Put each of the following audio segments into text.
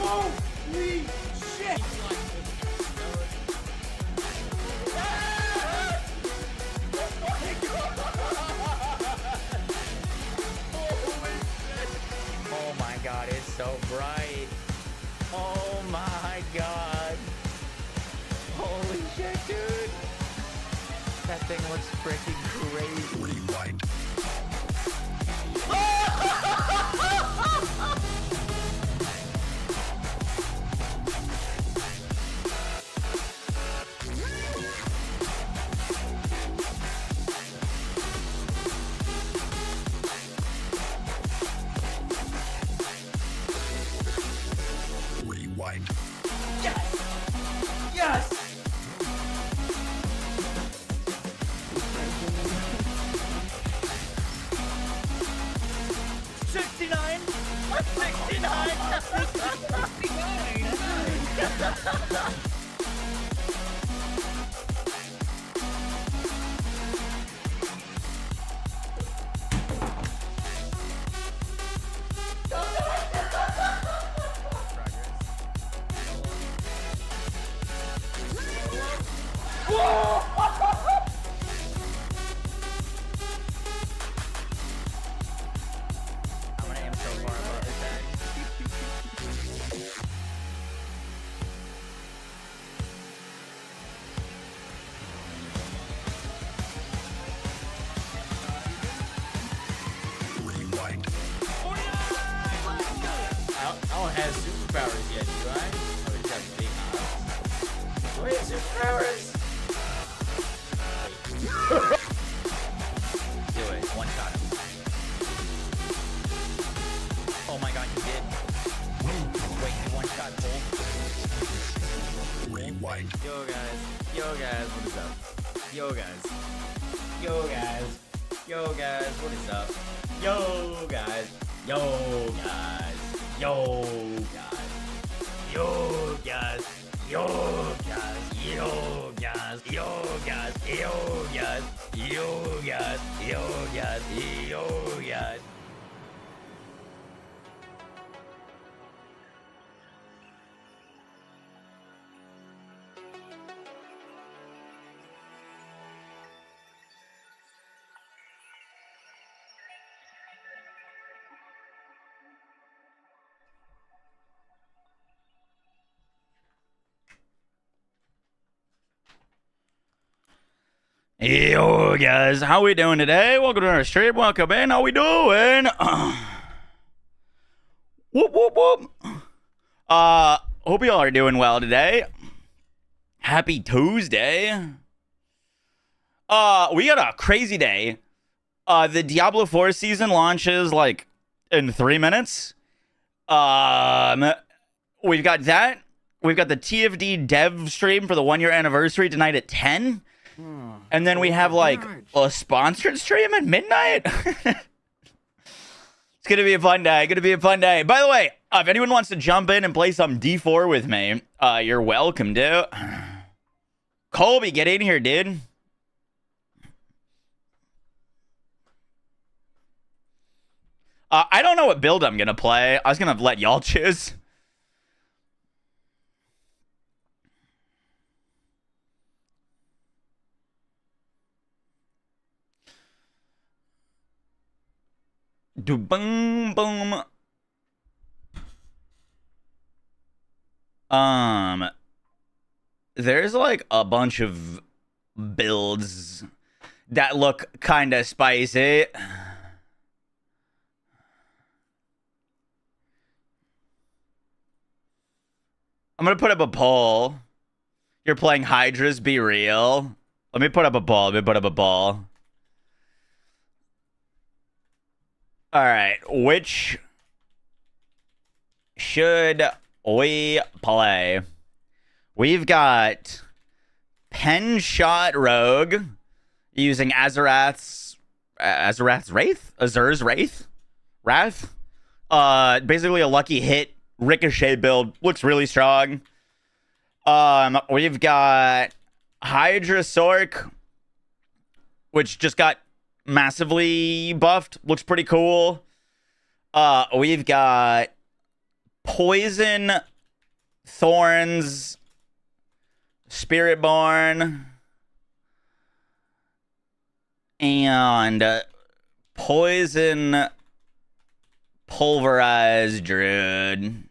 Holy shit! Oh my god, it's so bright. Oh my god. Holy shit, dude. That thing looks freaking crazy. Rewind. Rewind. Yes! Yes! $69! I'm gonna aim so far above his head. Rewind. I don't have superpowers yet, do I? Oh, he's got big eyes. Wait, superpowers? Do it. One shot him. Oh my god, he did. Wait, he one shot Cole. Rewind. Yo guys, what is up? Yo guys, what is up? Yo guys, yo guys, Yo guys, how we doing today? Welcome to our stream. Welcome in. How we doing? Whoop whoop whoop. Hope y'all are doing well today. Happy Tuesday. We got a crazy day. The Diablo IV season launches like in 3 minutes. We've got that. We've got the TFD dev stream for the 1-year anniversary tonight at 10. And then we have like a sponsored stream at midnight. It's gonna be a fun day. By the way, if anyone wants to jump in and play some D4 with me, you're welcome to. Colby, get in here, dude. I don't know what build I'm gonna play. I was gonna let y'all choose. Do boom boom. There's like a bunch of builds that look kind of spicy. I'm gonna put up a poll. You're playing Hydras, be real. Let me put up a ball. All right, which should we play? We've got Pen Shot Rogue using Azurath's Wrath. Basically a lucky hit ricochet build. Looks really strong. We've got Hydra Sork, which just got massively buffed. Looks pretty cool. We've got Poison Thorns, Spiritborn, and Poison Pulverized Druid.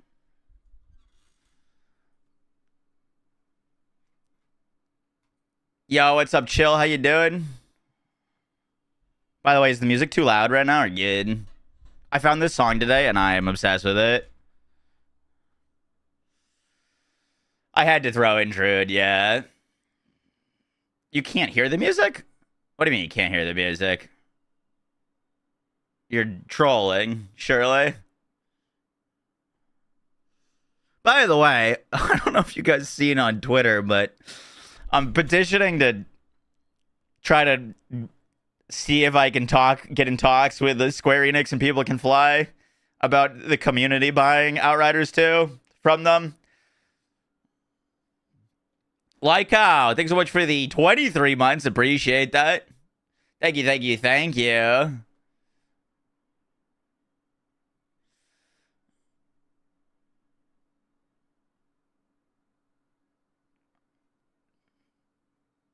Yo, what's up, Chill? How you doing? By the way, is the music too loud right now or good? I found this song today and I am obsessed with it. I had to throw in Druid, yeah. You can't hear the music? What do you mean you can't hear the music? You're trolling, surely. By the way, I don't know if you guys seen on Twitter, but I'm petitioning to try to see if I can get in talks with the Square Enix and People Can Fly about the community buying Outriders 2 from them. Like how? Thanks so much for the 23 months. Appreciate that. Thank you, thank you, thank you.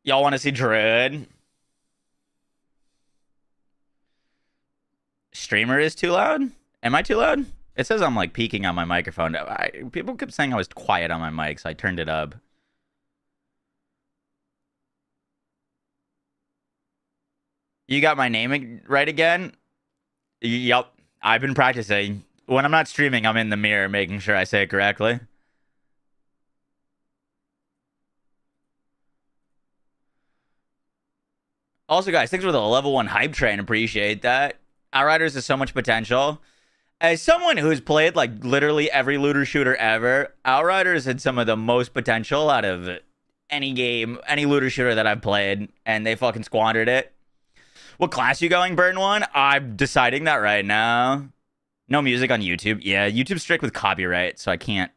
Y'all want to see Druid? Streamer is too loud? Am I too loud? It says I'm like peaking on my microphone. People kept saying I was quiet on my mic, so I turned it up. You got my name right again? Yup. I've been practicing. When I'm not streaming, I'm in the mirror making sure I say it correctly. Also, guys, thanks for the level 1 hype train. Appreciate that. Outriders has so much potential. As someone who's played, like, literally every looter shooter ever, Outriders had some of the most potential out of any game, any looter shooter that I've played, and they fucking squandered it. What class you going, Burn One? I'm deciding that right now. No music on YouTube. Yeah, YouTube's strict with copyright, so I can't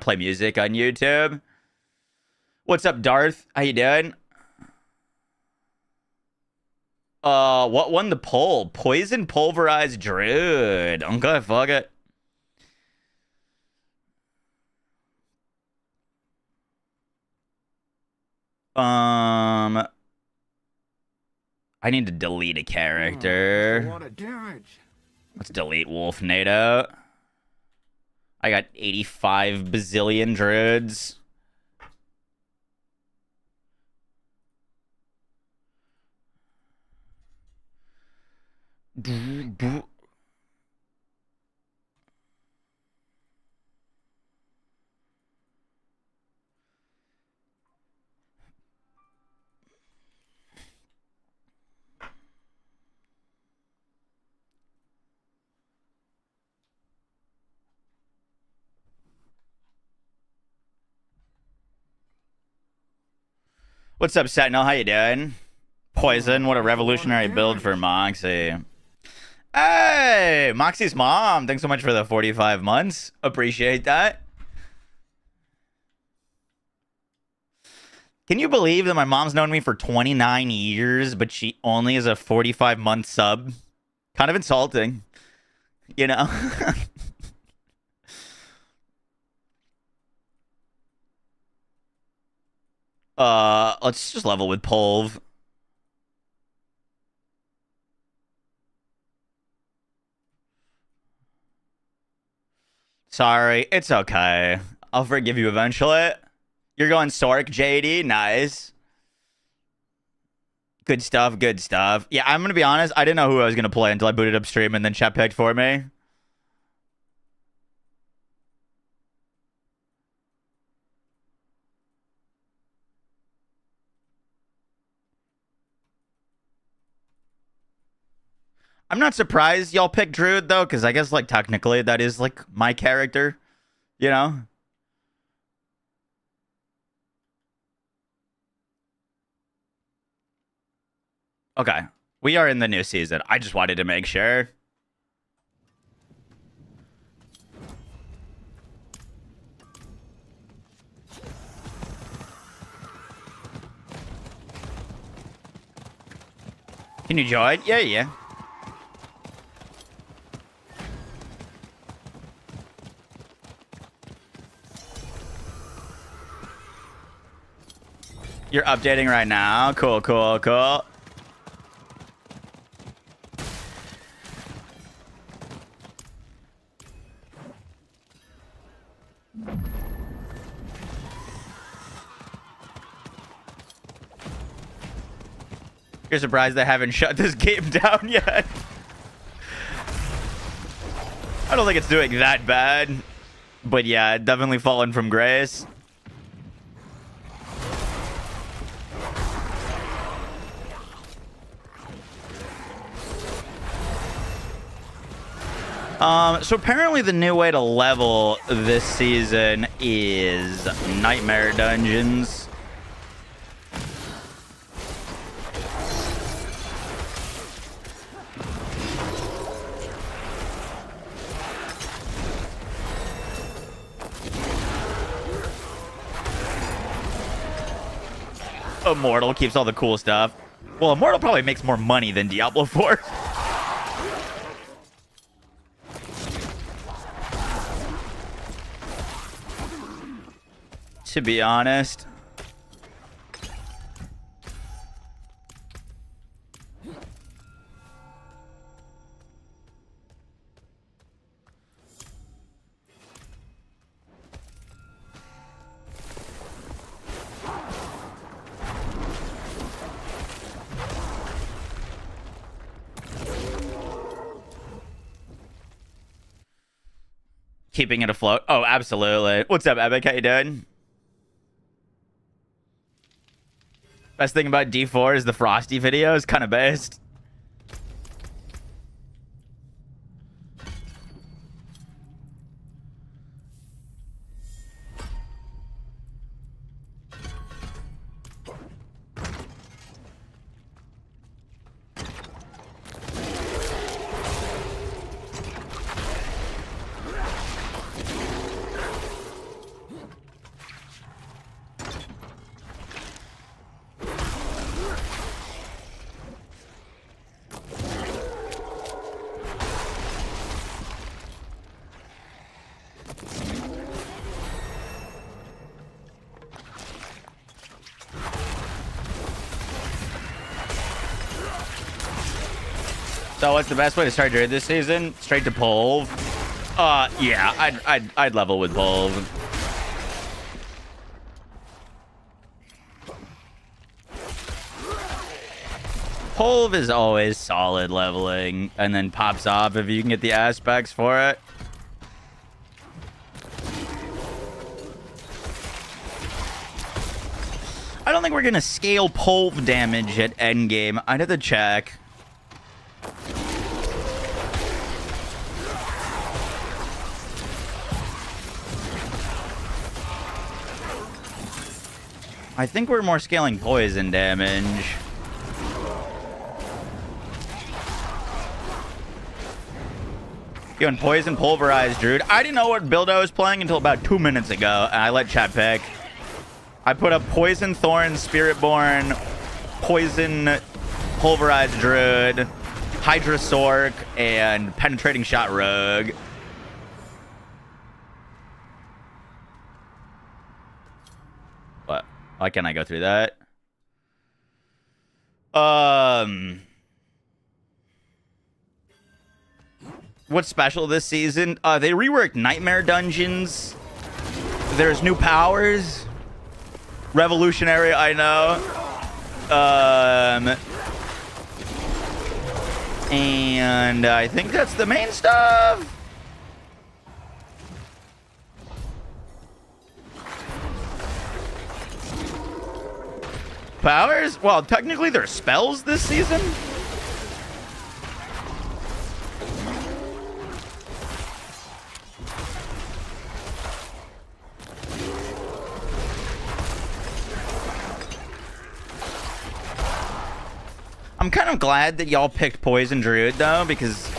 play music on YouTube. What's up, Darth? How you doing? What won the poll? Poison Pulverized Druid. Okay, fuck it. I need to delete a character. What a damage. Let's delete Wolf NATO. I got 85 bazillion druids. What's up, Sentinel? How you doing? Poison, what a revolutionary build for Moxie. Hey, Moxie's mom. Thanks so much for the 45 months. Appreciate that. Can you believe that my mom's known me for 29 years, but she only is a 45-month sub? Kind of insulting, you know? Let's just level with Pulv. Sorry, it's okay. I'll forgive you eventually. You're going Sork, JD? Nice. Good stuff, good stuff. Yeah, I'm gonna be honest, I didn't know who I was gonna play until I booted up stream and then chat picked for me. I'm not surprised y'all picked Druid, though, because I guess, like, technically that is, like, my character, you know? Okay. We are in the new season. I just wanted to make sure. Can you join? Yeah, yeah. You're updating right now. Cool, cool, cool. You're surprised they haven't shut this game down yet. I don't think it's doing that bad. But yeah, definitely fallen from grace. So apparently the new way to level this season is Nightmare Dungeons. Immortal keeps all the cool stuff. Well, Immortal probably makes more money than Diablo IV. To be honest. Keeping it afloat. Oh, absolutely. What's up, Epic? How you doing? Best thing about D4 is the Frosty video is kind of based. So what's the best way to start Druid this season? Straight to Polv. Yeah, I'd level with Polv. Polv is always solid leveling, and then pops off if you can get the aspects for it. I don't think we're gonna scale Polv damage at endgame. I'd have to check. I think we're more scaling poison damage. Doing poison pulverized Druid. I didn't know what build I was playing until about 2 minutes ago, and I let chat pick. I put up poison thorn, spiritborn, poison pulverized Druid, Hydra Sork, and penetrating shot rogue. What? Why can't I go through that? What's special this season? They reworked Nightmare Dungeons. There's new powers. Revolutionary, I know. And I think that's the main stuff. Powers? Well, technically they're spells this season. I'm kind of glad that y'all picked Poison Druid, though, because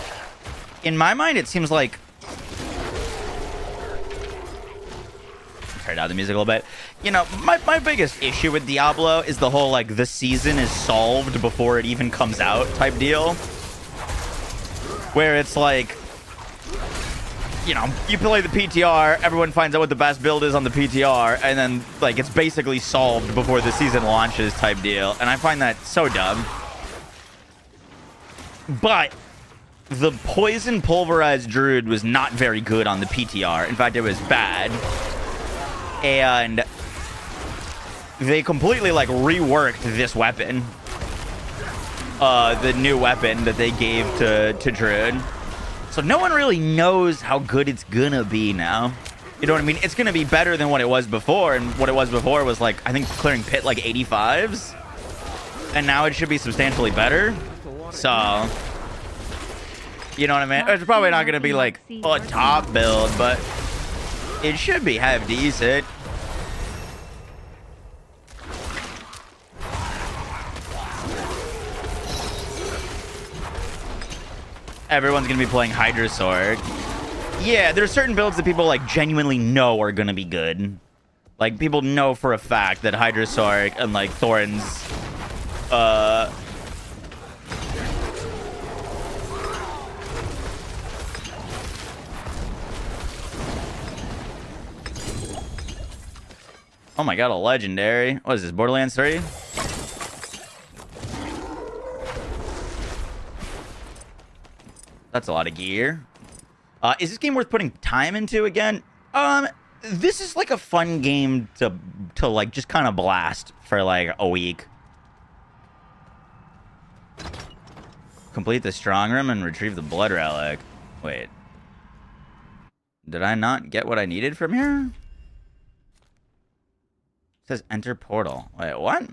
in my mind, it seems like... Turn down the music a little bit. You know, my biggest issue with Diablo is the whole, like, the season is solved before it even comes out type deal. Where it's like... you know, you play the PTR, everyone finds out what the best build is on the PTR, and then, like, it's basically solved before the season launches type deal. And I find that so dumb. But the Poison Pulverized Druid was not very good on the PTR. In fact, it was bad. And they completely, like, reworked this weapon. The new weapon that they gave to Druid. So no one really knows how good it's gonna be now. You know what I mean? It's gonna be better than what it was before, and what it was before was, like, I think clearing pit like 85s. And now it should be substantially better. So, you know what I mean? It's probably not gonna be like a top build, but it should be half decent. Everyone's gonna be playing Hydra Sword. Yeah, there's certain builds that people like genuinely know are gonna be good. Like, people know for a fact that Hydra Sword and like Thorns oh my god, a legendary. What is this, Borderlands 3? That's a lot of gear. Is this game worth putting time into again? This is like a fun game to like just kind of blast for like a week. Complete the strong room and retrieve the blood relic. Wait. Did I not get what I needed from here? It says enter portal. Wait, what?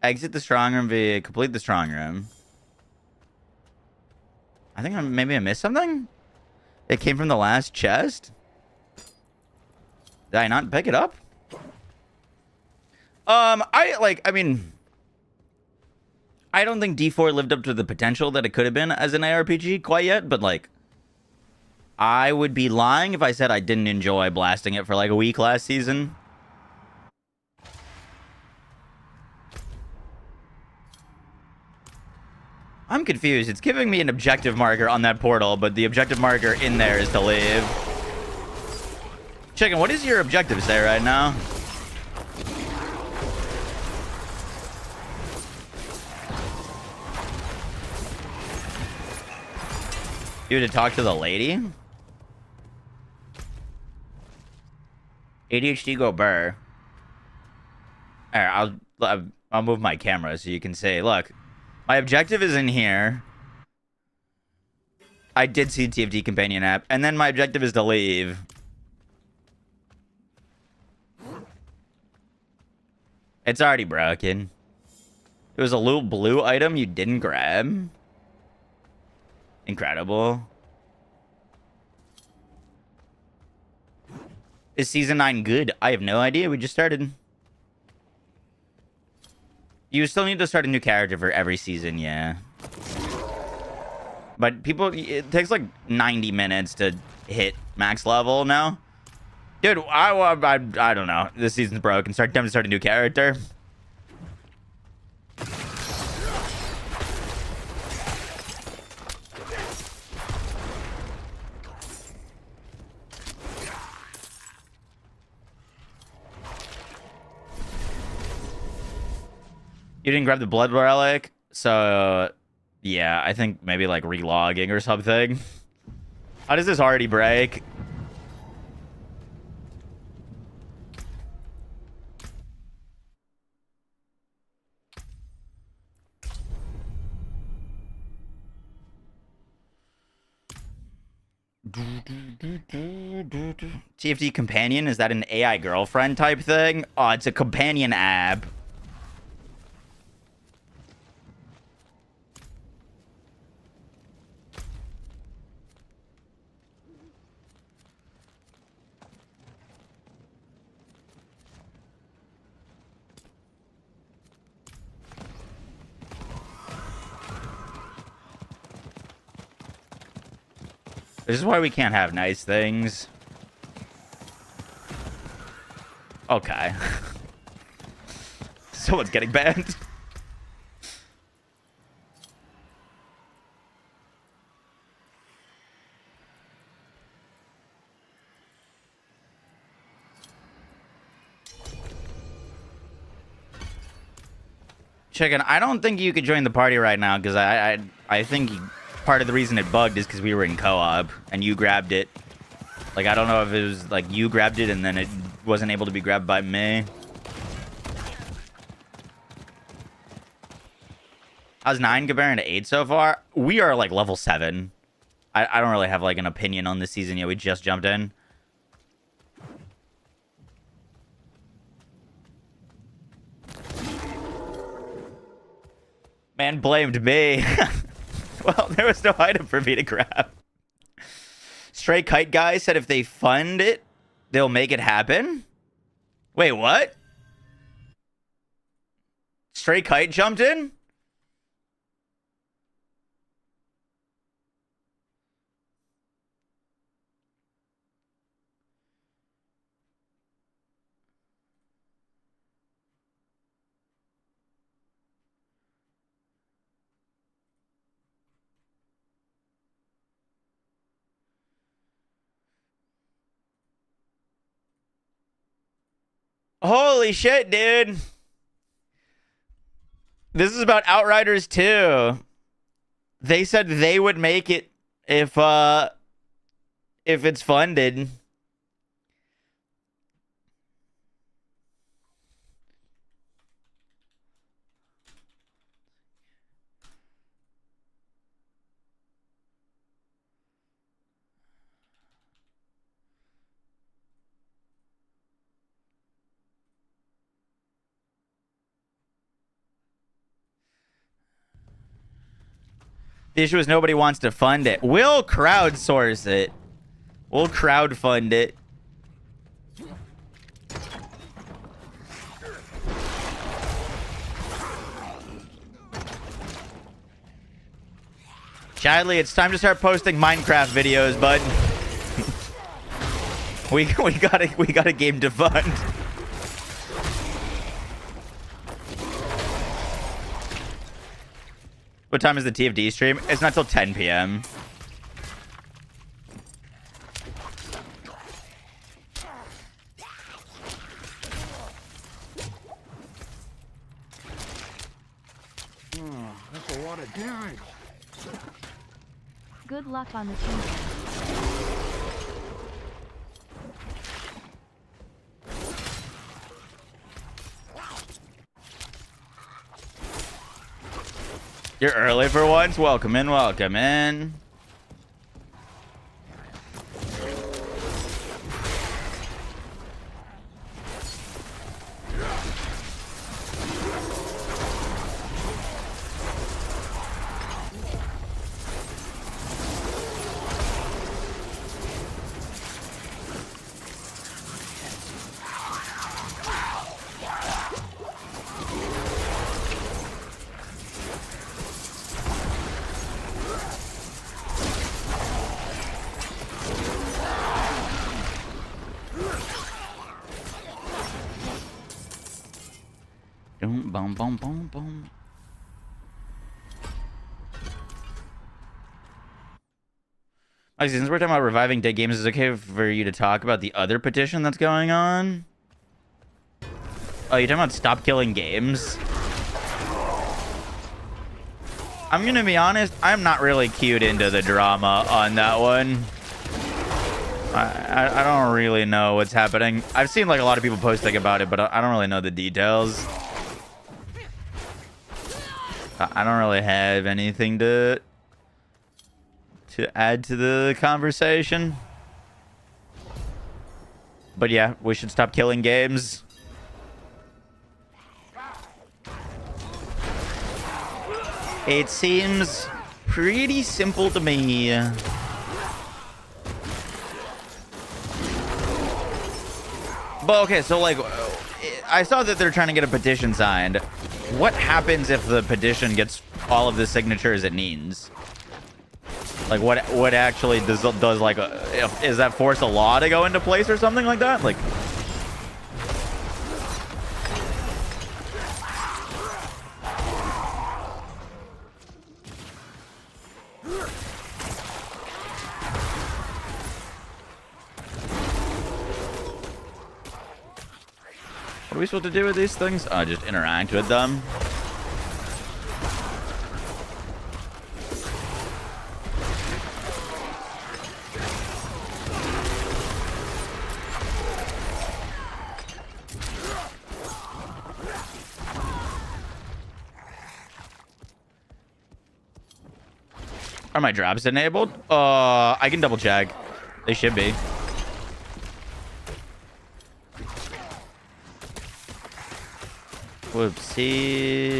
Exit the strong room via complete the strong room. I think maybe I missed something? It came from the last chest? Did I not pick it up? I mean, I don't think D4 lived up to the potential that it could have been as an ARPG quite yet, but like, I would be lying if I said I didn't enjoy blasting it for like a week last season. I'm confused. It's giving me an objective marker on that portal, but the objective marker in there is to leave. Chicken, what is your objective say right now? You had to talk to the lady? ADHD go burr. Alright, I'll move my camera so you can say, look. My objective is in here. I did see TFD companion app. And then my objective is to leave. It's already broken. It was a little blue item you didn't grab. Incredible. Is Season 9 good? I have no idea. We just started. You still need to start a new character for every season, yeah. But people, it takes like 90 minutes to hit max level now. Dude, I don't know. This season's broken. Time to start a new character. You didn't grab the blood relic, so yeah, I think maybe like relogging or something. How does this already break? TFD companion, is that an AI girlfriend type thing? Oh, it's a companion app. This is why we can't have nice things. Okay. Someone's getting banned. Chicken, I don't think you could join the party right now because I think part of the reason it bugged is because we were in co-op and you grabbed it. Like, I don't know if it was like you grabbed it and then it wasn't able to be grabbed by me. How's 9 comparing to 8 so far? We are like level 7. I don't really have like an opinion on this season yet. We just jumped in. Man blamed me. Well, there was no item for me to grab. Stray Kite Guy said if they fund it, they'll make it happen. Wait, what? Stray Kite jumped in? Holy shit, dude. This is about Outriders 2. They said they would make it if it's funded. The issue is nobody wants to fund it. We'll crowdsource it. We'll crowdfund it. Chadley, it's time to start posting Minecraft videos, bud. we got a game to fund. What time is the TFD stream? It's not till 10 p.m. That's a lot of damage. Good luck on the team. You're early for once. Welcome in, welcome in. Boom, boom, boom, boom. Actually, since we're talking about reviving dead games, is it okay for you to talk about the other petition that's going on? Oh, you're talking about stop killing games? I'm gonna be honest, I'm not really cued into the drama on that one. I don't really know what's happening. I've seen like a lot of people posting about it, but I don't really know the details. I don't really have anything to add to the conversation. But yeah, we should stop killing games. It seems pretty simple to me. But okay, so like, I saw that they're trying to get a petition signed. What happens if the petition gets all of the signatures it needs? Like, what actually does like, is that force a law to go into place or something like that? Like, what are we supposed to do with these things? Oh, just interact with them. Are my drops enabled? I can double check. They should be. Whoopsies.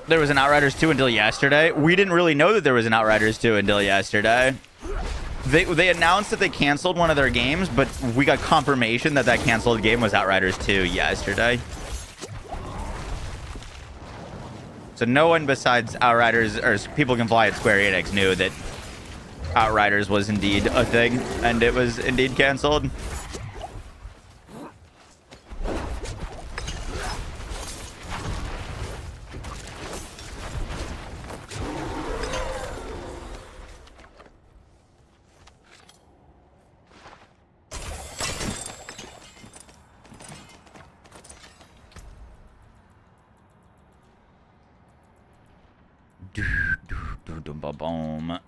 There was an Outriders 2 until yesterday. We didn't really know that there was an Outriders 2 until yesterday. They announced that they canceled one of their games, but we got confirmation that that canceled game was Outriders 2 yesterday. So no one besides Outriders or People Can Fly at Square Enix knew that Outriders was indeed a thing, and it was indeed canceled. Boom.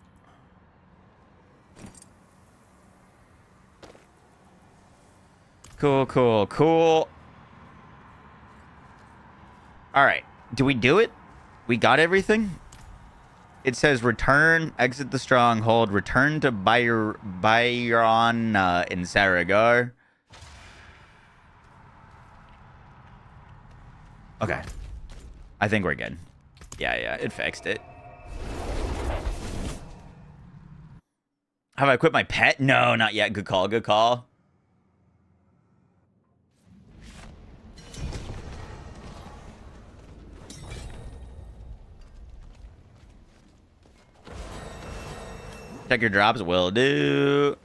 Cool, cool, cool. All right. Do we do it? We got everything? It says return, exit the stronghold, return to Byron in Saragar. Okay. I think we're good. Yeah, it fixed it. Have I quit my pet? No, not yet. Good call, good call. Check your drops. Will do.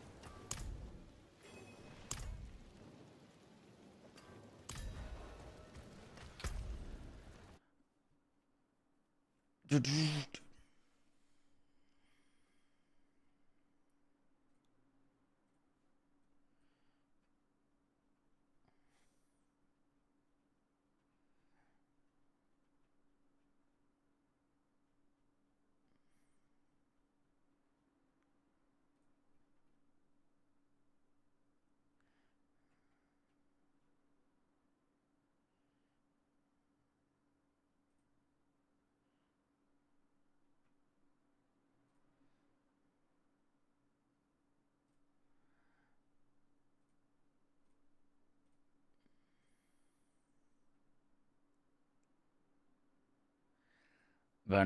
Will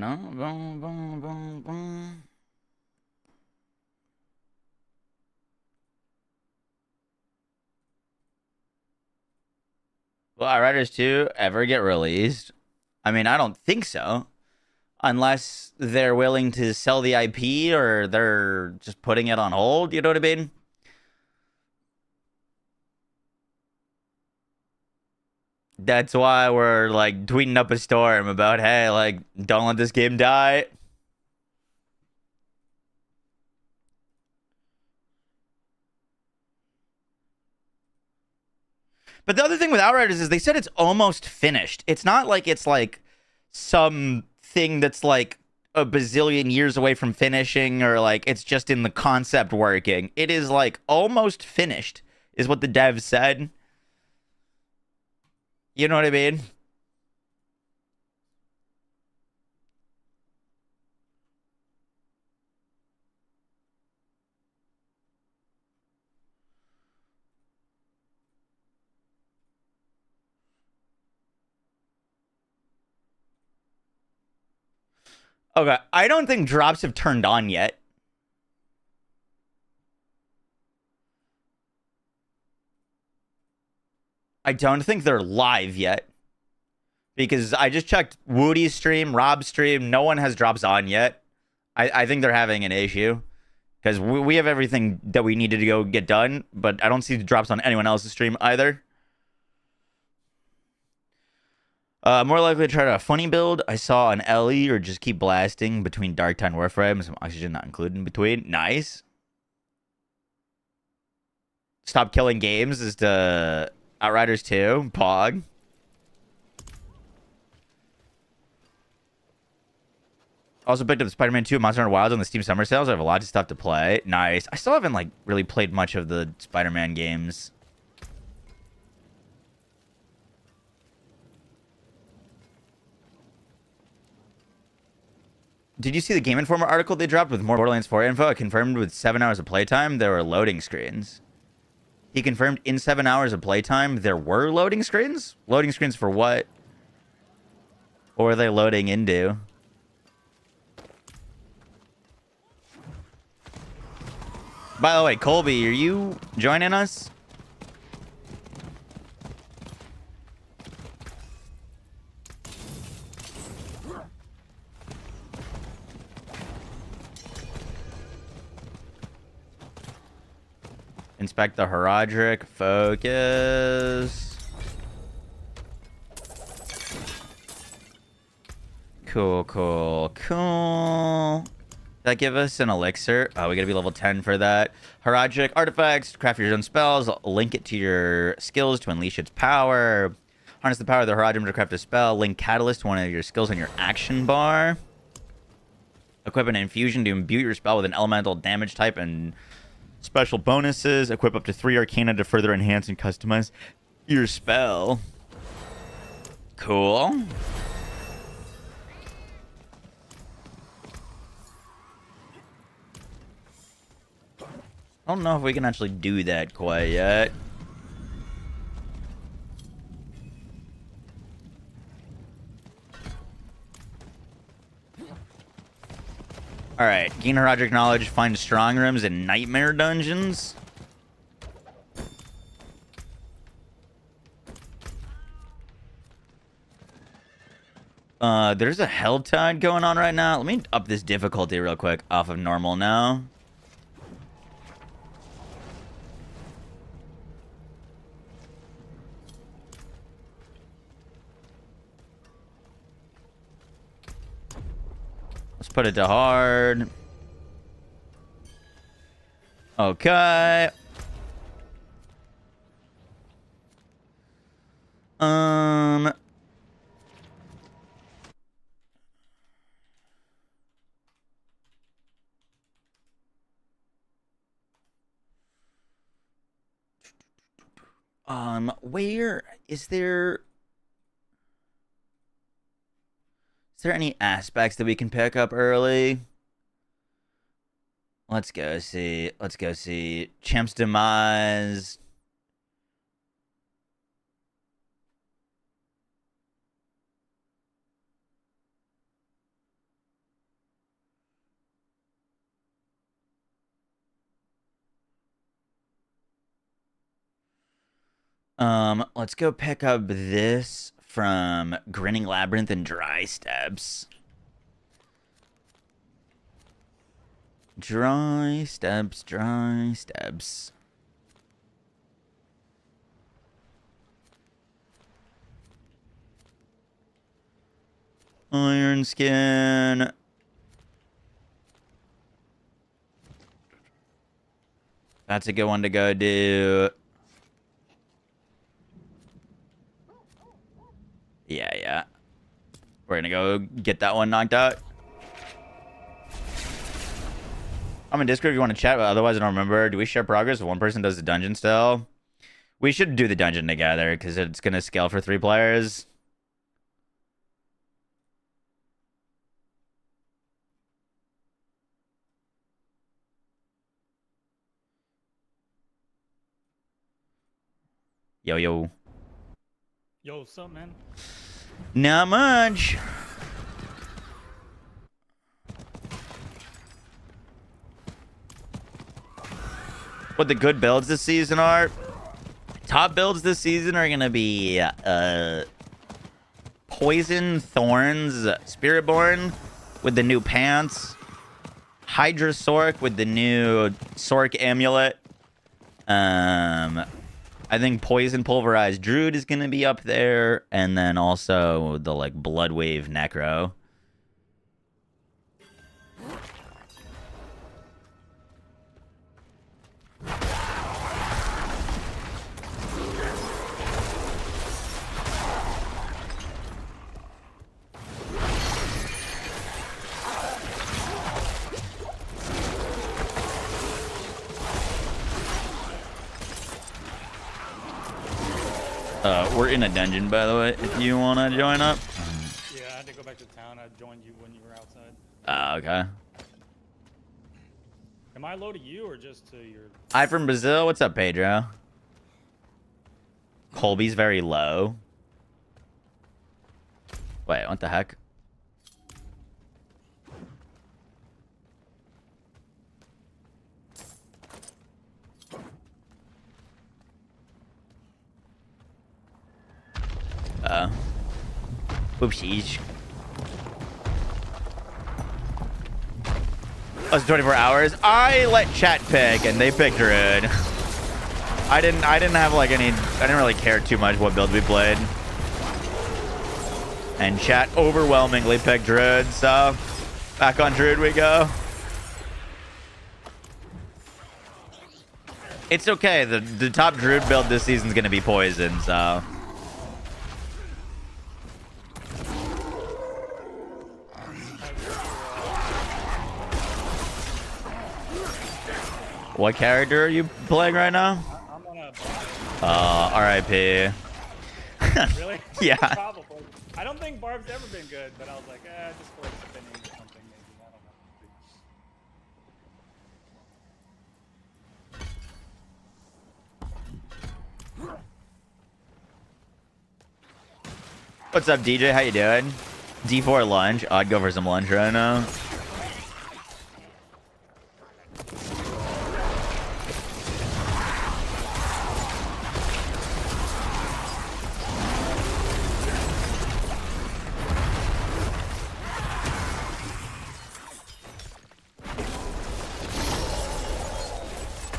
Outriders 2 ever get released? I mean, I don't think so. Unless they're willing to sell the IP or they're just putting it on hold, you know what I mean? That's why we're like tweeting up a storm about, hey, like, don't let this game die. But the other thing with Outriders is they said it's almost finished. It's not like it's like some thing that's like a bazillion years away from finishing or like it's just in the concept working. It is like almost finished is what the devs said. You know what I mean? Okay, I don't think drops have turned on yet. I don't think they're live yet. Because I just checked Woody's stream, Rob's stream. No one has drops on yet. I think they're having an issue. Because we have everything that we needed to go get done. But I don't see the drops on anyone else's stream either. More likely to try a funny build. I saw an LE or just keep blasting between Dark Time Warframe. Some oxygen not included in between. Nice. Stop killing games is to Outriders 2. Pog. Also picked up Spider-Man 2 Monster Hunter Wilds on the Steam Summer Sales. I have a lot of stuff to play. Nice. I still haven't, like, really played much of the Spider-Man games. Did you see the Game Informer article they dropped with more Borderlands 4 info? It confirmed with 7 hours of playtime, there were loading screens. He confirmed in 7 hours of playtime, there were loading screens? Loading screens for what? What were they loading into? By the way, Colby, are you joining us? Inspect the Heraldric. Focus. Cool, cool, cool. That give us an elixir. Oh, we gotta be level 10 for that. Heraldric artifacts, craft your own spells, link it to your skills to unleash its power. Harness the power of the Heraldric to craft a spell. Link catalyst to one of your skills on your action bar. Equip an infusion to imbue your spell with an elemental damage type and special bonuses. Equip up to 3 arcana to further enhance and customize your spell. Cool. I don't know if we can actually do that quite yet. Alright, gain Heraldric knowledge, find strong rooms and nightmare dungeons. There's a hell tide going on right now. Let me up this difficulty real quick off of normal now. Let's put it to hard. Okay. Where is there any aspects that we can pick up early? Let's go see. Let's go see. Champ's Demise. Let's go pick up this from Grinning Labyrinth and Dry Steps. Dry Steps, Dry Steps. Iron Skin. That's a good one to go do. Yeah. We're gonna go get that one knocked out. I'm in Discord if you want to chat, but otherwise I don't remember. Do we share progress if one person does the dungeon still? We should do the dungeon together because it's gonna scale for 3 players. Yo. Yo, what's up, man? Not much. What the good builds this season are? Top builds this season are gonna be Poison, Thorns, Spiritborn with the new pants, Hydra Sork with the new Sork amulet. I think Poison Pulverized Druid is going to be up there. And then also the, like, Bloodwave Necro. We're in a dungeon, by the way, if you want to join up. Yeah, I had to go back to town. I joined you when you were outside. Okay. Am I low to you or just to your... Hi from Brazil. What's up, Pedro? Colby's very low. Wait, what the heck? Oopsies. Oh, it's 24 hours. I let chat pick, and they picked Druid. I didn't have like any. I didn't really care too much what build we played. And chat overwhelmingly picked Druid, so back on Druid we go. It's okay. The top Druid build this season is gonna be Poison, so. What character are you playing right now? I'm on a... RIP. Really? Yeah. Probably. I don't think Barb's ever been good, but I was like, just for spinning or something maybe. I don't know. What's up, DJ? How you doing? D4 lunch. Oh, I'd go for some lunch right now.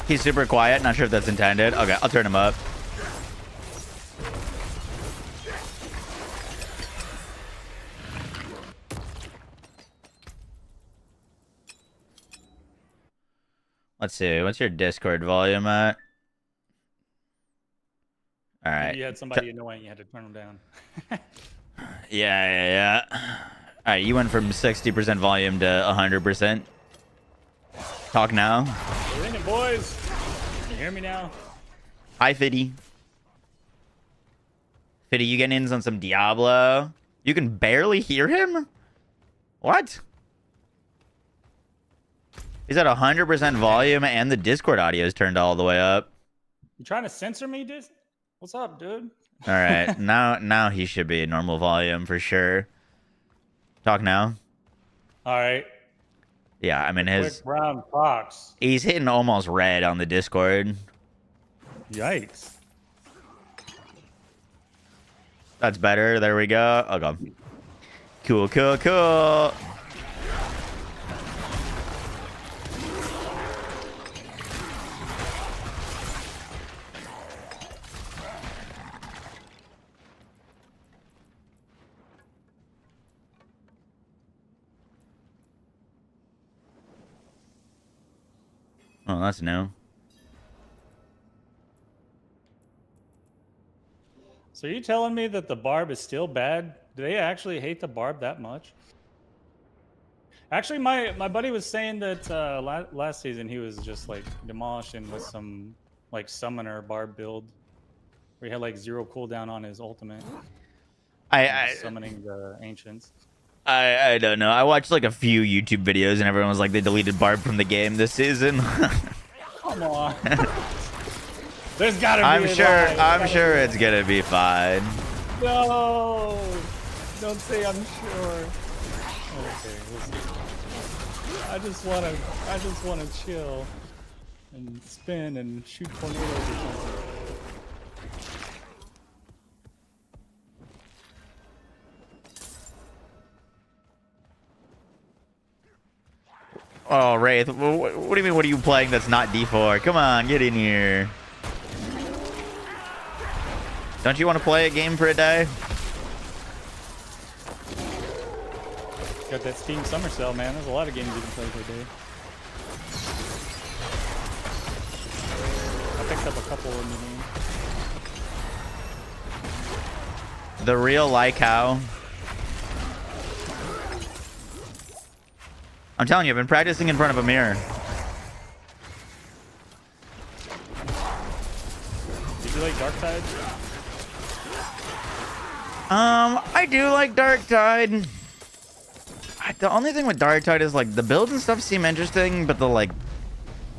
He's super quiet. Not sure if that's intended. Okay, I'll turn him up. Let's see. What's your Discord volume at? All right. You had somebody annoying. You had to turn them down. Yeah. All right, you went from 60% volume to 100%. Talk now. We're in it, boys. Can you hear me now? Hi, Fiddy. Fiddy, you getting in on some Diablo? You can barely hear him? What? He's at 100% volume and the Discord audio is turned all the way up. You trying to censor me, dude? What's up, dude? All right, now he should be normal volume for sure. Talk now. All right. Yeah, I mean his Quick brown fox. he's hitting almost red on the Discord. Yikes. That's better. There we go. Okay. Cool. Oh, that's new. So are you telling me that the barb is still bad? Do they actually hate the barb that much? Actually, my buddy was saying that last season he was just like demolishing with some like summoner barb build, where he had like 0 cooldown on his ultimate. I Summoning the ancients. I don't know. I watched like a few YouTube videos and everyone was like they deleted Barb from the game this season. Come on. There's gotta be. I'm sure it's gonna be fine. No, don't say I'm sure. Okay, we'll see. I just wanna chill and spin and shoot tornadoes or something. Oh, Wraith, what do you mean? What are you playing that's not D4? Come on, get in here. Don't you want to play a game for a day? Got that Steam Summer Sale, man. There's a lot of games you can play for a day. I picked up a couple in the game. The real like how. I'm telling you, I've been practicing in front of a mirror. Did you like Dark Tide? I do like Dark Tide. The only thing with Dark Tide is like the builds and stuff seem interesting, but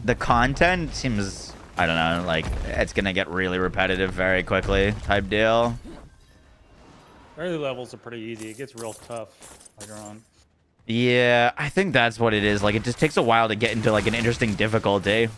the content seems, I don't know, like it's gonna get really repetitive very quickly type deal. Early levels are pretty easy. It gets real tough later on. Yeah, I think that's what it is. Like it just takes a while to get into like an interesting difficulty.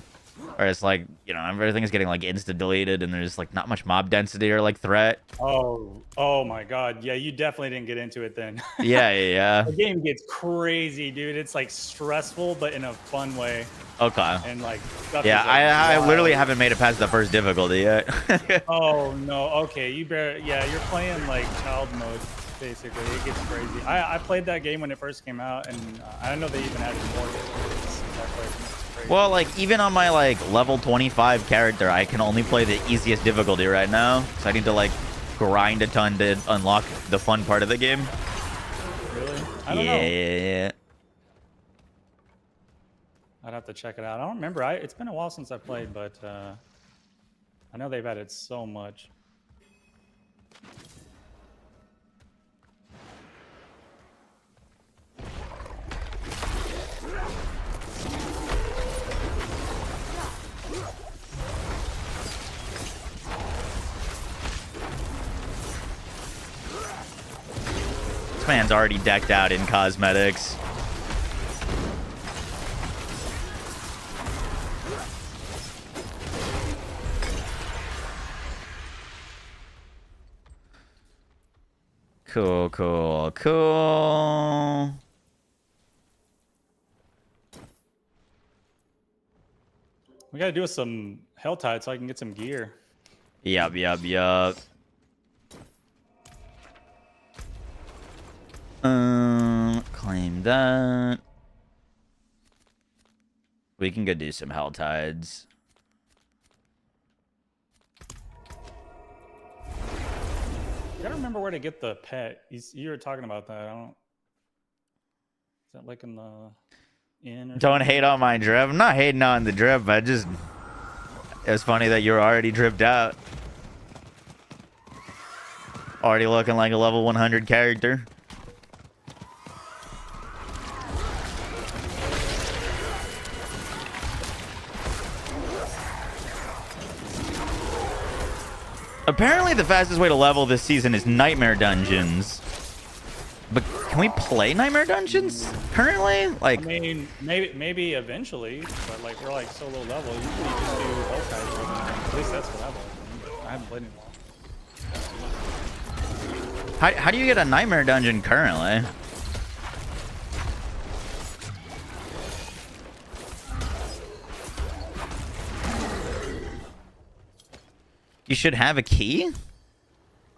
Or it's like, you know, everything is getting like insta deleted and there's like not much mob density or like threat. Oh my god. Yeah, you definitely didn't get into it then. Yeah. The game gets crazy, dude. It's like stressful, but in a fun way. Okay. And like, stuff Yeah, is, like, I wild. literally haven't made it past the first difficulty yet. Oh no. Okay, yeah, you're playing like child mode basically. It gets crazy. I played that game when it first came out, and I know they even added more. Well, like even on my like level 25 character, I can only play the easiest difficulty right now. So I need to like grind a ton to unlock the fun part of the game. Really? I don't know. Yeah. I'd have to check it out. I don't remember. It's been a while since I played, but I know they've added so much. This man's already decked out in cosmetics. Cool. We gotta do some Helltide so I can get some gear. Yup. Claim that. We can go do some Helltides. I gotta remember where to get the pet. You were talking about that. I don't. Is that like in the inn? Or Don't hate on my drip. I'm not hating on the drip, but just it was funny that you were already dripped out. Already looking like a level 100 character. Apparently the fastest way to level this season is Nightmare Dungeons. But can we play Nightmare Dungeons currently? Like, I mean, maybe eventually, but like we're like so low level. Usually you just do Helltide right now. At least that's what I've done. I haven't played in a while. how do you get a Nightmare Dungeon currently? You should have a key?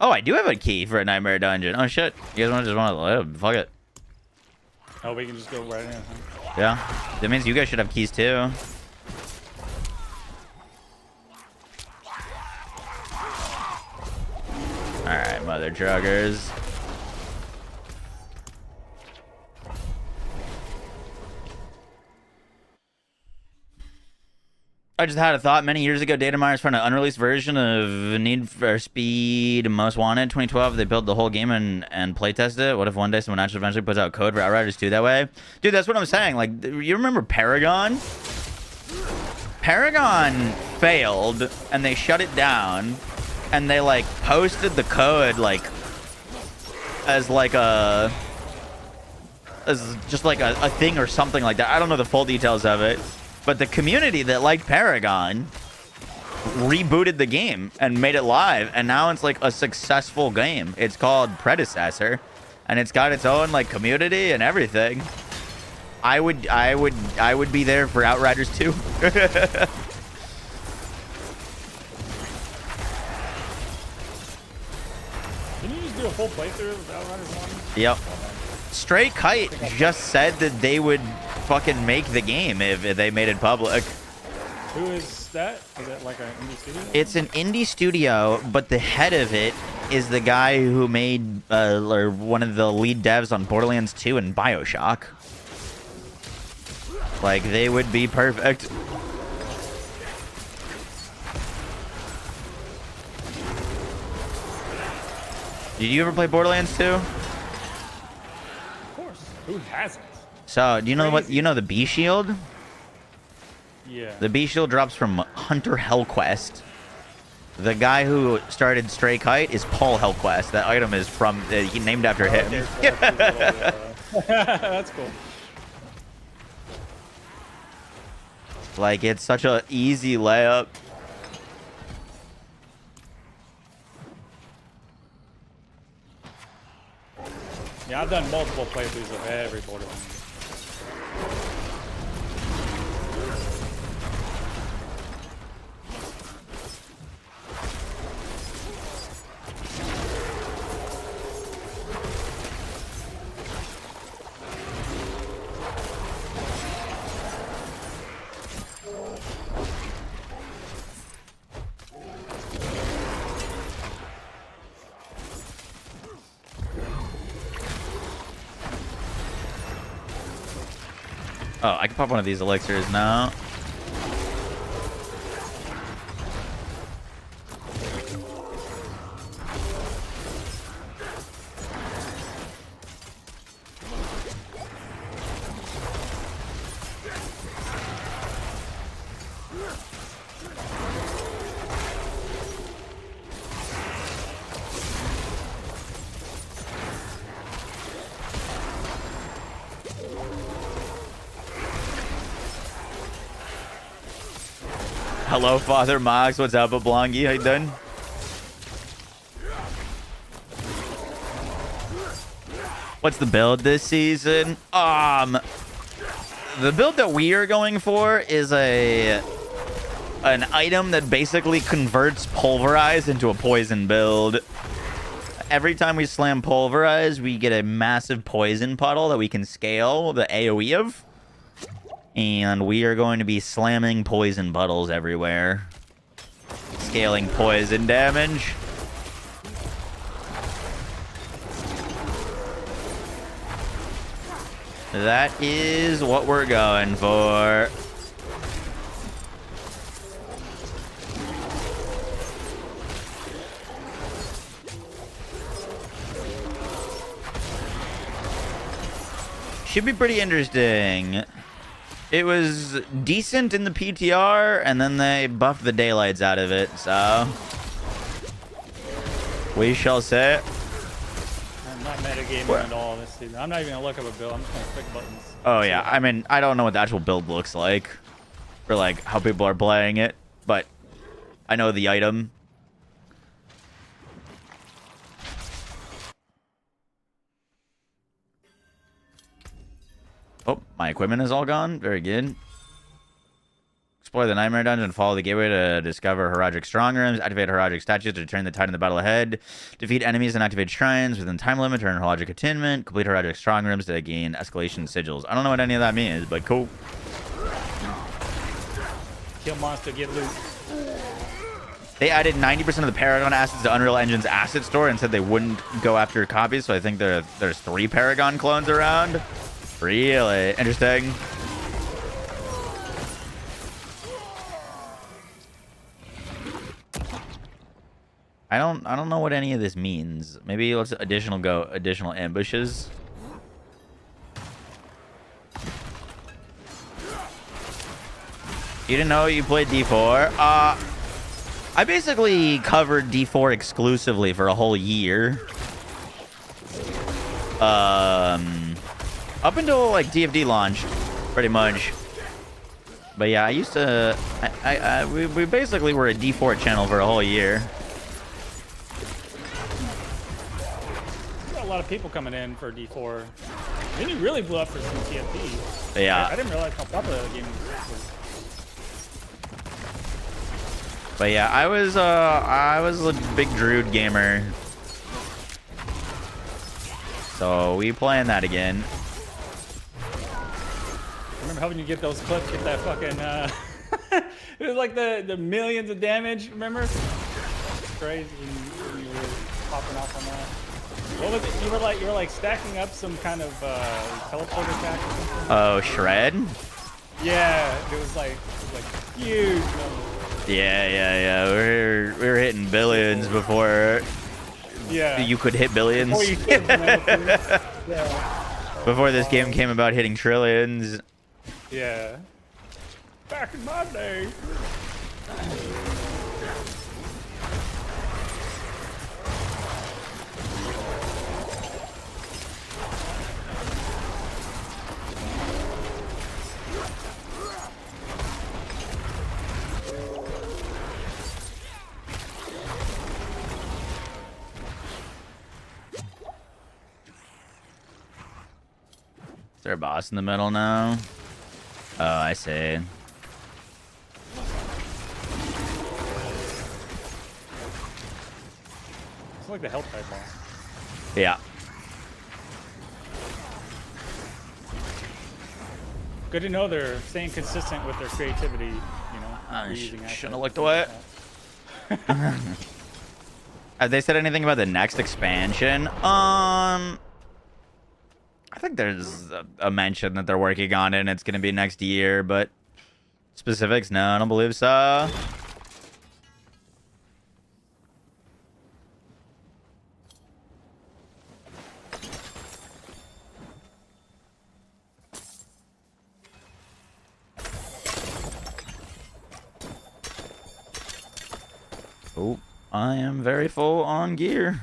Oh, I do have a key for a Nightmare Dungeon. Oh, shit. You guys just want to live? Fuck it. Oh, we can just go right in, huh? Yeah. That means you guys should have keys, too. Alright, mother truckers. I just had a thought. Many years ago, data miners found an unreleased version of Need for Speed Most Wanted 2012. They built the whole game and playtested it. What if one day someone actually eventually puts out code for Outriders 2 that way? Dude, that's what I'm saying. Like, you remember Paragon? Paragon failed, and they shut it down, and they, like, posted the code, like, as, like, as just, like, a thing or something like that. I don't know the full details of it. But the community that liked Paragon rebooted the game and made it live, and now it's like a successful game. It's called Predecessor, and it's got its own like community and everything. I would be there for Outriders 2. Didn't you just do a full playthrough of Outriders 1? Yep. Stray Kite just said that they would fucking make the game if they made it public. Who is that? Is that like an indie studio? It's an indie studio, but the head of it is the guy who made or one of the lead devs on Borderlands 2 and BioShock. Like, they would be perfect. Did you ever play Borderlands 2? Of course. Who hasn't? So, do you know what? You know the B shield? Yeah. The B shield drops from Hunter Hellquest. The guy who started Stray Kite is Paul Hellquest. That item is from he named after him. Okay, so that's cool. Like, it's such a easy layup. Yeah, I've done multiple playthroughs of every Borderlands. Oh, I can pop one of these elixirs now. Hello, Father Mox. What's up, Oblongi? How you doing? What's the build this season? The build that we are going for is an item that basically converts Pulverize into a poison build. Every time we slam Pulverize, we get a massive poison puddle that we can scale the AoE of. And we are going to be slamming poison puddles everywhere. Scaling poison damage. That is what we're going for. Should be pretty interesting. It was decent in the PTR, and then they buffed the daylights out of it, so we shall say. I'm not metagaming at all this season. I'm not even gonna look up a build. I'm just gonna click buttons. Oh yeah, I mean, I don't know what the actual build looks like, or like how people are playing it, but I know the item. Oh, my equipment is all gone. Very good. Explore the Nightmare Dungeon. Follow the gateway to discover Heraldic Strong Rooms. Activate Heraldic statues to return the tide in the battle ahead. Defeat enemies and activate shrines within time limit. Earn Heraldic Attunement. Complete Heraldic Strong Rooms to gain Escalation Sigils. I don't know what any of that means, but cool. Kill monster, get loot. They added 90% of the Paragon assets to Unreal Engine's asset store and said they wouldn't go after copies, so I think there's 3 Paragon clones around. Really interesting. I don't know what any of this means. Maybe let's additional ambushes. You didn't know you played D4? I basically covered D4 exclusively for a whole year. Up until like TFD launched, pretty much. But yeah, I used to. We basically were a D4 channel for a whole year. Got a lot of people coming in for D4. Then you really blew up for some TFD. Yeah. I didn't realize how popular the game was. But yeah, I was a big Druid gamer. So we playing that again. I remember helping you get those clips, get that fucking it was like the millions of damage, remember? It's crazy when you were popping off on that. What was it? You were like stacking up some kind of teleport attack or something? Oh, Shred? Yeah, it was like huge numbers. Yeah. We were hitting billions before Yeah. you could hit billions. Before you hit yeah. Before this game came about hitting trillions. Yeah. Back in my day. Is there a boss in the middle now? Oh, I see. It's like the health type boss. Yeah. Good to know they're staying consistent with their creativity, you know. Shouldn't have assets looked and away. stuff like that. Have they said anything about the next expansion? I think there's a mention that they're working on it and it's going to be next year, but specifics, no, I don't believe so. Oh, I am very full on gear.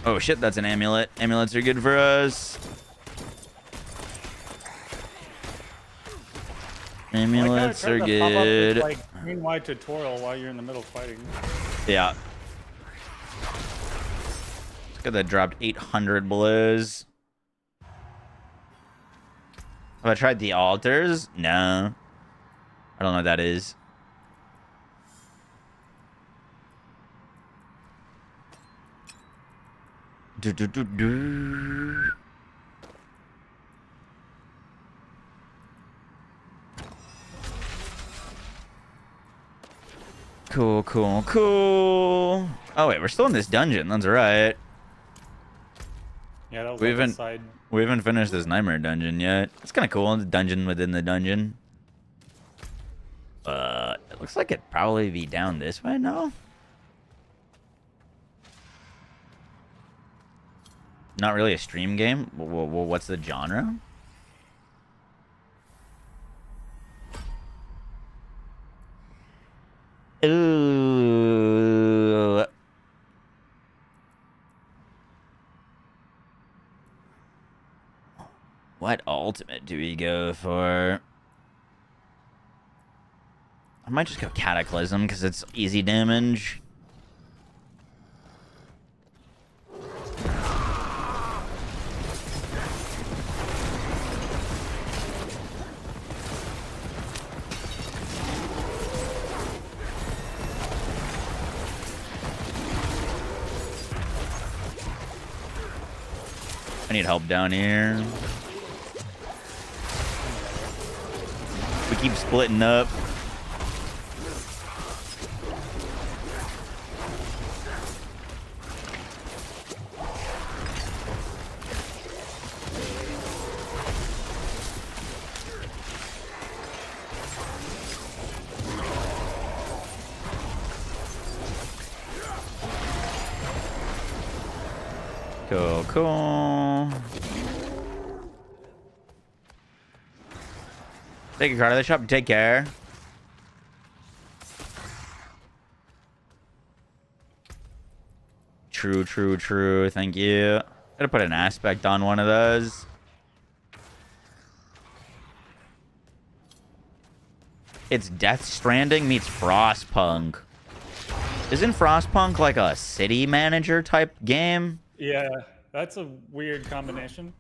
Oh shit, that's an amulet. Amulets are good for us. Amulets are good. Like green white tutorial while you're in the middle of fighting. Yeah. Look at that, dropped 800 blues. Have I tried the altars? No. I don't know what that is. Cool, cool, cool. Oh wait, we're still in this dungeon. That's right. Yeah, that was We like haven't the side. we haven't finished this nightmare dungeon yet. It's kind of cool. The dungeon within the dungeon. It looks like it'd probably be down this way. No. Not really a stream game. Well, what's the genre? Ooh. What ultimate do we go for? I might just go Cataclysm because it's easy damage. I need help down here. We keep splitting up. Cool, cool. Take a card out of the shop. Take care. True, true, true. Thank you. Gotta put an aspect on one of those. It's Death Stranding meets Frostpunk. Isn't Frostpunk like a city manager type game? Yeah, that's a weird combination.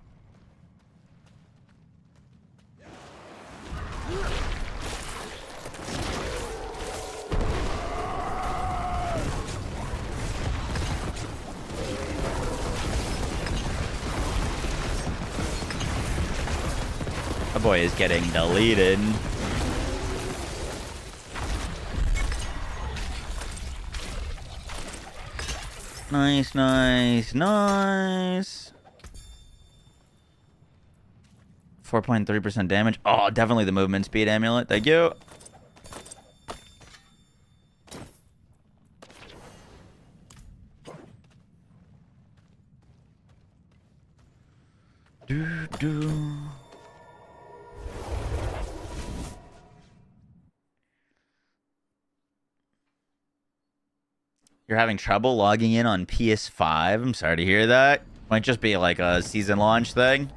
My boy is getting deleted. Nice, nice, nice. 4.3% damage. Oh, definitely the movement speed amulet. Thank you. Do, do. You're having trouble logging in on PS5? I'm sorry to hear that. Might just be like a season launch thing.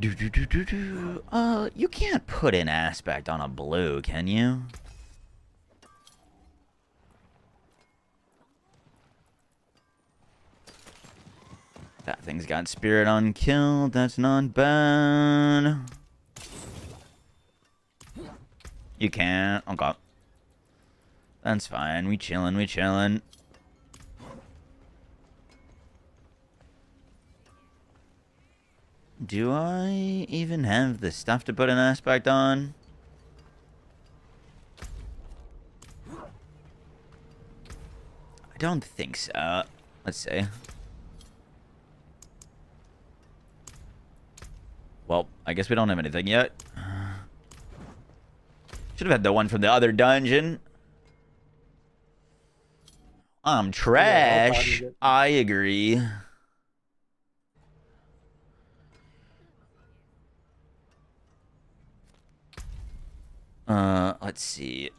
Do, do, do, do, do. You can't put in aspect on a blue, can you? That thing's got spirit unkilled. That's not bad. You can't. Okay. That's fine. We chillin', we chillin'. Do I even have the stuff to put an aspect on? I don't think so. Let's see. Well, I guess we don't have anything yet. Should have had the one from the other dungeon. I'm trash. I agree. Let's see.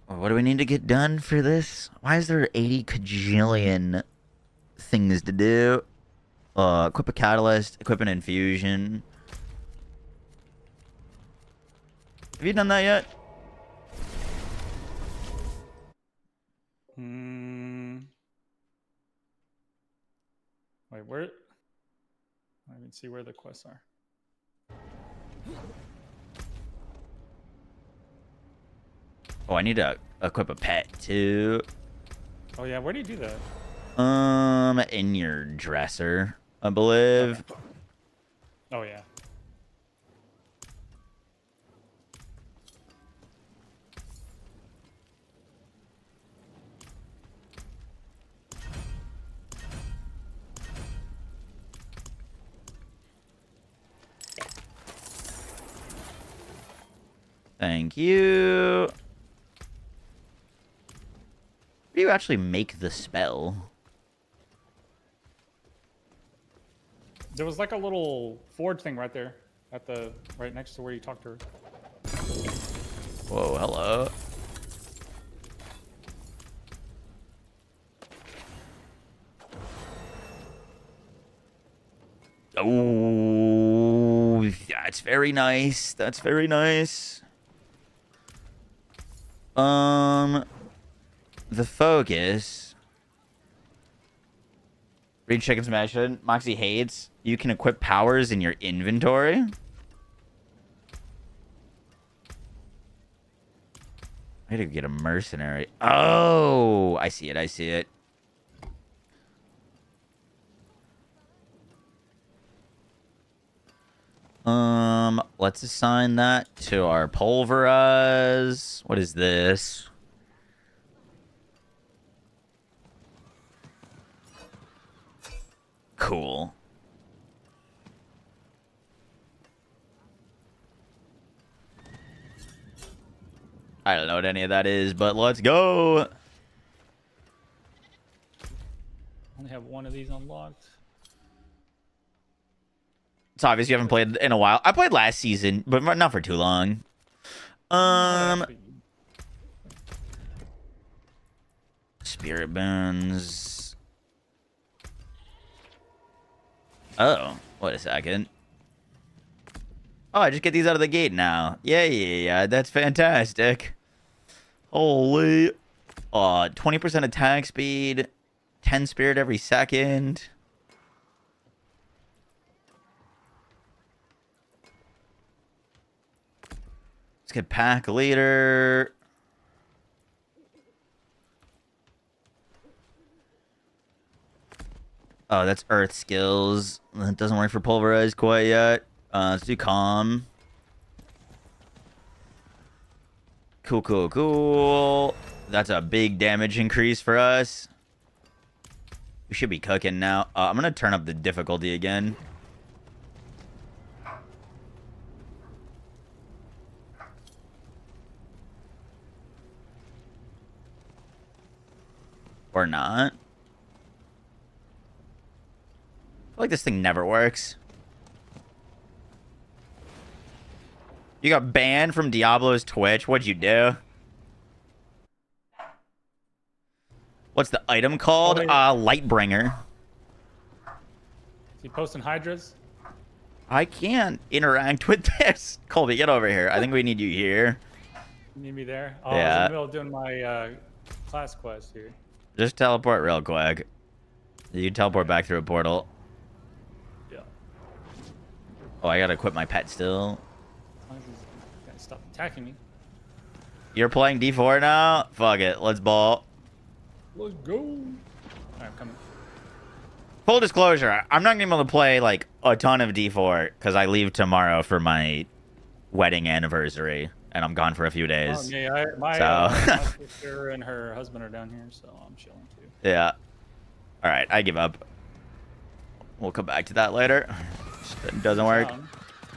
What do we need to get done for this? Why is there 80 kajillion things to do? Equip a catalyst, equip an infusion. Have you done that yet? Wait, where? I can see where the quests are. Oh, I need to equip a pet too. Oh yeah, where do you do that? In your dresser, I believe. Okay. Oh yeah. Thank you. Where do you actually make the spell? There was like a little forge thing right there, at the right next to where you talked to her. Whoa, hello. Oh, that's very nice. That's very nice. The focus. Read Chicken Smash. Moxie hates. You can equip powers in your inventory. I gotta get a mercenary. Oh, I see it. I see it. Let's assign that to our pulverize. What is this? Cool. I don't know what any of that is, but let's go. Only have one of these unlocked. It's obvious you haven't played in a while. I played last season, but not for too long. Spirit bones. Oh, wait a second. Oh, I just get these out of the gate now. Yeah. That's fantastic. Holy. 20% attack speed. 10 spirit every second. Let's get pack leader. Oh, that's earth skills. That doesn't work for pulverize quite yet. Let's do calm. Cool. That's a big damage increase for us. We should be cooking now. I'm gonna turn up the difficulty again. Or not. I feel like this thing never works. You got banned from Diablo's Twitch. What'd you do? What's the item called? Lightbringer. Is he posting Hydras? I can't interact with this. Colby, get over here. I think we need you here. You need me there? Oh, Yeah. I was in the middle of doing my class quest here. Just teleport real quick. You can teleport back through a portal. Yeah. Oh, I gotta equip my pet still. As long as he's gotta stop attacking me. You're playing D4 now? Fuck it. Let's ball. Let's go. Alright, I'm coming. Full disclosure, I'm not gonna be able to play like a ton of D4 because I leave tomorrow for my wedding anniversary and I'm gone for a few days. Oh, yeah, my sister and her husband are down here, so I'm chilling too. Yeah. All right, I give up. We'll come back to that later. It doesn't work.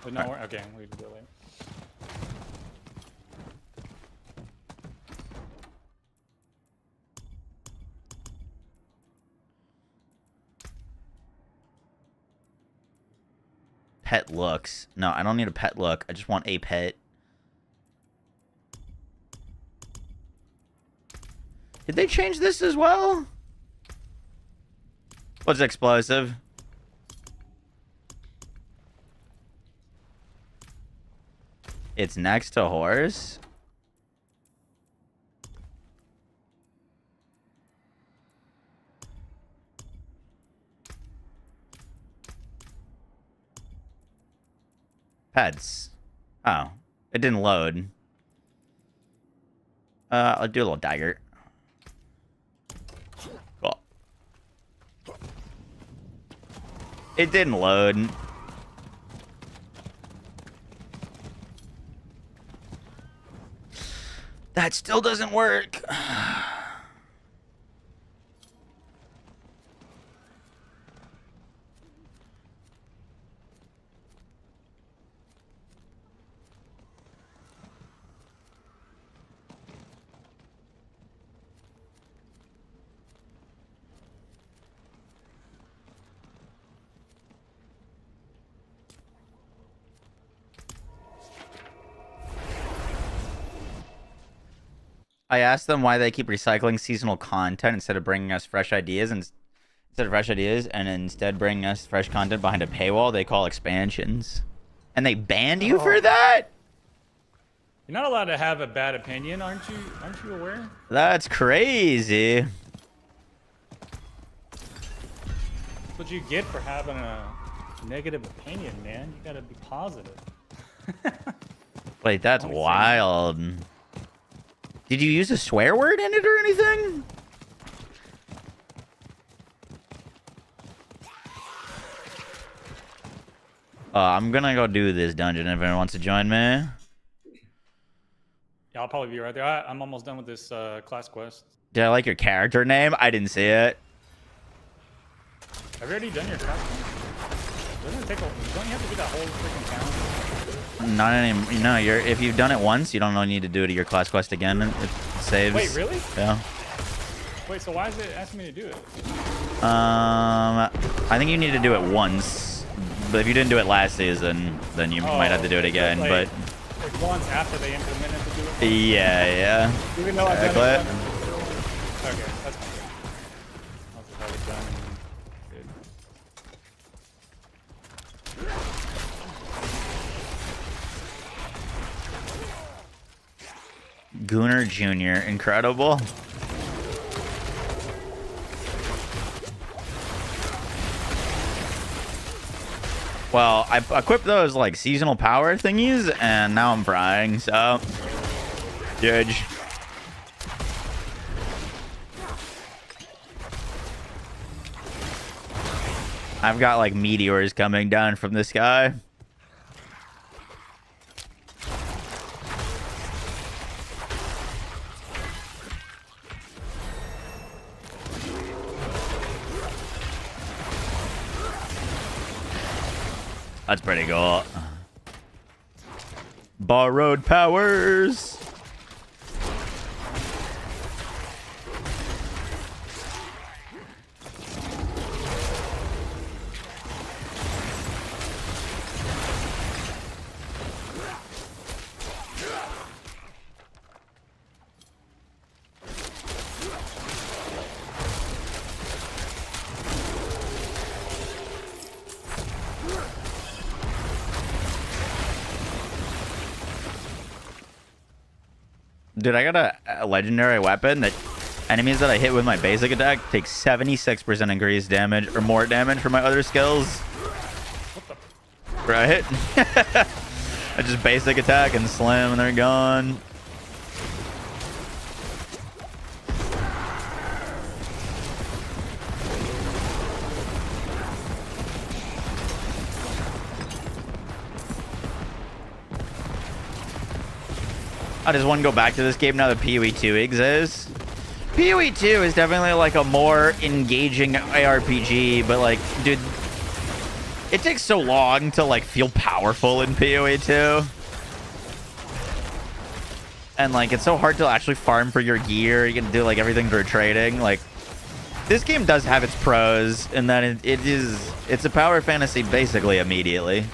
Would not work? Okay, we can do it later. Pet looks. No, I don't need a pet look. I just want a pet. Did they change this as well? What's explosive? It's next to horse. Pets. Oh, it didn't load. I'll do a little dagger. Cool. It didn't load. That still doesn't work. I asked them why they keep recycling seasonal content instead of bringing us fresh ideas and instead bringing us fresh content behind a paywall they call expansions. And they banned you for that? You're not allowed to have a bad opinion, aren't you? Aren't you aware? That's crazy. That's what you get for having a negative opinion, man. You gotta be positive. Wait, that's wild. Did you use a swear word in it or anything? I'm gonna go do this dungeon if anyone wants to join me. Yeah, I'll probably be right there. I'm almost done with this class quest. Did I like your character name? I didn't see it. Have you already done your class quest? Doesn't it take a... Don't you have to do that whole freaking town? Not any. No, if you've done it once, you don't need to do it to your class quest again. It saves. Wait, really? Yeah. Wait, so why is it asking me to do it? I think you need to do it once, but if you didn't do it last season, then you might have to do it again. Like once after they implemented to do it. Yeah. Even though I've done it. Okay, that's fine. Once if I was done. Gooner Jr. Incredible. Well, I equipped those like seasonal power thingies, and now I'm frying, so judge. I've got like meteors coming down from the sky. That's pretty cool. Borrowed powers. Dude, I got a legendary weapon that enemies that I hit with my basic attack take 76% increased damage or more damage from my other skills. Right? I just basic attack and slam and they're gone. I just want to go back to this game now that PoE 2 exists. PoE 2 is definitely like a more engaging ARPG, but like, dude, it takes so long to like feel powerful in PoE 2. And like, it's so hard to actually farm for your gear. You can do like everything through trading. Like, this game does have its pros, and then it's a power fantasy basically immediately.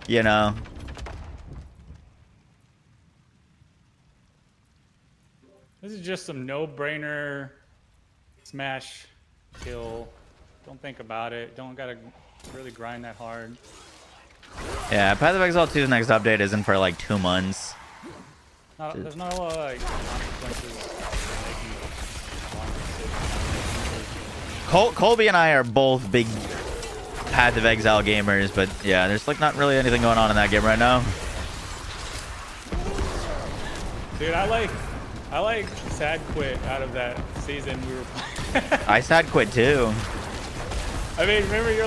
You know? This is just some no-brainer smash kill. Don't think about it. Don't gotta really grind that hard. Yeah, Path of Exile 2's next update isn't for like 2 months. There's not a lot of like consequences for making long decisions. Colby and I are both big Path of Exile gamers, but yeah, there's like not really anything going on in that game right now. Dude, I like sad quit out of that season we were playing. I sad quit too. I mean, remember I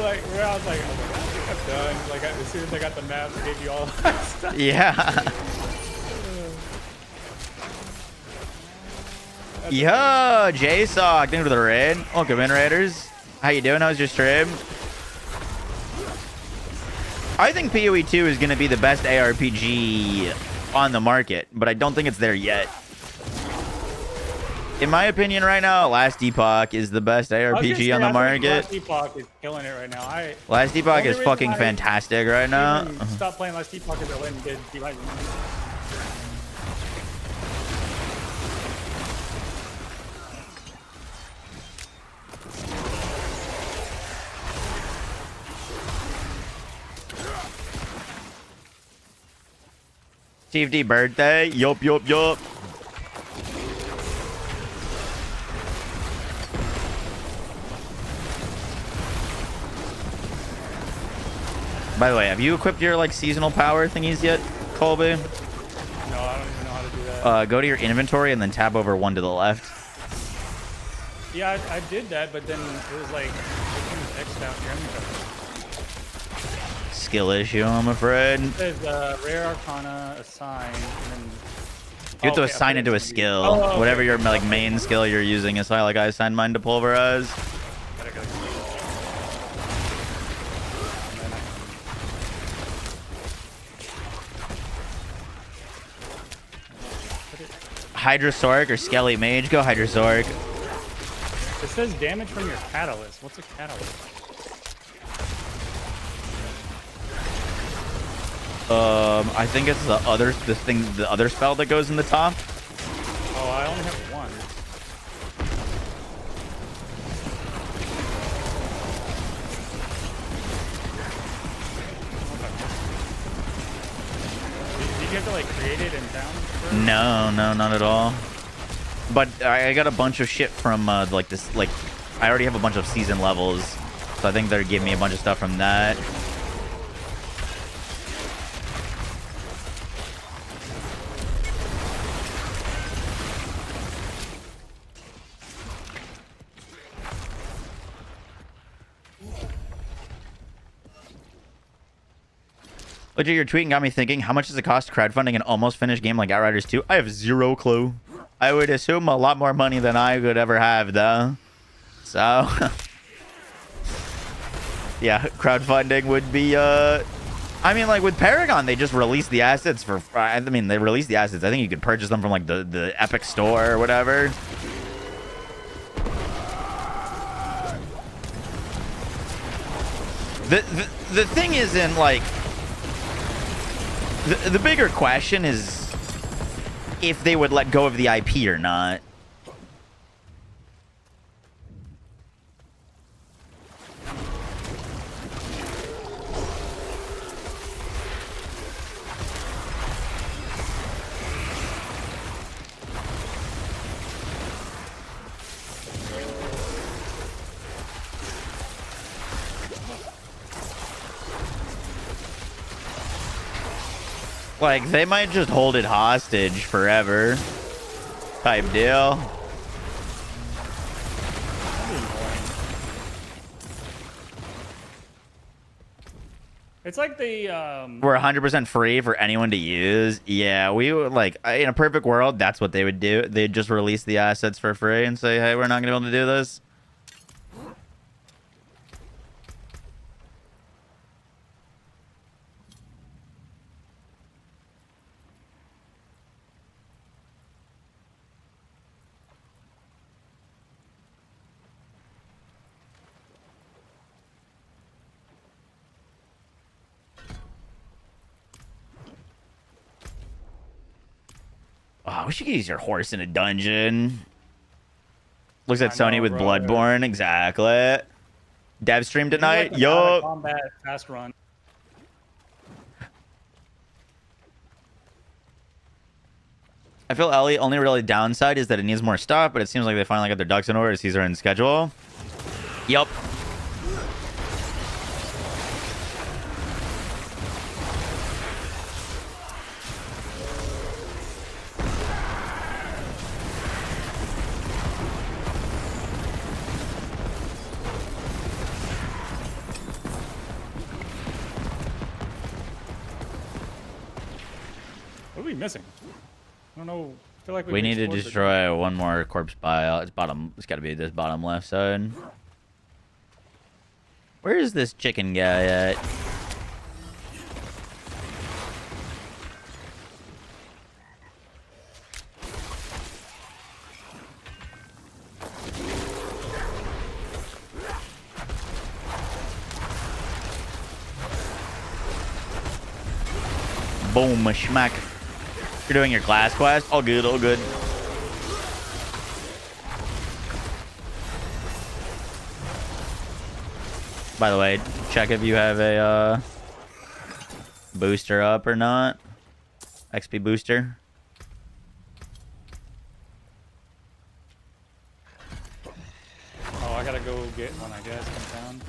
was like, I think I'm done. Like, as soon as I got the map, I gave you all that stuff. Yeah. Yo, J-Sock, thank you for the raid. Welcome in, Raiders. How you doing? How's your stream? I think PoE 2 is going to be the best ARPG on the market, but I don't think it's there yet. In my opinion right now, Last Epoch is the best ARPG on the market. Last Epoch is killing it right now. Last Epoch is fucking fantastic right now. Stop playing Last Epoch because I went and did Diablo. TFD birthday. Yup. By the way, have you equipped your like seasonal power thingies yet, Colby? No, I don't even know how to do that. Go to your inventory and then tab over one to the left. Yeah, I did that, but then it was like it X'd out your inventory. Skill issue, I'm afraid. It says rare arcana assign, and then You have to assign it to a skill. Oh, okay. Whatever your like main skill you're using is like I assigned mine to pulverize. Hydrosauric or Skelly Mage? Go Hydrosauric. It says damage from your catalyst. What's a catalyst? I think it's the other spell that goes in the top. Oh, I only have one. Did you have to like create it in town? No, not at all. But I got a bunch of shit from like this. Like I already have a bunch of season levels, so I think they're giving me a bunch of stuff from that. Legit, your tweet got me thinking, how much does it cost crowdfunding an almost finished game like Outriders 2? I have zero clue. I would assume a lot more money than I could ever have, though. So, yeah, crowdfunding would be, I mean, like, with Paragon, they just released the assets for, I mean, they released the assets. I think you could purchase them from, like, the Epic Store or whatever. The thing isn't, like, the bigger question is if they would let go of the IP or not. Like, they might just hold it hostage forever. Type deal. That'd be annoying. It's like the We're 100% free for anyone to use. Yeah, we would, like, in a perfect world, that's what they would do. They'd just release the assets for free and say, hey, we're not going to be able to do this. Oh, I wish you could use your horse in a dungeon. Looks at I Sony know, with bro. Bloodborne. Exactly. Dev stream tonight. Like Yup. combat fast run. I feel Ellie only really downside is that it needs more stuff, but it seems like they finally got their ducks in order. Caesar in schedule. Yup. What are we missing? I don't know. I feel like We need to explored the- destroy one more corpse pile. It's bottom. It's got to be this bottom left side. Where is this chicken guy at? Boom, schmack. You're doing your class quest? All good, all good. By the way, check if you have a booster up or not. XP booster. Oh, I gotta go get one, I guess, in town.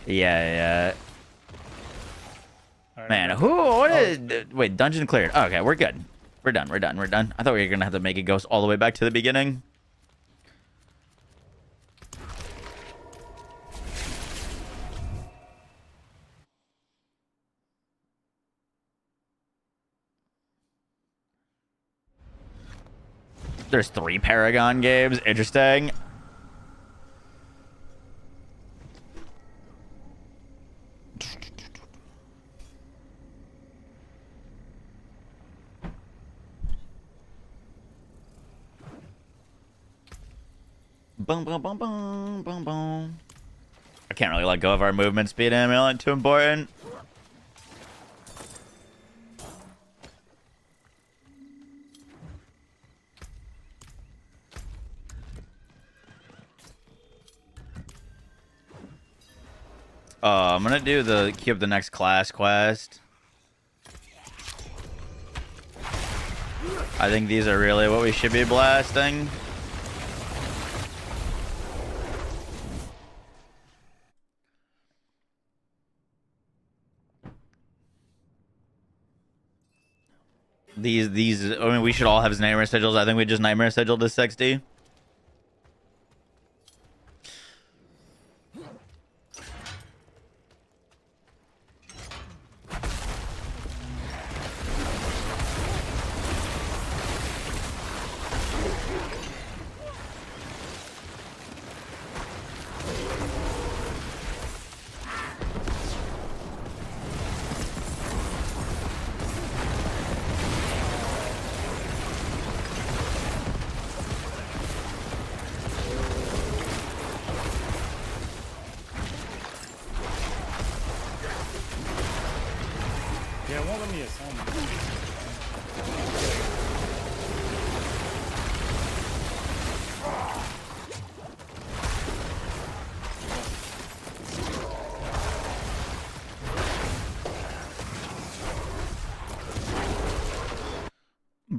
Yeah. All right, Man, I'm who? What is? Wait, dungeon cleared. Oh, okay, we're good. We're done. I thought we were gonna have to make it go all the way back to the beginning. There's 3 Paragon games. Interesting. Boom, boom, boom, boom, boom, boom. I can't really let go of our movement speed amulet. Too important. I'm gonna do the queue up the next class quest. I think these are really what we should be blasting. These. I mean, we should all have nightmare sigils. I think we just nightmare sigil to 60. Yeah, it won't let me assign.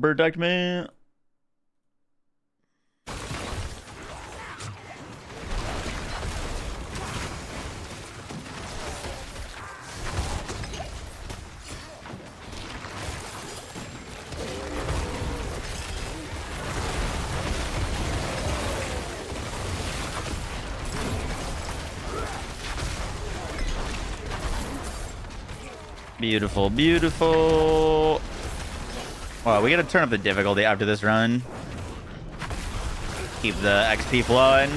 Protect me. Beautiful, beautiful. Well, we gotta turn up the difficulty after this run. Keep the XP flowing.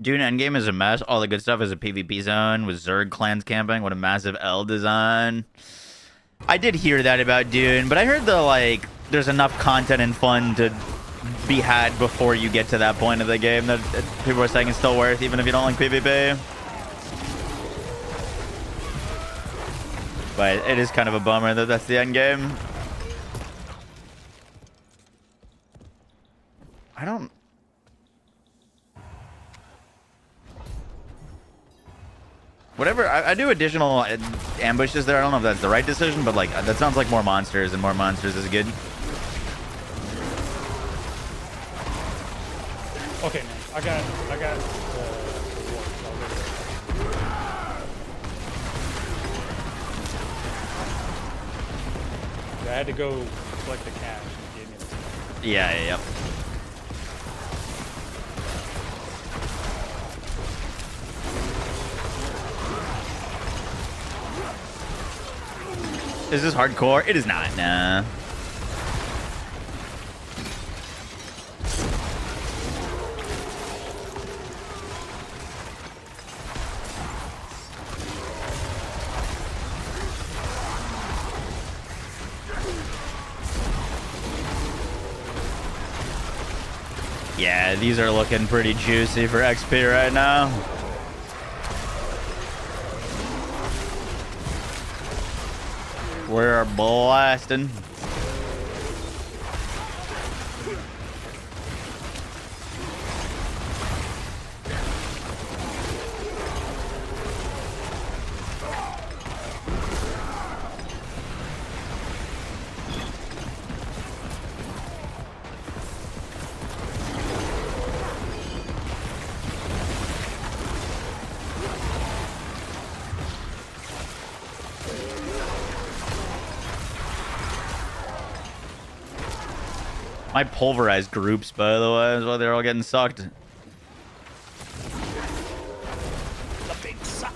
Dune Endgame is a mess. All the good stuff is a PvP zone with Zerg clans camping. What a massive L design. I did hear that about Dune, but I heard there's enough content and fun to be had before you get to that point of the game that people are saying it's still worth, even if you don't like PvP. But it is kind of a bummer that that's the end game. I don't... Whatever, I do additional ambushes there. I don't know if that's the right decision, but like that sounds like more monsters, and more monsters is good. Okay, man. I got the wards already. I had to go collect the cash. And gave me the Yeah. Is this hardcore? It is not, nah. Yeah, these are looking pretty juicy for XP right now. We're blasting. My pulverized groups, by the way, is why they're all getting sucked. The big suck.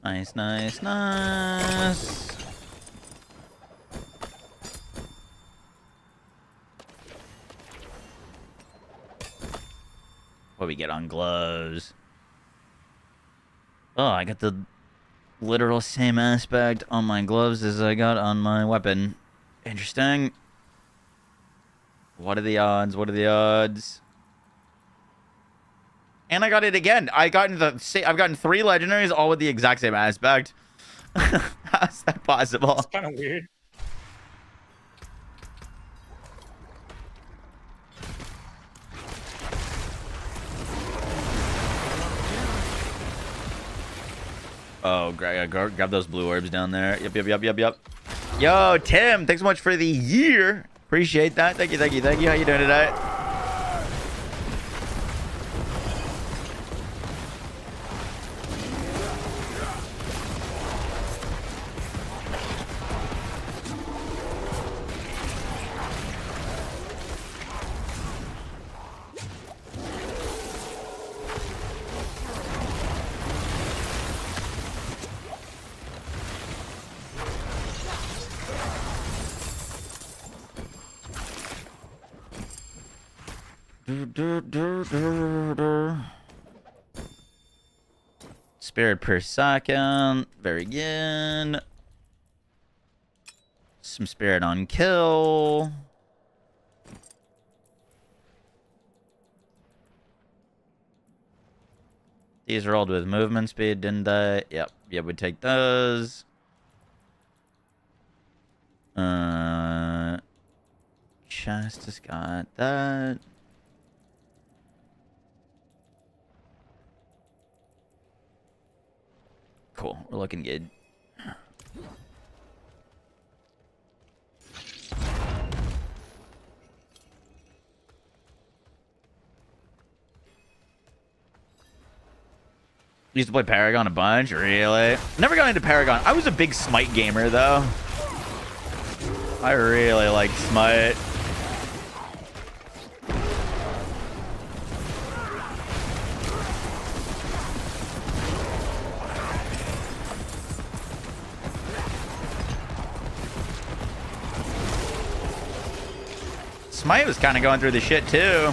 Nice, nice, nice. What we get on gloves? Oh, I got the literal same aspect on my gloves as I got on my weapon. Interesting. What are the odds? What are the odds? And I got it again. I've gotten 3 legendaries, all with the exact same aspect. How's that possible? It's kind of weird. Oh, grab those blue orbs down there. Yep. Yo, Tim, thanks so much for the year. Appreciate that. Thank you. How you doing today? Spirit per second. Very good. Some spirit on kill. These rolled with movement speed, didn't they? Yep. Yep, we take those. Chest has got that. Cool. We're looking good. Used to play Paragon a bunch, really? Never got into Paragon. I was a big Smite gamer, though. I really liked Smite. Smite was kind of going through the shit, too.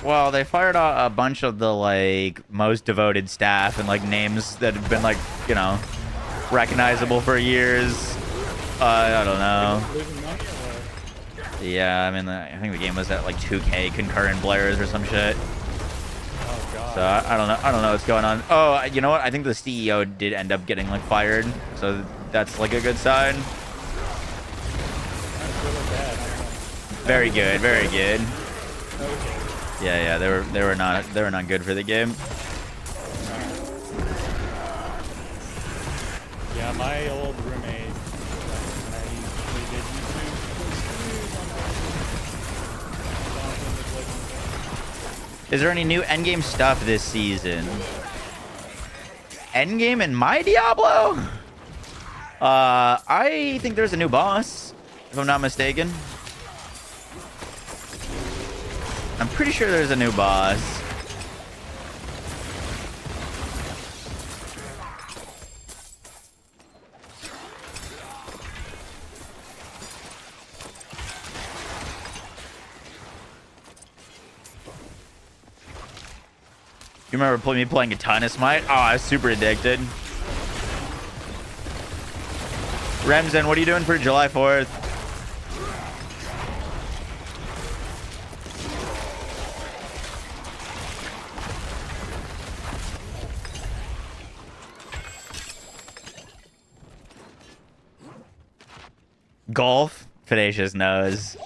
Well, they fired out a bunch of the, like, most devoted staff and, like, names that have been, like, you know, recognizable for years. I don't know. Yeah, I mean, I think the game was at, like, 2K concurrent players or some shit. Oh, God. So, I don't know. I don't know what's going on. Oh, you know what? I think the CEO did end up getting, like, fired. So, that's, like, a good sign. That's really bad. Very good. Very good. Okay. Yeah, they were not good for the game. Yeah, my old roommate. We did Is there any new endgame stuff this season? Endgame in my Diablo? I think there's a new boss, if I'm not mistaken. I'm pretty sure there's a new boss. You remember me playing a ton of Smite? Oh, I was super addicted. Remzen, what are you doing for July 4th? Golf? Fidacious knows.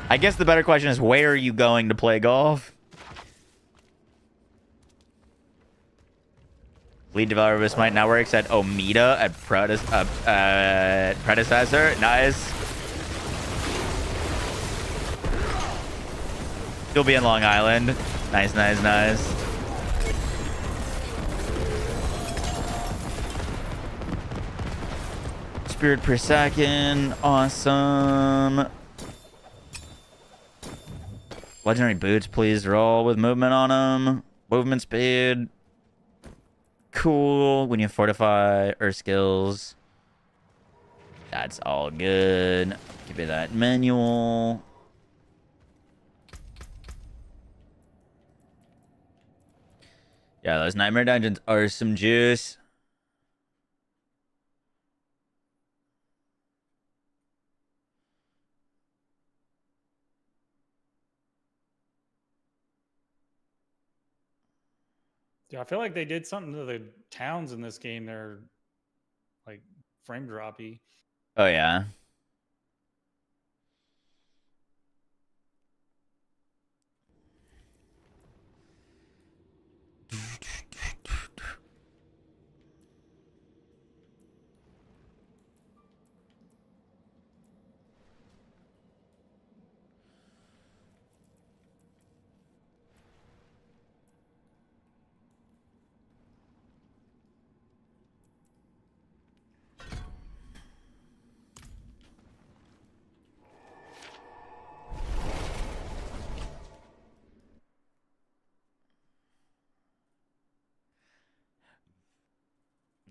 I guess the better question is, where are you going to play golf? Lead developer of Smite now works at Omida at Predecessor. Nice. He'll be in Long Island. Nice, nice, nice. Spirit per second. Awesome. Legendary boots, please roll with movement on them. Movement speed. Cool. When you fortify Earth skills. That's all good. Give me that manual. Yeah, those Nightmare Dungeons are some juice. Yeah, I feel like they did something to the towns in this game. They're like frame droppy. Oh, yeah.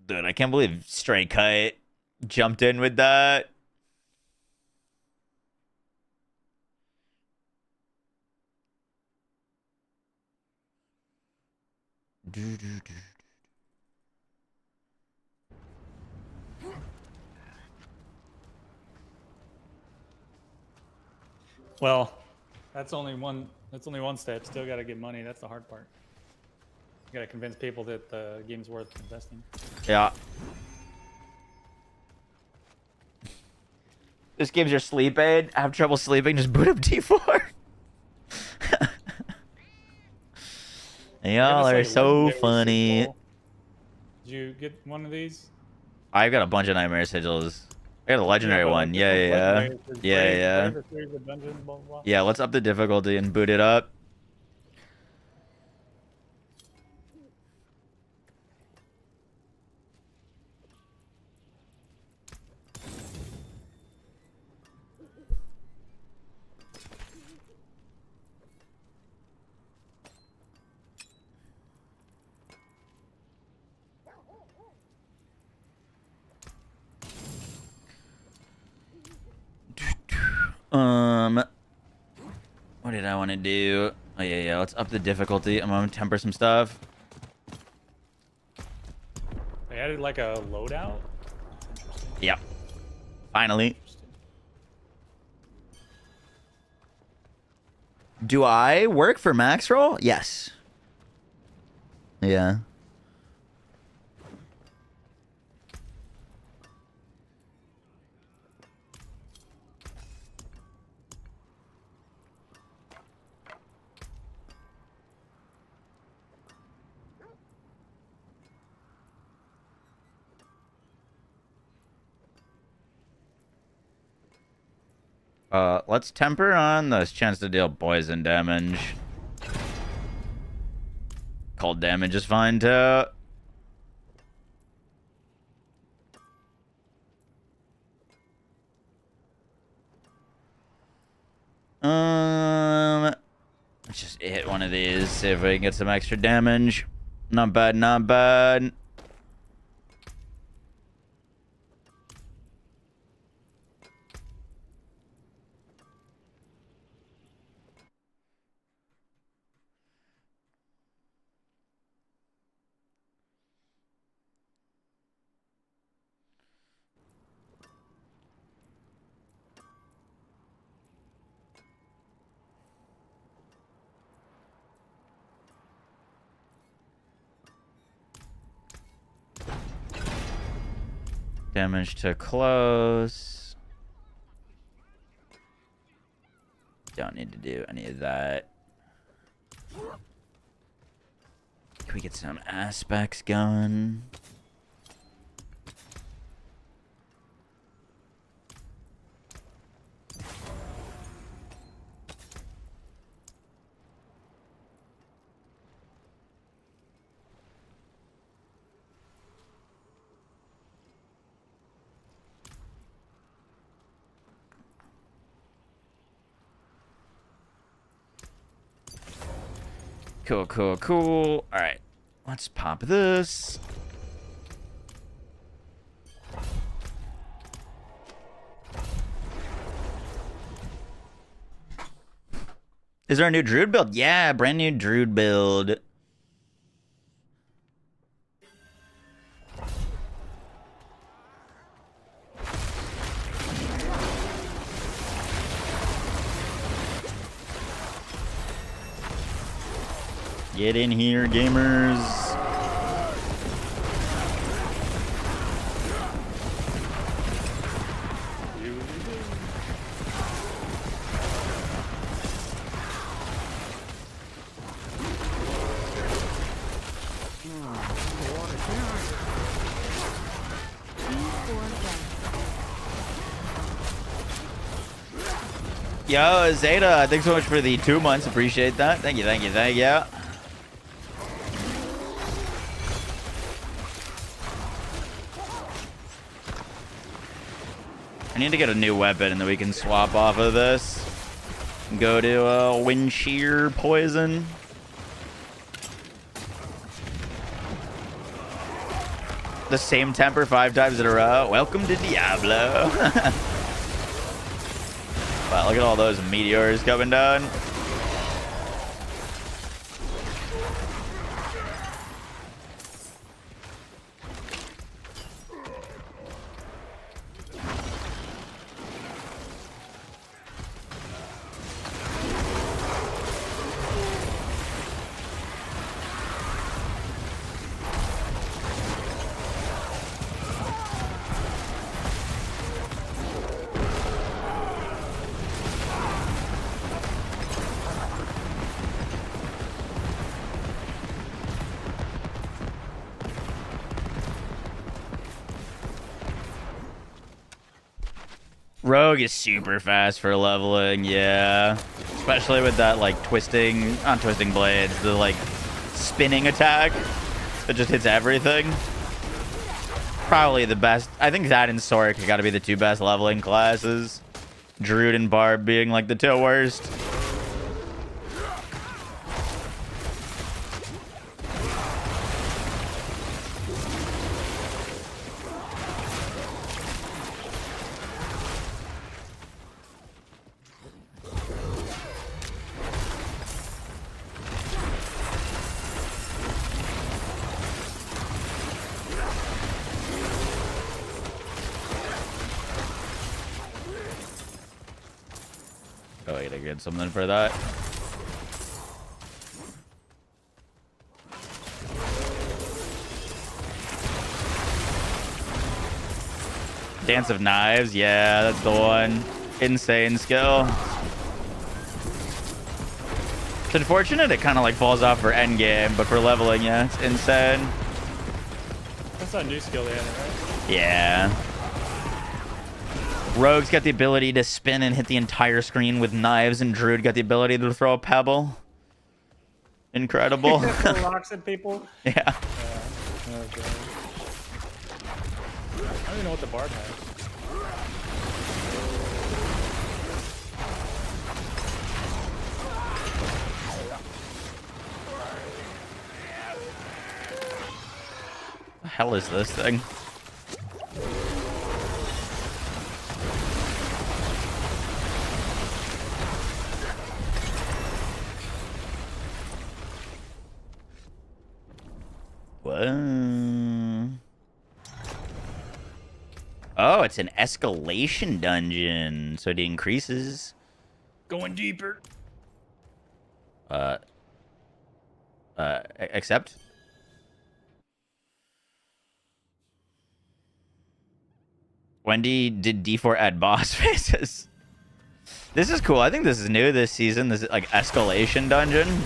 Dude, I can't believe Stray Kite jumped in with that. Well, that's only one. That's only one step. Still got to get money. That's the hard part. You got to convince people that the game's worth investing. Yeah. This game's your sleep aid. Have trouble sleeping? Just boot up T4. Y'all are so funny. Did you get one of these? I've got a bunch of Nightmare Sigils. I got a legendary one. Yeah. Yeah, let's up the difficulty and boot it up. What did I want to do? Oh yeah, let's up the difficulty. I'm gonna temper some stuff. They added like a loadout. Yep. Finally. Do I work for Max Roll? Yes. Yeah. Let's temper on this chance to deal poison damage. Cold damage is fine too. Let's just hit one of these, see if we can get some extra damage. Not bad, not bad. Damage to close. Don't need to do any of that. Can we get some aspects going? Cool, cool, cool. All right, let's pop this. Is there a new Druid build? Yeah, brand new Druid build. Get in here, gamers. Yo, Zeta, thanks so much for the 2 months. Appreciate that. Thank you, thank you, thank you. I need to get a new weapon and then we can swap off of this. Go to wind shear poison. The same temper 5 times in a row. Welcome to Diablo. Wow, look at all those meteors coming down. Rogue is super fast for leveling, yeah. Especially with that, like, not twisting blades, the, like, spinning attack that just hits everything. Probably the best. I think that and Sork got to be the two best leveling classes. Druid and Barb being, like, the two worst. Oh, I gotta get something for that. Dance of Knives, yeah, that's the one. Insane skill. It's unfortunate it kind of like falls off for endgame, but for leveling, yeah, it's insane. That's a new skill they added, right? Yeah. Rogue's got the ability to spin and hit the entire screen with knives, and Druid got the ability to throw a pebble. Incredible. Throw rocks at people. Yeah. Okay. I don't even know what the barb has. The hell is this thing? Whoa. Oh, it's an Escalation Dungeon, so it increases. Going deeper. Accept? Wendy did D4 add boss faces. This is cool. I think this is new this season. This is like Escalation Dungeon.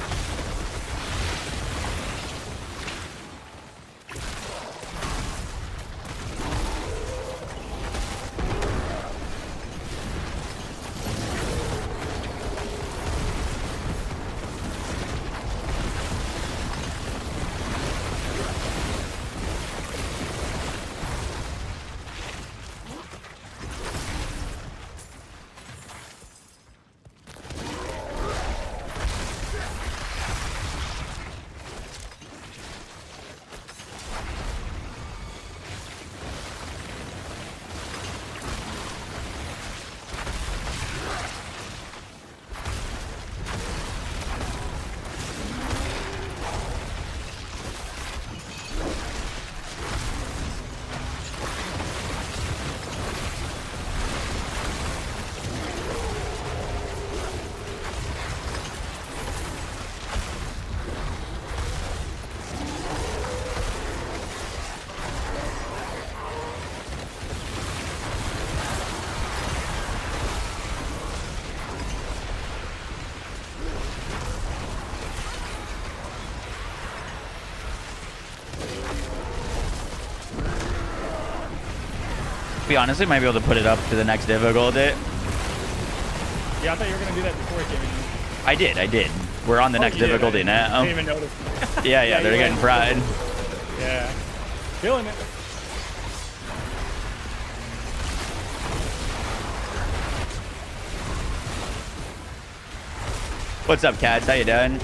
We honestly might be able to put it up to the next difficulty. Yeah, I thought you were gonna do that before it came in. I did. We're on the next difficulty now. I didn't even notice. Yeah, they're getting fried. Yeah. Feeling it. What's up, cats? How you doing?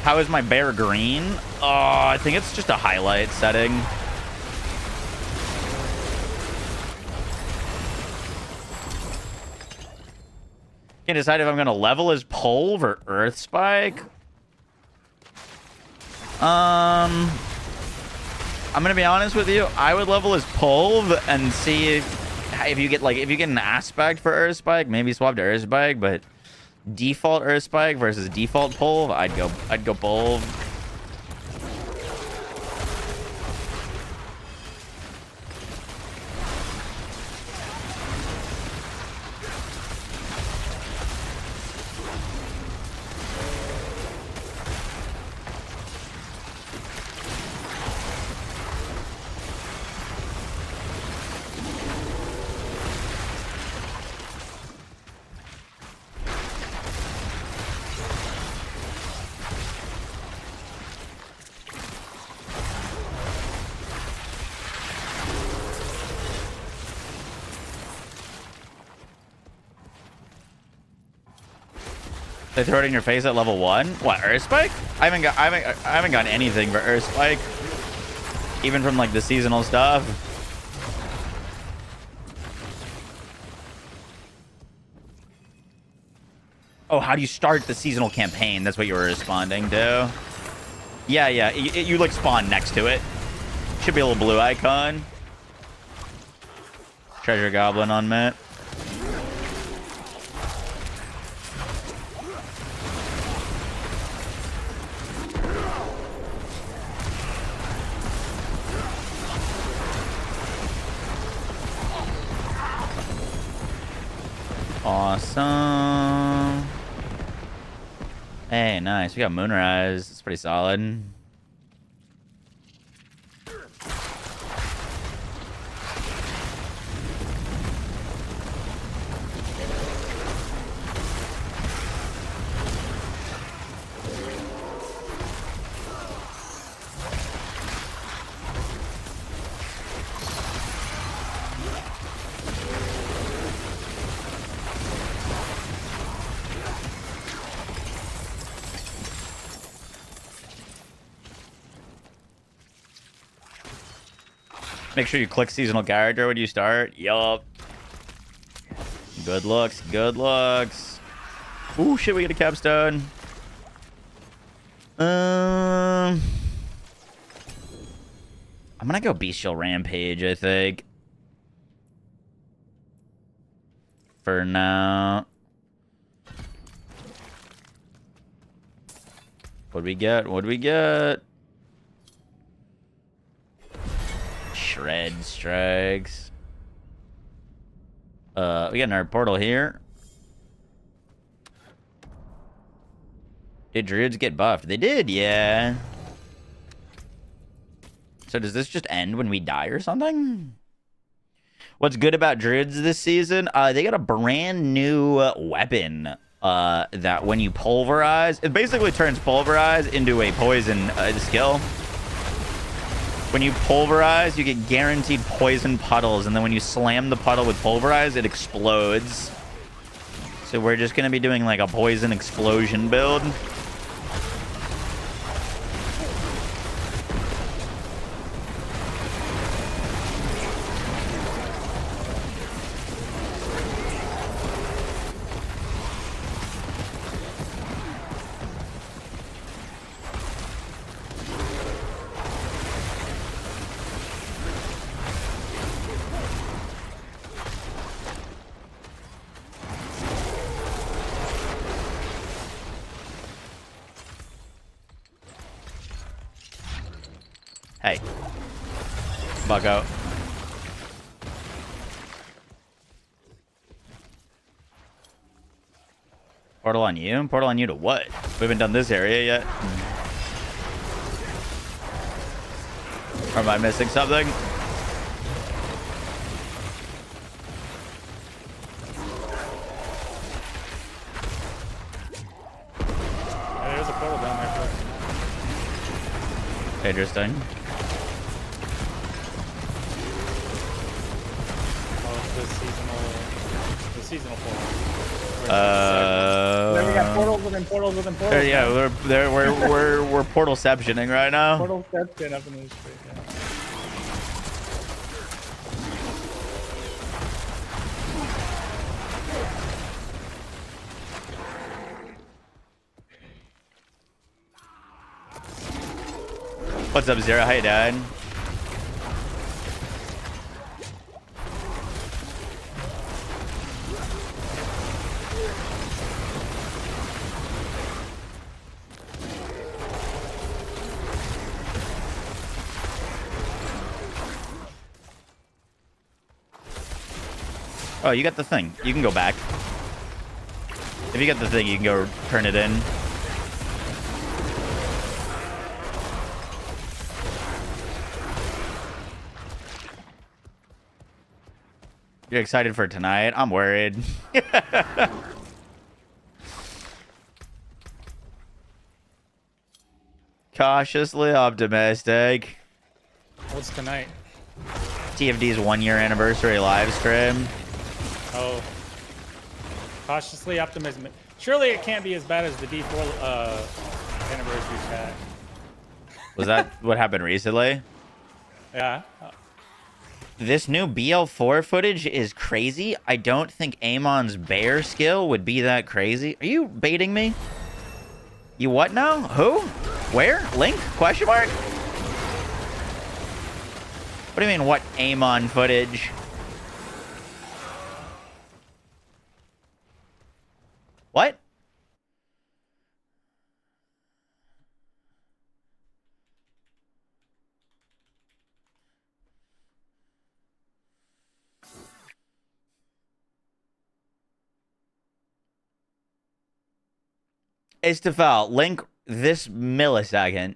How is my bear green? Oh, I think it's just a highlight setting. Can't decide if I'm gonna level as Pulve or Earth Spike. I'm gonna be honest with you. I would level as Pulve and see if you get an aspect for Earth Spike, maybe swap to Earth Spike, but default Earth Spike versus default Pulve, I'd go Pulve. They throw it in your face at level 1? What, Earth Spike? I haven't gotten anything for Earth Spike. Even from like the seasonal stuff. Oh, how do you start the seasonal campaign? That's what you were responding to. Yeah, yeah. You like spawn next to it. Should be a little blue icon. Treasure Goblin on Matt. Awesome. Hey, nice. We got Moonrise. It's pretty solid. Make sure you click seasonal character when you start. Yup. Good looks. Good looks. Ooh, shit, we get a capstone. I'm gonna go Bestial Rampage, I think. For now. What'd we get? What'd we get? Shred strikes. We got another portal here. Did druids get buffed? They did, yeah. So does this just end when we die or something? What's good about druids this season? They got a brand new weapon that when you pulverize, it basically turns pulverize into a poison skill. When you pulverize, you get guaranteed poison puddles, and then when you slam the puddle with pulverize, it explodes. So we're just gonna be doing like a poison explosion build. Hey. Bucko. Portal on you? Portal on you to what? We haven't done this area yet. Or am I missing something? Hey, there's a portal down there. Interesting. The seasonal portal. Then we got portals within portals within portals. Yeah, we're portalceptioning right now. Portalception up in the street. Yeah. What's up, Zero? How you doing? Oh, you got the thing. You can go back. If you got the thing, you can go turn it in. You're excited for tonight? I'm worried. Cautiously optimistic. What's tonight? TFD's 1-year anniversary live stream. Oh. Cautiously optimistic. Surely it can't be as bad as the D4 anniversary chat. Was that what happened recently? Yeah. This new BL4 footage is crazy. I don't think Amon's bear skill would be that crazy. Are you baiting me? You what now? Who? Where? Link? Question mark? What do you mean, what Amon footage? What? Istafel, link this millisecond.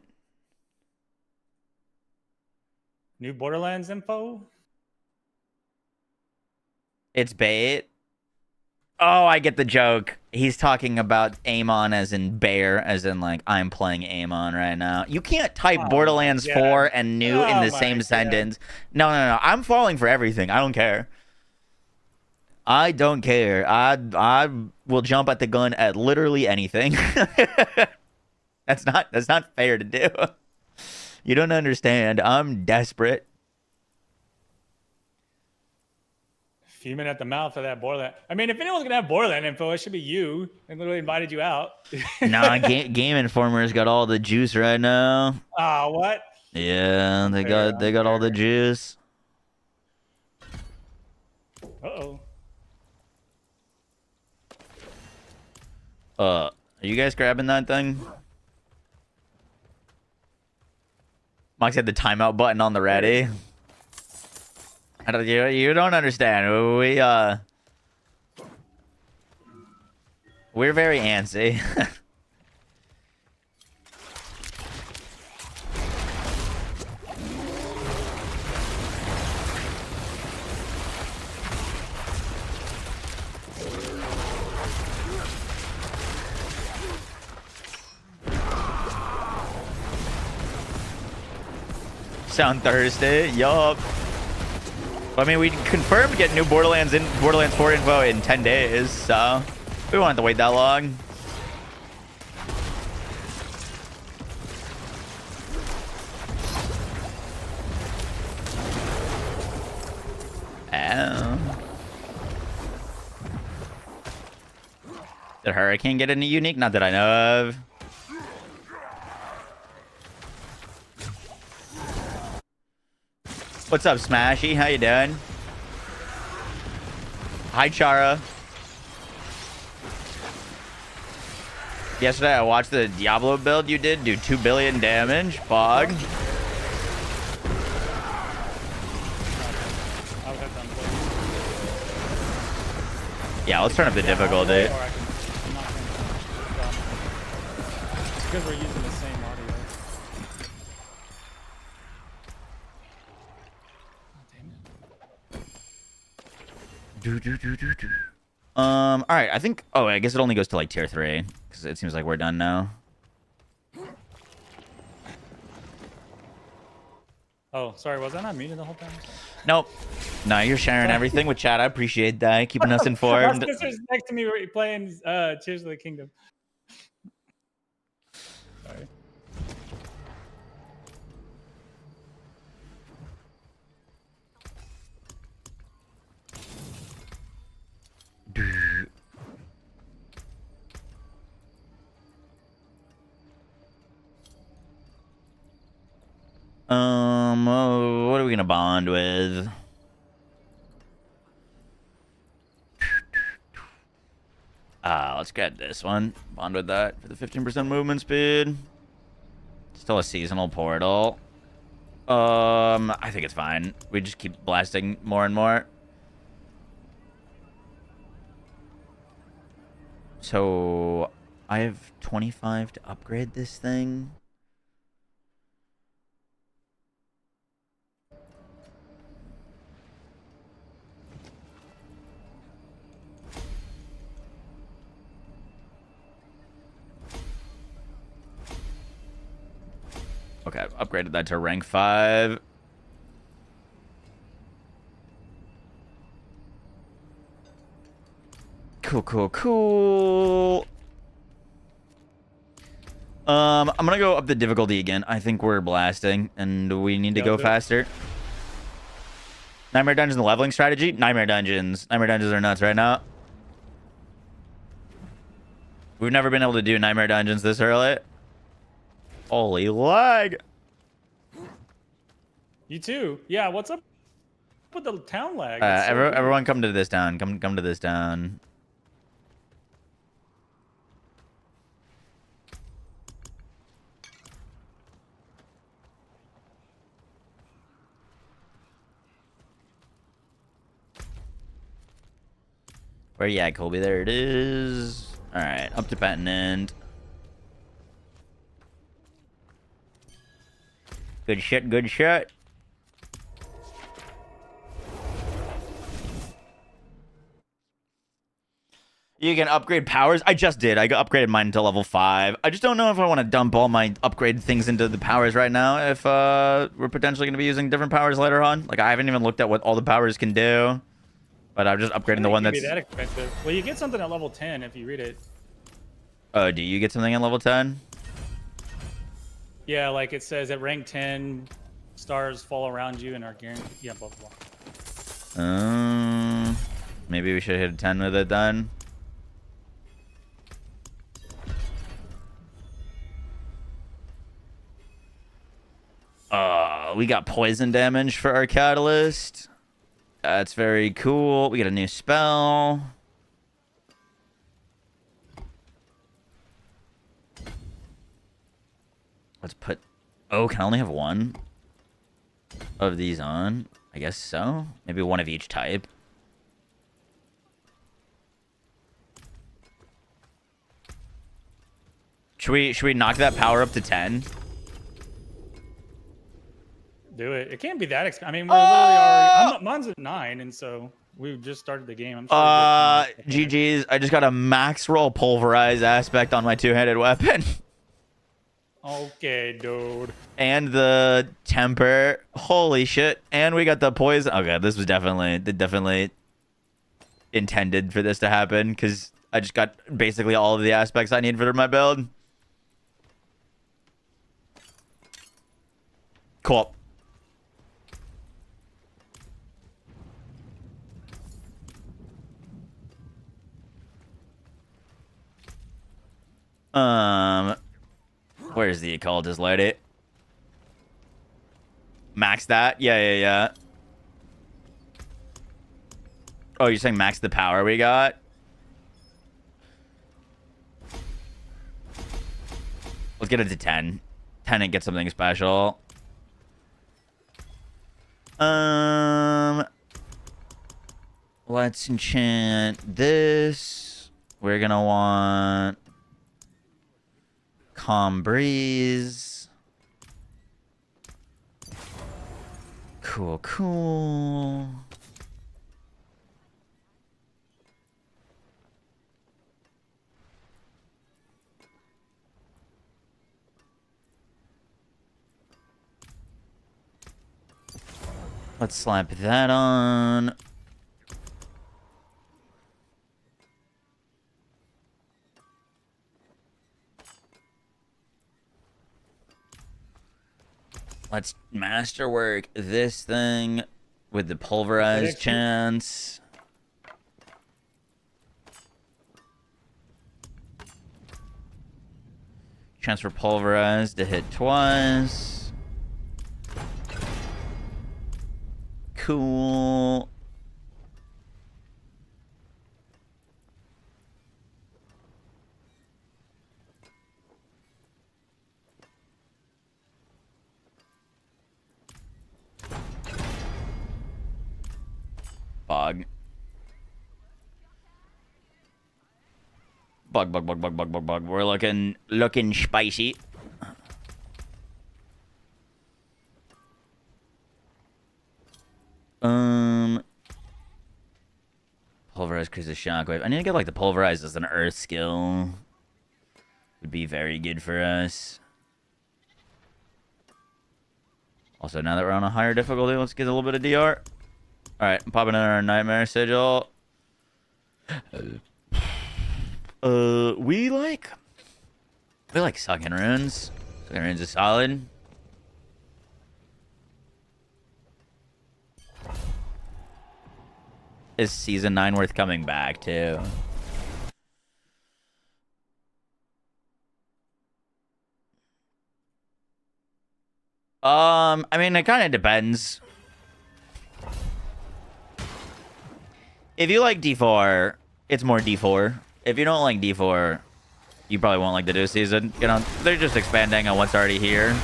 New Borderlands info? It's bait. Oh, I get the joke. He's talking about Amon as in bear, as in like, I'm playing Amon right now. You can't type Borderlands 4 and new in the same sentence. No, no, no. I'm falling for everything. I don't care. I don't care. I will jump at the gun at literally anything. That's not fair to do. You don't understand. I'm desperate. Fuming at the mouth for that Borderland. I mean, if anyone's gonna have Borderland info, it should be you. I literally invited you out. Nah, Game Informer's got all the juice right now. Ah, what? Yeah, they got all the juice. Uh-oh. Are you guys grabbing that thing? Mox had the timeout button on the ready. You don't understand. We're very antsy. Sound thirsty? Yup. I mean, we confirmed getting new Borderlands 4 info in 10 days, so we won't have to wait that long. Oh. Did Hurricane get any unique? Not that I know of. What's up, Smashy? How you doing? Hi, Chara. Yesterday, I watched the Diablo build you did do 2 billion damage. Fog. Yeah, let's turn up the difficulty. Because we're using the same audio. All right, I think. Oh, I guess it only goes to like tier 3 because it seems like we're done now. Oh, sorry, was I not muted the whole time? Nope. No, you're sharing everything with chat. I appreciate that. Keeping us informed. My sister's next to me playing Tears of the Kingdom. Sorry. What are we gonna bond with? Let's get this one. Bond with that for the 15% movement speed. Still a seasonal portal. I think it's fine. We just keep blasting more and more. So I have 25 to upgrade this thing. Okay, I've upgraded that to rank 5. Cool. I'm gonna go up the difficulty again. I think we're blasting, and we need to go faster. Nightmare Dungeons leveling strategy? Nightmare Dungeons. Nightmare Dungeons are nuts right now. We've never been able to do Nightmare Dungeons this early. Holy lag. You too. Yeah, what's up with the town lag? Everyone come to this town. Come to this town. Where you at, Colby? There it is. All right, up to Patent. Good shit, good shit. You can upgrade powers. I just did. I upgraded mine to level 5. I just don't know if I want to dump all my upgrade things into the powers right now. If we're potentially going to be using different powers later on. Like, I haven't even looked at what all the powers can do. But I'm just upgrading the one that's... that expensive. Well, you get something at level 10 if you read it. Oh, do you get something at level 10? Yeah, like it says at rank 10, stars fall around you and are guaranteed. Yeah, blah, blah, blah. Maybe we should hit a 10 with it then. We got poison damage for our catalyst. That's very cool. We get a new spell. Let's put... Oh, can I only have one of these on? I guess so. Maybe one of each type. Should we knock that power up to 10? Do it. It can't be that expensive. I mean, we're literally already... mine's at 9, and so we just started the game. I'm sure GG's. I just got a max roll pulverize aspect on my two-handed weapon. Okay, dude. And the temper. Holy shit. And we got the poison. Okay, this was definitely intended for this to happen, because I just got basically all of the aspects I need for my build. Cool. Where's the occultist lady? Max that? Yeah. Oh, you're saying max the power we got? Let's get it to 10. 10 and get something special. Let's enchant this. We're gonna want Calm Breeze. Cool. Let's slap that on. Let's masterwork this thing with the pulverized chance. Chance for pulverized to hit twice. Cool. Bug. Bug. We're looking spicy. Pulverize cruises shockwave. I need to get like the pulverize as an earth skill. Would be very good for us. Also, now that we're on a higher difficulty, let's get a little bit of DR. Alright, I'm popping in our nightmare sigil. We like We like sucking runes. Sucking runes is solid. Is season 9 worth coming back to? I mean, it kind of depends. If you like D4, it's more D4. If you don't like D4, you probably won't like the new season. You know, they're just expanding on what's already here.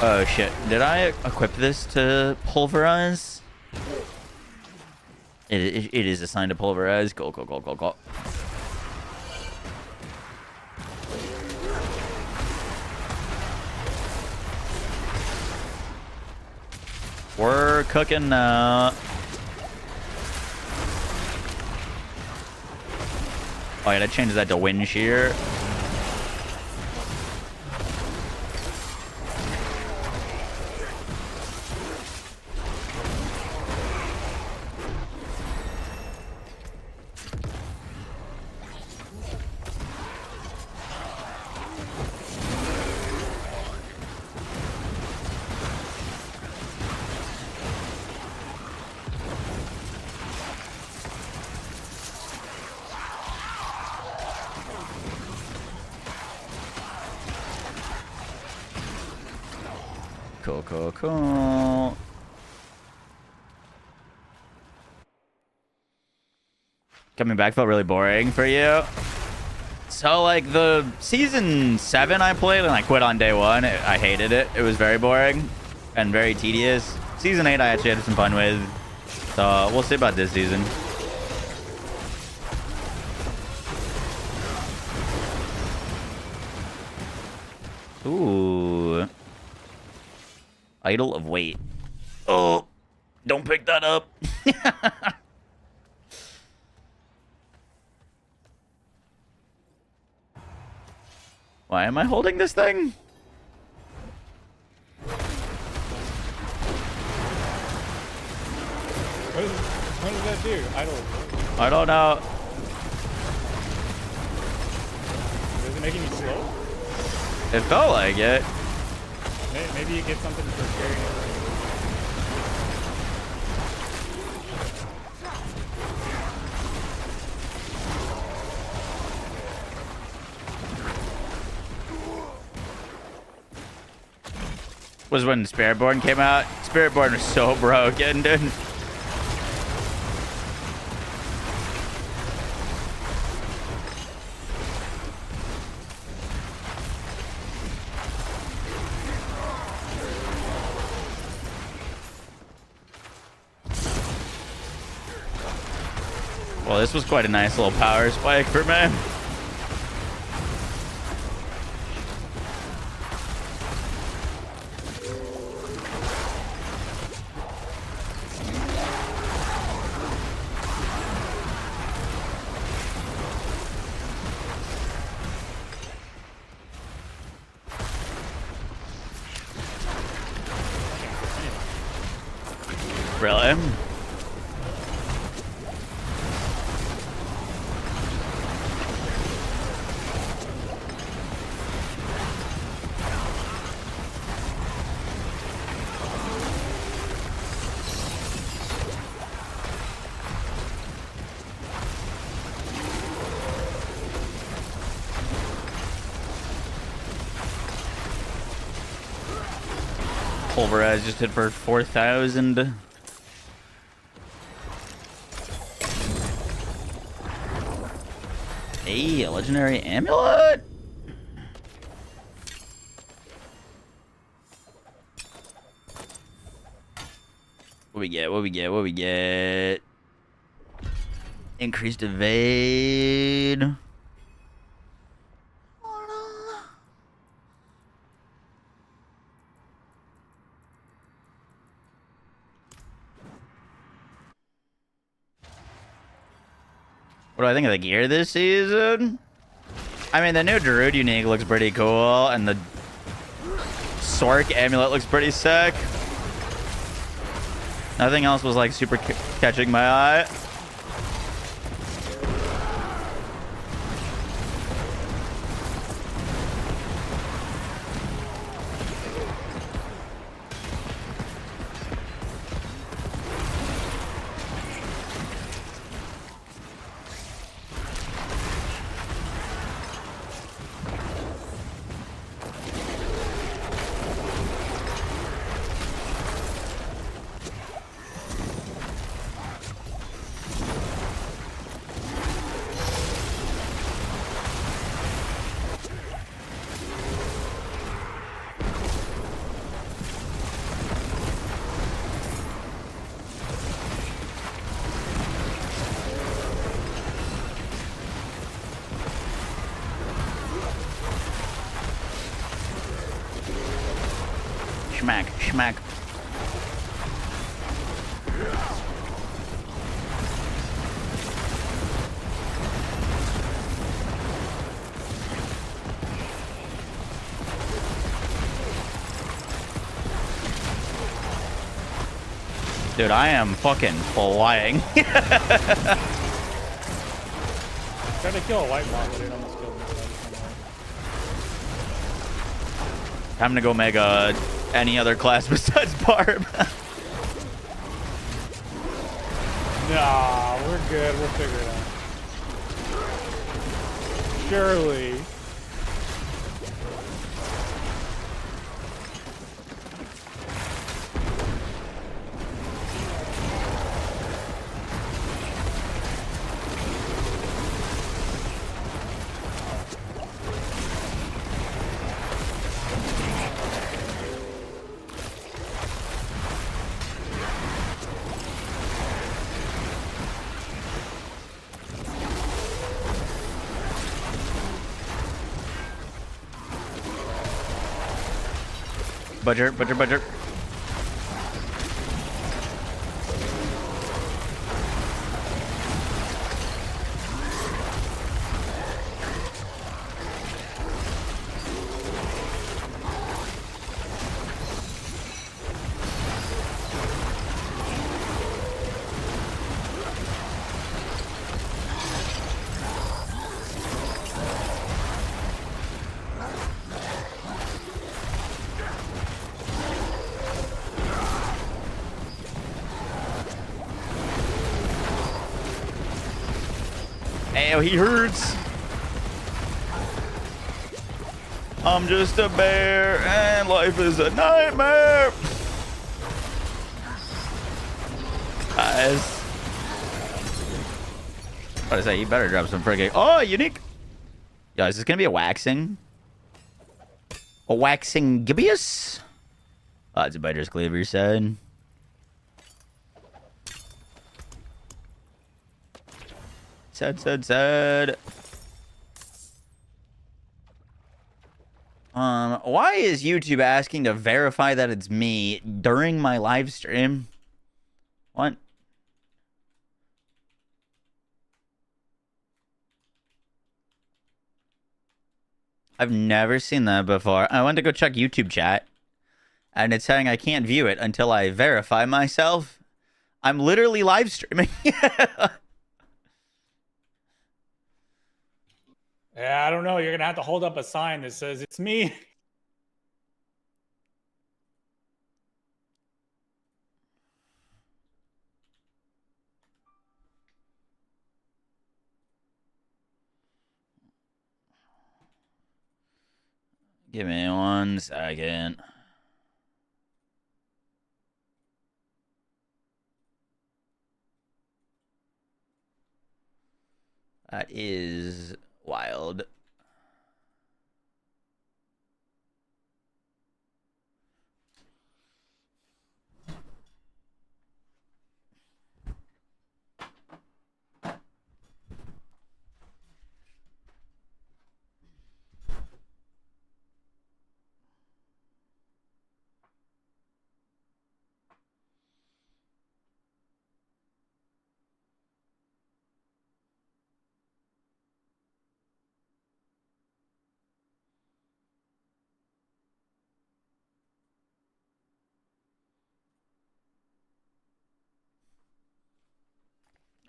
Oh shit, did I equip this to pulverize? It is assigned to pulverize. Go. We're cooking now. Oh, I gotta change that to wind shear. Cool. Coming back felt really boring for you. So, like, the season 7 I played and I quit on day 1. I hated it. It was very boring and very tedious. Season 8 I actually had some fun with. So, we'll see about this season. Ooh. Idol of Weight. Oh, don't pick that up. Why am I holding this thing? What does that do? I don't know. Is it making you slow? It felt like it. Maybe you get something for carrying it. Was when Spiritborn came out. Spiritborn was so broken, dude. Well, this was quite a nice little power spike for me. Really? Pulverize just hit for 4,000. Hey, a legendary amulet. What we get? Increased evade. What do I think of the gear this season? I mean, the new Druid unique looks pretty cool, and the Sork amulet looks pretty sick. Nothing else was like super catching my eye. Schmack, schmack. Dude, I am fucking flying. Tried to kill a white mob, but it almost killed me. Time to go mega any other class besides Barb. Nah, we're good. We'll figure it out. Surely. Budger, budger, budger. Ow, he hurts. I'm just a bear and life is a nightmare. Guys. What is that? You better drop some friggin'. Oh, unique. Yo, is this gonna be a waxing? A waxing gibbous? Oh, it's a biter's cleaver said. Said. Why is YouTube asking to verify that it's me during my live stream? What? I've never seen that before. I went to go check YouTube chat, and it's saying I can't view it until I verify myself. I'm literally live streaming. Yeah, I don't know. You're gonna have to hold up a sign that says it's me. Give me 1 second. That is wild.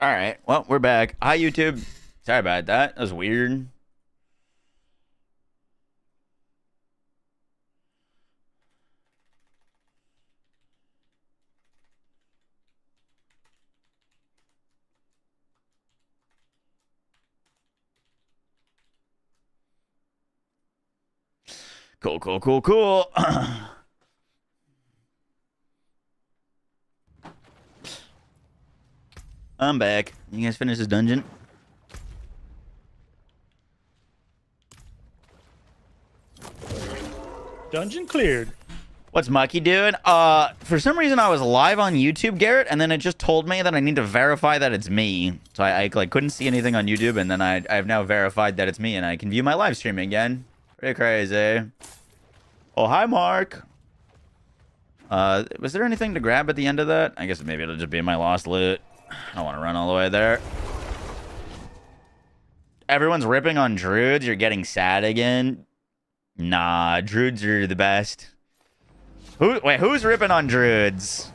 All right. Well, we're back. Hi, YouTube. Sorry about that. That was weird. Cool, cool, cool, cool. I'm back. You guys finish this dungeon? Dungeon cleared. What's Mucky doing? For some reason I was live on YouTube, Garrett, and then it just told me that I need to verify that it's me. So I like couldn't see anything on YouTube, and then I've now verified that it's me, and I can view my live stream again. Pretty crazy. Oh, hi, Mark. Was there anything to grab at the end of that? I guess maybe it'll just be my lost loot. I don't want to run all the way there. Everyone's ripping on druids. You're getting sad again. Nah, druids are the best. Who's ripping on druids?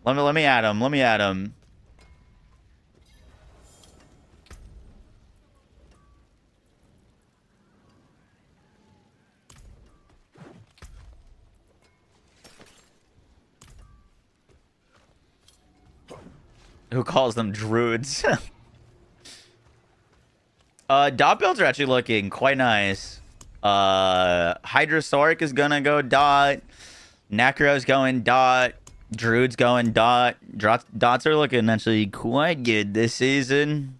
Let me at him. Let me at him. Who calls them druids? Dot builds are actually looking quite nice. Hydrosauric is gonna go dot. Necro's going dot. Druid's going dot. Dots are looking actually quite good this season.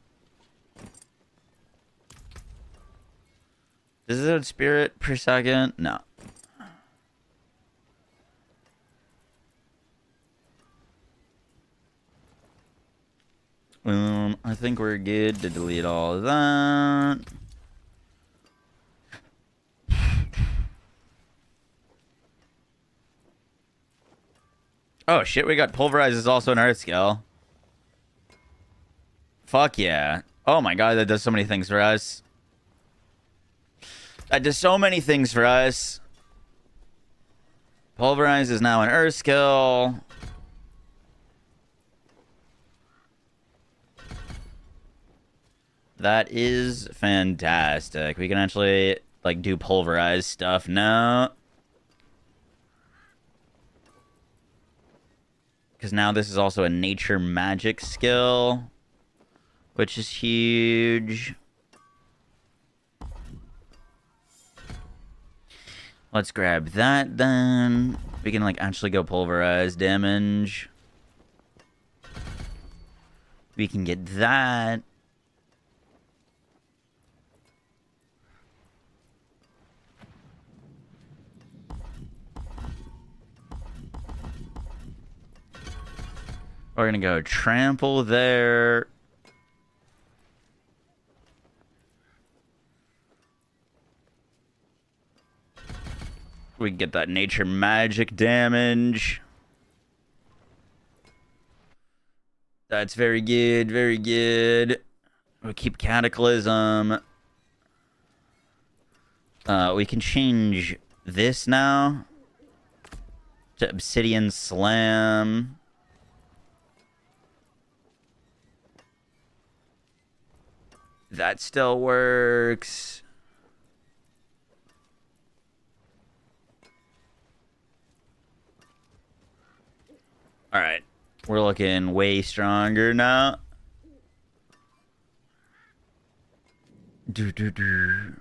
Is it a spirit per second? No. I think we're good to delete all of that. Oh shit, we got pulverize is also an earth skill. Fuck yeah. Oh my god, that does so many things for us. That does so many things for us. Pulverize is now an earth skill. That is fantastic. We can actually like do pulverize stuff now. Because now this is also a nature magic skill, which is huge. Let's grab that then. We can like actually go pulverize damage. We can get that. We're gonna go trample there. We get that nature magic damage. That's very good, very good. We'll keep Cataclysm. We can change this now to Obsidian Slam. That still works. All right. We're looking way stronger now. Do. Do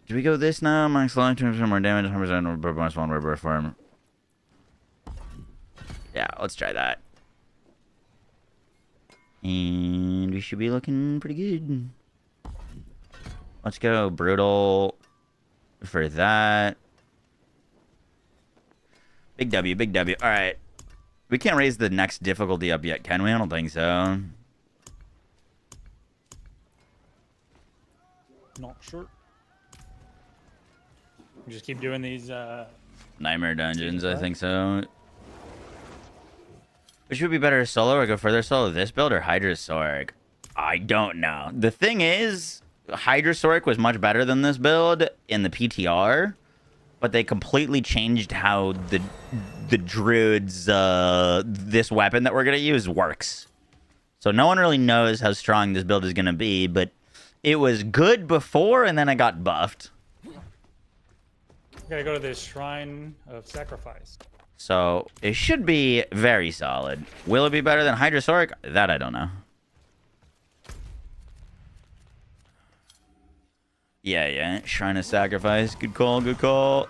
we go this now? Max long term more damage, 100% minus 1 rebirth farm. Yeah, let's try that. And we should be looking pretty good. Let's go brutal for that. Big W, big W. All right. We can't raise the next difficulty up yet, can we? I don't think so. Not sure. We just keep doing these Nightmare Dungeons, I think so. Which would be better, solo or go further solo? This build or Hydrosauric? I don't know. The thing is, Hydrosauric was much better than this build in the PTR. but they completely changed how the druid's this weapon that we're gonna use works. So no one really knows how strong this build is gonna be, but it was good before, and then it got buffed. Gotta go to this shrine of sacrifice. So it should be very solid. Will it be better than Hydrosauric? That I don't know. Yeah. Shrine of Sacrifice. Good call, good call.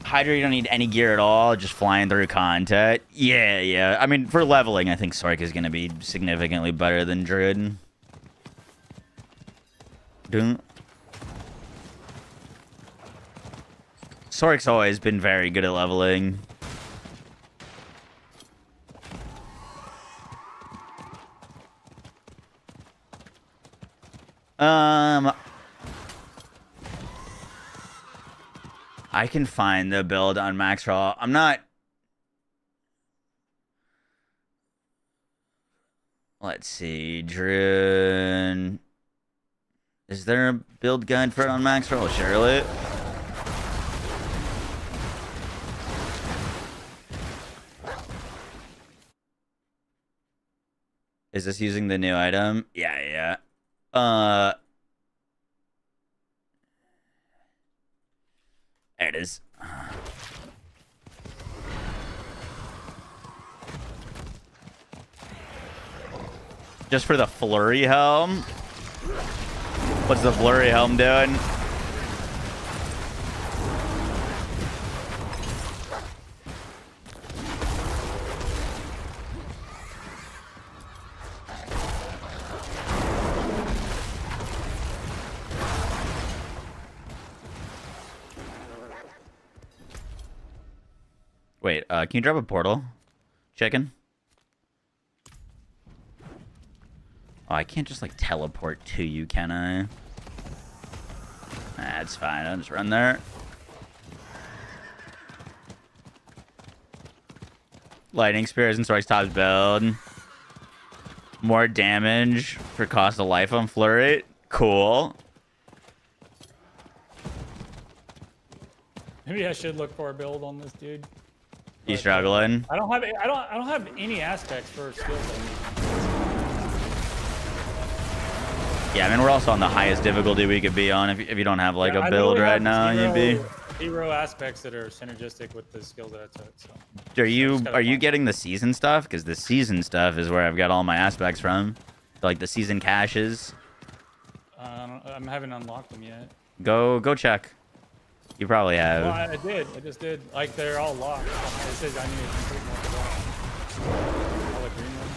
Hydra, you don't need any gear at all, just flying through content. Yeah. I mean, for leveling, I think Sork is going to be significantly better than Druid. Sork's always been very good at leveling. I can find the build on Max Raw. I'm not... Let's see. Druid... Is there a build guide for it on Max Raw? Surely. Is this using the new item? Yeah. There it is. Just for the flurry helm? What's the flurry helm doing? Wait, can you drop a portal? Chicken? Oh, I can't just, like, teleport to you, can I? That's fine. I'll just run there. Lightning Spears and Sork's top build. More damage for cost of life on Flurry. Cool. Maybe I should look for a build on this dude. You struggling? I don't have any aspects for skills. Yeah, I mean, we're also on the highest difficulty we could be on. If you don't have, like, a build right now, you'd be... Zero aspects that are synergistic with the skills that I took, so... Are you getting the season stuff? Because the season stuff is where I've got all my aspects from. Like, the season caches. I haven't unlocked them yet. Go check. You probably have. Well, I did. I just did. Like, they're all locked. It says I need to complete more. All the green ones?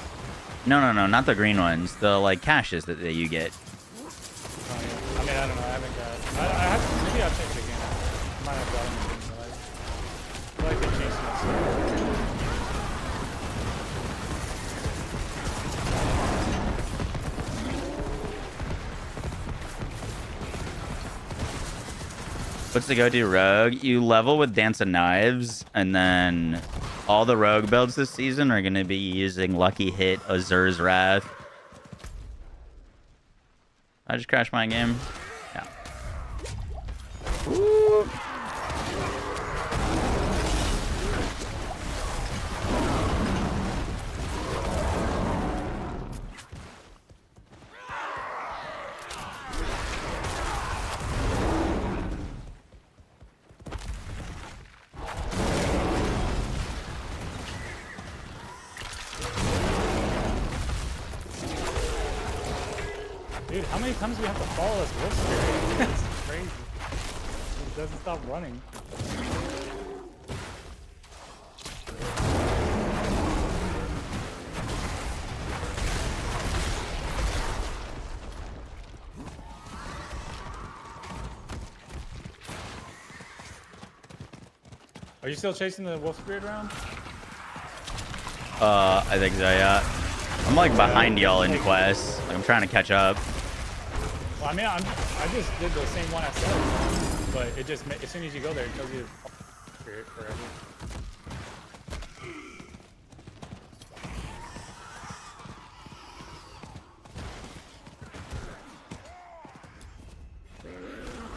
No, not the green ones. The, like, caches that you get. Oh, yeah. I mean, I don't know. I haven't got... I have... Maybe I'll check it again. I might have got them again, but I feel like they changed some stuff. What's the go-to rogue? You level with Dance of Knives, and then all the rogue builds this season are going to be using Lucky Hit, Azur's Wrath. I just crashed my game. Yeah. Ooh. Dude, how many times do we have to follow this wolf spirit? It's crazy. It doesn't stop running. Are you still chasing the wolf spirit around? I think so, yeah. I'm like behind y'all in quests. Like, I'm trying to catch up. Well, I mean, I just did the same one I said, but it just as soon as you go there, it tells you to spirit forever.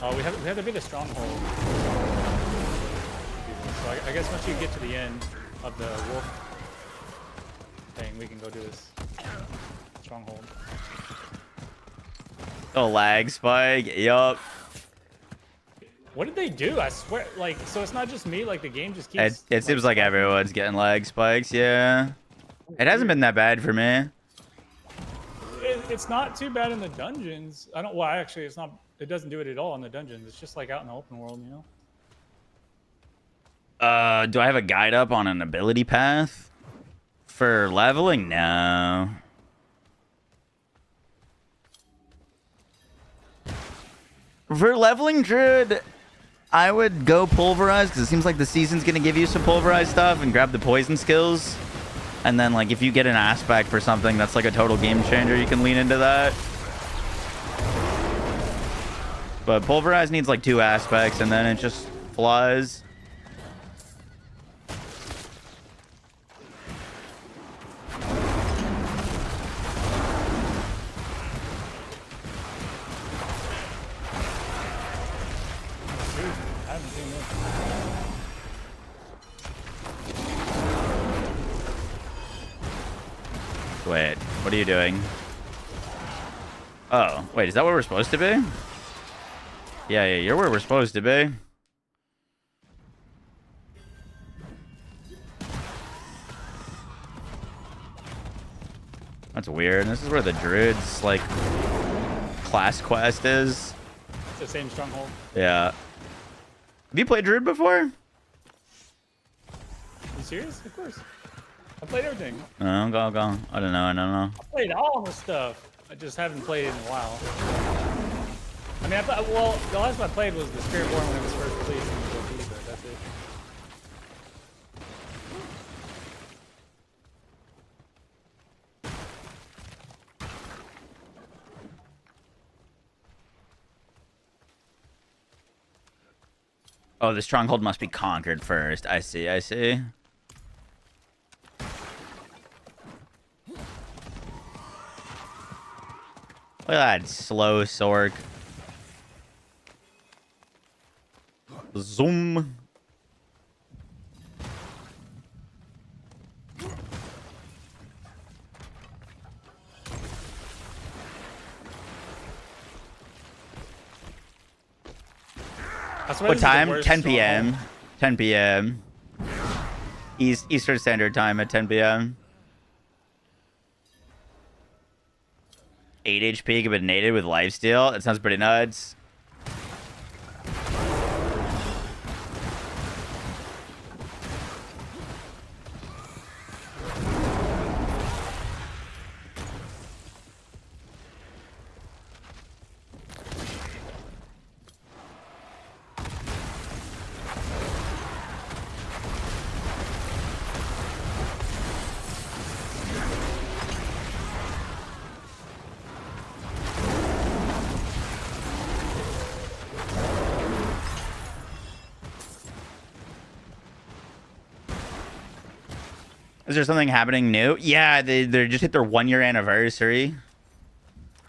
Oh, we have to beat a stronghold. So I guess once you get to the end of the wolf thing, we can go do this stronghold. Oh, lag spike. Yup. What did they do? I swear, like, so it's not just me. Like the game just keeps. It seems like everyone's getting lag spikes. Yeah. It hasn't been that bad for me. It's not too bad in the dungeons. I don't. Well, actually, it's not. It doesn't do it at all in the dungeons. It's just like out in the open world, you know. Do I have a guide up on an ability path for leveling? No. For leveling Druid, I would go Pulverize because it seems like the season's gonna give you some Pulverize stuff and grab the poison skills. And then, like, if you get an aspect for something that's like a total game changer, you can lean into that. But Pulverize needs like 2 aspects, and then it just flies. I haven't seen this. Wait, what are you doing? Oh, wait, is that where we're supposed to be? Yeah, you're where we're supposed to be. That's weird. This is where the Druid's, like, class quest is. It's the same stronghold. Yeah. Have you played Druid before? You serious? Of course. I played everything. No, go. I don't know. I played all the stuff. I just haven't played it in a while. I mean, well, the last one I played was the Spiritborn when it was first released in the PoE, but that's it. Oh, the stronghold must be conquered first. I see. Look at that slow Sork. Zoom. I swear What this is the time? worst 10 p.m. stronghold. 10 p.m. Eastern Standard Time at 10 p.m. 8 HP can be nated with lifesteal. That sounds pretty nuts. Is there something happening new? Yeah, they just hit their 1-year anniversary.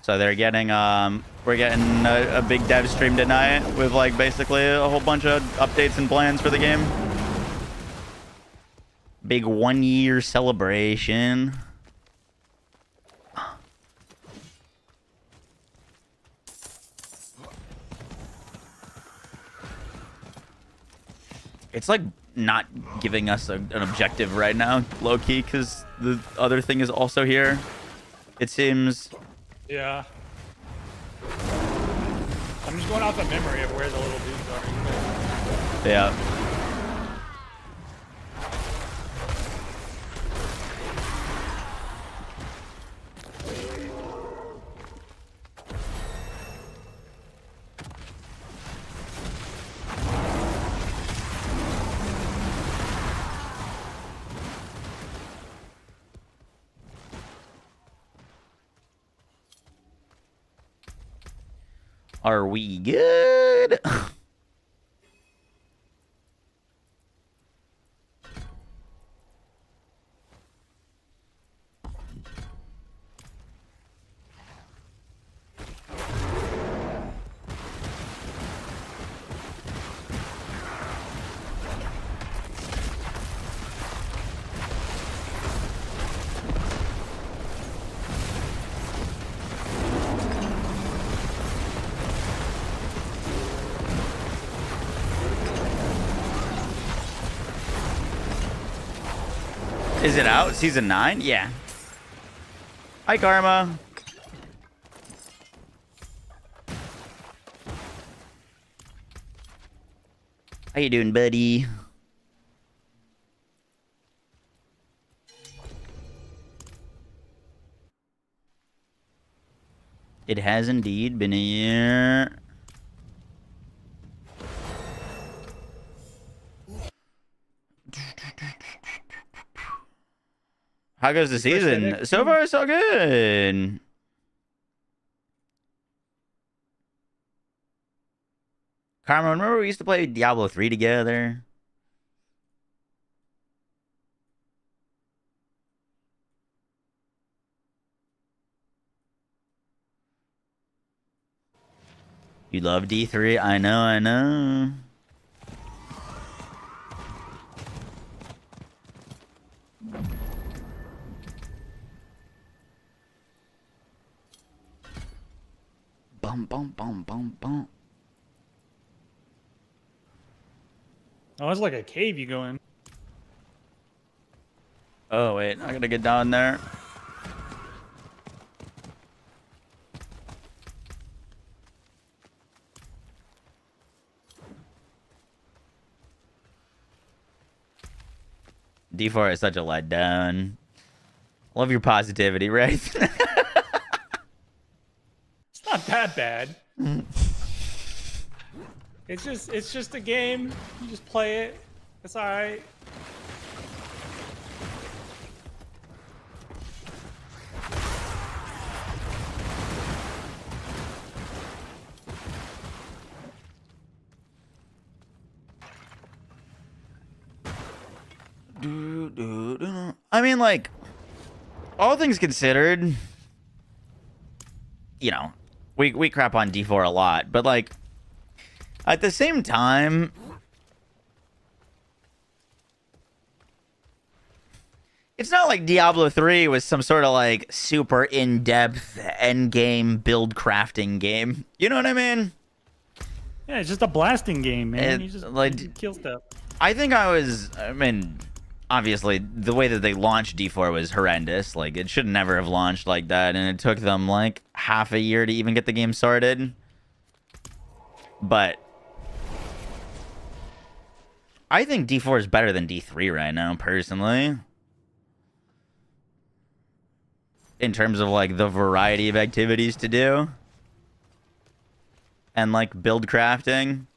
So they're getting we're getting a big dev stream tonight with like basically a whole bunch of updates and plans for the game. Big 1-year celebration. It's like not giving us an objective right now, low key, because the other thing is also here. It seems. Yeah. I'm just going off the memory of where the little dudes are. Yeah. Are we good? Is it out? Season 9? Yeah. Hi, Karma. How you doing, buddy? It has indeed been a year. How goes the season? So far, so good. Carmen, remember we used to play Diablo 3 together? You love D3? I know, I know. Bum, bum, bum, bum, bum. Oh, it's like a cave you go in. Oh, wait. I gotta get down there. D4 is such a letdown. Love your positivity, right? It's not that bad. It's just a game. You just play it. It's all right. I mean, like, all things considered, you know, we crap on D4 a lot, but like, at the same time, it's not like Diablo 3 was some sort of like super in-depth endgame build crafting game. You know what I mean? Yeah, it's just a blasting game, man. It, You just like, kill stuff. I think I mean, obviously, the way that they launched D4 was horrendous. Like, it should never have launched like that, and it took them, like, half a year to even get the game started. But I think D4 is better than D3 right now, personally. In terms of, like, the variety of activities to do. And, like, build crafting.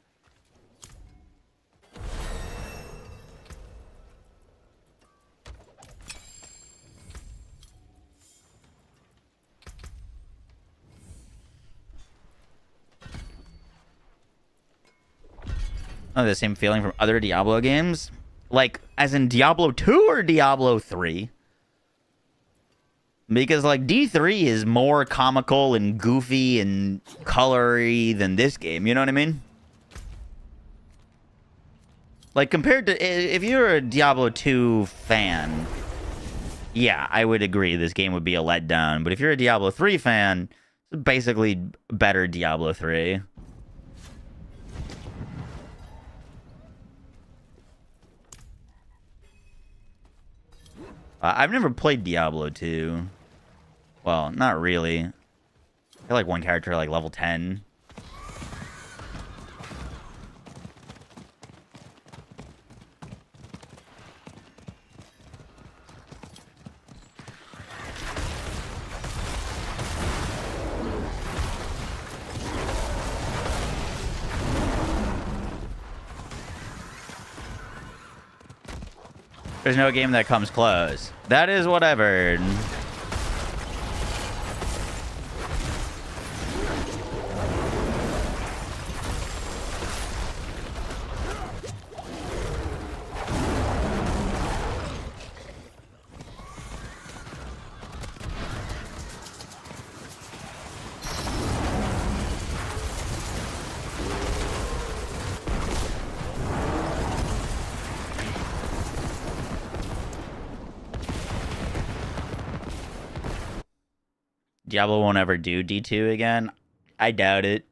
Oh, the same feeling from other Diablo games? Like, as in Diablo 2 or Diablo 3? Because, like, D3 is more comical and goofy and colory than this game, you know what I mean? Like, compared to... If you're a Diablo 2 fan, yeah, I would agree this game would be a letdown. But if you're a Diablo 3 fan, it's basically better Diablo 3. I've never played Diablo 2. Well, not really. I feel like one character like level 10. There's no game that comes close. That is what I've heard. Diablo won't ever do D2 again? I doubt it.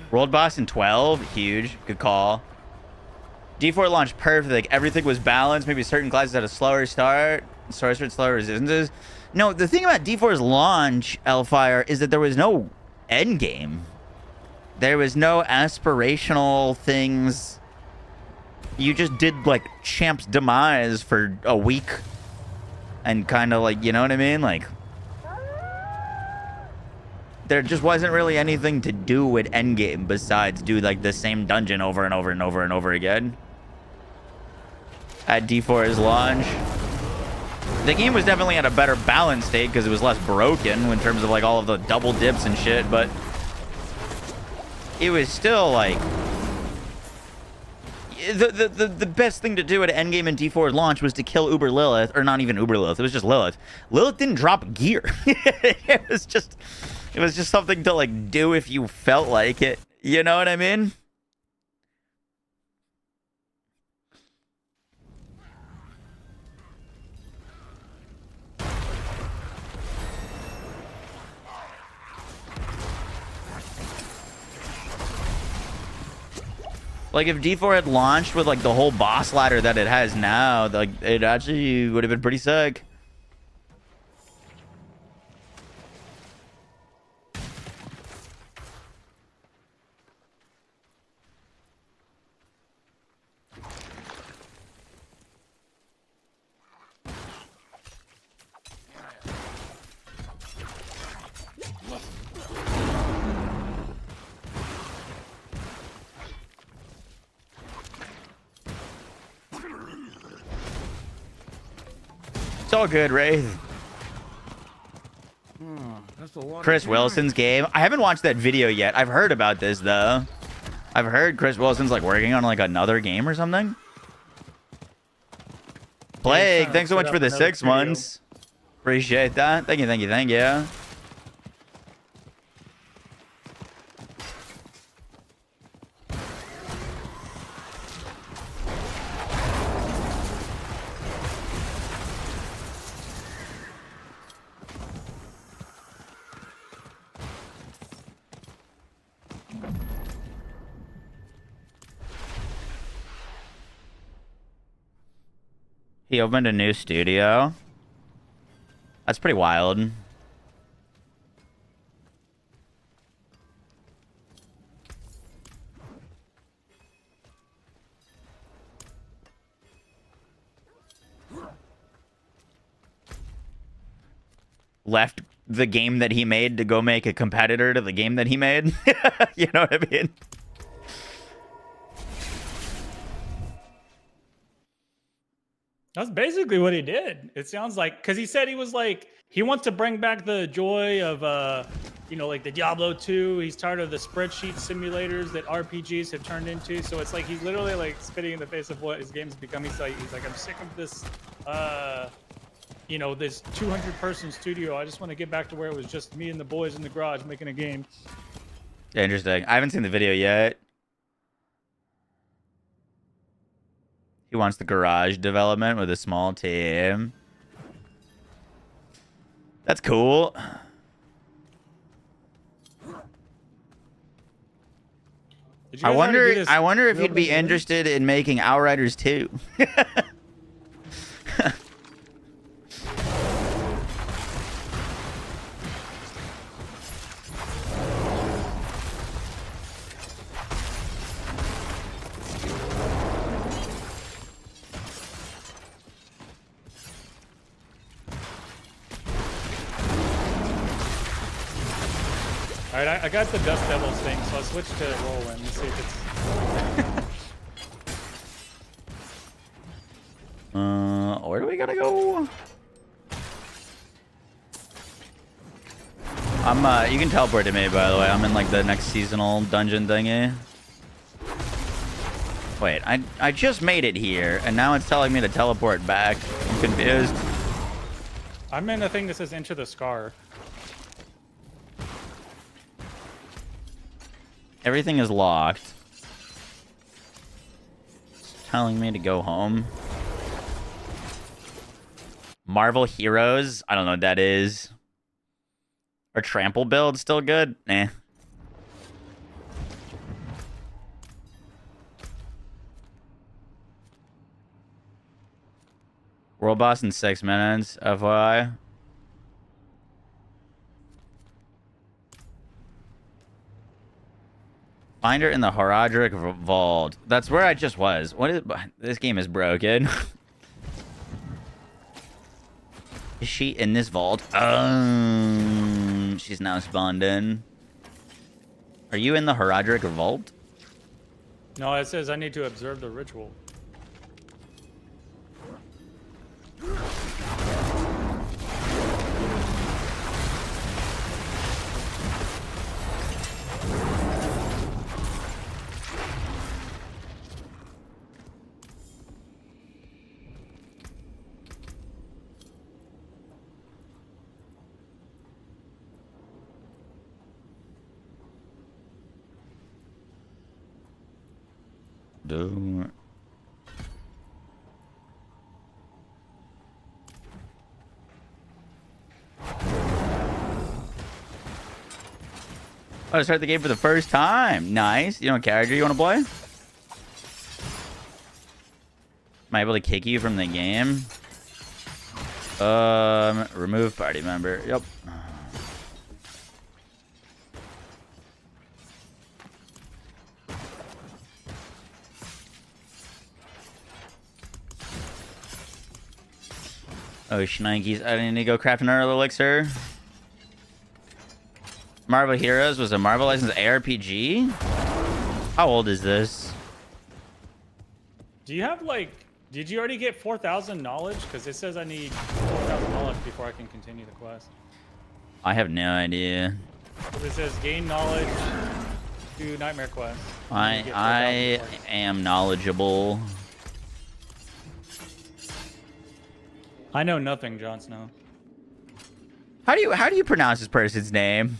World boss in 12, huge, good call. D4 launched perfect, like everything was balanced. Maybe certain classes had a slower start, sorcerer slower resistances. No, the thing about D4's launch, Elfire, is that there was no end game. There was no aspirational things. You just did like Champ's Demise for a week, and kind of like, you know what I mean, like. There just wasn't really anything to do at endgame besides do like the same dungeon over and over and over and over again. At D4's launch, the game was definitely at a better balance state because it was less broken in terms of like all of the double dips and shit, but it was still like the best thing to do at endgame in D4's launch was to kill Uber Lilith, or not even Uber Lilith, it was just Lilith. Lilith didn't drop gear. It was just something to like do if you felt like it. You know what I mean? Like if D4 had launched with like the whole boss ladder that it has now, like it actually would have been pretty sick. It's all good, Wraith. Chris Wilson's game. I haven't watched that video yet. I've heard about this though. I've heard Chris Wilson's like working on like another game or something. Plague, thanks so much for the 6 months. Appreciate that. Thank you, thank you, thank you. He opened a new studio. That's pretty wild. Left the game that he made to go make a competitor to the game that he made. You know what I mean? That's basically what he did. It sounds like, because he said he was like, he wants to bring back the joy of, you know, like the Diablo 2. He's tired of the spreadsheet simulators that RPGs have turned into. So it's like he's literally like spitting in the face of what his game's become. He's like, I'm sick of this, you know, this 200-person studio. I just want to get back to where it was just me and the boys in the garage making a game. Interesting. I haven't seen the video yet. He wants the garage development with a small team. That's cool. I wonder if he'd be interested in making Outriders 2. Alright, I got the Dust Devils thing, so I'll switch to Whirlwind and see if it's... Where do we gotta go? You can teleport to me, by the way. I'm in like the next seasonal dungeon thingy. Wait, I just made it here, and now it's telling me to teleport back. I'm confused. I'm in a thing that says Enter the Scar. Everything is locked. It's telling me to go home. Marvel Heroes? I don't know what that is. Or trample build still good? Eh. World boss in 6 minutes, FYI. Find her in the Horadric Vault. That's where I just was. What is... This game is broken. Is she in this vault? She's now spawned in. Are you in the Horadric Vault? No, it says I need to observe the ritual. Do... Oh, to start the game for the first time. Nice. You know what character you want to play? Am I able to kick you from the game? Remove party member. Yep. Oh, shnikes. I need to go craft another elixir. Marvel Heroes was a Marvel licensed ARPG? How old is this? Do you have like? Did you already get 4,000 knowledge? Because it says I need 4,000 knowledge before I can continue the quest. I have no idea. It says gain knowledge, do nightmare quest. I am knowledgeable. I know nothing, Jon Snow. How do you pronounce this person's name?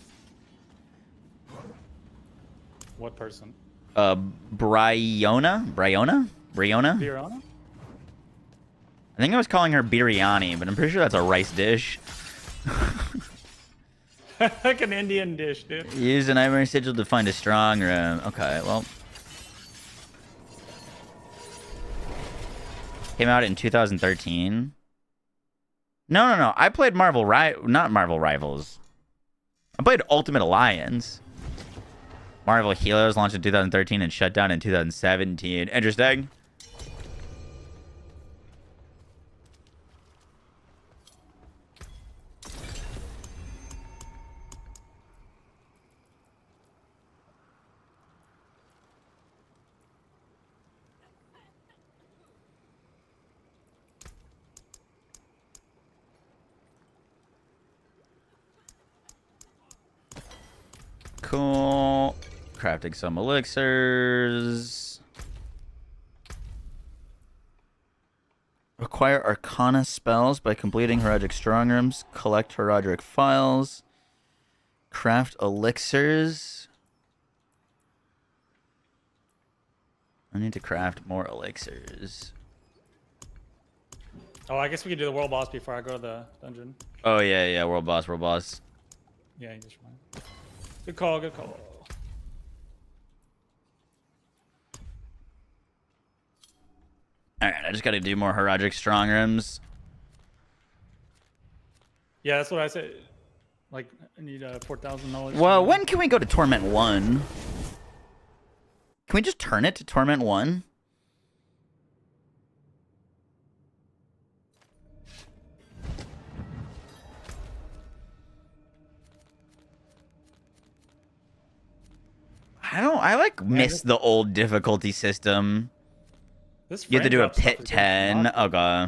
What person? Bryona? Briona? Virana? I think I was calling her biryani, but I'm pretty sure that's a rice dish. Like an Indian dish, dude. Use a nightmare sigil to find a strong room. Okay, well. Came out in 2013. No. I played not Marvel Rivals. I played Ultimate Alliance. Marvel Heroes launched in 2013 and shut down in 2017. Interesting. Cool. Crafting some elixirs. Acquire Arcana spells by completing Herodic Strong Rooms. Collect Herodic files. Craft elixirs. I need to craft more elixirs. Oh, I guess we could do the world boss before I go to the dungeon. Oh, yeah. World boss. Yeah, you just remind. Good call, good call. Alright, I just gotta do more Herodic Strong Rooms. Yeah, that's what I said. Like, I need 4,000 knowledge. Well, when can we go to Torment 1? Can we just turn it to Torment 1? I like miss the old difficulty system. You have to do a pit 10. Okay.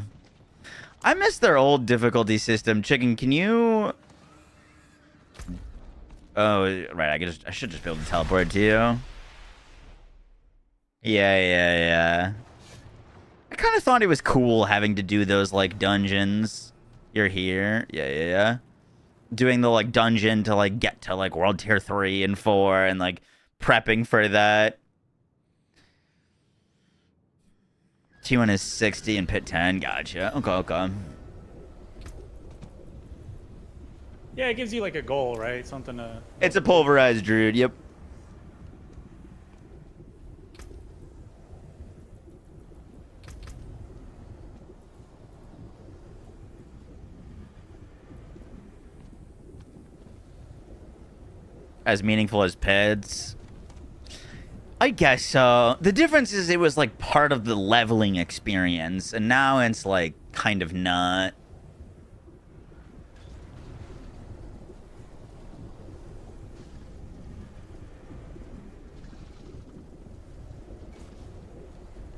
I miss their old difficulty system. Chicken, can you... Oh, right. I should just be able to teleport to you. Yeah. I kind of thought it was cool having to do those, like, dungeons. You're here. Yeah. Doing the, like, dungeon to, like, get to, like, World Tier 3 and 4 and, like, prepping for that. T1 is 60 and pit 10. Gotcha. Okay. Yeah, it gives you like a goal, right? Something to. It's a pulverized druid. Yep. As meaningful as peds. I guess so. The difference is it was like part of the leveling experience, and now it's like kind of not.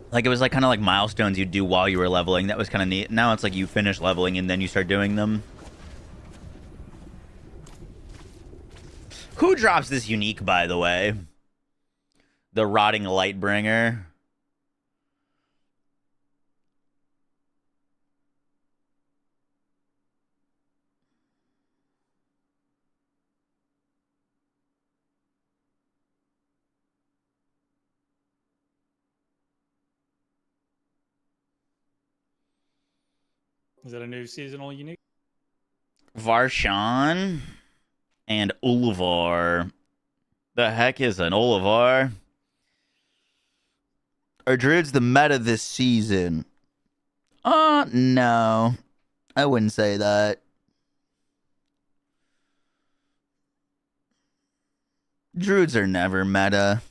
Like it was like kind of like milestones you do while you were leveling. That was kind of neat. Now it's like you finish leveling and then you start doing them. Who drops this unique, by the way? The Rotting Lightbringer. Is that a new seasonal unique? Varshan and Ulvar. The heck is an Ulvar? Are druids the meta this season? No. I wouldn't say that. Druids are never meta.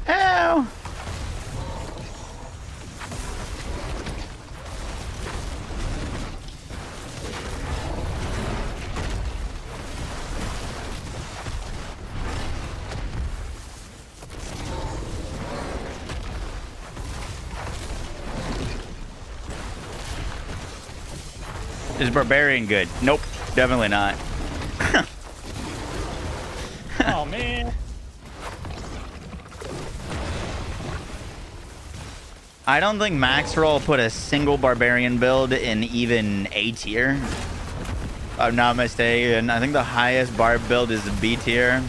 Ow! Is Barbarian good? Nope, definitely not. Oh man. I don't think Maxroll put a single Barbarian build in even A tier. If I'm not mistaken. I think the highest Barb build is B tier.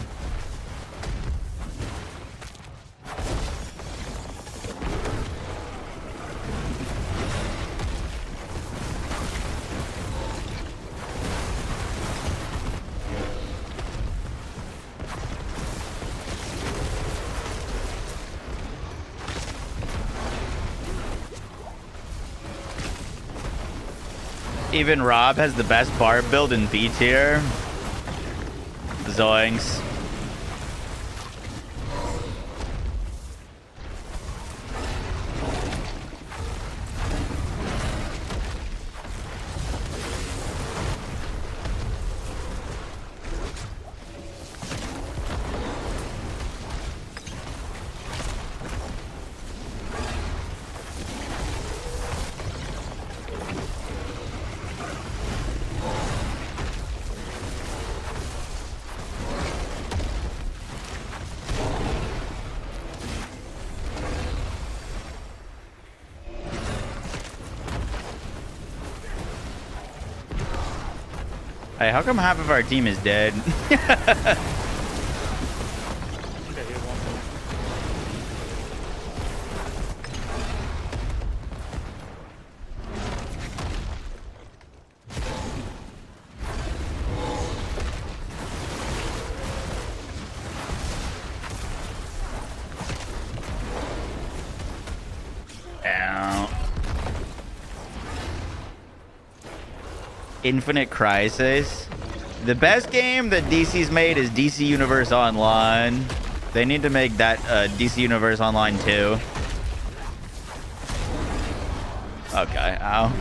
Even Rob has the best Barb build in B tier. Zoinks. Hey, how come half of our team is dead? Ow. Infinite Crisis. The best game that DC's made is DC Universe Online. They need to make that DC Universe Online too. Okay, ow.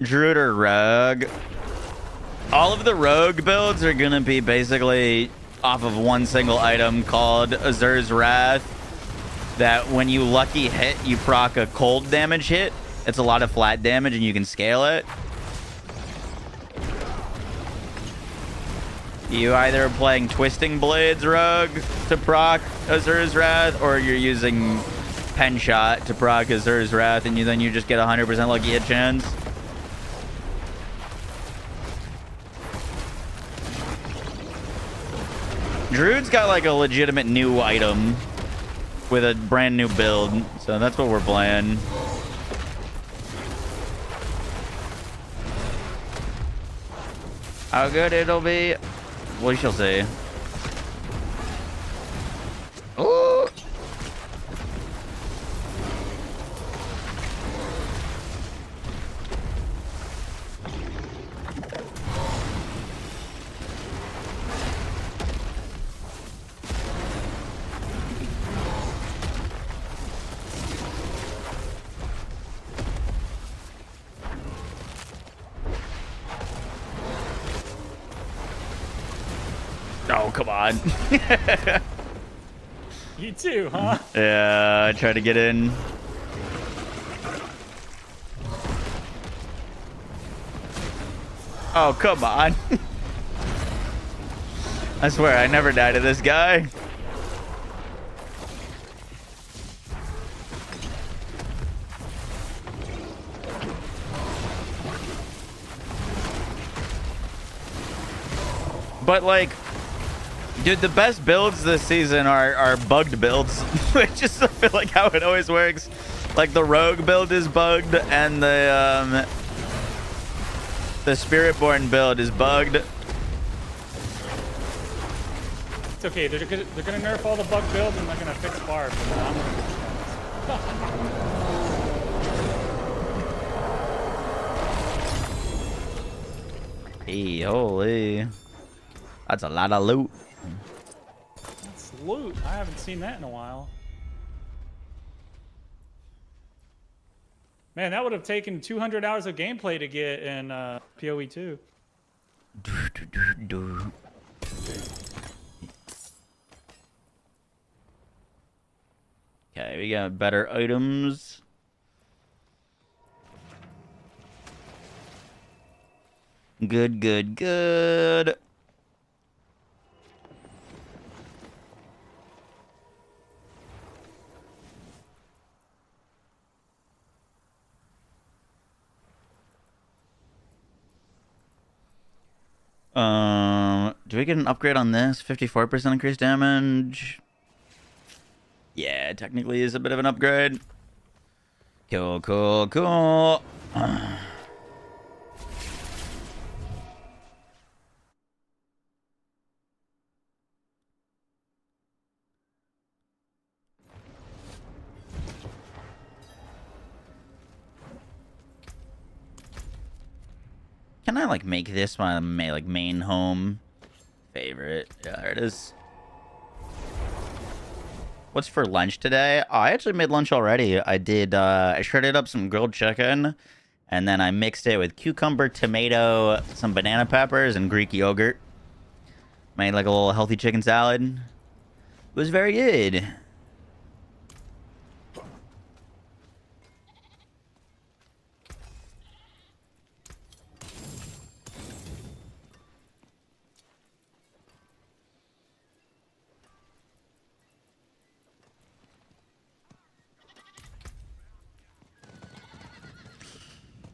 Druid or Rogue? All of the Rogue builds are gonna be basically off of one single item called Azur's Wrath. That when you lucky hit, you proc a cold damage hit. It's a lot of flat damage and you can scale it. You either playing Twisting Blades Rogue to proc Azur's Wrath, or you're using Pen Shot to proc Azur's Wrath, and then you just get 100% lucky hit chance. Druid's got like a legitimate new item with a brand new build, so that's what we're playing. How good it'll be, we shall see. Oh! Oh, come on. You too, huh? Yeah, I tried to get in. Oh, come on. I swear, I never died to this guy. But, like, dude, the best builds this season are bugged builds, which is, I feel like, how it always works. Like, the Rogue build is bugged, and the Spiritborn build is bugged. It's okay. They're gonna nerf all the bug builds and they're gonna fix Barb. And then I'm gonna fix Barb. Hey, holy. That's a lot of loot. That's loot. I haven't seen that in a while. Man, that would have taken 200 hours of gameplay to get in PoE 2. Okay, we got better items. Good, good, good. Do we get an upgrade on this? 54% increased damage. Yeah, technically is a bit of an upgrade. Cool, cool, cool. Can I like make this my main home favorite? Yeah, there it is. What's for lunch today? Oh, I actually made lunch already. I did, I shredded up some grilled chicken, and then I mixed it with cucumber, tomato, some banana peppers, and Greek yogurt. Made like a little healthy chicken salad. It was very good.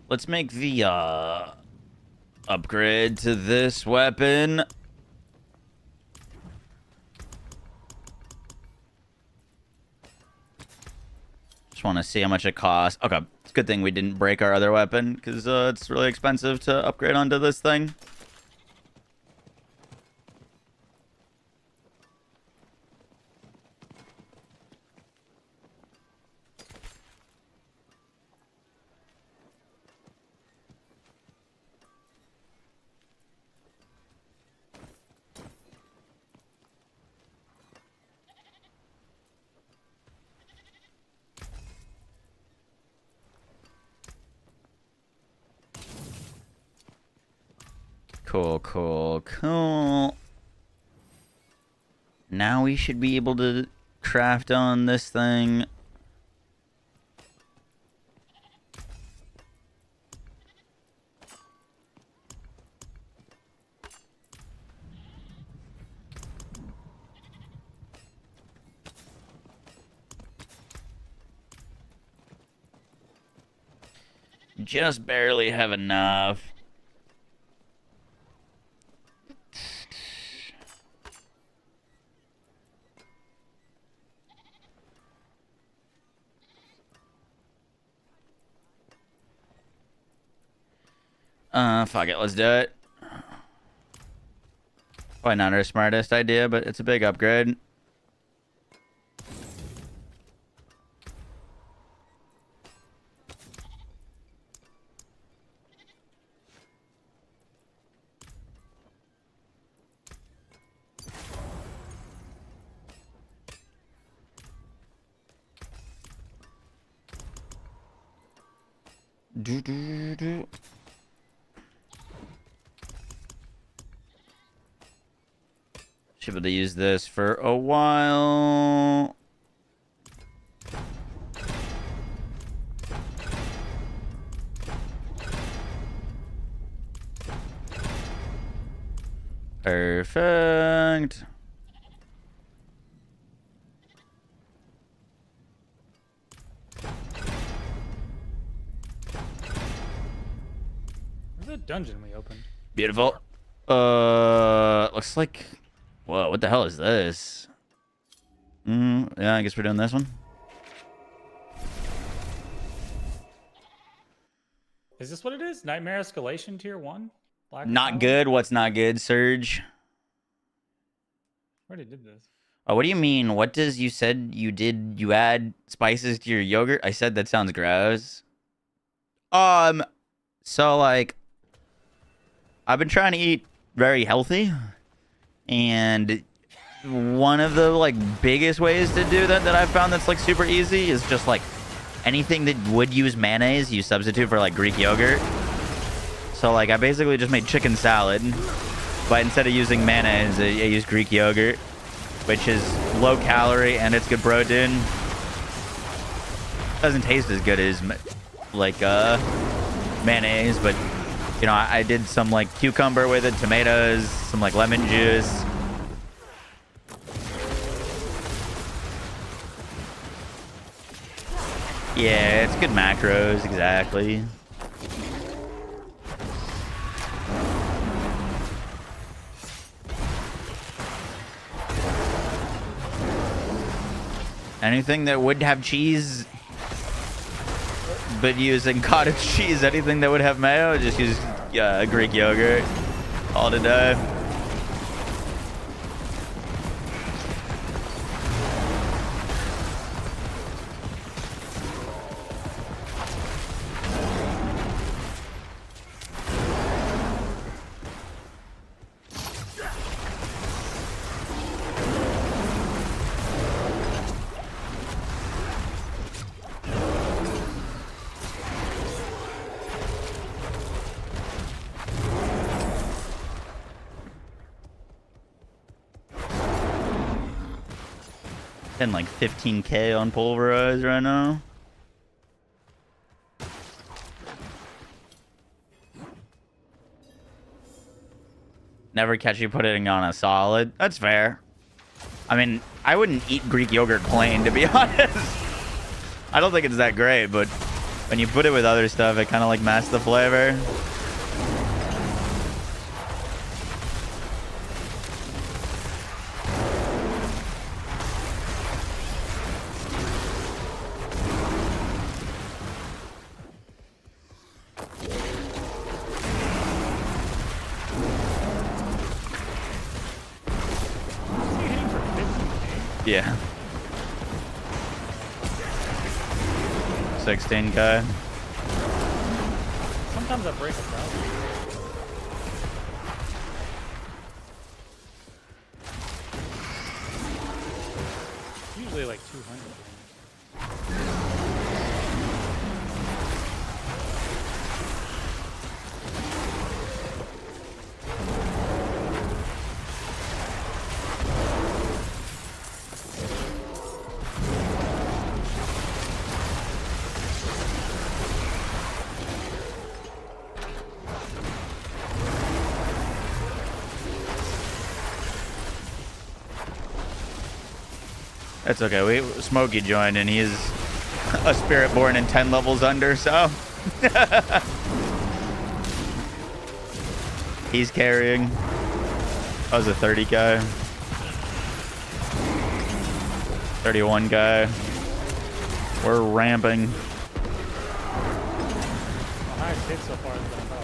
Let's make the upgrade to this weapon. Just want to see how much it costs. Okay, it's a good thing we didn't break our other weapon, because it's really expensive to upgrade onto this thing. Cool, cool, cool. Now we should be able to craft on this thing. Just barely have enough. Fuck it, let's do it. Probably not our smartest idea, but it's a big upgrade. Should be able to use this for a while. Perfect. Where's the dungeon we opened? Beautiful. Looks like... Whoa, what the hell is this? Yeah, I guess we're doing this one. Is this what it is? Nightmare Escalation Tier 1? Black Not Power? good. What's not good, Surge? Already did this. Oh, what do you mean? What does you said you did? You add spices to your yogurt? I said that sounds gross. So like, I've been trying to eat very healthy, and one of the like biggest ways to do that I've found that's like super easy is just like anything that would use mayonnaise, you substitute for like Greek yogurt. So like, I basically just made chicken salad, but instead of using mayonnaise, I use Greek yogurt, which is low calorie and it's good protein. Doesn't taste as good as like mayonnaise, but you know, I did some like cucumber with it, tomatoes, some like lemon juice. Yeah, it's good macros, exactly. Anything that would have cheese, but using cottage cheese, anything that would have mayo, just use Greek yogurt all to day. And like 15k on pulverize right now. Never catch you putting on a solid. That's fair. I mean, I wouldn't eat Greek yogurt plain, to be honest. I don't think it's that great, but when you put it with other stuff, it kind of like masks the flavor. Yeah. 16k. Sometimes I break a thousand. Usually like 200. That's okay. Smokey joined, and he is a spirit born in 10 levels under, so he's carrying. I was a 30 guy, 31 guy. We're ramping. The highest hit so far has been about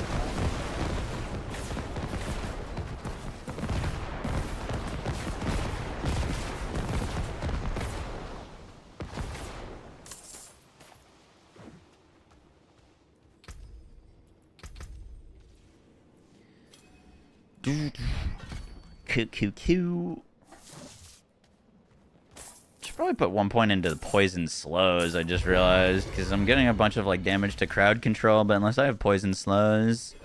Q. Should probably put 1 point into the poison slows, I just realized, because I'm getting a bunch of like damage to crowd control, but unless I have poison slows,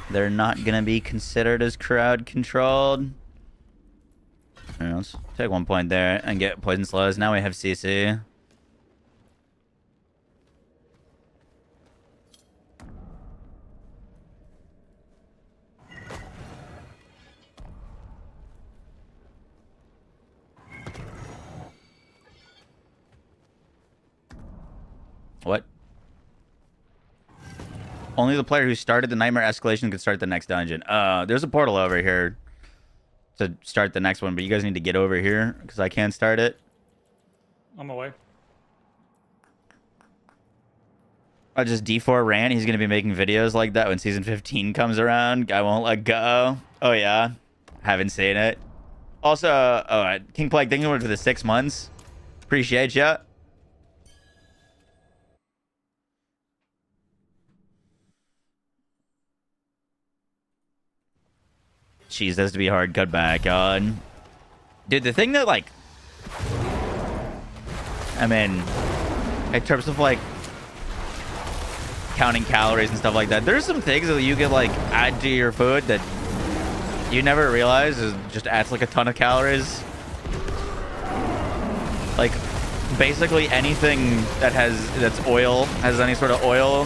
they're not gonna be considered as crowd controlled. Alright, let's take 1 point there and get poison slows. Now we have CC. What? Only the player who started the Nightmare Escalation can start the next dungeon. There's a portal over here to start the next one, but you guys need to get over here because I can't start it. I'm away. I just D4 ran. He's going to be making videos like that when season 15 comes around. Guy won't let go. Oh, yeah. Haven't seen it. Also, King Plague, thank you for the 6 months. Appreciate ya. Jeez, that has to be hard. Cut back on. Dude, the thing that, like... I mean, in terms of, like, counting calories and stuff like that, there's some things that you can, like, add to your food that you never realize is just adds, like, a ton of calories. Like, basically anything that's oil, has any sort of oil,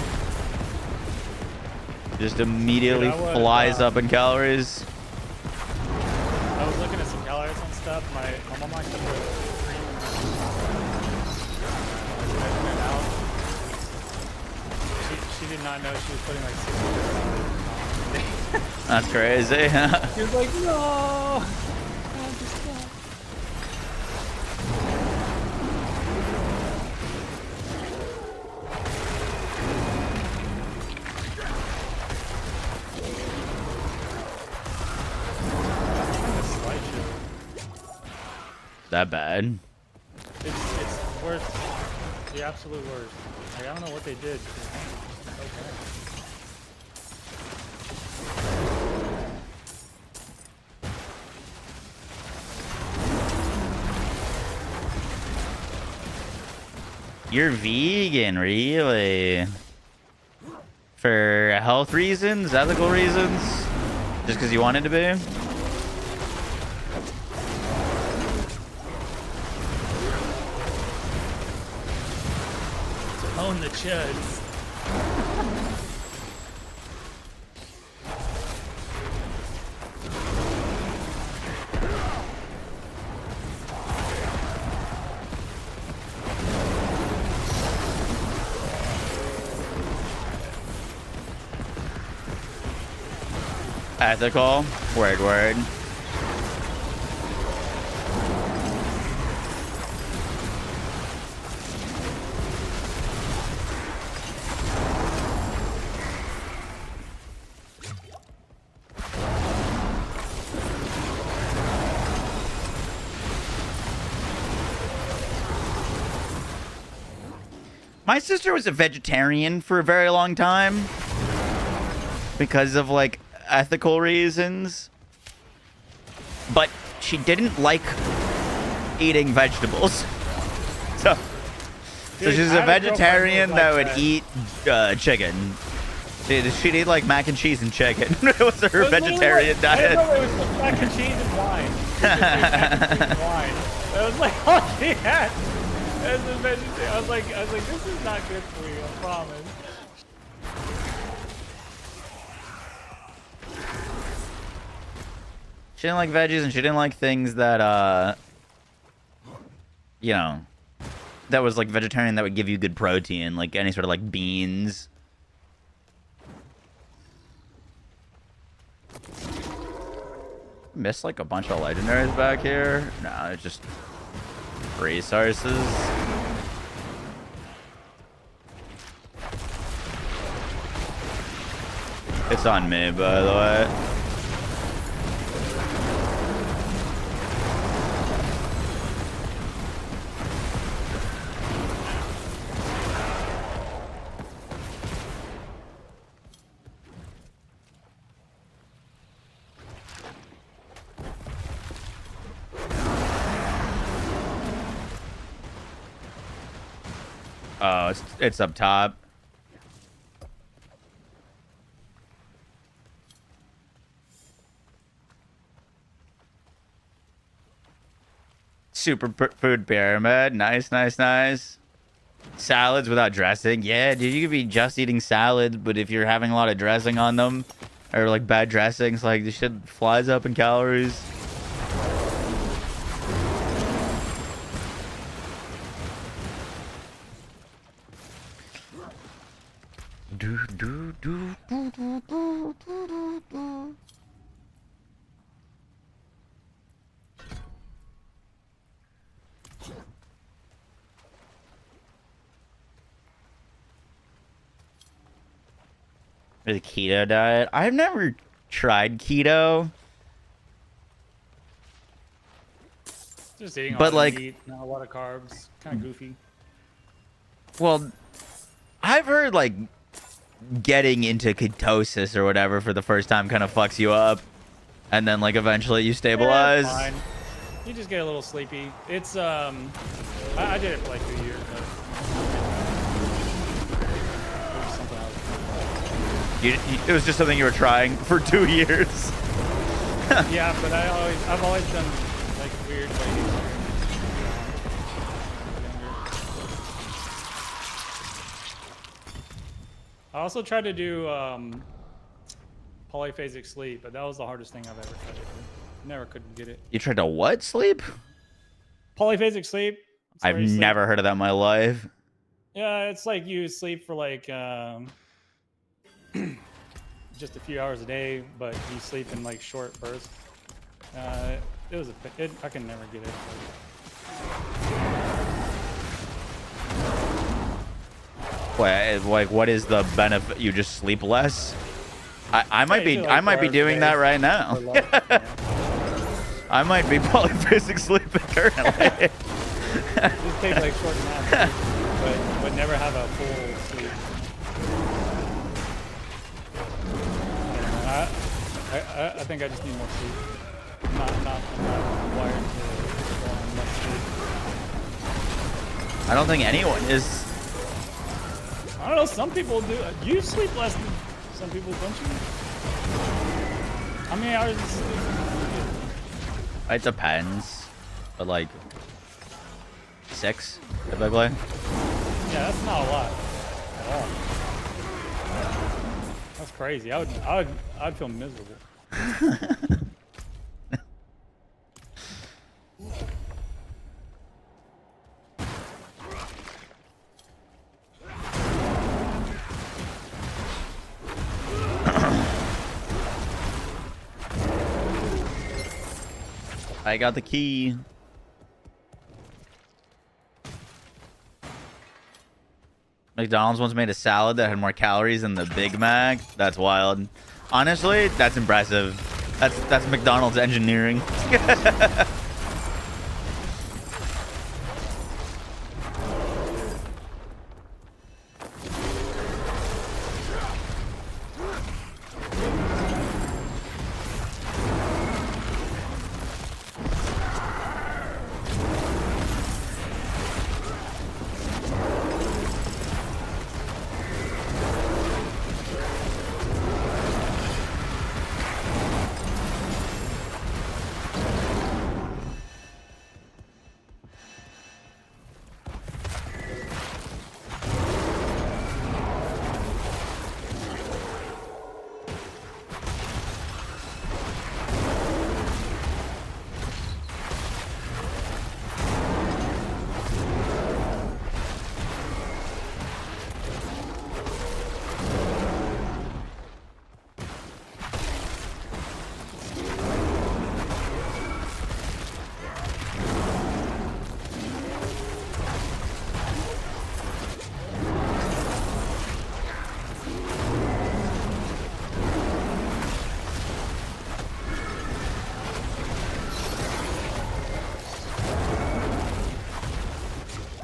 just immediately flies up in calories. I was looking at some calories and stuff. My mom actually put cream in out. She did not know she was putting like 600 calories. That's crazy. She was like, no. That bad? It's worse. The absolute worst. Like, I don't know what they did. You're vegan, really? For health reasons? Ethical reasons? Just because you wanted to be? Own the chuds. Ethical? Word. My sister was a vegetarian for a very long time because of, like, ethical reasons. But she didn't like eating vegetables. So she's a vegetarian that would eat chicken. She'd eat, like, mac and cheese and chicken. It was her vegetarian diet. I didn't know it was mac and cheese and wine. That was like all she had. As a vegetarian, I was like, this is not good for you, I promise. She didn't like veggies, and she didn't like things that you know, that was like vegetarian that would give you good protein, like any sort of like beans. Missed like a bunch of legendaries back here. No, it's just resources. It's on me, by the way. Oh, it's up top. Food pyramid. Nice, nice, nice. Salads without dressing. Yeah, dude, you could be just eating salads, but if you're having a lot of dressing on them, or like bad dressings, like this shit flies up in calories. The keto diet. I've never tried keto. Just eating a But, lot like- of meat, not a lot of carbs. Kind of goofy. Well, I've heard like getting into ketosis or whatever for the first time kind of fucks you up, and then like eventually you stabilize. Fine. You just get a little sleepy. It's I did it for like 2 years, but it was something else. It was just something you were trying for 2 years. Yeah, but I've always done like weird like I also tried to do polyphasic sleep, but that was the hardest thing I've ever tried to do. Never could get it. You tried to what? Sleep? Polyphasic sleep. It's I've where you sleep- never heard of that in my life. Yeah, it's like you sleep for like just a few hours a day, but you sleep in like short bursts. It was I can never get it. Wait, like what is the benefit? You just sleep less? I might Yeah, be you do, I like, might be 4 hours a doing day. that right now. Or less, yeah. I might be polyphasic sleeping currently. Just take like short naps, but never have a full sleep. I think I just need more sleep. I'm not wired to go on much sleep. I don't think anyone is. I don't know. Some people do. You sleep less than some people, don't you? How many hours? Of sleep? It depends, but like 6 typically. Yeah, that's not a lot at all. That's crazy. I'd feel miserable. I got the key. McDonald's once made a salad that had more calories than the Big Mac. That's wild. Honestly, that's impressive. That's McDonald's engineering.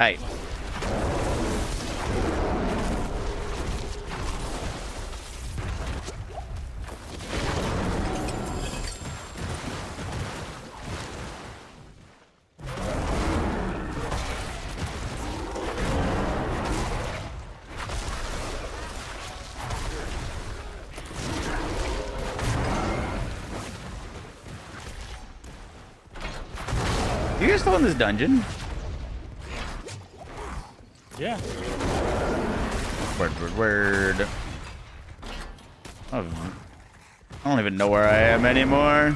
Hey. You guys still in this dungeon? Yeah. Word. Oh, I don't even know where I am anymore.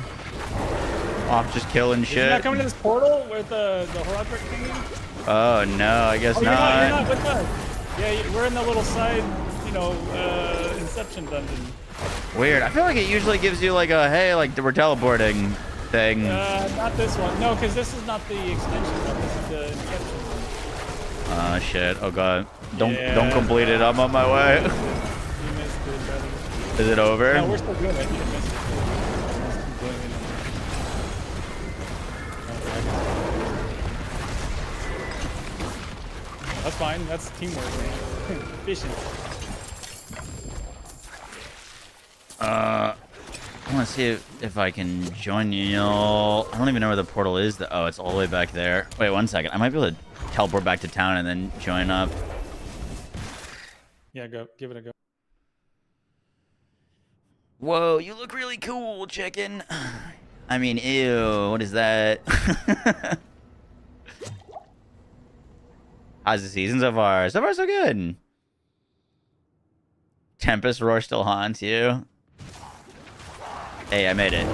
Off just killing You're shit. not coming to this portal with the Horadric thingy? Oh no, I guess Oh, not. you're not with us. Yeah, we're in the little side, Inception dungeon. Weird. I feel like it usually gives you like a hey, like we're teleporting thing. Not this one. No, because this is not the extension one. This is the Inception one. Oh shit. Oh god. Don't Yeah. complete it. I'm on my way. You missed it, buddy. Is it over? No, we're still doing it. You didn't miss it. Let's keep doing it. That's fine. That's teamwork, man. Efficient. I want to see if I can join you. I don't even know where the portal is. Oh, it's all the way back there. Wait, 1 second. I might be able to teleport back to town and then join up. Yeah, go. Give it a go. Whoa, you look really cool, chicken. I mean, ew. What is that? How's the season so far? So far, so good. Tempest Roar still haunts you. Hey, I made it.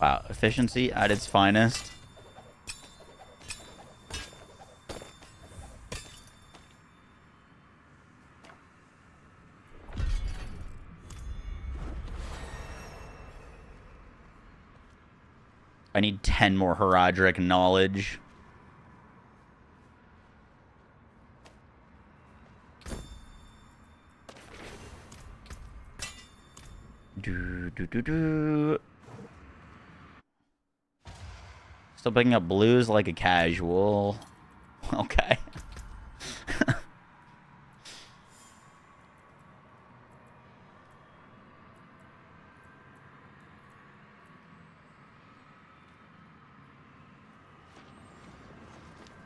Wow, efficiency at its finest. I need 10 more Horadric knowledge. Still picking up blues like a casual. Okay.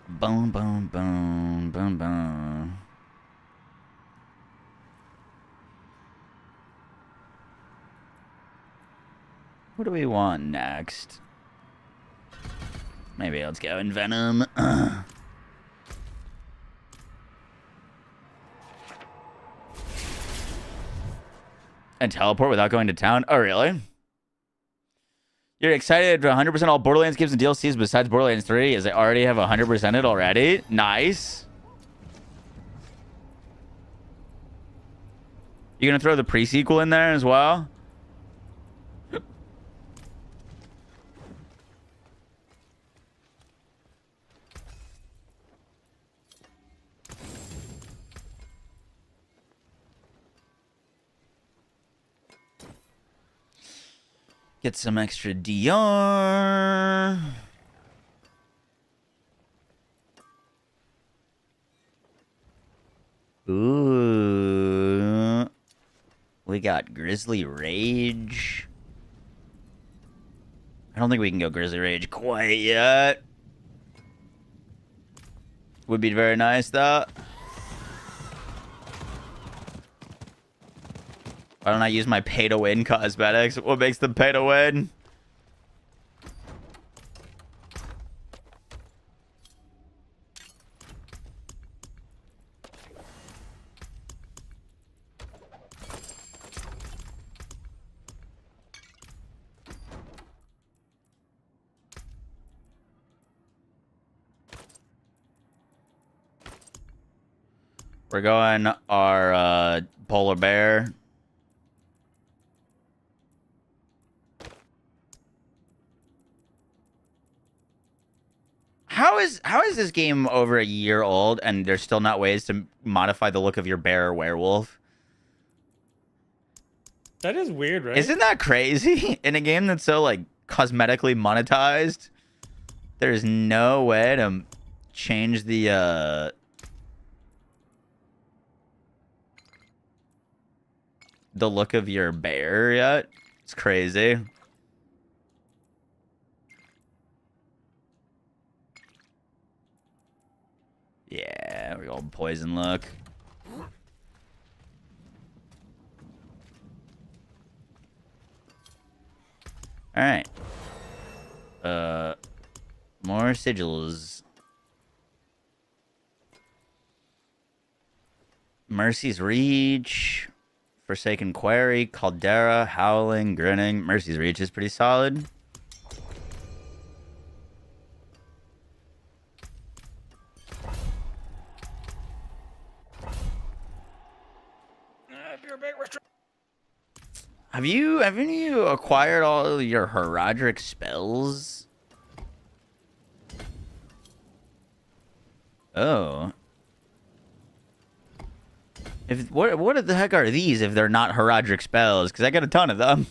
Boom, boom, boom, boom, boom. What do we want next? Maybe let's go in Venom. And teleport without going to town? Oh, really? You're excited for 100% all Borderlands games and DLCs besides Borderlands 3 as they already have 100% it already? Nice. You gonna throw the pre-sequel in there as well? Get some extra DR. Ooh. We got Grizzly Rage. I don't think we can go Grizzly Rage quite yet. Would be very nice, though. Why don't I use my pay-to-win cosmetics? What makes them pay-to-win? We're going our polar bear. How is this game over a year old and there's still not ways to modify the look of your bear or werewolf? That is weird, right? Isn't that crazy? In a game that's so like cosmetically monetized, there's no way to change the look of your bear yet. It's crazy. Yeah, we go poison look. All right. More sigils. Mercy's Reach, Forsaken Quarry, Caldera, Howling, Grinning. Mercy's Reach is pretty solid. Haven't you acquired all your Herodric spells? Oh. What the heck are these if they're not Herodric spells? Because I got a ton of them.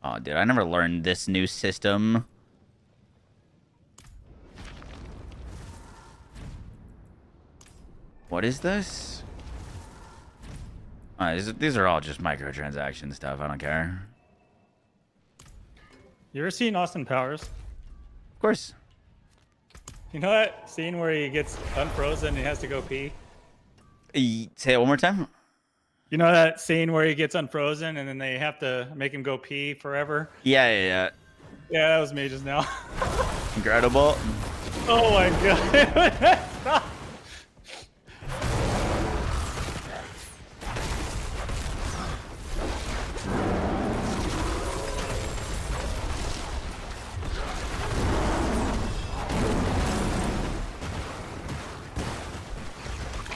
Oh, dude, I never learned this new system. What is this? These are all just microtransaction stuff. I don't care. You ever seen Austin Powers? Of course. You know that scene where he gets unfrozen and he has to go pee? Say it one more time. You know that scene where he gets unfrozen and then they have to make him go pee forever? Yeah. Yeah, that was me just now. Incredible. Oh my god. Stop.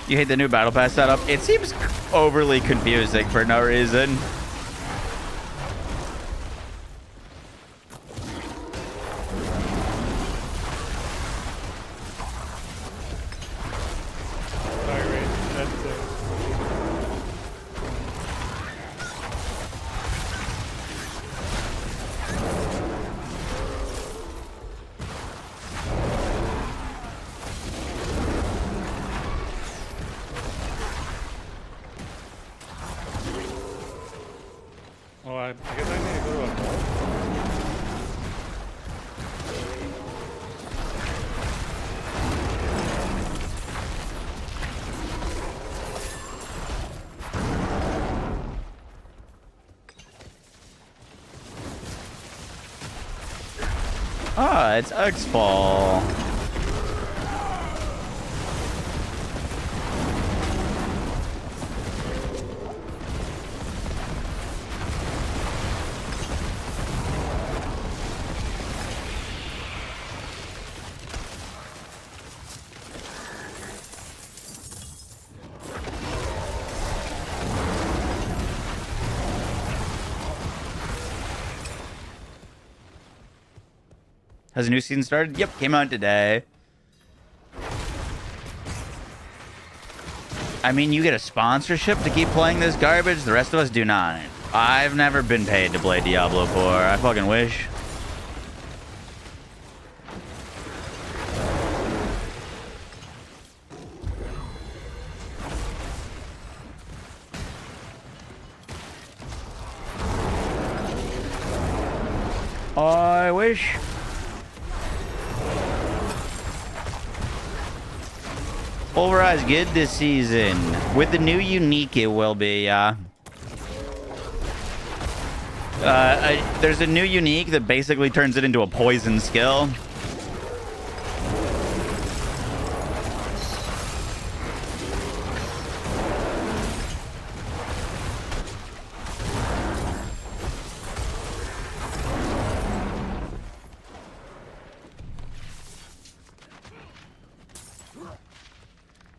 You hate the new battle pass setup? It seems overly confusing for no reason. Sorry, Ray. That's it. Oh, I guess I need to go to a mall. Ah, it's X-Fall. Has a new season started? Yep, came out today. I mean, you get a sponsorship to keep playing this garbage. The rest of us do not. I've never been paid to play Diablo IV. I fucking wish. I wish. Pulverize good this season. With the new unique, it will be, there's a new unique that basically turns it into a poison skill.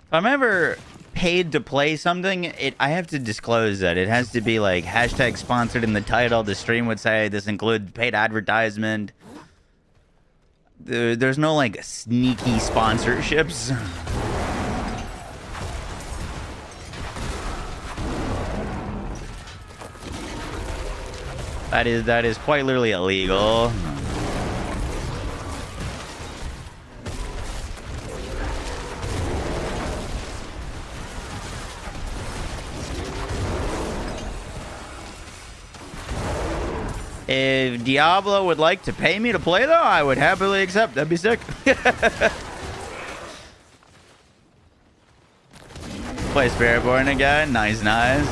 If I'm ever paid to play something, I have to disclose that. It has to be like hashtag sponsored in the title. The stream would say this includes paid advertisement. There's no like sneaky sponsorships. That is quite literally illegal. If Diablo would like to pay me to play, though, I would happily accept. That'd be sick. Play Spiritborn again. Nice, nice.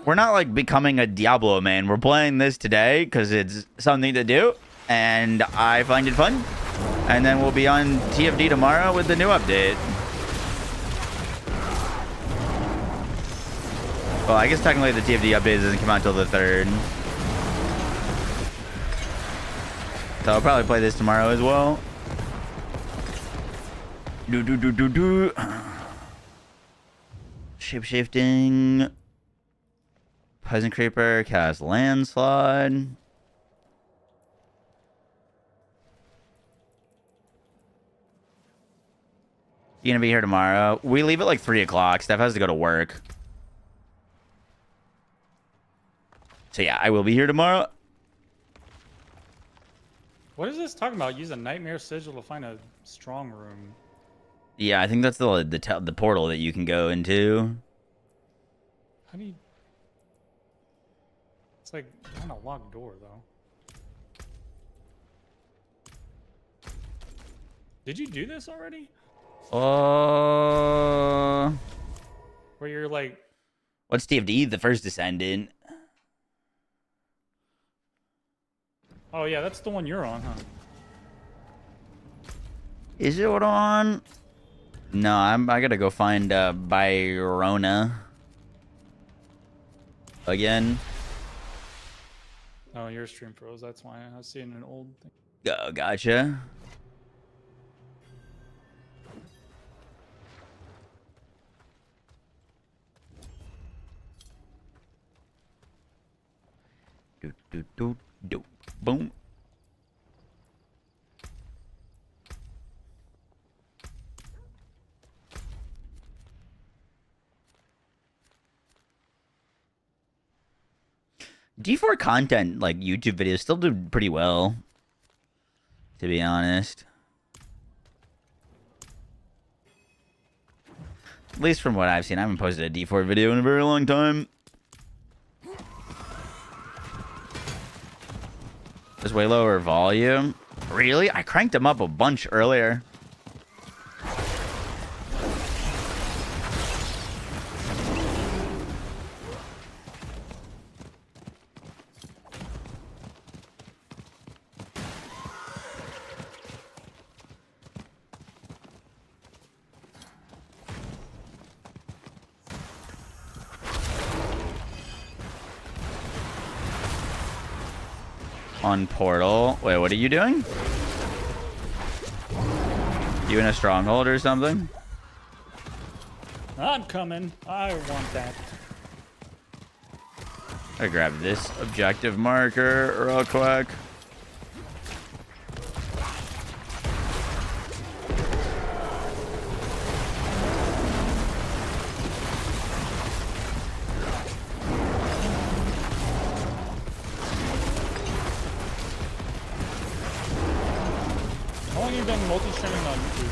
We're not, like, becoming a Diablo man. We're playing this today because it's something to do, and I find it fun. And then we'll be on TFD tomorrow with the new update. Well, I guess technically the TFD update doesn't come out until the 3rd. So I'll probably play this tomorrow as well. Shape-shifting. Peasant Creeper, cast Landslide. You gonna be here tomorrow? We leave at like 3 o'clock. Steph has to go to work. So yeah, I will be here tomorrow. What is this talking about? Use a nightmare sigil to find a strong room. Yeah, I think that's the portal that you can go into. How do you... It's like kind of locked door though. Did you do this already? Where you're like... What's TFD? The first Descendant. Oh yeah, that's the one you're on, huh? Is it what I'm on? No, I gotta go find Byrona again. Oh, your stream froze. That's why I was seeing an old thing. Oh, gotcha. Boom. D4 content, like YouTube videos, still do pretty well, to be honest. At least from what I've seen. I haven't posted a D4 video in a very long time. There's way lower volume. Really? I cranked them up a bunch earlier. On portal. Wait, what are you doing? You in a stronghold or something? I'm coming. I want that. I grab this objective marker real quick. How long have you been multi-streaming on YouTube?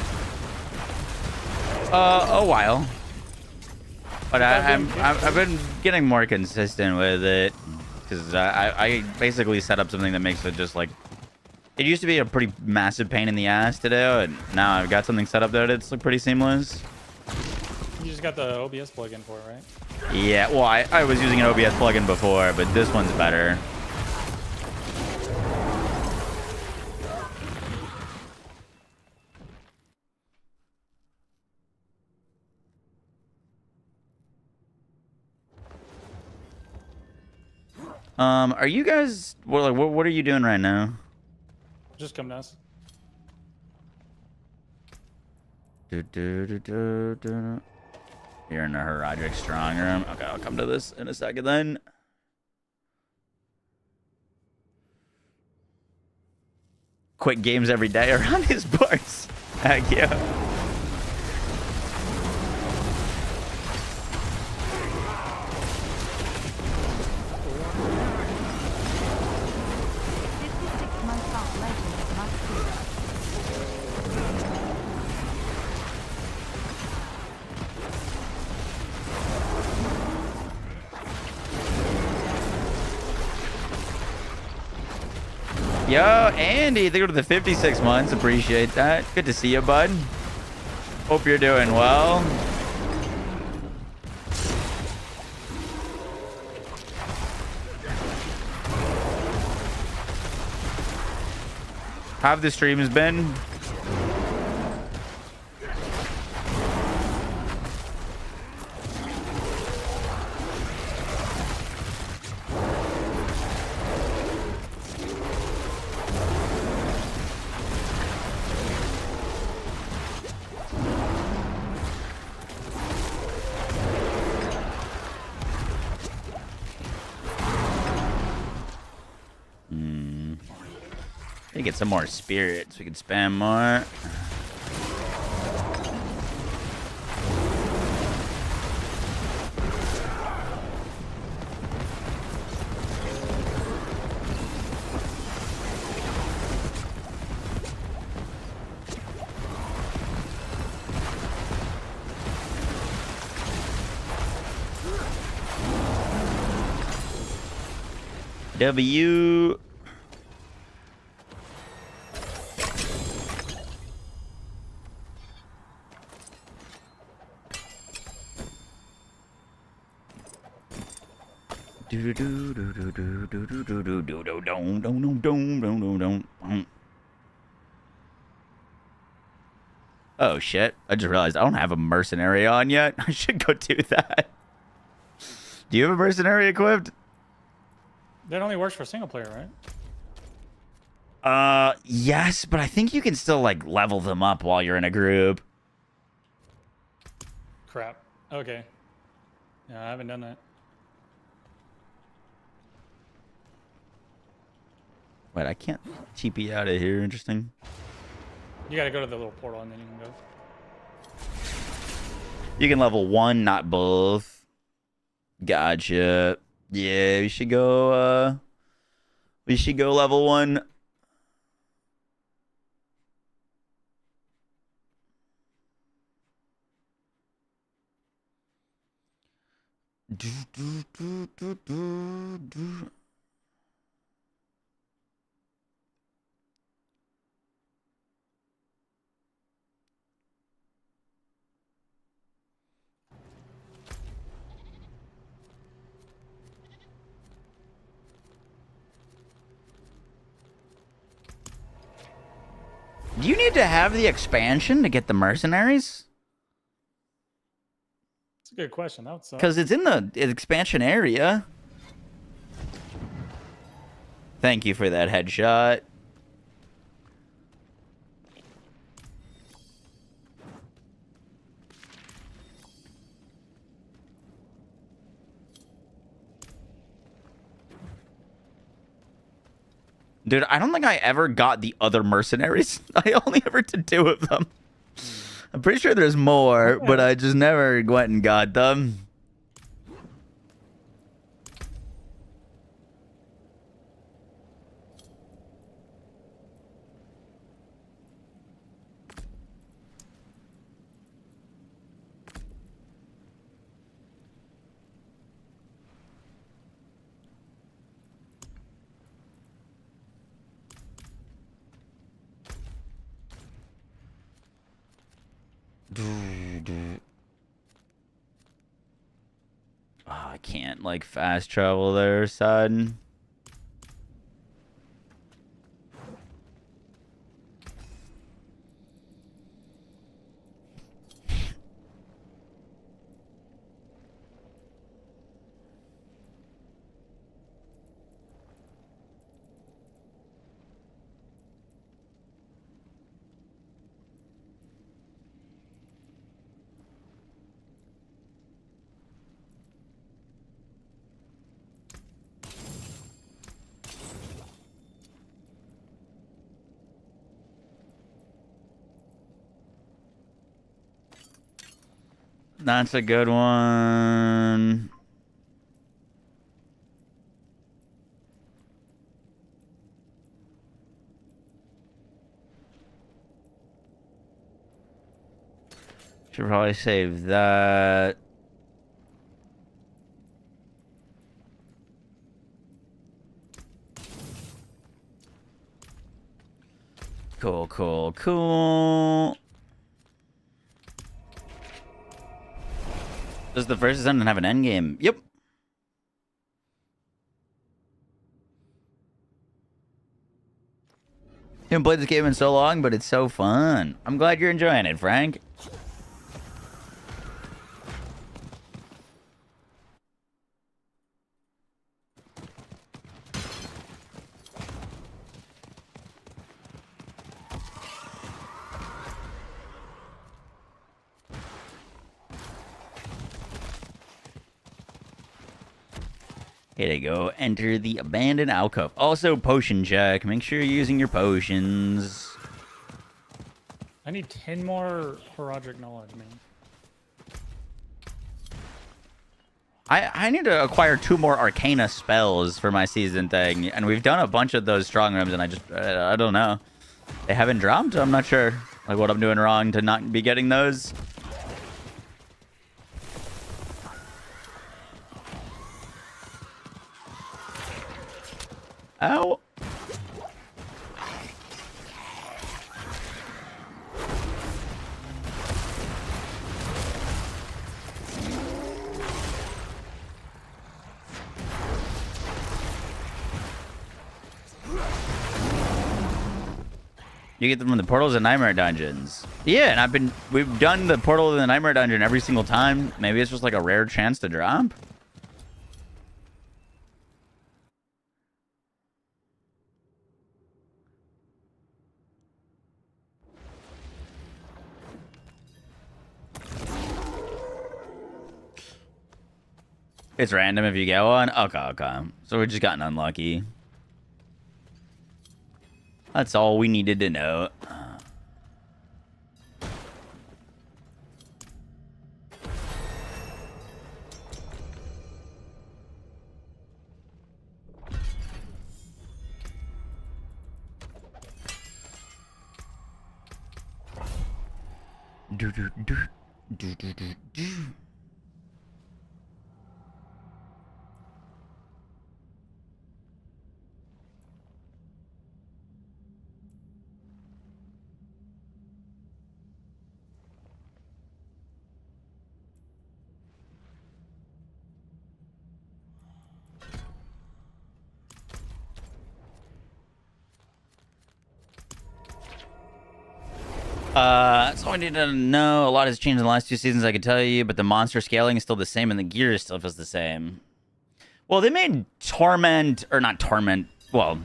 A while. But I've been getting more consistent with it because I basically set up something that makes it just like it used to be a pretty massive pain in the ass to do, and now I've got something set up there that's like pretty seamless. You just got the OBS plugin for it, right? Yeah, well I was using an OBS plugin before, but this one's better. Are you guys what are you doing right now? Just come to us. You're in the Herodic strong room. Okay, I'll come to this in a second then. Quick games every day around these parts. Heck yeah. Yo, Andy, they go to the 56 months. Appreciate that. Good to see you, bud. Hope you're doing well. How have the streams been? Get some more spirits. We can spam more. W. Oh shit, I just realized I don't have a mercenary on yet. I should go do that. Do you have a mercenary equipped? That only works for single player, right? Yes, but I think you can still like level them up while you're in a group. Crap. Okay. Yeah, I haven't done that. Wait, I can't TP out of here. Interesting. You gotta go to the little portal and then you can go. You can level one, not both. Gotcha. Yeah, we should go level one. Do you need to have the expansion to get the mercenaries? That's a good question. That would suck. Because it's in the expansion area. Thank you for that headshot. Dude, I don't think I ever got the other mercenaries. I only ever did 2 of them. I'm pretty sure there's more, but I just never went and got them. Oh, I can't like fast travel there, son. That's a good one. Should probably save that. Cool, cool, cool. Does the first Descendant have an endgame? Yep. Haven't played this game in so long, but it's so fun. I'm glad you're enjoying it, Frank. Here they go. Enter the abandoned alcove. Also, potion check. Make sure you're using your potions. I need 10 more Horadric knowledge, man. I need to acquire 2 more Arcana spells for my season thing, and we've done a bunch of those strong rooms, and I don't know. They haven't dropped? I'm not sure like what I'm doing wrong to not be getting those. Ow. You get them from the portals and Nightmare Dungeons. Yeah, and we've done the portal and the Nightmare Dungeon every single time. Maybe it's just like a rare chance to drop. It's random if you get one? Okay, okay. So we just gotten unlucky. That's all we needed to know. Do, do, do, do, do, do, do. That's all I need to know. A lot has changed in the last 2 seasons, I can tell you, but the monster scaling is still the same and the gear still feels the same. Well, they made Torment, or not Torment, well,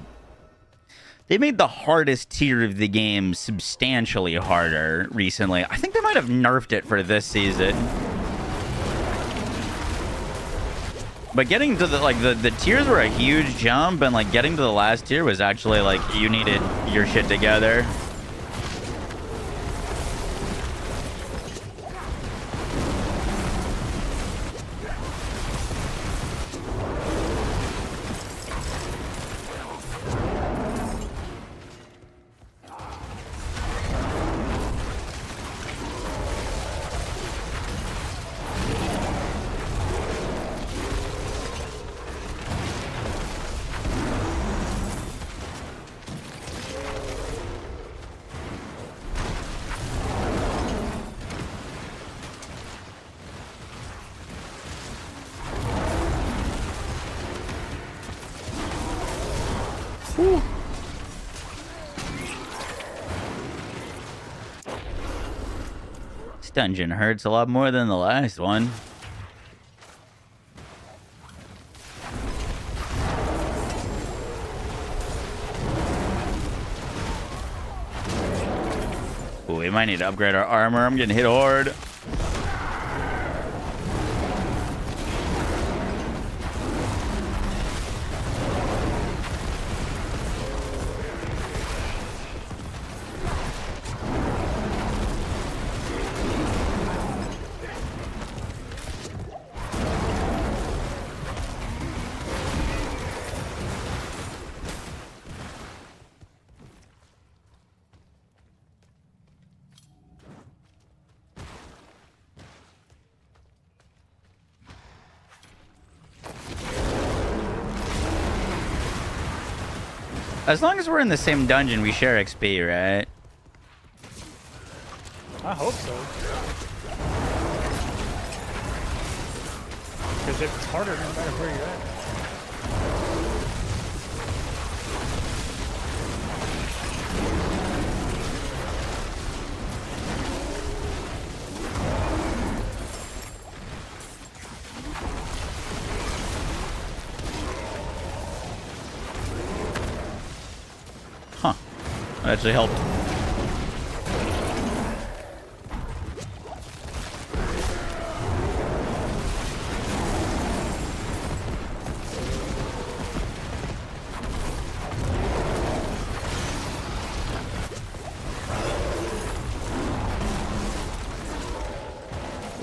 they made the hardest tier of the game substantially harder recently. I think they might have nerfed it for this season. But getting to the tiers were a huge jump, and like getting to the last tier was actually like you needed your shit together. This dungeon hurts a lot more than the last one. Ooh, we might need to upgrade our armor. I'm getting hit hard. As long as we're in the same dungeon, we share XP, right? I hope so. Because it's harder no matter where you're at. Huh. That actually helped.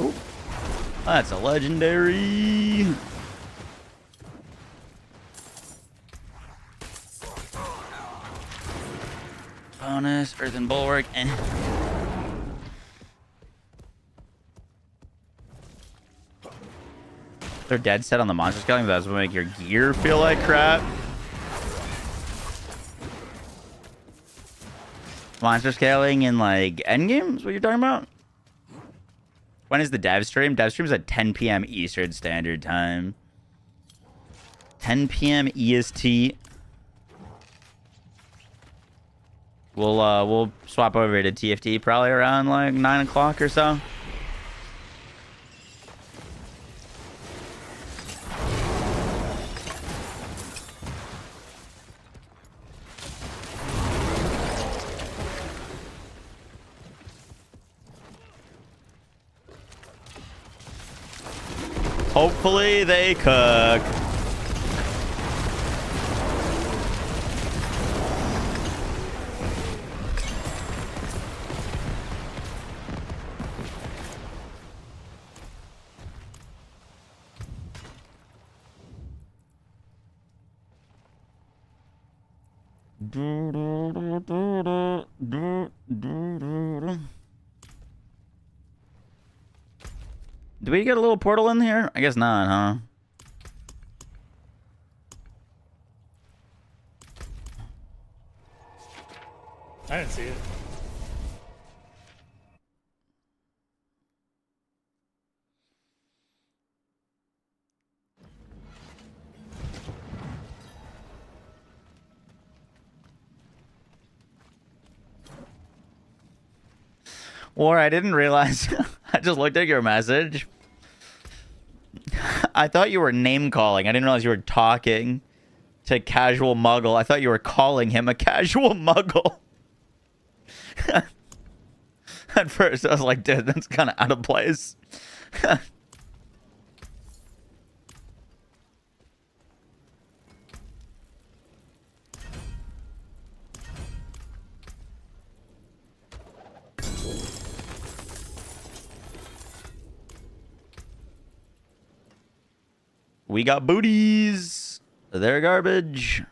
Ooh. That's a legendary. Bonus, Earthen Bulwark, and they're dead set on the monster scaling. That's what make your gear feel like crap. Monster scaling in like endgame is what you're talking about? When is the dev stream? Dev stream's at 10 p.m. Eastern Standard Time. 10 p.m. EST. We'll swap over to TFD probably around like 9 o'clock or so. Hopefully they cook. Do we get a little portal in here? I guess not, huh? I didn't see it. Or I didn't realize. I just looked at your message. I thought you were name calling. I didn't realize you were talking to Casual Muggle. I thought you were calling him a Casual Muggle. At first, I was like, dude, that's kind of out of place. We got booties. They're garbage.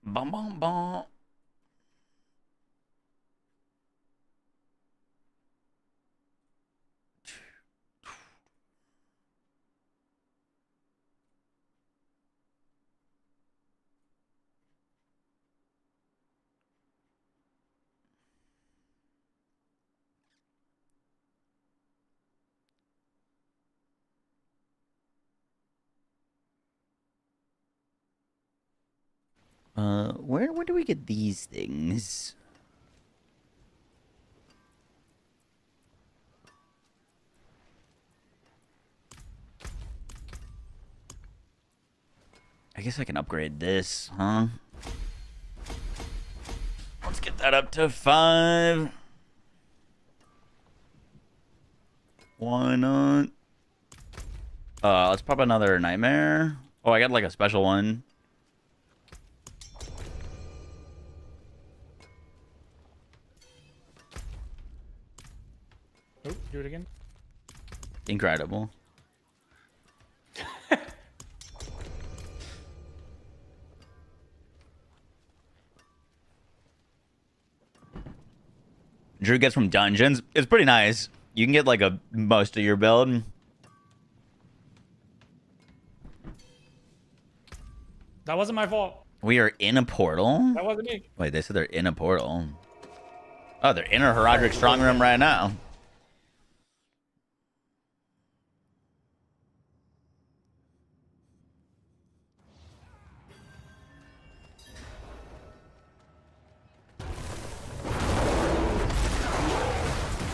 Bum bum bum. Where do we get these things? I guess I can upgrade this, huh? Let's get that up to 5. Why not? Let's pop another nightmare. Oh, I got like a special one. Oh, do it again. Incredible. Drew gets from dungeons. It's pretty nice. You can get like most of your build. That wasn't my fault. We are in a portal. That wasn't me. Wait, they said they're in a portal. Oh, they're in a Herodic strong room right now.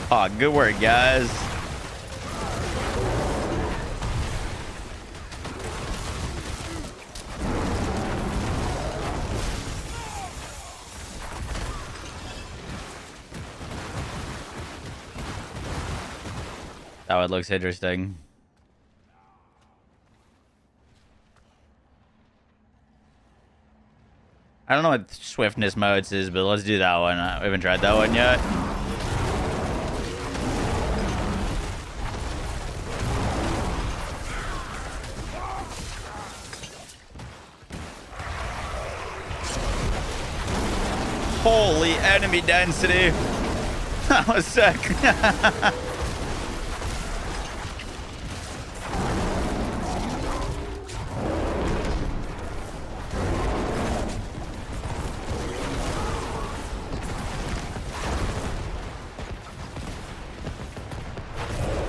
Oh, good work, guys. That one looks interesting. I don't know what swiftness modes is, but let's do that one. We haven't tried that one yet. Holy enemy density. That was sick.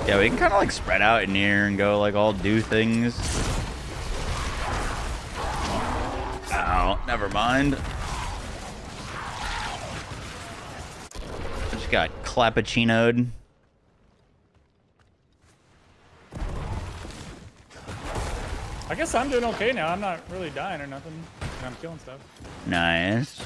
Yeah, we can kind of like spread out in here and go like all do things. Ow, never mind. Just got clappuccinoed. I guess I'm doing okay now. I'm not really dying or nothing. And I'm killing stuff. Nice.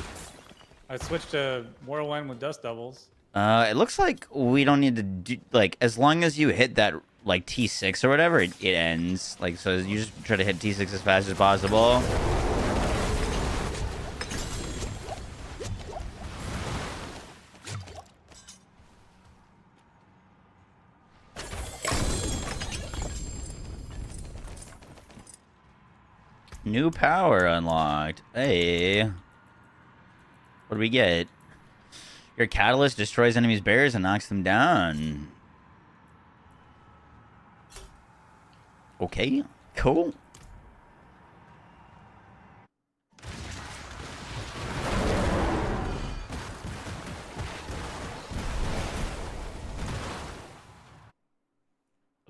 I switched to Whirlwind with Dust Devils. It looks like we don't need to do, like, as long as you hit that, like, T6 or whatever, it ends. Like, so you just try to hit T6 as fast as possible. New power unlocked. Hey. What do we get? Your catalyst destroys enemies' barriers and knocks them down. Okay, cool.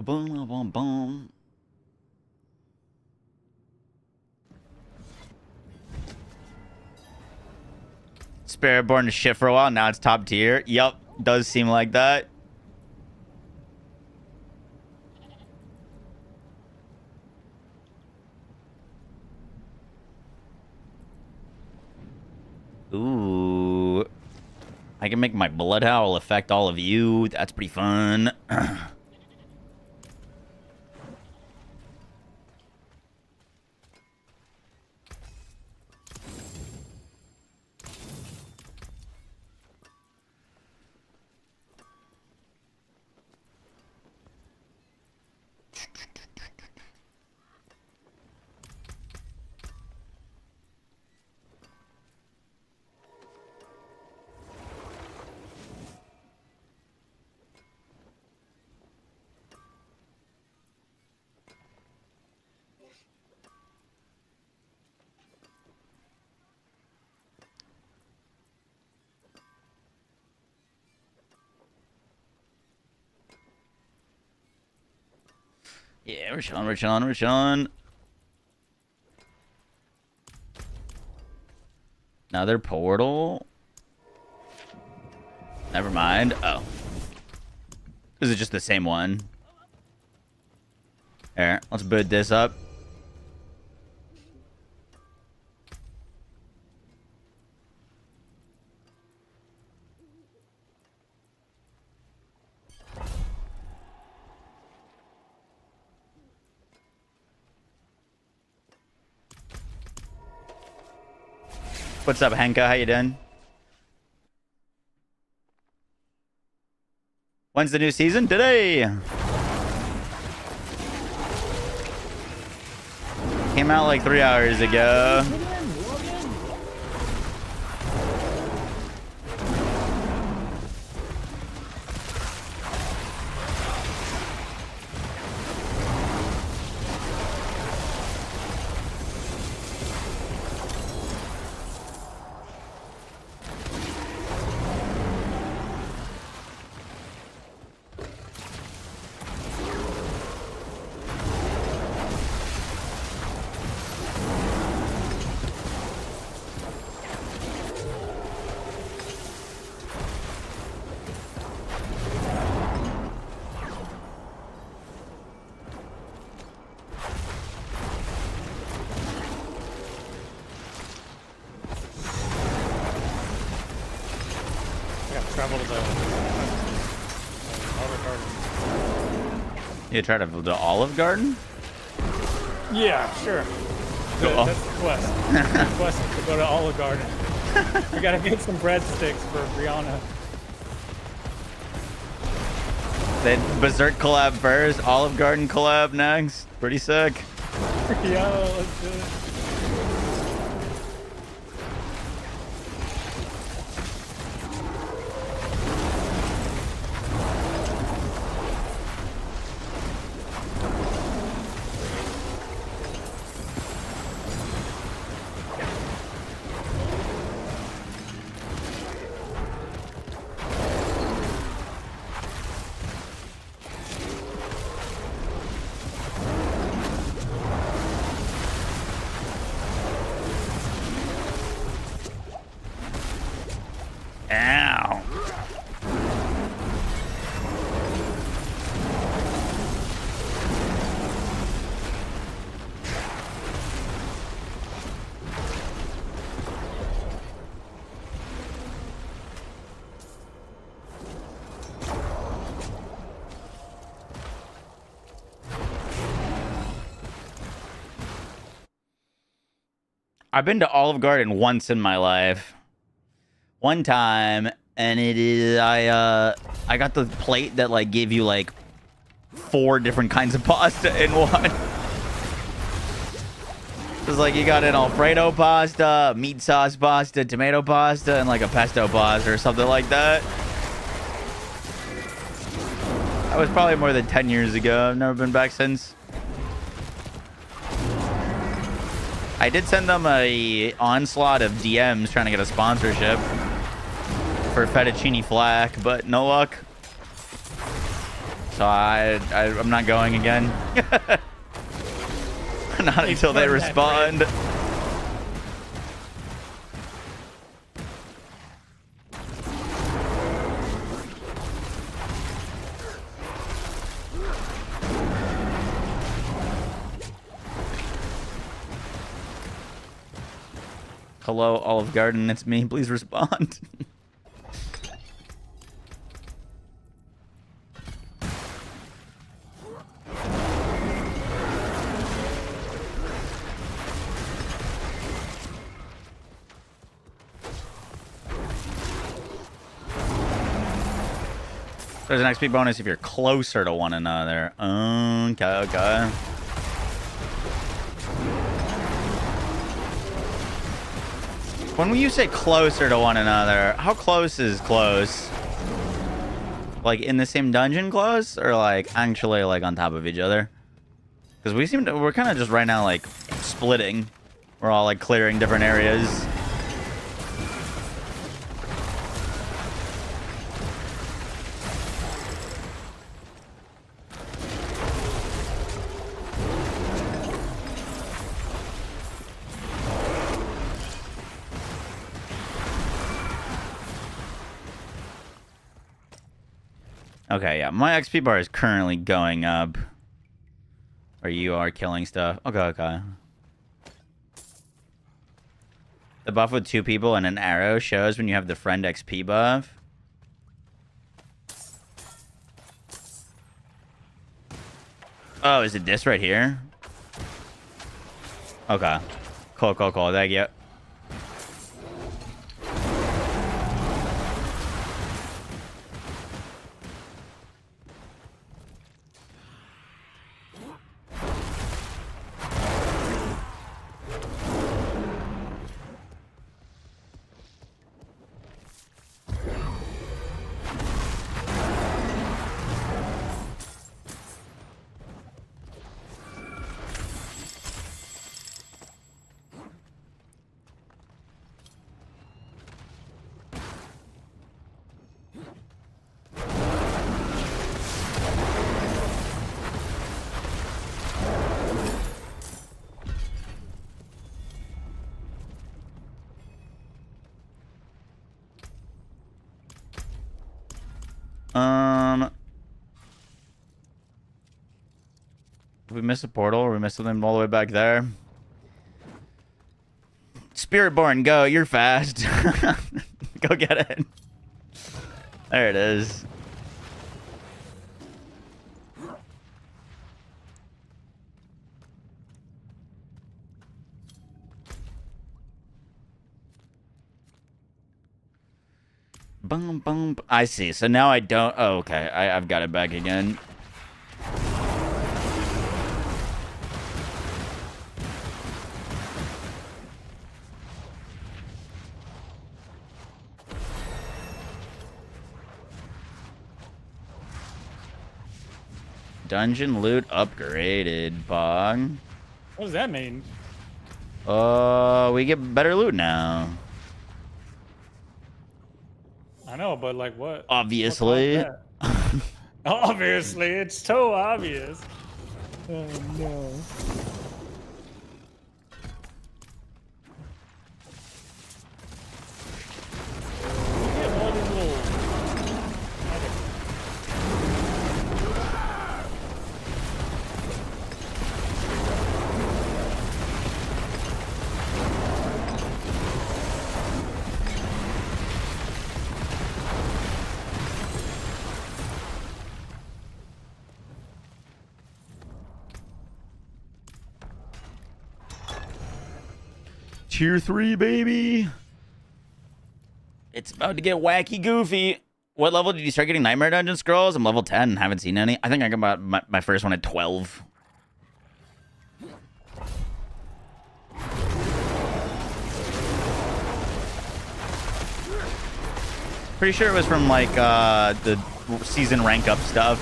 Boom, boom, boom, boom. Spirit born to shit for a while. Now it's top tier. Yup, does seem like that. Ooh. I can make my blood howl affect all of you. That's pretty fun. Yeah, we're chilling, we're chilling, we're chilling. Another portal. Never mind. Oh. This is just the same one. Here, let's boot this up. What's up, Henka? How you doing? When's the new season? Today! Came out like 3 hours ago. You try to build the Olive Garden? Yeah, sure. Cool. That's the quest. The quest is to go to Olive Garden. We gotta get some breadsticks for Brianna. Then Berserk collab first, Olive Garden collab next. Pretty sick. Yo, let's do it. Ow. I've been to Olive Garden once in my life. One time, and it is I got the plate that like gave you like 4 different kinds of pasta in one. It was like you got an Alfredo pasta, meat sauce pasta, tomato pasta, and like a pesto pasta or something like that. That was probably more than 10 years ago. I've never been back since. I did send them a onslaught of DMs trying to get a sponsorship for fettuccine flack, but no luck. So I'm not going again. Not until they respond. Hello, Olive Garden, it's me. Please respond. There's an XP bonus if you're closer to one another. Okay, okay. When you say closer to one another, how close is close? Like in the same dungeon close? Or like actually like on top of each other? Because we're kind of just right now like splitting. We're all like clearing different areas. Okay, yeah, my XP bar is currently going up. Or you are killing stuff. Okay, okay. The buff with 2 people and an arrow shows when you have the friend XP buff. Oh, is it this right here? Okay. Cool, cool, cool. Thank you. Did we miss a portal? Or we missed something all the way back there? Spiritborn, go. You're fast. Go get it. There it is. bum, bum. I see. So now I don't. Oh, okay. I've got it back again. Dungeon loot upgraded, Bog. What does that mean? We get better loot now. I know, but like what? Obviously. What caused that? Obviously, it's so obvious. Oh no. We get all these little Tier 3, baby. It's about to get wacky goofy. What level did you start getting Nightmare Dungeon scrolls? I'm level 10. Haven't seen any. I think I got my first one at 12. Pretty sure it was from like the season rank up stuff.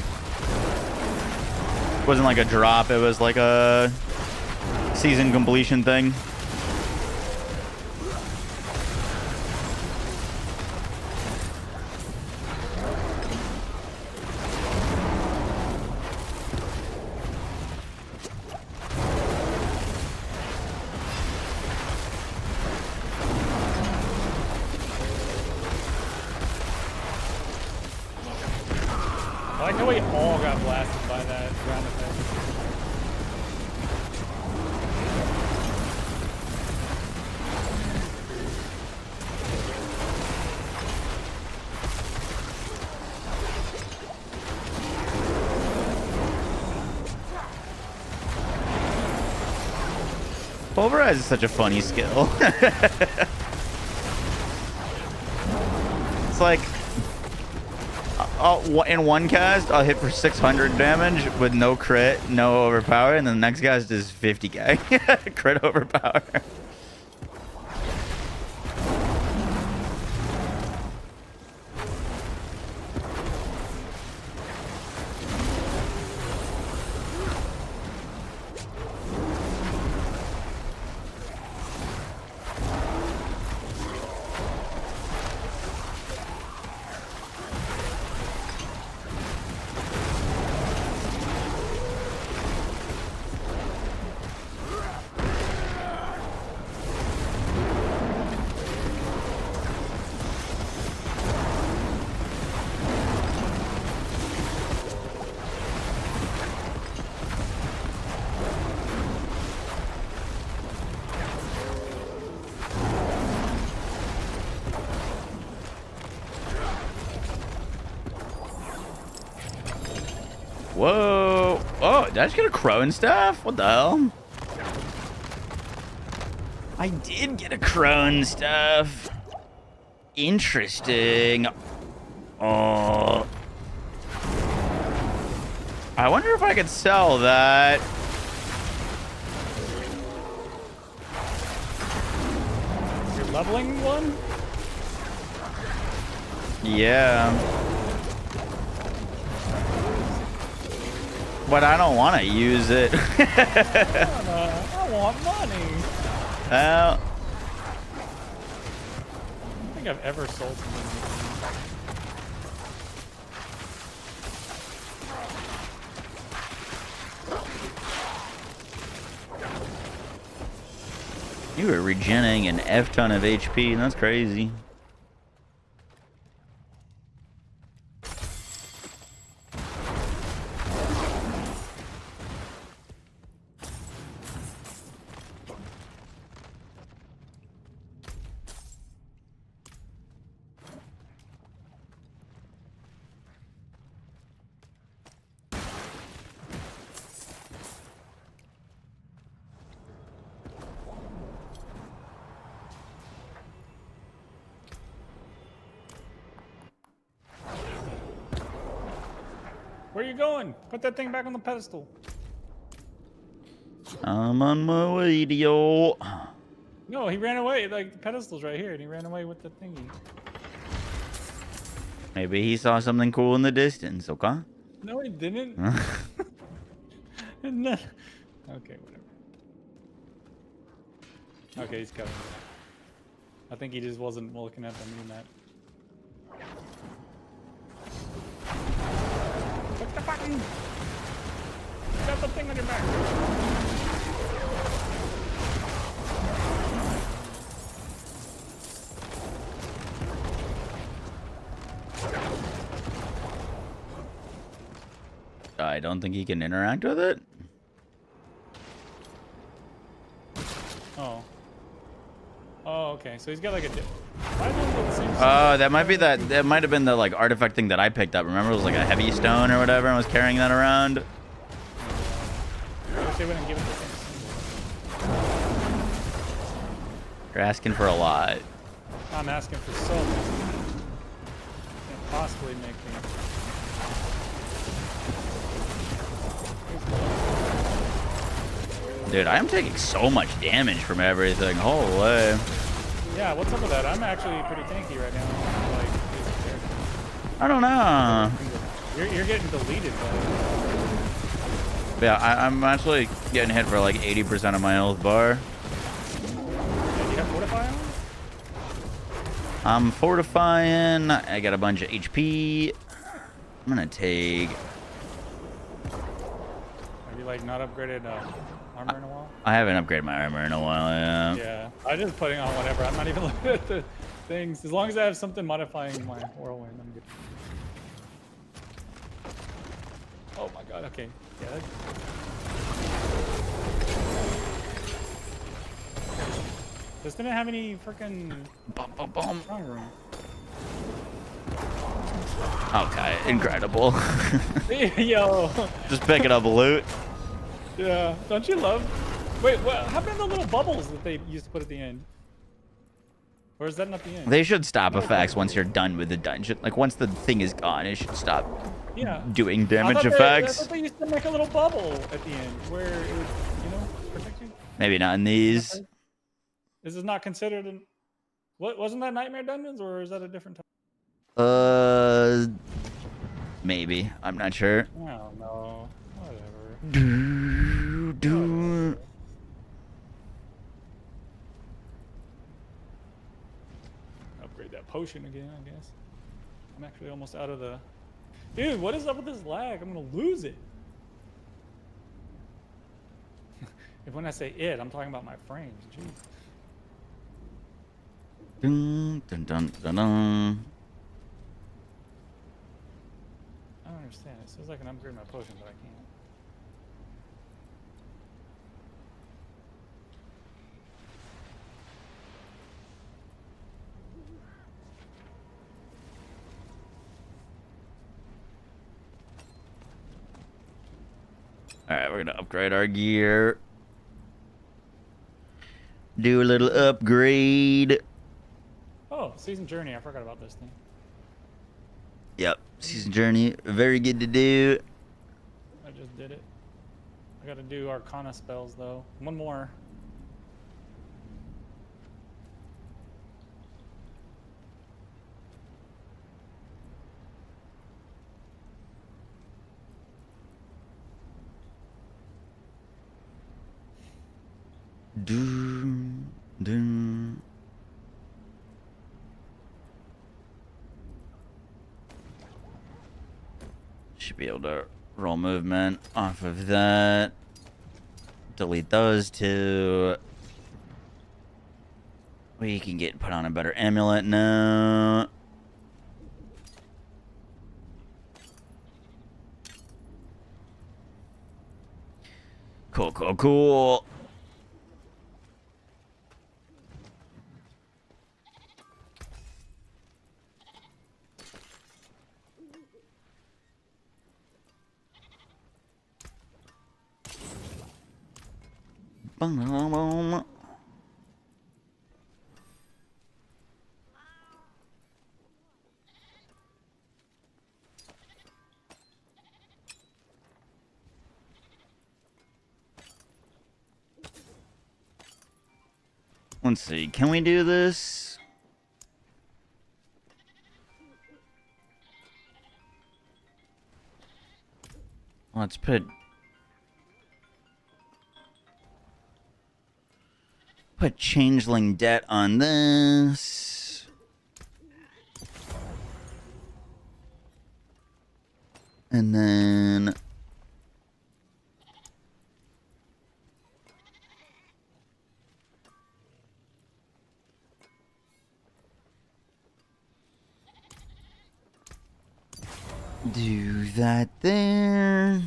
It wasn't like a drop. It was like a season completion thing. I like how we all got blasted by that ground effect. Pulverize is such a funny skill. It's like in one cast, I'll hit for 600 damage with no crit, no overpower, and then the next cast is 50k crit overpower. Whoa. Oh, did I just get a crow and stuff? What the hell? I did get a crow and stuff. Interesting. Oh. I wonder if I could sell that. You're leveling one? Yeah. But I don't want to use it. I want money. Well, I don't think I've ever sold something. you were regenerating an F ton of HP. That's crazy. Where you going? Put that thing back on the pedestal. I'm on my way to yo. No, he ran away. Like the pedestal's right here, and he ran away with the thingy. Maybe he saw something cool in the distance, okay? No, he didn't. No. Okay, whatever. Okay, he's coming. I think he just wasn't looking at the new map. Click the button! You got the thing on your back. I don't think he can interact with it. Oh. Oh, okay. So he's got like a. Why does it seem so Oh, that might be that. That might have been the like artifact thing that I picked up. Remember, it was like a heavy stone or whatever, and was carrying that around. I wish they wouldn't give it the same symbol. You're asking for a lot. I'm asking for so much. Can't possibly make me. Dude, I am taking so much damage from everything. Holy. Yeah, what's up with that? I'm actually pretty tanky right now. Like, basic character. I don't know. You're getting deleted, though. Yeah, I'm actually getting hit for like 80% of my health bar. Yeah, do you have Fortify on? I'm fortifying. I got a bunch of HP. I'm gonna take. Have you like not upgraded armor in a while? I haven't upgraded my armor in a while. Yeah. Yeah, I'm just putting on whatever. I'm not even looking at the things. As long as I have something modifying my whirlwind, I'm good. Oh my god. Okay. Yeah. This didn't have any freaking Bum, bum, bum. strong room. Okay, incredible. Yo. Just picking up loot. Yeah. Don't you love? Wait, what happened to the little bubbles that they used to put at the end? Or is that not the end? They should stop effects once you're done with the dungeon. Like once the thing is gone, it should stop Yeah. doing I damage thought I effects. thought they used to make a little bubble at the end where it would, protect you. Maybe not in these. This is not considered an. What wasn't that Nightmare Dungeons, or is that a different type? Maybe. I'm not sure. I don't know. Whatever. Do. Upgrade that potion again, I guess. I'm actually almost out of the. Dude, what is up with this lag? I'm gonna lose it. If when I say it, I'm talking about my frames. Jeez. Dun, dun, dun, dun, dun. I don't understand. It says I can upgrade my potion, but I can't. All right, we're gonna upgrade our gear. Do a little upgrade. Oh, Season Journey. I forgot about this thing. Yep, season journey, very good to do. I just did it. I gotta do Arcana spells, though. One more. Do, do. Should be able to roll movement off of that. Delete those two. We can get put on a better amulet now. Cool, cool, cool. Boom. Let's see. Can we do this? Let's put changeling debt on this. And then do that there.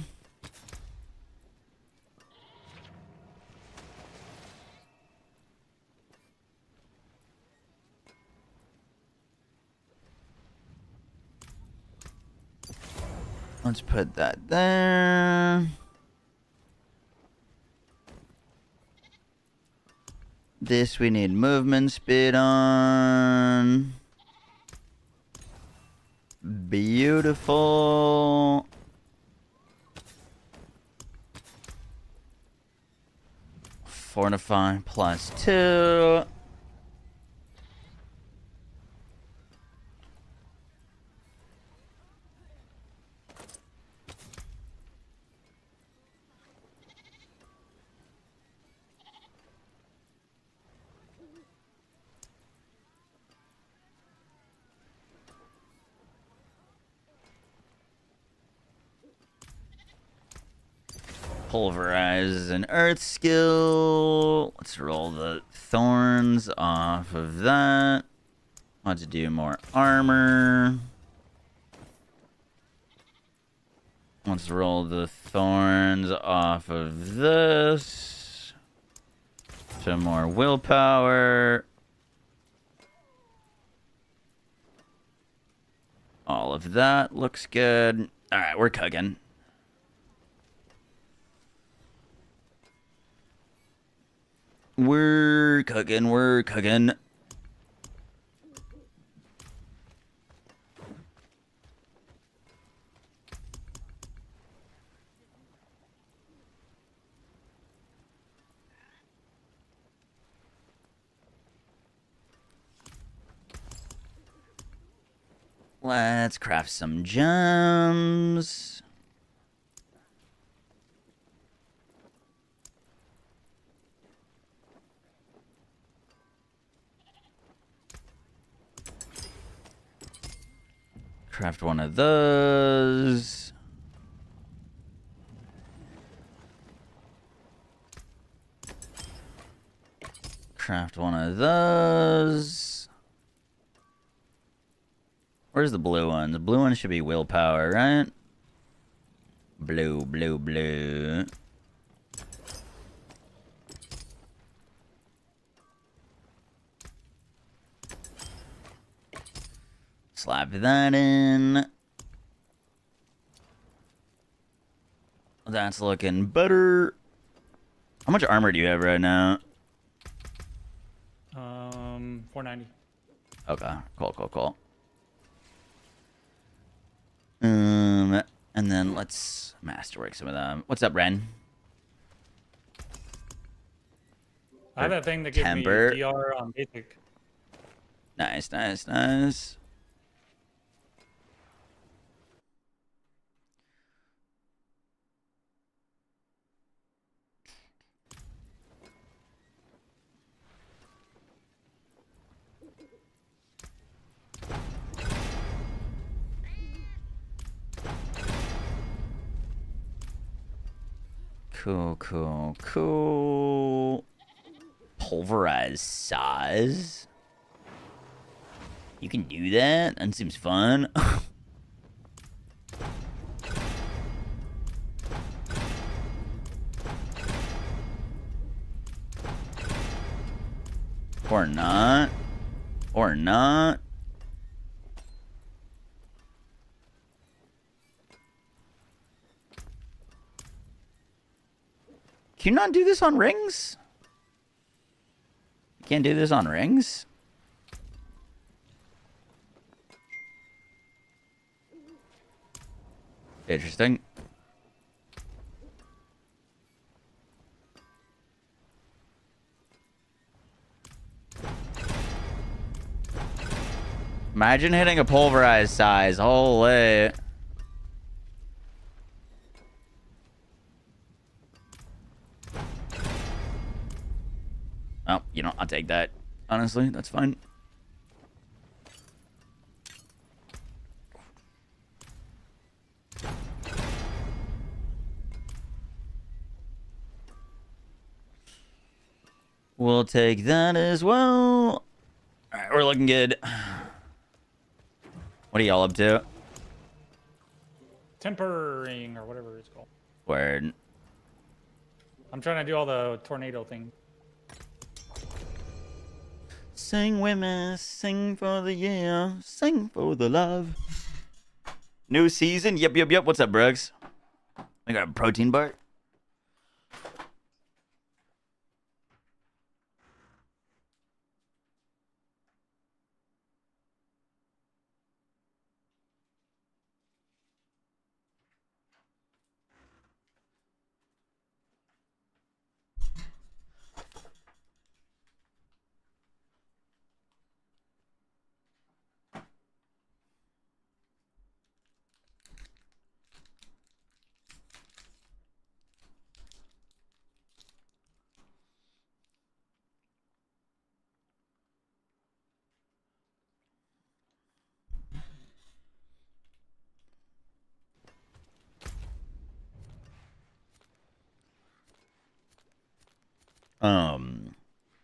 Let's put that there. This we need movement speed on. Beautiful. Fortify +2. Pulverize an earth skill. Let's roll the thorns off of that. Let's do more armor. Let's roll the thorns off of this. Some more willpower. All of that looks good. All right, we're cooking. We're cooking. Let's craft some gems. Craft one of those. Craft one of those. Where's the blue one? The blue one should be willpower, right? Blue. Slap that in. That's looking better. How much armor do you have right now? 490. Okay, cool. And then let's masterwork some of them. What's up, Ren? I have that thing that gives Timber. me DR on basic. Nice. Cool. Pulverize size. You can do that? That seems fun. Or not. Can you not do this on rings? You can't do this on rings? Interesting. Imagine hitting a pulverized size. Holy. Oh, you know, I'll take that. Honestly, that's fine. We'll take that as well. All right, we're looking good. What are y'all up to? Tempering or whatever it's called. Word. I'm trying to do all the tornado thing. Sing with me, sing for the year, sing for the love. New season? Yep. What's up, Brooks? I got a protein bar.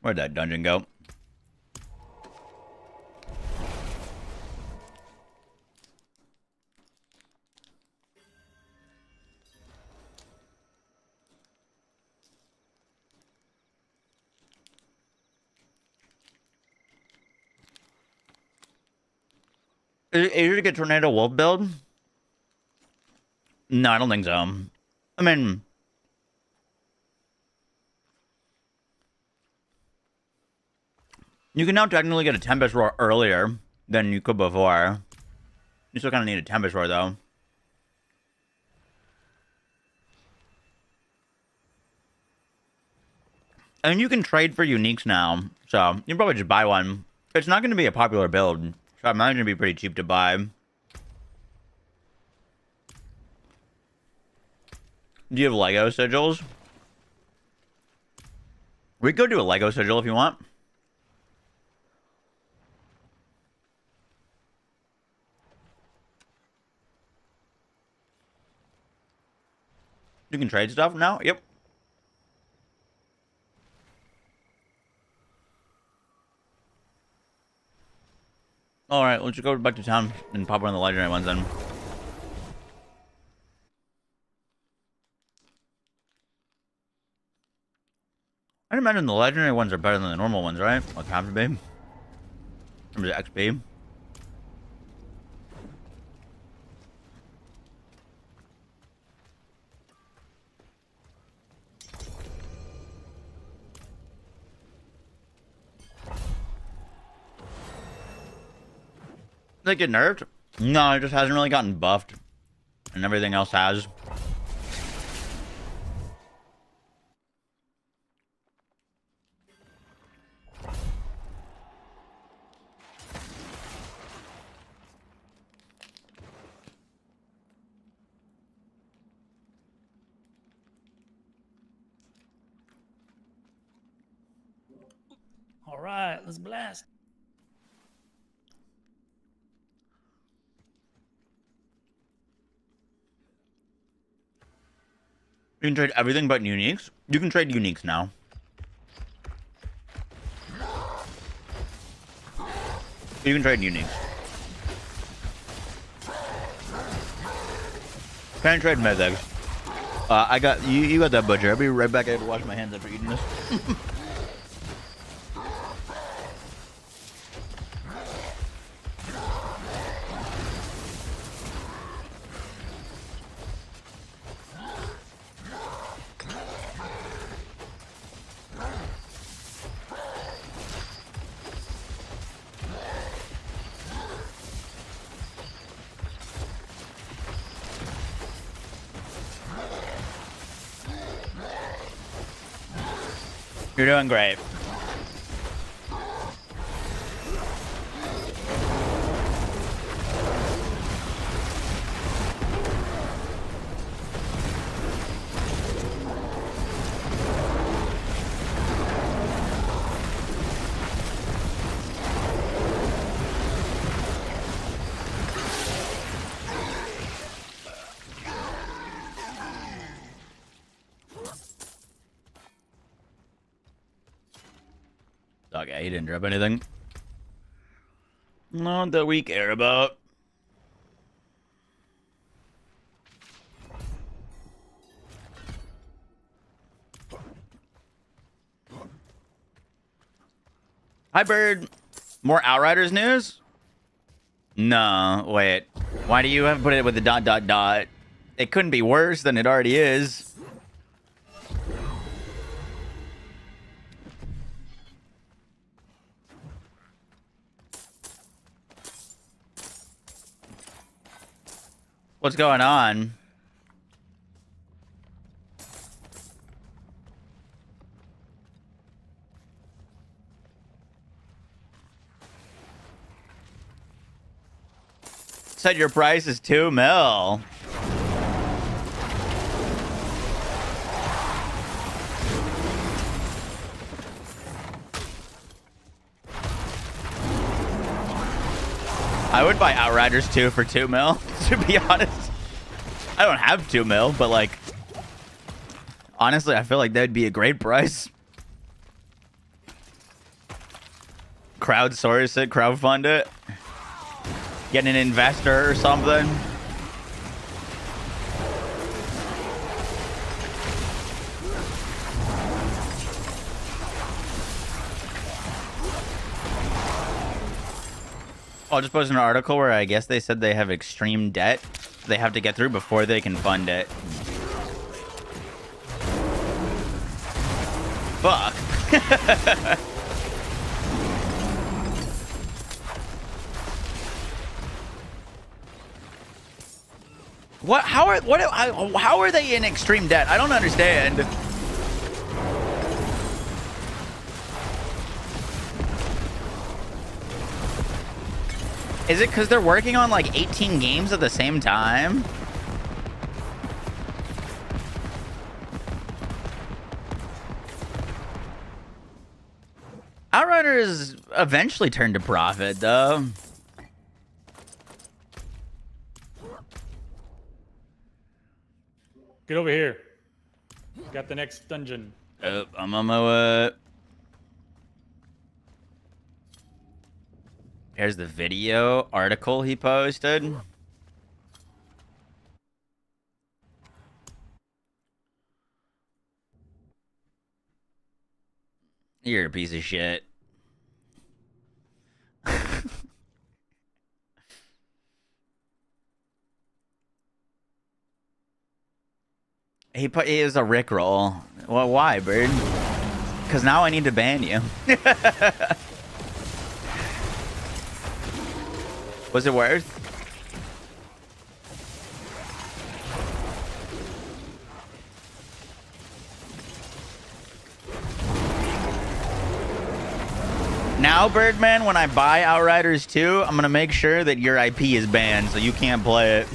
Where'd that dungeon go? Is it easier to get Tornado Wolf build? No, I don't think so. I mean, you can now technically get a Tempest Roar earlier than you could before. You still kind of need a Tempest Roar, though. And you can trade for uniques now, so you can probably just buy one. It's not going to be a popular build, so I imagine it'd be pretty cheap to buy. Do you have Lego sigils? We could go do a Lego sigil if you want. You can trade stuff now? Yep. Alright, let's go back to town and pop one of the legendary ones then. I'd imagine the legendary ones are better than the normal ones, right? Like have to be. In terms of XP. They get nerfed? No, it just hasn't really gotten buffed. And everything else has. All right, let's blast. You can trade everything but uniques. You can trade uniques now. You can trade uniques. Can I trade mythics? I got you. You got that butcher. I'll be right back. I have to wash my hands after eating this. You're doing great. Okay, he didn't drop anything. Not that we care about. Hi, Bird. More Outriders news? No, wait. Why do you have to put it with the dot, dot, dot? It couldn't be worse than it already is. What's going on? Said your price is 2 mil. I would buy Outriders 2 for 2 mil, to be honest. I don't have 2 mil, but like, honestly, I feel like that'd be a great price. Crowdsource it, crowdfund it. Get an investor or something. I'll just post an article where I guess they said they have extreme debt they have to get through before they can fund it. Fuck. What? How are they in extreme debt? I don't understand. Is it because they're working on like 18 games at the same time? Outriders eventually turned to profit, though. Get over here. Got the next dungeon. I'm on my way. Here's the video article he posted. You're a piece of shit. He is a Rickroll. Well, why, Bird? Because now I need to ban you. Was it worth? Now, Birdman, when I buy Outriders 2, I'm going to make sure that your IP is banned so you can't play it.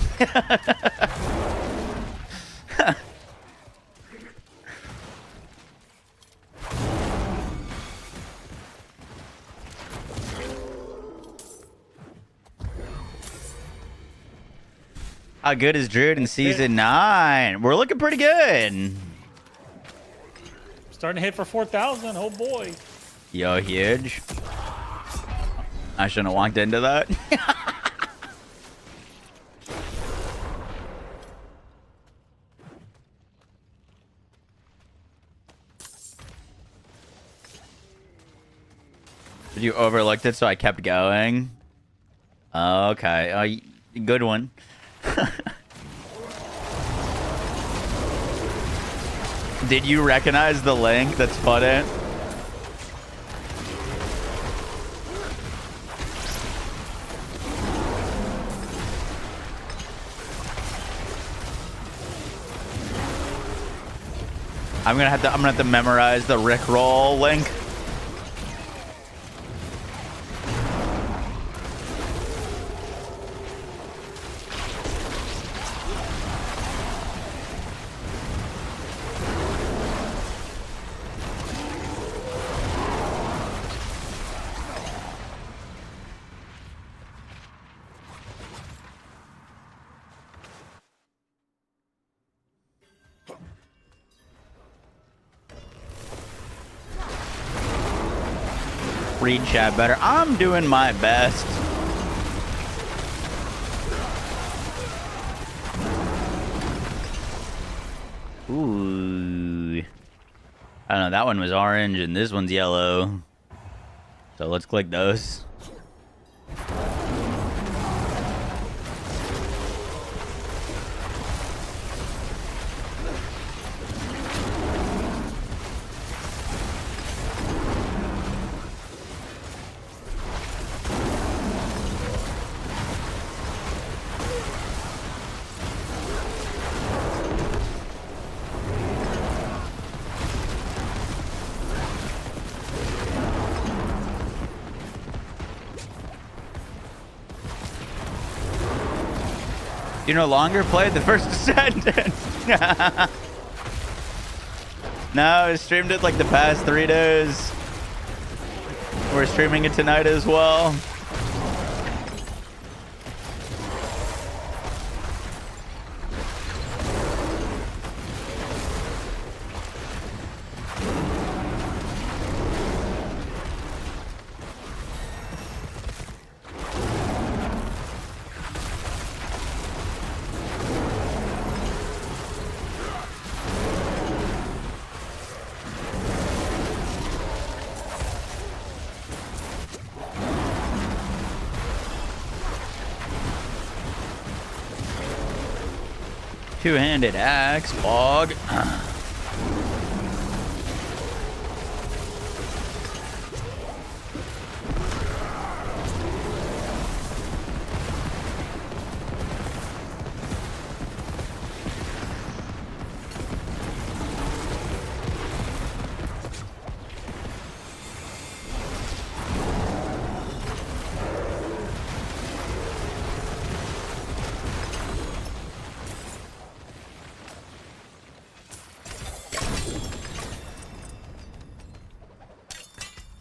How good is Druid in Season 9? We're looking pretty good. Starting to hit for 4,000. Oh, boy. Yo, huge. I shouldn't have walked into that. You overlooked it, so I kept going. Okay. Good one. Did you recognize the link that's put in? I'm gonna have to memorize the Rickroll link. read chat better. I'm doing my best. Ooh. I don't know, that one was orange and this one's yellow. So let's click those. You no longer played the first Descendant. No, I streamed it like the past 3 days. We're streaming it tonight as well. Two-handed axe, bog.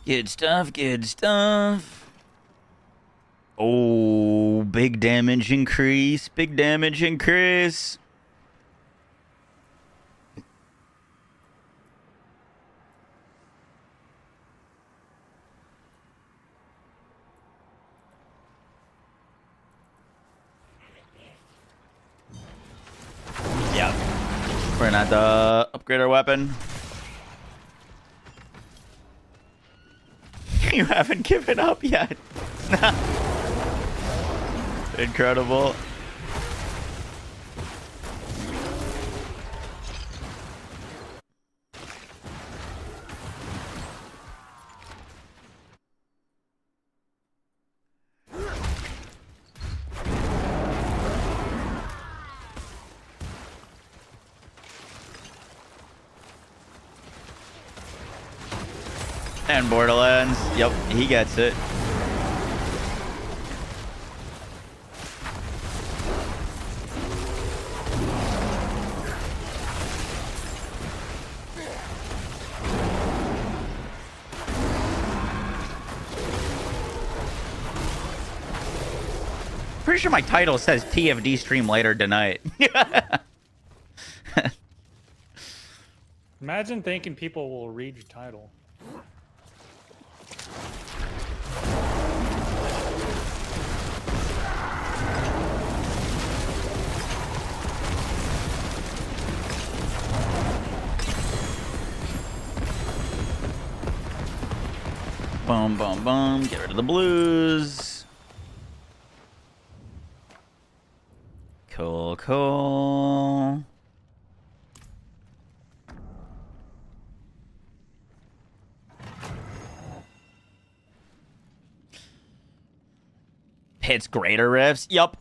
Good stuff, good stuff. Oh, big damage increase, big damage increase. Yeah. We're gonna have to upgrade our weapon. You haven't given up yet. Incredible. And Borderlands. Yep, he gets it. Pretty sure my title says TFD Stream later tonight. Imagine thinking people will read your title. Boom, boom, boom. Get rid of the blues. Cool, cool. Hits greater rifts. Yup.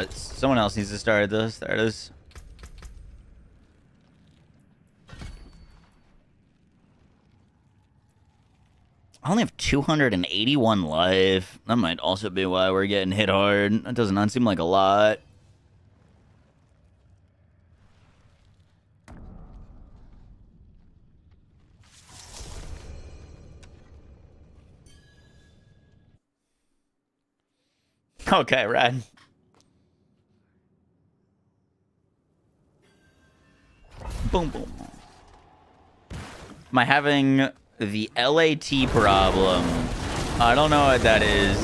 Someone else needs to start this. There it is. I only have 281 life. That might also be why we're getting hit hard. That does not seem like a lot. Okay, rad. Boom, boom. Am I having the LAT problem? I don't know what that is.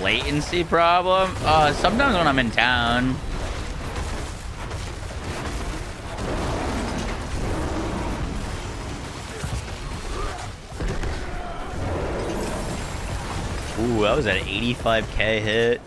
Latency problem? Sometimes when I'm in town. Ooh, that was an 85k hit.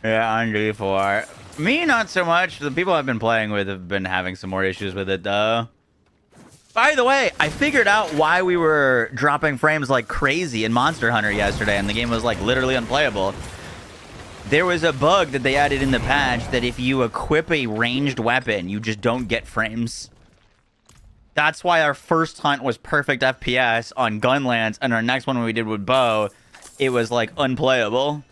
Yeah, on G4. Me, not so much. The people I've been playing with have been having some more issues with it, though. By the way, I figured out why we were dropping frames like crazy in Monster Hunter yesterday, and the game was, like, literally unplayable. There was a bug that they added in the patch that if you equip a ranged weapon, you just don't get frames. That's why our first hunt was perfect FPS on Gunlands, and our next one we did with bow, it was, like, unplayable.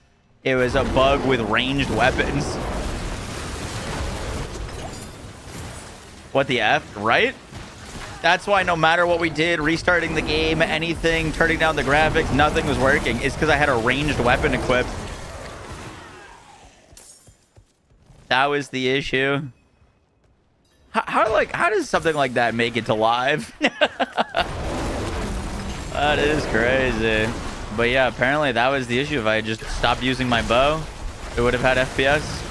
It was a bug with ranged weapons. What the F, right? That's why no matter what we did, restarting the game, anything, turning down the graphics, nothing was working. It's because I had a ranged weapon equipped. That was the issue. How does something like that make it to live? That is crazy. But yeah, apparently that was the issue. If I had just stopped using my bow, it would have had FPS.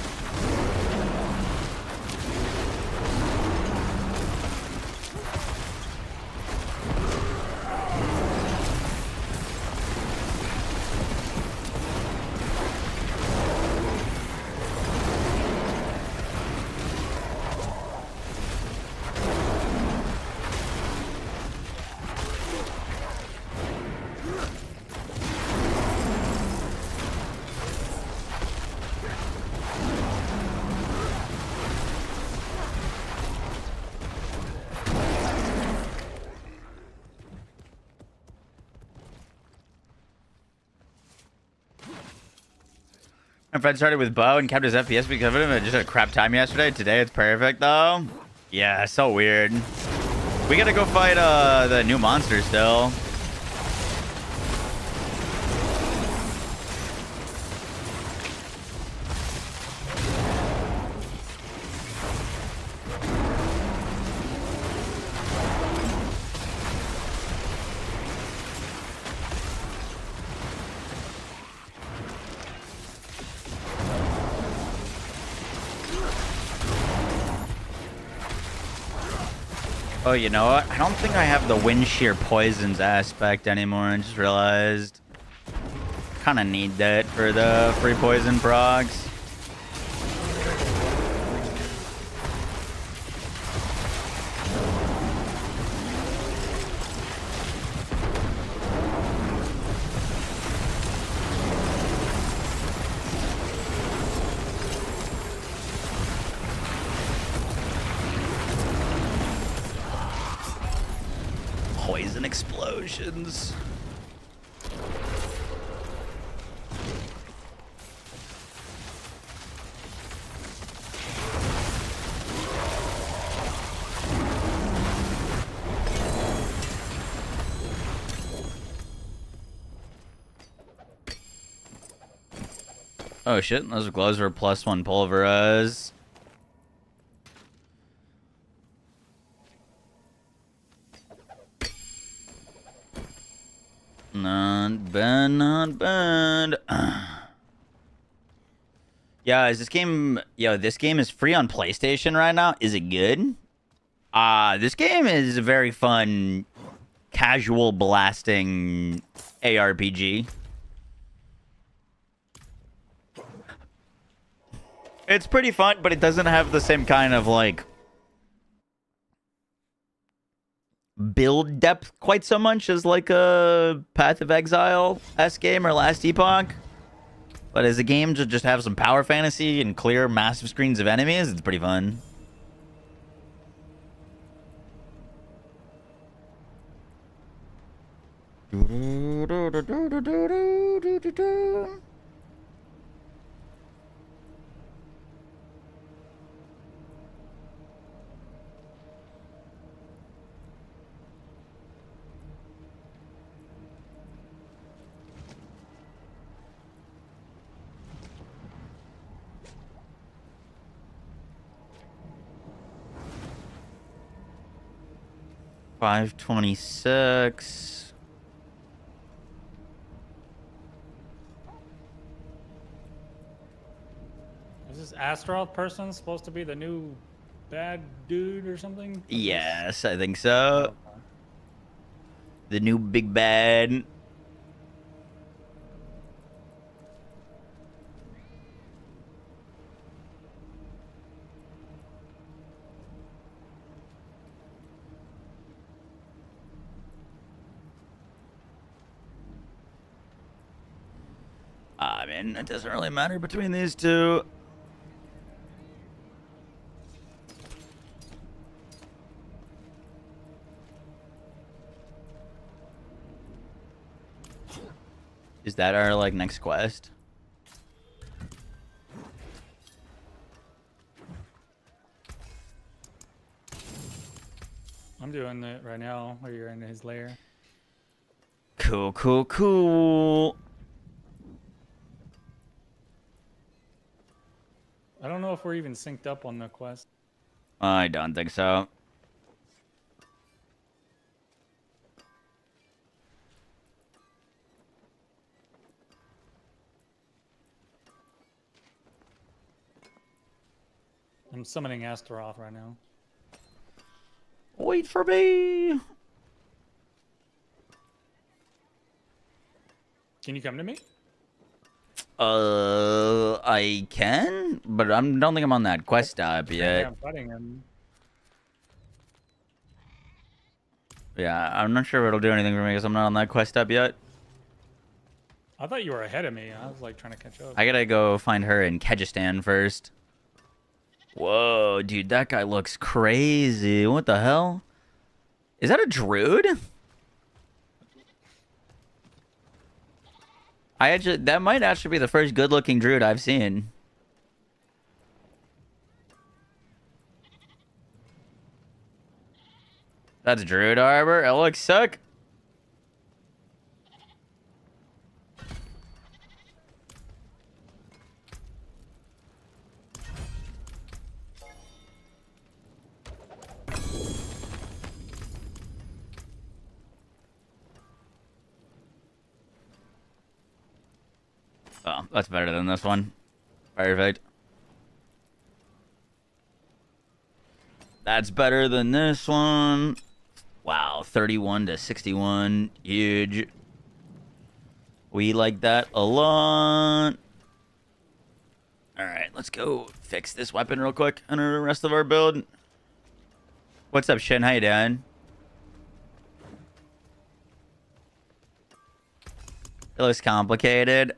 My friend started with bow and kept his FPS because of it. Just had a crap time yesterday. Today it's perfect though. Yeah, so weird. We gotta go fight the new monster still. Oh, you know what? I don't think I have the wind shear poisons aspect anymore. I just realized. Kind of need that for the free poison procs. Poison explosions. Oh shit, those gloves were +1 pulverize. Not bad, not bad. Yeah, is this game... Yo, this game is free on PlayStation right now. Is it good? This game is a very fun, casual blasting ARPG. It's pretty fun, but it doesn't have the same kind of like build depth quite so much as like a Path of Exile S game or Last Epoch. But as a game to just have some power fantasy and clear massive screens of enemies, it's pretty fun. $526. Is this Astaroth person supposed to be the new bad dude or something? Yes, I think so. The new big bad. I mean, it doesn't really matter between these two. Is that our like next quest? I'm doing it right now where you're in his lair. Cool, cool, cool. I don't know if we're even synced up on the quest. I don't think so. I'm summoning Astaroth right now. Wait for me. Can you come to me? I can, but I don't think I'm on that quest tab Yeah, yet. I'm fighting him. Yeah, I'm not sure if it'll do anything for me because I'm not on that quest tab yet. I thought you were ahead of me. I was like trying to catch up. I gotta go find her in Kyrgyzstan first. Whoa, dude, that guy looks crazy. What the hell? Is that a druid? That might actually be the first good-looking druid I've seen. That's druid arbor. It looks sick. Oh, that's better than this one. Perfect. That's better than this one. Wow, 31 to 61. Huge. We like that a lot. Alright, let's go fix this weapon real quick and the rest of our build. What's up, Shin? How you doing? It looks complicated.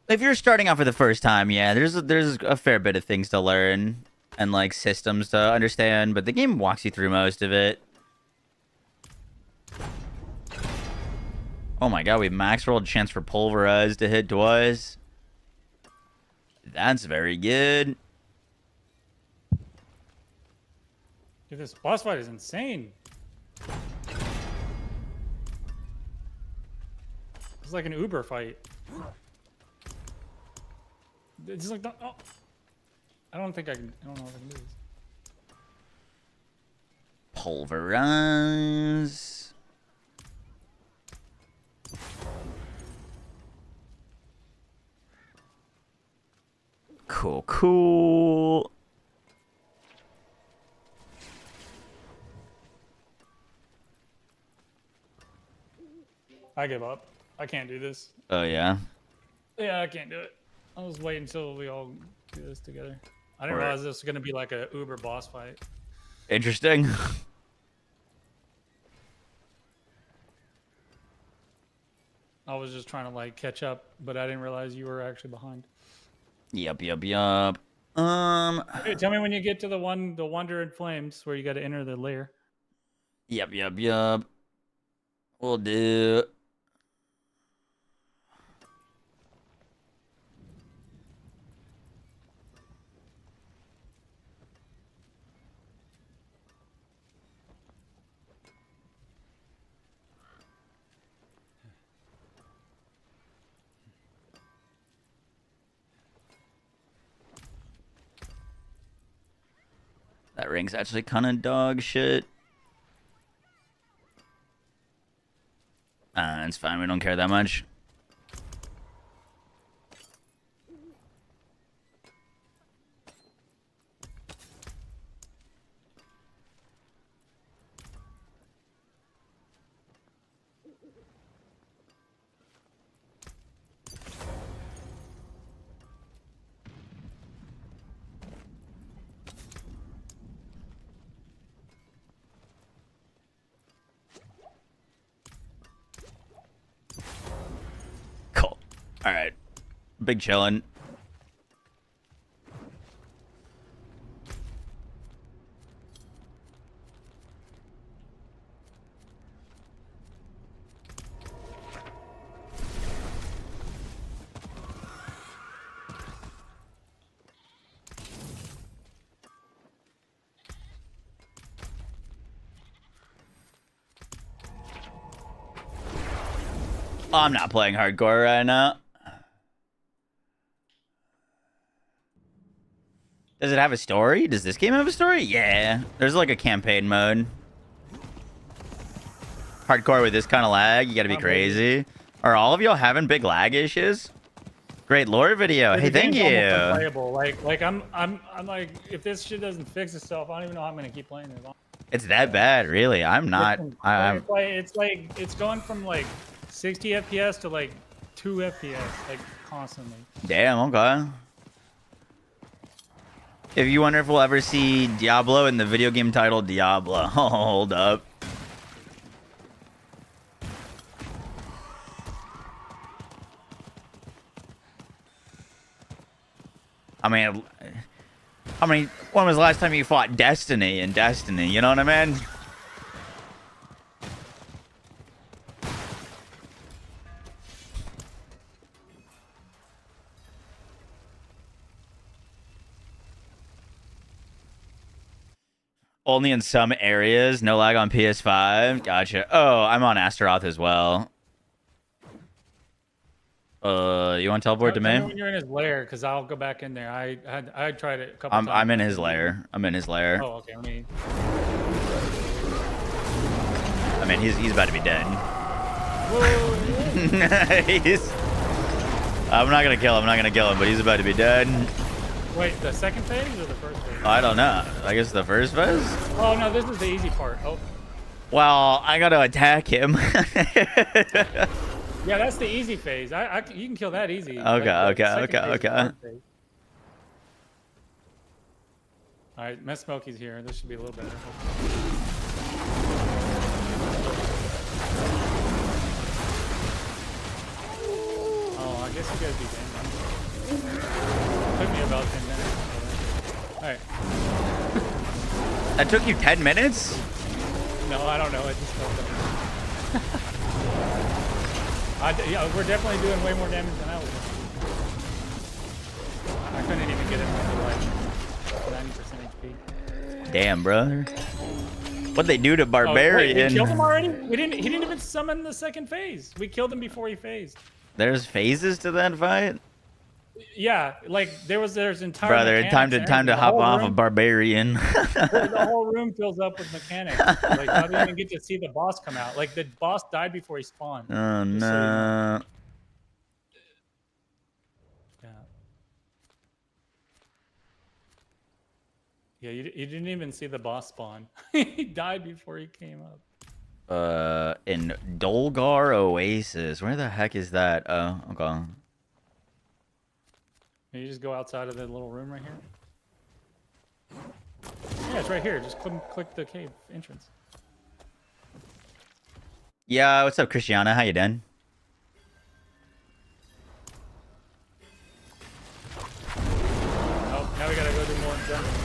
If you're starting out for the first time, yeah, there's a fair bit of things to learn and like systems to understand, but the game walks you through most of it. Oh my god, we max rolled chance for pulverize to hit twice. That's very good. Dude, this boss fight is insane. It's like an Uber fight. It's like, oh. I don't think I can. I don't know if I can do this. Pulverize. Cool, cool. I give up. I can't do this. Oh, yeah. Yeah, I can't do it. I was waiting until we all do this together. I didn't Right. realize this was gonna be like a Uber boss fight. Interesting. I was just trying to like catch up, but I didn't realize you were actually behind. Yup. Hey, tell me when you get to the Wonder in Flames, where you got to enter the lair. Yup. We'll do. That ring's actually kind of dog shit. It's fine. We don't care that much. Cool. All right. Big chillin'. I'm not playing hardcore right now. Does it have a story? Does this game have a story? Yeah. There's like a campaign mode. Hardcore with this kind of lag, you gotta be crazy. Are all of y'all having big lag issues? Great lore video. Hey, thank you. Unplayable. Like I'm like, if this shit doesn't fix itself, I don't even know how I'm gonna keep playing it. It's that bad, really. I'm not. It's like it's going from like 60 FPS to like 2 FPS, like constantly. Damn, okay. If you wonder if we'll ever see Diablo in the video game title Diablo, hold up. I mean, when was the last time you fought Destiny in Destiny? You know what I mean? Only in some areas. No lag on PS5. Gotcha. Oh, I'm on Astaroth as well. You want to teleport to Tell me? when you're in his lair, because I'll go back in there. I tried it a couple times. I'm in his lair. I'm in his lair. Oh, okay. Let me... I mean, he's about to be dead. I'm not gonna kill him. I'm not gonna kill him, but he's about to be dead. Wait, the second phase or the first phase? I don't know. I guess the first phase? Oh, no, this is the easy part. Oh. Well, I gotta attack him. Yeah, that's the easy phase. You can kill that easy. Okay. All right, Mess Smokey's here. This should be a little better. Oh, I guess you guys be damn. Took me about 10 minutes. All right. That took you 10 minutes? No, I don't know. It just felt better. Yeah, we're definitely doing way more damage than I was. I couldn't even get him to like 90% HP. Damn, brother. What'd they do to Barbarian? Oh, wait, we killed him already? He didn't even summon the second phase. We killed him before he phased. There's phases to that fight? Yeah, like there's entire Brother, time to hop off of Barbarian. The whole room fills up with mechanics. Like I didn't even get to see the boss come out. Like the boss died before he spawned. Oh no. So, you know. Yeah. Yeah, you didn't even see the boss spawn. He died before he came up. In Dolgar Oasis. Where the heck is that? Oh, okay. You just go outside of the little room right here. Yeah, it's right here. Just click the cave entrance. Yeah, what's up, Christiana? How you doing? Oh, now we gotta go do more dungeons.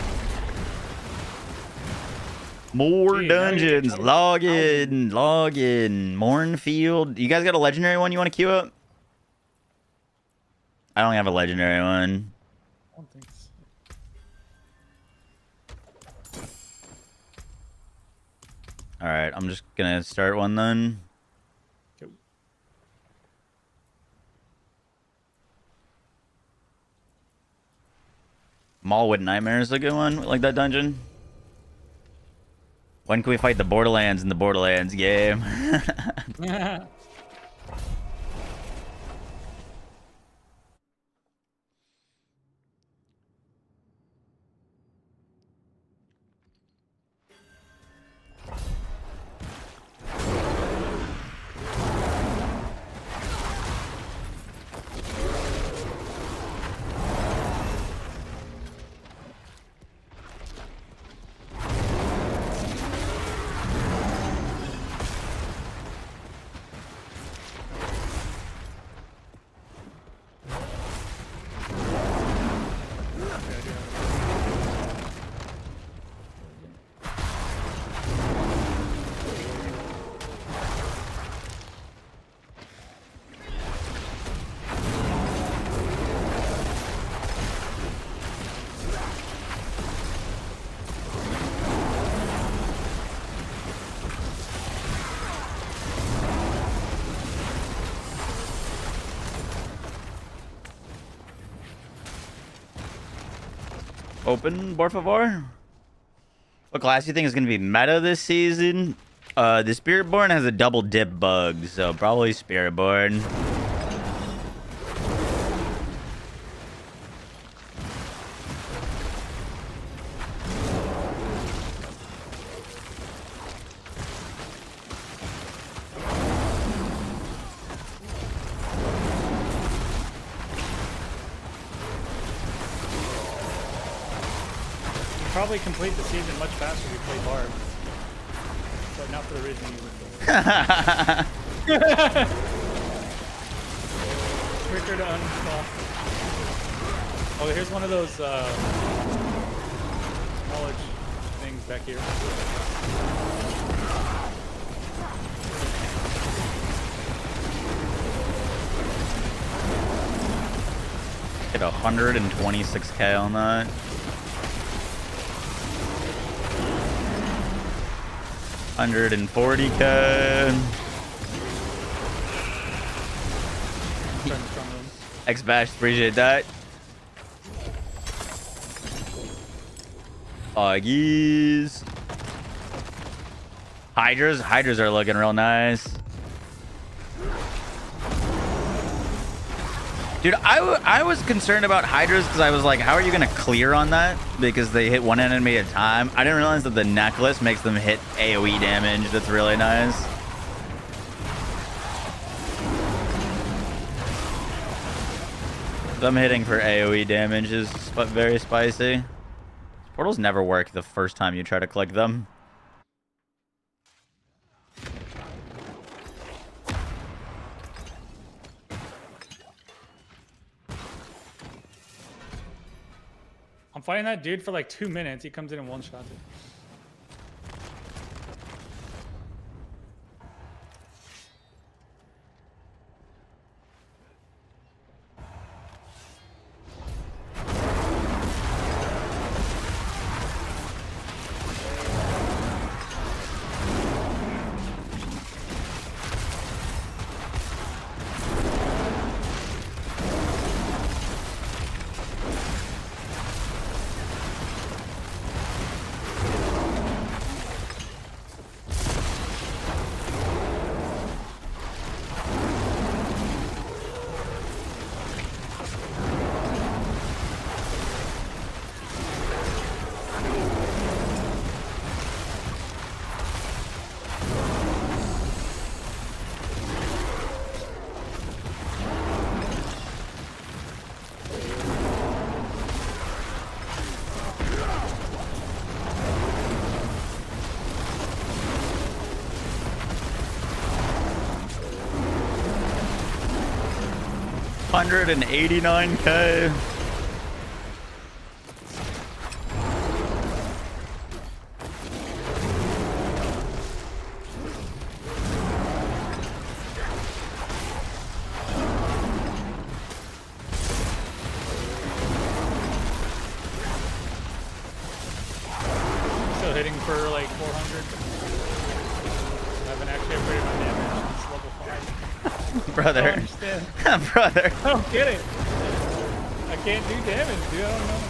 More Gee, now you get dungeons. trouble. Log in. Log in. Mornfield. You guys got a legendary one you want to queue up? I don't have a legendary one. I don't think so. All right, I'm just gonna start one then. Go. Mallwood Nightmare is a good one. Like that dungeon. When can we fight the Borderlands in the Borderlands game? Open, por favor. What class do you think is going to be meta this season? The Spiritborn has a double dip bug, so probably Spiritborn. Probably complete the season much faster if you play Barb. But not for the reason you would. Quicker to uninstall. Oh, here's one of those knowledge things back here. Get 126k on that. 140k. X-Bash, appreciate that. Foggies. Hydras are looking real nice. Dude, I was concerned about Hydras because I was like, how are you going to clear on that? Because they hit one enemy at a time. I didn't realize that the necklace makes them hit AoE damage. That's really nice. Them hitting for AoE damage is very spicy. Portals never work the first time you try to click them. I'm fighting that dude for like 2 minutes. He comes in and one-shots it. 189K. Still hitting for like 400. I haven't actually upgraded my damage since level 5. Brother. I don't understand. Brother. I don't get it. I can't do damage, dude. I don't know.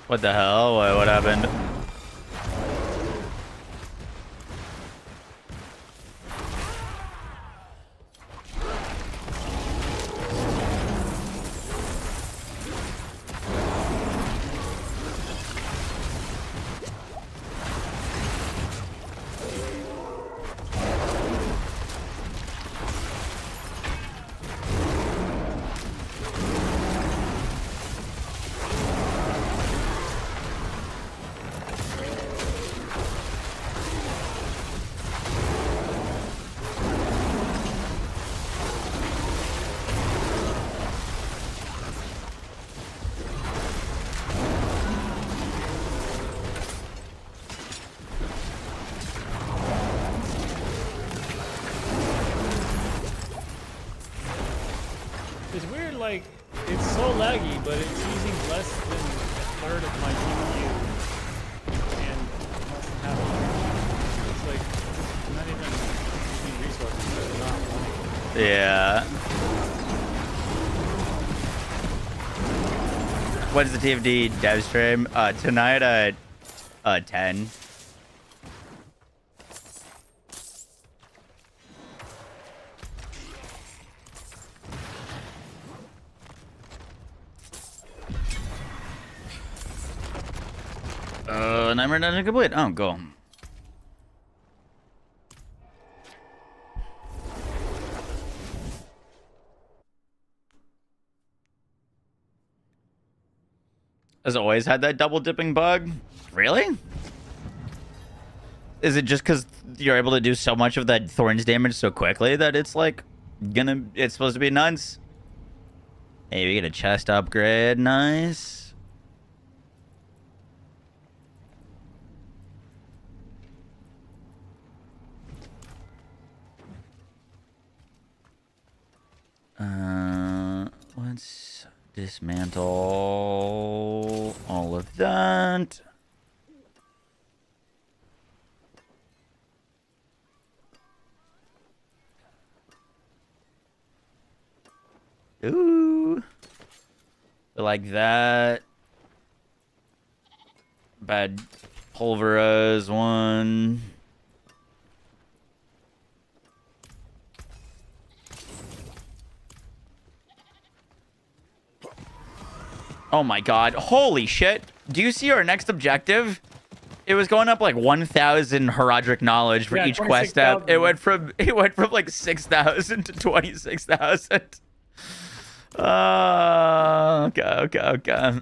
What the hell? What happened? It's weird, like, it's so laggy, but it's using less than a third of my CPU. And less than half of my It's like, I'm not even using resources, so it's not running. Yeah. What is the TFD dev stream? Tonight at 10. Nightmare Dungeon complete. Oh, go. Has always had that double dipping bug. Really? Is it just because you're able to do so much of that thorns damage so quickly that it's like it's supposed to be nuts? Hey, we get a chest upgrade. Nice. Let's dismantle all of that. Ooh. Like that. Bad pulverize one. Oh my god. Holy shit. Do you see our next objective? It was going up like 1,000 Herodric knowledge for each quest step. It went from like 6,000 to 26,000. Okay.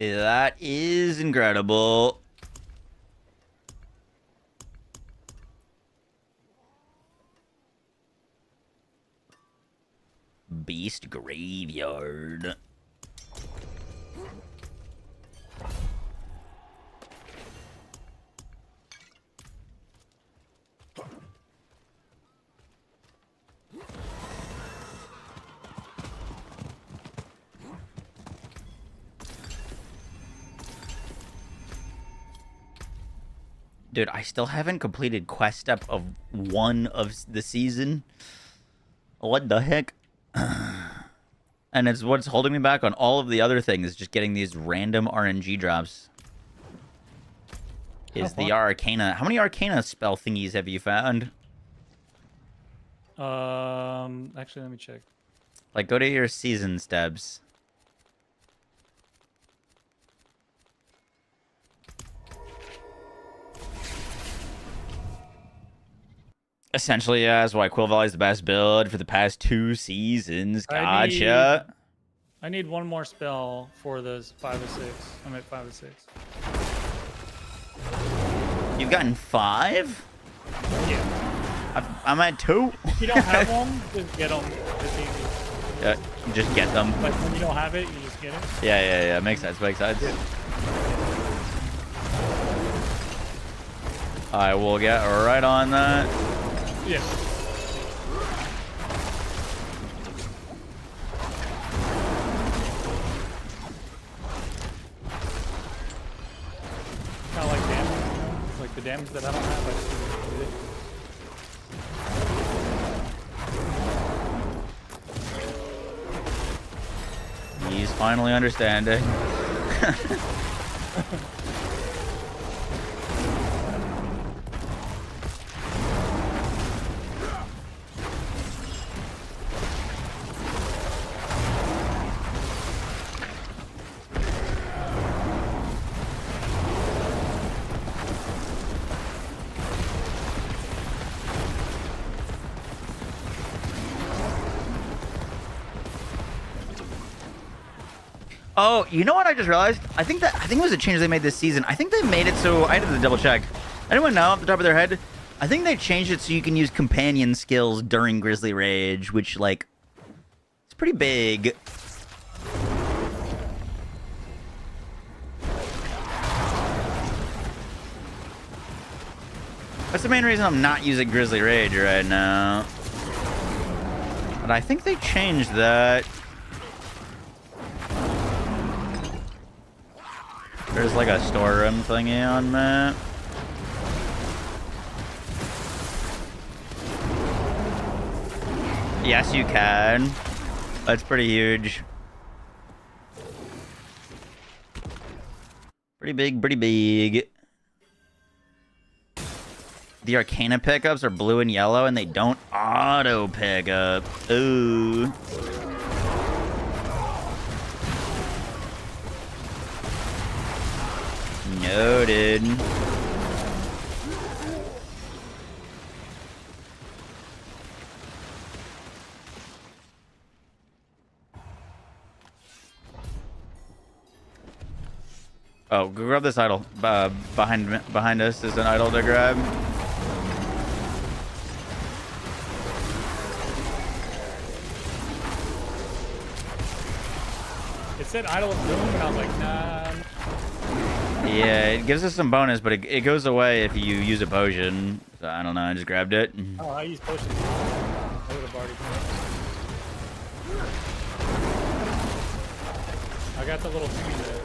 That is incredible. Beast Graveyard. Dude, I still haven't completed quest step of 1 of the season. What the heck? And it's what's holding me back on all of the other things, just getting these random RNG drops. is fun. the Arcana. How many Arcana spell thingies have you found? Actually, let me check. Like, go to your season steps. Essentially, yeah, that's why Quill Volley's the best build for the past 2 seasons. Gotcha. I need one more spell for this 5 of 6. I'm at 5 of 6. You've gotten 5? Yeah. I'm at 2. If you don't have one, just get them. It's easy. Just get them. But when you don't have it, you just get it. Yeah. Makes sense. Yeah. I will get right on that. Yeah. Kind of like damage, like the damage that I don't have. I just do it. He's finally understanding. Oh, you know what I just realized? I think it was a change they made this season. I think they made it so I had to double check. Anyone know off the top of their head? I think they changed it so you can use companion skills during Grizzly Rage, which like it's pretty big. That's the main reason I'm not using Grizzly Rage right now. But I think they changed that. There's like a storeroom thingy on that. Yes, you can. That's pretty huge. Pretty big, pretty big. The Arcana pickups are blue and yellow, and they don't auto pick up. Ooh. Noted. Oh, go grab this idol. Behind us is an idol to grab. It said Idol of Doom, and I was like, nah. Yeah, it gives us some bonus, but it goes away if you use a potion. So I don't know, I just grabbed it. Oh, I use potions. I would have already I got the little thing there.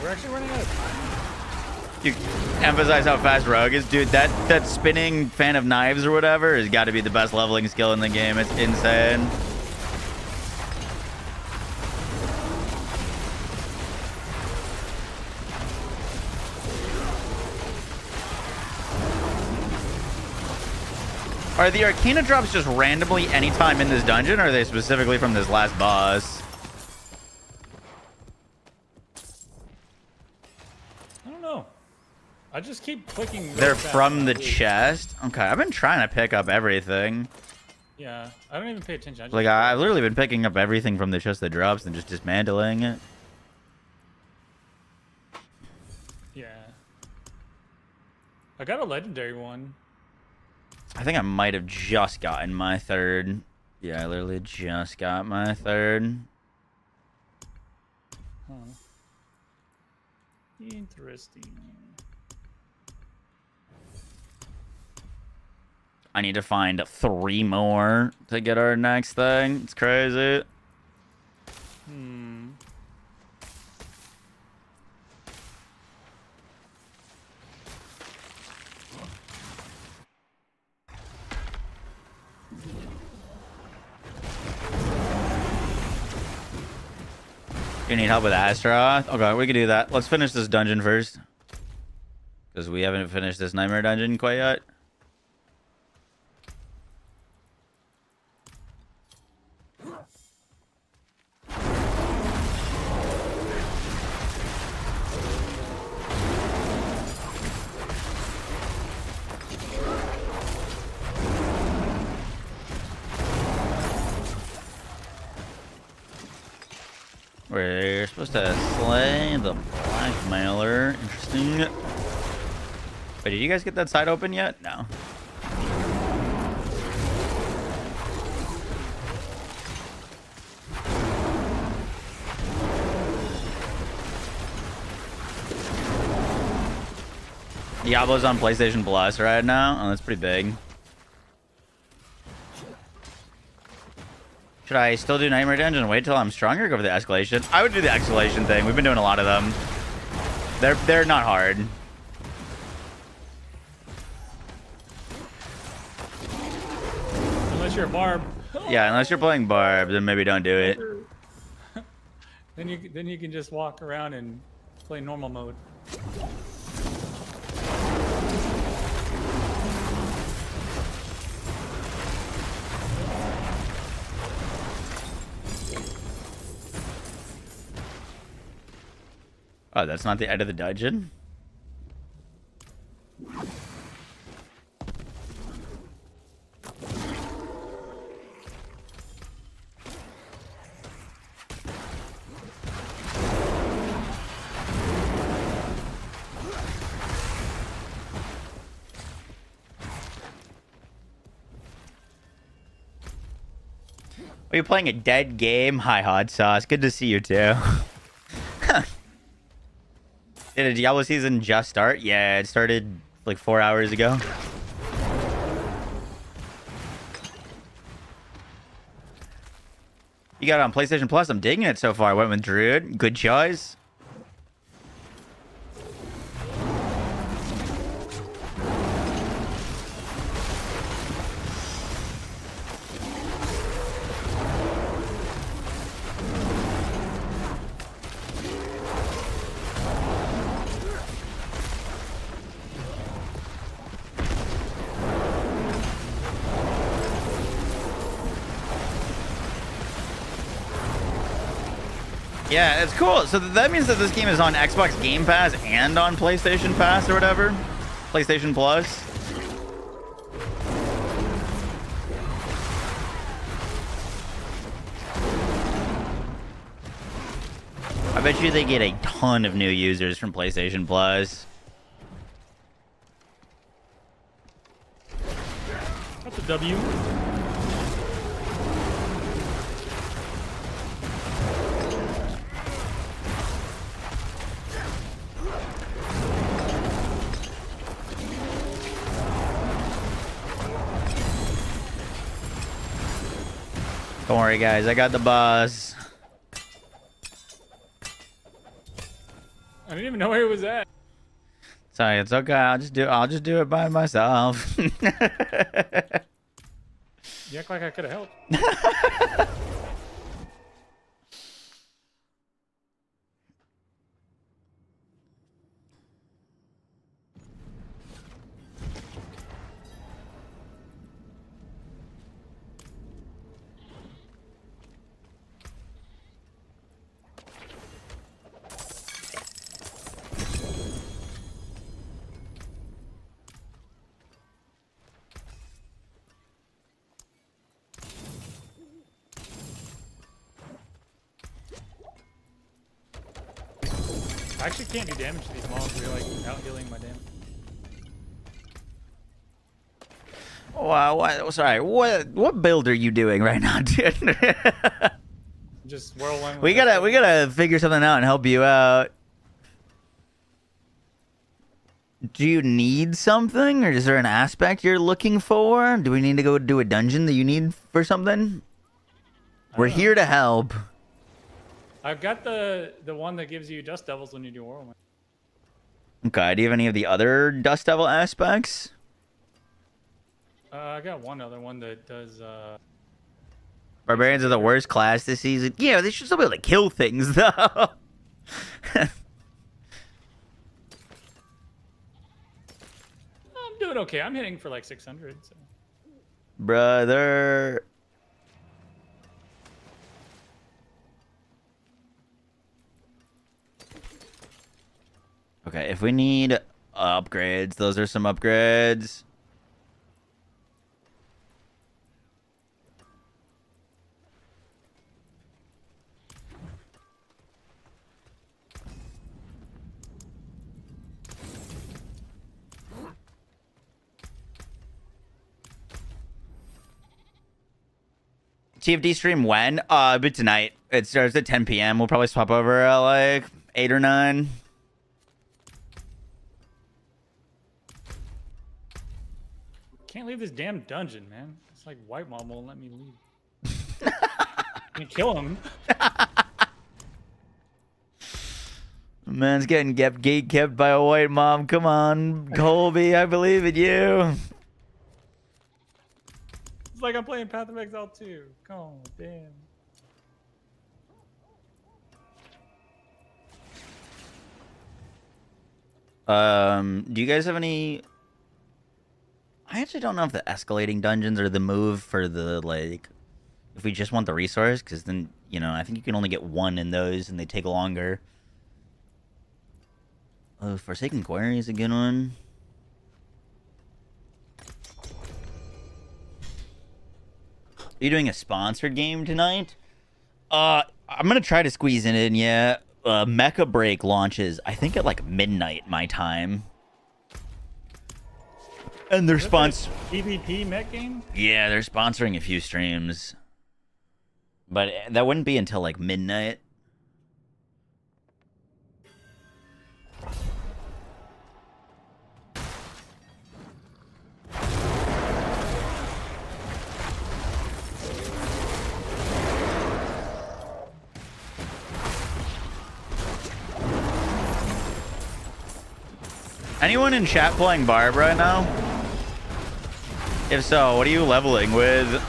We're actually running out of time. You emphasize how fast Rogue is, dude. That spinning fan of knives or whatever has got to be the best leveling skill in the game. It's insane. Are the Arcana drops just randomly anytime in this dungeon, or are they specifically from this last boss? I just keep clicking. really They're fast from on the loot. chest. Okay, I've been trying to pick up everything. Yeah, I don't even pay attention. I just Like I've literally been picking up everything from the chest that drops and just dismantling it. Yeah. I got a legendary one. I think I might have just gotten my third. Yeah, I literally just got my third. Huh. Interesting. I need to find 3 more to get our next thing. It's crazy. Hmm. You need help with Astaroth? Okay, we can do that. Let's finish this dungeon first. Because we haven't finished this nightmare dungeon quite yet. We're supposed to slay the blackmailer. Interesting. Wait, did you guys get that side open yet? No. Diablo's on PlayStation Plus right now. Oh, that's pretty big. Should I still do Nightmare Dungeon and wait till I'm stronger or go for the escalation? I would do the escalation thing. We've been doing a lot of them. They're not hard. Unless you're a barb. Yeah, unless you're playing Barb, then maybe don't do it. Then you can just walk around and play normal mode. Oh, that's not the end of the dungeon? Are you playing a dead game? Hi, Hot Sauce. Good to see you, too. Did a Diablo season just start? Yeah, it started like 4 hours ago. You got it on PlayStation Plus. I'm digging it so far. I went with Druid. Good choice. Yeah, it's cool. So that means that this game is on Xbox Game Pass and on PlayStation Pass or whatever. PlayStation Plus. I bet you they get a ton of new users from PlayStation Plus. That's a W. Don't worry, guys. I got the buzz. I didn't even know where it was at. Sorry, it's okay. I'll just do it by myself. You act like I could have helped. I actually can't do damage to these mobs. They're like out healing my damage. Wow, sorry, what build are you doing right now, dude? Just whirlwind. we gotta figure something out and help you out. Do you need something, or is there an aspect you're looking for? Do we need to go do a dungeon that you need for something? We're here to help. I've got the one that gives you Dust Devils when you do whirlwind. Okay, do you have any of the other Dust Devil aspects? I got one other one that does. Barbarians are the worst class this season. Yeah, they should still be able to kill things, though. I'm doing okay. I'm hitting for like 600. So. Brother. Okay, if we need upgrades, those are some upgrades. TFD stream when? But tonight. It starts at 10 p.m. We'll probably swap over at like 8 or 9. Can't leave this damn dungeon, man. It's like White Mom won't let me leave. I'm gonna kill him. Man's getting gate kept by a white mom. Come on, Colby. I believe in you. It's like I'm playing Path of Exile 2. Oh, damn. Do you guys have any... I actually don't know if the escalating dungeons are the move for the, like... If we just want the resource, because then, you know, I think you can only get one in those, and they take longer. Oh, Forsaken Quarry is a good one. Are you doing a sponsored game tonight? I'm gonna try to squeeze it in, yeah. Mecha Break launches, I think at like midnight my time. And they're PvP mech game? Yeah, they're sponsoring a few streams. But that wouldn't be until like midnight. Anyone in chat playing Barb right now? If so, what are you leveling with?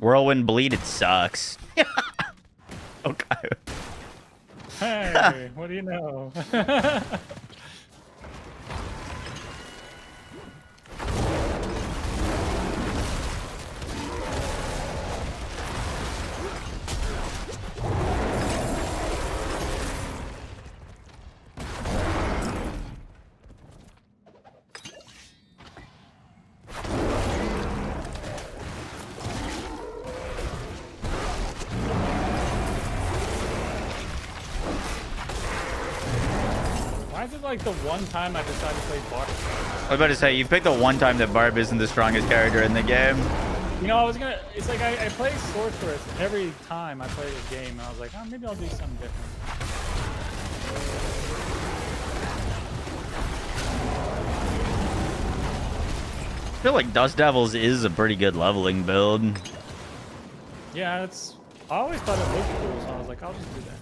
Whirlwind Bleed, it sucks. Okay. Hey, what do you know? Why is it like the one time I decided to play Barb? I was about to say, you picked the one time that Barb isn't the strongest character in the game. You know, I was gonna. It's like I play Sorceress every time I play this game, and I was like, oh, maybe I'll do something different. I feel like Dust Devils is a pretty good leveling build. Yeah, it's. I always thought it looked cool, so I was like, I'll just do that.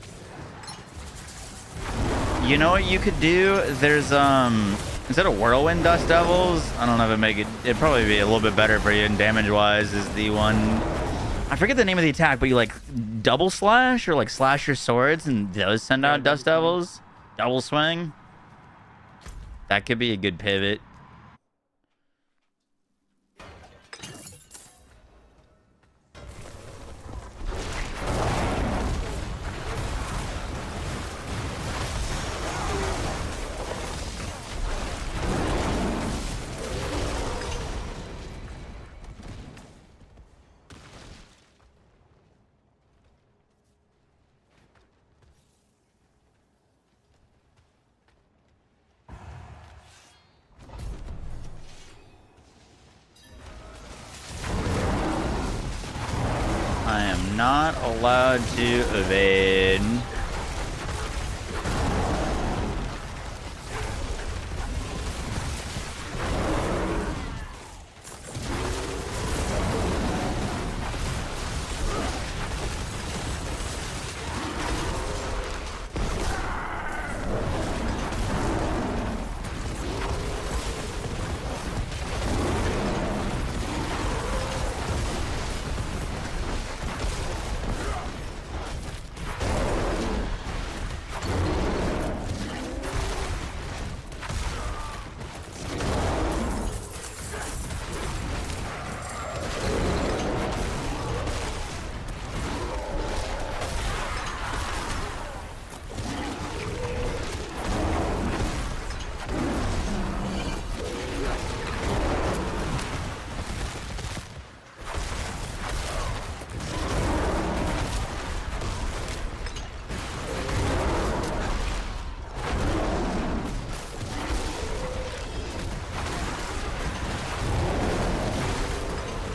You know what you could do? There's instead of Whirlwind Dust Devils, I don't know if it'd make it. It'd probably be a little bit better for you in damage wise. Is the one I forget the name of the attack, but you like double slash or like slash your swords and those send out dust devils. Double swing. That could be a good pivot. I am not allowed to evade.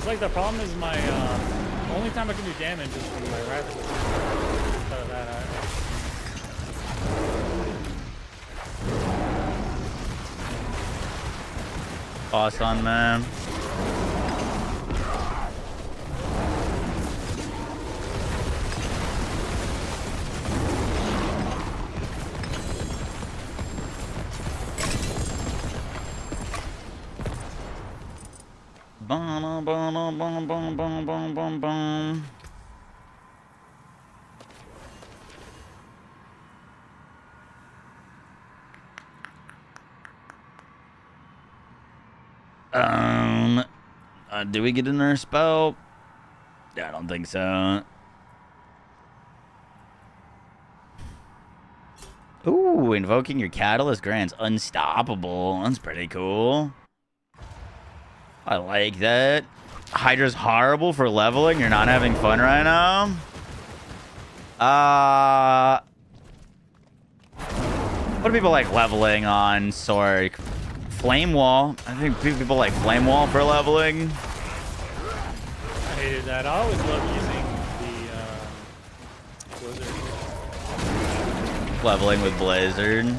Like the problem is my only time I can do damage is from my rapid. Outside of that, Awesome, man. Bum, bum, bum, bum, bum, bum, bum, bum, bum. Do we get another spell? Yeah, I don't think so. Ooh, invoking your catalyst grants unstoppable. That's pretty cool. I like that. Hydra's horrible for leveling. You're not having fun right now. What do people like leveling on Sork? Flame Wall. I think people like Flame Wall for leveling. I hated that. I always loved using the Blizzard. Leveling with Blizzard.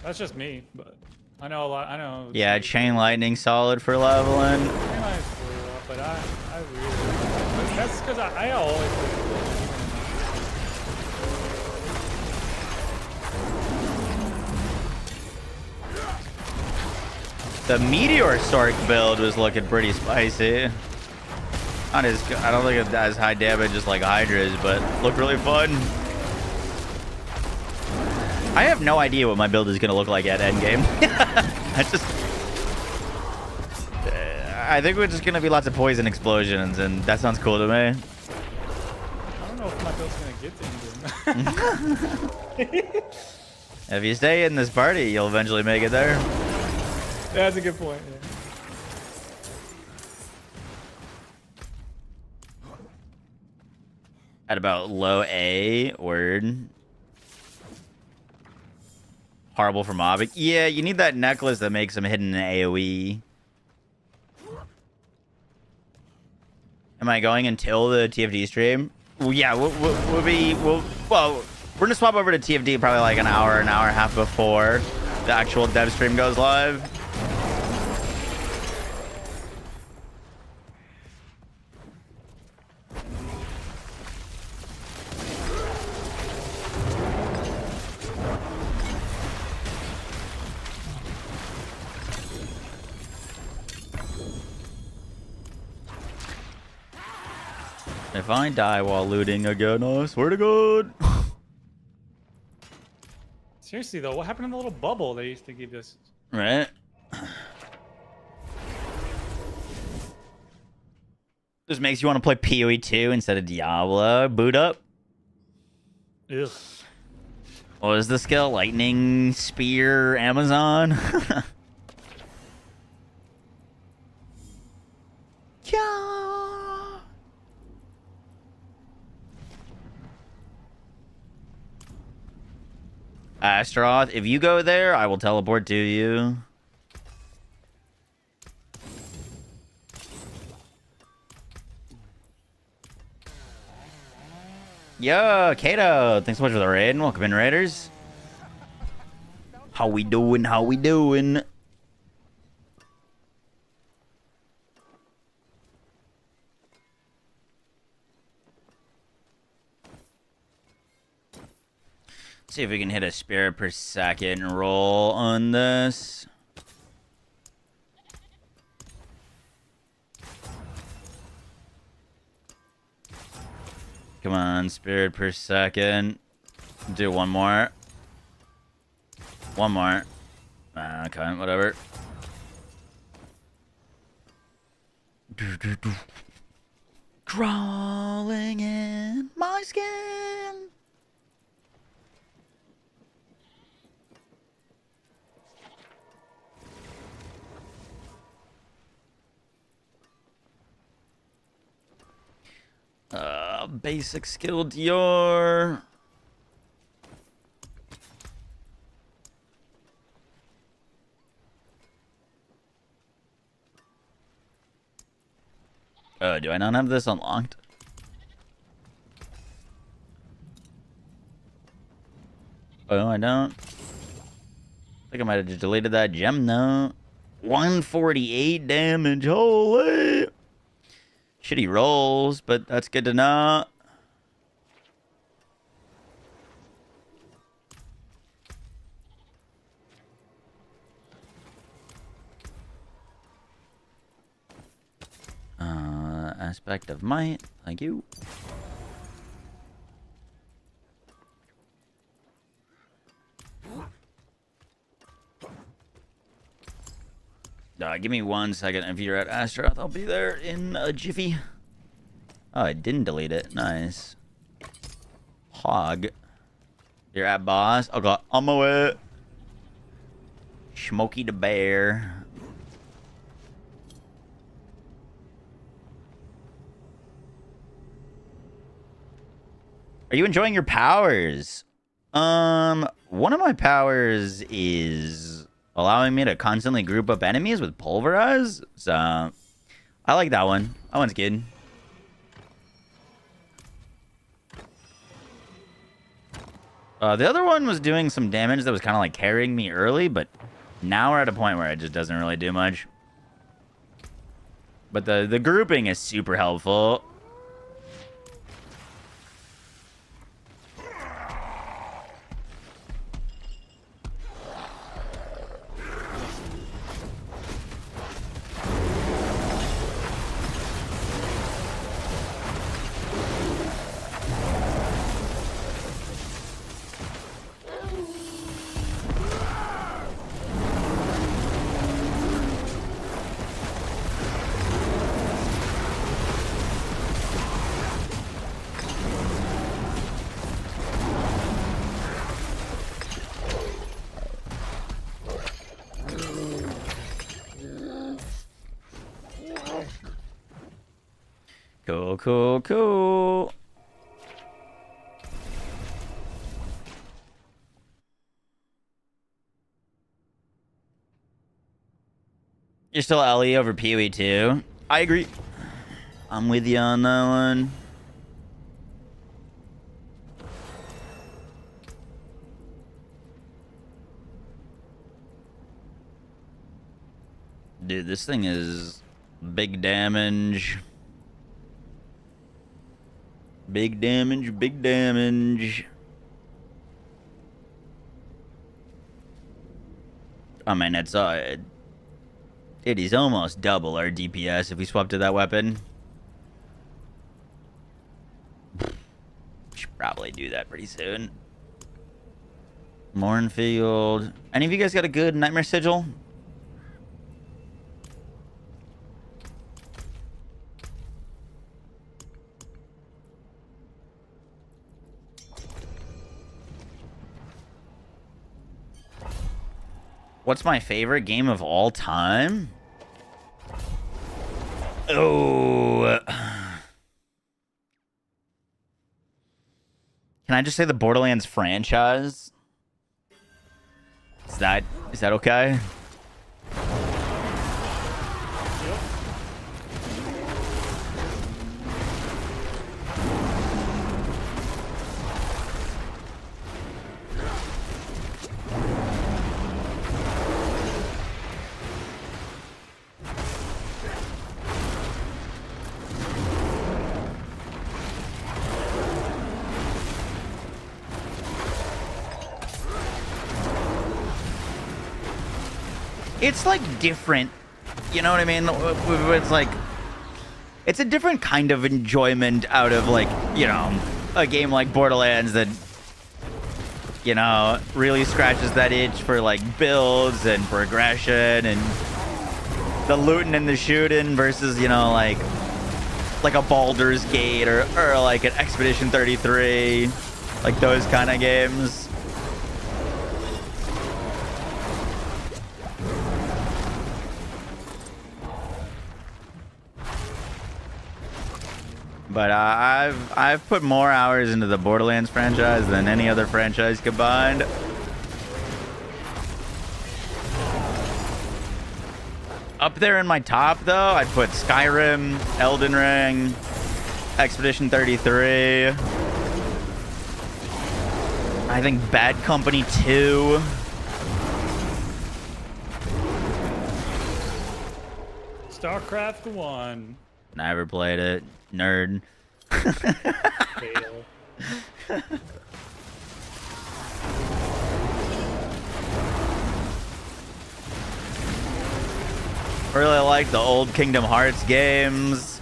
That's just me, but I know a lot. I know. Yeah, Chain Lightning solid for leveling. But I really. That's because I always. The Meteor Sork build was looking pretty spicy. Not as, I don't think it's as high damage as like Hydra's, but looked really fun. I have no idea what my build is going to look like at endgame. I think we're just going to be lots of poison explosions, and that sounds cool to me. I don't know if my build's going to get to endgame. If you stay in this party, you'll eventually make it there. Yeah, that's a good point. Yeah. At about low A, word. Horrible for mobbing. Yeah, you need that necklace that makes them hidden in AoE. Am I going until the TFD stream? Well, yeah, well, we're gonna swap over to TFD probably like an hour and a half before the actual dev stream goes live. If I die while looting again, I swear to God. Seriously though, what happened to the little bubble they used to give us? Right? This makes you want to play PoE 2 instead of Diablo. Boot up. Ugh. What was the skill? Lightning Spear Amazon? Yeah. Astaroth, if you go there, I will teleport to you. Yo, Kato, thanks so much for the raid. Welcome in, Raiders. How we doing? How we doing? See if we can hit a spirit per second roll on this. Come on, spirit per second. Do one more. One more. Okay, whatever. Crawling in my skin. Basic skill Dior. Do I not have this unlocked? Oh, I don't. I think I might have just deleted that gem though. 148 damage, holy! Shitty rolls, but that's good to know. Aspect of might, thank you. Give me 1 second. If you're at Astaroth, I'll be there in a jiffy. Oh, I didn't delete it. Nice. Hog. You're at boss. Okay, on my way. Smokey the Bear. Are you enjoying your powers? One of my powers is allowing me to constantly group up enemies with pulverize. So I like that one. That one's good. The other one was doing some damage that was kind of like carrying me early, but now we're at a point where it just doesn't really do much. But the grouping is super helpful. Cool, cool, cool. You're still LE over PoE 2? I agree. I'm with you on that one. Dude, this thing is big damage. Big damage, big damage. I mean, it's it is almost double our DPS if we swap to that weapon. probably do that pretty soon. Mornfield. Any of you guys got a good Nightmare Sigil? What's my favorite game of all time? Oh. Can I just say the Borderlands franchise? Is that okay? It's like different, you know what I mean? It's like, it's a different kind of enjoyment out of like, you know, a game like Borderlands that, you know, really scratches that itch for like builds and progression and the looting and the shooting versus, you know, like a Baldur's Gate or like an Expedition 33, like those kind of games. But I've put more hours into the Borderlands franchise than any other franchise combined. Up there in my top, though, I'd put Skyrim, Elden Ring, Expedition 33. I think Bad Company 2. StarCraft 1. Never played it. Nerd. Fail. Really like the old Kingdom Hearts games.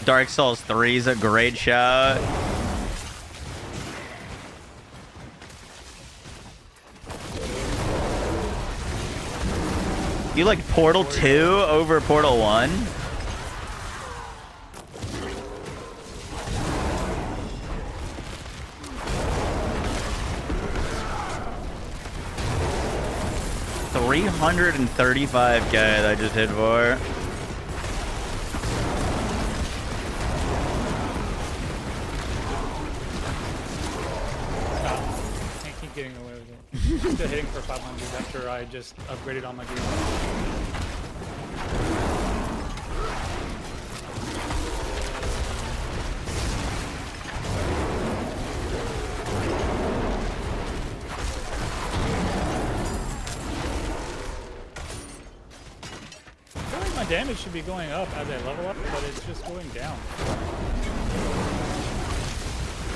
Dark Souls 3 is a great shout. You like Portal 2 over Portal 1? $335K that I just hit for. Stop. Can't keep getting away with it. Still hitting for 500 after I just upgraded all my gear. I feel like my damage should be going up as I level up, but it's just going down.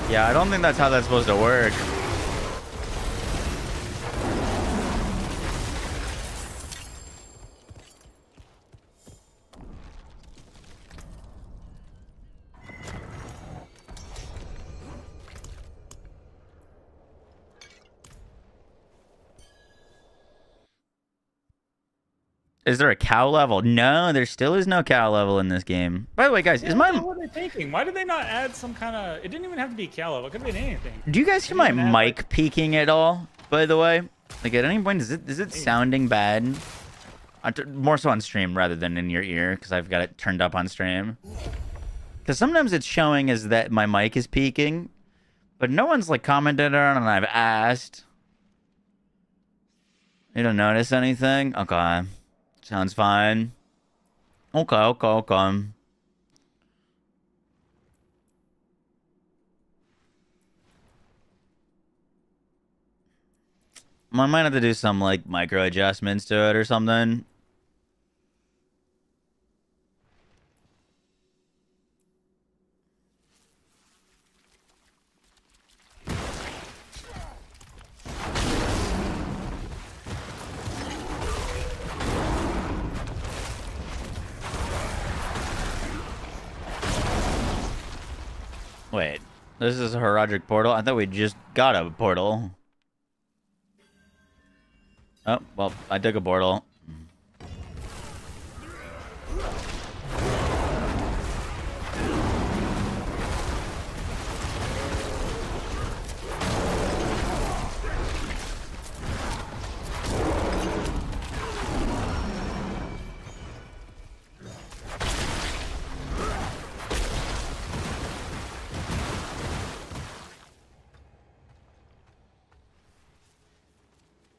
Yeah, I don't think that's how that's supposed to work. Is there a cow level? No, there still is no cow level in this game. By the way, guys, is my... What are they thinking? Why did they not add some kind of... It didn't even have to be cow level. It could have been anything. Do you guys hear my mic like... peaking at all, by the way? Like, at any point, is it sounding bad? More so on stream rather than in your ear, because I've got it turned up on stream. Because sometimes it's showing as that my mic is peaking, but no one's, like, commented on it, and I've asked. You don't notice anything? Okay. Sounds fine. Okay. I might have to do some, like, micro adjustments to it or something. Wait, this is a Herodic portal? I thought we just got a portal. Oh, well, I took a portal.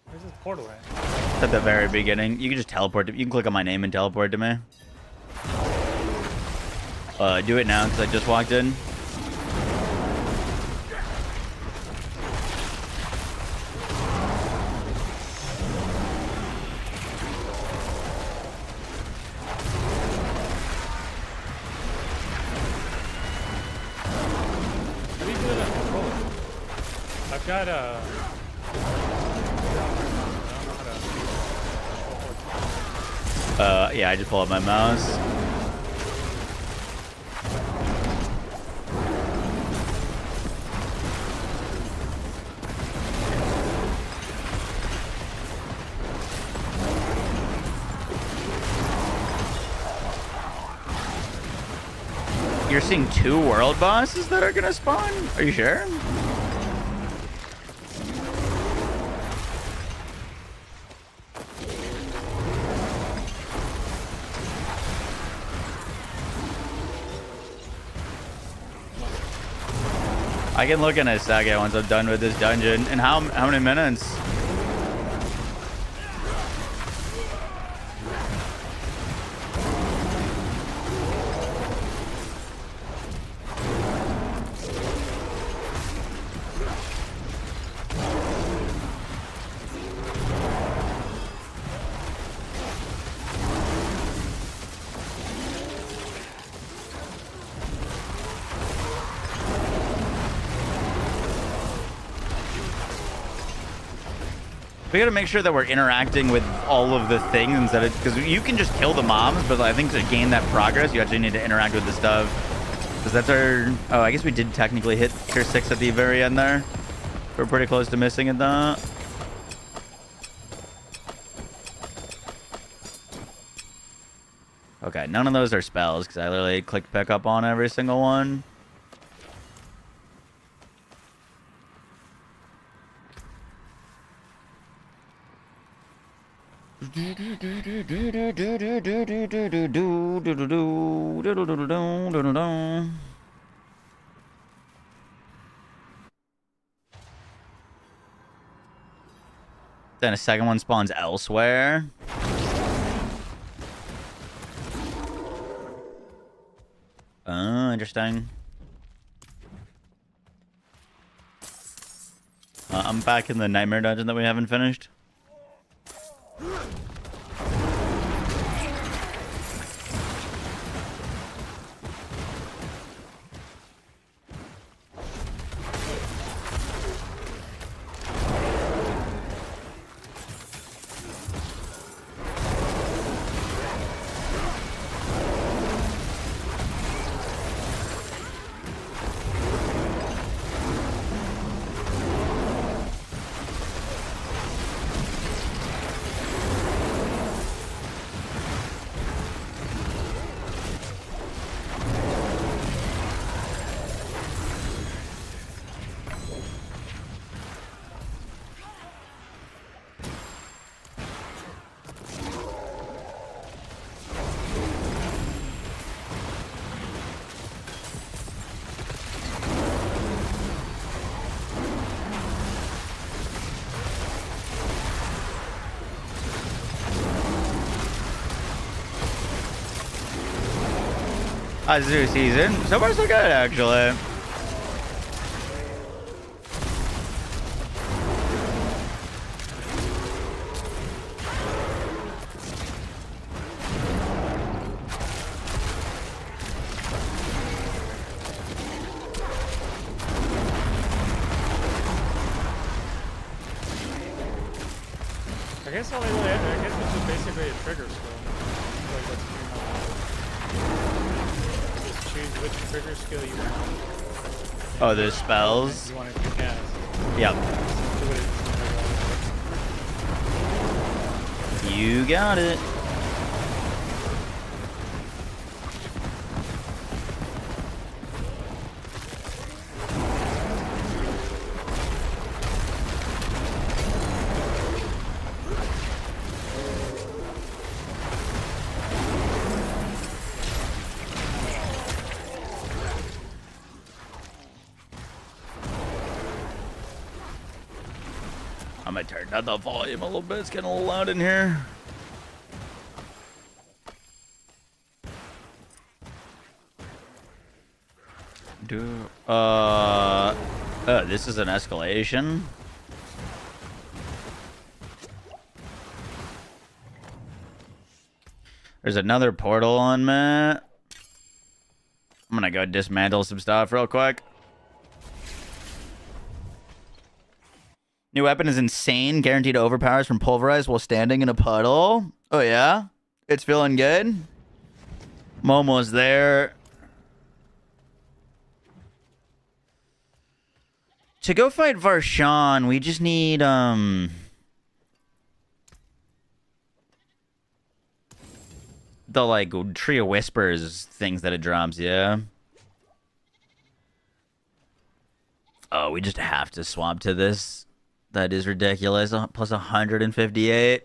Where's this portal at? It's at the very beginning. You can just teleport. You can click on my name and teleport to me. Do it now because I just walked in. How do you do that on controller? I've got Yeah, I just pull up my mouse. You're seeing 2 world bosses that are gonna spawn? Are you sure? I can look in a second once I'm done with this dungeon. And how many minutes? We gotta make sure that we're interacting with all of the things instead of, because you can just kill the mobs, but I think to gain that progress, you actually need to interact with the stuff. Because that's our, oh, I guess we did technically hit tier 6 at the very end there. We're pretty close to missing it though. Okay, none of those are spells, because I literally clicked pick up on every single one. Then a second one spawns elsewhere. Oh, interesting. I'm back in the nightmare dungeon that we haven't finished. Zoo season. So far so good, actually. I guess all they really had, I guess it's just basically a trigger skill. Like that's pretty much it. Just choose which trigger skill you want. Oh, there's spells. You want it to cast. Yep. Do it. You got it. I'm gonna turn down the volume a little bit. It's getting a little loud in here. Oh, this is an escalation. There's another portal on me. I'm gonna go dismantle some stuff real quick. New weapon is insane. Guaranteed overpowers from pulverized while standing in a puddle. Oh, yeah? It's feeling good. Momo's there. To go fight Varshan, we just need, the, like, Tree of Whispers things that it drops, yeah? Oh, we just have to swap to this. That is ridiculous. Plus 158.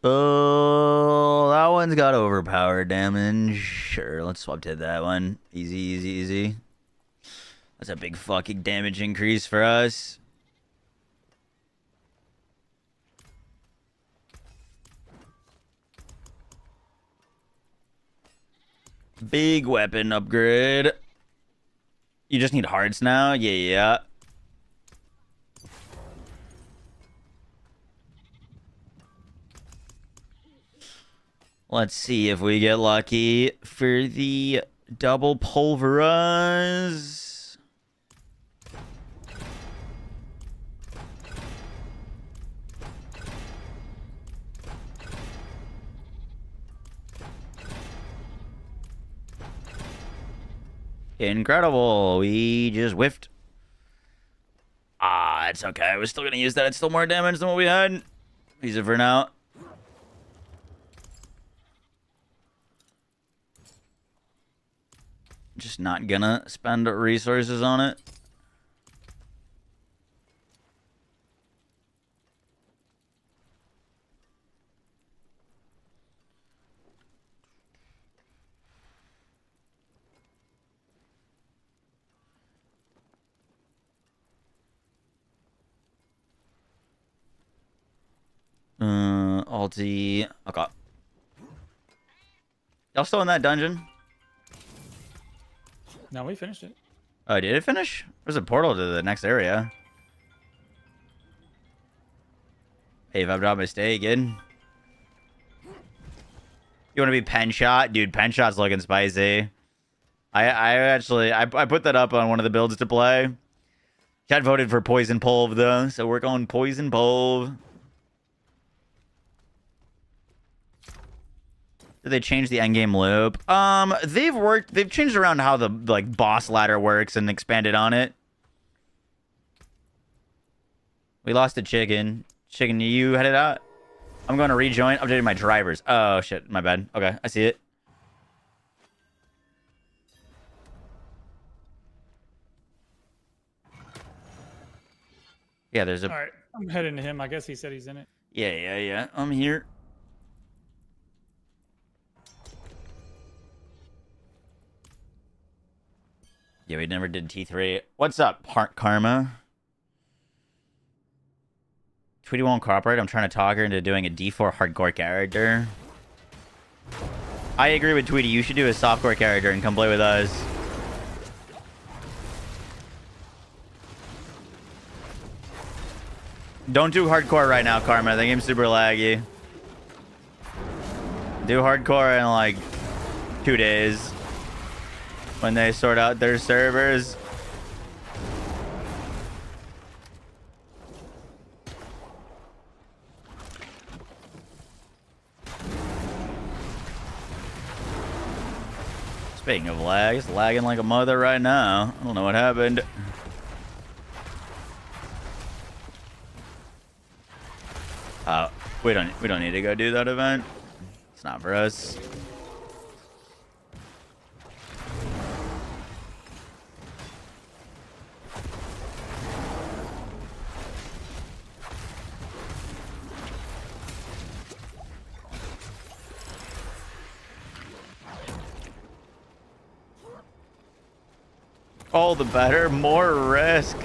Oh, that one's got overpowered damage. Sure, let's swap to that one. Easy, easy, easy. That's a big fucking damage increase for us. Big weapon upgrade. You just need hearts now? Yeah. Let's see if we get lucky for the double pulverize. Incredible. We just whiffed. Ah, it's okay. We're still going to use that. It's still more damage than what we had. Use it for now. Just not going to spend resources on it. Alti. Okay. Y'all still in that dungeon? No, we finished it. Oh, did it finish? There's a portal to the next area. Hey, if I'm not mistaken. You want to be pen shot? Dude, pen shot's looking spicy. I put that up on one of the builds to play. Chat voted for Poison Pulve, though, so we're going Poison Pulve. Did they change the endgame loop? They've changed around how the like boss ladder works and expanded on it. We lost a chicken. Chicken, you headed out? I'm going to rejoin. Updating my drivers. Oh shit, my bad. Okay, I see it. Yeah, there's a. All right, I'm heading to him. I guess he said he's in it. Yeah. I'm here. Yeah, we never did T3. What's up, Karma? Tweety won't cooperate. I'm trying to talk her into doing a D4 hardcore character. I agree with Tweety. You should do a softcore character and come play with us. Don't do hardcore right now, Karma. The game's super laggy. Do hardcore in like 2 days. When they sort out their servers. Speaking of lag, it's lagging like a mother right now. I don't know what happened. We don't need to go do that event. It's not for us. All the better, more risk.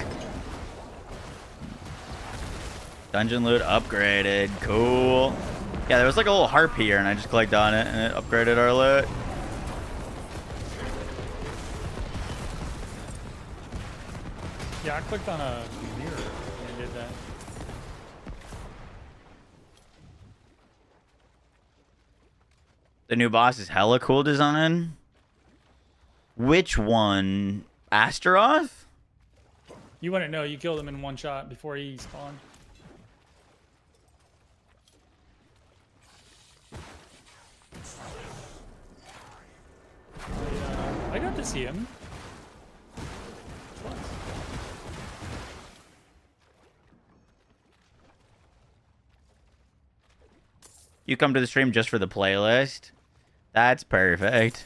Dungeon loot upgraded, cool. Yeah, there was like a little harp here and I just clicked on it and it upgraded our loot. Yeah, I clicked on a mirror and it did that. The new boss is hella cool design. Which one? Astaroth? You wouldn't know. You killed him in one shot before he spawned. I got to see him. You come to the stream just for the playlist? That's perfect.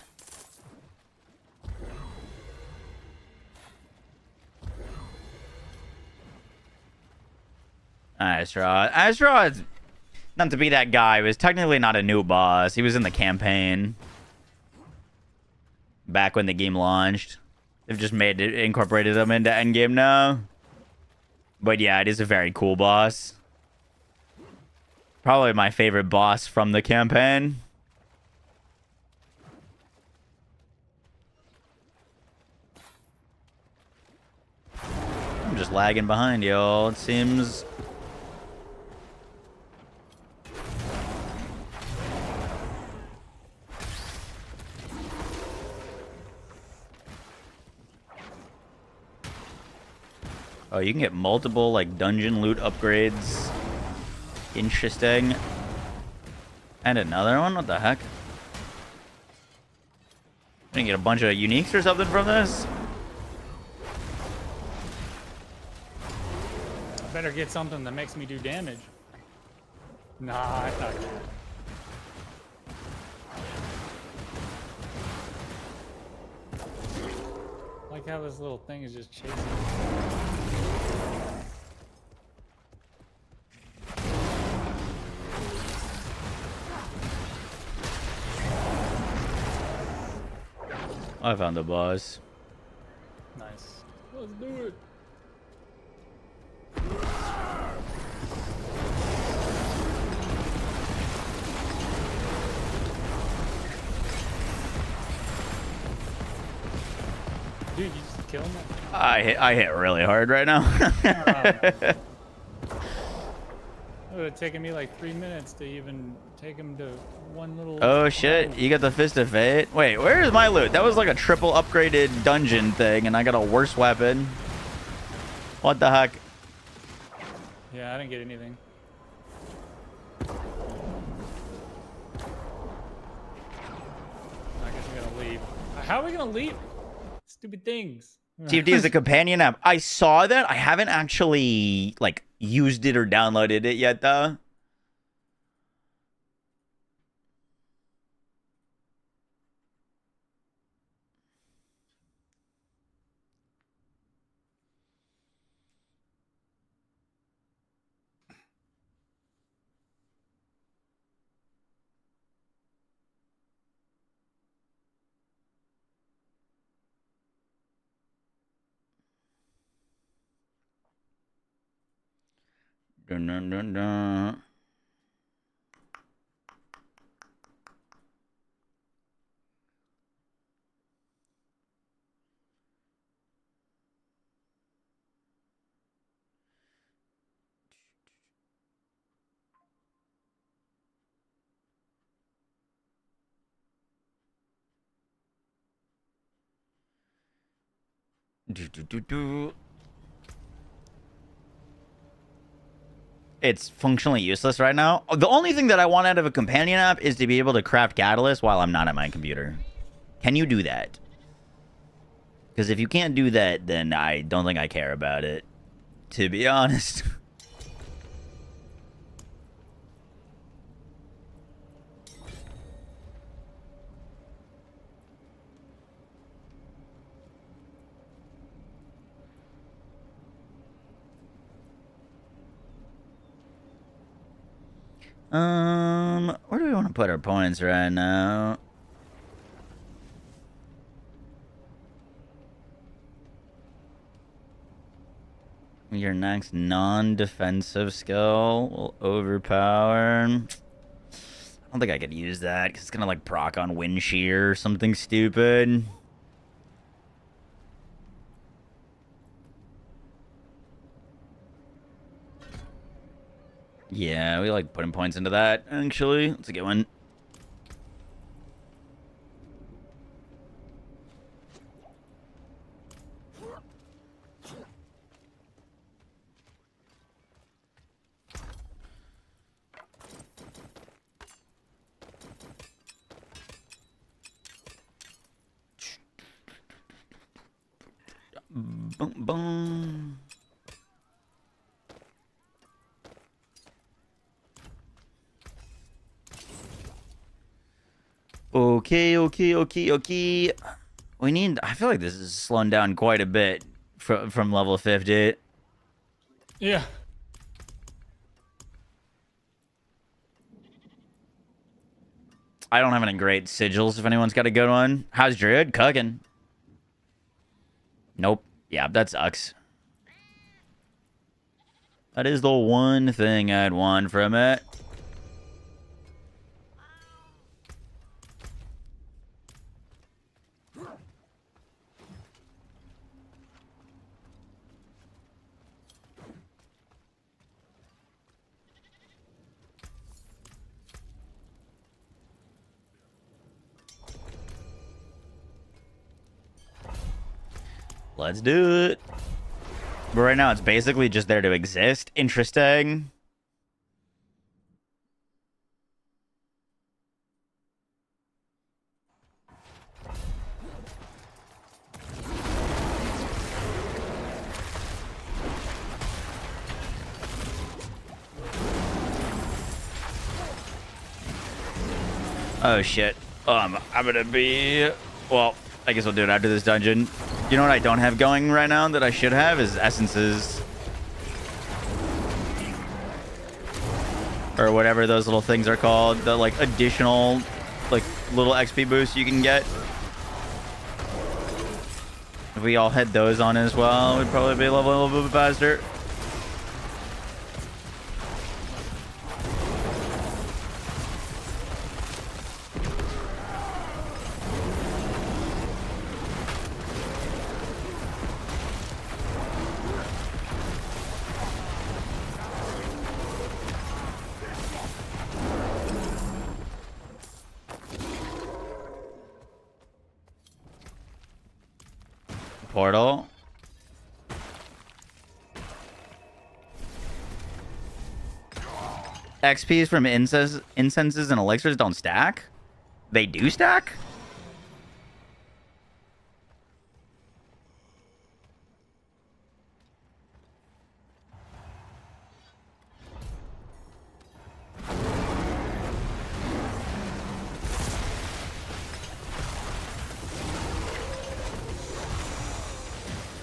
Astaroth, not to be that guy, was technically not a new boss. He was in the campaign back when the game launched. They've just incorporated him into endgame now. But yeah, it is a very cool boss. Probably my favorite boss from the campaign. I'm just lagging behind y'all, it seems. Oh, you can get multiple, like, dungeon loot upgrades. Interesting. And another one? What the heck? I can get a bunch of uniques or something from this? I better get something that makes me do damage. Nah, I thought I like how this little thing is just chasing me. I found the boss. Nice. Let's do it. Dude, you just killed him? I hit really hard right now. It would have taken me like 3 minutes to even take him to one little... Oh shit, you got the Fist of Fate? Wait, where is my loot? That was like a triple upgraded dungeon thing and I got a worse weapon. What the heck? Yeah, I didn't get anything. I guess we gotta leave. How are we gonna leave? Stupid things. TFD is a companion app. I saw that. I haven't actually like used it or downloaded it yet though. Dun, dun, dun, dun. Do, do, do, do. It's functionally useless right now. The only thing that I want out of a companion app is to be able to craft catalyst while I'm not at my computer. Can you do that? Because if you can't do that, then I don't think I care about it, to be honest. Where do we want to put our points right now? Your next non-defensive skill will overpower. I don't think I could use that because it's gonna like proc on wind shear or something stupid. Yeah, we like putting points into that, actually. That's a good one. Boom, boom. Okay. We need... I feel like this is slowing down quite a bit from level 50. Yeah. I don't have any great sigils if anyone's got a good one. How's Druid? Cooking. Nope. Yeah, that sucks. That is the one thing I'd want from it. Let's do it. But right now, it's basically just there to exist. Interesting. Oh, shit. I'm gonna be... Well, I guess I'll do it after this dungeon. You know what I don't have going right now that I should have is essences. Or whatever those little things are called. The, like, additional, like, little XP boosts you can get. If we all had those on as well, we'd probably be leveling a little bit faster. Portal. XPs from incenses and elixirs don't stack? They do stack?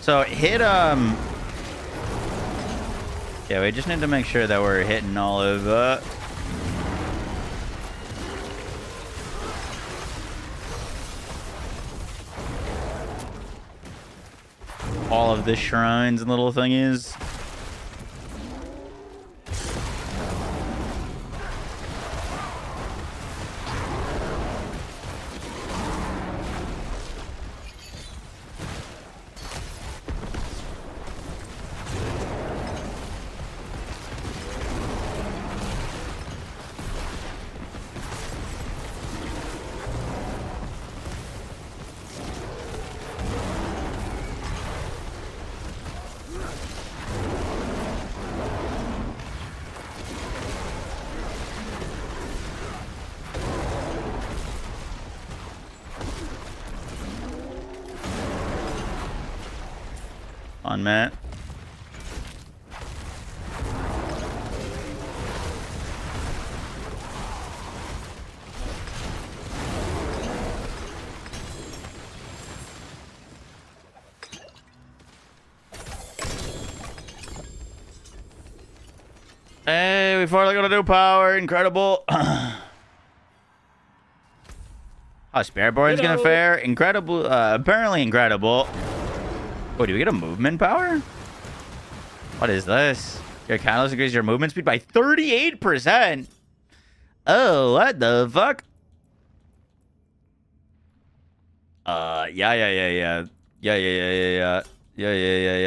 So hit yeah, we just need to make sure that we're hitting all of all of the shrines and little thingies. 1 minute. Hey, we finally got a new power. Incredible. Oh, Spiritborn's gonna fare. Incredible. Apparently incredible. Oh, do we get a movement power? What is this? Your catalyst increases your movement speed by 38%. Oh, what the fuck? Yeah.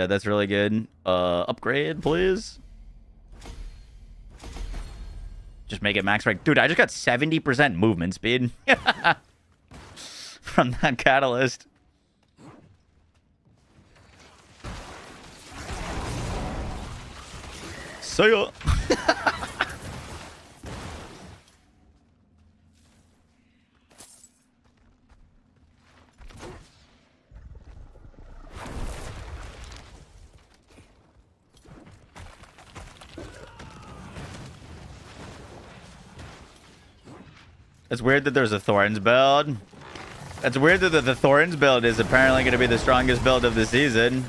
That's really good. Upgrade, please. Just make it max rank. Dude, I just got 70% movement speed from that catalyst. See ya. It's weird that there's a Thorns build. It's weird that the Thorns build is apparently going to be the strongest build of the season.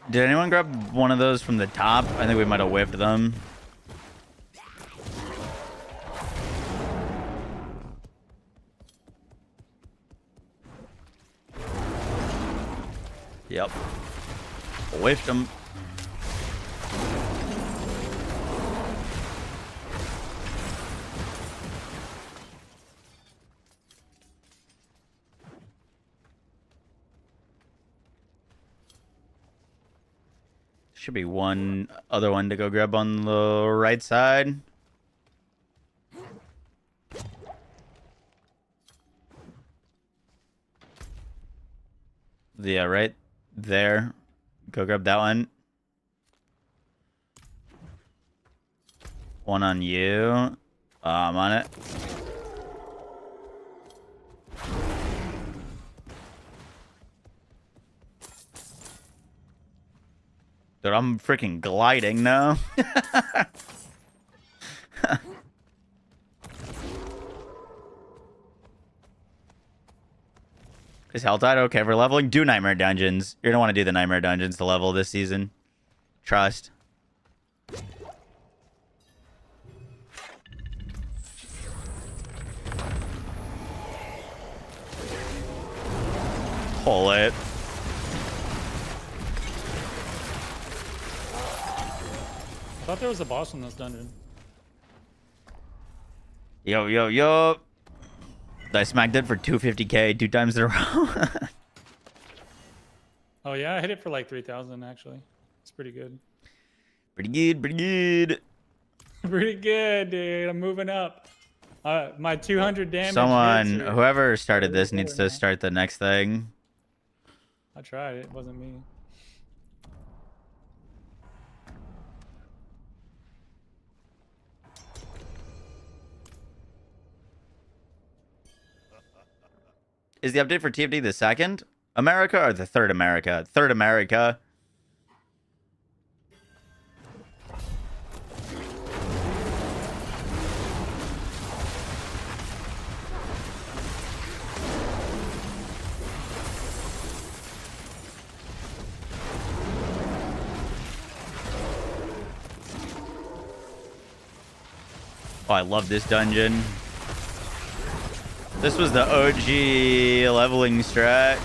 Did anyone grab one of those from the top? I think we might have whiffed them. Yep. Whiffed them. Should be one other one to go grab on the right side. Yeah, right there. Go grab that one. One on you. I'm on it. Dude, I'm freaking gliding now. Is Helltide okay for leveling? Do Nightmare Dungeons. You're gonna want to do the Nightmare Dungeons to level this season. Trust. Pull it. I thought there was a boss in this dungeon. Yo. I smacked it for 250k 2 times in a row. Oh yeah, I hit it for like 3,000 actually. It's pretty good. Pretty good. Pretty good, dude. I'm moving up. My 200 damage. Someone, whoever started this needs to start the next thing. I tried. It wasn't me. Is the update for TFD the second America or the third America? Third America. Oh, I love this dungeon. This was the OG leveling strat.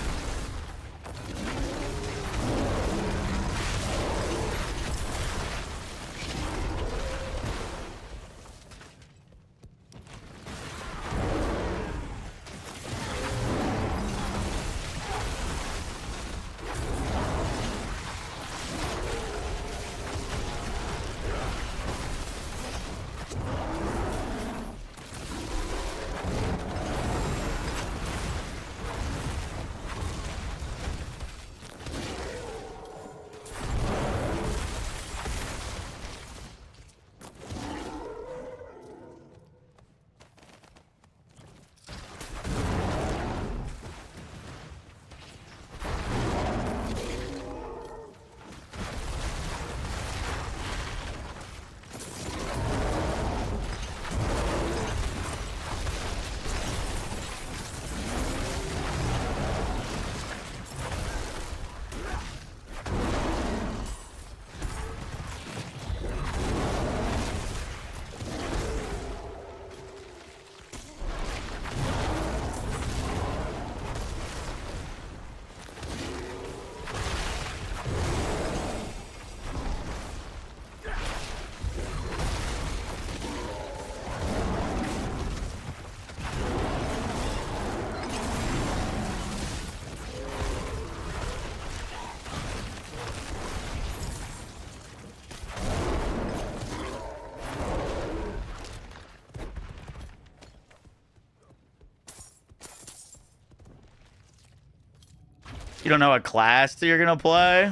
You don't know what class that you're gonna play?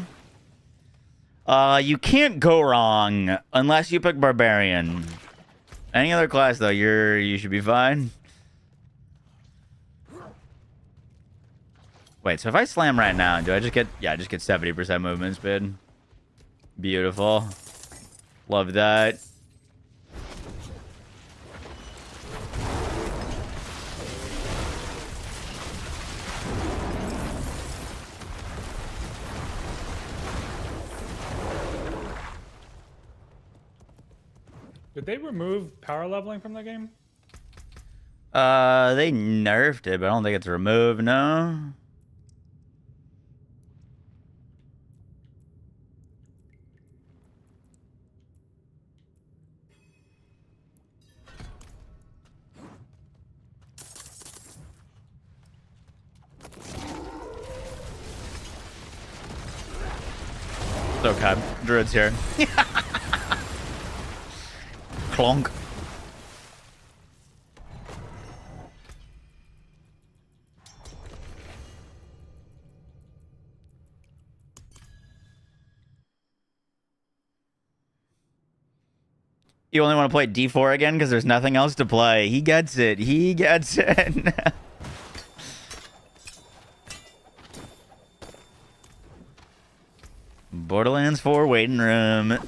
You can't go wrong unless you pick Barbarian. Any other class though, you should be fine. Wait, so if I slam right now, do I just get, yeah, I just get 70% movement speed. Beautiful. Love that. Did they remove power leveling from the game? They nerfed it, but I don't think it's removed, no. It's okay. Druid's here. Clonk. You only want to play D4 again because there's nothing else to play. He gets it. He gets it. Borderlands 4 waiting room.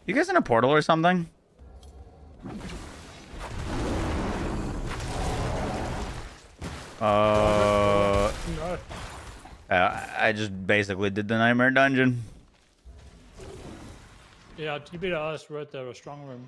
You guys in a portal or something? I just basically did the Nightmare Dungeon. Yeah, TB to us, we're at the strong room.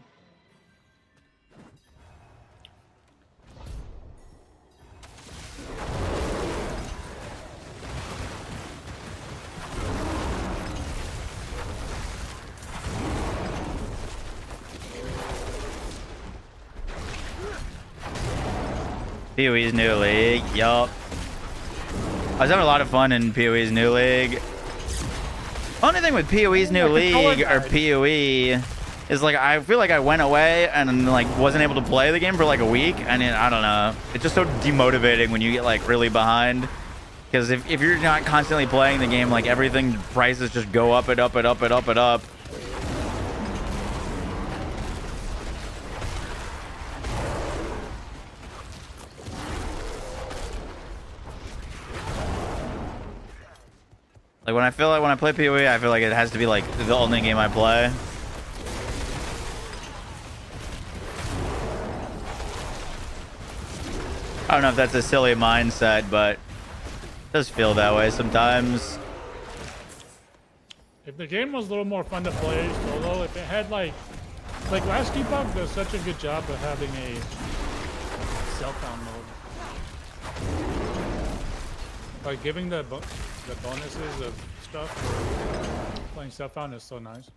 PoE's new league, yup. I was having a lot of fun in PoE's new league. Only thing with PoE's new league or PoE is like I feel like I went away and like wasn't able to play the game for like a week, and I don't know. It's just so demotivating when you get like really behind. Because if you're not constantly playing the game, like everything prices just go up and up and up and up and up. Like when I feel like when I play PoE, I feel like it has to be like the only game I play. I don't know if that's a silly mindset, but it does feel that way sometimes. If the game was a little more fun to play solo, if it had like last debug does such a good job of having a self-found mode. Like giving the bonuses of stuff for playing self-found is so nice.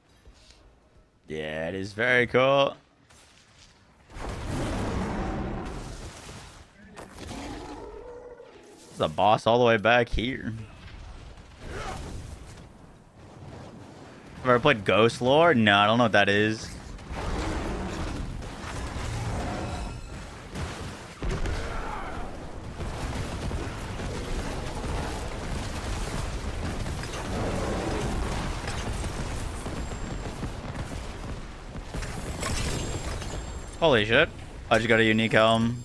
Yeah, it is very cool. There's a boss all the way back here. Have I ever played Ghost Lore? No, I don't know what that is. Holy shit. I just got a unique helm.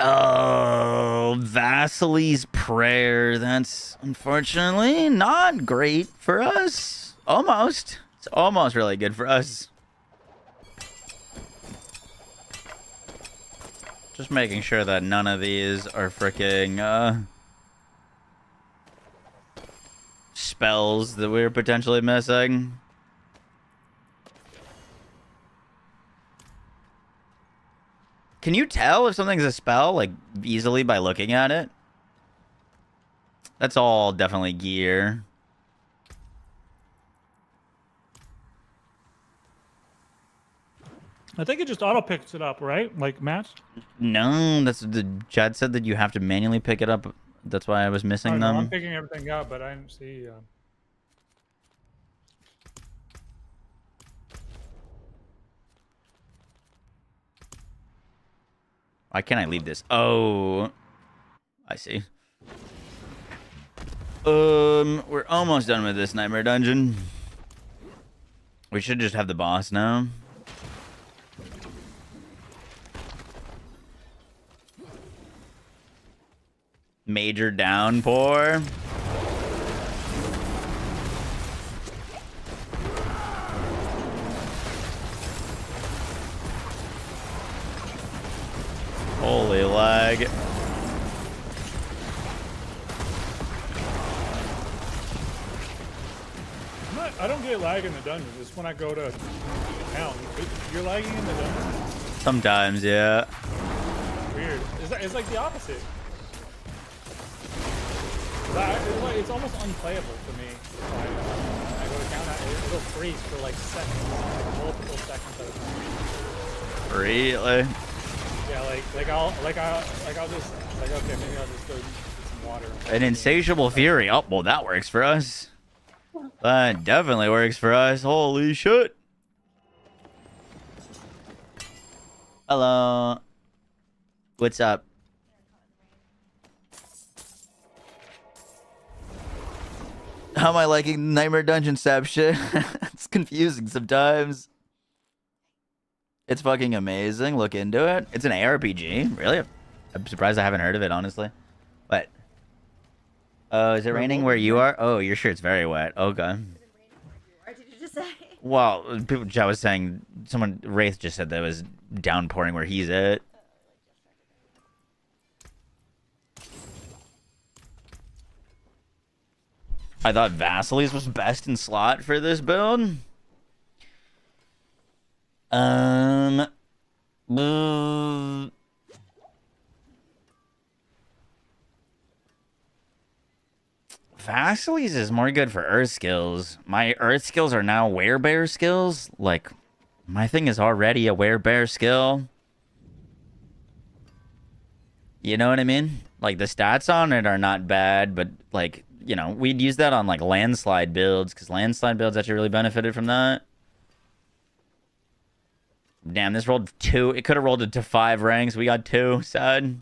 Oh, Vasily's Prayer. That's unfortunately not great for us. Almost. It's almost really good for us. Just making sure that none of these are freaking spells that we're potentially missing. Can you tell if something's a spell, like, easily by looking at it? That's all definitely gear. I think it just auto picks it up, right? Like Matt? No, that's the chat said that you have to manually pick it up. That's why I was missing them. I'm picking everything up, but I didn't see. Why can't I leave this? Oh, I see. We're almost done with this Nightmare Dungeon. We should just have the boss now. Major downpour. Holy lag. I don't get lag in the dungeons. It's when I go to town. You're lagging in the dungeons? Sometimes, yeah. Weird. It's like the opposite. It's almost unplayable for me. I go to town, it'll freeze for like seconds, like multiple seconds at a time. Really? Yeah, I'll just like okay, maybe I'll just go get some water. An insatiable fury. Oh, well, that works for us. That definitely works for us. Holy shit. Hello. What's up? How am I liking Nightmare Dungeon sap shit? It's confusing sometimes. It's fucking amazing. Look into it. It's an ARPG. Really? I'm surprised I haven't heard of it, honestly. What? Oh, is it raining where you are? Oh, your shirt's very wet. Okay. What did you just say? Well, I was saying, Wraith just said that it was downpouring where he's at. I thought Vasily's was best in slot for this build. Vasily's is more good for Earth skills. My Earth skills are now Werebear skills. Like, my thing is already a Werebear skill. You know what I mean? Like, the stats on it are not bad, but, like, you know, we'd use that on, like, landslide builds, because landslide builds actually really benefited from that. Damn, this rolled 2. It could have rolled it to 5 ranks. We got 2. Sad.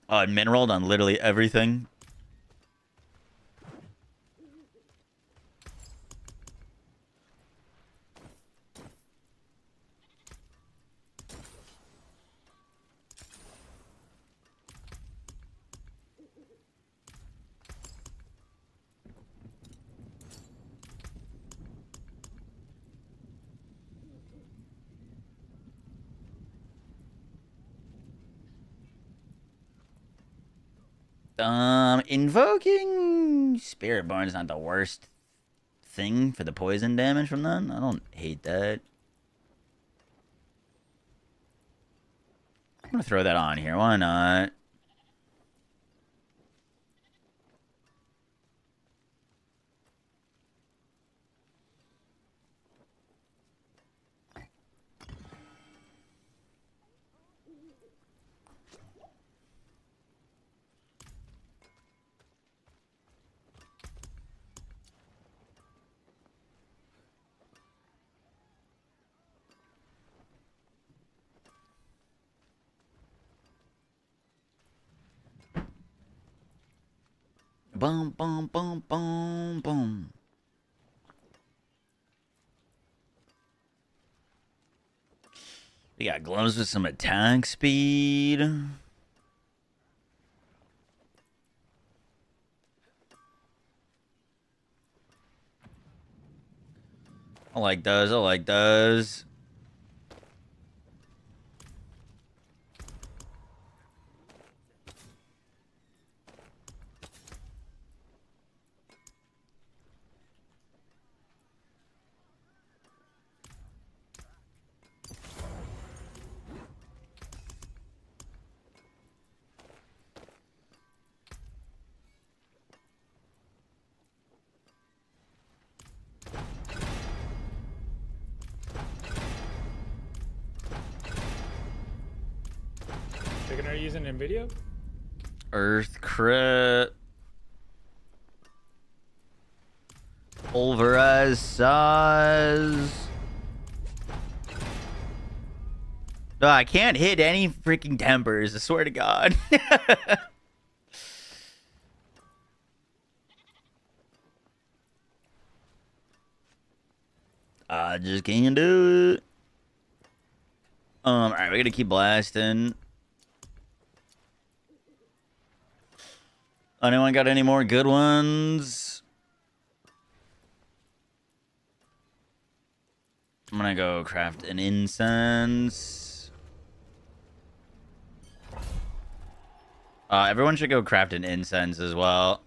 Oh, it min rolled on literally everything. Invoking Spirit Born is not the worst thing for the poison damage from that. I don't hate that. I'm gonna throw that on here. Why not? Boom, boom, boom, boom, boom. We got gloves with some attack speed. I like those. I like those. Chicken, are you using NVIDIA? Earth crit. Pulverize size. No, I can't hit any freaking tempers, I swear to God. I just can't do it. Alright, we gotta keep blasting. Anyone got any more good ones? I'm gonna go craft an incense. Everyone should go craft an incense as well.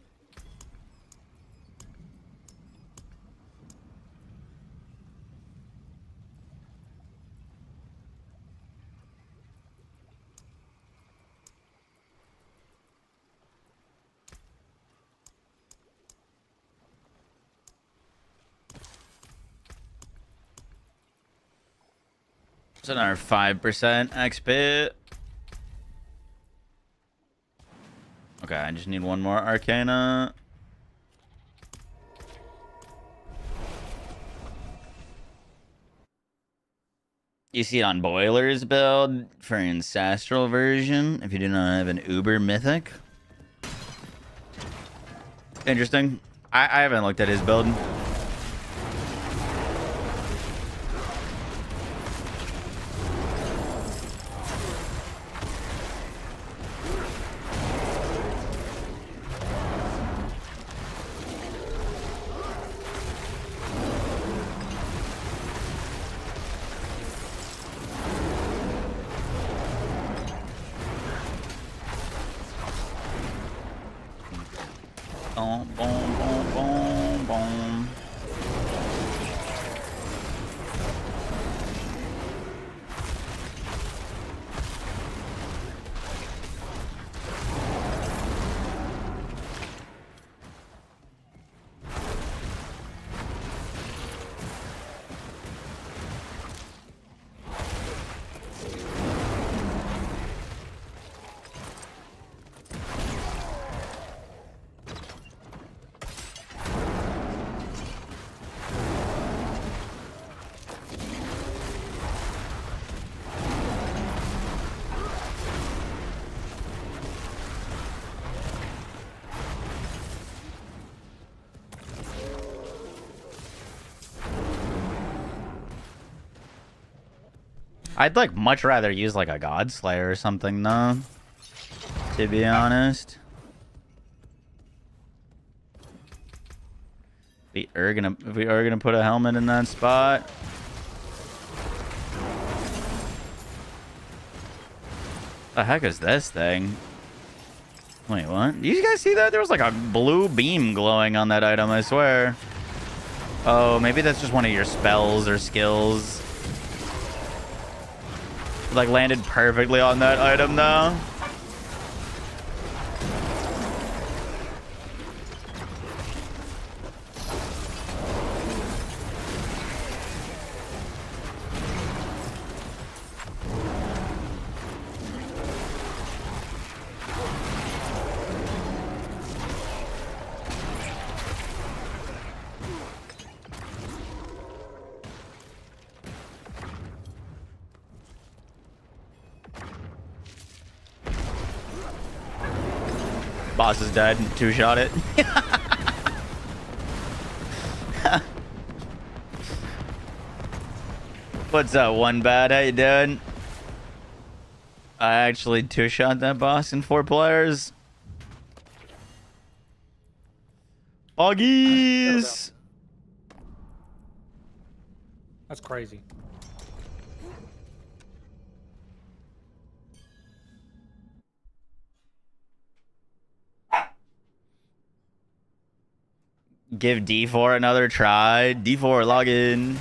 It's another 5% XP. Okay, I just need one more Arcana. You see it on Boiler's build for Ancestral version if you do not have an Uber Mythic. Interesting. I haven't looked at his build. Boom, boom, boom, boom, boom. I'd like much rather use like a God Slayer or something though, to be honest. If we are gonna put a helmet in that spot. The heck is this thing? Wait, what? Did you guys see that? There was like a blue beam glowing on that item, I swear. Oh, maybe that's just one of your spells or skills. Like landed perfectly on that item though. Boss is dead. Two-shot it. What's up, One Bad? How you doing? I actually two-shot that boss in 4 players. Boggies! That's crazy. Give D4 another try. D4 login.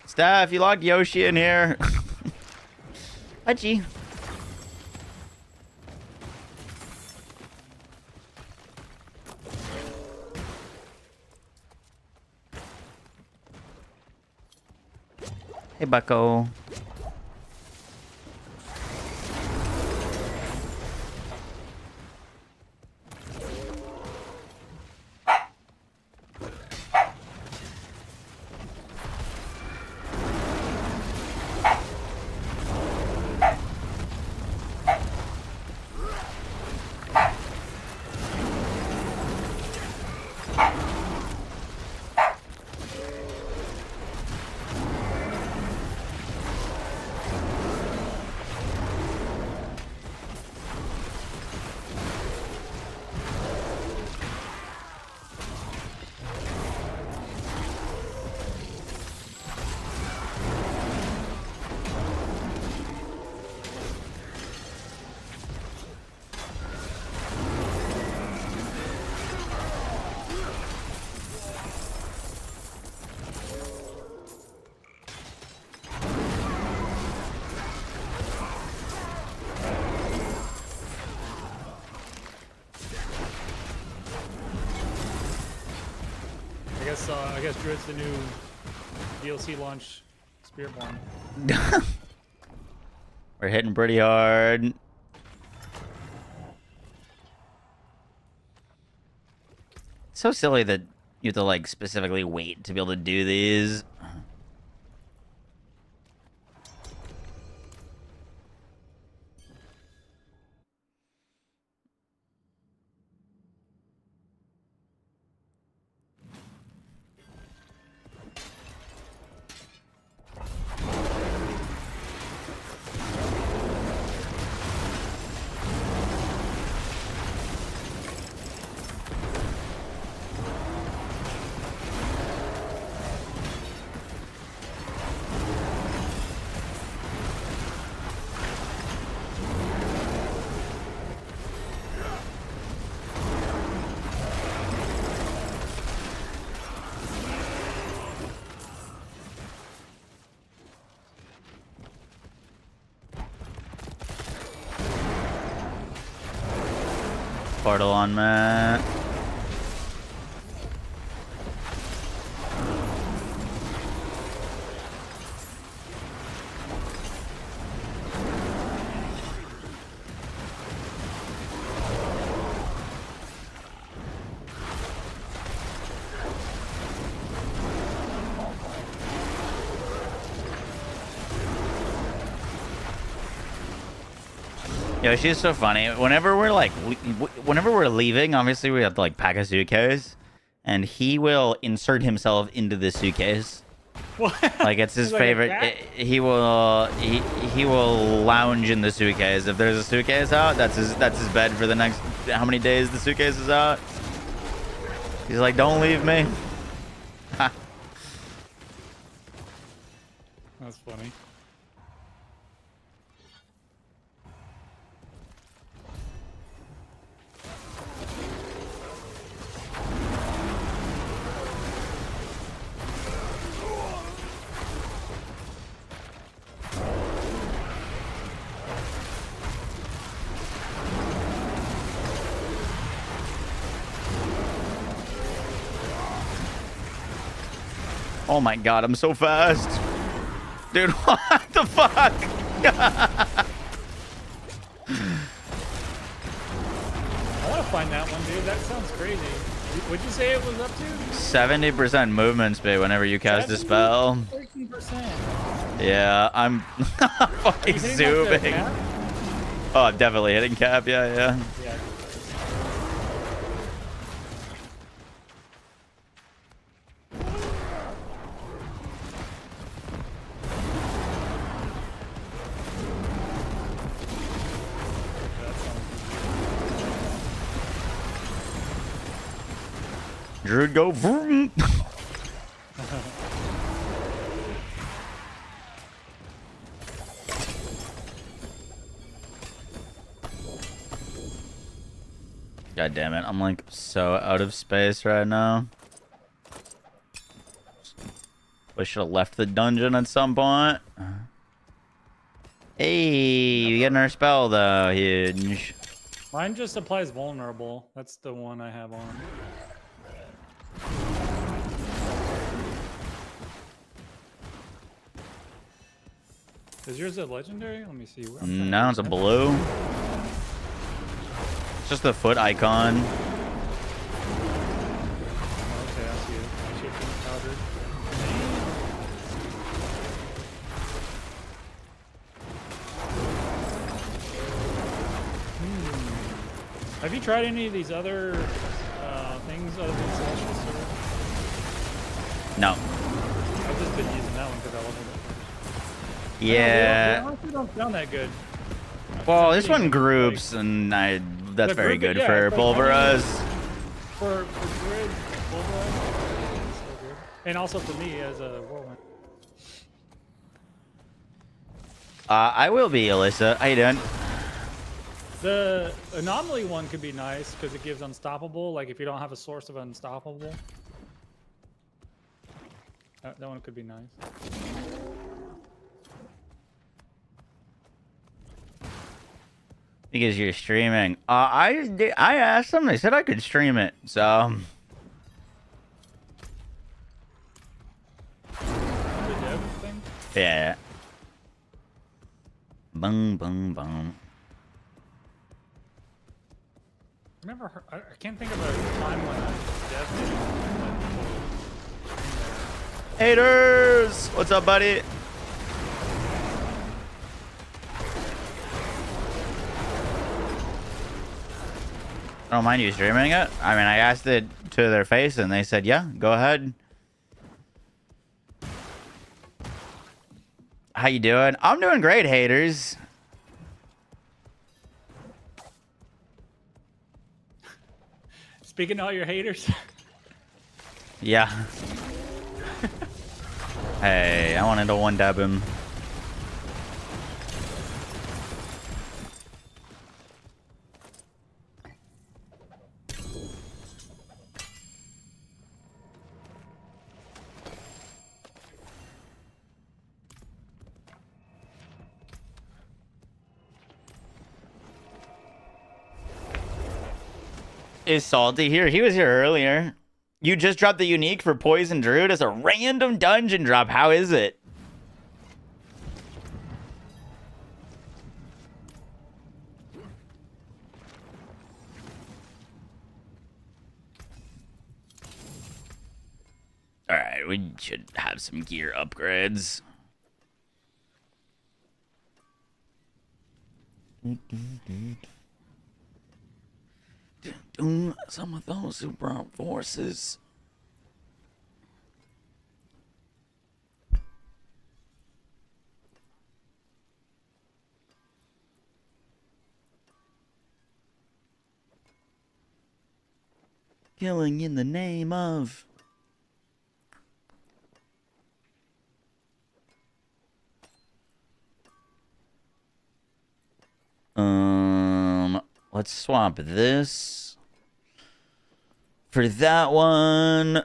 Staff, you locked Yoshi in here. Hachi. Hey, Bucko. I guess Druid's the new DLC launch Spiritborn. We're hitting pretty hard. It's so silly that you have to like specifically wait to be able to do these. portal on me. Yo, she's so funny. Whenever we're like, whenever we're leaving, obviously we have to like pack a suitcase, and he will insert himself into the suitcase. What? Like it's his He's like a favorite. cat? He will lounge in the suitcase. If there's a suitcase out, that's his bed for the next how many days the suitcase is out. He's like, don't leave me. That's funny. Oh my god, I'm so fast. Dude, what the fuck? I want to find that one, dude. That sounds crazy. What'd you say it was up to? 70% movement speed whenever you cast a spell. 13%. Yeah, I'm fucking Are you hitting, like, the zooming. cap? Oh, I'm definitely hitting cap. Yeah. Yeah. Druid go vroom. God damn it, I'm like so out of space right now. I should have left the dungeon at some point. Hey, you getting our spell though, huge. Mine just applies vulnerable. That's the one I have on. Is yours a legendary? Let me see. No, it's a blue. It's just the foot icon. Okay, I see it. Chicken powder. Have you tried any of these other things other than Celestial Sword? No. I've just been using that one because I love it. Yeah. They honestly don't sound that good. Well, this one groups, and that's The very group- good yeah, for it's like, Pulverize. For Grid, Pulverize, it's so good. And also for me as a whirlwind. I will be, Alyssa. How you doing? The anomaly one could be nice because it gives unstoppable. Like if you don't have a source of unstoppable, that one could be nice. Because you're streaming. I asked them. They said I could stream it. So. The dev thing? Yeah. Boom, boom, boom. I never heard, I can't think of a time when a dev thing. Haters! What's up, buddy? I don't mind you streaming it. I mean, I asked it to their face, and they said, yeah, go ahead. How you doing? I'm doing great, haters. Speaking to all your haters. Yeah. Hey, I wanted to one-dab him. Is Salty here? He was here earlier. You just dropped the unique for Poison Druid as a random dungeon drop. How is it? Alright, we should have some gear upgrades. Some of those who brought forces. Killing in the name of... Let's swap this for that one.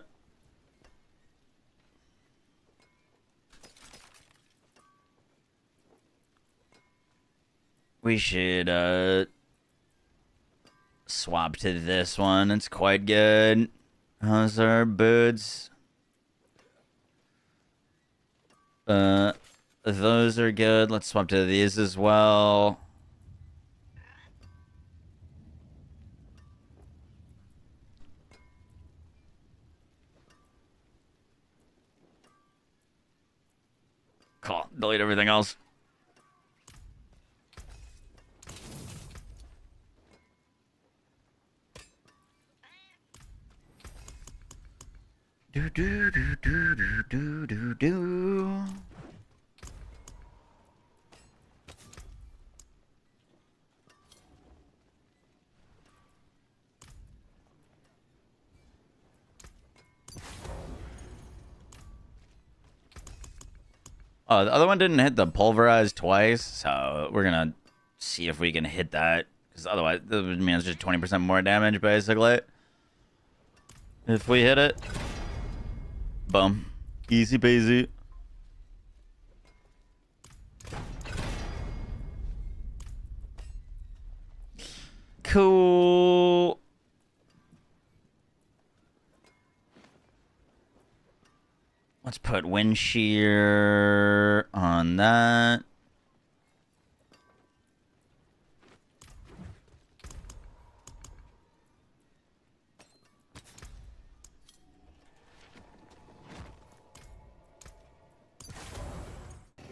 We should swap to this one. It's quite good. How's our boots? Those are good. Let's swap to these as well. Cool. Delete everything else. Do do do do do do do do. Oh, the other one didn't hit the pulverize twice, so we're gonna see if we can hit that. Because otherwise, that means just 20% more damage, basically. If we hit it. Boom. Easy peasy. Cool. Let's put wind shear on that.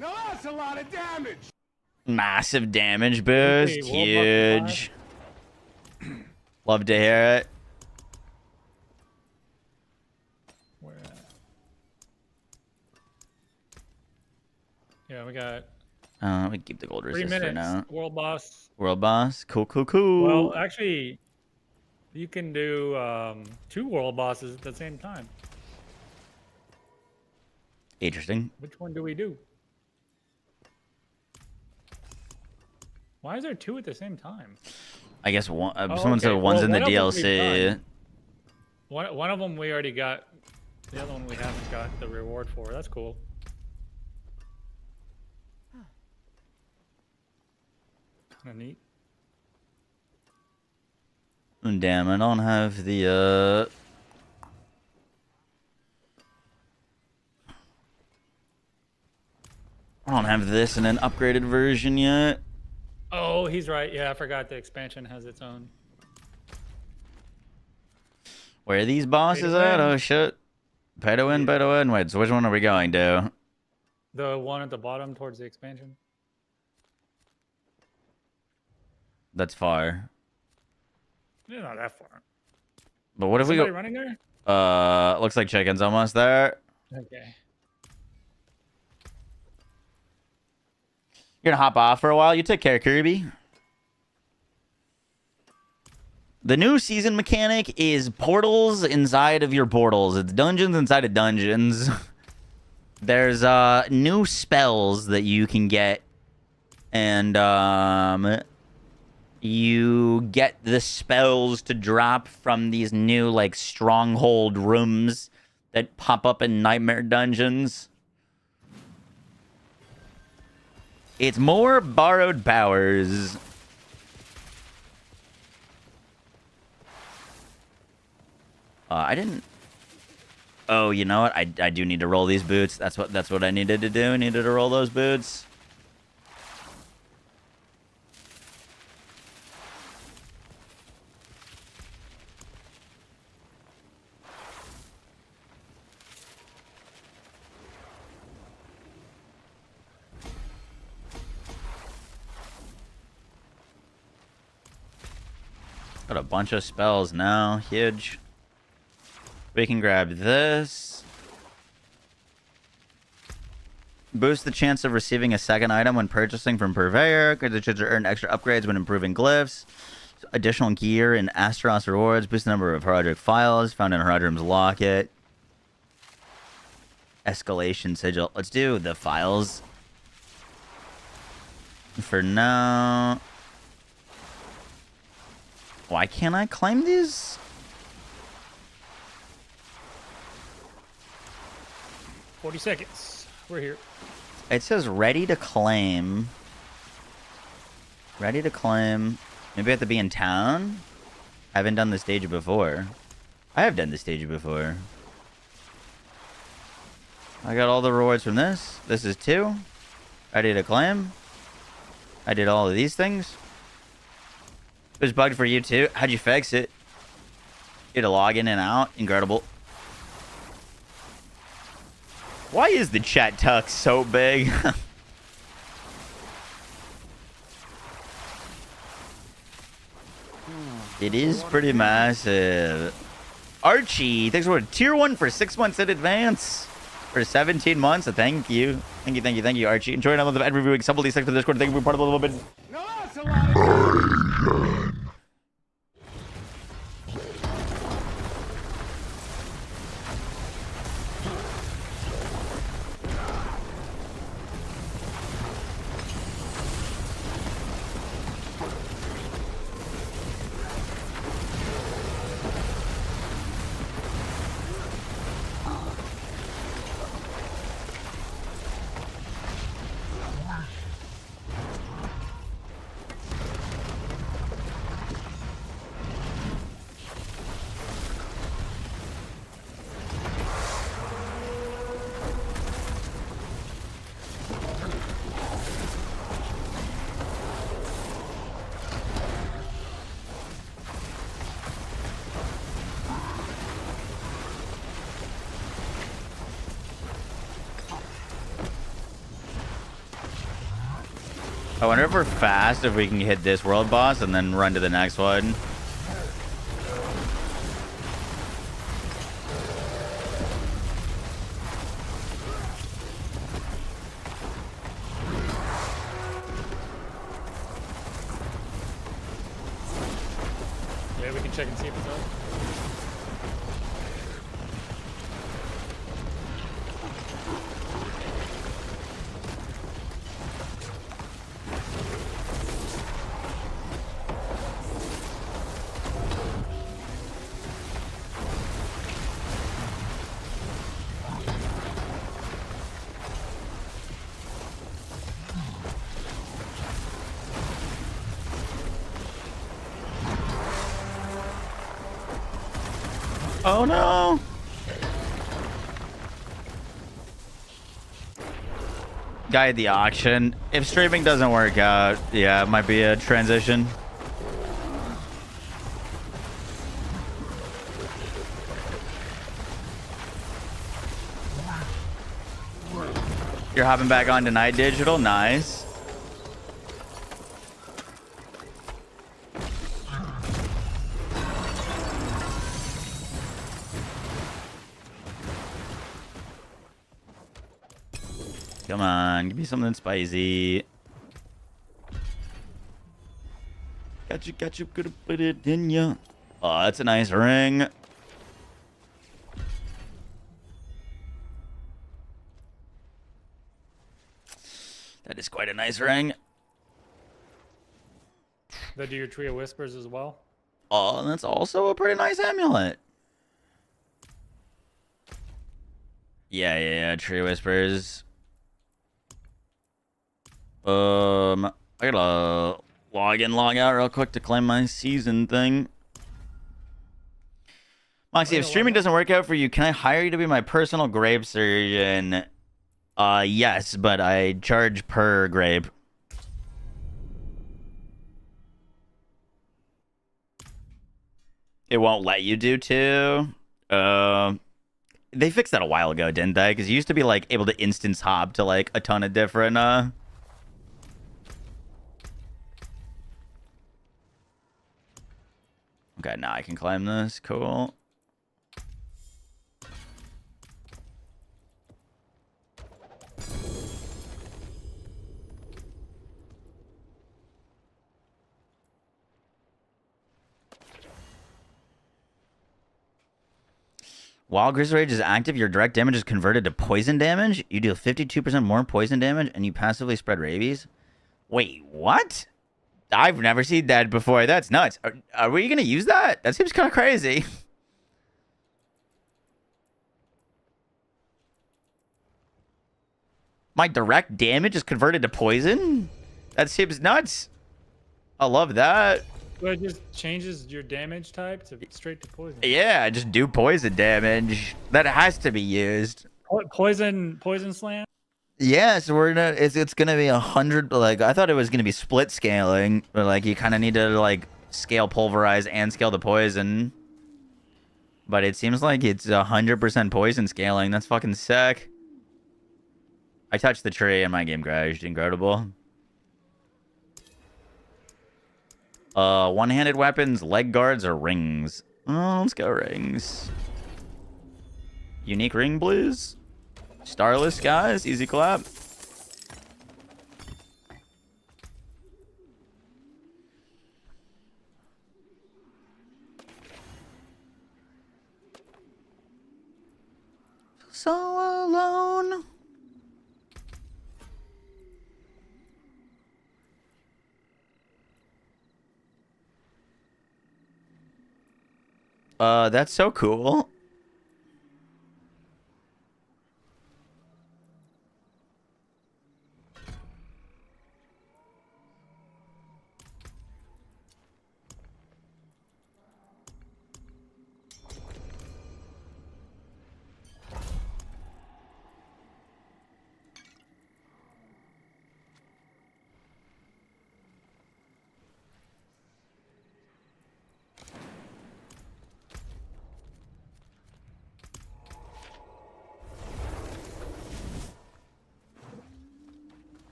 Now that's a lot of damage. Massive damage boost. Okay, Huge. Love to hear it. Where at? Yeah, we got We keep the gold 3 resist for minutes. now. World boss. World boss. Cool, cool, cool. Well, actually, you can do 2 world bosses at the same time. Interesting. Which one do we do? Why is there 2 at the same time? I guess one. Oh, Someone said okay. one's Well, in the one of them we've DLC. done. One of them we already got. The other one we haven't got the reward for. That's cool. Kind of neat. Damn, I don't have the I don't have this in an upgraded version yet. Oh, he's right. Yeah, I forgot the expansion has its own. Where are these bosses at? Oh shit. Pay to win, pay to win. Wait, so which one are we going to? The one at the bottom towards the expansion. That's far. Yeah, not that far. But what if we Somebody go? running there? Looks like chicken's almost there. Okay. You're gonna hop off for a while. You take care, Kirby. The new season mechanic is portals inside of your portals. It's dungeons inside of dungeons. There's new spells that you can get, and you get the spells to drop from these new like stronghold rooms that pop up in nightmare dungeons. It's more borrowed powers. I didn't. Oh, you know what? I do need to roll these boots. That's what I needed to do. I needed to roll those boots. Got a bunch of spells now. Huge. We can grab this. Boost the chance of receiving a second item when purchasing from Purveyor. Increase the chance to earn extra upgrades when improving glyphs. Additional gear and Asteros rewards. Boost the number of Heraldric files found in Heraldrim's locket. Escalation sigil. Let's do the files. For now. Why can't I claim these? "40 seconds. We're here." It says ready to claim. Ready to claim. Maybe I have to be in town? I haven't done this stage before. I have done this stage before. I got all the rewards from this. This is 2. Ready to claim. I did all of these things. It was bugged for you too. How'd you fix it? You had to log in and out. Incredible. Why is the chat tuck so big? It is pretty massive. Archie, thanks for tier 1 for 6 months in advance. For 17 months. So thank you. Thank you, Archie. Enjoy another ad reviewing some of these things for the Discord. Thank you for being part of the little bit. No, that's a lot of I wonder if we're fast if we can hit this world boss and then run to the next one. Yeah, we can check and see if it's up. Oh no! Guy at the auction. If streaming doesn't work out, yeah, it might be a transition. You're hopping back on tonight, Digital? Nice. Come on, give me something spicy. Got you, gonna put it in ya. Oh, that's a nice ring. That is quite a nice ring. That do your Tree of Whispers as well? Oh, and that's also a pretty nice amulet. Yeah, Tree Whispers. I gotta log in, log out real quick to claim my season thing. Moxie, if streaming doesn't work out for you, can I hire you to be my personal grape surgeon? Yes, but I charge per grape. It won't let you do two. They fixed that a while ago, didn't they? Because you used to be like able to instance hop to like a ton of different Okay, now I can climb this. Cool. While Gristle Rage is active, your direct damage is converted to poison damage. You deal 52% more poison damage, and you passively spread rabies. Wait, what? I've never seen that before. That's nuts. Are we going to use that? That seems kind of crazy. My direct damage is converted to poison? That seems nuts. I love that. So it just changes your damage type to straight to poison. Yeah, just do poison damage. That has to be used. Poison slam? Yeah, so we're gonna it's gonna be 100. Like I thought it was gonna be split scaling, but like you kind of need to like scale pulverize and scale the poison. But it seems like it's 100% poison scaling. That's fucking sick. I touched the tree and my game crashed. Incredible. One-handed weapons, leg guards, or rings? Oh, let's go rings. Unique ring blues. Starless guys, easy clap. So alone. That's so cool.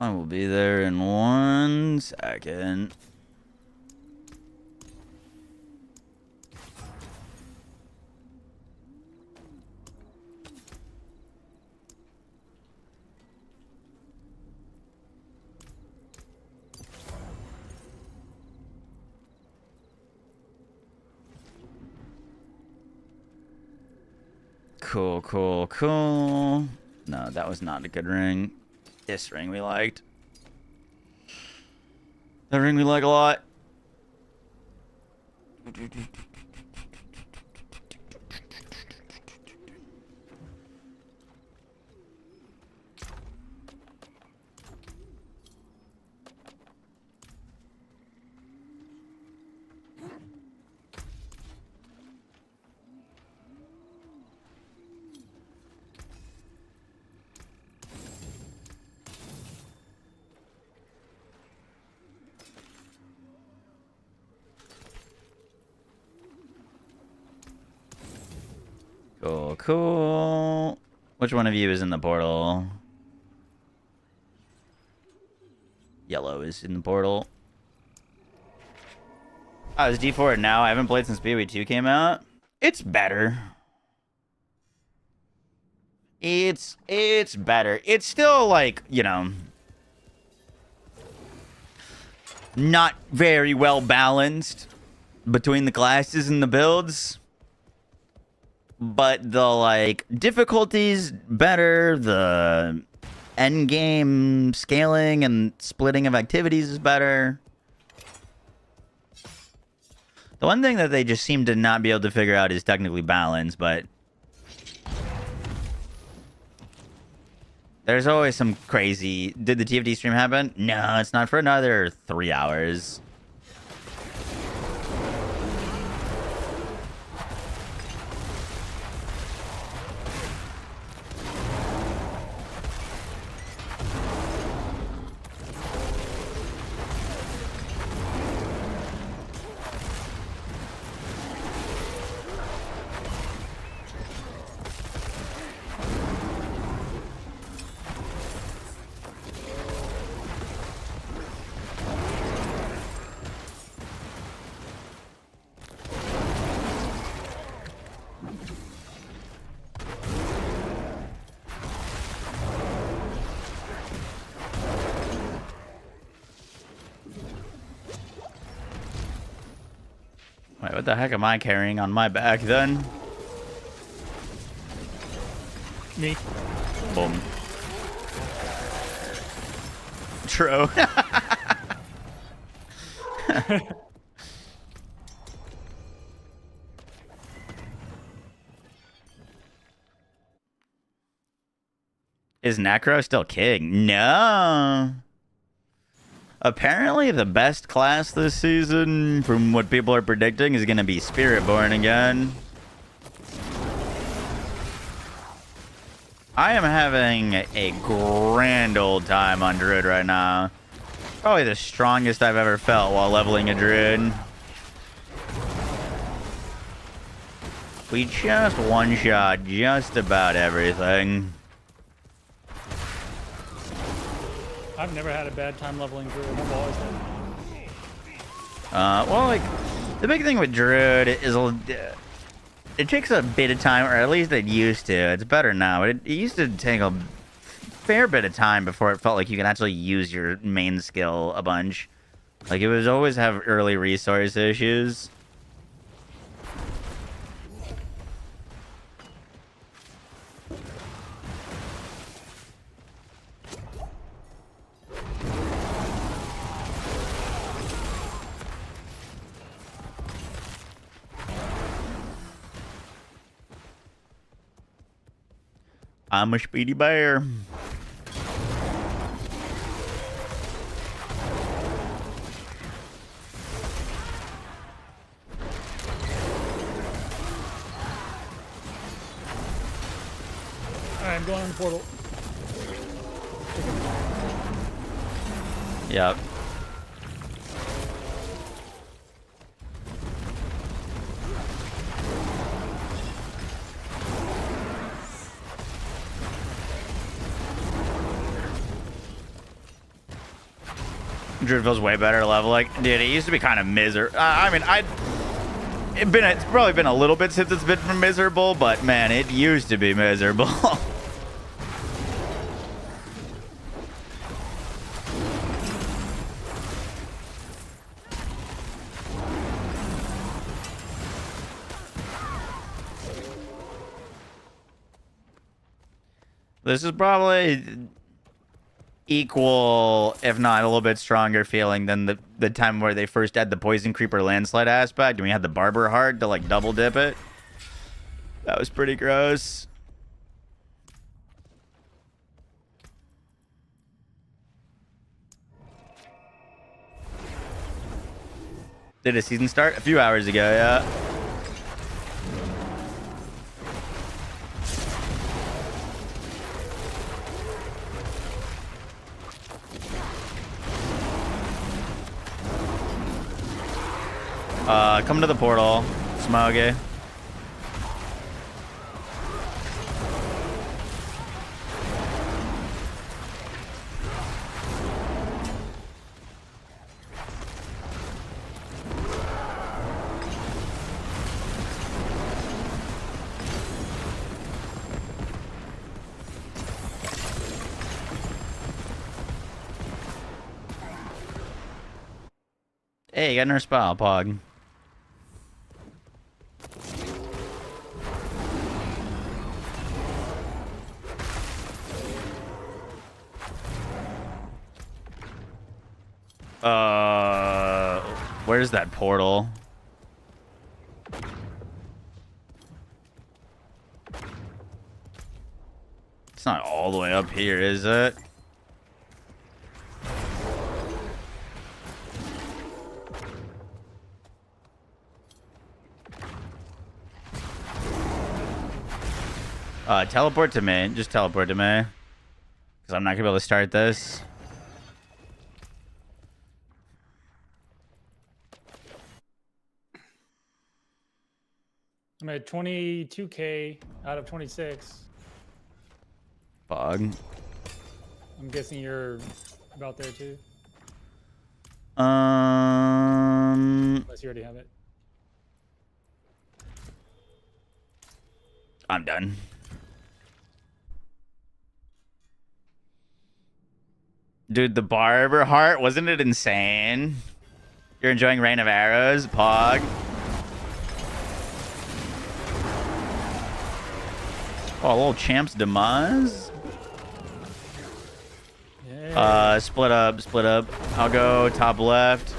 I will be there in 1 second. Cool, cool, cool. No, that was not a good ring. This ring we liked. That ring we like a lot. Cool, cool. Which one of you is in the portal? Yellow is in the portal. Oh, it's D4 now. I haven't played since PoE 2 came out. It's better. It's better. It's still like, you know, not very well balanced between the classes and the builds. But the, like, difficulties better, the end game scaling and splitting of activities is better. The one thing that they just seem to not be able to figure out is technically balance, but there's always some crazy... Did the TFD stream happen? No, it's not for another 3 hours. Wait, what the heck am I carrying on my back then? Me. Boom. True. Is Necro still king? No. Apparently the best class this season, from what people are predicting, is going to be Spiritborn again. I am having a grand old time on Druid right now. Probably the strongest I've ever felt while leveling a Druid. We just one-shot just about everything. I've never had a bad time leveling Druid. I've always had. Well, like, the big thing with Druid is it takes a bit of time, or at least it used to. It's better now, but it used to take a fair bit of time before it felt like you could actually use your main skill a bunch. Like, it was always have early resource issues. I'm a speedy bear. Alright, I'm going on the portal. Yep. Druid feels way better leveling. Dude, it used to be kind of miserable. I mean, it's probably been a little bit since it's been miserable, but man, it used to be miserable. This is probably equal, if not a little bit stronger feeling than the time where they first had the Poison Creeper landslide aspect and we had the Barber Heart to like double dip it. That was pretty gross. Did a season start? A few hours ago, yeah. Come to the portal, Smoggy. Hey, you got another spell, Pog. Where's that portal? It's not all the way up here, is it? Teleport to me. Just teleport to me. Because I'm not going to be able to start this. I'm at 22k out of 26. Fog. I'm guessing you're about there too. Unless you already have it. I'm done. Dude, the Barber Heart, wasn't it insane? You're enjoying Rain of Arrows, Pog? Oh, a little champ's demise. Yeah. Split up, split up. I'll go top left.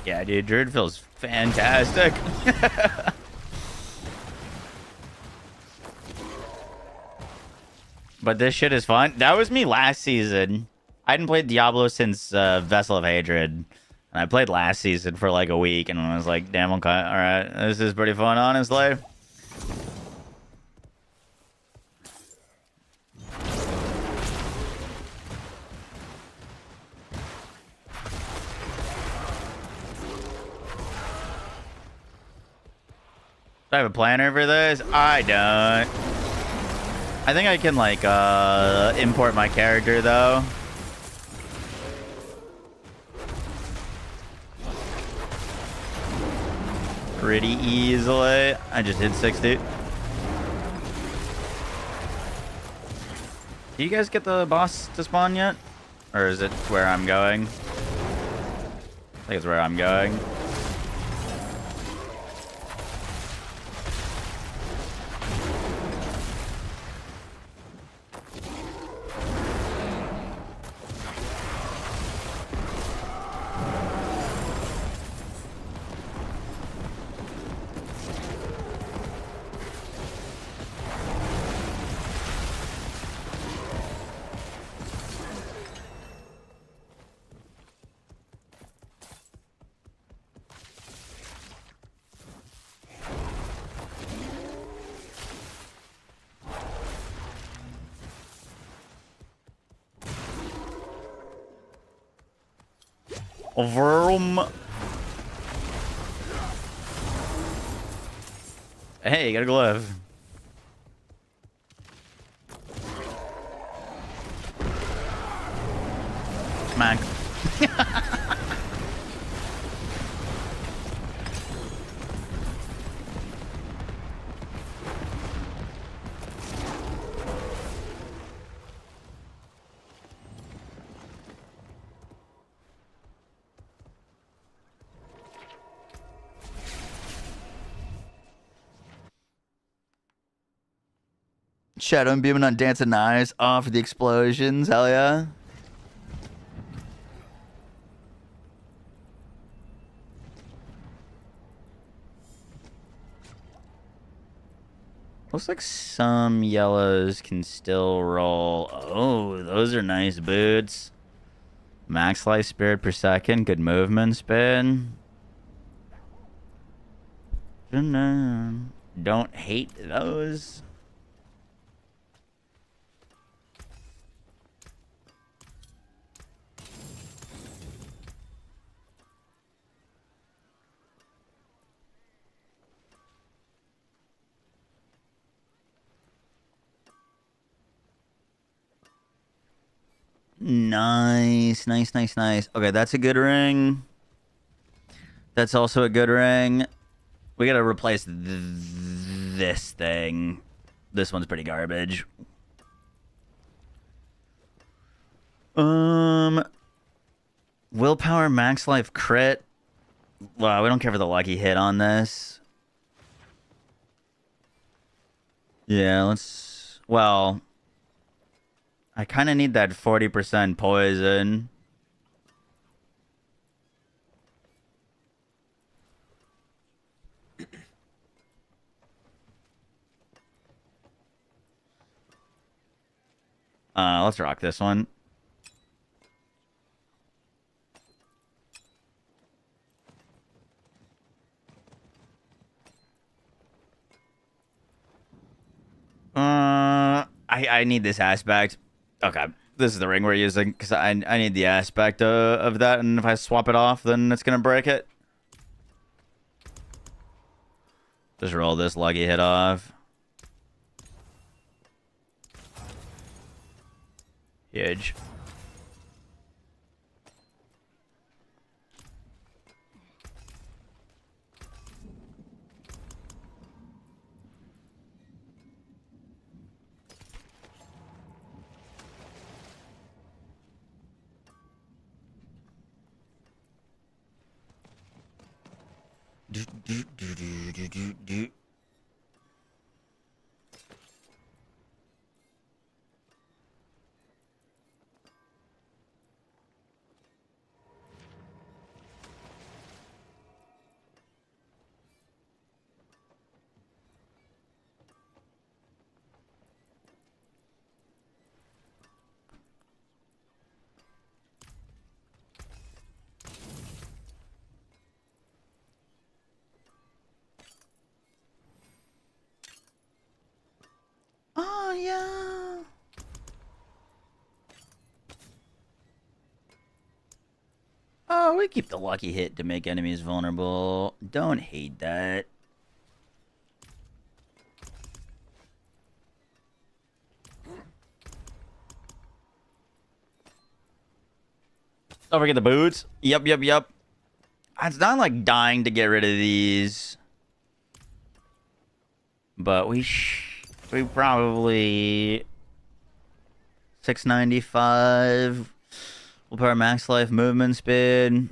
Yeah, dude, Druid feels fantastic. But this shit is fun. That was me last season. I hadn't played Diablo since Vessel of Hatred. And I played last season for like a week, and I was like, damn, okay, alright, this is pretty fun, honestly. Do I have a planner for this? I don't. I think I can like import my character though. Pretty easily. I just hit 60. Do you guys get the boss to spawn yet? Or is it where I'm going? I think it's where I'm going. Vroom. Hey, you got a glove. Smack. Shadow and beaming on dancing eyes off for the explosions. Hell yeah. Looks like some yellows can still roll. Oh, those are nice boots. Max life spirit per second. Good movement spin. Don't hate those. Nice, nice, nice, nice. Okay, that's a good ring. That's also a good ring. We gotta replace this thing. This one's pretty garbage. Willpower max life crit. Well, we don't care for the lucky hit on this. Yeah, let's... Well... I kind of need that 40% poison. Let's rock this one. I need this aspect. Okay. This is the ring we're using because I need the aspect of that, and if I swap it off, then it's gonna break it. Just roll this lucky hit off. Huge. Oh, yeah. Oh, we keep the lucky hit to make enemies vulnerable. Don't hate that. Don't forget the boots. Yep. It's not like dying to get rid of these. But we probably 695. We'll put our max life movement speed.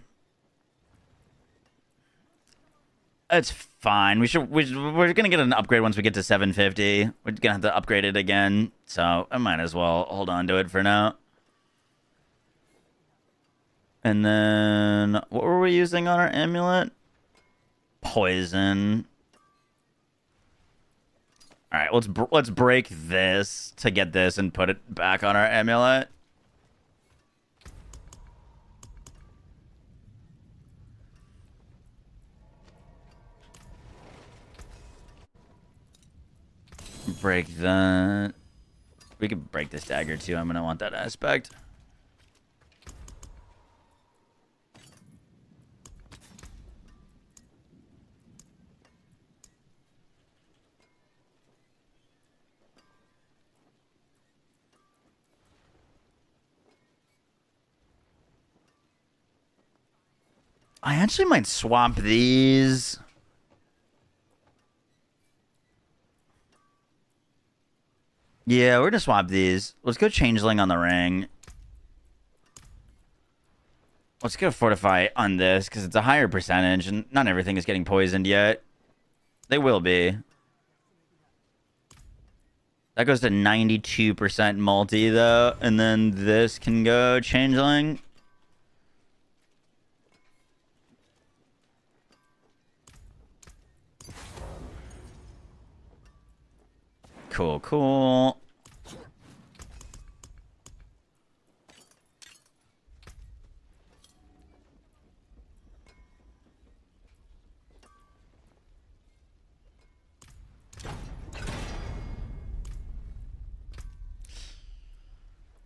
It's fine. We're gonna get an upgrade once we get to 750. We're gonna have to upgrade it again, so I might as well hold on to it for now. And then what were we using on our amulet? Poison. All right, let's break this to get this and put it back on our amulet. Break that. We could break this dagger too. I'm gonna want that aspect. I actually might swap these. Yeah, we're gonna swap these. Let's go Changeling on the ring. Let's go Fortify on this, because it's a higher percentage, and not everything is getting poisoned yet. They will be. That goes to 92% multi, though, and then this can go Changeling. Cool.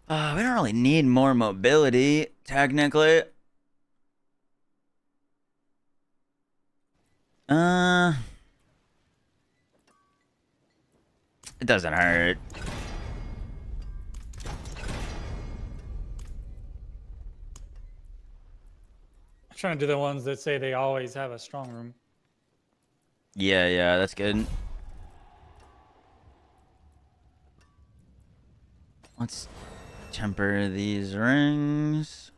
We don't really need more mobility, technically. It doesn't hurt. I'm trying to do the ones that say they always have a strong room. Yeah, that's good. Let's temper these rings.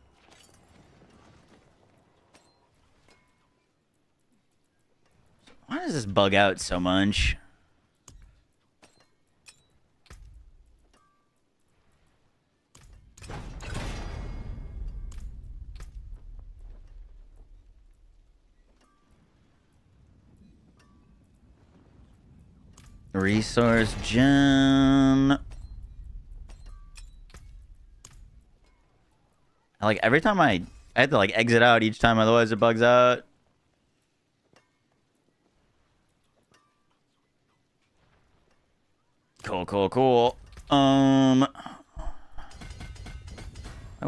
Why does this bug out so much? Resource gem. Like every time I had to like exit out each time, otherwise it bugs out. Cool.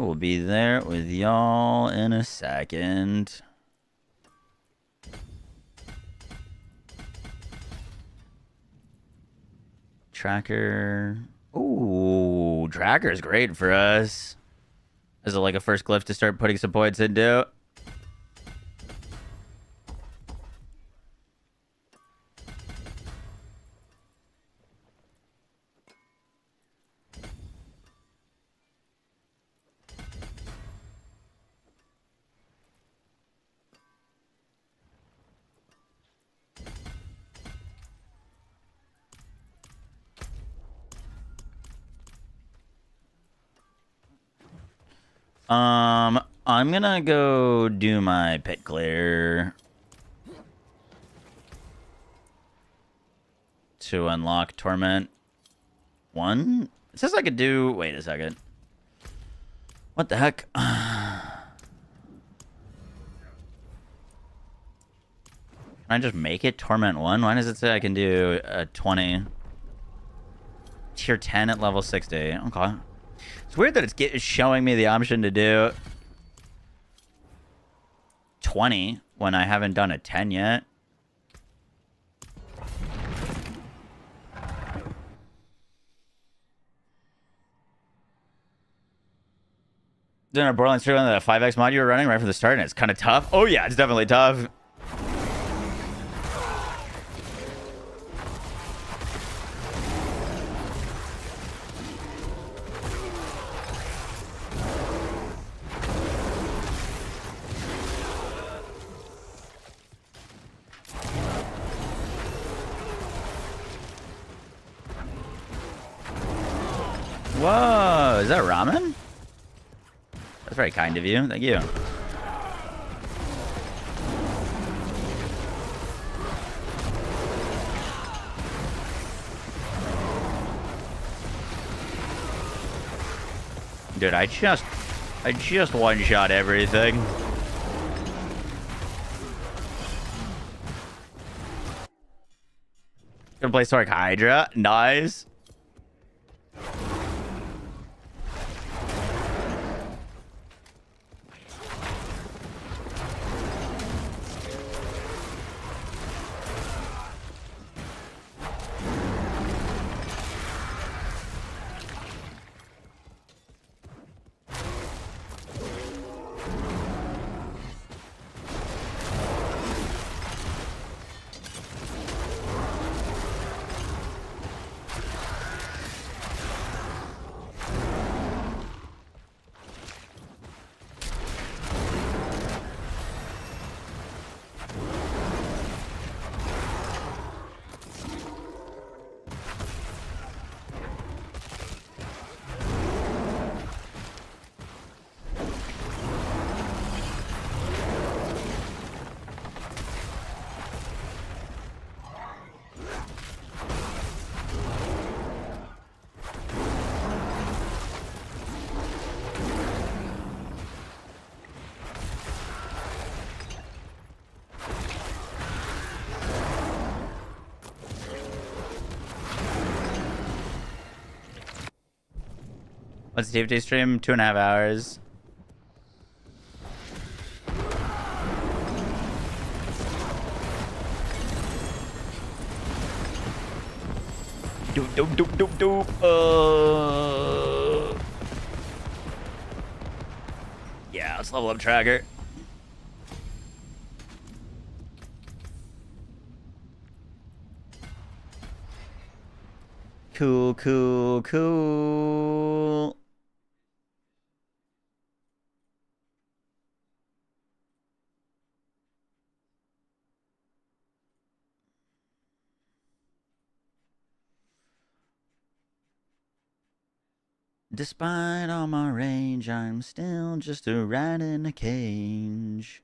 will be there with y'all in a second. Tracker. Ooh, tracker's great for us. Is it like a first glyph to start putting some points into? I'm gonna go do my pit clear to unlock Torment 1. It says I could do... Wait a second. What the heck? Can I just make it Torment 1? Why does it say I can do a 20? Tier 10 at level 60. Okay. It's weird that it's showing me the option to do 20 when I haven't done a 10 yet. Doing a Borderlands 3 on the 5x mod you were running right from the start, and it's kind of tough. Oh yeah, it's definitely tough. Whoa, is that ramen? That's very kind of you. Thank you. Dude, I just one-shot everything. Gonna play Sork Hydra. Nice. What's the TFD stream? 2.5 hours. Doop, doop, doop, doop, doop. Yeah, let's level up Tracker. Cool, cool, cool. Despite all my rage, I'm still just a rat in a cage.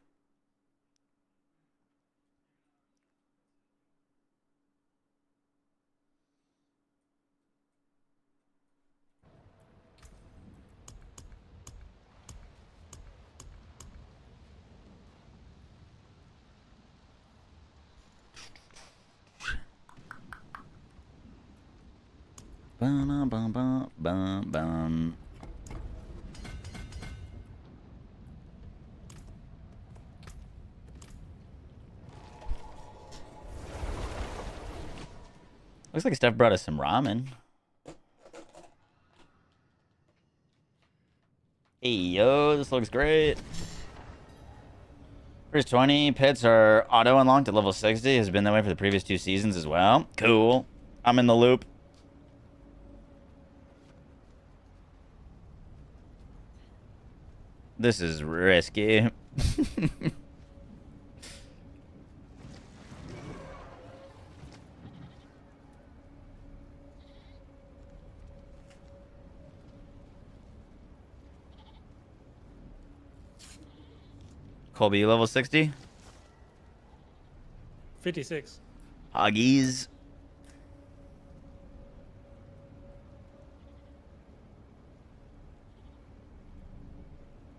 Bum, bum, bum, bum, bum. Looks like Steph brought us some ramen. Hey, yo, this looks great. First 20 pits are auto unlocked at level 60. Has been that way for the previous 2 seasons as well. Cool. I'm in the loop. This is risky. Colby, level 60? 56. Hoggies.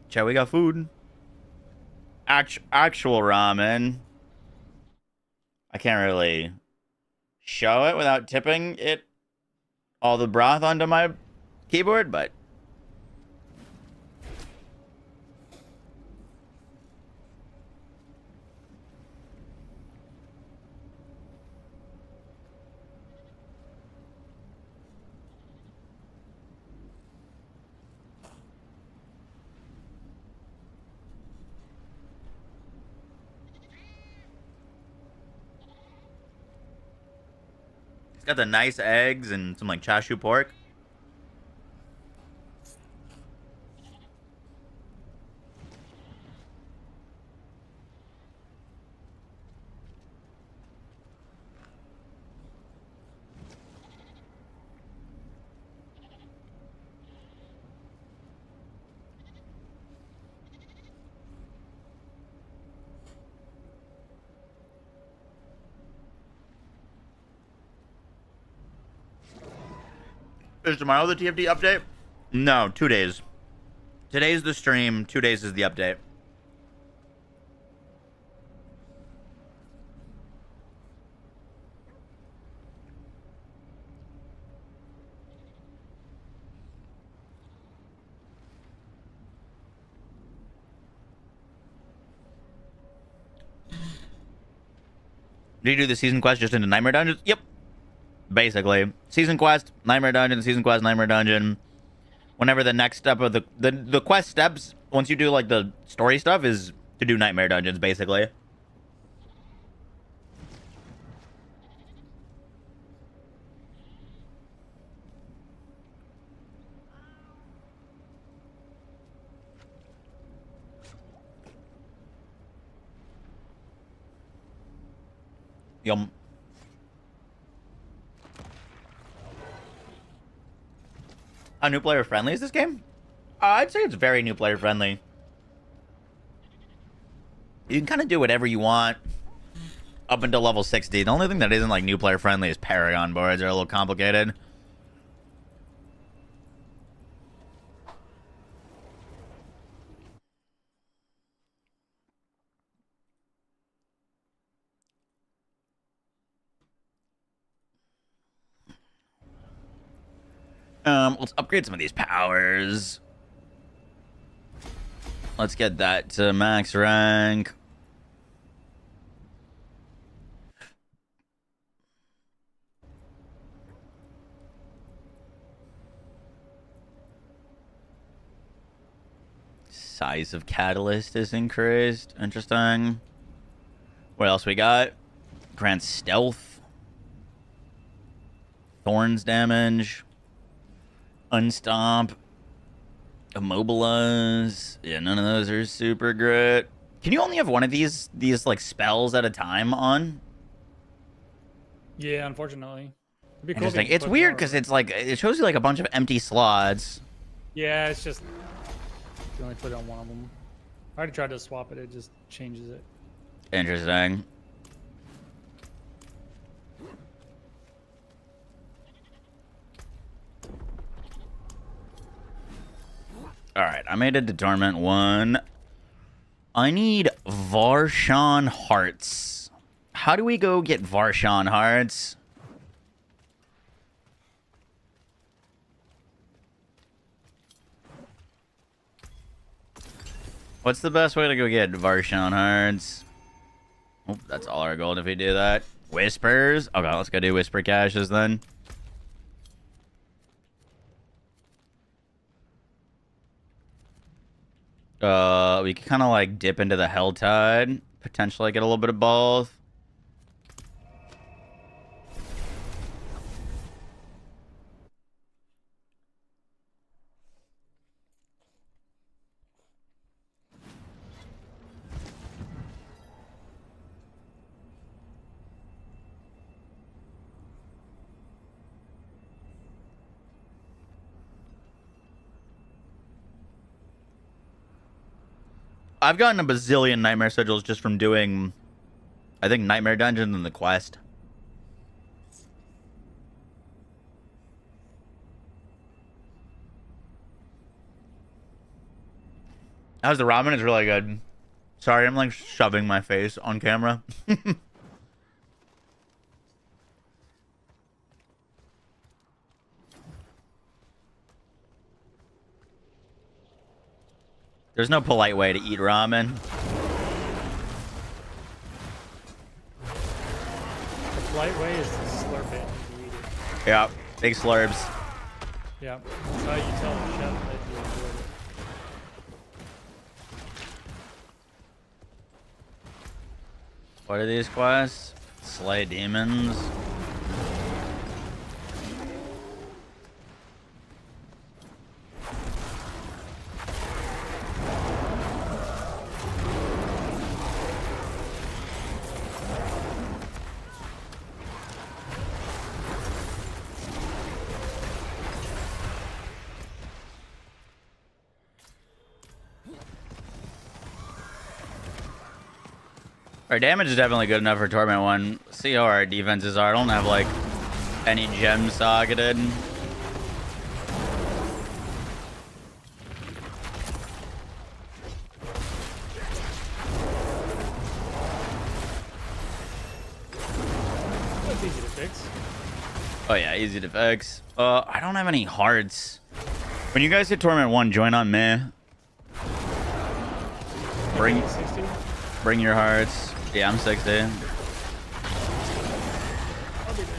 Chat, we got food. Actual ramen. I can't really show it without tipping it all the broth onto my keyboard, but it's got the nice eggs and some like chashu pork. Is tomorrow the TFD update? No, 2 days. Today's the stream, 2 days is the update. Did you do the season quest just into Nightmare Dungeons? Yep. Basically, season quest, Nightmare Dungeon, season quest, Nightmare Dungeon. Whenever the next step of the quest steps, once you do like the story stuff, is to do Nightmare Dungeons, basically. Yum. How new player friendly is this game? I'd say it's very new player friendly. You can kind of do whatever you want up until level 60. The only thing that isn't like new player friendly is Paragon boards. They're a little complicated. Let's upgrade some of these powers. Let's get that to max rank. Size of catalyst is increased. Interesting. What else we got? Grant stealth. Thorns damage. Unstomp. Immobilize. Yeah, none of those are super great. Can you only have one of these like spells at a time on? Yeah, unfortunately. It'd be cool if Interesting. you It's put weird more, because but- it's like it shows you like a bunch of empty slots. Yeah, it's just you only put it on one of them. I already tried to swap it. It just changes it. Interesting. All right, I made it to Torment 1. I need Varshan Hearts. How do we go get Varshan Hearts? What's the best way to go get Varshan Hearts? Oh, that's all our gold if we do that. Whispers. Okay, let's go do whisper caches then. We can kind of like dip into the Hell Tide, potentially get a little bit of both. I've gotten a bazillion nightmare sigils just from doing, I think, Nightmare Dungeons and the quest. How's the ramen? It's really good. Sorry, I'm like shoving my face on camera. There's no polite way to eat ramen. The polite way is to slurp it and eat it. Yeah, big slurps. Yeah, that's how you tell the chef that you enjoyed it. What are these quests? Slay demons. Our damage is definitely good enough for Torment 1. See how our defenses are. I don't have, like, any gems socketed. That's easy to fix. Oh, yeah, easy to fix. I don't have any hearts. When you guys hit Torment 1, join on me. Bring your hearts. Yeah, I'm 60. I'll be there.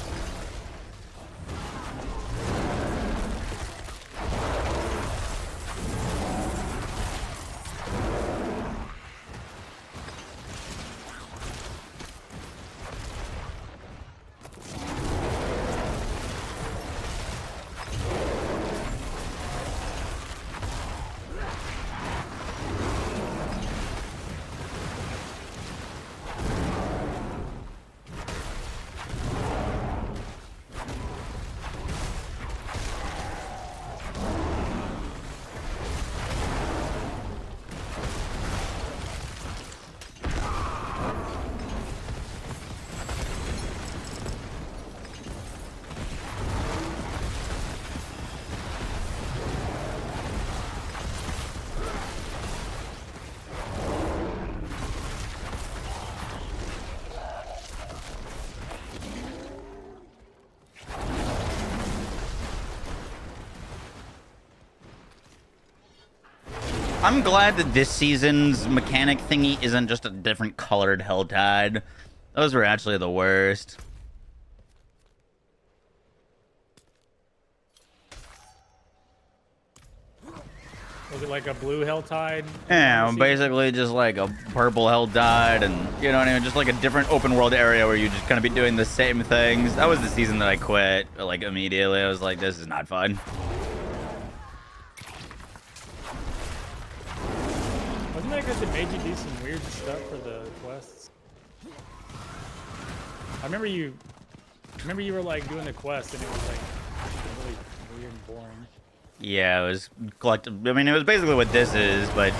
I'm glad that this season's mechanic thingy isn't just a different colored Hell Tide. Those were actually the worst. Was it like a blue Hell Tide? Yeah, basically just like a purple Hell Tide, and you know what I mean, just like a different open world area where you just kind of be doing the same things. That was the season that I quit, like immediately. I was like, this is not fun. Wasn't that because it made you do some weird stuff for the quests? I remember you were like doing the quest and it was like really weird and boring. Yeah, it was collective. I mean, it was basically what this is, but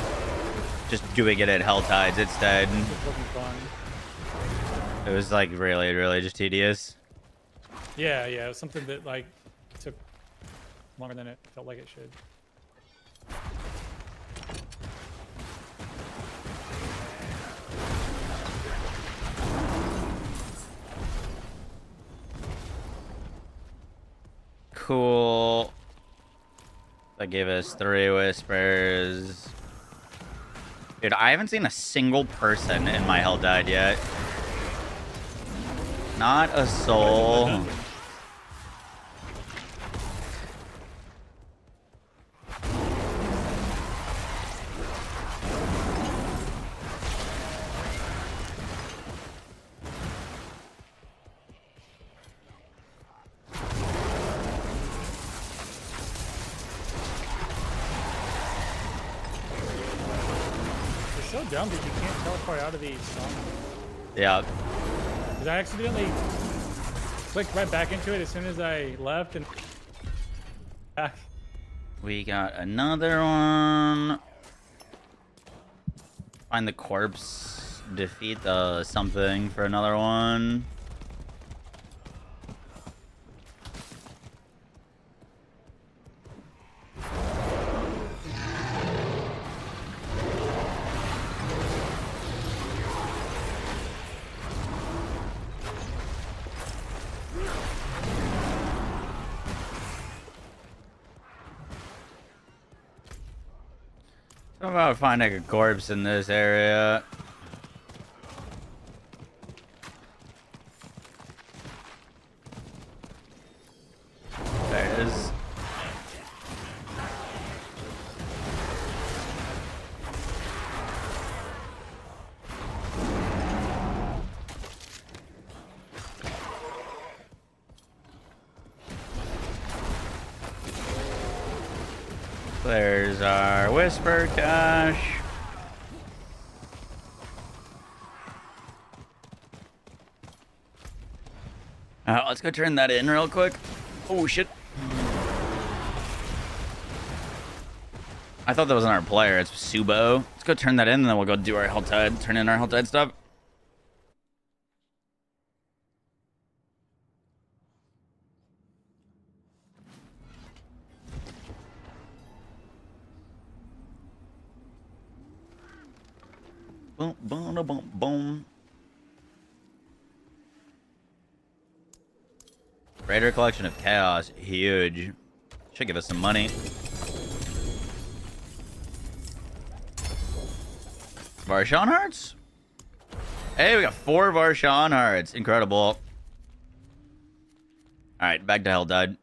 just doing it at Hell Tides instead. It wasn't fun. It was like really just tedious. Yeah, it was something that like took longer than it felt like it should. Cool. That gave us 3 whispers. Dude, I haven't seen a single person in my Hell Tide yet. Not a soul. So dumb that you can't teleport out of these songs. Yeah. Because I accidentally clicked right back into it as soon as I left and back. We got another one. Find the corpse. Defeat the something for another one. How about finding a corpse in this area? There it is. There's our whisper cache. Let's go turn that in real quick. Oh shit. I thought that was on our player. It's Subo. Let's go turn that in and then we'll go do our Helltide. Turn in our Helltide stuff. Boom, boom, boom, boom. Raider Collection of Chaos, huge. Should give us some money. Varshan hearts? Hey, we got 4 Varshan hearts. Incredible. Alright, back to Helltide.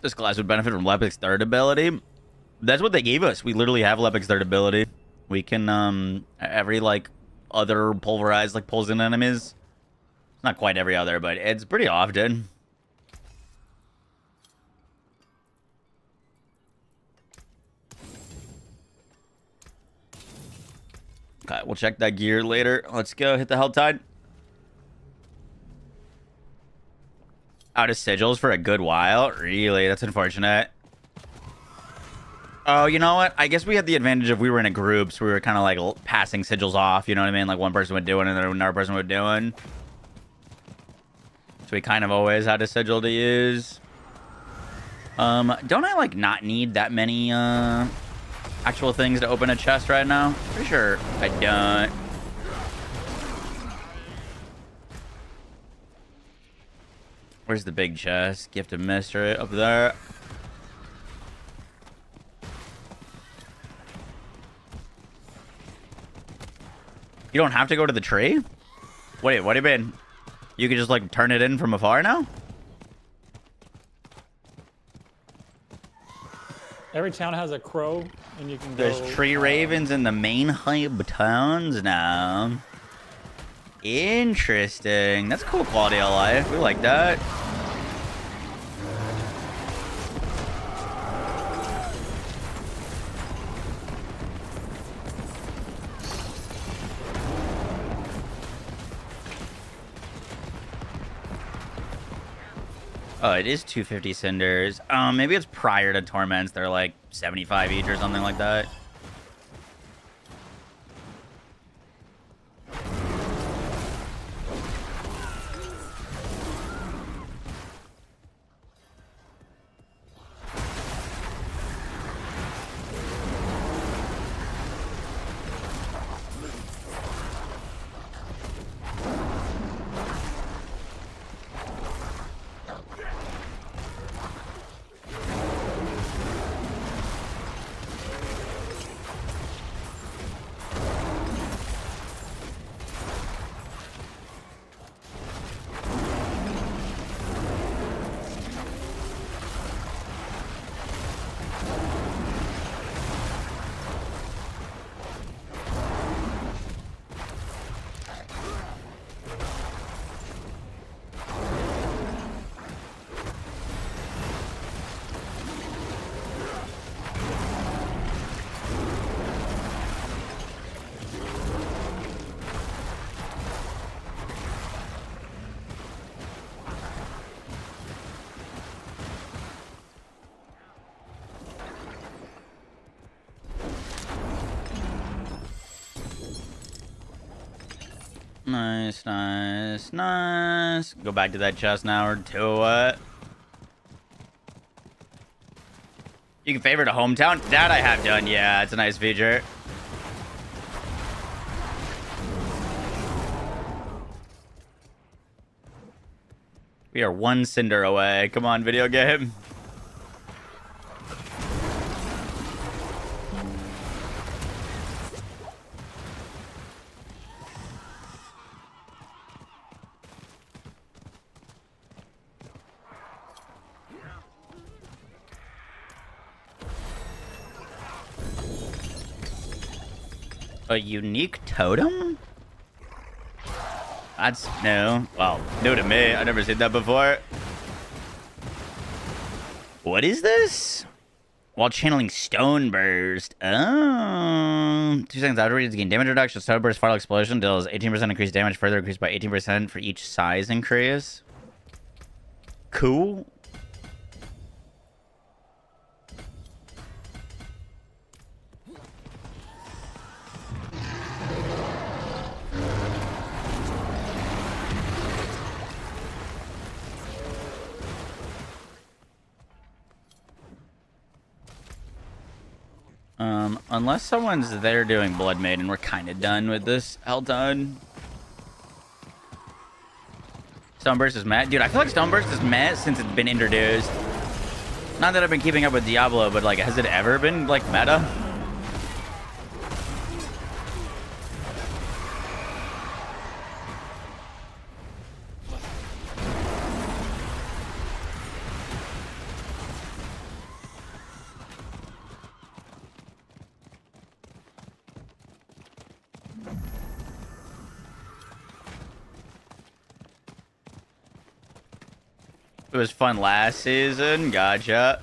This class would benefit from Lepic's third ability. That's what they gave us. We literally have Lepic's third ability. We can, every, like, other pulverize, like, pulls in enemies. Not quite every other, but it's pretty often. Okay, we'll check that gear later. Let's go hit the Helltide. Out of sigils for a good while? Really? That's unfortunate. Oh, you know what? I guess we had the advantage of we were in a group, so we were kind of like passing sigils off, you know what I mean? Like one person would do it and then another person would do it. So we kind of always had a sigil to use. Don't I like not need that many actual things to open a chest right now? Pretty sure I don't. Where's the big chest? Gift of Mystery up there. You don't have to go to the tree? Wait, what do you mean? You can just like turn it in from afar now? Every town has a crow, and you can go... There's tree ravens in the main hub towns now. Interesting. That's cool quality of life. We like that. Oh, it is 250 cinders. Maybe it's prior to torments. They're like 75 each or something like that. Nice, nice, nice. Go back to that chest now or to it. You can favorite a hometown? That I have done, yeah. It's a nice feature. We are one cinder away. Come on, video game. A unique totem? That's new. Well, new to me. I've never seen that before. What is this? While channeling Stone Burst. Oh. 2 seconds afterwards, gain damage reduction. Stone Burst Fatal Explosion deals 18% increased damage, further increased by 18% for each size increase. Cool. Unless someone's there doing Blood Maiden, we're kind of done with this Helltide. Stoneburst is meh. Dude, I feel like Stoneburst is meh since it's been introduced. Not that I've been keeping up with Diablo, but like, has it ever been like meta? It was fun last season. Gotcha.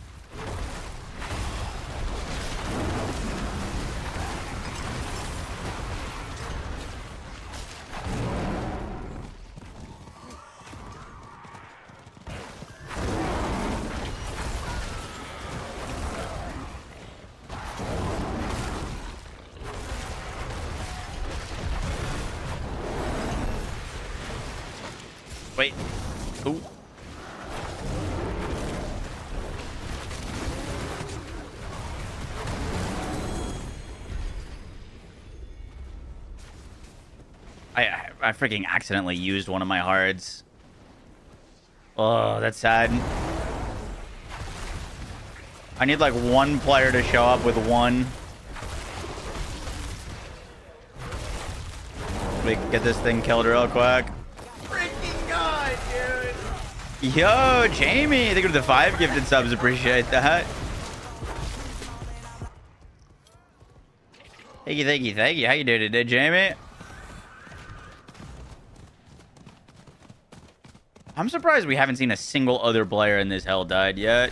Wait. Ooh. I freaking accidentally used one of my hards. Oh, that's sad. I need like one player to show up with one. We can get this thing killed real quick. Freaking god, dude. Yo, Jamie, thank you for the 5 gifted subs. Appreciate that. Thank you, thank you, thank you. How you doing today, Jamie? I'm surprised we haven't seen a single other player in this Helltide yet.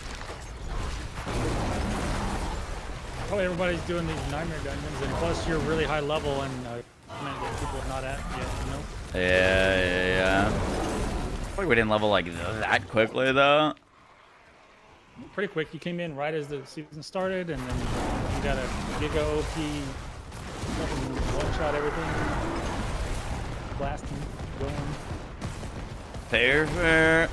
Probably everybody's doing these nightmare dungeons, and plus you're really high level, and people are not at yet, you know? Yeah. I feel like we didn't level like that quickly though. Pretty quick. You came in right as the season started, and then you got a Giga OP, one-shot everything, blasting, going. Fair.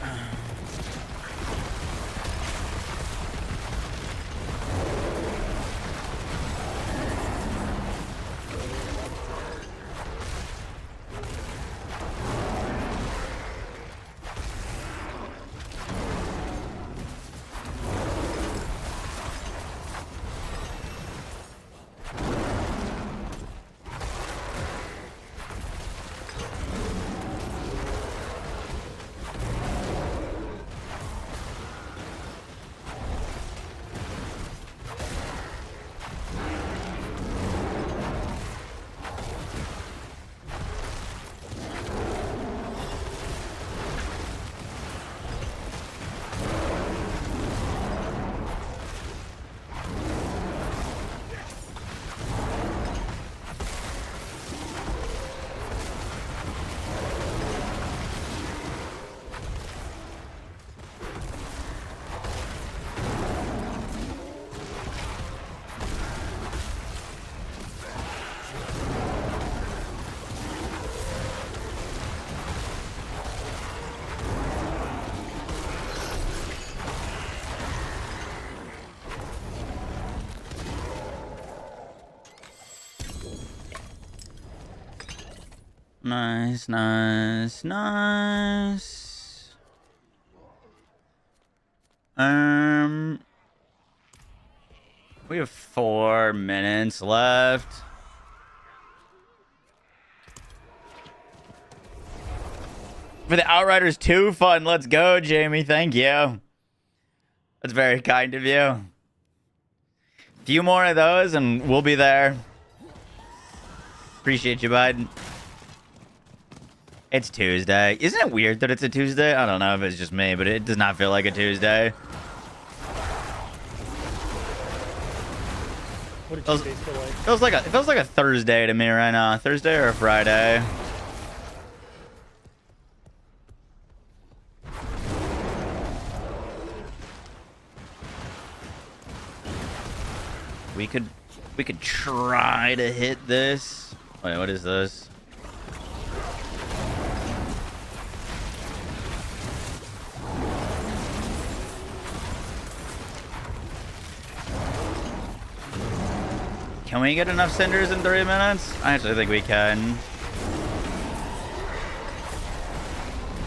Nice, nice, nice. We have 4 minutes left. For the Outriders 2 fun, let's go, Jamie. Thank you. That's very kind of you. Few more of those and we'll be there. Appreciate you, bud. It's Tuesday. Isn't it weird that it's a Tuesday? I don't know if it's just me, but it does not feel like a Tuesday. What did Tuesdays feel like? It feels like a Thursday to me right now. Thursday or a Friday. We could try to hit this. Wait, what is this? Can we get enough cinders in 3 minutes? I actually think we can.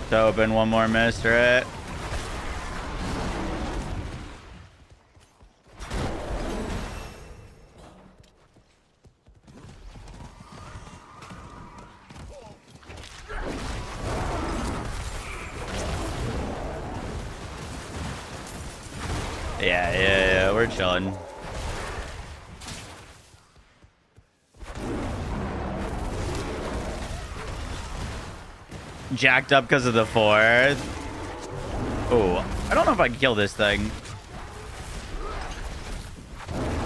To open one more mystery. Yeah, we're chilling. Jacked up because of the 4th. Oh, I don't know if I can kill this thing.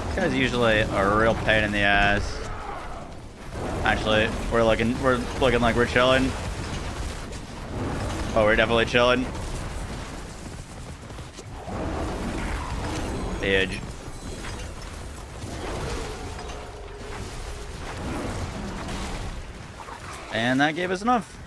This guy's usually a real pain in the ass. Actually, we're looking like we're chilling. Oh, we're definitely chilling. Edge. And that gave us enough.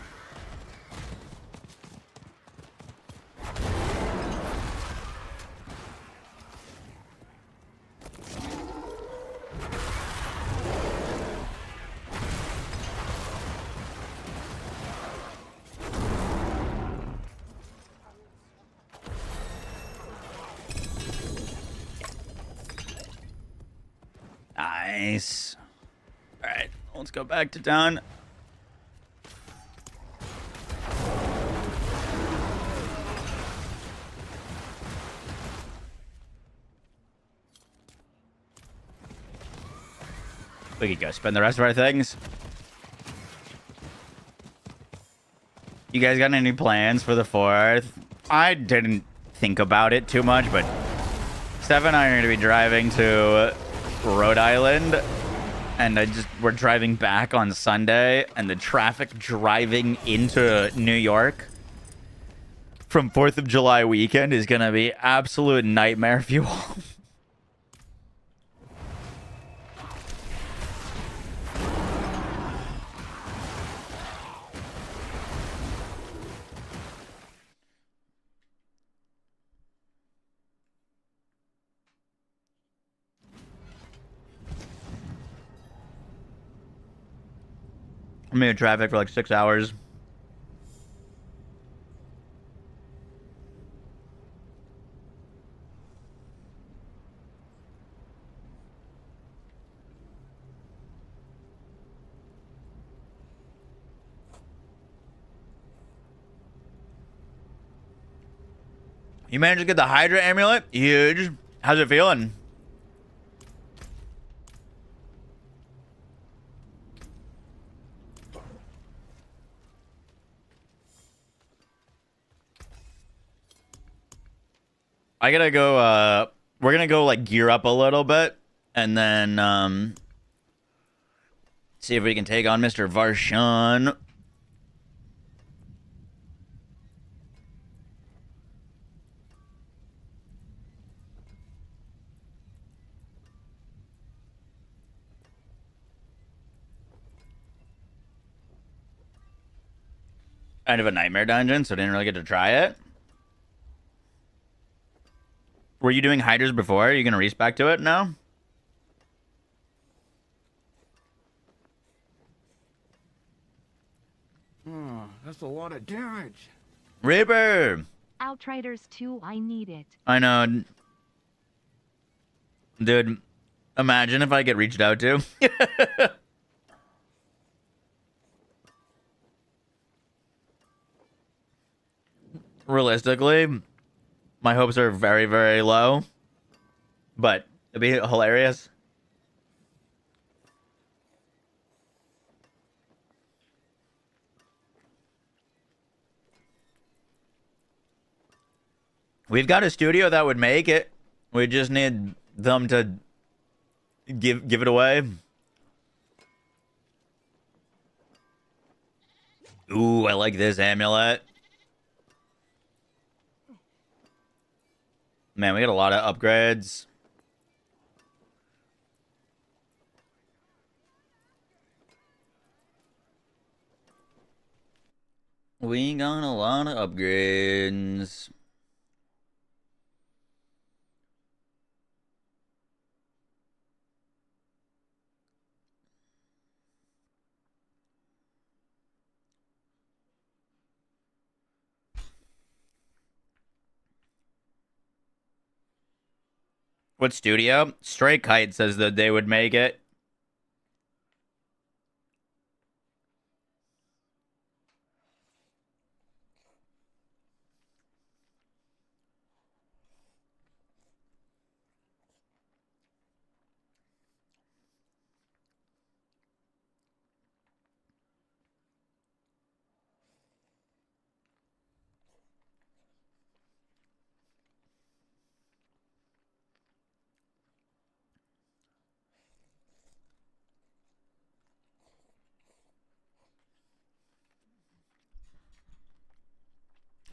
Nice. All right, let's go back to town. We could go spend the rest of our things. You guys got any plans for the 4th? I didn't think about it too much, but Steph and I are going to be driving to Rhode Island, and we're driving back on Sunday, and the traffic driving into New York from 4th of July weekend is going to be absolute nightmare fuel. I'm in traffic for like 6 hours. You managed to get the Hydra amulet? Huge. How's it feeling? I gotta go, we're gonna go, like, gear up a little bit, and then, see if we can take on Mr. Varshan. Kind of a nightmare dungeon, so I didn't really get to try it. Were you doing hydras before? Are you gonna respec to it now? Oh, that's a lot of damage. Reaper. Outriders 2, I need it. I know. Dude, imagine if I get reached out to. Realistically, my hopes are very, very low. But it'd be hilarious. We've got a studio that would make it. We just need them to give it away. Ooh, I like this amulet. Man, we got a lot of upgrades. We got a lot of upgrades. What studio? Stray Kite says that they would make it.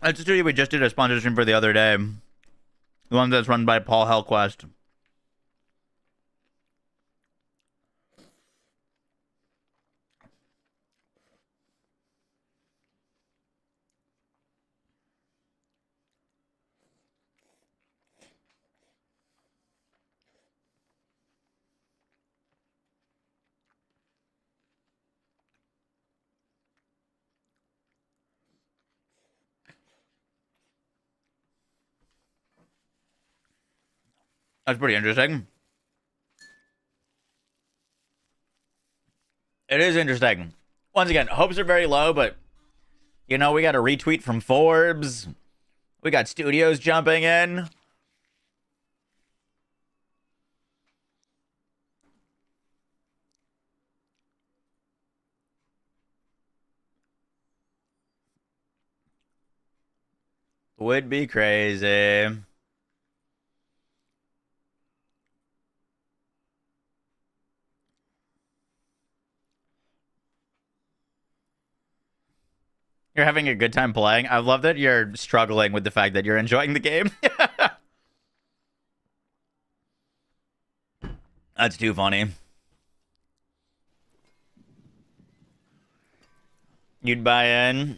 That's a studio we just did a sponsorship for the other day. The one that's run by Paul Hellquest. That's pretty interesting. It is interesting. Once again, hopes are very low, but you know, we got a retweet from Forbes. We got studios jumping in. Would be crazy. You're having a good time playing. I love that you're struggling with the fact that you're enjoying the game. That's too funny. You'd buy in?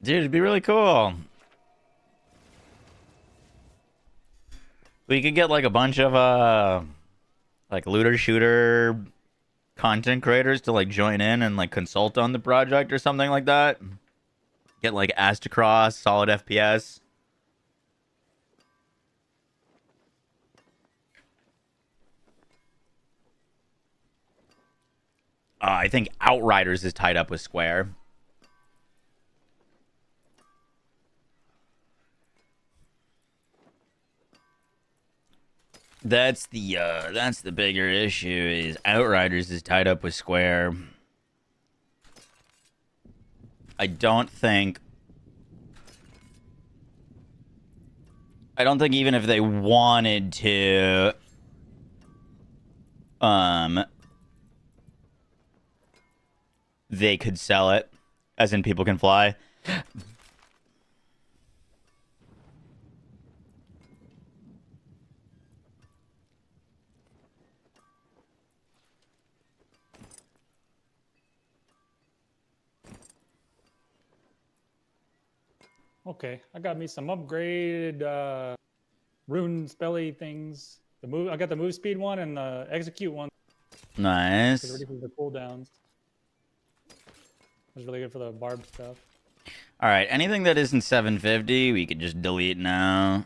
Dude, it'd be really cool. We could get like a bunch of like looter shooter content creators to like join in and like consult on the project or something like that. Get like Astacross, solid FPS. I think Outriders is tied up with Square. That's the bigger issue is Outriders is tied up with Square. I don't think even if they wanted to they could sell it, as in people can fly. Okay, I got me some upgraded rune spelly things. I got the move speed one and the execute one. Nice. Get ready for the cooldowns. was really good for the barb stuff. All right, anything that isn't 750, we could just delete now.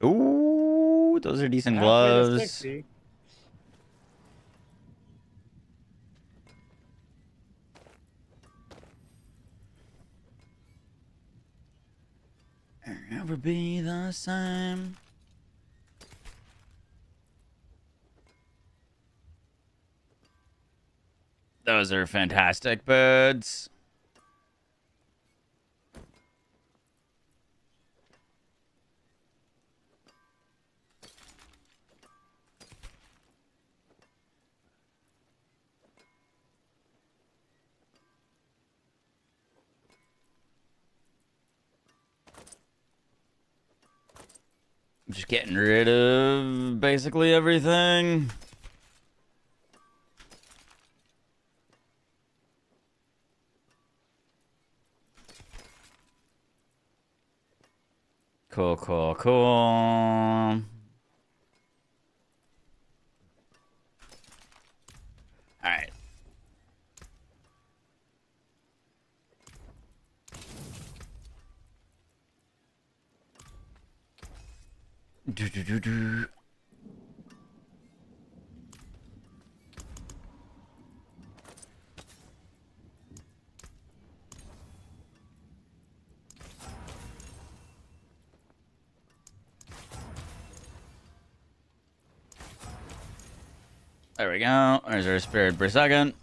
Ooh, those are decent Halfway to gloves. 60. Never be the same. Those are fantastic birds. Just getting rid of basically everything. Cool, cool, cool. All right. Do. There we go. There's our spirit per second.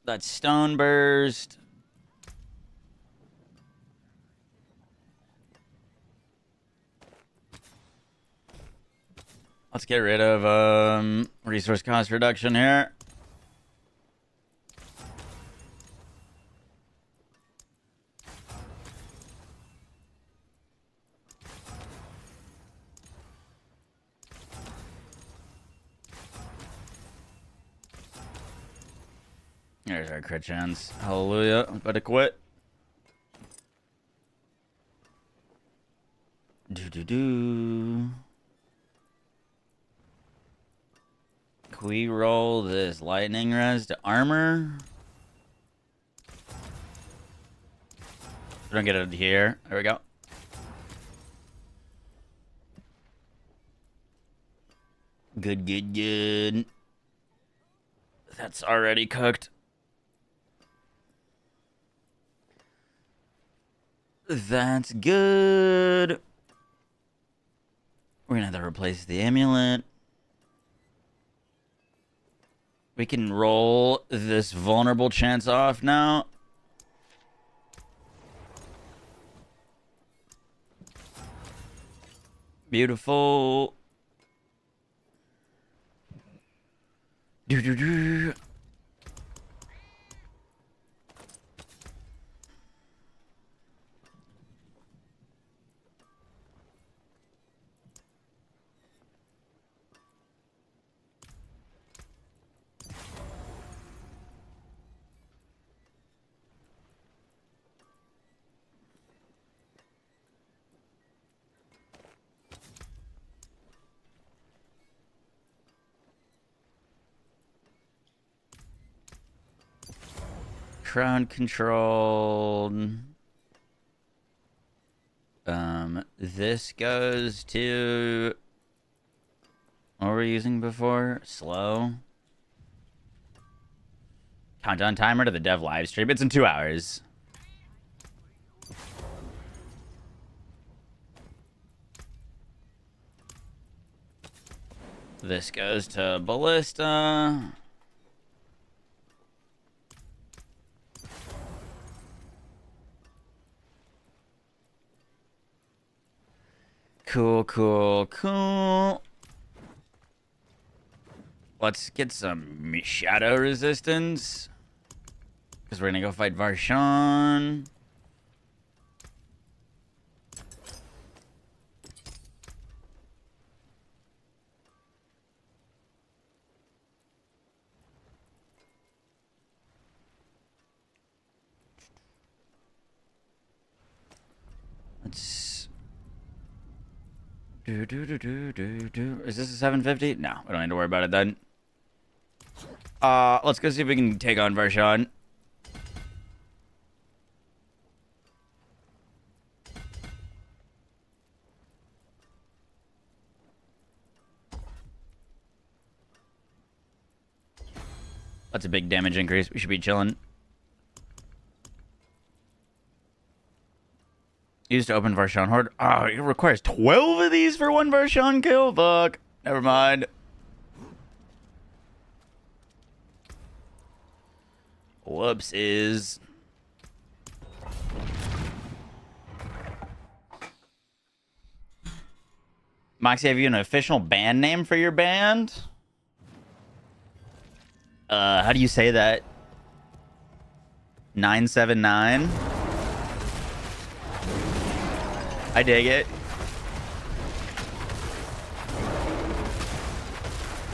That's stone burst. Let's get rid of resource cost reduction here. There's our crit chance. Hallelujah. I'm about to quit. Do. Can we roll this lightning res to armor? We don't get it here. There we go. Good. That's already cooked. That's good. We're gonna have to replace the amulet. We can roll this vulnerable chance off now. Beautiful. Do. Crown controlled. This goes to what were we using before? Slow. Countdown timer to the dev live stream. It's in 2 hours. This goes to ballista. Cool. Let's get some shadow resistance. Because we're going to go fight Varshan. Let's... Do. Is this a 750? No, we don't need to worry about it then. Let's go see if we can take on Varshan. That's a big damage increase. We should be chilling. Used to open Varshan Horde. Oh, it requires 12 of these for one Varshan kill? Fuck. Never mind. Whoopsies. Moxie, have you an official band name for your band? How do you say that? 979? I dig it.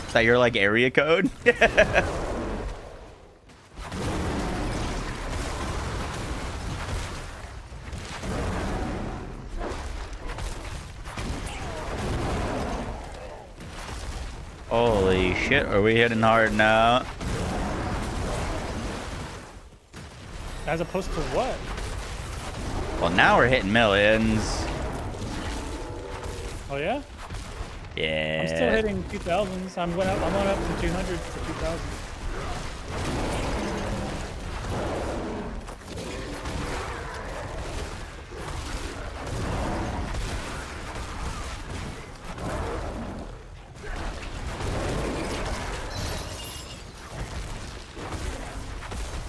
Is that your, like, area code? Holy shit, are we hitting hard now? As opposed to what? Well, now we're hitting millions. Oh yeah? Yeah. I'm still hitting 2000s. I'm going up to 200 to 2000.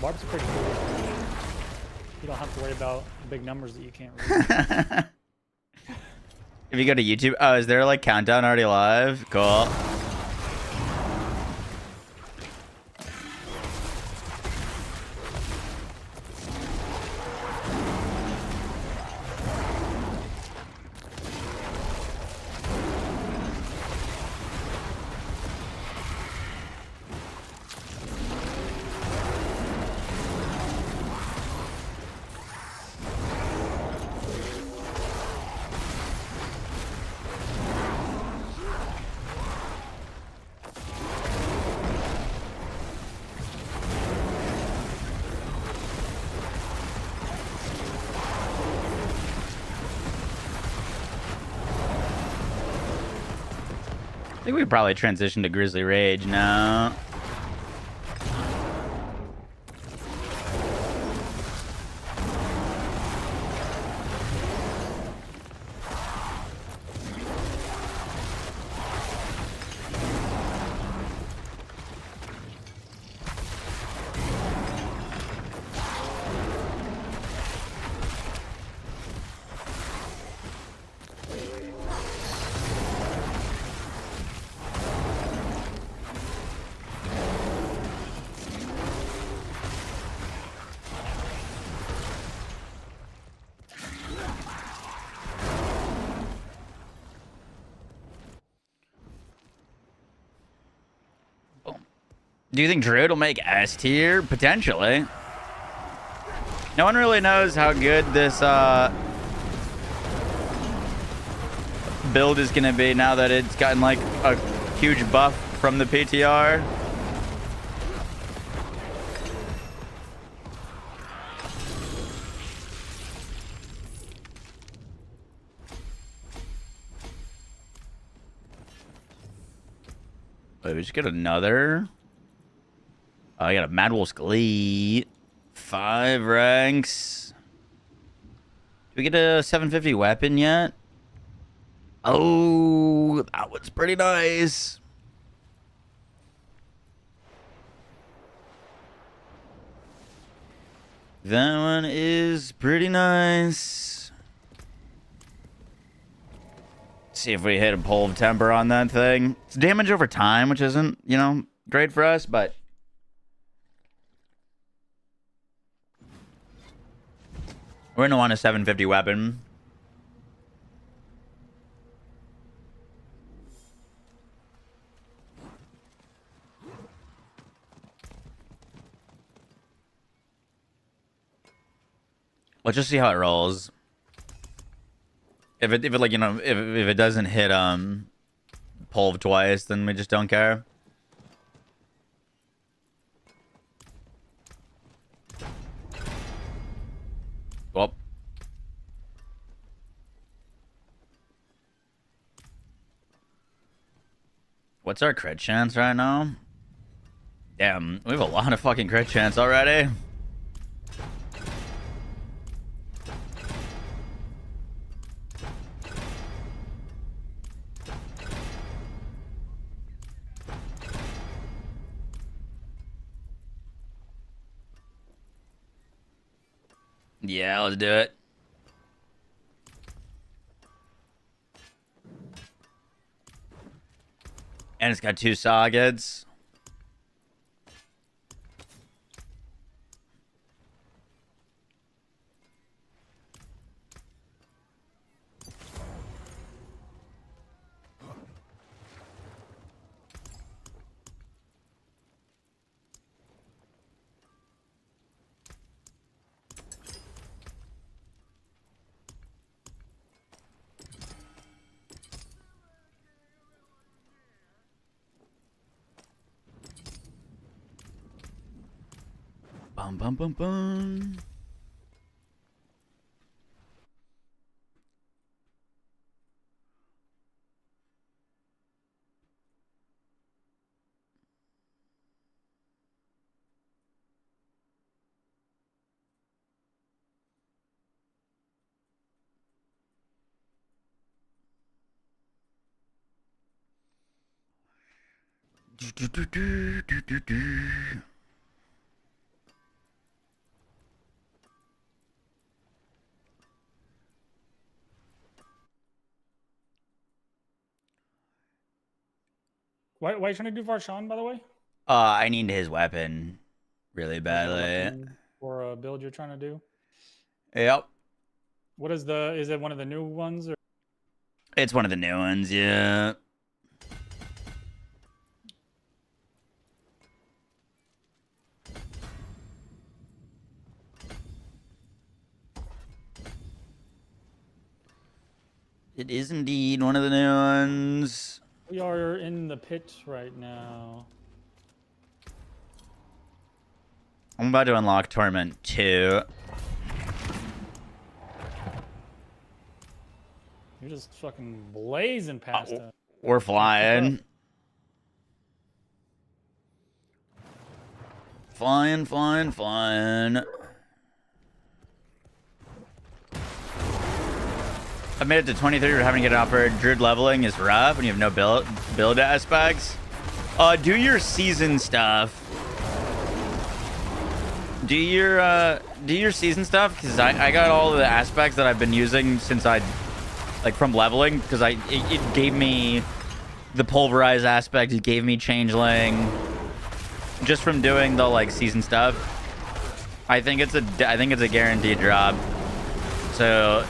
Barb's pretty cool. You don't have to worry about big numbers that you can't read. If you go to YouTube, oh, is there like countdown already live? Cool. I think we probably transitioned to Grizzly Rage now. Do you think Druid will make S tier? Potentially. No one really knows how good this build is going to be now that it's gotten like a huge buff from the PTR. Wait, we just get another... Oh, I got a Mad Wolf's Glee. 5 ranks. Do we get a 750 weapon yet? Oh, that one's pretty nice. That one is pretty nice. See if we hit a pull of temper on that thing. It's damage over time, which isn't, you know, great for us, but... We're gonna want a 750 weapon. Let's just see how it rolls. If it like, you know, if it doesn't hit Pulv twice, then we just don't care. Well. What's our crit chance right now? Damn, we have a lot of fucking crit chance already. Yeah, let's do it. And it's got 2 sockets. Bum bum bum bum. Do, do, do, do, do, do, do. Why are you trying to do Varshan, by the way? I need his weapon really badly. For a build you're trying to do? Yep. What is it one of the new ones? Or? It's one of the new ones, yeah. It is indeed one of the new ones. We are in the pit right now. I'm about to unlock Torment 2. You're just fucking blazing past us. We're flying. Flying, flying, flying. I made it to 23. We're having to get it offered. Druid leveling is rough when you have no build aspects. Do your season stuff. Do your season stuff, because I got all of the aspects that I've been using since from leveling, because it gave me the pulverize aspect, it gave me changeling, just from doing the season stuff. I think it's a guaranteed drop. So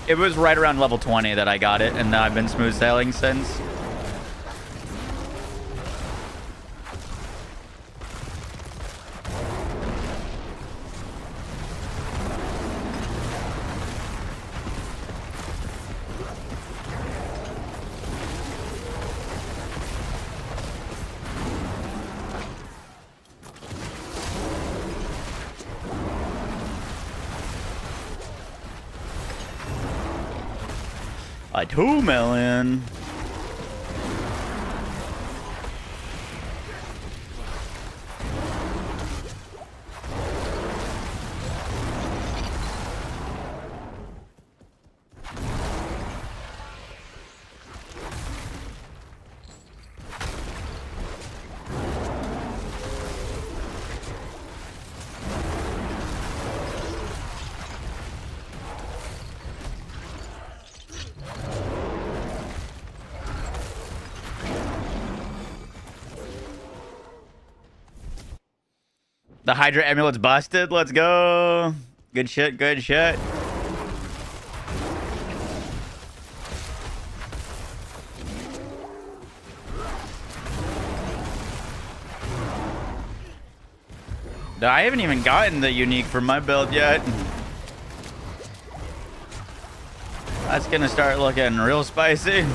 it was right around level 20 that I got it, and I've been smooth sailing since. Like 2 million. The Hydra amulet's busted. Let's go. Good shit. Good shit. I haven't even gotten the unique for my build yet. That's gonna start looking real spicy.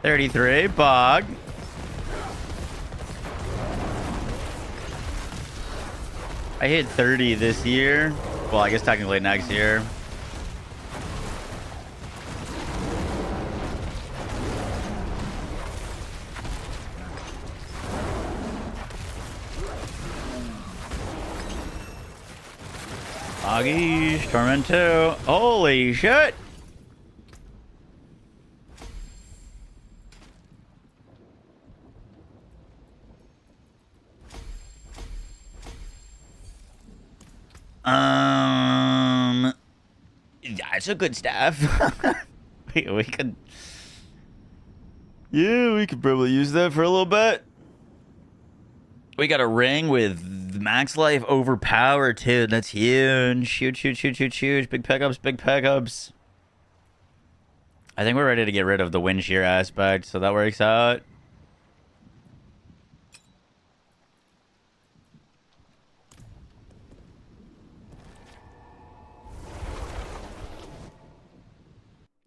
33, Bog. I hit 30 this year. Well, I guess technically next year. Augie, Torment 2. Holy shit! Yeah, it's a good staff. we could. Yeah, we could probably use that for a little bit. We got a ring with max life overpower too. That's huge. Huge. Big pickups, big pickups. I think we're ready to get rid of the wind shear aspect, so that works out.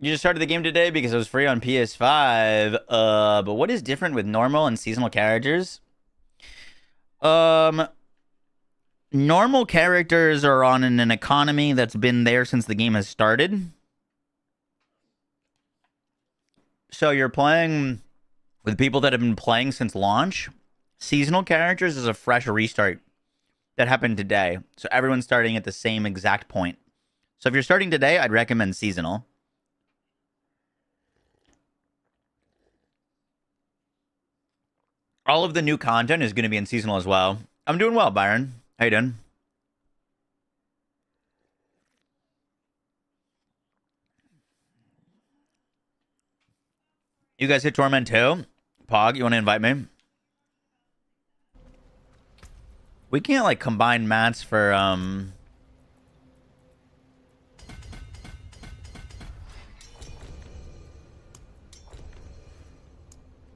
You just started the game today because it was free on PS5. But what is different with normal and seasonal characters? Normal characters are on an economy that's been there since the game has started. So you're playing with people that have been playing since launch. Seasonal characters is a fresh restart that happened today. So everyone's starting at the same exact point. So if you're starting today, I'd recommend seasonal. All of the new content is going to be in seasonal as well. I'm doing well, Byron. How you doing? You guys hit Torment 2? Pog, you want to invite me? We can't, like, combine mats for,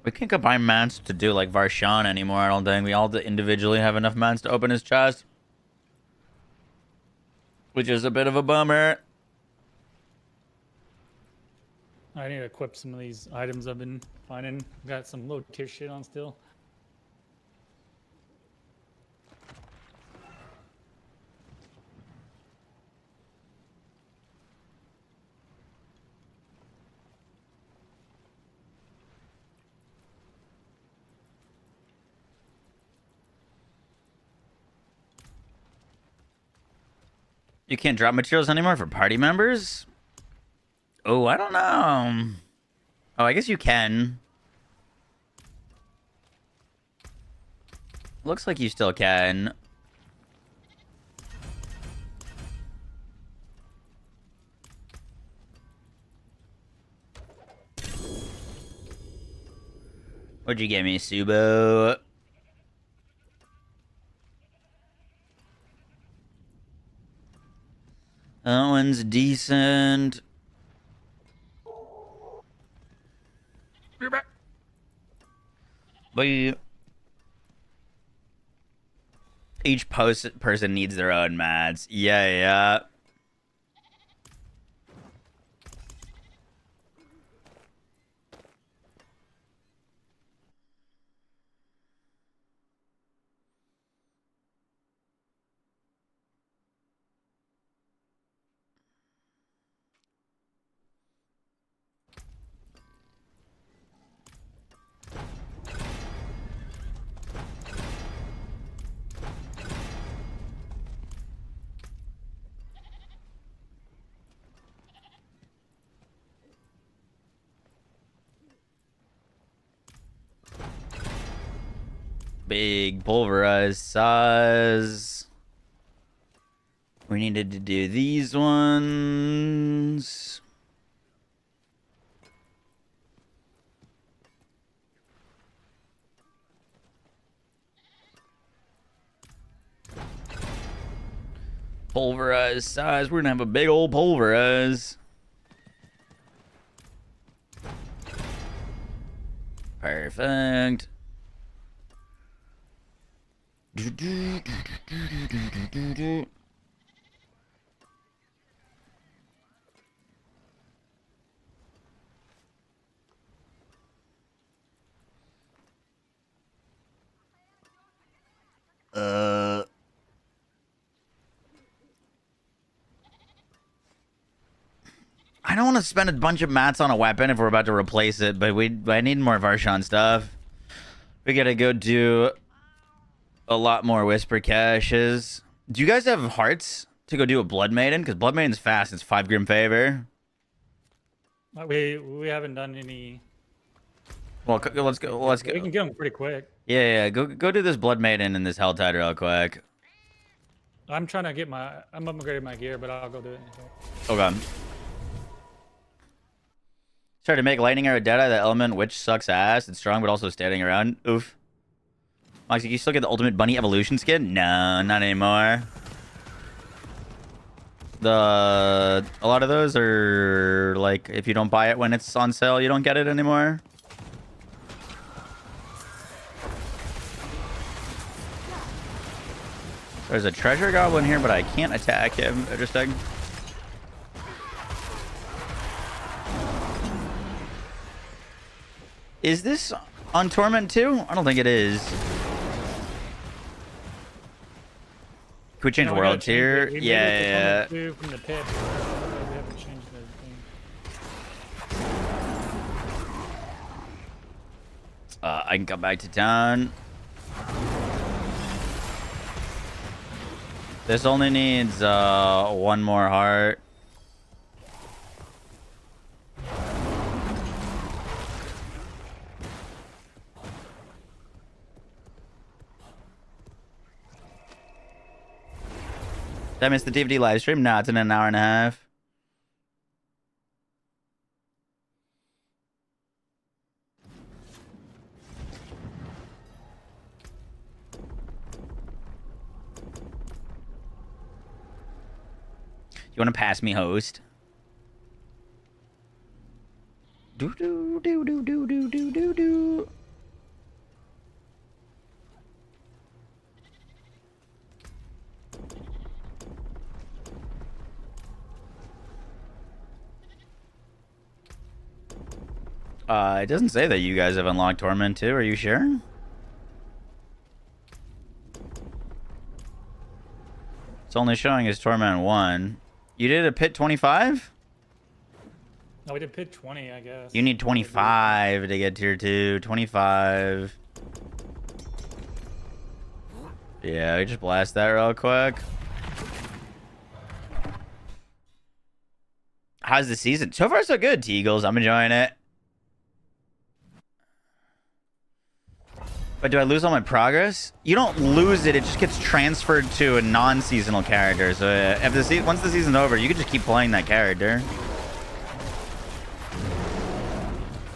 We can't combine mats to do, like, Varshan anymore, I don't think. We all individually have enough mats to open his chest. Which is a bit of a bummer. I need to equip some of these items I've been finding. Got some low tier shit on still. You can't drop materials anymore for party members? Oh, I don't know. Oh, I guess you can. Looks like you still can. What'd you get me, Subo? That one's decent. You're back. But each person needs their own mats. Yeah. Big pulverized saws. We needed to do these ones. Pulverized saws. We're gonna have a big old pulverize. Perfect. I don't want to spend a bunch of mats on a weapon if we're about to replace it, but I need more Varshan stuff. We gotta go do a lot more Whisper Caches. Do you guys have hearts to go do a Blood Maiden? Because Blood Maiden's fast. It's 5 Grim Favor. We haven't done any. Well, let's go. Let's go. We can get them pretty quick. Yeah. Go do this Blood Maiden and this Helltide real quick. I'm trying to get I'm upgrading my gear, but I'll go do it. Okay. Started to make Lightning Arrow Deadeye the element which sucks ass. It's strong, but also standing around. Oof. Moxie, you still get the Ultimate Bunny Evolution skin? No, not anymore. A lot of those are like, if you don't buy it when it's on sale, you don't get it anymore. There's a treasure goblin here, but I can't attack him. Interesting. Is this on Torment too? I don't think it is. Can we change worlds here? Yeah. From the pit. We haven't changed everything. I can come back to town. This only needs one more heart. Did I miss the TFD live stream? No, it's in an hour and a half. You want to pass me, host? Do do do do do do do do do. It doesn't say that you guys have unlocked Torment 2. Are you sure? It's only showing as Torment 1. You did a pit 25? No, we did pit 20, I guess. You need 25 to get tier 2. 25. Yeah, we just blast that real quick. How's the season? So far, so good, T-Eagles. I'm enjoying it. But do I lose all my progress? You don't lose it. It just gets transferred to a non-seasonal character. So if once the season's over, you can just keep playing that character.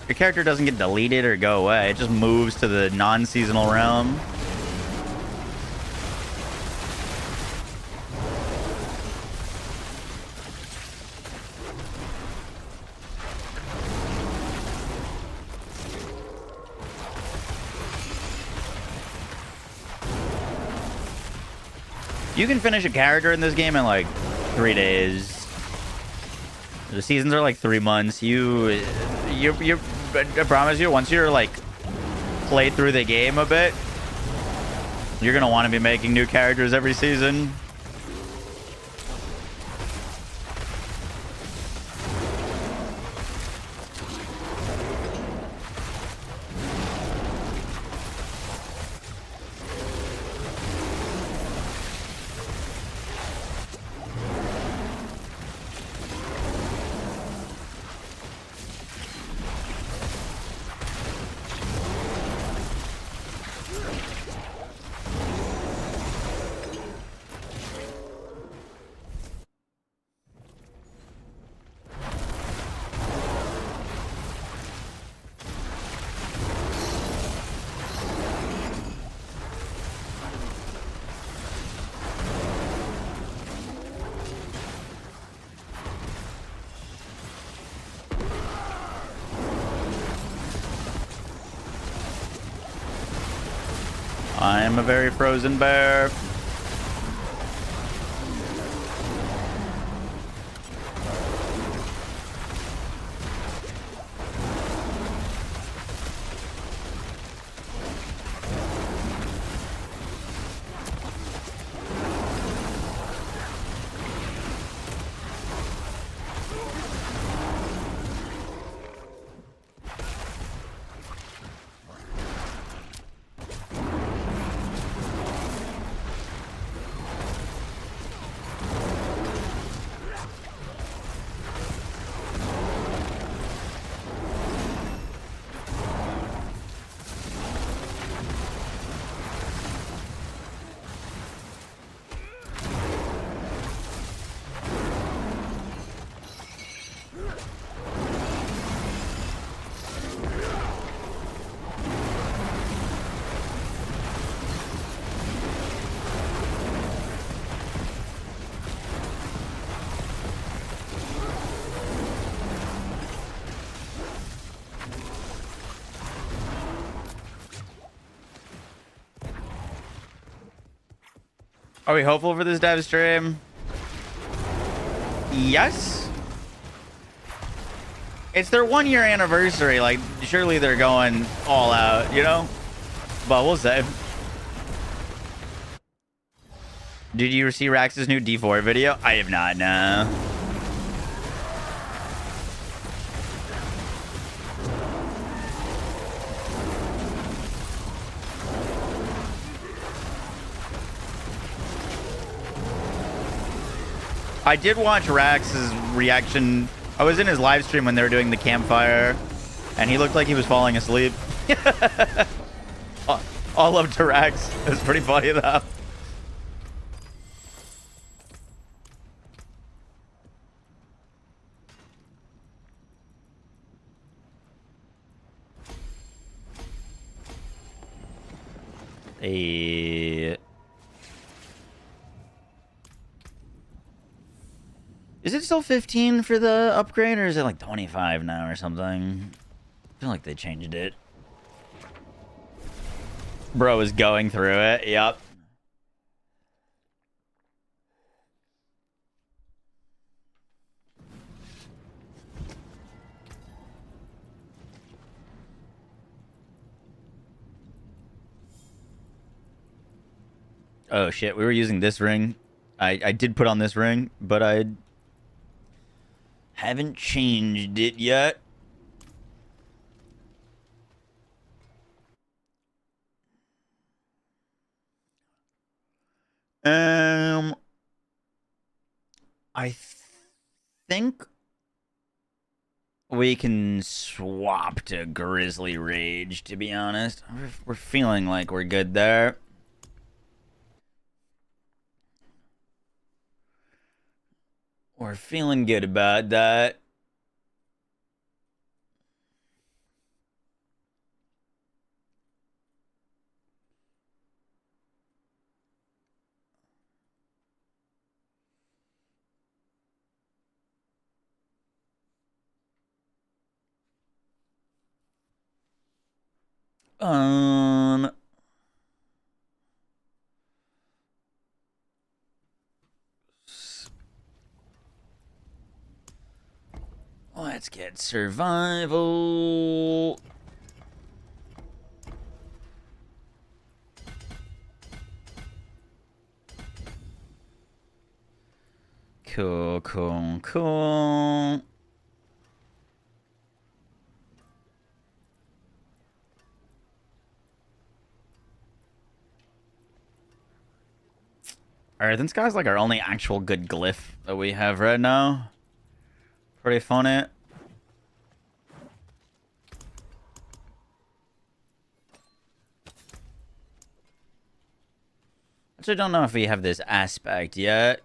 Your character doesn't get deleted or go away. It just moves to the non-seasonal realm. You can finish a character in this game in like 3 days. The seasons are like 3 months. I promise you, once you're like played through the game a bit, you're gonna want to be making new characters every season. I am a very frozen bear. Are we hopeful for this dev stream? Yes. It's their 1 year anniversary. Like, surely they're going all out, you know? But we'll see. Did you see Rax's new D4 video? I have not, no. I did watch Rax's reaction. I was in his live stream when they were doing the campfire, and he looked like he was falling asleep. All love to Rax. It was pretty funny, though. Is it still 15 for the upgrade, or is it like 25 now or something? I feel like they changed it. Bro is going through it. Yep. Oh shit, we were using this ring. I did put on this ring, but I haven't changed it yet. I think we can swap to Grizzly Rage, to be honest. We're feeling like we're good there. We're feeling good about that. Let's get survival. Cool, cool, cool. Earthen Sky's like our only actual good glyph that we have right now. Pretty funny. Actually, don't know if we have this aspect yet.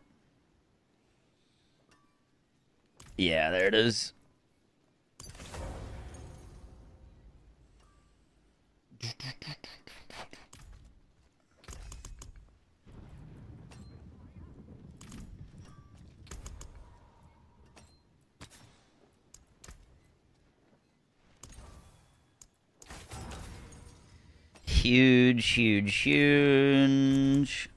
Yeah, there it is. Huge, huge, huge.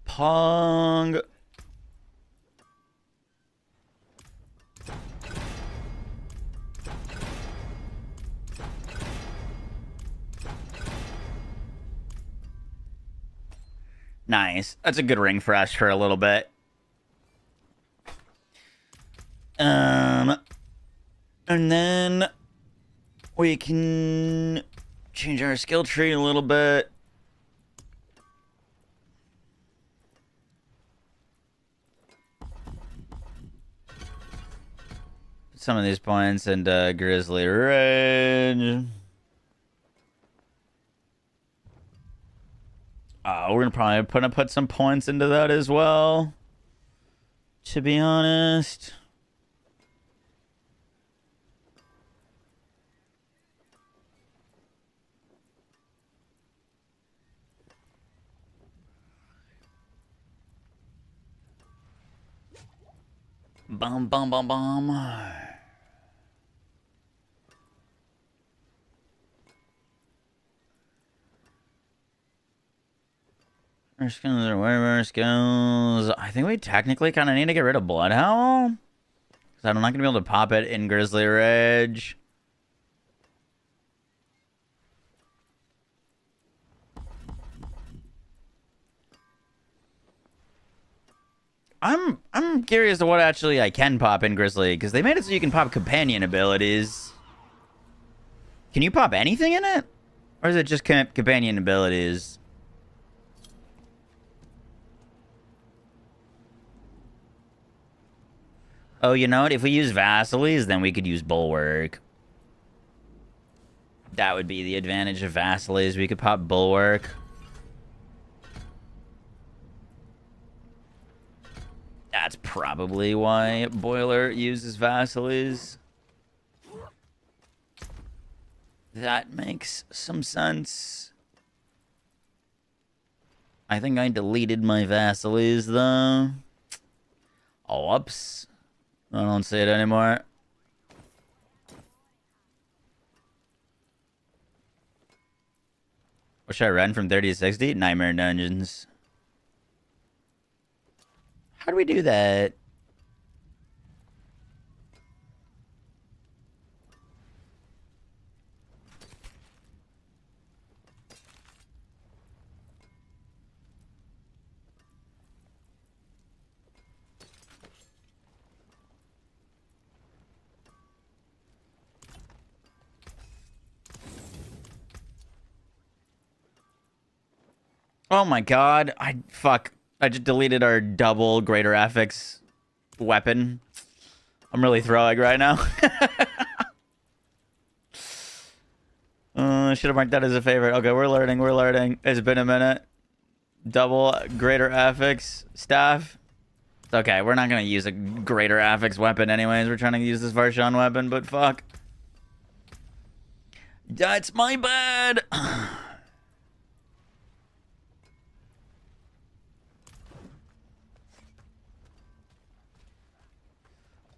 Pong. Nice. That's a good ring for us for a little bit. And then we can change our skill tree a little bit. Put some of these points into Grizzly Rage. We're gonna probably put some points into that as well, to be honest. Bum, bum, bum, bum. Our skills are where our skills. I think we technically kind of need to get rid of Bloodhowl. Because I'm not going to be able to pop it in Grizzly Rage. I'm curious to what actually I can pop in Grizzly, because they made it so you can pop companion abilities. Can you pop anything in it? Or is it just companion abilities? Oh, you know what? If we use Vassilies, then we could use Bulwark. That would be the advantage of Vassilies. We could pop Bulwark. That's probably why Boiler uses Vassilies. That makes some sense. I think I deleted my Vassilies, though. Oh, whoops. I don't see it anymore. What should I run from 30 to 60? Nightmare Dungeons. How do we do that? Oh my god. Fuck. I just deleted our double greater affix weapon. I'm really throwing right now. I should have marked that as a favorite. Okay, we're learning. It's been a minute. Double greater affix staff. It's okay, we're not going to use a greater affix weapon anyways. We're trying to use this Varshan weapon, but fuck. That's my bad.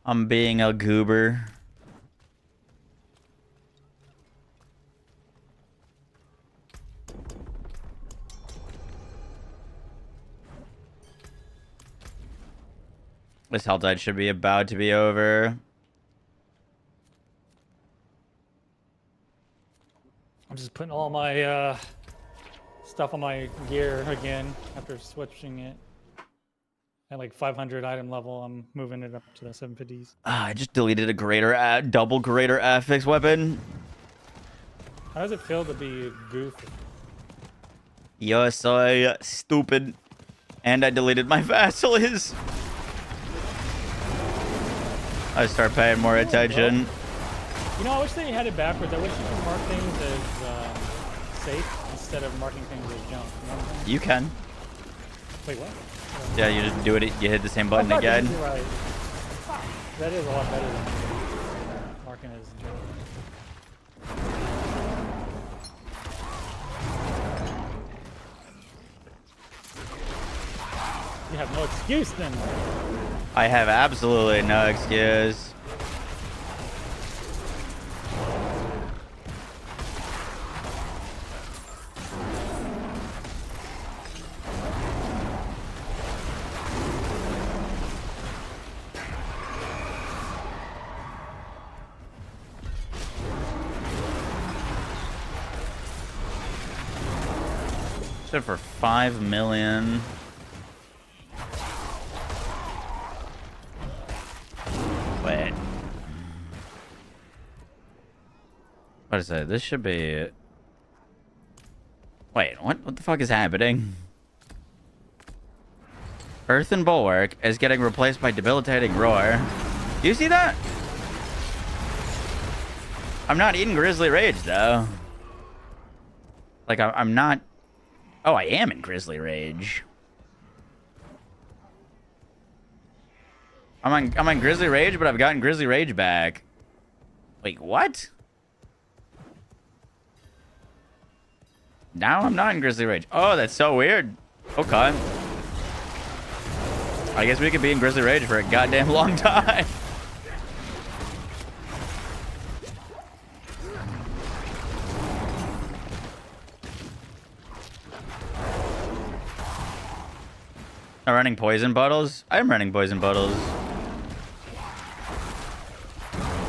I'm being a goober. This Hell Tide should be about to be over. I'm just putting all my stuff on my gear again after switching it. At like 500 item level, I'm moving it up to the 750s. I just deleted a greater double greater affix weapon. How does it feel to be goofy? You're so stupid. And I deleted my Vassilies. I start paying more attention. You know, I wish they had it backwards. I wish you could mark things as safe instead of marking things as junk. You know what I'm saying? You can. Wait, what? Yeah, you just do it. You hit the same button again. You're right. That is a lot better than marking as junk. You have no excuse then. I have absolutely no excuse. Shit for 5 million. Wait. What is it? This should be... Wait, what the fuck is happening? Earthen Bulwark is getting replaced by Debilitating Roar. Do you see that? I'm not in Grizzly Rage, though. Like, I'm not... Oh, I am in Grizzly Rage. I'm on Grizzly Rage, but I've gotten Grizzly Rage back. Wait, what? Now I'm not in Grizzly Rage. Oh, that's so weird. Okay. I guess we could be in Grizzly Rage for a goddamn long time. I'm running poison bottles? I'm running poison bottles.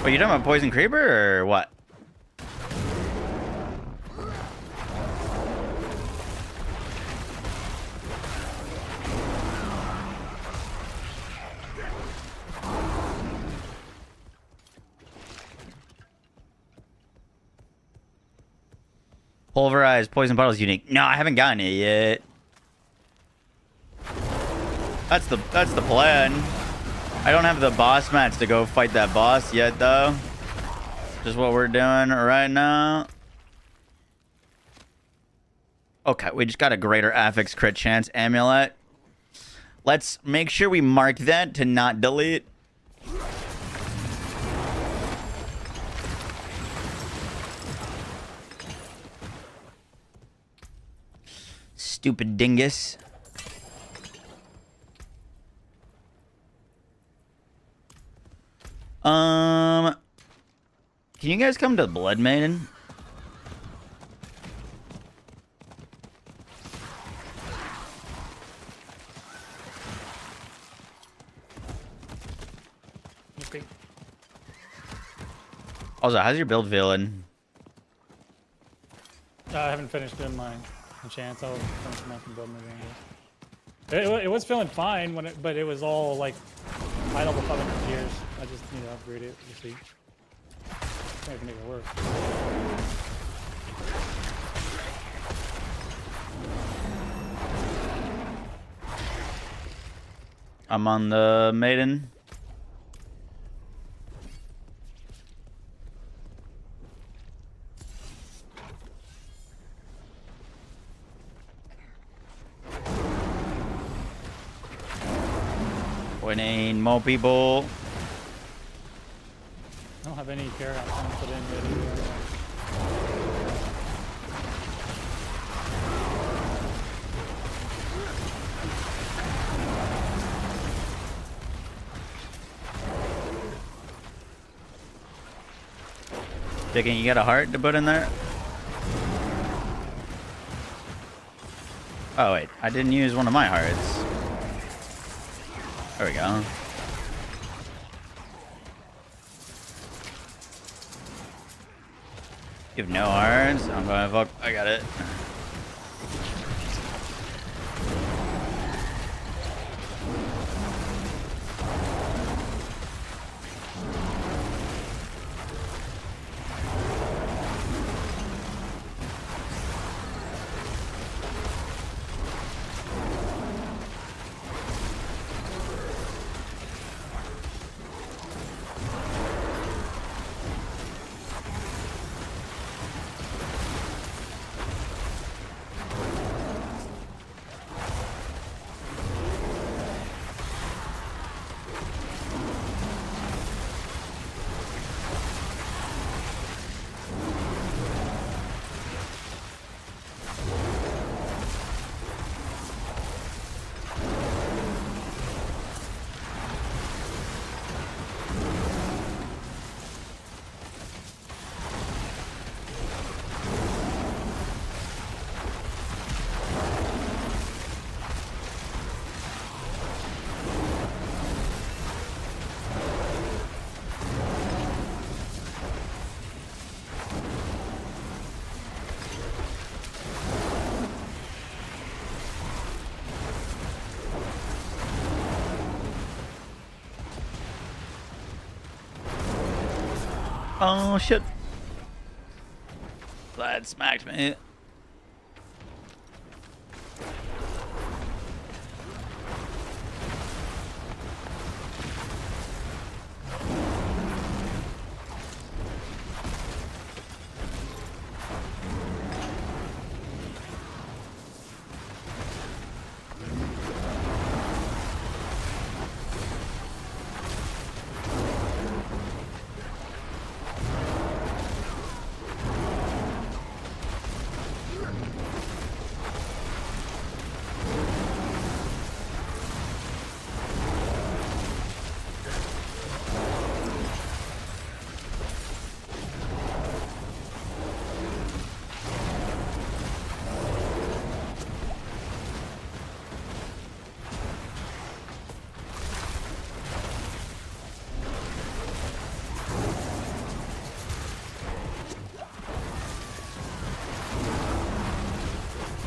Wait, you talking about poison creeper or what? Pulverized poison bottles unique. No, I haven't gotten it yet. That's the plan. I don't have the boss mats to go fight that boss yet, though. Just what we're doing right now. Okay, we just got a greater affix crit chance amulet. Let's make sure we mark that to not delete. Stupid dingus. Can you guys come to Blood Maiden? Okay. Also, how's your build feeling? I haven't finished doing my chance. I'll finish my build moving. It was feeling fine when but it was all like high level 500 gears. I just need to upgrade it to see. I can make it work. I'm on the Maiden. Winning more people. I don't have any Paragon to put in ready. Thinking you got a heart to put in there? Oh wait, I didn't use one of my hearts. There we go. You have no hearts? I'm going fuck. I got it. Oh shit. Glad smacked me.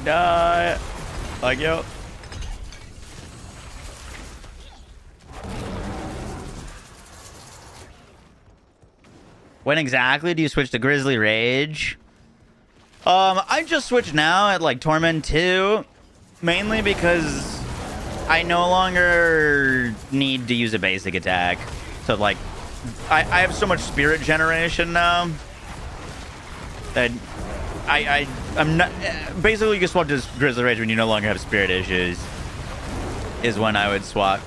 Die. Like, yo. When exactly do you switch to Grizzly Rage? I just switched now at like Torment 2, mainly because I no longer need to use a basic attack. So like, I have so much spirit generation now that I'm not basically you can swap to Grizzly Rage when you no longer have spirit issues. Is when I would swap.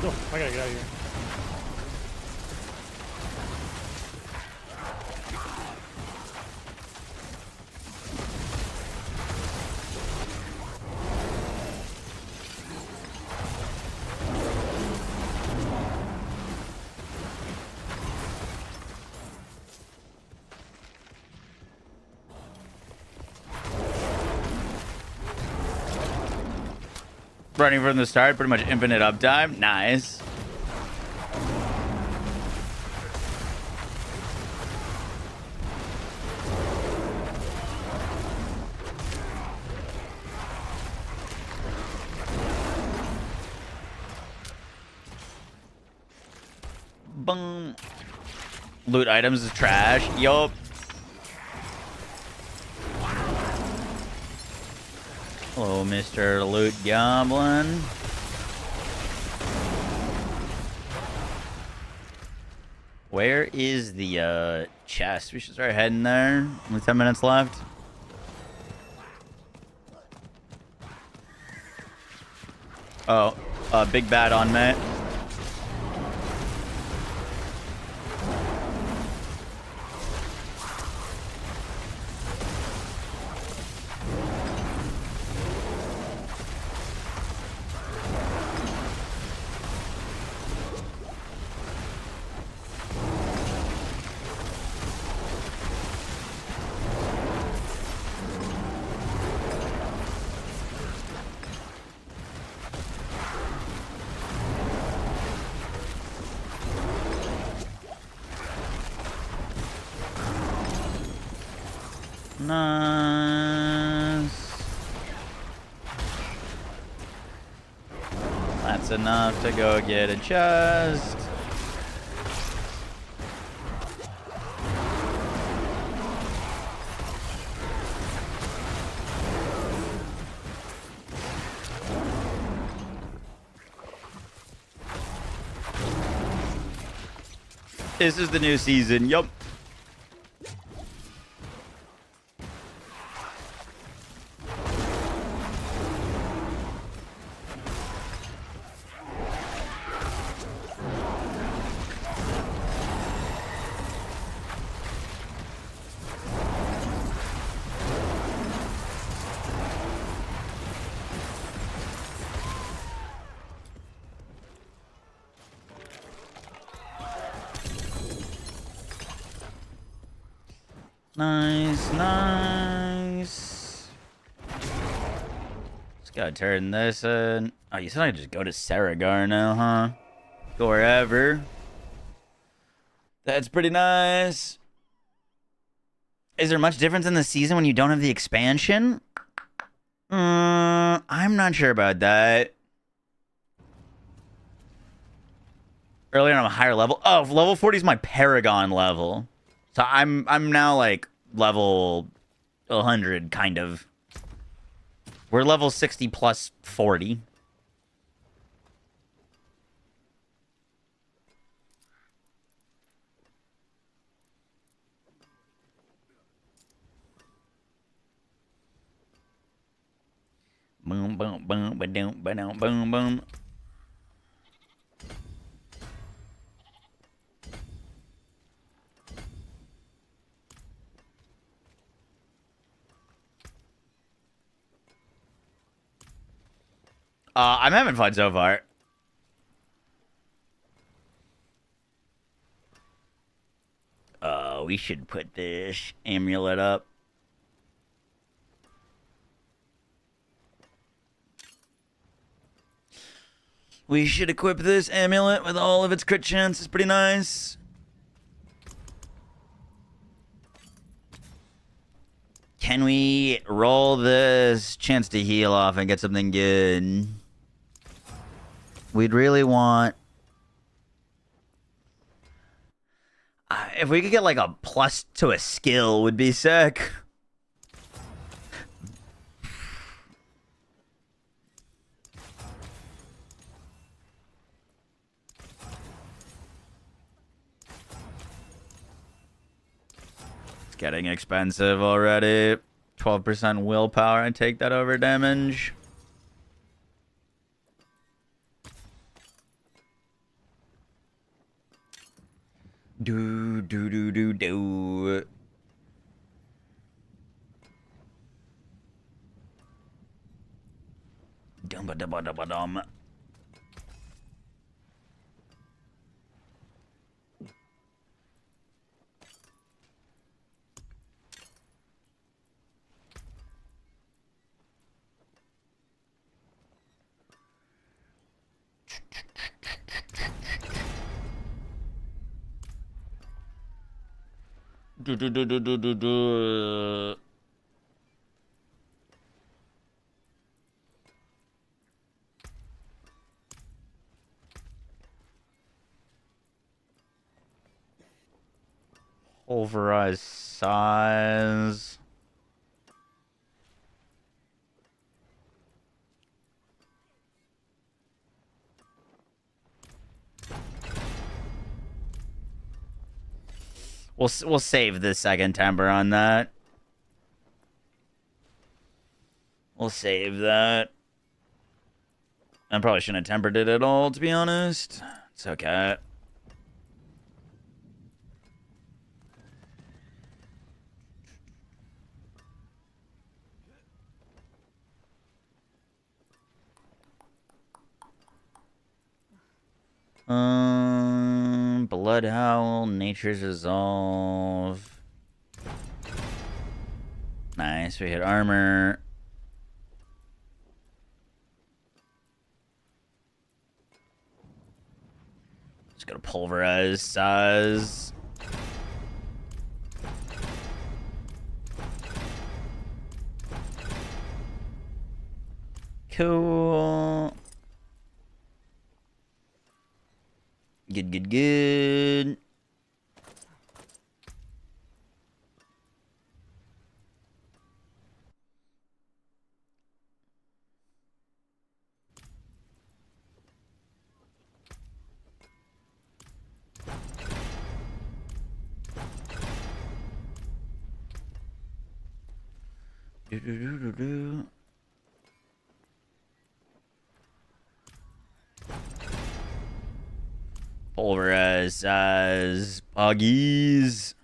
Oh, I gotta get out of here. Running from the start, pretty much infinite uptime. Nice. Bung. Loot items is trash. Yup. Hello, Mr. Loot Goblin. Where is the chest? We should start heading there. Only 10 minutes left. Oh, big bad on me. Nice. That's enough to go get a chest. This is the new season. Yup. Nice, nice. Just gotta turn this in. Oh, you said I just go to Saragar now, huh? Go wherever. That's pretty nice. Is there much difference in the season when you don't have the expansion? I'm not sure about that. Earlier on a higher level. Oh, level 40 is my Paragon level. So I'm now like level 100 kind of. We're level 60 plus 40. Boom boom boom ba-doom ba-doom boom boom. I'm having fun so far. We should put this amulet up. We should equip this amulet with all of its crit chance. It's pretty nice. Can we roll this chance to heal off and get something good? We'd really want... if we could get like a plus to a skill would be sick. It's getting expensive already. 12% willpower and take that over damage. Do do do do do. Dum ba dum ba dum ba dum. Do do do do do do do. Pulverize size. We'll save the second temper on that. We'll save that. I probably shouldn't have tempered it at all, to be honest. It's okay. Blood Howl, Nature's Resolve. Nice, we hit armor. Just gotta pulverize size. Cool. Good, good, good. Do, do, do, do, do. Pulverize as buggies.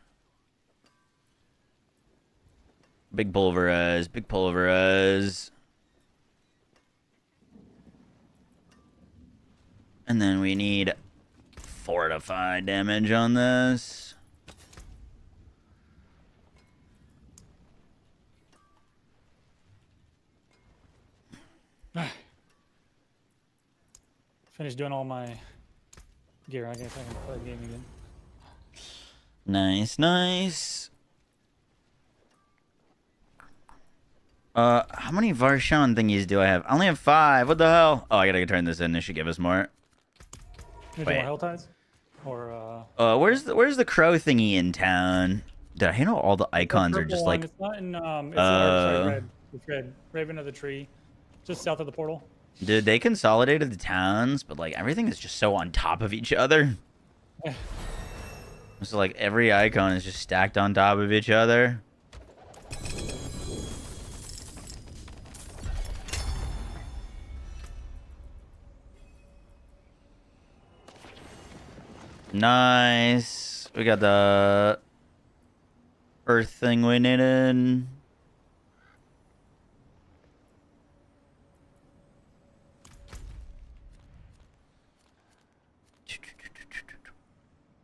Big pulverize, big pulverize. And then we need fortify damage on this. Finished doing all my gear. I guess I can play the game again. Nice, nice. How many Varshan thingies do I have? I only have 5. What the hell? Oh, I gotta turn this in. This should give us more. You do Wait. more hell tides? Or Where's the crow thingy in town? Dude, I know all the icons are just like. It's not in it's sorry, red. It's red. Raven of the Tree, just south of the portal. Dude, they consolidated the towns, but like everything is just so on top of each other. Yeah. So like every icon is just stacked on top of each other. Nice. We got the earth thing we needed.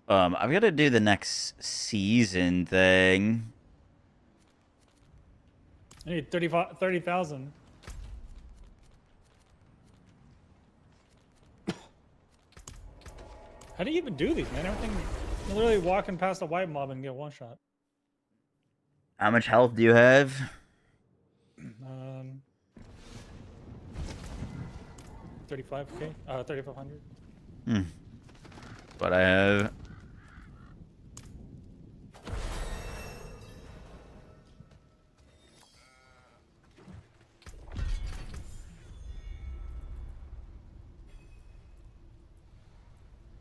I've got to do the next season thing. I need 30,000. How do you even do these, man? Everything, you're literally walking past a white mob and get one shot. How much health do you have? 35k, 3500. What I have.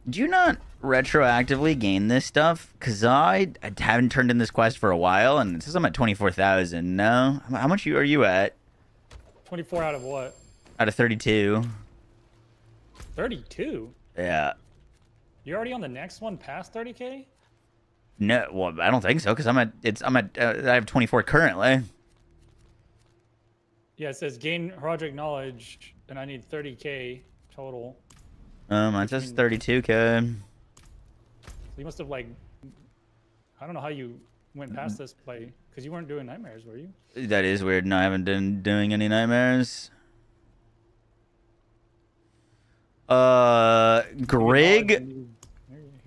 Do you not retroactively gain this stuff? Because I haven't turned in this quest for a while, and it says I'm at 24,000. No? How much are you at? 24 out of what? Out of 32. 32? Yeah. You're already on the next one past 30k? No, well, I don't think so, because I have 24 currently. Yeah, it says gain project knowledge, and I need 30k total. Mine says 32k. So you must have, like, I don't know how you went past this play, because you weren't doing nightmares, were you? That is weird. No, I haven't been doing any nightmares.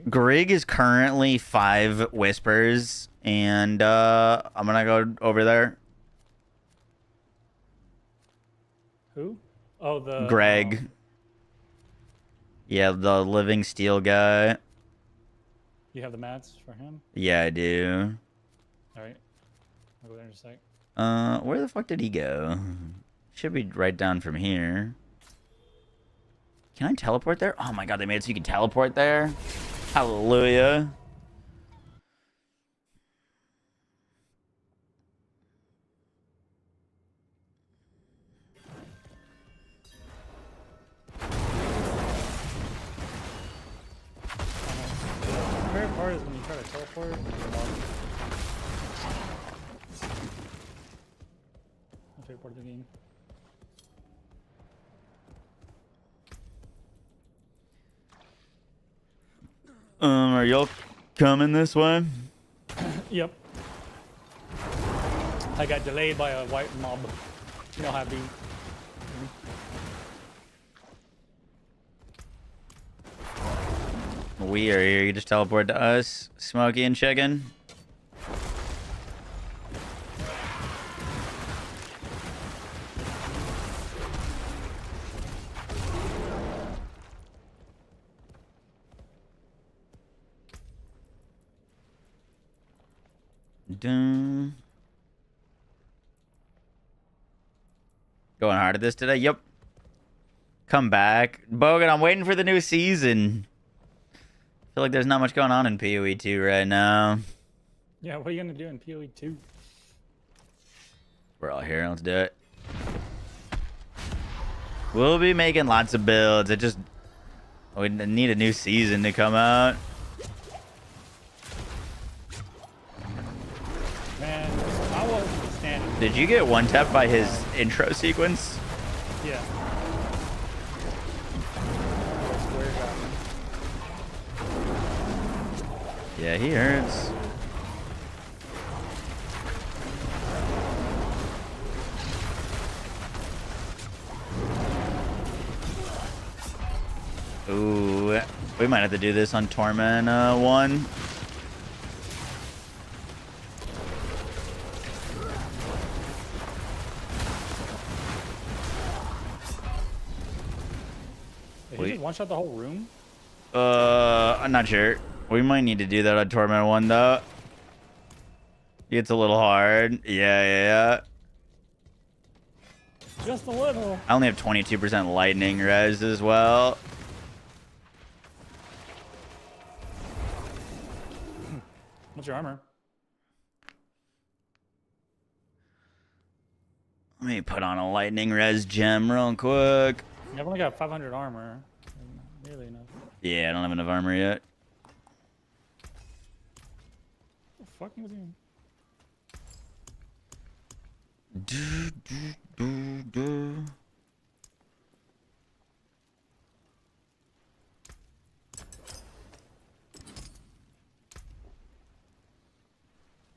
Grig is currently 5 whispers, and I'm gonna go over there. Who? Oh, the Greg. Yeah, the living steel guy. You have the mats for him? Yeah, I do. All right. I'll go there in a sec. Where the fuck did he go? Should be right down from here. Can I teleport there? Oh my god, they made it so you can teleport there. Hallelujah. The favorite part is when you try to teleport. My favorite part of the game. Are y'all coming this way? Yep. I got delayed by a white mob. You know how it be. We are here. You just teleport to us, Smokey and Chicken. Dun. Going hard at this today? Yep. Come back. Bogan, I'm waiting for the new season. I feel like there's not much going on in PoE 2 right now. Yeah, what are you gonna do in PoE 2? We're all here. Let's do it. We'll be making lots of builds. We need a new season to come out. Man, I wasn't standing. Did you get one tapped by his intro sequence? Yeah. Square got me. Yeah, he hurts. Ooh, we might have to do this on Torment 1. Did he just one shot the whole room? I'm not sure. We might need to do that on Torment 1 though. It's a little hard. Yeah. Just a little. I only have 22% lightning res as well. What's your armor? Let me put on a lightning res gem real quick. I've only got 500 armor. Not really enough. Yeah, I don't have enough armor yet. What the fuck was he?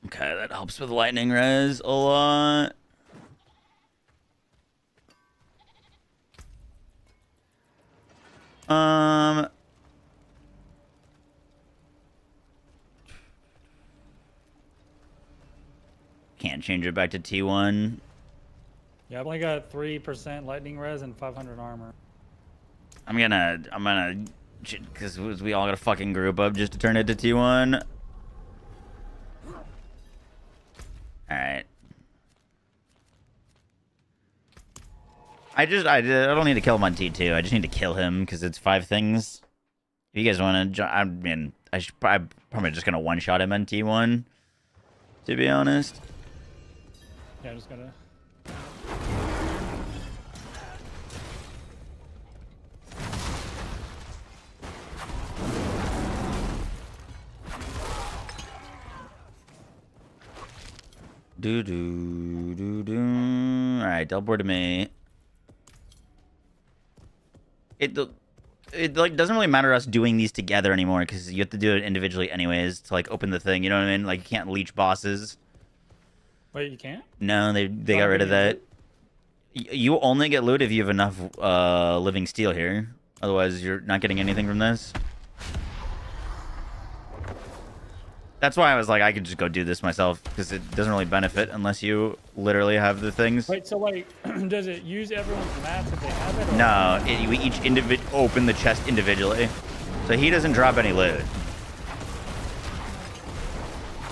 Okay, that helps with lightning res a lot. can't change it back to T1. Yeah, I've only got 3% lightning res and 500 armor. I'm gonna, because we all got to fucking group up just to turn it to T1. Alright. I don't need to kill him on T2. I just need to kill him because it's 5 things. If you guys want to, I mean, I'm probably just gonna one-shot him on T1, to be honest. Yeah, I'm just gonna. Alright, teleport to me. It like doesn't really matter us doing these together anymore because you have to do it individually anyways to like open the thing. You know what I mean? Like you can't leech bosses. Wait, you can't? No, they got rid of that. You only get loot if you have enough living steel here. Otherwise, you're not getting anything from this. That's why I was like, I could just go do this myself because it doesn't really benefit unless you literally have the things. Wait, so like, does it use everyone's mats if they have it? Or No, we each open the chest individually. So he doesn't drop any loot.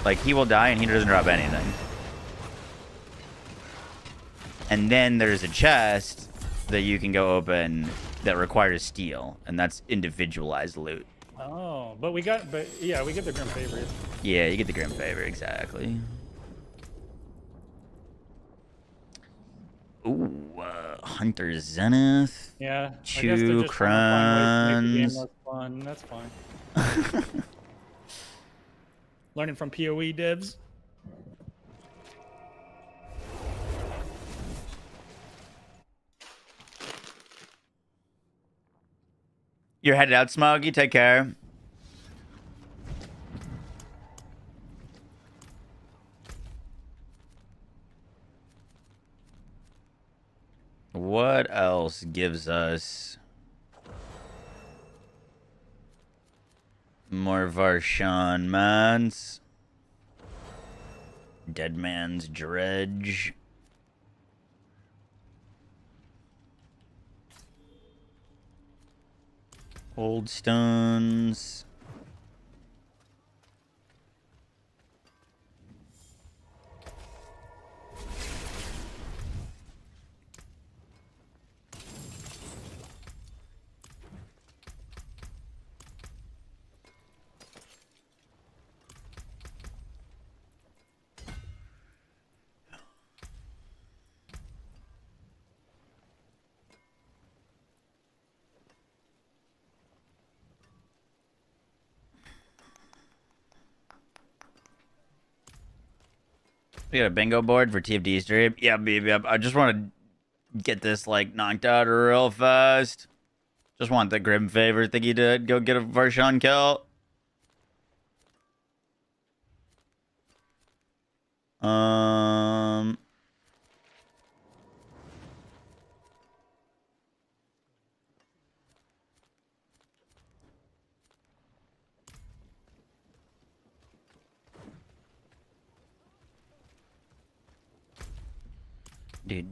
Like, he will die and he doesn't drop anything. And then there's a chest that you can go open that requires steel. And that's individualized loot. Oh, but yeah, we get the Grim Favor. Yeah, you get the Grim Favor, exactly. Ooh, Hunter Zenith. Yeah. Chew Crowns. Fun. That's fine. Learning from PoE devs. You're headed out, Smoggy. Take care. What else gives us more Varshan Mans? Dead Man's Dredge. Old Stones. We got a bingo board for TFD Stream. Yeah, baby. I just want to get this like knocked out real fast. Just want the Grim Favor thingy to go get a Varshan kill. Do.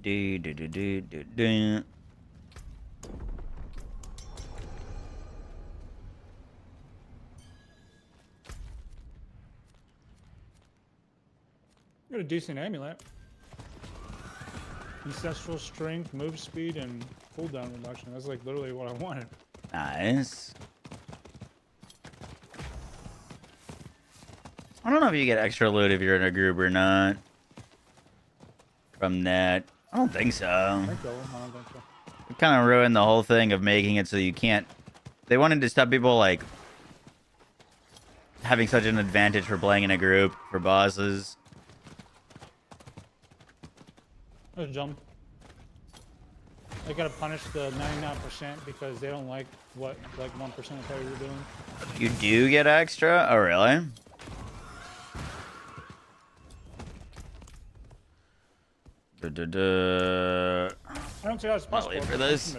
Got a decent amulet. Ancestral strength, move speed, and cooldown reduction. That's like literally what I wanted. Nice. I don't know if you get extra loot if you're in a group or not. From that. I don't think so. I don't think so. It kind of ruined the whole thing of making it so you can't... They wanted to stop people, like, having such an advantage for playing in a group for bosses. Let's jump. They gotta punish the 99% because they don't like what, like 1% of players are doing. You do get extra? Oh, really? I don't see how it's possible. Wait for this.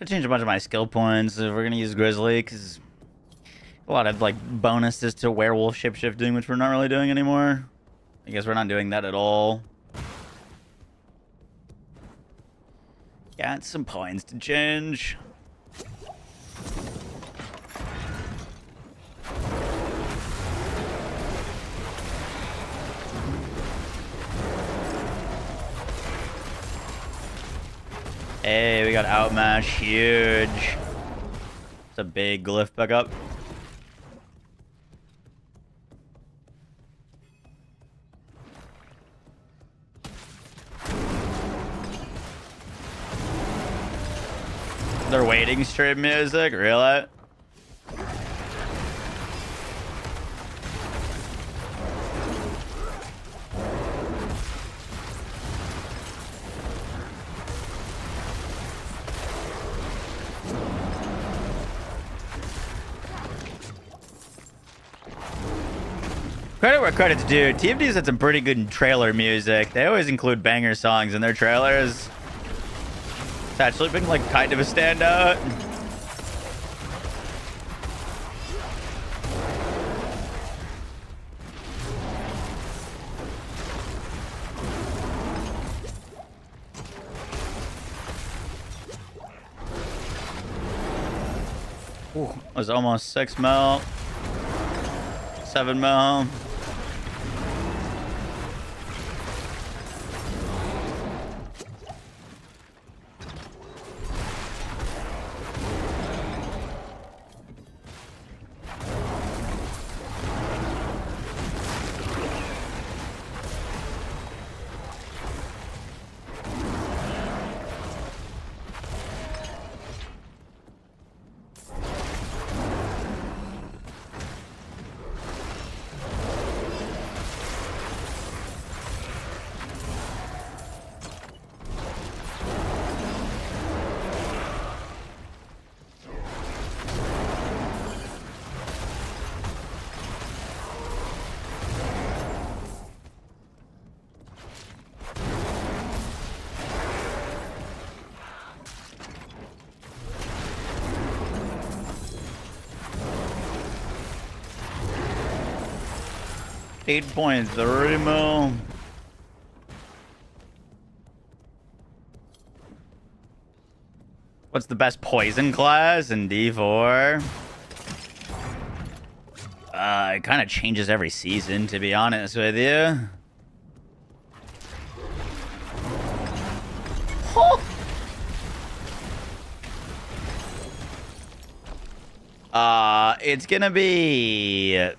I changed a bunch of my skill points if we're gonna use Grizzly, because a lot of like bonuses to werewolf shapeshifting, which we're not really doing anymore. I guess we're not doing that at all. Got some points to change. Hey, we got Outmash, huge. It's a big glyph pickup. They're waiting stream music, really? Credit where credit's due. TFD's had some pretty good trailer music. They always include banger songs in their trailers. It's actually been like kind of a standout. Ooh, it was almost 6 mil. 7 mil. $8.3 mil. What's the best poison class in D4? It kind of changes every season, to be honest with you. It's gonna be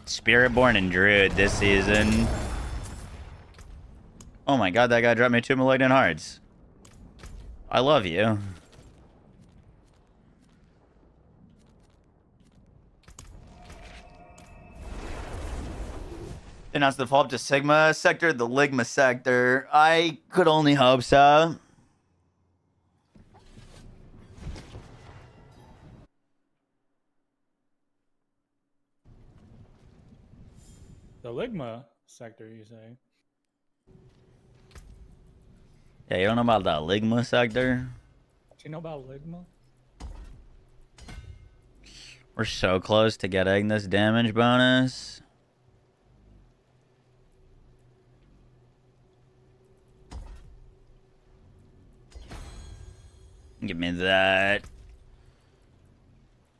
Spiritborn and Druid this season. Oh my god, that guy dropped me 2 Malignant Hearts. I love you. Announced the fall to Sigma sector, the Ligma sector. I could only hope so. The Ligma sector, you say? Yeah, you don't know about the Ligma sector? Do you know about Ligma? We're so close to getting this damage bonus. Give me that.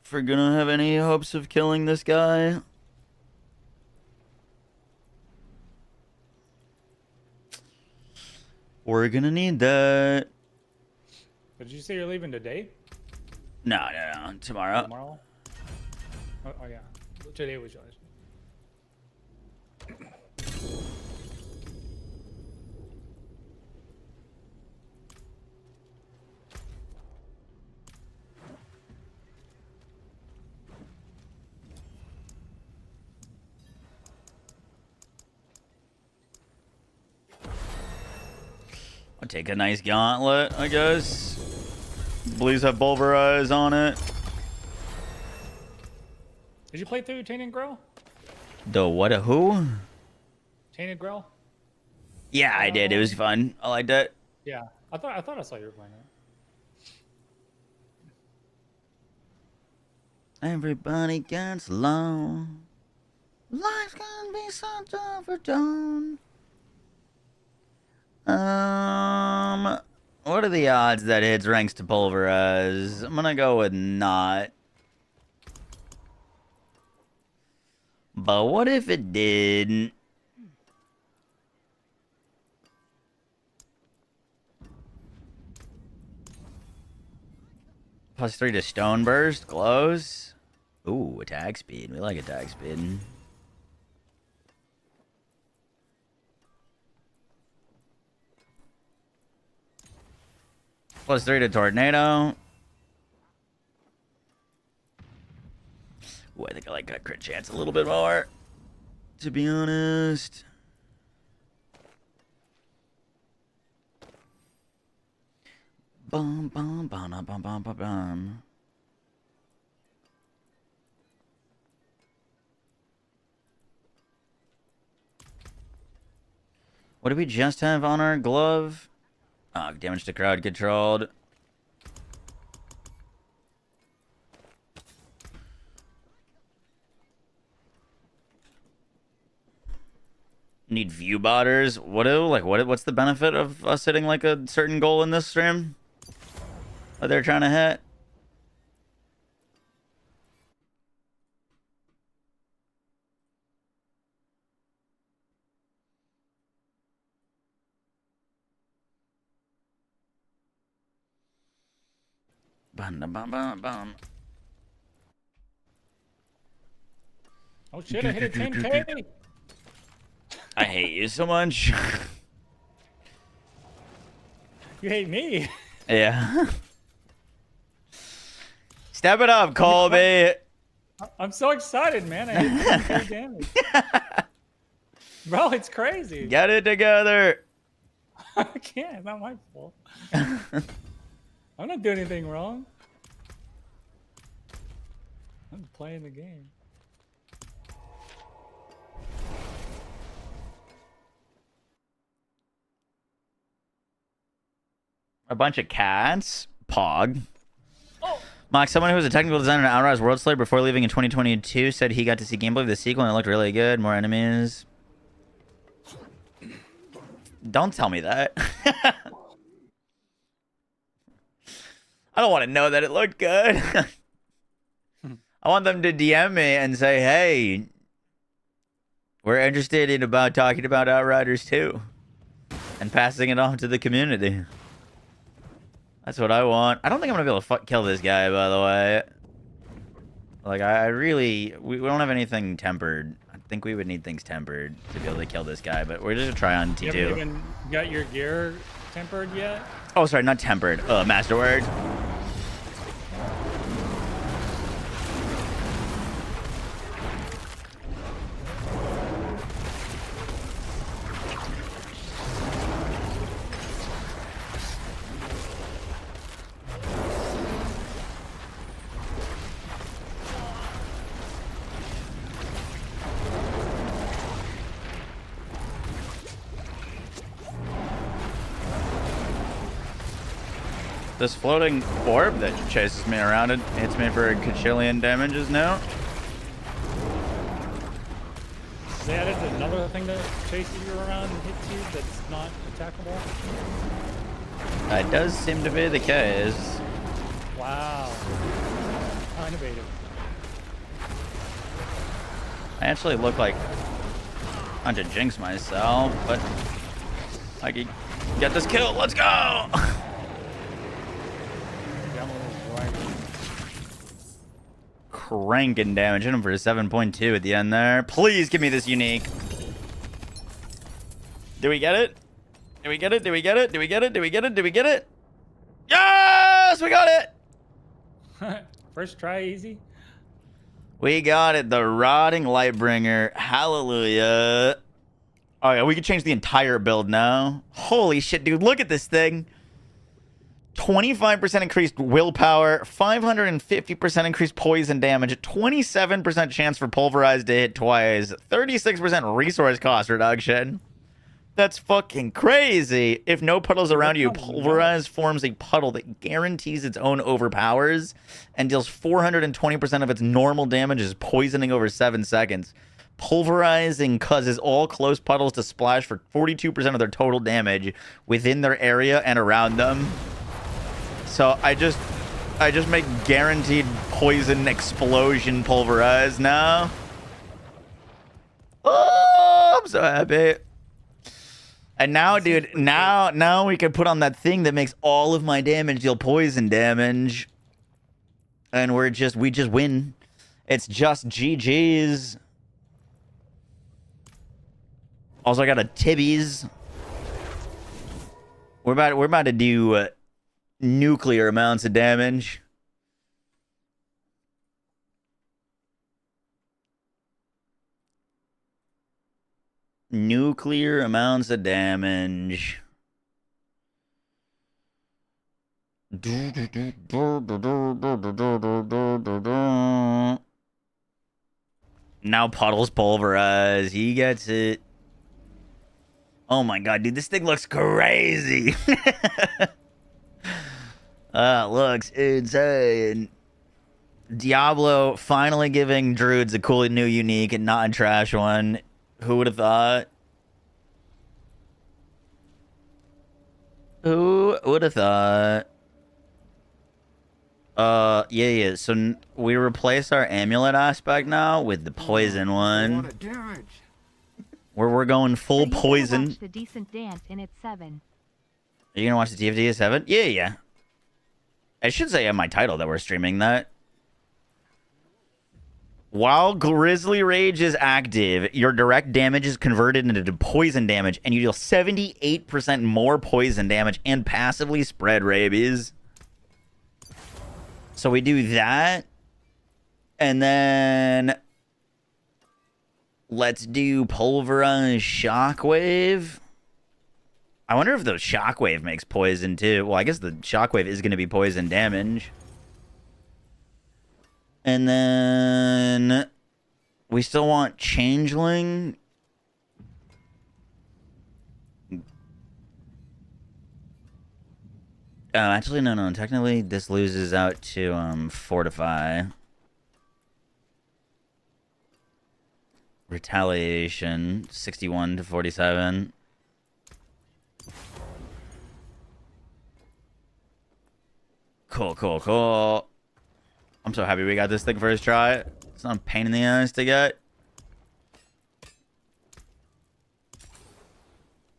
If we're gonna have any hopes of killing this guy. We're gonna need that. Did you say you're leaving today? No, tomorrow. Tomorrow? Oh yeah. Today was yours. I'll take a nice gauntlet, I guess. Blues have Bulverize on it. Did you play through Tainted Grail? The what? Who? Tainted Grail? Yeah, I did. It was fun. I liked it. Yeah. I thought I saw you were playing it. Everybody gets low. Life's gonna be such overdone. What are the odds that hits ranks to pulverize? I'm gonna go with not. But what if it didn't? +3 to stone burst, glows. Ooh, attack speed. We like attack speed. +3 to tornado. Ooh, I think I like that crit chance a little bit more, to be honest. Bum bum bum bum bum bum bum. What do we just have on our glove? Oh, damage to crowd controlled. Need view botters. What's the benefit of us hitting like a certain goal in this stream that they're trying to hit? Bum, bum, bum, bum. Oh shit, I hit a 10K. I hate you so much. You hate me. Yeah. Step it up, Colby. I'm so excited, man. I hit 10K damage. Bro, it's crazy. Get it together. I can't. It's not my fault. I'm not doing anything wrong. I'm playing the game. A bunch of cats. Pog. Oh. Mock, someone who was a technical designer at Outriders World Slayer before leaving in 2022 said he got to see gameplay of the sequel and it looked really good. More enemies. Don't tell me that. I don't want to know that it looked good. I want them to DM me and say, hey, we're interested in talking about Outriders 2 and passing it on to the community. That's what I want. I don't think I'm going to be able to kill this guy, by the way. Like, we don't have anything tempered. I think we would need things tempered to be able to kill this guy, but we're just going to try on T2. You haven't even got your gear tempered yet? Oh, sorry, not tempered. Masterwork. This floating orb that chases me around, it hits me for a cajillion damages now. They added another thing that chases you around and hits you that's not attackable? That does seem to be the case. Wow. How innovative. I actually look like I'm to jinx myself, but I can get this kill. Let's go! Cranking damage in him for a 7.2 at the end there. Please give me this unique. Do we get it? Do we get it? Do we get it? Do we get it? Do we get it? Do we get it? Yes! We got it! First try, easy. We got it. The Rotting Lightbringer. Hallelujah. Oh, yeah, we could change the entire build now. Holy shit, dude. Look at this thing. 25% increased willpower, 550% increased poison damage, 27% chance for pulverized to hit twice, 36% resource cost reduction, That's fucking crazy. If no puddles around you, Pulverize forms a puddle that guarantees its own overpowers and deals 420% of its normal damage as poisoning over 7 seconds. Pulverizing causes all close puddles to splash for 42% of their total damage within their area and around them. So I just make guaranteed poison explosion Pulverize now. Oh, I'm so happy. And now, dude, now we can put on that thing that makes all of my damage deal poison damage. And we just win. It's just GG's. Also, I got a Tibbies. We're about to do nuclear amounts of damage. Nuclear amounts of damage. Now Puddles Pulverize. He gets it. Oh my god, dude, this thing looks crazy. Looks insane. Diablo finally giving druids a cool new unique and not a trash one. Who would have thought? Who would have thought? Yeah. So we replace our amulet aspect now with the poison one. Where we're going full poison. Watch the Descendant in its 7. Are you gonna watch the TFD 7? Yeah. I should say in my title that we're streaming that. While Grizzly Rage is active, your direct damage is converted into poison damage, and you deal 78% more poison damage and passively spread rabies. So we do that. And then let's do Pulverize Shockwave. I wonder if the Shockwave makes poison too. Well, I guess the Shockwave is going to be poison damage. And then we still want Changeling. Actually, no. Technically, this loses out to Fortify. Retaliation, 61 to 47. Cool. I'm so happy we got this thing first try. It's not a pain in the ass to get.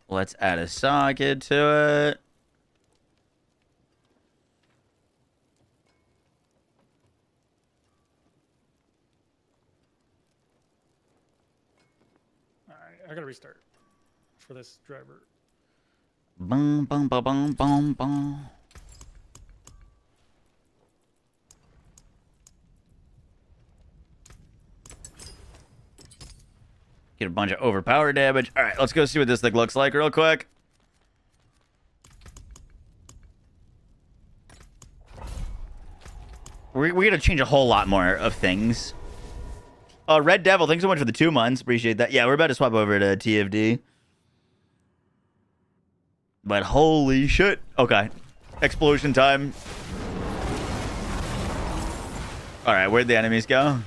Let's add a socket to it. Alright, I gotta restart for this driver. Boom. Get a bunch of overpower damage. All right, let's go see what this thing looks like real quick. We're going to change a whole lot more of things. Red Devil, thanks so much for the 2 months. Appreciate that. Yeah, we're about to swap over to TFD. But holy shit. Okay. Explosion time. All right, where'd the enemies go?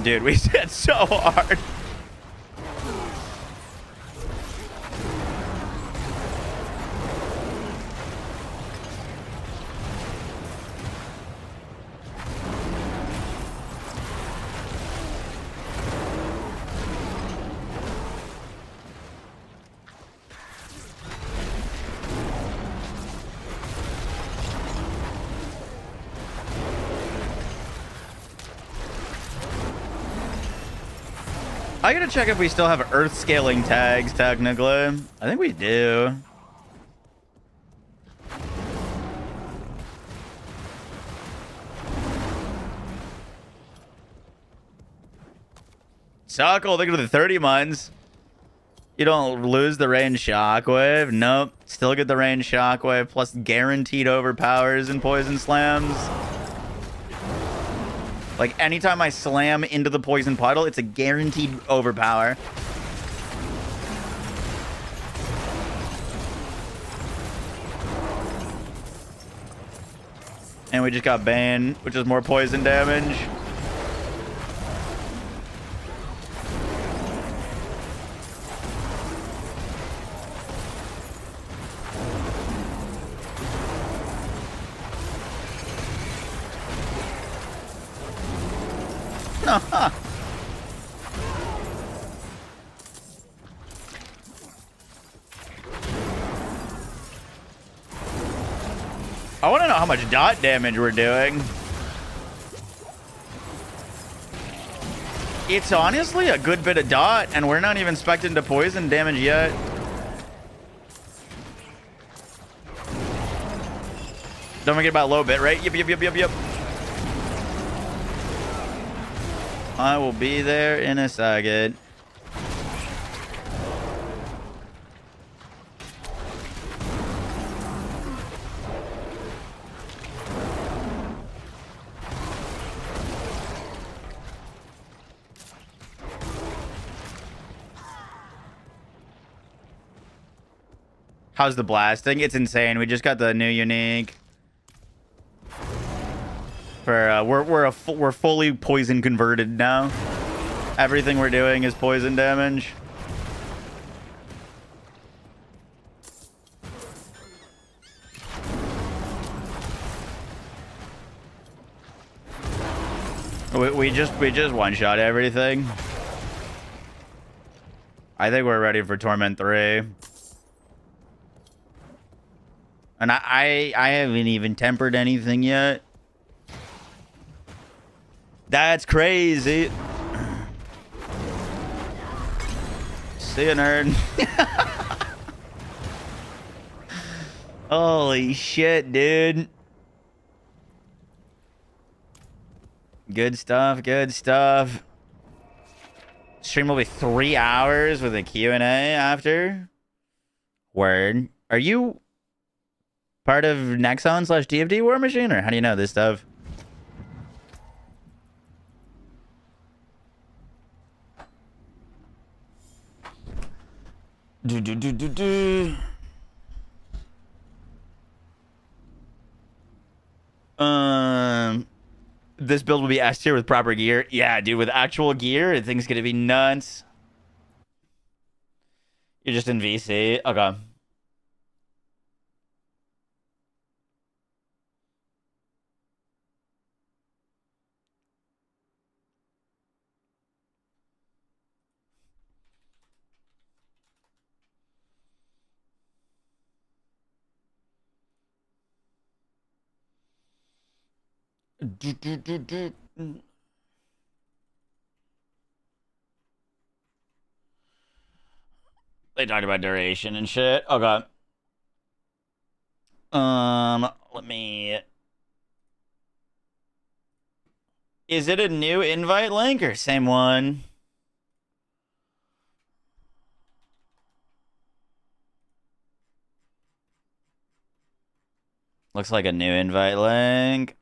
Dude, we hit so hard. I gotta check if we still have earth scaling tags, technically. I think we do. Suckle, thank you for the 30 months. You don't lose the range shockwave. Nope. Still get the range shockwave plus guaranteed overpowers and poison slams. Like anytime I slam into the poison puddle, it's a guaranteed overpower. And we just got Bane, which is more poison damage. I want to know how much dot damage we're doing. It's honestly a good bit of dot, and we're not even expecting to poison damage yet. Don't forget about low bit, right? Yep. I will be there in a second. How's the blasting? It's insane. We just got the new unique. For we're fully poison converted now. Everything we're doing is poison damage. We just one shot everything. I think we're ready for Torment 3. And I haven't even tempered anything yet. That's crazy. See ya, nerd. Holy shit, dude. Good stuff, good stuff. Stream will be 3 hours with a Q&A after. Word. Are you part of Nexon / TFD War Machine, or how do you know this stuff? This build will be S tier with proper gear. Yeah, dude, with actual gear, I think it's gonna be nuts. You're just in VC. Okay. They talked about duration and shit. Okay. Let me. Is it a new invite link or same one? Looks like a new invite link.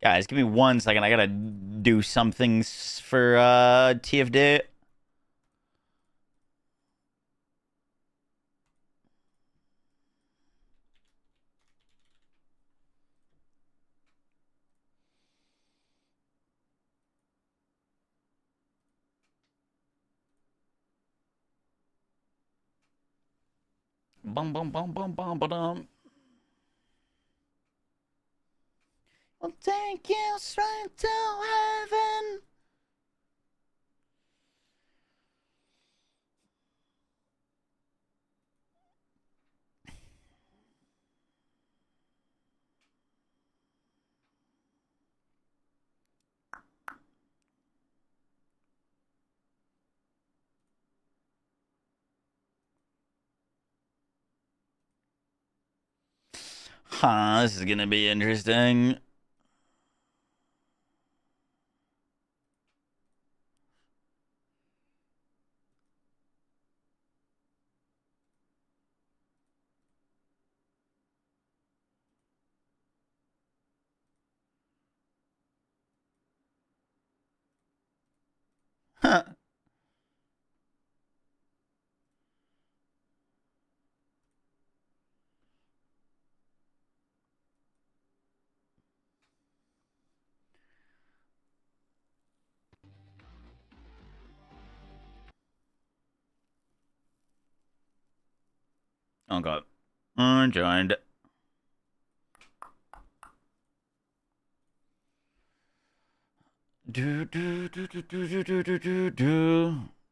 Guys, give me 1 second. I gotta do something for TFD. Bum bum bum bum bum bum. I'll take you straight to heaven. Huh, this is gonna be interesting. Huh. Okay. Joined.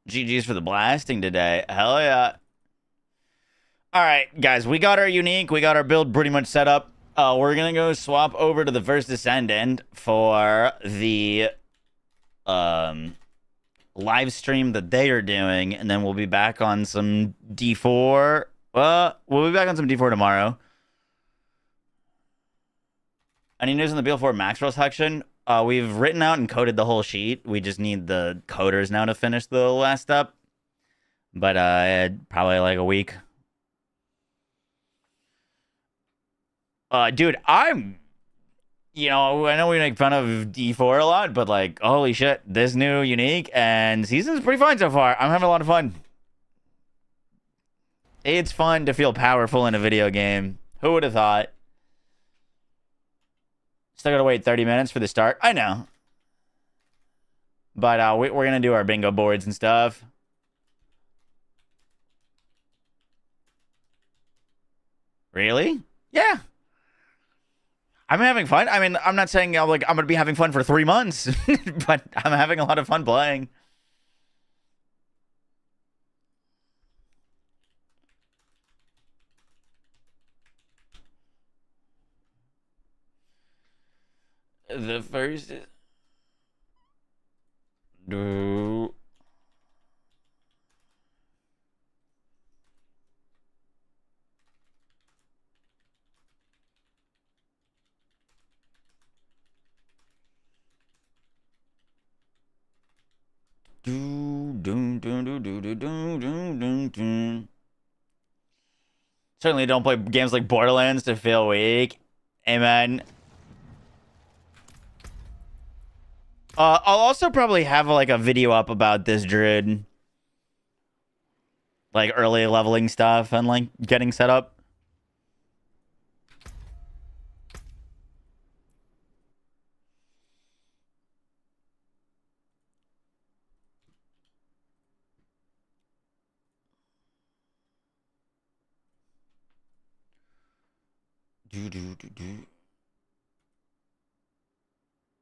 GG's for the blasting today. Hell yeah. All right, guys, we got our unique. We got our build pretty much set up. We're going to go swap over to the first Descendant for the live stream that they are doing. And then we'll be back on some D4. We'll be back on some D4 tomorrow. Any news in the BL4 Maxwell section? We've written out and coded the whole sheet. We just need the coders now to finish the last step. But probably like a week. Dude, I know we make fun of D4 a lot, but like, holy shit, this new unique and season's pretty fun so far. I'm having a lot of fun. It's fun to feel powerful in a video game. Who would have thought? Still gotta wait 30 minutes for the start. I know. But we're gonna do our bingo boards and stuff. Really? Yeah. I'm having fun. I mean, I'm not saying I'm gonna be having fun for 3 months, but I'm having a lot of fun playing. The first do Certainly don't play games like Borderlands to feel weak. Amen. I'll also probably have like a video up about this druid. Like early leveling stuff and like getting set up.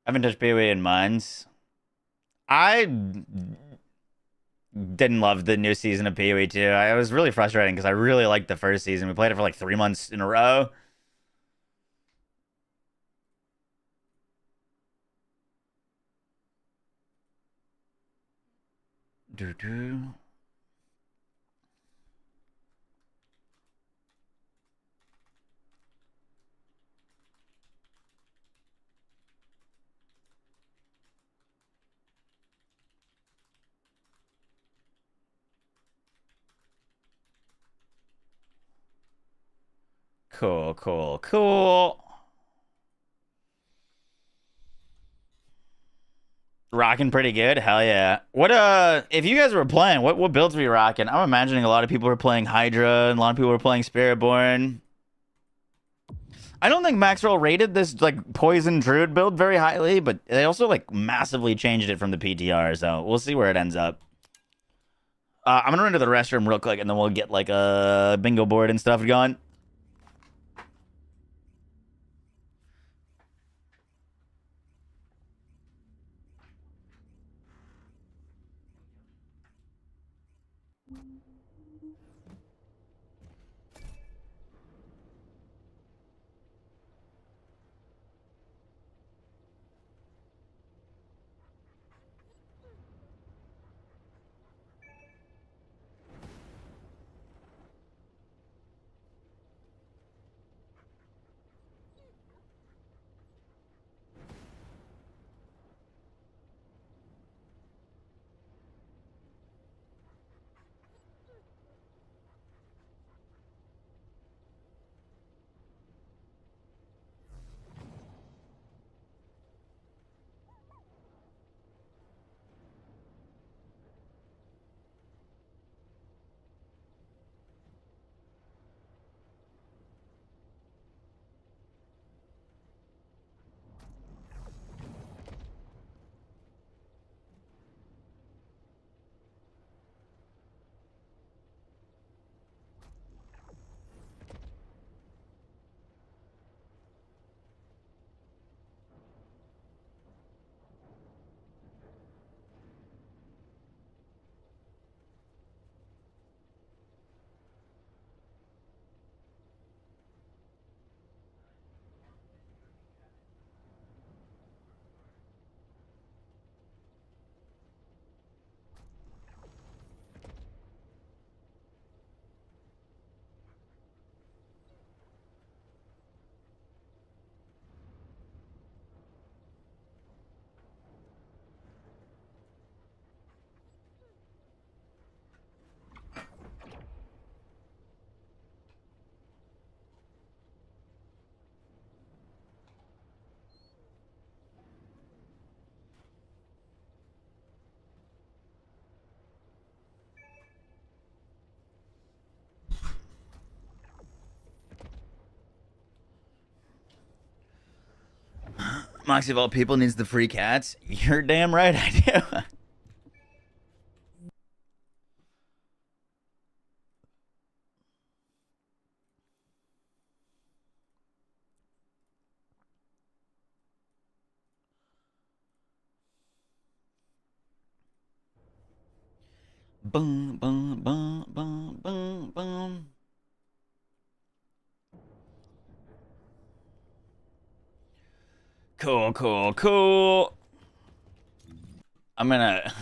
I haven't touched PoE in months. I didn't love the new season of PoE 2. I was really frustrating because I really liked the first season. We played it for like 3 months in a row. Cool. Rocking pretty good. Hell yeah. What if you guys were playing, what builds were you rocking? I'm imagining a lot of people were playing Hydra and a lot of people were playing Spiritborn. I don't think Maxwell rated this like Poison Druid build very highly, but they also like massively changed it from the PTR, so we'll see where it ends up. I'm gonna run to the restroom real quick and then we'll get like a bingo board and stuff going. Moxie of all people needs the free cats. You're damn right I do. Boom, boom, boom, boom, boom, boom. Cool, cool, cool. I'm gonna...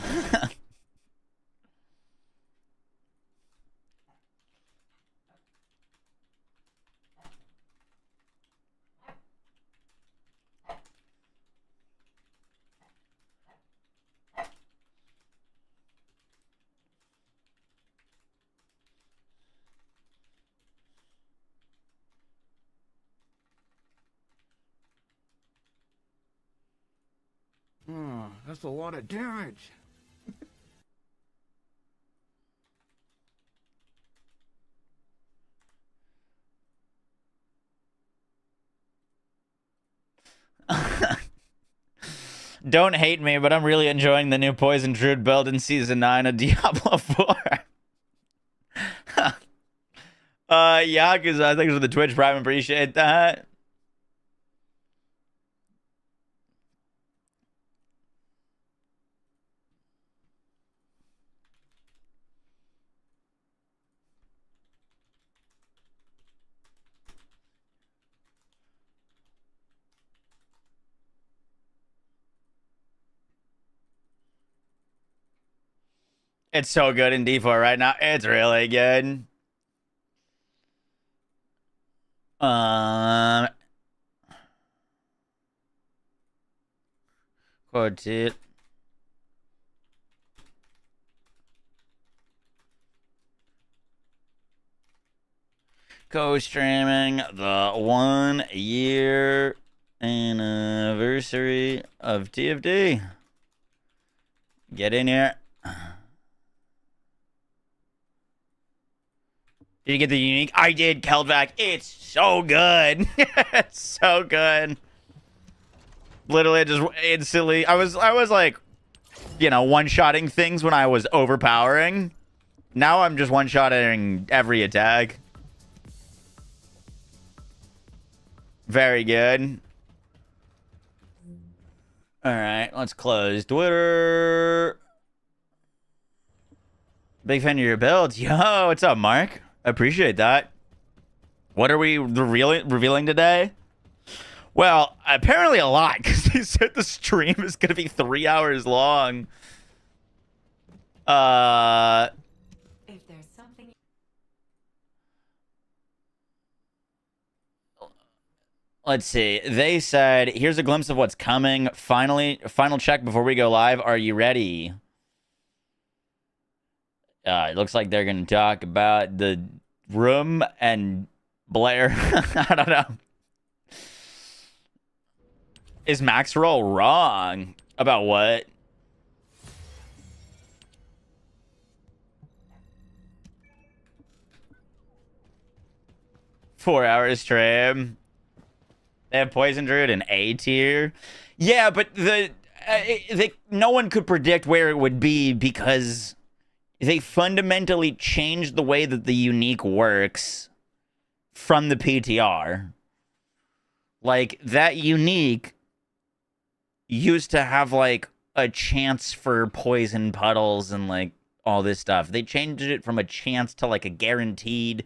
That's a lot of damage. Don't hate me, but I'm really enjoying the new Poison Druid build in Season 9 of Diablo 4. Yeah, because I think for the Twitch Prime, appreciate that. It's so good in D4 right now. It's really good. Quote it. Co-streaming the 1 year anniversary of TFD. Get in here. Did you get the unique? I did, Keldvac. It's so good. It's so good. Literally just instantly. I was like, you know, one-shotting things when I was overpowering. Now I'm just one-shotting every attack. Very good. All right, let's close Twitter. Big fan of your builds. Yo, what's up, Mark? I appreciate that. What are we revealing today? Well, apparently a lot, because they said the stream is going to be 3 hours long. If there's something... Let's see. They said, here's a glimpse of what's coming. Finally, final check before we go live. Are you ready? It looks like they're going to talk about the room and Blair. I don't know. Is Max Roll wrong? About what? Four-hour stream. They have Poison Druid in A tier. Yeah, but no one could predict where it would be because they fundamentally changed the way that the unique works from the PTR. Like, that unique used to have, like, a chance for poison puddles and, like, all this stuff. They changed it from a chance to, like, a guaranteed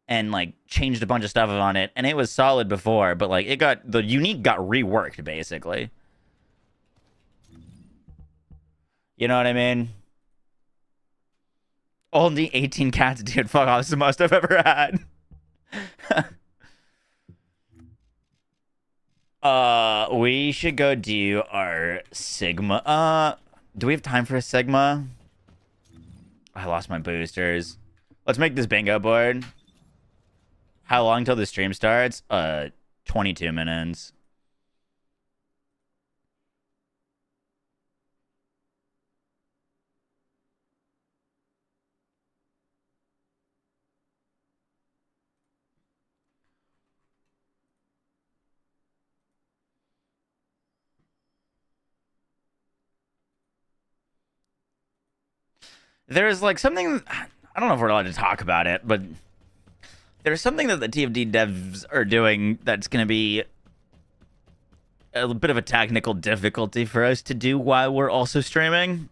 and, like, changed a bunch of stuff on it. And it was solid before, but, like, the unique got reworked, basically. You know what I mean? Only 18 cats, dude. Fuck off. This is the most I've ever had. We should go do our Sigma. Do we have time for a Sigma? I lost my boosters. Let's make this bingo board. How long till the stream starts? 22 minutes. There's like something, I don't know if we're allowed to talk about it, but there's something that the TFD devs are doing that's going to be a bit of a technical difficulty for us to do while we're also streaming.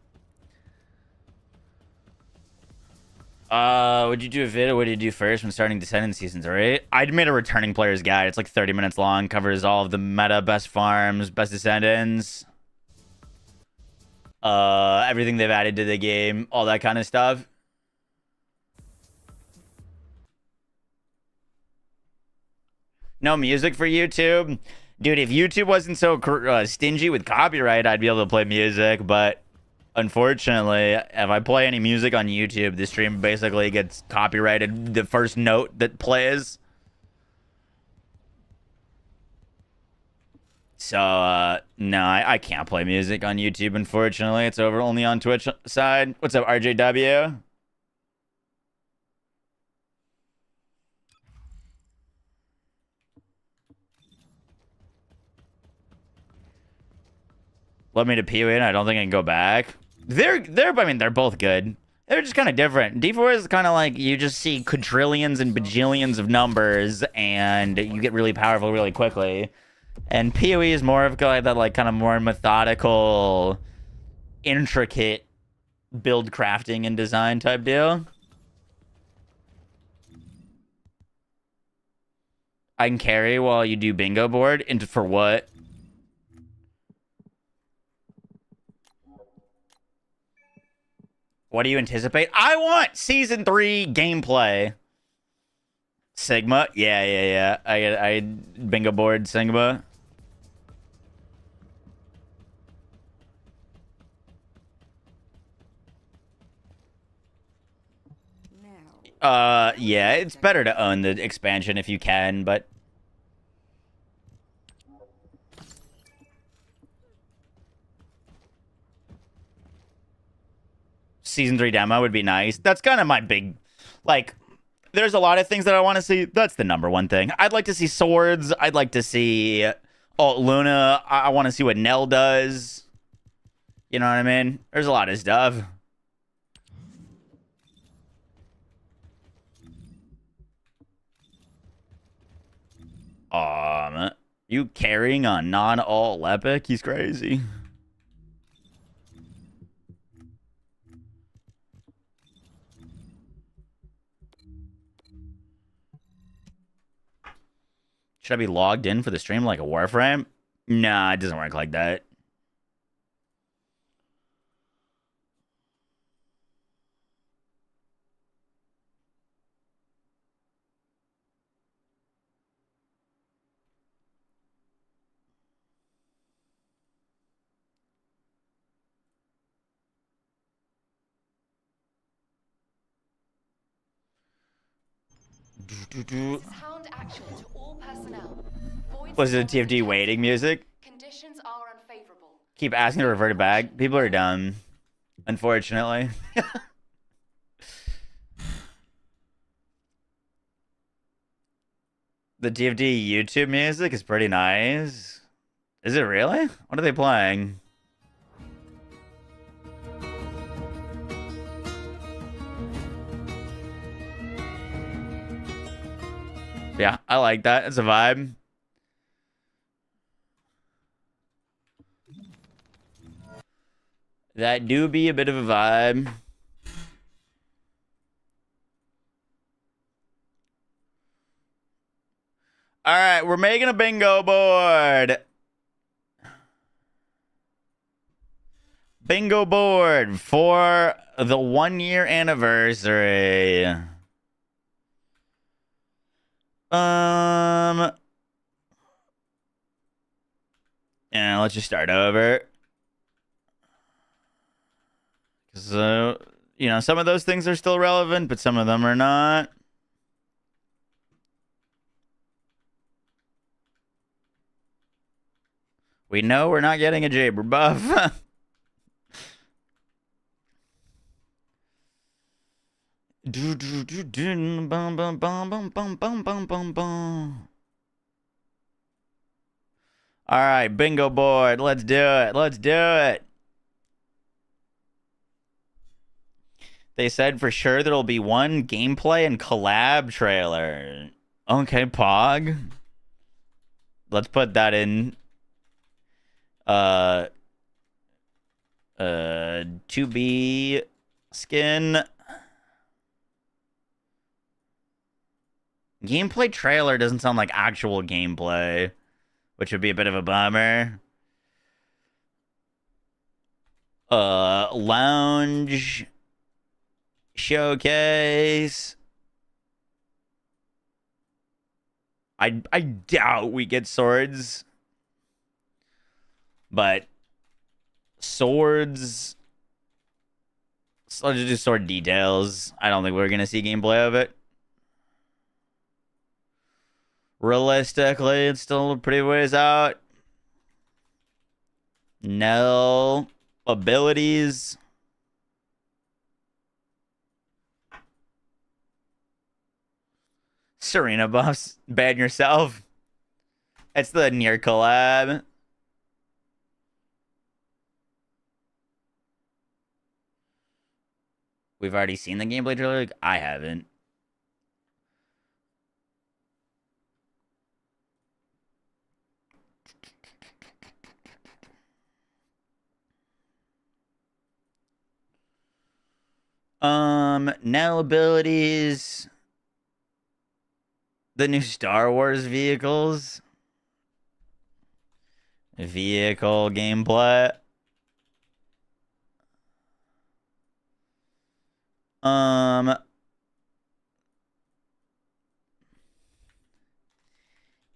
Would you do a vid or what did you do first when starting Descendant Season 3? I'd made a returning player's guide. It's like 30 minutes long, covers all of the meta, best farms, best Descendants. Everything they've added to the game, all that kind of stuff. No music for YouTube? Dude, if YouTube wasn't so stingy with copyright, I'd be able to play music, but unfortunately, if I play any music on YouTube, the stream basically gets copyrighted the first note that plays. So, no, I can't play music on YouTube, unfortunately. It's over only on Twitch side. What's up, RJW? Led me to PoE, and I don't think I can go back. I mean, they're both good. They're just kind of different. D4 is kind of like you just see quadrillions and bajillions of numbers, and you get really powerful really quickly. And PoE is more of like that, like kind of more methodical, intricate build crafting and design type deal. I can carry while you do bingo board. Into for what? What do you anticipate? I want Season 3 gameplay. Sigma? Yeah. I bingo board Sigma. Yeah, it's better to own the expansion if you can, but Season 3 demo would be nice. That's kind of my big, like, there's a lot of things that I want to see. That's the number one thing. I'd like to see swords. I'd like to see Alt Luna. I want to see what Nell does. You know what I mean? There's a lot of stuff. You carrying on non-alt epic? He's crazy. Should I be logged in for the stream like a Warframe? Nah, it doesn't work like that. Sound action to all personnel. Void Was it storms TFD and waiting music? Conditions are unfavorable. Keep asking to revert it back. People are dumb, unfortunately. The TFD YouTube music is pretty nice. Is it really? What are they playing? Yeah, I like that. It's a vibe. That do be a bit of a vibe. All right, we're making a bingo board. Bingo board for the 1 year anniversary. Yeah, let's just start over. So, you know, some of those things are still relevant, but some of them are not. We know we're not getting a Jaber buff. All right, bingo board. Let's do it. Let's do it. They said for sure there'll be one gameplay and collab trailer. Okay, Pog. Let's put that in. 2B skin. Gameplay trailer doesn't sound like actual gameplay, which would be a bit of a bummer. Lounge showcase. I doubt we get swords, but swords. So I'll just do sword details. I don't think we're gonna see gameplay of it. Realistically, it's still a pretty ways out. No abilities. Serena buffs. Ban yourself. It's the near collab. We've already seen the gameplay trailer. Like, I haven't. No abilities. The new Star Wars vehicles. Vehicle gameplay.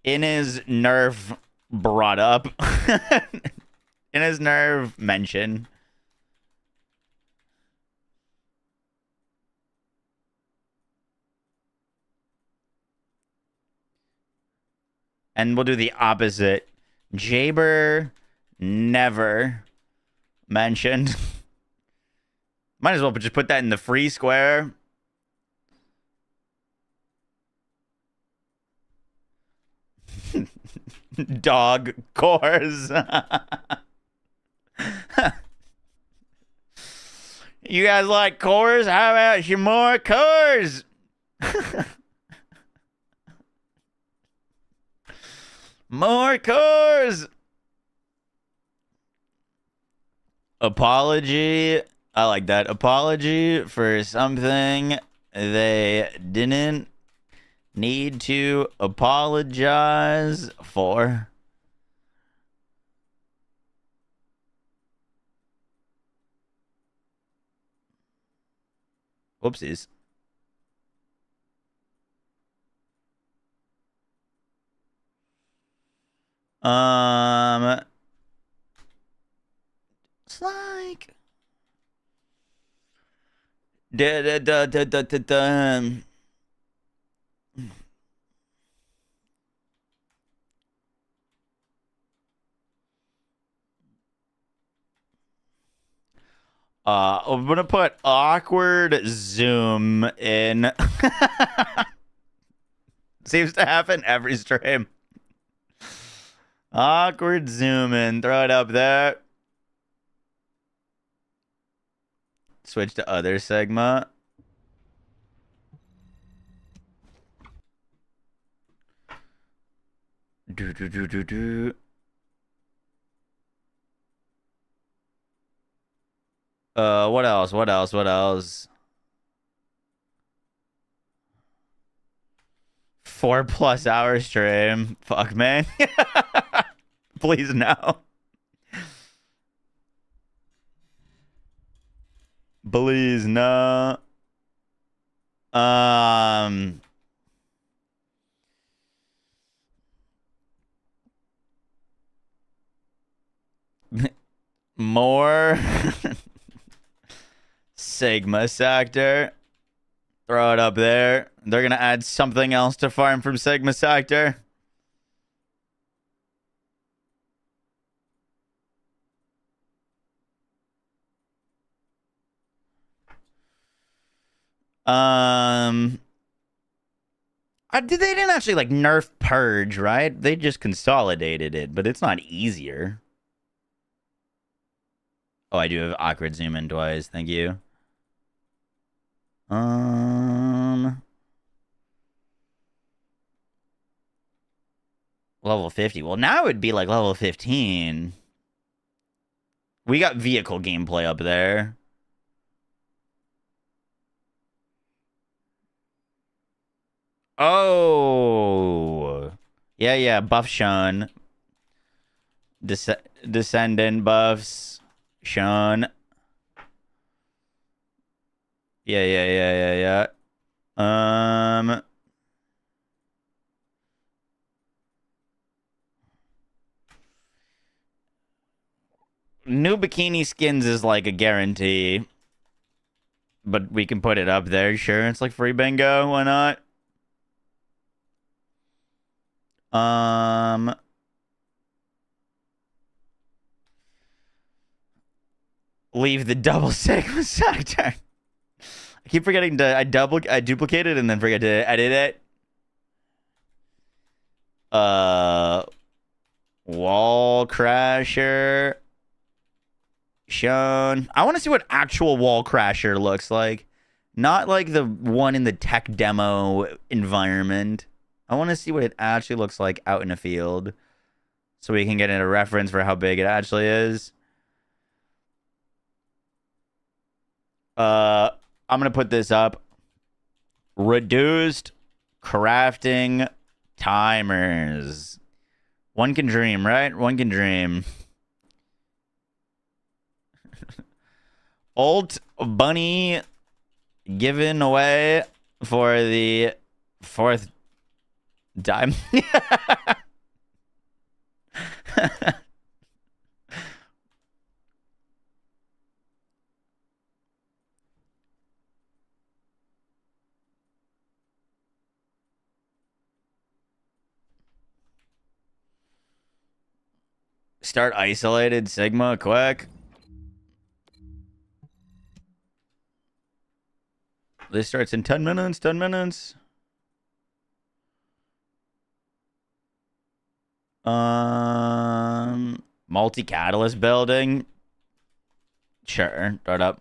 In his nerf brought up. In his nerf mention. And we'll do the opposite. Jaber never mentioned. Might as well just put that in the free square. Dog cores. You guys like cores? How about some more cores? More cores. Apology. I like that. Apology for something they didn't need to apologize for. Whoopsies. It's like da da da da da da da. I'm gonna put awkward zoom in. Seems to happen every stream. Awkward zoom in. Throw it up there. Switch to other Sigma. Do. What else? What else? What else? 4+ hour stream. Fuck, man. Please no. Please no. More Sigma sector. Throw it up there. They're gonna add something else to farm from Sigma sector. They didn't actually like nerf purge, right? They just consolidated it, but it's not easier. Oh, I do have awkward zoom in twice. Thank you. Level 50. Well, now it would be like level 15. We got vehicle gameplay up there. Oh. Yeah, buff shown. Descendant buffs shown. Yeah. New bikini skins is like a guarantee. But we can put it up there, sure. It's like free bingo, why not? Leave the double Sigma sector. I keep forgetting to I duplicate it and then forget to edit it. Wall crasher shown. I want to see what actual wall crasher looks like. Not like the one in the tech demo environment. I want to see what it actually looks like out in the field. So we can get a reference for how big it actually is. I'm going to put this up. Reduced crafting timers. One can dream, right? One can dream. Alt bunny given away for the 4th time. Start isolated Sigma quick. This starts in 10 minutes, 10 minutes. Multi-catalyst building. Sure, start up.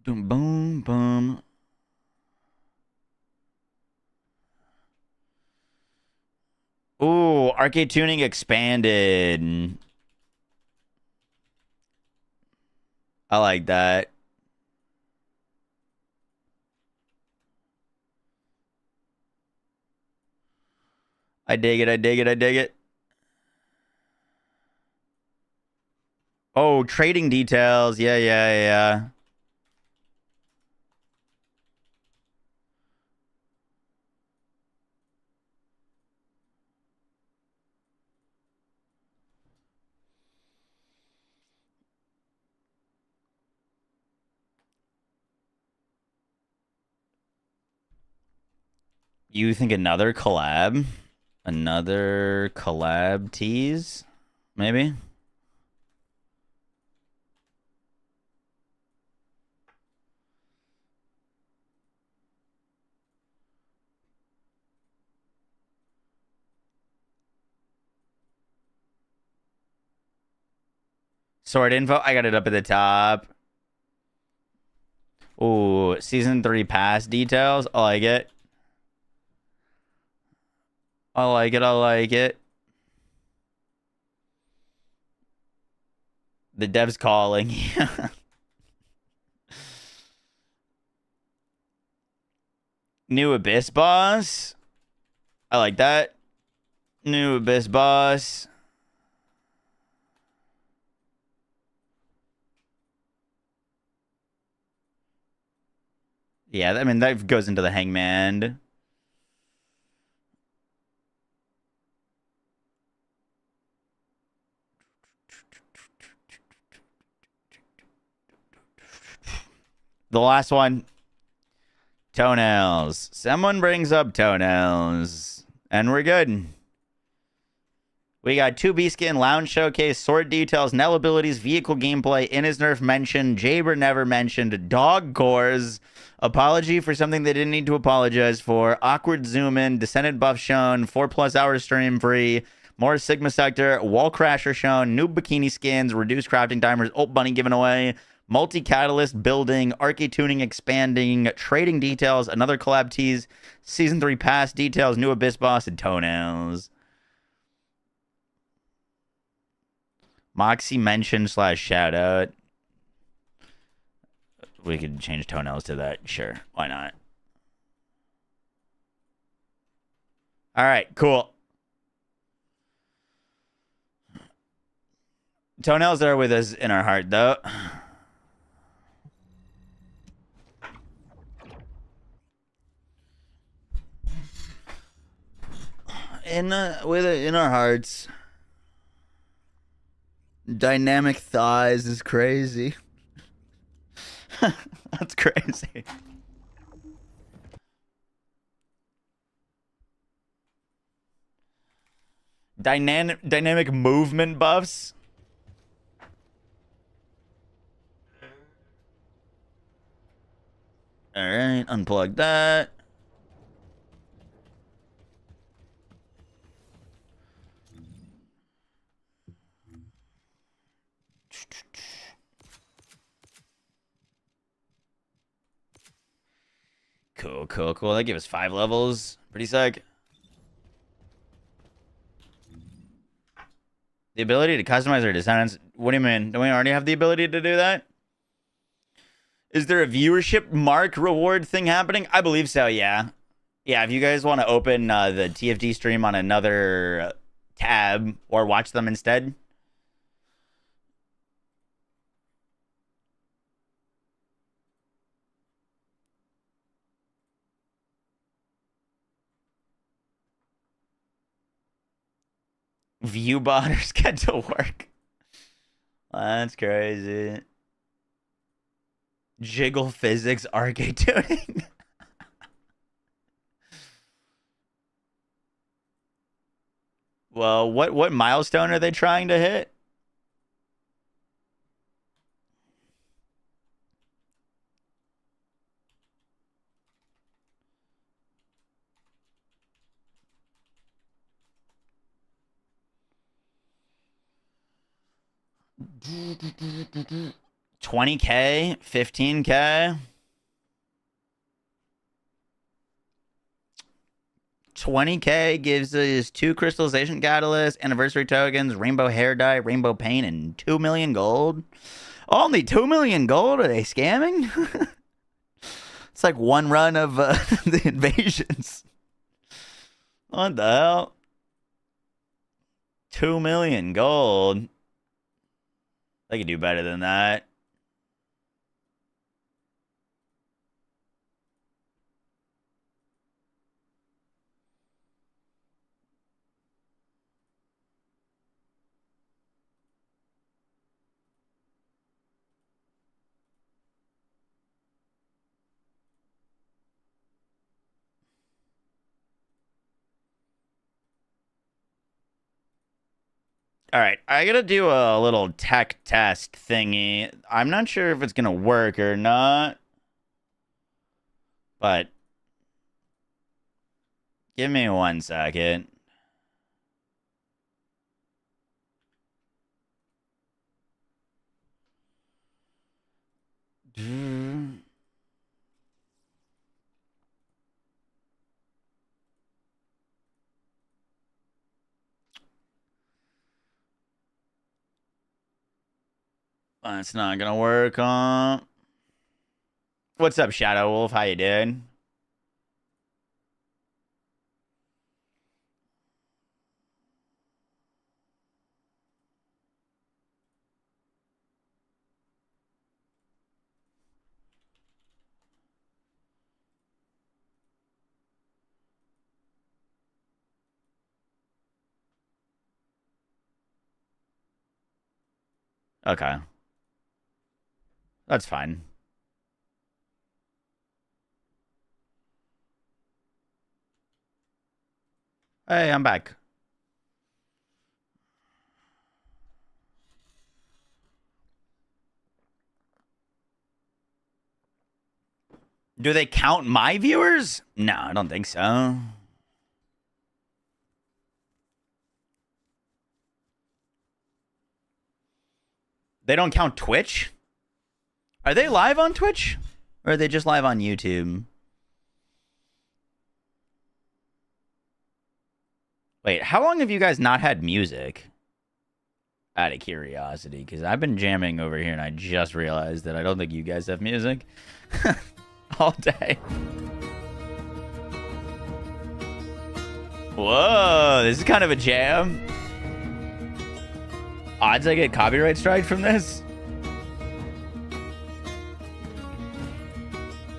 Boom, boom, boom. Ooh, arcade tuning expanded. I like that. I dig it, I dig it, I dig it. Oh, trading details. Yeah, yeah, yeah. You think another collab? Another collab tease? Maybe? Sword info. I got it up at the top. Ooh, season 3 pass details. I like it. I like it. I like it. The dev's calling. New Abyss boss. I like that. New Abyss boss. Yeah, I mean, that goes into the Hangman. The last one. Toenails. Someone brings up toenails. And we're good. We got 2B skin, lounge showcase, sword details, Nell abilities, vehicle gameplay, in his nerf mentioned, Jaber never mentioned, dog cores, apology for something they didn't need to apologize for, awkward zoom in, Descendant buff shown, 4+ hours stream free, more Sigma sector, wall crasher shown, new bikini skins, reduced crafting timers, ult bunny given away, multi-catalyst building, arcade tuning expanding, trading details, another collab tease, season 3 pass details, new abyss boss, and toenails. Moxie mention / shout out. We could change toenails to that. Sure. Why not? All right. Cool. Toenails are with us in our heart, though. In our hearts. Dynamic thighs is crazy. That's crazy. Dynamic movement buffs. All right, unplug that. Cool, cool, cool. That gave us 5 levels. Pretty sick. The ability to customize our descendants. What do you mean? Don't we already have the ability to do that? Is there a viewership mark reward thing happening? I believe so, yeah. Yeah, if you guys want to open the TFD stream on another tab or watch them instead. View botters get to work. That's crazy. Jiggle physics arcade tuning. Well, what milestone are they trying to hit? $20K, $15K. 20K gives us 2 crystallization catalysts, anniversary tokens, rainbow hair dye, rainbow paint, and 2 million gold. Only 2 million gold? Are they scamming? It's like one run of the invasions. What the hell? 2 million gold. They could do better than that. All right, I gotta do a little tech test thingy. I'm not sure if it's gonna work or not, but give me 1 second. That's not gonna work, huh? What's up, Shadow Wolf? How you doing? Okay. That's fine. Hey, I'm back. Do they count my viewers? No, I don't think so. They don't count Twitch? Are they live on Twitch? Or are they just live on YouTube? Wait, how long have you guys not had music? Out of curiosity, because I've been jamming over here and I just realized that I don't think you guys have music. All day. Whoa, this is kind of a jam. Odds I get copyright strike from this?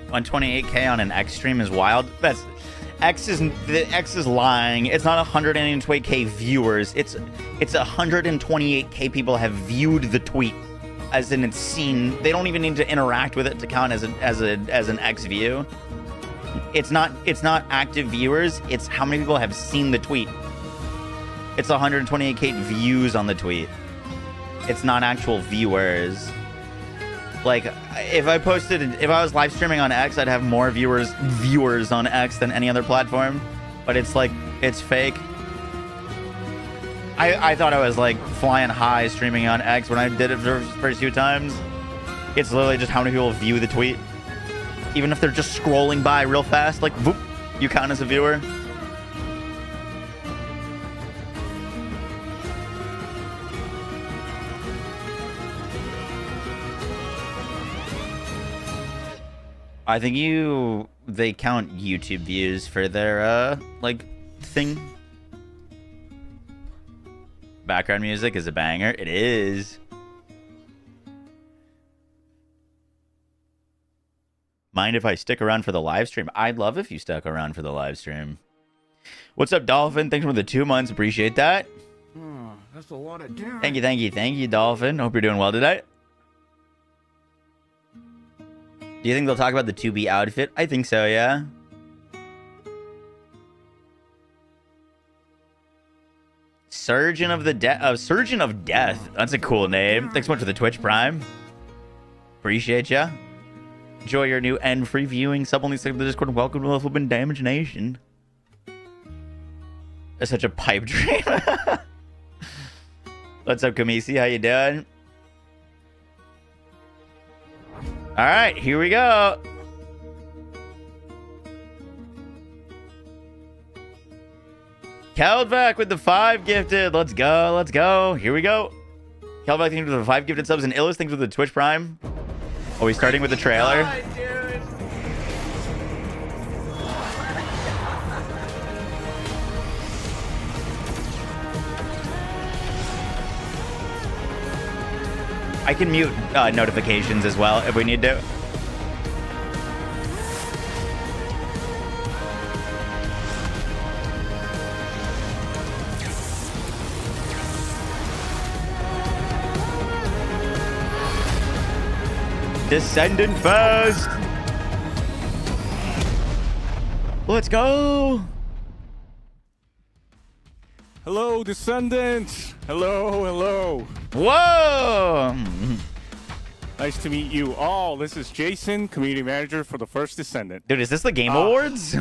128K on an X stream is wild. The X is lying. It's not 128K viewers. It's 128K people have viewed the tweet, as in it's seen. They don't even need to interact with it to count as an X view. It's not active viewers. It's how many people have seen the tweet. It's 128K views on the tweet. It's not actual viewers. Like, if I was live streaming on X, I'd have more viewers on X than any other platform. But it's like, it's fake. I thought I was like flying high streaming on X when I did it for the first few times. It's literally just how many people view the tweet. Even if they're just scrolling by real fast, like, whoop, you count as a viewer. I think they count YouTube views for their like thing. Background music is a banger. It is. Mind if I stick around for the live stream? I'd love if you stuck around for the live stream. What's up, Dolphin? Thanks for the 2 months. Appreciate that. That's a lot of damage. Thank you, Dolphin. Hope you're doing well today. Do you think they'll talk about the 2B outfit? I think so, yeah. Surgeon of Death. That's a cool name. Thanks so much for the Twitch Prime. Appreciate ya. Enjoy your new and free viewing. Sub only sub to the Discord. Welcome to the Flippin' Damage Nation. That's such a pipe dream. What's up, Kamisi? How you doing? All right, here we go. Keldvac with the 5 gifted. Let's go. Let's go. Here we go. Keldvac, thanks for the 5 gifted subs, and Illis, thanks for the Twitch Prime. Are we starting with the trailer? I can mute notifications as well if we need to. Descendant first. Let's go. Hello, Descendants. Hello, hello. Whoa. Nice to meet you all. This is Jason, Community Manager for the First Descendant. Dude, is this the Game Awards?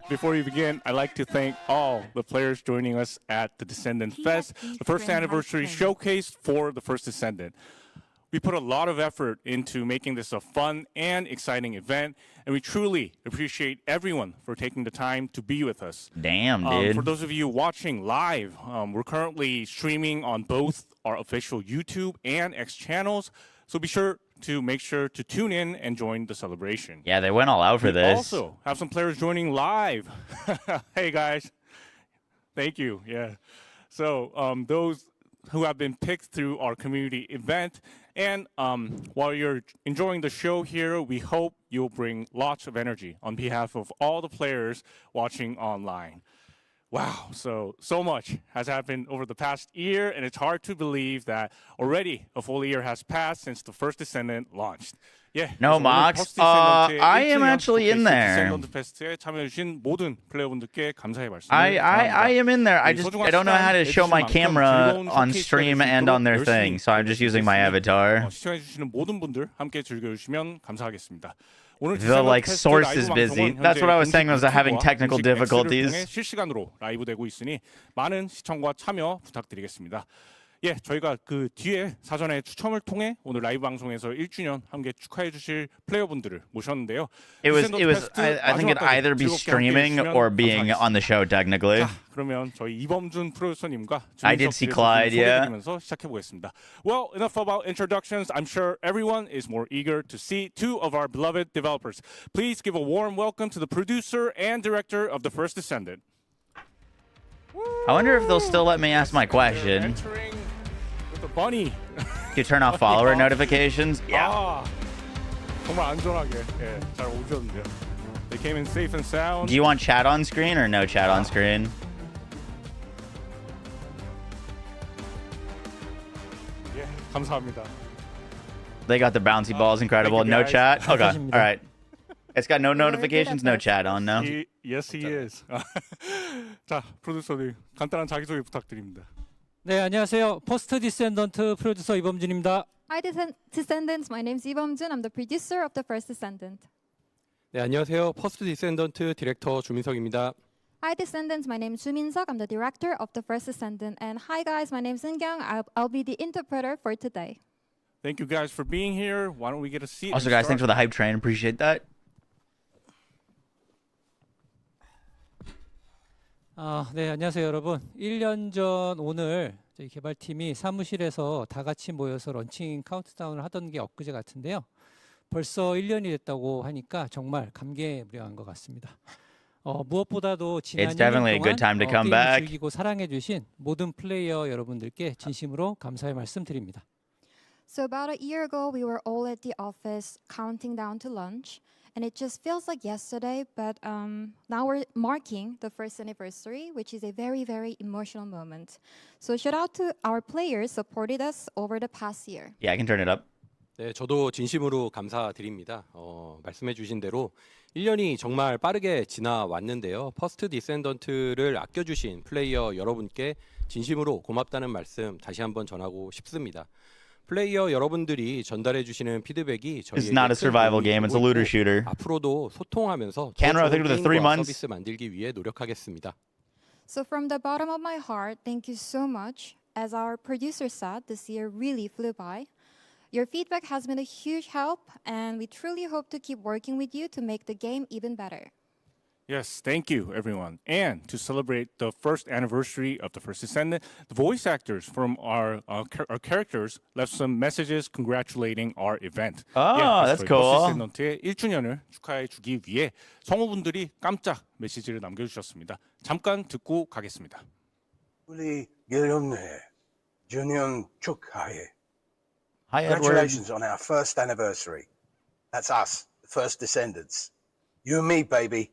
Before we begin, I'd like to thank all the players joining us at the Descendant Fest, the first anniversary showcase for the First Descendant. We put a lot of effort into making this a fun and exciting event, and we truly appreciate everyone for taking the time to be with us. Damn, dude. For those of you watching live, we're currently streaming on both our official YouTube and X channels, so be sure to tune in and join the celebration. Yeah, they went all out for this. We also have some players joining live. Hey, guys. Thank you. Yeah. So those who have been picked through our community event. And while you're enjoying the show here, we hope you'll bring lots of energy on behalf of all the players watching online. Wow, so much has happened over the past year, and it's hard to believe that already a full year has passed since the first Descendant launched. Yeah. No, Mox. I am actually in there. I am in there. I don't know how to show my camera on stream and on their thing, so I'm just using my avatar. The like source is busy. That's what I was saying, was having technical difficulties. 예, 저희가 그 뒤에 사전에 추첨을 통해 오늘 라이브 방송에서 1주년 함께 축하해 주실 플레이어분들을 모셨는데요. I think it'd either be streaming or being on the show technically. 자, 그러면 저희 이범준 프로듀서님과 I did see Clyde, yeah. 시작해 보겠습니다. Well, enough about introductions. I'm sure everyone is more eager to see two of our beloved developers. Please give a warm welcome to the producer and director of The First Descendant. I wonder if they'll still let me ask my question. The bunny. You turn off follower notifications? Yeah. 정말 안전하게 예, 잘 오셨는데요. They came in safe and sound. Do you want chat on screen or no chat on screen? 예, 감사합니다. They got the bouncy balls, incredible. No chat? Okay, all right. It's got no notifications, no chat on now. Yes, he is. 자, 프로듀서님 간단한 자기소개 부탁드립니다. 네, 안녕하세요. 퍼스트 디센던트 프로듀서 이범준입니다. Hi, Descendants. My name is Ibomjun. I'm the producer of the First Descendant. 네, 안녕하세요. 퍼스트 디센던트 디렉터 주민석입니다. Hi, Descendants. My name is Joo Min-seok. I'm the director of the First Descendant. And hi, guys. My name is In-kyung. I'll be the interpreter for today. Thank you guys for being here. Why don't we get a seat? Also, guys, thanks for the hype train. Appreciate that. 네, 안녕하세요, 여러분. 1년 전 오늘 저희 개발팀이 사무실에서 다 같이 모여서 런칭 카운트다운을 하던 게 엊그제 같은데요. 벌써 1년이 됐다고 하니까 정말 감개무량한 것 같습니다. 무엇보다도 지난 It's definitely a good time to come 게임을 back. 즐기고 사랑해 주신 모든 플레이어 여러분들께 진심으로 감사의 말씀 드립니다. So about a year ago, we were all at the office counting down to lunch. And it just feels like yesterday, but now we're marking the first anniversary, which is a very, very emotional moment. So shout out to our players supported us over the past year. Yeah, I can turn it up. 네, 저도 진심으로 감사드립니다. 말씀해주신 대로 1년이 정말 빠르게 지나왔는데요. 퍼스트 디센던트를 아껴주신 플레이어 여러분께 진심으로 고맙다는 말씀 다시 한번 전하고 싶습니다. 플레이어 여러분들이 전달해주시는 피드백이 It's not a survival game, it's a looter shooter. 앞으로도 소통하면서 더 Cameron, I 좋은 think it was 3 게임과 months. 서비스 만들기 위해 노력하겠습니다. So from the bottom of my heart, thank you so much. As our producer said, this year really flew by. Your feedback has been a huge help, and we truly hope to keep working with you to make the game even better. Yes, thank you, everyone. And to celebrate the first anniversary of the first Descendant, the voice actors from our characters left some messages congratulating our event. Oh, that's cool. first Descendant의 1주년을 축하해 주기 위해 성우분들이 깜짝 메시지를 남겨주셨습니다. 잠깐 듣고 가겠습니다. 우리 여러분의 주년 축하해. Hi, Edward. Congratulations on our first anniversary. That's us, the first Descendants. You and me, baby.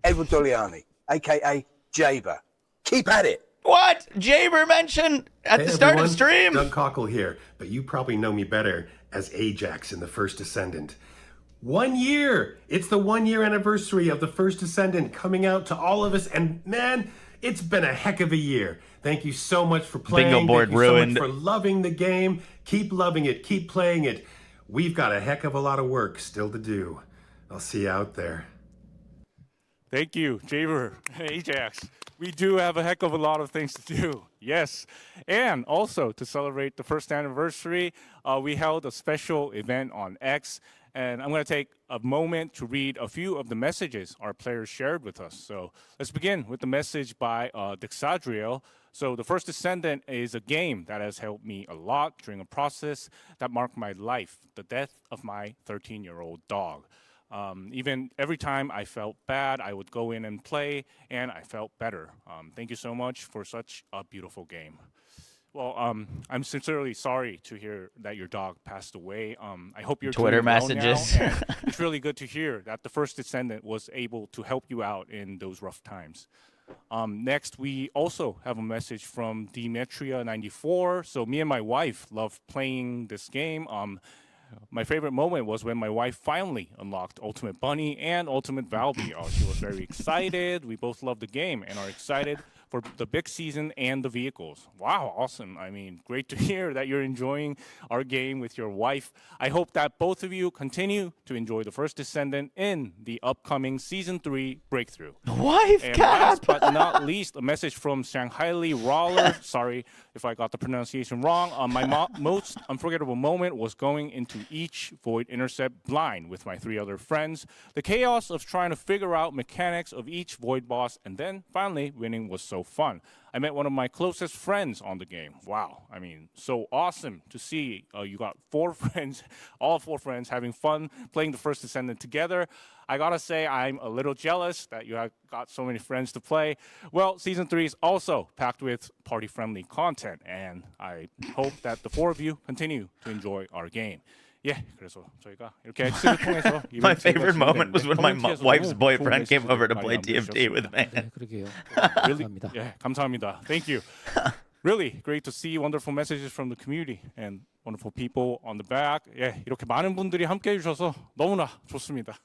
Edward Doliani, aka Jaber. Keep at it. What? Jaber mentioned at the start of stream. Doug Cockle here, but you probably know me better as Ajax in the First Descendant. 1 year! It's the 1 year anniversary of the First Descendant coming out to all of us, and man, it's been a heck of a year. Thank you so much for playing. Bingo board Thank you ruined. so much for loving the game. Keep loving it. Keep playing it. We've got a heck of a lot of work still to do. I'll see you out there. Thank you, Jaber, Ajax. We do have a heck of a lot of things to do. Yes. And also to celebrate the first anniversary, we held a special event on X. And I'm going to take a moment to read a few of the messages our players shared with us. So let's begin with the message by Dexadriel. So the First Descendant is a game that has helped me a lot during a process that marked my life, the death of my 13-year-old dog. Even every time I felt bad, I would go in and play, and I felt better. Thank you so much for such a beautiful game. Well, I'm sincerely sorry to hear that your dog passed away. I hope you're Twitter doing well messages. now, and it's really good to hear that the First Descendant was able to help you out in those rough times. Next, we also have a message from Demetria94. So me and my wife love playing this game. My favorite moment was when my wife finally unlocked Ultimate Bunny and Ultimate Valby. She was very excited. We both love the game and are excited for the big season and the vehicles. Wow, awesome. I mean, great to hear that you're enjoying our game with your wife. I hope that both of you continue to enjoy the First Descendant in the upcoming Season 3 breakthrough. Wife And cap. last but not least, a message from Shanghai Roller. Sorry if I got the pronunciation wrong. My most unforgettable moment was going into each Void Intercept blind with my 3 other friends. The chaos of trying to figure out mechanics of each Void boss and then finally winning was so fun. I met one of my closest friends on the game. Wow, I mean, so awesome to see you got 4 friends, all 4 friends having fun playing the First Descendant together. I gotta say, I'm a little jealous that you have got so many friends to play. Well, Season 3 is also packed with party-friendly content, and I hope that the 4 of you continue to enjoy our game. 예, 그래서 저희가 이렇게 X를 통해서 My favorite moment was when my wife's boyfriend came over to play TFD with me. 네, 그러게요. Really, 감사합니다. 예, 감사합니다. Thank you. Really great to see wonderful messages from the community and wonderful people on the back. 예, 이렇게 많은 분들이 함께 해주셔서 너무나 좋습니다.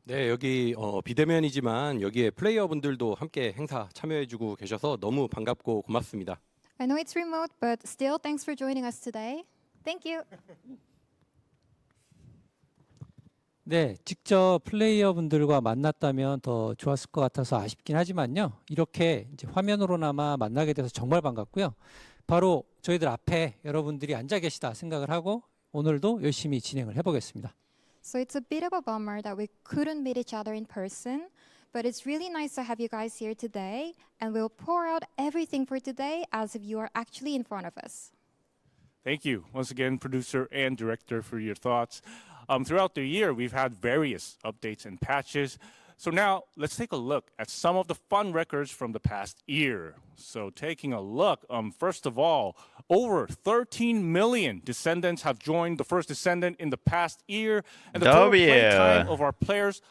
네, 여기 비대면이지만 여기에 플레이어분들도 함께 행사 참여해주고 계셔서 너무 반갑고 고맙습니다. I know it's remote, but still, thanks for joining us today. Thank you. 네, 직접 플레이어분들과 만났다면 더 좋았을 것 같아서 아쉽긴 하지만요. 이렇게 이제 화면으로나마 만나게 돼서 정말 반갑고요. 바로 저희들 앞에 여러분들이 앉아 계시다 생각을 하고 오늘도 열심히 진행을 해보겠습니다. So it's a bit of a bummer that we couldn't meet each other in person, but it's really nice to have you guys here today, and we'll pour out everything for today as if you are actually in front of us. Thank you once again, producer and director, for your thoughts. Throughout the year, we've had various updates and patches. So now let's take a look at some of the fun records from the past year. So taking a look, first of all, over 13 million Descendants have joined the First Descendant in the past year. And the total play time of our players,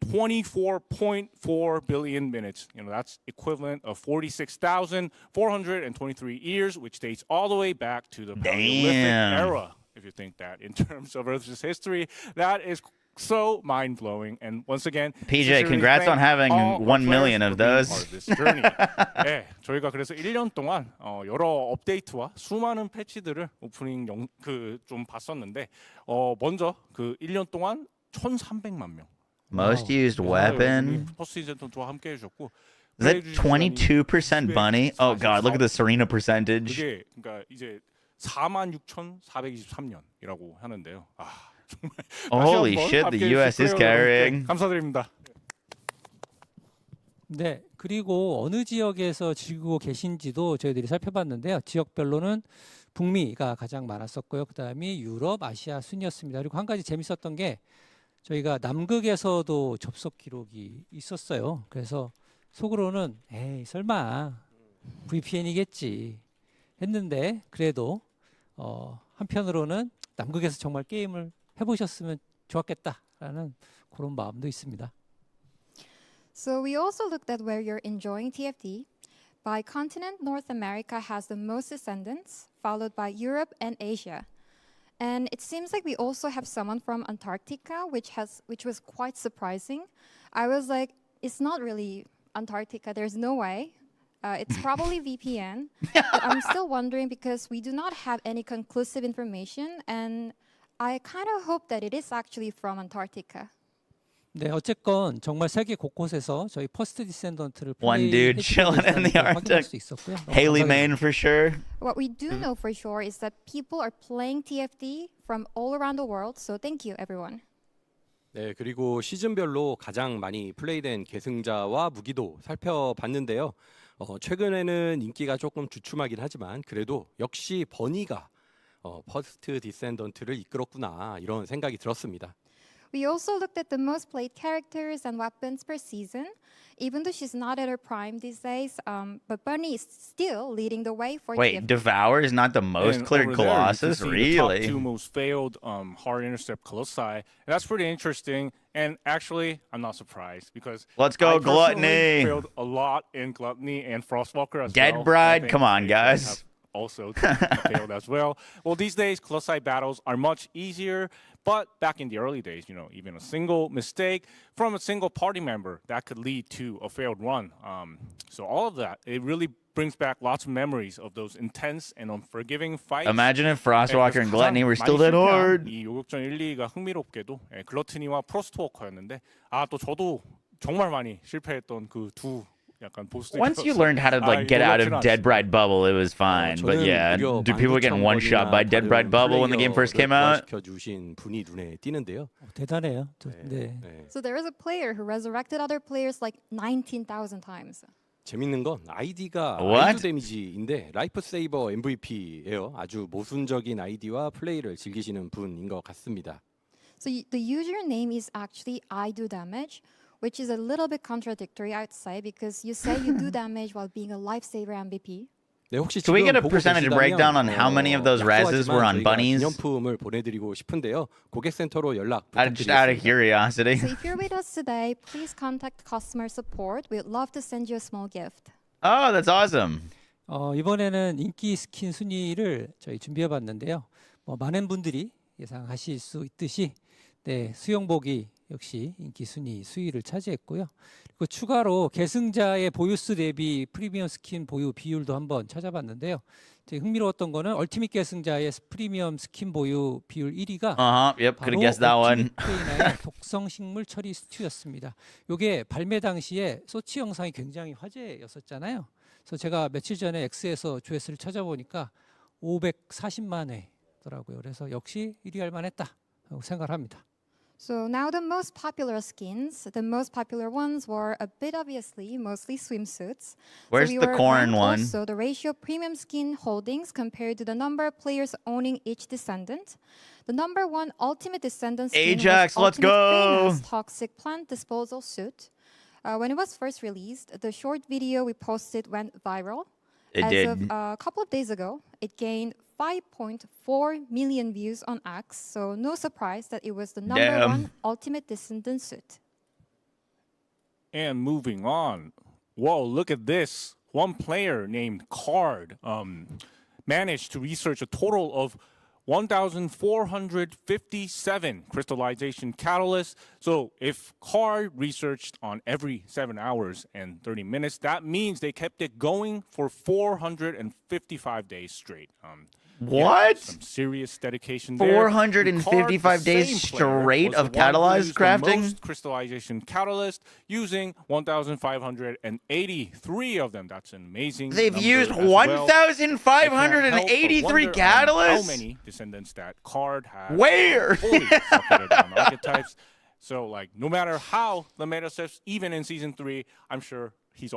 24.4 billion minutes. You know, that's equivalent of 46,423 years, which dates all the way back to the Paleolithic era. if you think that in terms of Earth's history. That is so mind-blowing. And once again, PJ, congrats on having 1 million of those. 네, 저희가 그래서 1년 동안 여러 업데이트와 수많은 패치들을 오프닝 좀 봤었는데 먼저 그 1년 동안 1,300만 명. Most used weapon. 퍼스트 디센던트와 함께 해주셨고. Is that 22% bunny? Oh god, look at the Serena percentage. 그게 그러니까 이제 46,423년이라고 하는데요. Holy shit, the US is carrying. 감사드립니다. 네, 그리고 어느 지역에서 지고 계신지도 저희들이 살펴봤는데요. 지역별로는 북미가 가장 많았었고요. 그 다음이 유럽, 아시아 순이었습니다. 그리고 한 가지 재밌었던 게 저희가 남극에서도 접속 기록이 있었어요. 그래서 속으로는 에이 설마 VPN이겠지 했는데 그래도 한편으로는 남극에서 정말 게임을 해보셨으면 좋았겠다라는 그런 마음도 있습니다. So we also looked at where you're enjoying TFD. By continent, North America has the most descendants, followed by Europe and Asia. And it seems like we also have someone from Antarctica, which was quite surprising. I was like, it's not really Antarctica. There's no way. It's probably VPN. But I'm still wondering because we do not have any conclusive information, and I kind of hope that it is actually from Antarctica. 네, 어쨌건 정말 세계 곳곳에서 저희 퍼스트 디센던트를 One dude chilling in the Arctic. Haley Main for sure. What we do know for sure is that people are playing TFD from all around the world. So thank you, everyone. 네, 그리고 시즌별로 가장 많이 플레이된 계승자와 무기도 살펴봤는데요. 최근에는 인기가 조금 주춤하긴 하지만 그래도 역시 버니가 퍼스트 디센던트를 이끌었구나 이런 생각이 들었습니다. We also looked at the most played characters and weapons per season. Even though she's not at her prime these days, but Bunny is still leading the way for Wait, TFD. Devour is not the most cleared Colossus? Really? The top 2 most failed hard intercept Colossi. And that's pretty interesting. And actually, I'm not surprised because let's go I Gluttony. Failed a lot in Gluttony and Frostwalker as Dead well. Bride, come on, guys. Also failed as well. Well, these days, Colossi battles are much easier. But back in the early days, even a single mistake from a single party member, that could lead to a failed run. So all of that, it really brings back lots of memories of those intense and unforgiving fights. Imagine if Frostwalker and Gluttony were still that hard. 이 요격전 1, 2가 흥미롭게도 글러트니와 프로스트워커였는데 또 저도 정말 많이 실패했던 그 두 Once you learned how to get out of Dead Bride Bubble, it was fine. But yeah, do people get one shot by Dead Bride Bubble when the game first came out? 분이 눈에 띄는데요. 대단해요. 네. So there is a player who resurrected other players like 19,000 times. 재밌는 건 아이디가 What? 아이두 데미지인데 라이프 세이버 MVP예요. 아주 모순적인 아이디와 플레이를 즐기시는 분인 것 같습니다. So the username is actually I do damage, which is a little bit contradictory, I'd say, because you say you do damage while being a lifesaver MVP. 네, 혹시 Can we get a 보고 percentage 계시다면, breakdown on how many of those reses were on 저희가 bunnies? 기념품을 보내드리고 싶은데요. 고객센터로 연락 Just out of 부탁드리겠습니다. curiosity. So if you're with us today, please contact customer support. We'd love to send you a small gift. Oh, that's awesome. 이번에는 인기 스킨 순위를 저희 준비해봤는데요. 많은 분들이 예상하실 수 있듯이 네, 수영복이 역시 인기 순위 수위를 차지했고요. 그리고 추가로 계승자의 보유수 대비 프리미엄 스킨 보유 비율도 한번 찾아봤는데요. 되게 흥미로웠던 거는 얼티밋 계승자의 프리미엄 스킨 보유 비율 1위가 Yep, could have guessed that one. 프레이나의 독성 식물 처리 스튜였습니다. 이게 발매 당시에 소치 영상이 굉장히 화제였었잖아요. 그래서 제가 며칠 전에 X에서 조회수를 찾아보니까 540만 회더라고요. 그래서 역시 1위 할 만했다고 생각을 합니다. So now the most popular skins, the most popular ones were a bit obviously mostly swimsuits. Where's so we the were corn ranked one? Also the ratio of premium skin holdings compared to the number of players owning each descendant. The number one ultimate descendant skin Ajax, was let's Ultimate go! Frena's toxic plant disposal suit. When it was first released, the short video we posted went viral. It As did. of a couple of days ago, it gained 5.4 million views on X, so no surprise that it was the number Damn. one ultimate descendant suit. And moving on. Whoa, look at this. One player named Card managed to research a total of 1,457 crystallization catalysts. So if card researched on every 7 hours and 30 minutes, that means they kept it going for 455 days straight. What? Some serious dedication there. 455 days straight of catalyzed crafting? Most crystallization catalyst using 1,583 of them. That's an amazing They've number used as well. 1,583 catalysts? How many descendants that card has? Where? Fully separated on archetypes. So like no matter how the meta shifts, even in season 3, I'm sure he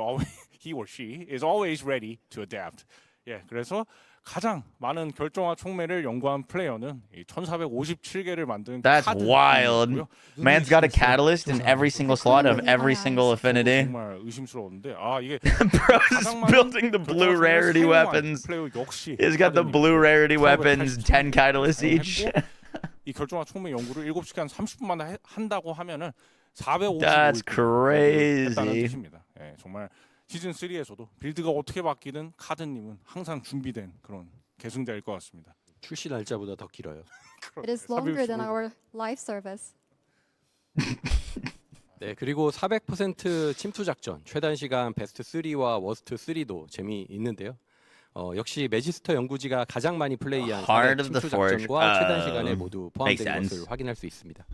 or she is always ready to adapt. 예, 그래서 가장 많은 결정화 촉매를 연구한 플레이어는 1,457개를 만든 That's 카드 wild. 팀이고요. Man's got a catalyst in every single slot of every single affinity. 정말 의심스러운데 이게 Bro's building the blue rarity weapons. 플레이어 역시 He's got the blue rarity weapons, 10 catalysts each. 이 결정화 촉매 연구를 7시간 30분만 한다고 하면은 455일 That's crazy. 했다는 뜻입니다. 예, 정말 시즌 3에서도 빌드가 어떻게 바뀌든 카드님은 항상 준비된 그런 계승자일 것 같습니다. 출시 날짜보다 더 길어요. It is longer than our live service. 네, 그리고 400% 침투 작전, 최단 시간 베스트 3와 워스트 3도 재미있는데요. 역시 매지스터 연구지가 가장 많이 플레이한 400 침투 작전과 최단 시간에 모두 포함된 것을 확인할 수 있습니다.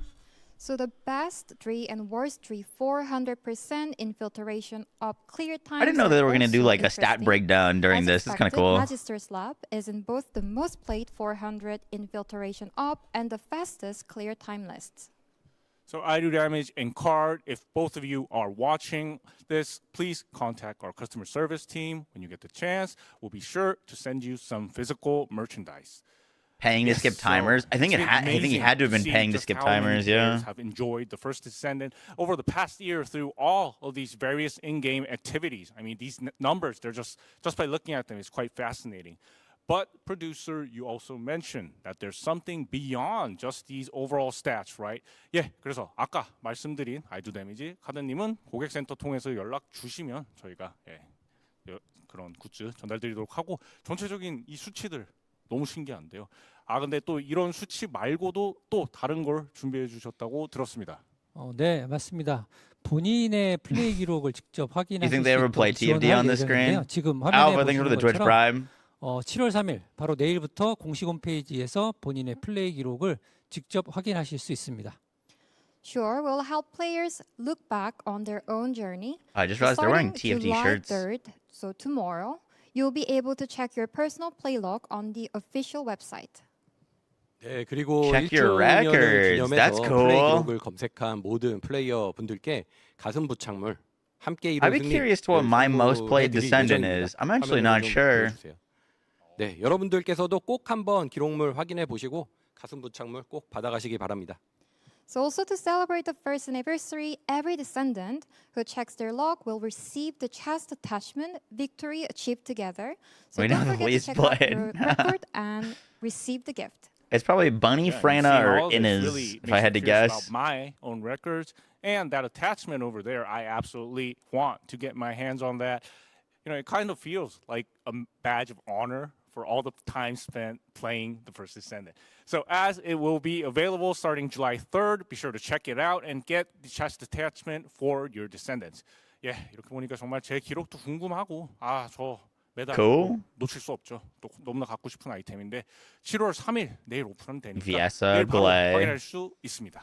So the best 3 and worst 3, 400% infiltration of clear time. I didn't know they were going to do like a stat breakdown during this. It's kind of cool. Magister's Lab is in both the most played 400 infiltration up and the fastest clear time lists. So I do damage and card. If both of you are watching this, please contact our customer service team when you get the chance. We'll be sure to send you some physical merchandise. Paying to skip timers. I think he had to have been paying to skip timers. Yeah. Have enjoyed the first Descendant over the past year through all of these various in-game activities. I mean, these numbers, they're just by looking at them, it's quite fascinating. But producer, you also mentioned that there's something beyond just these overall stats, right? 예, 그래서 아까 말씀드린 아이두 데미지 카드님은 고객센터 통해서 연락 주시면 저희가 그런 굿즈 전달드리도록 하고 전체적인 이 수치들 너무 신기한데요. 근데 또 이런 수치 말고도 또 다른 걸 준비해 주셨다고 들었습니다. 네, 맞습니다. 본인의 플레이 기록을 직접 확인하실 수 You think they ever play TFD on the screen? 지금 화면에 I think for the Twitch 보시는 Prime. 것처럼 7월 3일 바로 내일부터 공식 홈페이지에서 본인의 플레이 기록을 직접 확인하실 수 있습니다. Sure, we'll help players look back on their own journey. I just realized they're wearing TFD July shirts. 3rd, so tomorrow, you'll be able to check your personal play log on the official website. 네, 그리고 Check your 1주년을 records. That's 기념해서 cool. 플레이 기록을 검색한 모든 플레이어 분들께 가슴 부착물 함께 이룬 I'd be curious to what my most played Descendant is. I'm actually not sure. 네, 여러분들께서도 꼭 한번 기록물 확인해 보시고 가슴 부착물 꼭 받아가시기 바랍니다. So also to celebrate the first anniversary, every Descendant who checks their log will receive the chest attachment Victory Achieved Together. So We know don't the forget to least check out played. your record and receive the gift. It's probably Bunny, Frana, or Inez, really if I had to guess. about my own records and that attachment over there, I absolutely want to get my hands on that. You know, it kind of feels like a badge of honor for all the time spent playing the first Descendant. So as it will be available starting July 3rd, be sure to check it out and get the chest attachment for your Descendants. 예, 이렇게 보니까 정말 제 기록도 궁금하고 저 매달 Cool. 놓칠 수 없죠. 또 너무나 갖고 싶은 아이템인데 7월 3일 내일 오픈은 되니까 Viesa, 내일 바로 Glay. 확인할 수 있습니다.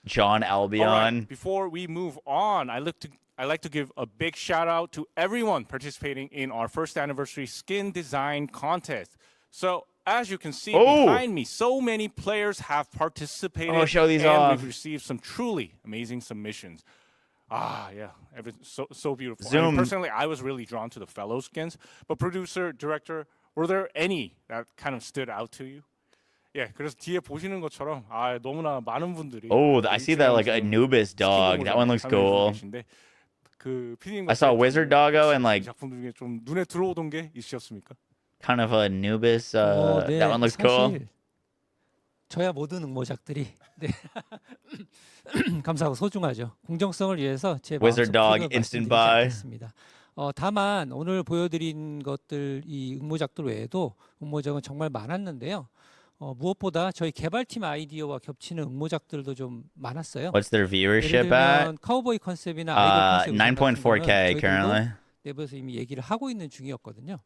John All Albion. right, before we move on, I like to give a big shout out to everyone participating in our first anniversary skin design contest. So as you can see behind me, so many players have participated. Show these and off. we've received some truly amazing submissions. Yeah, so beautiful. I Zoom. mean, personally, I was really drawn to the fellow skins. But producer, director, were there any that kind of stood out to you? 예, 그래서 뒤에 보시는 것처럼 너무나 많은 분들이. I see that like Anubis dog. That one looks cool. I saw Wizard Doggo and like 작품들 중에 좀 눈에 들어오던 게 있으셨습니까? kind of a Anubis. 네, That one looks cool. 사실 저야 모든 응모작들이 네. 감사하고 소중하죠. 공정성을 위해서 제 Wizard Dog 마음속 instant 말씀드리지 buy. 않겠습니다. 다만 오늘 보여드린 것들 이 응모작들 외에도 응모작은 정말 많았는데요. 무엇보다 저희 개발팀 아이디어와 겹치는 응모작들도 좀 많았어요. What's their 예를 viewership at? 들면 카우보이 컨셉이나 아이돌 컨셉 9.4K currently. 내부에서 이미 얘기를 하고 있는 중이었거든요.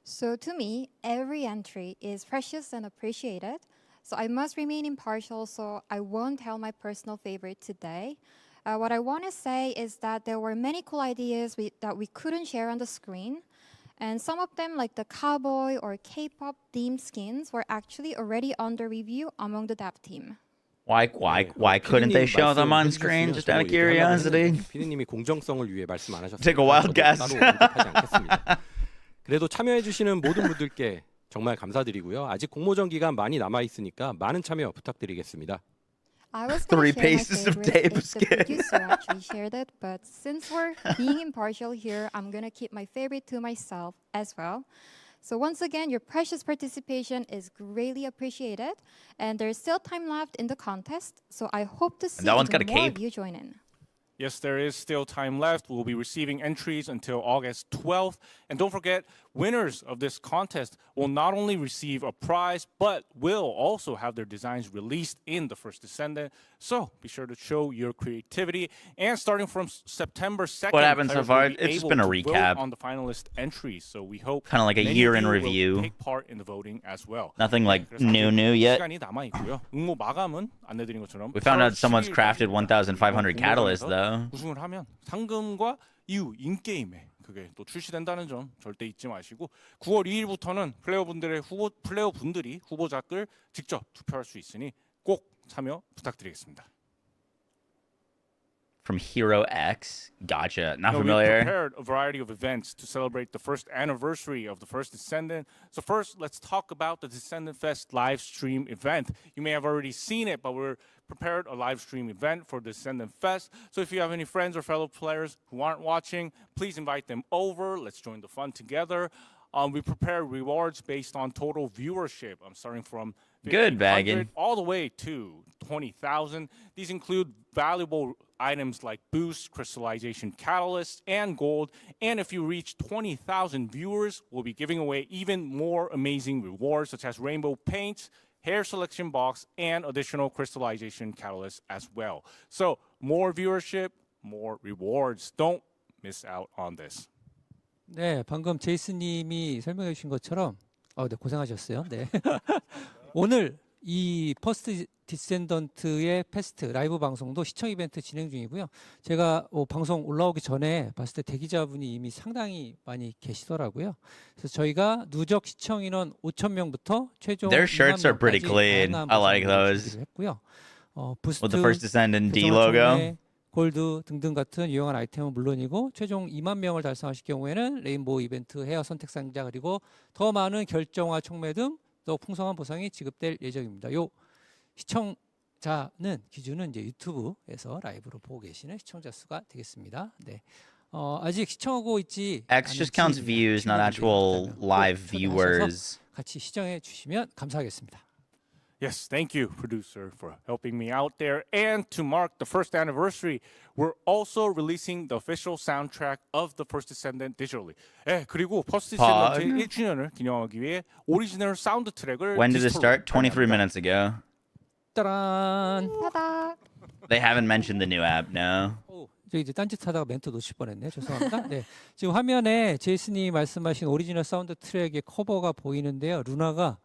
So to me, every entry is precious and appreciated. So I must remain impartial, so I won't tell my personal favorite today. What I want to say is that there were many cool ideas that we couldn't share on the screen. And some of them, like the cowboy or K-pop themed skins, were actually already under review among the dev team. Why couldn't they show them on screen? Just out of curiosity. 피디님이 공정성을 위해 말씀 안 하셨어요. Take a wild guess. 따로 언급하지 않겠습니다. 그래도 참여해주시는 모든 분들께 정말 감사드리고요. 아직 공모전 기간 많이 남아 있으니까 많은 참여 부탁드리겠습니다. I was going 3 to share my pieces of favorite tape if the producer actually shared it, but since we're being impartial here, I'm going to keep my favorite to myself as well. So once again, your precious participation is greatly appreciated, and there's still time left in the contest, so I hope to see that one's even got a more cape. of you join in. Yes, there is still time left. We'll be receiving entries until August 12th. And don't forget, winners of this contest will not only receive a prize, but will also have their designs released in the first Descendant. So be sure to show your creativity. And starting from September 2nd, What happened so players far? will be It's just able been a to recap. vote on the finalist entries. So we hope Kinda like a many year of in you review. will take part in the voting as well. Nothing like 그래서 아직 new yet. 시간이 남아 있고요. 응모 마감은 안내드린 것처럼 We found out 8월 someone's 10일 crafted 1,500 catalysts 공모전에서 though. 우승을 하면 상금과 이후 인게임에 그게 또 출시된다는 점 절대 잊지 마시고 9월 2일부터는 플레이어분들이 후보작을 직접 투표할 수 있으니 꼭 참여 부탁드리겠습니다. From Hero X. Gotcha. Not We familiar. prepared a variety of events to celebrate the first anniversary of the first Descendant. So first, let's talk about the Descendant Fest live stream event. You may have already seen it, but we're prepared a live stream event for Descendant Fest. So if you have any friends or fellow players who aren't watching, please invite them over. Let's join the fun together. We prepare rewards based on total viewership. I'm starting from Good, 1,500 Baggin. all the way to 20,000. These include valuable items like boost, crystallization catalyst, and gold. And if you reach 20,000 viewers, we'll be giving away even more amazing rewards such as rainbow paints, hair selection box, and additional crystallization catalyst as well. So more viewership, more rewards. Don't miss out on this. 네, 방금 제이슨님이 설명해 주신 것처럼 네, 고생하셨어요. 네. 오늘 이 퍼스트 디센던트의 페스트 라이브 방송도 시청 이벤트 진행 중이고요. 제가 방송 올라오기 전에 봤을 때 대기자분이 이미 상당히 많이 계시더라고요. 그래서 저희가 누적 시청 인원 5,000명부터 최종 Their shirts are pretty 2만 clean. 명까지 I like 다양한 those. 준비를 했고요. 부스트, With the first Descendant D 교정화 logo. 총매, 골드 등등 같은 유용한 아이템은 물론이고 최종 2만 명을 달성하실 경우에는 레인보우 이벤트 헤어 선택 상자 그리고 더 많은 결정화 총매 등 더 풍성한 보상이 지급될 예정입니다. 요 시청자는 기준은 이제 유튜브에서 라이브로 보고 계시는 시청자 수가 되겠습니다. 네. 아직 시청하고 있지 X just counts views, not actual live viewers. 같이 시청해 주시면 감사하겠습니다. Yes, thank you, producer, for helping me out there. And to mark the first anniversary, we're also releasing the official soundtrack of the first Descendant digitally. 예, 그리고 퍼스트 디센던트 1주년을 기념하기 위해 오리지널 사운드 트랙을 When did it start? 디지털로 23 발매합니다. minutes ago. 따란. Ta-da! They haven't mentioned the new app, no. 저 이제 딴짓하다가 멘트 놓칠 뻔했네. 죄송합니다. 네, 지금 화면에 제이슨이 말씀하신 오리지널 사운드 트랙의 커버가 보이는데요. 루나가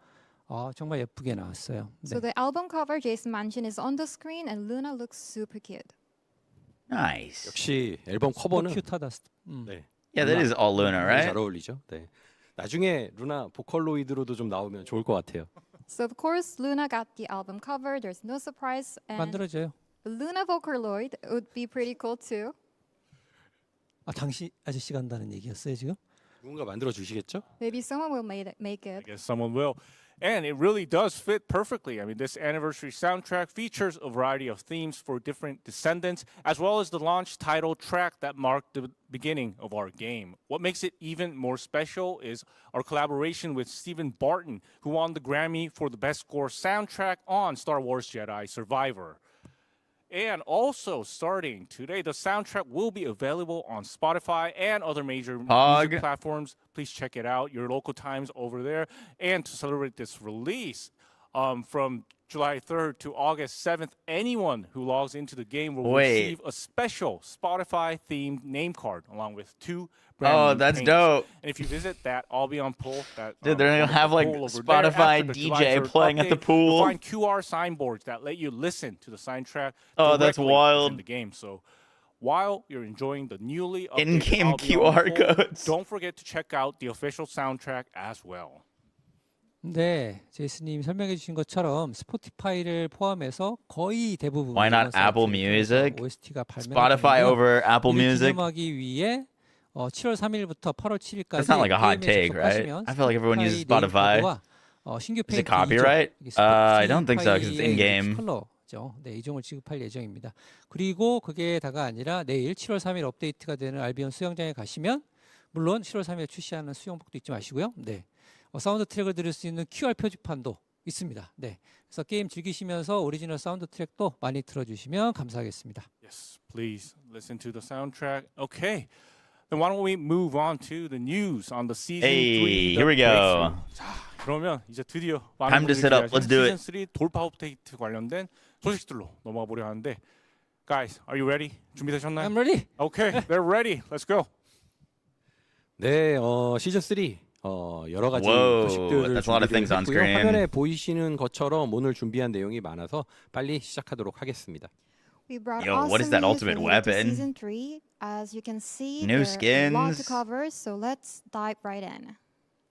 정말 예쁘게 나왔어요. 네. So the album cover Jason mentioned is on the screen, and Luna looks super cute. Nice. 역시 앨범 커버는 큐트하다. 네. Yeah, that is all Luna, 잘 right? 어울리죠. 네. 나중에 루나 보컬로이드로도 좀 나오면 좋을 것 같아요. So of course, Luna got the album cover. There's no surprise, and 만들어져요. Luna Vocaloid would be pretty cool too. 당신 아저씨 간다는 얘기였어요 지금? 누군가 만들어 주시겠죠? Maybe someone will make I it. guess someone will. And it really does fit perfectly. I mean, this anniversary soundtrack features a variety of themes for different Descendants, as well as the launch title track that marked the beginning of our game. What makes it even more special is our collaboration with Stephen Barton, who won the Grammy for the Best Score soundtrack on Star Wars Jedi Survivor. And also starting today, the soundtrack will be available on Spotify and other major music platforms. Please check it out, your local times over there. And to celebrate this release, from July 3rd to August 7th, anyone who logs into the game will receive a special Spotify-themed name card along with 2 brand new that's paints. dope. And if you visit that Albion poll, that Dude, they're gonna have like Spotify DJ playing at the pool. You'll find QR signboards that let you listen to the soundtrack. Oh, that's wild. In the game. So while you're enjoying the newly updated in-game Albion QR poll, codes. don't forget to check out the official soundtrack as well. 네, 제이슨님 설명해 주신 것처럼 스포티파이를 포함해서 거의 대부분 Why not Apple Music? OST가 Spotify over Apple Music? 기념하기 위해 7월 3일부터 8월 7일까지 That's not like a hot take, right? I feel like everyone uses Spotify. 신규 Is it copyright? I don't think so because it's in-game. 컬러죠. 네, 이종을 지급할 예정입니다. 그리고 그게 다가 아니라 내일 7월 3일 업데이트가 되는 알비온 수영장에 가시면 물론 7월 3일에 출시하는 수영복도 잊지 마시고요. 네. 사운드 트랙을 들을 수 있는 QR 표지판도 있습니다. 네, 그래서 게임 즐기시면서 오리지널 사운드 트랙도 많이 들어주시면 감사하겠습니다. Yes, please listen to the soundtrack. Okay, then why don't we move on to the news on the season 3. Here we go. 자, 그러면 이제 드디어 Time to set up. Let's do it. 시즌 3 돌파 업데이트 관련된 소식들로 넘어가 보려 하는데, guys, are you ready? 준비되셨나요? I'm ready. Okay, they're ready. Let's go. 네, 시즌 3. 여러 가지 소식들을 준비했고요. 화면에 보이시는 것처럼 오늘 준비한 내용이 많아서 빨리 시작하도록 하겠습니다. Yo, what is that ultimate weapon? Season 3, as you can see, new skins. A lot to skins. cover, so let's dive right in.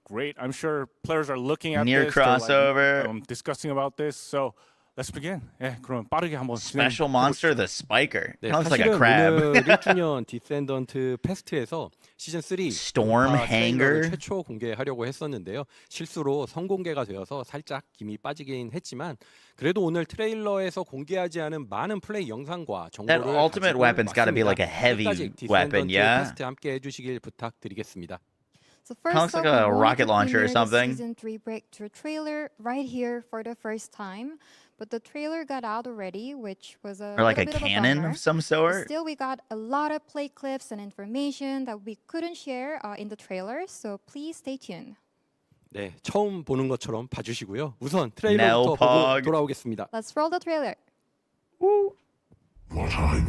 Great. I'm sure players are looking at Near this. crossover. Like, discussing about this. So let's begin. 예, 그럼 빠르게 한번 Special monster, the Spiker. 네, Looks like 사실은 a crab. 오늘 1주년 디센던트 페스트에서 시즌 3 Storm Hanger 최초 공개하려고 했었는데요. 실수로 선공개가 되어서 살짝 김이 빠지긴 했지만 그래도 오늘 트레일러에서 공개하지 않은 많은 플레이 영상과 정보를 That ultimate weapon's got to be like a heavy weapon, yeah? 페스트 함께 해주시길 부탁드리겠습니다. So first looks like up, a we rocket want to launcher or premiere the something. Season 3 breakthrough trailer right here for the first time. But the trailer got out already, which was a or like a little bit cannon of a bummer. of some But sort. still, we got a lot of play clips and information that we couldn't share in the trailer, so please stay tuned. 네, 처음 보는 것처럼 봐주시고요. 우선 트레일러부터 보고 돌아오겠습니다. Let's roll the trailer. What I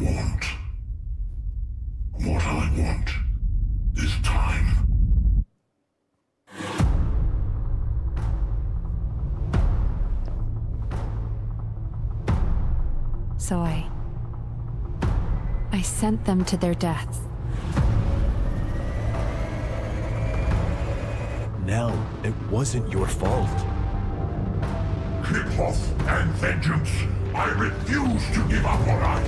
want is time. So I sent them to their deaths. Nell, it wasn't your fault. Kick-off and vengeance. I refuse to give up on I.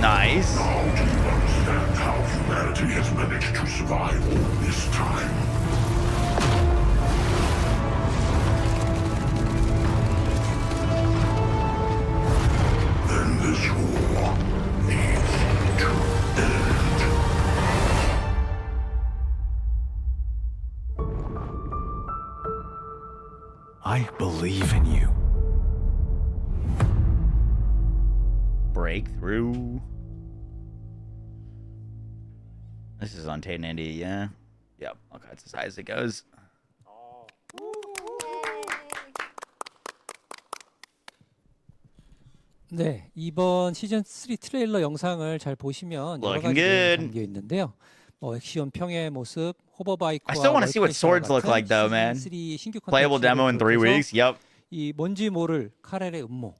Nice. Now do you understand how humanity has managed to survive all this time? Then this war needs to end. I believe in you. Breakthrough. This is on Tate and Indy, yeah? Yep, okay, it's as high as it goes. 네, 이번 시즌 3 트레일러 영상을 잘 보시면 여러 Looking 가지 good. 담겨 있는데요. 액션 평의 모습, 호버바이크와 I still want to see what swords look like though, man. Playable demo in 3 weeks. Yep. 이 뭔지 모를 카렐의 음모,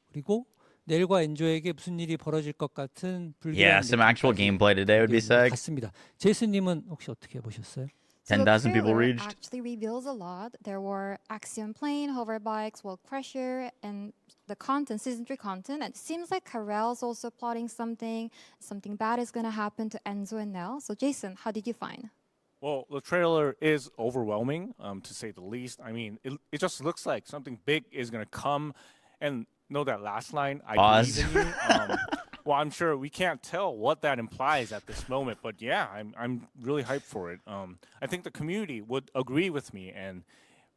그리고 넬과 엔조에게 무슨 일이 벌어질 것 같은 Yeah, some actual gameplay today would be sick. 같습니다. 제이슨님은 혹시 어떻게 보셨어요? 10,000 people reached. Actually reveals a lot. There were axiom plane, hover bikes, wall crusher, and the content, season 3 content. And it seems like Karel's also plotting something. Something bad is going to happen to Enzo and Nell. So Jason, how did you find? Well, the trailer is overwhelming, to say the least. I mean, it just looks like something big is going to come. And know that last line, I Pause. believe in you. Well, I'm sure we can't tell what that implies at this moment, but yeah, I'm really hyped for it. I think the community would agree with me, and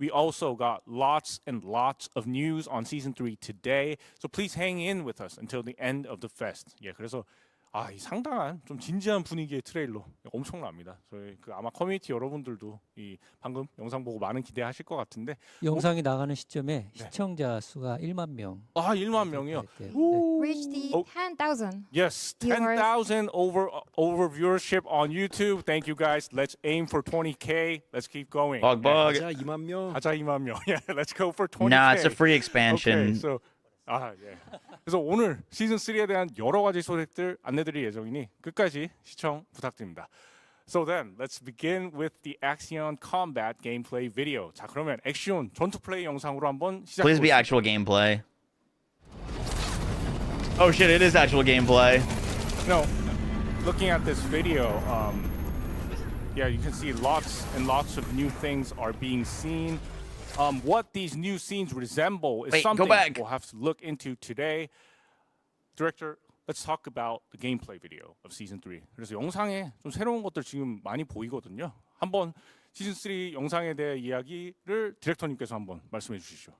We also got lots and lots of news on season 3 today. So please hang in with us until the end of the fest. 예, 그래서 이 상당한 좀 진지한 분위기의 트레일러 엄청납니다. 저희 아마 커뮤니티 여러분들도 이 방금 영상 보고 많은 기대하실 것 같은데 영상이 나가는 시점에 시청자 수가 1만 명. 1만 명이요. Reach the 10,000. Yes, 10,000 over viewership on YouTube. Thank you guys. Let's aim for 20K. Let's keep going. Bug. 가자 2만 명. 가자 2만 명. Yeah, let's go for 20K. Nah, it's a free expansion. Okay, so 예. 그래서 오늘 시즌 3에 대한 여러 가지 소식들 안내드릴 예정이니 끝까지 시청 부탁드립니다. So then, let's begin with the Axion Combat gameplay video. 자, 그러면 액션 전투 플레이 영상으로 한번 시작해 Please be 보겠습니다. actual gameplay. Oh shit, it is actual gameplay. No, looking at this video, yeah, you can see lots and lots of new things are being seen. What these new scenes resemble is something we'll have to look into today. Director, let's talk about the gameplay video of season 3. 그래서 영상에 좀 새로운 것들 지금 많이 보이거든요. 한번 시즌 3 영상에 대해 이야기를 디렉터님께서 한번 말씀해 주시죠.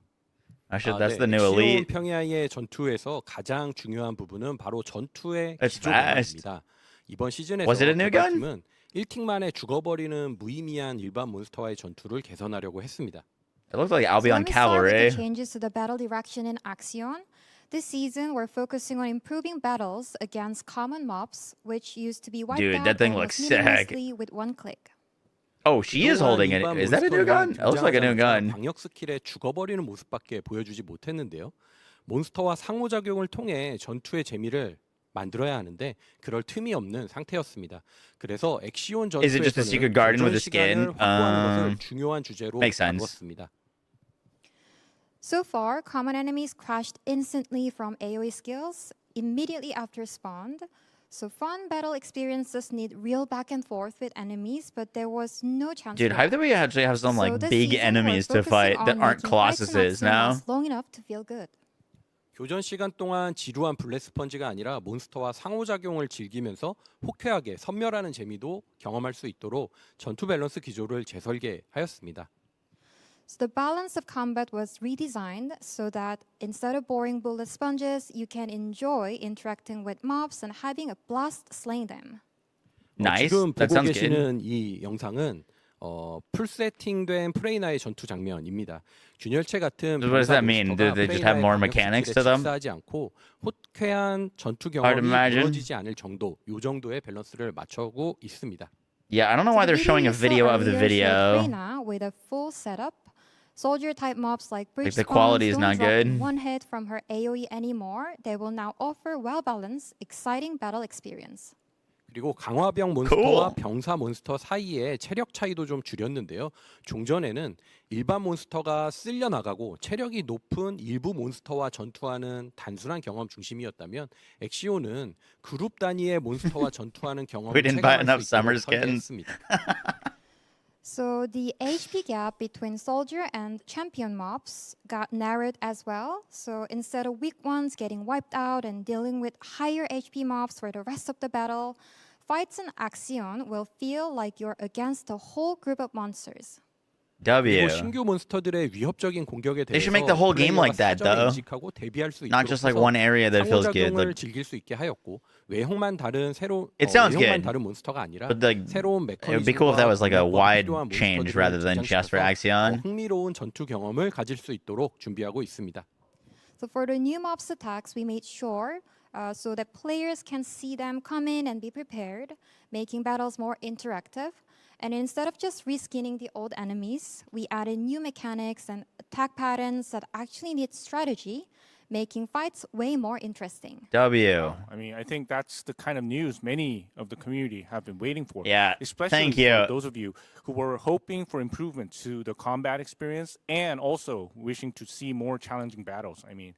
Actually, that's the new elite. 평야의 전투에서 가장 중요한 부분은 바로 전투의 It's 기조입니다. 이번 시즌에서 Was it a new gun? 개발팀은 1틱만에 죽어버리는 무의미한 일반 몬스터와의 전투를 개선하려고 했습니다. It looks like So Albion let me start with Cavalry. the changes to the battle direction in Axion. This season, we're focusing on improving battles against common mobs, which used to be wiped Dude, out that thing almost looks sick. meaninglessly with one click. Oh, she is holding it. Is that a new gun? It looks like a new gun. 방역 스킬에 죽어버리는 모습밖에 보여주지 못했는데요. 몬스터와 상호작용을 통해 전투의 재미를 만들어야 하는데 그럴 틈이 없는 상태였습니다. 그래서 엑시온 Is it just a secret garden with a skin? 확보하는 것을 중요한 주제로 Makes sense. 다루었습니다. So far, common enemies crashed instantly from AoE skills immediately after spawned. So fun battle experiences need real back and forth with enemies, but there was no chance. Dude, for hype that. that we actually have some like this big season, we're enemies to focusing fight that on aren't making fights in Colossuses Axion now. last long enough to feel good. 교전 시간 동안 지루한 블랙 스펀지가 아니라 몬스터와 상호작용을 즐기면서 호쾌하게 선멸하는 재미도 경험할 수 있도록 전투 밸런스 기조를 재설계하였습니다. So the balance of combat was redesigned so that instead of boring bullet sponges, you can enjoy interacting with mobs and having a blast slaying them. Nice. 지금 That 보고 sounds good. 계시는 이 영상은 풀 세팅된 프레이나의 전투 장면입니다. 균열체 같은 What does that mean? Do they just have more mechanics to them? 하지 않고 호쾌한 전투 Hard to 경험이 imagine. 이루어지지 않을 정도, 요 정도의 밸런스를 맞추고 있습니다. Yeah, I don't know why they're showing a video of the video. With a full setup, soldier type mobs like Bridge the quality is not good. One hit from her AoE anymore. They will now offer well balanced, exciting battle experience. 그리고 강화병 몬스터와 병사 몬스터 사이에 체력 차이도 좀 줄였는데요. 종전에는 일반 몬스터가 쓸려 나가고 체력이 높은 일부 몬스터와 전투하는 단순한 경험 중심이었다면 엑시온은 그룹 단위의 몬스터와 전투하는 경험을 체감할 수 있도록 설계했습니다. So the HP gap between soldier and champion mobs got narrowed as well. So instead of weak ones getting wiped out and dealing with higher HP mobs for the rest of the battle, fights in Axion will feel like you're against a whole group of monsters. W. 신규 몬스터들의 위협적인 공격에 They 대해서 should make the whole game like that, though. 인식하고 대비할 수 Not 있도록 just like one area that feels good. 상호작용을 Like, 즐길 수 있게 하였고 외형만 다른 새로운 It sounds 외형만 good. 다른 몬스터가 아니라 But like, 새로운 it would be cool if that was like a wide 필요한 change 몬스터들을 rather than just for 등장시켜서 Axion. 흥미로운 전투 경험을 가질 수 있도록 준비하고 있습니다. So for the new mobs attacks, we made sure so that players can see them come in and be prepared, making battles more interactive. And instead of just reskinning the old enemies, we added new mechanics and attack patterns that actually need strategy, making fights way more interesting. W. I mean, I think that's the kind of news many of the community have been waiting for. Yeah, especially thank you. for those of you who were hoping for improvement to the combat experience and also wishing to see more challenging battles. I mean,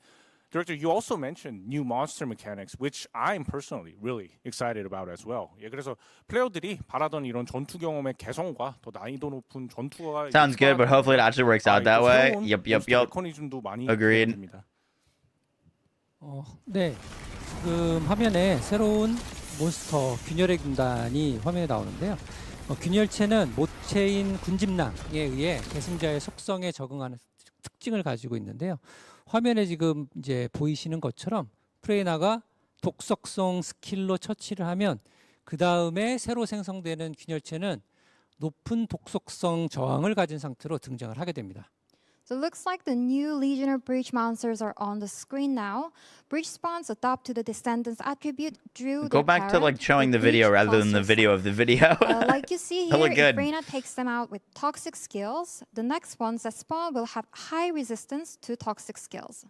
Director, you also mentioned new monster mechanics, which I'm personally really excited about as well. 예, 그래서 플레이어들이 바라던 이런 전투 경험의 개성과 더 난이도 높은 전투가 Sounds good, but hopefully it actually works out that way. Yep. 메커니즘도 많이 Agreed. 됩니다. 네. 지금 화면에 새로운 몬스터 균열의 군단이 화면에 나오는데요. 균열체는 모체인 군집낭에 의해 계승자의 속성에 적응하는 특징을 가지고 있는데요. 화면에 지금 이제 보이시는 것처럼 프레이나가 독속성 스킬로 처치를 하면 그 다음에 새로 생성되는 균열체는 높은 독속성 저항을 가진 상태로 등장을 하게 됩니다. So it looks like the new Legionnaire Breach monsters are on the screen now. Breach spawns adopt to the Descendants attribute drew Go back to like showing the video rather than the video of the video. Like you see They here, look if good. Reyna takes them out with toxic skills, the next ones that spawn will have high resistance to toxic skills.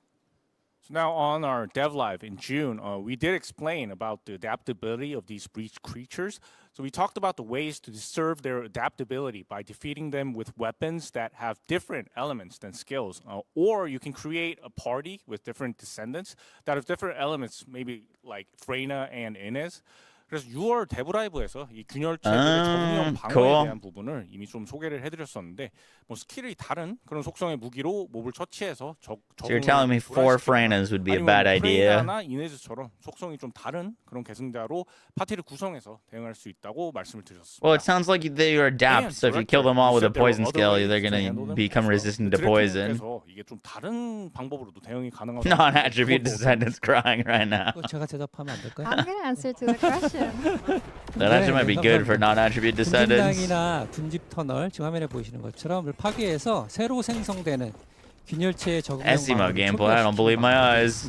So now on our Dev Live in June, we did explain about the adaptability of these breach creatures. So we talked about the ways to serve their adaptability by defeating them with weapons that have different elements than skills. Or you can create a party with different descendants that have different elements, maybe like Freyna and Inez. 그래서 6월 데브라이브에서 이 균열체들의 적응형 방어에 cool. 대한 부분을 이미 좀 소개를 해드렸었는데 뭐 스킬이 다른 그런 속성의 무기로 몹을 처치해서 So you're telling me 4 Freynas would be a bad idea? 프레이나나 이네즈처럼 속성이 좀 다른 그런 계승자로 파티를 구성해서 대응할 수 있다고 말씀을 드렸습니다. Well, it sounds like they are adapt, so if you kill them all with a poison skill, they're gonna become resistant to poison. 이게 좀 다른 방법으로도 대응이 가능하고 Non-attribute descendants crying right now. 제가 대답하면 안 될까요? I'm going to answer to the question. That actually might be good for non-attribute descendants. 군집낭이나 군집 터널 지금 화면에 보시는 것처럼 파괴해서 새로 생성되는 균열체의 적응형 Essimo gameplay, I don't believe my eyes.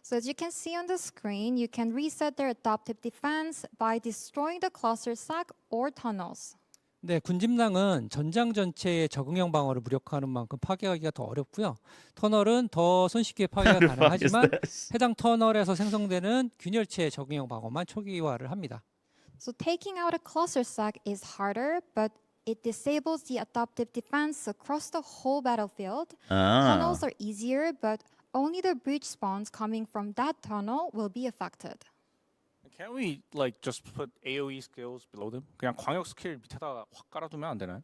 So as you can see on the screen, you can reset their adaptive defense by destroying the cluster sac or tunnels. 네, 군집낭은 전장 전체의 적응형 방어를 무력화하는 만큼 파괴하기가 더 어렵고요. 터널은 더 손쉽게 파괴가 가능하지만 해당 터널에서 생성되는 균열체의 적응형 방어만 초기화를 합니다. So taking out a cluster sac is harder, but it disables the adaptive defense across the whole battlefield. Tunnels are easier, but only the breach spawns coming from that tunnel will be affected. Can't we like just put AOE skills below them? 그냥 광역 스킬 밑에다가 확 깔아두면 안 되나요?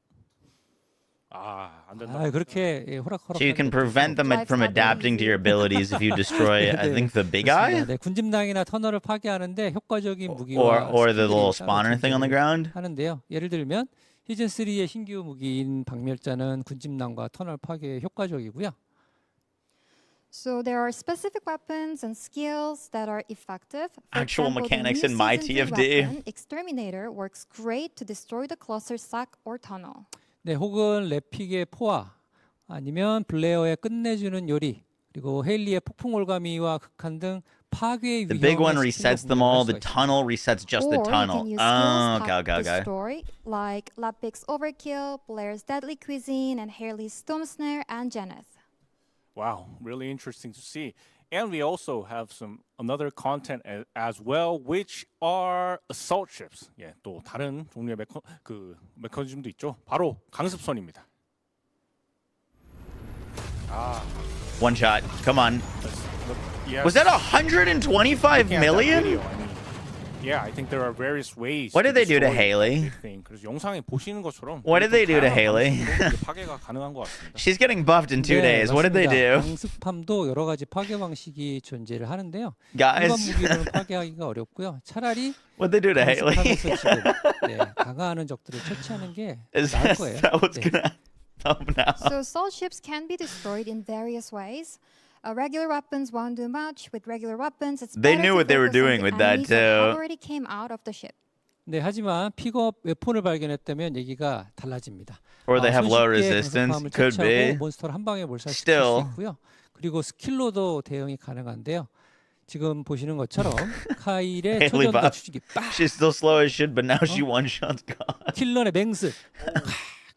안 된다. 그렇게 호락호락. So you can prevent them from adapting to your abilities if you destroy, I think, the big eye? 네, 군집낭이나 터널을 파괴하는데 효과적인 무기와 Or the little spawner thing on the ground? 하는데요. 예를 들면 시즌 3의 신규 무기인 박멸자는 군집낭과 터널 파괴에 효과적이고요. So there are specific weapons and skills that are effective. For Actual example, mechanics the in new my Season 2 TFD. weapon, Exterminator works great to destroy the cluster sac or tunnel. 네, 혹은 레픽의 포화 아니면 블레어의 끝내주는 요리 그리고 헤일리의 폭풍 올가미와 극한 등 파괴의 The big one 위험의 resets them all, the tunnel resets just the Or tunnel. you can use skills Okay. destroy, like Lapik's Overkill, Blair's Deadly Cuisine, and Haley's Storm Snare and Janeth. Wow, really interesting to see. And we also have another content as well, which are assault ships. 예, 또 다른 종류의 메커니즘도 있죠. 바로 강습선입니다. One shot. Come on. Yes. Was that 125 million? Yeah, I think there are various ways. What did they do to destroy Haley? everything. 그래서 영상에 보시는 것처럼 What did they do to 다양한 Haley? 방식으로 파괴가 가능한 것 같습니다. She's getting buffed in 2 네, days. What did they do? 강습함도 여러 가지 파괴 방식이 존재를 하는데요. Guys. 일반 무기로는 파괴하기가 어렵고요. 차라리 What did they do to Haley? 강습하면서 지금 강화하는 적들을 처치하는 게 Is 나을 거예요. that what's gonna happen now? So assault ships can be destroyed in various ways. Regular weapons won't do much. With regular weapons, it's They better knew to what they were focus on doing the with that, enemies that have too. already came out of the ship. 네, 하지만 픽업 웨폰을 발견했다면 얘기가 달라집니다. Or they have low 손쉽게 resistance. 강습함을 Could 처치하고 be. 몬스터를 한 방에 몰살시킬 수 Still. 있고요. 그리고 스킬로도 대응이 가능한데요. 지금 보시는 것처럼 카일의 Haley 초전도 buff. 추적이 빡! She's still slow as shit, but now she one-shots God. 킬러의 맹습.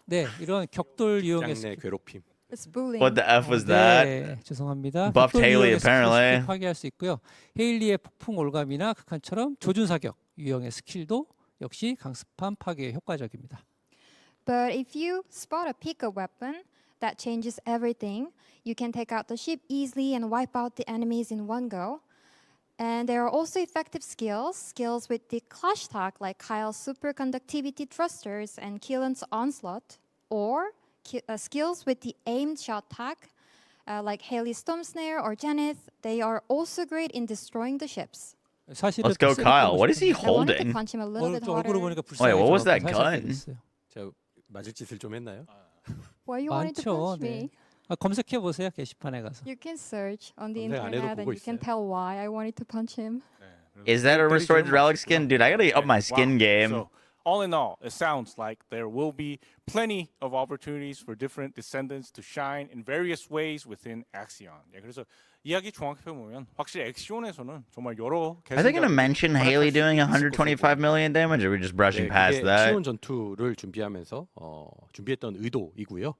네, 이런 격돌 유형의 짱내 괴롭힘. It's bullying. What the F was that? 네, 죄송합니다. Buffed 격돌 Haley, 유형의 스킬을 apparently. 쉽게 파괴할 수 있고요. 헤일리의 폭풍 올감이나 극한처럼 조준 사격 유형의 스킬도 역시 강습함 파괴에 효과적입니다. But if you spot a pickup weapon that changes everything, you can take out the ship easily and wipe out the enemies in one go. And there are also effective skills with the clash tag like Kyle's superconductivity thrusters and Keelan's onslaught, or skills with the aimed shot tag like Haley's storm snare or Janeth. They are also great in destroying the ships. 사실은 Let's go, 더 세게 Kyle. 때리고 What is he 싶었는데 I wanted to holding? punch him a little bit 얼굴을 harder. 보니까 Wait, what was that 불쌍해져서 gun? 살살 제가 맞을 짓을 좀 했나요? Why you wanted to 많죠. punch me? 네. 검색해 보세요 게시판에 가서. You can search on the 검색 안 해도 internet and 보고 you can 있어요. tell why I wanted to punch him. Is that a restored relic skin? Dude, I gotta up my skin game. So, all in all, it sounds like there will be plenty of opportunities for different descendants to shine in various ways within Axion. 예, 그래서 이야기 종합해 보면 확실히 엑시온에서는 정말 여러 Are they gonna mention Haley doing 125 million damage, or are we just brushing past 그게 that? 엑시온 전투를 준비하면서 준비했던 의도이고요.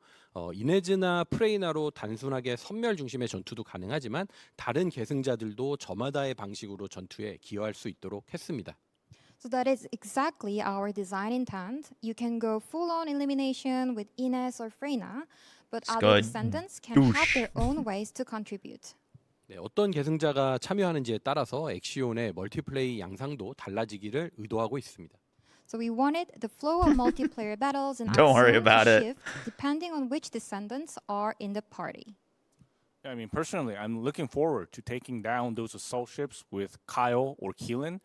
이네즈나 프레이나로 단순하게 선멸 중심의 전투도 가능하지만 다른 계승자들도 저마다의 방식으로 전투에 기여할 수 있도록 했습니다. So that is exactly our design intent. You can go full-on elimination with Ines or Freyna, but other Scud. descendants can have Douche. their own ways to contribute. 네, 어떤 계승자가 참여하는지에 따라서 엑시온의 멀티플레이 양상도 달라지기를 의도하고 있습니다. So we wanted the flow of multiplayer battles in Don't worry Axiom about to it. shift depending on which descendants are in the party. I mean, personally, I'm looking forward to taking down those assault ships with Kyle or Keelan.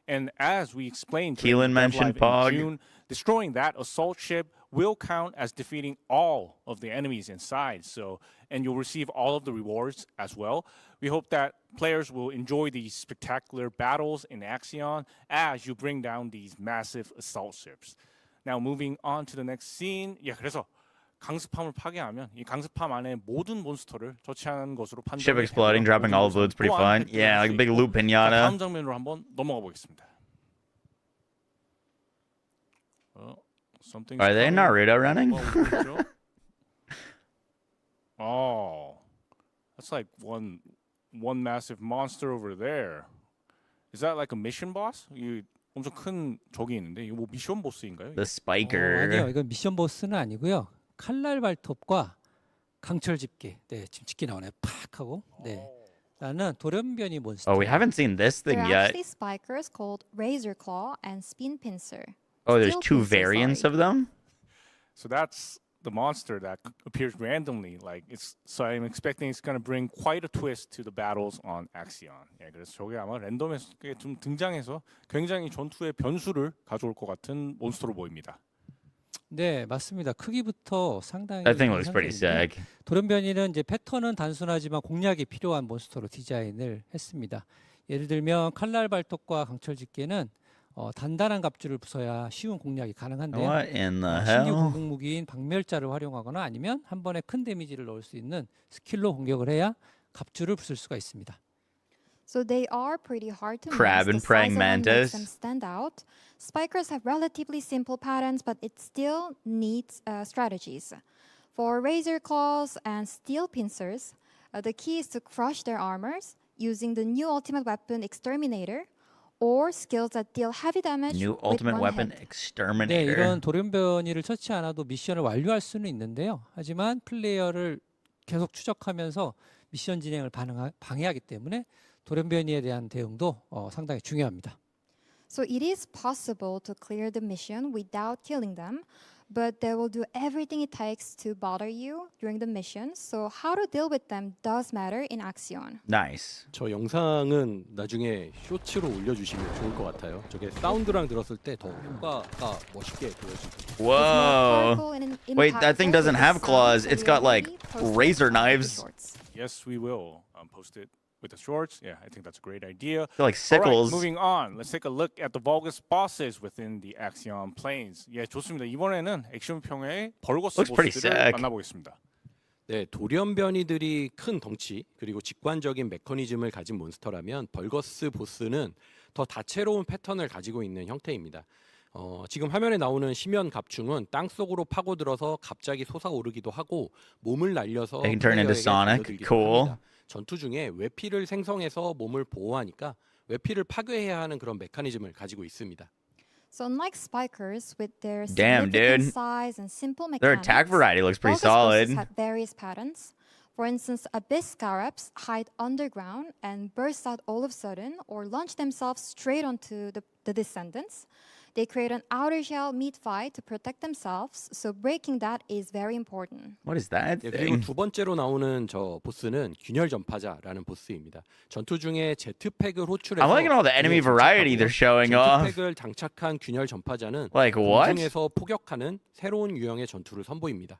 And as we explained, Keelan mentioned Pog. in June, destroying that assault ship will count as defeating all of the enemies inside. So, and you'll receive all of the rewards as well. We hope that players will enjoy these spectacular battles in Axion as you bring down these massive assault ships. Now, moving on to the next scene. 예, 그래서 강습함을 파괴하면 이 강습함 안에 모든 몬스터를 처치한 것으로 판단이 Ship exploding, 되고요. dropping all of loot's pretty 또한 fun. Yeah, like a big 획득할 수 loot 있고. 자, pinata. 다음 장면으로 한번 넘어가 보겠습니다. Are they Naruto running? Oh, that's like one massive monster over there. Is that like a mission boss? 이 엄청 큰 적이 있는데 이거 뭐 미션 보스인가요? The spiker. 아니요, 이건 미션 보스는 아니고요. 칼날 발톱과 강철 집게. 네, 지금 집게 나오네요. 팍 하고. 네. 나는 돌연변이 몬스터. Oh, we haven't seen this thing There are yet. actually spikers called Razor Claw and Spin Pincer. Oh, there's Steel two Pincer, variants sorry. of them? So that's the monster that appears randomly. Like it's so I'm expecting it's gonna bring quite a twist to the battles on Axion. 예, 그래서 저게 아마 랜덤에 좀 등장해서 굉장히 전투의 변수를 가져올 것 같은 몬스터로 보입니다. 네, 맞습니다. 크기부터 상당히 That thing looks pretty 인상적인데 sick. 돌연변이는 이제 패턴은 단순하지만 공략이 필요한 몬스터로 디자인을 했습니다. 예를 들면 칼날 발톱과 강철 집게는 단단한 갑주를 부숴야 쉬운 공략이 가능한데요. What in the 신규 hell? 공격 무기인 박멸자를 활용하거나 아니면 한 번에 큰 데미지를 넣을 수 있는 스킬로 공격을 해야 갑주를 부술 수가 있습니다. So they are pretty hard to Crab miss. and The praying size of them makes mantis. them stand out. Spikers have relatively simple patterns, but it still needs strategies. For razor claws and steel pincers, the key is to crush their armors using the new ultimate weapon Exterminator, or skills that deal heavy damage New with ultimate one weapon hit. 네, exterminator. 이런 돌연변이를 처치 않아도 미션을 완료할 수는 있는데요. 하지만 플레이어를 계속 추적하면서 미션 진행을 방해하기 때문에 돌연변이에 대한 대응도 상당히 중요합니다. So it is possible to clear the mission without killing them, but they will do everything it takes to bother you during the mission. So how to deal with them does matter in Axion. Nice. 저 영상은 나중에 쇼츠로 올려주시면 좋을 것 같아요. 저게 사운드랑 들었을 때 더 효과가 멋있게 보여지고. Whoa. Wait, that thing doesn't have claws. It's got like razor knives. Yes, we will post it with the shorts. Yeah, I think that's a great idea. They're like All right, sickles. moving on. Let's take a look at the vulgus bosses within the Axion planes. 예, 좋습니다. 이번에는 액션평의 벌거스 Looks pretty 보스들을 sick. 만나보겠습니다. 네, 돌연변이들이 큰 덩치 그리고 직관적인 메커니즘을 가진 몬스터라면 벌거스 보스는 더 다채로운 패턴을 가지고 있는 형태입니다. 지금 화면에 나오는 심연 갑충은 땅속으로 파고들어서 갑자기 솟아오르기도 하고 몸을 날려서 They can turn into 플레이어에게 Sonic. 달려들기도 Cool. 합니다. 전투 중에 외피를 생성해서 몸을 보호하니까 외피를 파괴해야 하는 그런 메커니즘을 가지고 있습니다. So unlike spikers with their Damn, significant dude. size and simple Their mechanics, attack variety looks pretty Vulgus bosses solid. have various patterns. For instance, abyss scarabs hide underground and burst out all of a sudden or launch themselves straight onto the descendants. They create an outer shell meat fight to protect themselves, so breaking that is very important. What is that 예, thing? 그리고 두 번째로 나오는 저 보스는 균열 전파자라는 보스입니다. 전투 중에 제트팩을 호출해서 I'm liking all the enemy variety they're showing off. 제트팩을 장착한 균열 전파자는 Like what? 공중에서 포격하는 새로운 유형의 전투를 선보입니다.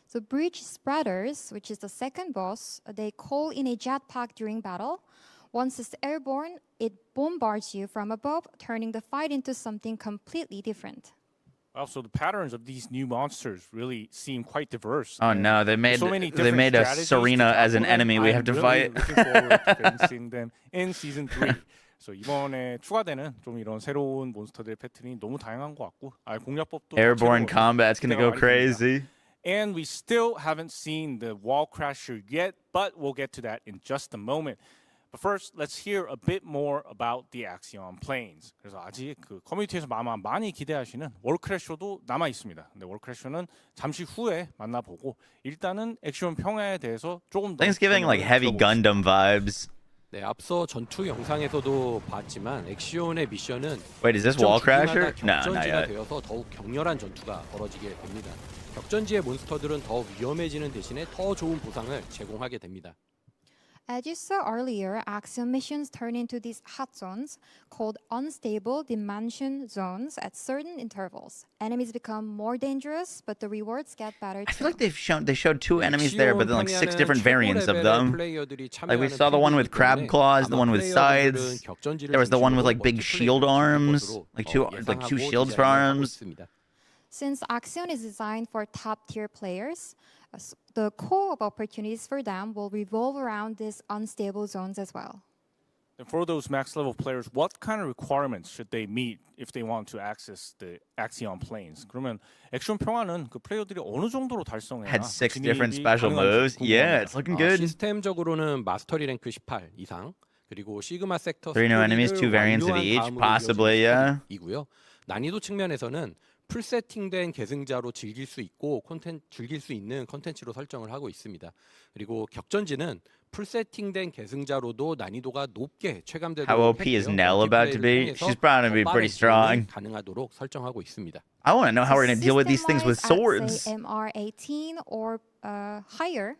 So breach spreaders, which is the second boss, they call in a jetpack during battle. Once it's airborne, it bombards you from above, turning the fight into something completely different. Also, the patterns of these new monsters really seem quite diverse. Oh no, they made so many a different strategies Serena to as an tackle them. enemy we have to I'm fight. really looking forward to facing them in season 3. So 이번에 추가되는 좀 이런 새로운 몬스터들의 패턴이 너무 다양한 것 같고, 공략법도 Airborne 다채로워서 combat's gonna 기대가 go 많이 됩니다. crazy. And we still haven't seen the wall crasher yet, but we'll get to that in just a moment. But first, let's hear a bit more about the Axion planes. 그래서 아직 그 커뮤니티에서 아마 많이 기대하시는 월크래셔도 남아 있습니다. 근데 월크래셔는 잠시 후에 만나보고 일단은 액션 평야에 대해서 조금 더 Thanksgiving like heavy 들어보겠습니다. Gundam vibes. 네, 앞서 전투 영상에서도 봤지만 엑시온의 미션은 Wait, is this wall crasher? 격전지가 No, not yet. 되어서 더욱 격렬한 전투가 벌어지게 됩니다. 격전지의 몬스터들은 더 위험해지는 대신에 더 좋은 보상을 제공하게 됩니다. As you saw earlier, Axiom missions turn into these hot zones called unstable dimension zones at certain intervals. Enemies become more dangerous, but the rewards get better I too. feel like they showed 2 enemies there, but then like 6 different variants of them. Like we saw the one with crab claws, the one with sides. There was the one with like big shield arms, like two shields for arms. Since Axion is designed for top-tier players, the core of opportunities for them will revolve around these unstable zones as well. And for those max level players, what kind of requirements should they meet if they want to access the Axion planes? 그러면 액션 평화는 그 플레이어들이 어느 정도로 달성해야 Had 6 different 진입이 special 가능한지 moves. Yeah, 궁금합니다. it's looking good. 시스템적으로는 마스터리 랭크 18 이상 그리고 시그마 섹터 3 new enemies, 2 variants of each, possibly, yeah. 이고요. 난이도 측면에서는 풀 세팅된 계승자로 즐길 수 있는 컨텐츠로 설정을 하고 있습니다. 그리고 격전지는 풀 세팅된 계승자로도 난이도가 높게 체감되도록 How OP is Nell about to be? She's probably going to be pretty strong. 가능하도록 설정하고 있습니다. I want to know how we're going to deal with these things with swords. I'd say MR18 or higher,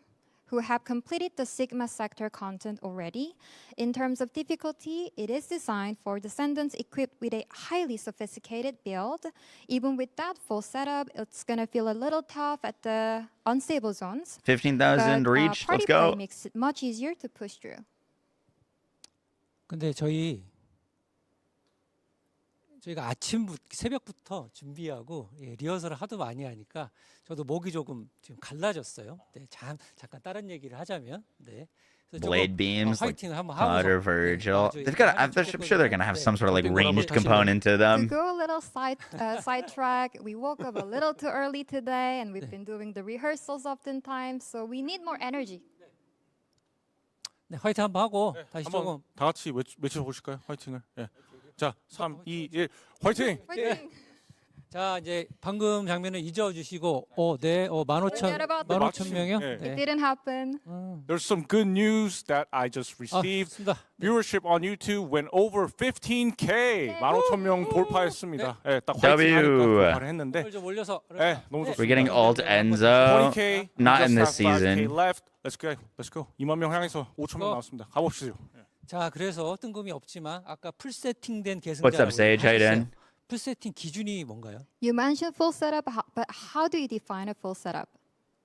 who have completed the Sigma sector content already. In terms of difficulty, it is designed for descendants equipped with a highly sophisticated build. Even with that full setup, it's gonna feel a little tough at the unstable zones. 15,000 but, reach. party Let's go. play makes it much easier to push through. 근데 저희가 새벽부터 준비하고 리허설을 하도 많이 하니까 저도 목이 조금 지금 갈라졌어요. 네, 잠깐 다른 얘기를 하자면, 네. Blade beams, like 화이팅을 한번 Potter, 하고서, Virgil. 네, They've got. I'm 조금 sure they're gonna have some sort of like 네, ranged 다시 component to To them. go a little sidetrack, we woke up a little too early today, and we've been doing the rehearsals oftentimes, so we need more energy. 네, 화이팅 한번 하고 다시 조금 한번 다 같이 외쳐 보실까요? 화이팅을. 예. 자, 3, 2, 1, 화이팅! 자, 이제 방금 장면을 잊어주시고, 15,000명이요? 네. It didn't happen. There's some good news that I just received. Viewership on YouTube went over 15K. 15,000명 돌파했습니다. 예, 딱 화이팅 하니까 돌파를 했는데. 좀 올려서. 예, 너무 좋습니다. We're getting alt Enzo. 20K. Not in this just have 5K season. left. Let's go. 2만 명 향해서 5,000명 나왔습니다. 가봅시다. 자, 그래서 뜬금이 없지만 아까 풀 세팅된 What's up, 계승자라고 Sage? How you doing? 풀 세팅 기준이 뭔가요? You mentioned full setup, but how do you define a full setup?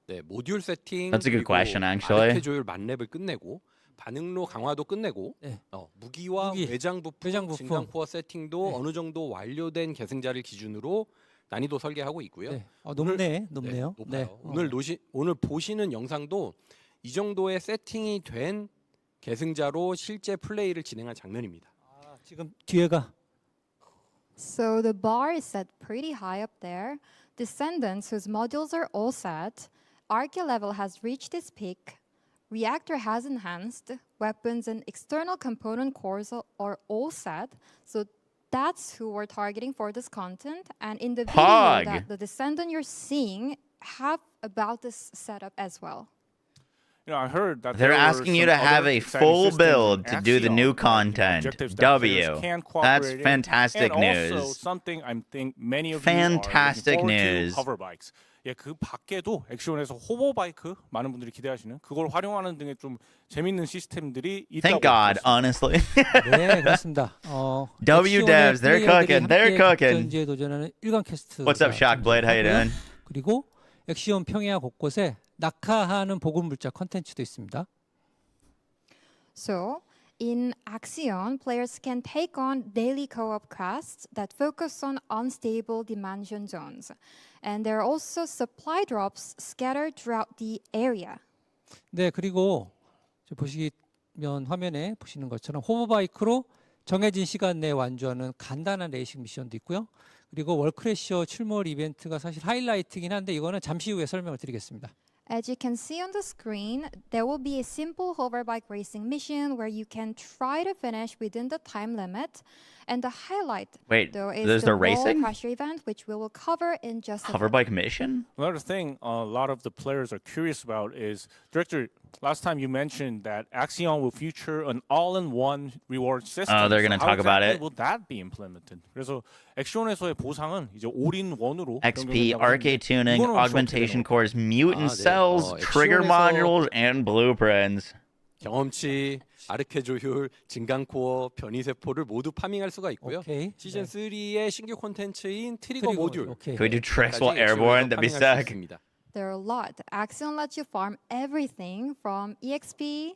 네, 모듈 세팅 That's a good 그리고 question, actually. 아르케 조율 만렙을 끝내고 반응로 강화도 끝내고 무기와 외장 부품, 진강 코어 세팅도 어느 정도 완료된 계승자를 기준으로 난이도 설계하고 있고요. 높네요. 높아요. 오늘 보시는 영상도 이 정도의 세팅이 된 계승자로 실제 플레이를 진행한 장면입니다. 지금 뒤에가 So the bar is set pretty high up there. Descendants whose modules are all set. Archaea level has reached its peak. Reactor has enhanced. Weapons and external component cores are all set. So that's who we're targeting for this content. And in the video that the Descendant you're seeing have about this setup as well. I heard that They're there were asking you some to have other a exciting full systems in build to do the new Axion, content. objectives that players W. can That's cooperate in. fantastic And also news. something I think many of Fantastic you are looking news. forward to, hover bikes. 예, 그 밖에도 액션에서 호버 바이크 많은 분들이 기대하시는 그걸 활용하는 등의 좀 재밌는 시스템들이 있다고. Thank God, honestly. 네, 그렇습니다. W devs, they're cooking. They're cooking. 전지에 도전하는 1강 캐스트. What's up, Shockblade? How you doing? 그리고 엑시온 평야 곳곳에 낙하하는 보급물자 컨텐츠도 있습니다. So, in Axion, players can take on daily co-op quests that focus on unstable dimension zones. And there are also supply drops scattered throughout the area. 네, 그리고 보시면 화면에 보시는 것처럼 호버바이크로 정해진 시간 내에 완주하는 간단한 레이싱 미션도 있고요. 그리고 월크래셔 출몰 이벤트가 사실 하이라이트긴 한데 이거는 잠시 후에 설명을 드리겠습니다. As you can see on the screen, there will be a simple hoverbike racing mission where you can try to finish within the time limit. And the highlight, Wait, though, is there's the the racing? roller pressure event, which we will cover in just a bit. Hoverbike mission? Another thing a lot of the players are curious about is, Director, last time you mentioned that Axion will feature an all-in-one reward system. Oh, they're gonna So talk how about exactly it. will that be implemented? 그래서 액션에서의 보상은 이제 all-in-one으로 XP, arcade tuning, 이거는 augmentation cores, mutant 아, 네. cells, trigger 액션에서 modules, and blueprints. 경험치, 아르케 조율, 진강코어, 변이세포를 모두 파밍할 수가 있고요. 오케이. 시즌 3의 신규 콘텐츠인 트리거 모듈. 오케이. Can we do tricks while airborne? That'd be sick. There are a lot. Axion lets you farm everything from EXP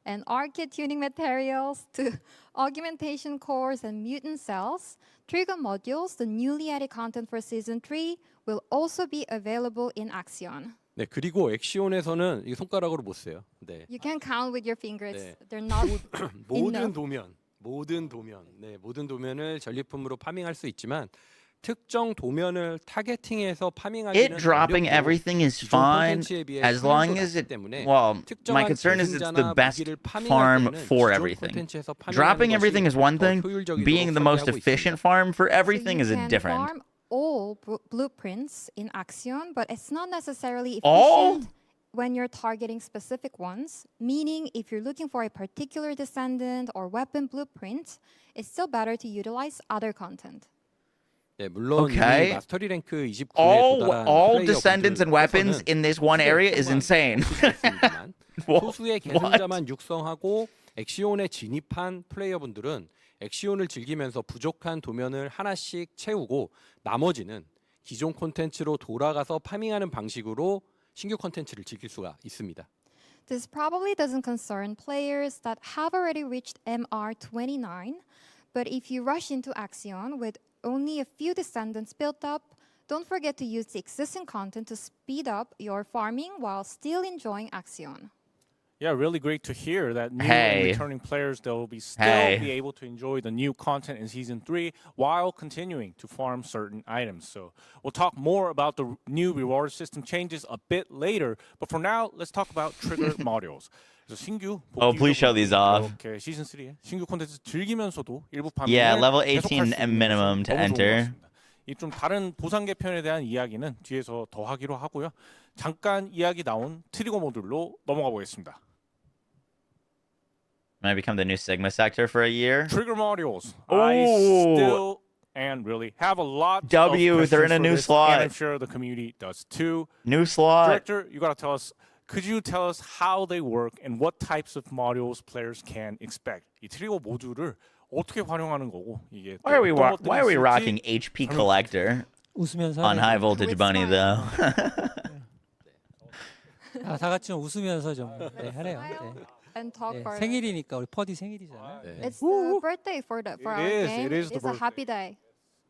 and arcade tuning materials to augmentation cores and mutant cells. Trigger modules, the newly added content for Season 3, will also be available in Axion. 네, 그리고 엑시온에서는 이 손가락으로 못 세요. 네. You can count with your fingers. 네. They're not 모든 enough. 모든 도면을 전리품으로 파밍할 수 있지만 특정 도면을 타겟팅해서 파밍하기는 It dropping 어렵고 everything is 기존 fine 콘텐츠에 비해 as long 수요가 as it. 낮기 때문에 Well, my 특정한 concern is it's the 계승자나 best 무기를 파밍할 farm 때는 for 기존 everything. 콘텐츠에서 파밍하는 Dropping everything 것이 is one 더 thing. 효율적이도록 Being the most 설계하고 efficient 있습니다. farm for So everything you is a can different. farm all blueprints in Axion, but it's not necessarily All? efficient when you're targeting specific ones. Meaning, if you're looking for a particular descendant or weapon blueprint, it's still better to utilize other content. 네, 물론 Okay. 이미 마스터리 랭크 29에 도달한 All descendants and weapons in this one area is insane. 소수의 계승자만 육성하고 엑시온에 진입한 플레이어분들은 엑시온을 즐기면서 부족한 도면을 하나씩 채우고 나머지는 기존 콘텐츠로 돌아가서 파밍하는 방식으로 신규 콘텐츠를 즐길 수가 있습니다. This probably doesn't concern players that have already reached MR29, but if you rush into Axion with only a few descendants built up, don't forget to use the existing content to speed up your farming while still enjoying Axion. Yeah, really great to hear that new Hey. and returning players they'll be still be able to enjoy the new content in Season 3 while continuing to farm certain items. So we'll talk more about the new reward system changes a bit later. But for now, let's talk about trigger modules. 그래서 신규 Oh, please show these off. 이렇게 시즌 3의 신규 콘텐츠 즐기면서도 일부 파밍을 Yeah, level 계속할 18 수 있는 minimum 것은 to 너무 좋은 것 enter. 같습니다. 이 좀 다른 보상 개편에 대한 이야기는 뒤에서 더 하기로 하고요. 잠깐 이야기 나온 트리거 모듈로 넘어가 보겠습니다. Might become the new Sigma sector for a year. Trigger modules. Oh. I still and really have a lot W, of they're in a questions for new this, slot. and I'm sure the community does too. New slot. Director, you gotta tell us. Could you tell us how they work and what types of modules players can expect? 이 트리거 모듈을 어떻게 활용하는 거고 이게 Why are we 어떤 것들이 why are we 있을지 rocking HP collector 웃으면서 on high voltage bunny though? 아, 다 같이 좀 웃으면서 좀 네, 하래요. 네. And talk 네, for 생일이니까 우리 퍼디 생일이잖아요. 네. It's the birthday for our is, game. it is the It's a happy day.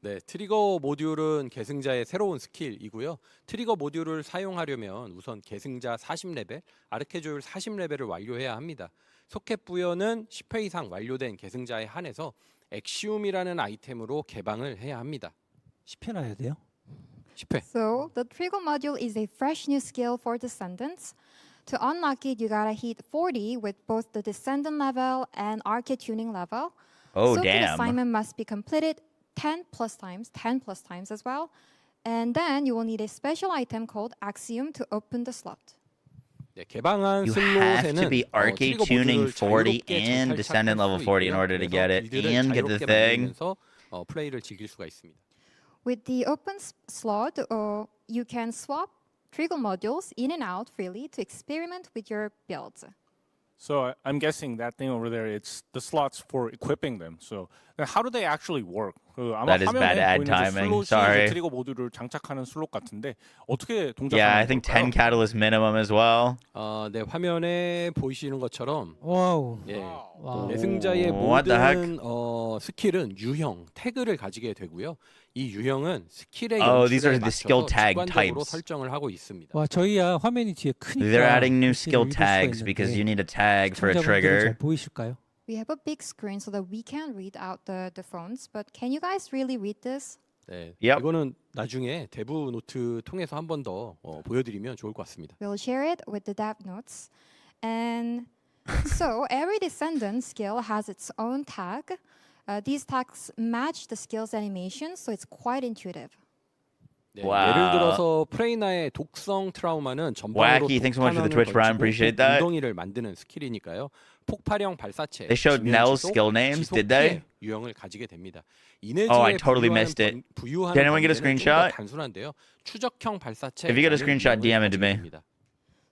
네, 트리거 모듈은 계승자의 새로운 스킬이고요. 트리거 모듈을 사용하려면 우선 계승자 40레벨, 아르케 조율 40레벨을 완료해야 합니다. 소켓 부여는 10회 이상 완료된 계승자에 한해서 엑시움이라는 아이템으로 개방을 해야 합니다. 10회나 해야 돼요? 10회. So the trigger module is a fresh new skill for descendants. To unlock it, you gotta hit 40 with both the descendant level and arcade tuning level. Oh, so damn. the assignment must be completed 10 plus times as well. And then you will need a special item called Axiom to open the slot. 네, 개방한 You have to 슬롯에는 be arcade 트리거 tuning 모듈을 40 자유롭게 and Descendant 장착할 level 수 40 in 있고요. order to 그래서 get it 빌드를 and get the 자유롭게 thing. 만들면서 플레이를 즐길 수가 있습니다. With the open slot, you can swap trigger modules in and out freely to experiment with your builds. So I'm guessing that thing over there, it's the slots for equipping them. So then how do they actually work? 아마 That is bad 화면에 ad 보이는 저 timing. 슬롯이 Sorry. 이제 트리거 모듈을 장착하는 슬롯 같은데 어떻게 동작하는 Yeah, I think 10 catalyst minimum as well. 네, 화면에 보이시는 것처럼 와우. 예, 와우. 내승자의 What the 모든 스킬은 유형, 태그를 가지게 되고요. 이 유형은 스킬의 Oh, these are 연출에 the skill 맞춰서 tag 주관적으로 types. 설정을 하고 있습니다. 와 저희야 화면이 뒤에 크니까 They're adding new 글씨를 skill 읽을 수가 tags because you 있는데 need a tag for a 시청자분들은 trigger. 잘 보이실까요? We have a big screen so that we can read out the fonts, but can you guys really read this? 네, Yep. 이거는 나중에 대부 노트 통해서 한 번 더 보여드리면 좋을 것 같습니다. We'll share it with the dev notes. And so every Descendant skill has its own tag. These tags match the skill's animation, so it's quite intuitive. 네, Wow. 예를 들어서 프레이나의 독성 트라우마는 전방으로 Wacky, thanks so much for the 독탄환을 Twitch Prime. 걸치고 Appreciate that. 웅덩이를 만드는 스킬이니까요. 폭발형 발사체, They showed 지면 Nell's 지속, skill names, 지속 did they? 피해 유형을 가지게 됩니다. Oh, I 이내지에 totally missed it. 부유한 Did anyone get a 범위는 좀더 screenshot? 단순한데요. 추적형 발사체. If you get a screenshot, DM it to me.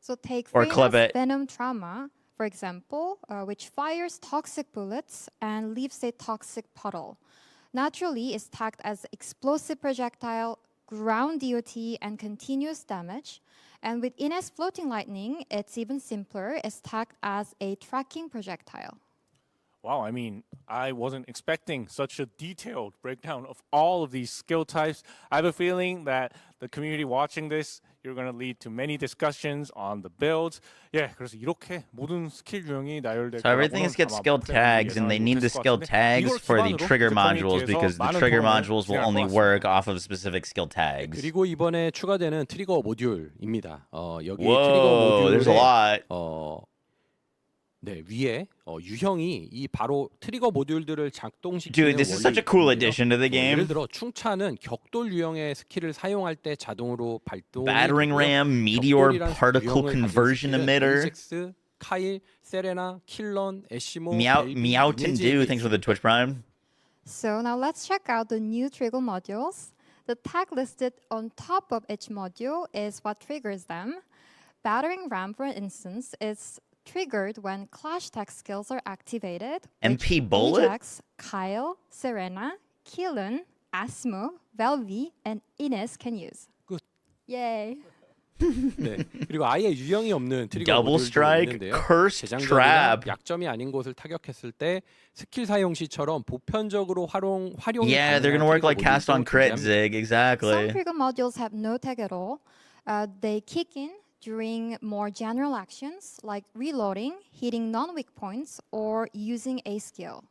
So take Or clip Freya's it. Venom Trauma, for example, which fires toxic bullets and leaves a toxic puddle. Naturally, is tagged as explosive projectile, ground DOT, and continuous damage. And with Ines Floating Lightning, it's even simpler. It's tagged as a tracking projectile. Wow, I mean, I wasn't expecting such a detailed breakdown of all of these skill types. I have a feeling that the community watching this, you're going to lead to many discussions on the builds. Yeah, 그래서 이렇게 모든 스킬 유형이 나열될 So everything's get skill tags, and they need the skill tags for the trigger modules because the trigger modules will only work off of specific skill tags. 그리고 이번에 추가되는 트리거 모듈입니다. 여기 Whoa, 트리거 there's a 모듈에 lot. 네, 위에 유형이 이 바로 트리거 모듈들을 작동시키는 Dude, this is such a cool addition to the game. 예를 들어 충차는 격돌 유형의 스킬을 사용할 때 자동으로 발동이 Battering 되고요. ram, meteor, 격돌이란 particle 유형을 가진 conversion 스킬은 emitter. 에이젝스, 카일, 세레나, 킬런, 애쉬모, Meowton Do, thanks for the Twitch Prime. So now let's check out the new trigger modules. The tag listed on top of each module is what triggers them. Battering ram, for instance, is triggered when clash tag skills are activated. MP which Bullet? Ajax, Kyle, Serena, Keelan, Asmo, Velvi, and Ines can use. Good. Yay. 네. 그리고 아예 유형이 없는 트리거 Double 모듈도 strike, 있는데요. cursed 재장전이나 trap. 약점이 아닌 곳을 타격했을 때 스킬 사용 시처럼 보편적으로 활용이 Yeah, they're 가능한 gonna work like 트리거 cast on 모듈도 crit, 존재합니다. Zig, Some exactly. trigger modules have no tag at all. They kick in during more general actions like reloading, hitting non-weak points, or using a skill.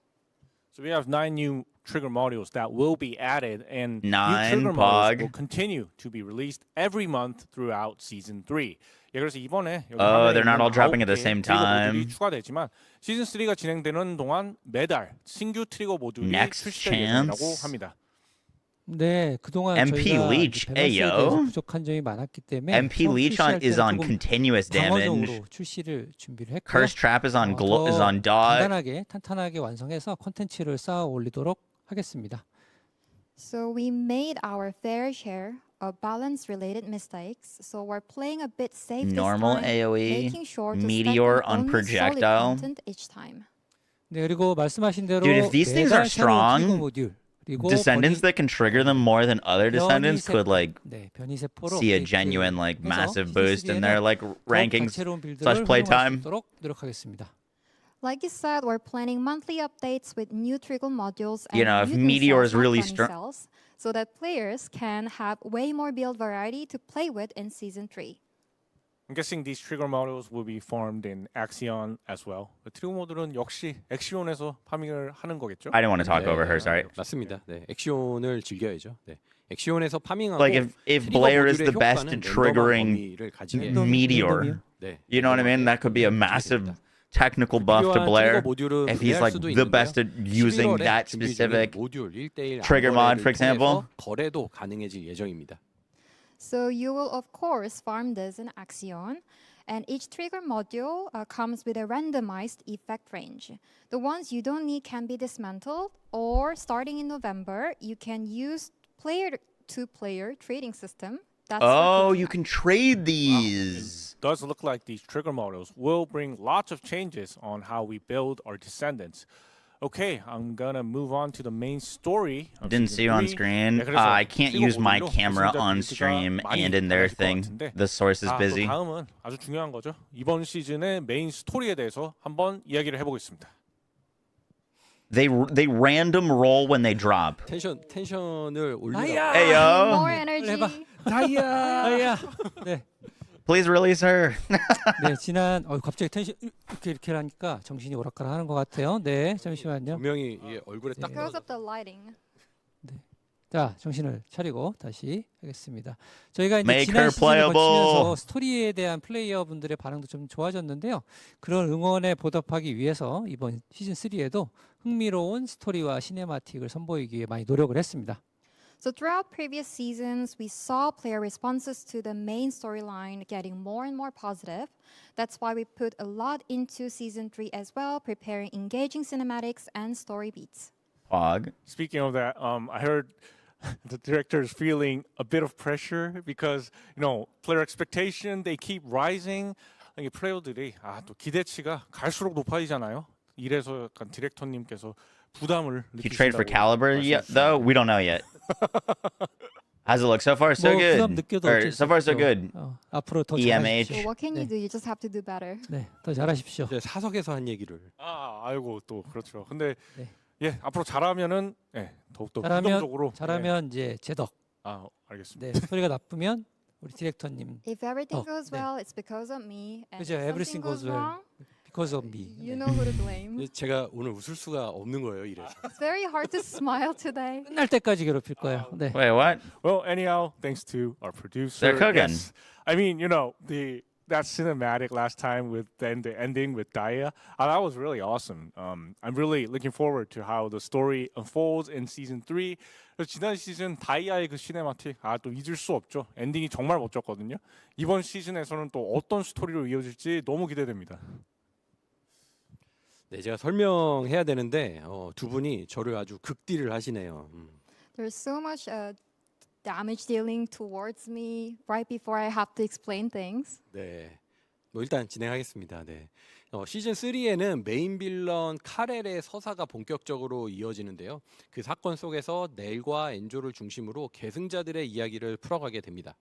So we have 9 new trigger modules that will be added, and new 9, trigger Pog. modules will continue to be released every month throughout season 3. 예, 그래서 이번에 여기 Oh, 화면에 they're not 있는 all dropping at the 9개 same 트리거 모듈이 time. 추가되지만 시즌 3가 진행되는 동안 매달 신규 트리거 모듈이 Next 출시될 예정이라고 chance. 합니다. 네, 그동안 MP 저희가 Leech, 밸런스에 대해서 ayo. 부족한 점이 많았기 때문에 MP 처음 Leech 출시할 is 때는 on 조금 continuous damage. 방어적으로 출시를 준비를 했고요. Curse Trap is on is 더 on dot. 간단하게 탄탄하게 완성해서 콘텐츠를 쌓아 올리도록 하겠습니다. So we made our fair share of balance-related mistakes. So we're playing a bit safe Normal this time, AoE, making sure to meteor spend on only solid projectile. content each time. 네, 그리고 말씀하신 대로 Dude, if these things are 매달 새로운 트리거 strong, 모듈 그리고 Descendants that can trigger them more than other Descendants could like 네, 변이세포로 see a 업데이트 genuine like 해서 massive 시즌 boost in 3에는 their like 더욱 rankings 다채로운 빌드를 slash 활용할 수 playtime. 있도록 노력하겠습니다. Like you said, we're planning monthly updates with new trigger modules and You know, if mutant Meteor cells, is really not bunny strong- cells, so that players can have way more build variety to play with in season 3. I'm guessing these trigger modules will be farmed in Axion as well. 트리거 모듈은 역시 엑시온에서 파밍을 하는 거겠죠? I didn't want to talk 네, over her, sorry. 맞습니다. 네, 엑시온을 즐겨야죠. 네. 엑시온에서 파밍하고 Like if 트리거 Blair is 모듈의 the best 효과는 at triggering 범위를 가지게 Meteor, 네, you know what I mean? That could be a massive technical buff to 필요한 Blair 트리거 모듈은 if he's 구매할 like 수도 the 있는데요. best at using 11월에 that 준비 중인 specific 모듈 1:1 trigger mod, for example. 거래도 가능해질 예정입니다. So you will of course farm this in Axion. And each trigger module comes with a randomized effect range. The ones you don't need can be dismantled, or starting in November, you can use player-to-player trading system. That's Oh, you can trade these. Wow. It does look like these trigger models will bring lots of changes on how we build our Descendants. Okay, I'm gonna move on to the main story. Didn't see you on screen. I can't use my camera on stream and in their thing. The source is busy. 다음은 아주 중요한 거죠. 이번 시즌의 메인 스토리에 대해서 한번 이야기를 해보겠습니다. They random roll when they drop. 텐션을 올리라. Hey yo. More energy. 다이아. 네. Please release her. 네, 지난 갑자기 텐션 이렇게 하니까 정신이 오락가락하는 것 같아요. 네, 잠시만요. 분명히 얼굴에 딱 Because of the lighting. 자, 정신을 차리고 다시 하겠습니다. 저희가 이제 Make 지난 her 시즌을 playable. 거치면서 스토리에 대한 플레이어분들의 반응도 좀 좋아졌는데요. 그런 응원에 보답하기 위해서 이번 시즌 3에도 흥미로운 스토리와 시네마틱을 선보이기 위해 많이 노력을 했습니다. So throughout previous seasons, we saw player responses to the main storyline getting more and more positive. That's why we put a lot into season 3 as well, preparing engaging cinematics and story beats. Pog. Speaking of that, I heard the director is feeling a bit of pressure because player expectation they keep rising. 이게 플레이어들이 또 기대치가 갈수록 높아지잖아요. 이래서 약간 디렉터님께서 부담을 He trade for 느끼신다고 Caliber yet, though? We don't know yet. How's it look? So far, so good. 부담 느껴도 Or, 어쩔 수 so far, so 없죠. good. 앞으로 더 EMH. 잘하십시오. So what can you do? You just have to do better. 네, 더 잘하십시오. 이제 사석에서 한 얘기를. 아이고 또 그렇죠. 근데 네. 예 앞으로 잘하면은 더욱더 긍정적으로. 잘하면 이제 제덕. 알겠습니다. 네, 스토리가 나쁘면 우리 디렉터님. If everything goes well, it's because of me. And 그죠? if Everything something goes goes well wrong, because of me. you know who to blame. 제가 오늘 웃을 수가 없는 거예요, 이래서. It's very hard to smile today. 끝날 때까지 괴롭힐 거예요. 네. Wait, what? Well, anyhow, thanks to our producer. They're cooking. Yes. I mean, that cinematic last time with then the ending with Daya, that was really awesome. I'm really looking forward to how the story unfolds in season 3. 그래서 지난 시즌 다이아의 그 시네마틱 또 잊을 수 없죠. 엔딩이 정말 멋졌거든요. 이번 시즌에서는 또 어떤 스토리로 이어질지 너무 기대됩니다. 네, 제가 설명해야 되는데 두 분이 저를 아주 극딜을 하시네요. There's so much damage dealing towards me right before I have to explain things. 네, 일단 진행하겠습니다. 네, 시즌 3에는 메인 빌런 카렐의 서사가 본격적으로 이어지는데요. 그 사건 속에서 넬과 엔조를 중심으로 계승자들의 이야기를 풀어가게 됩니다.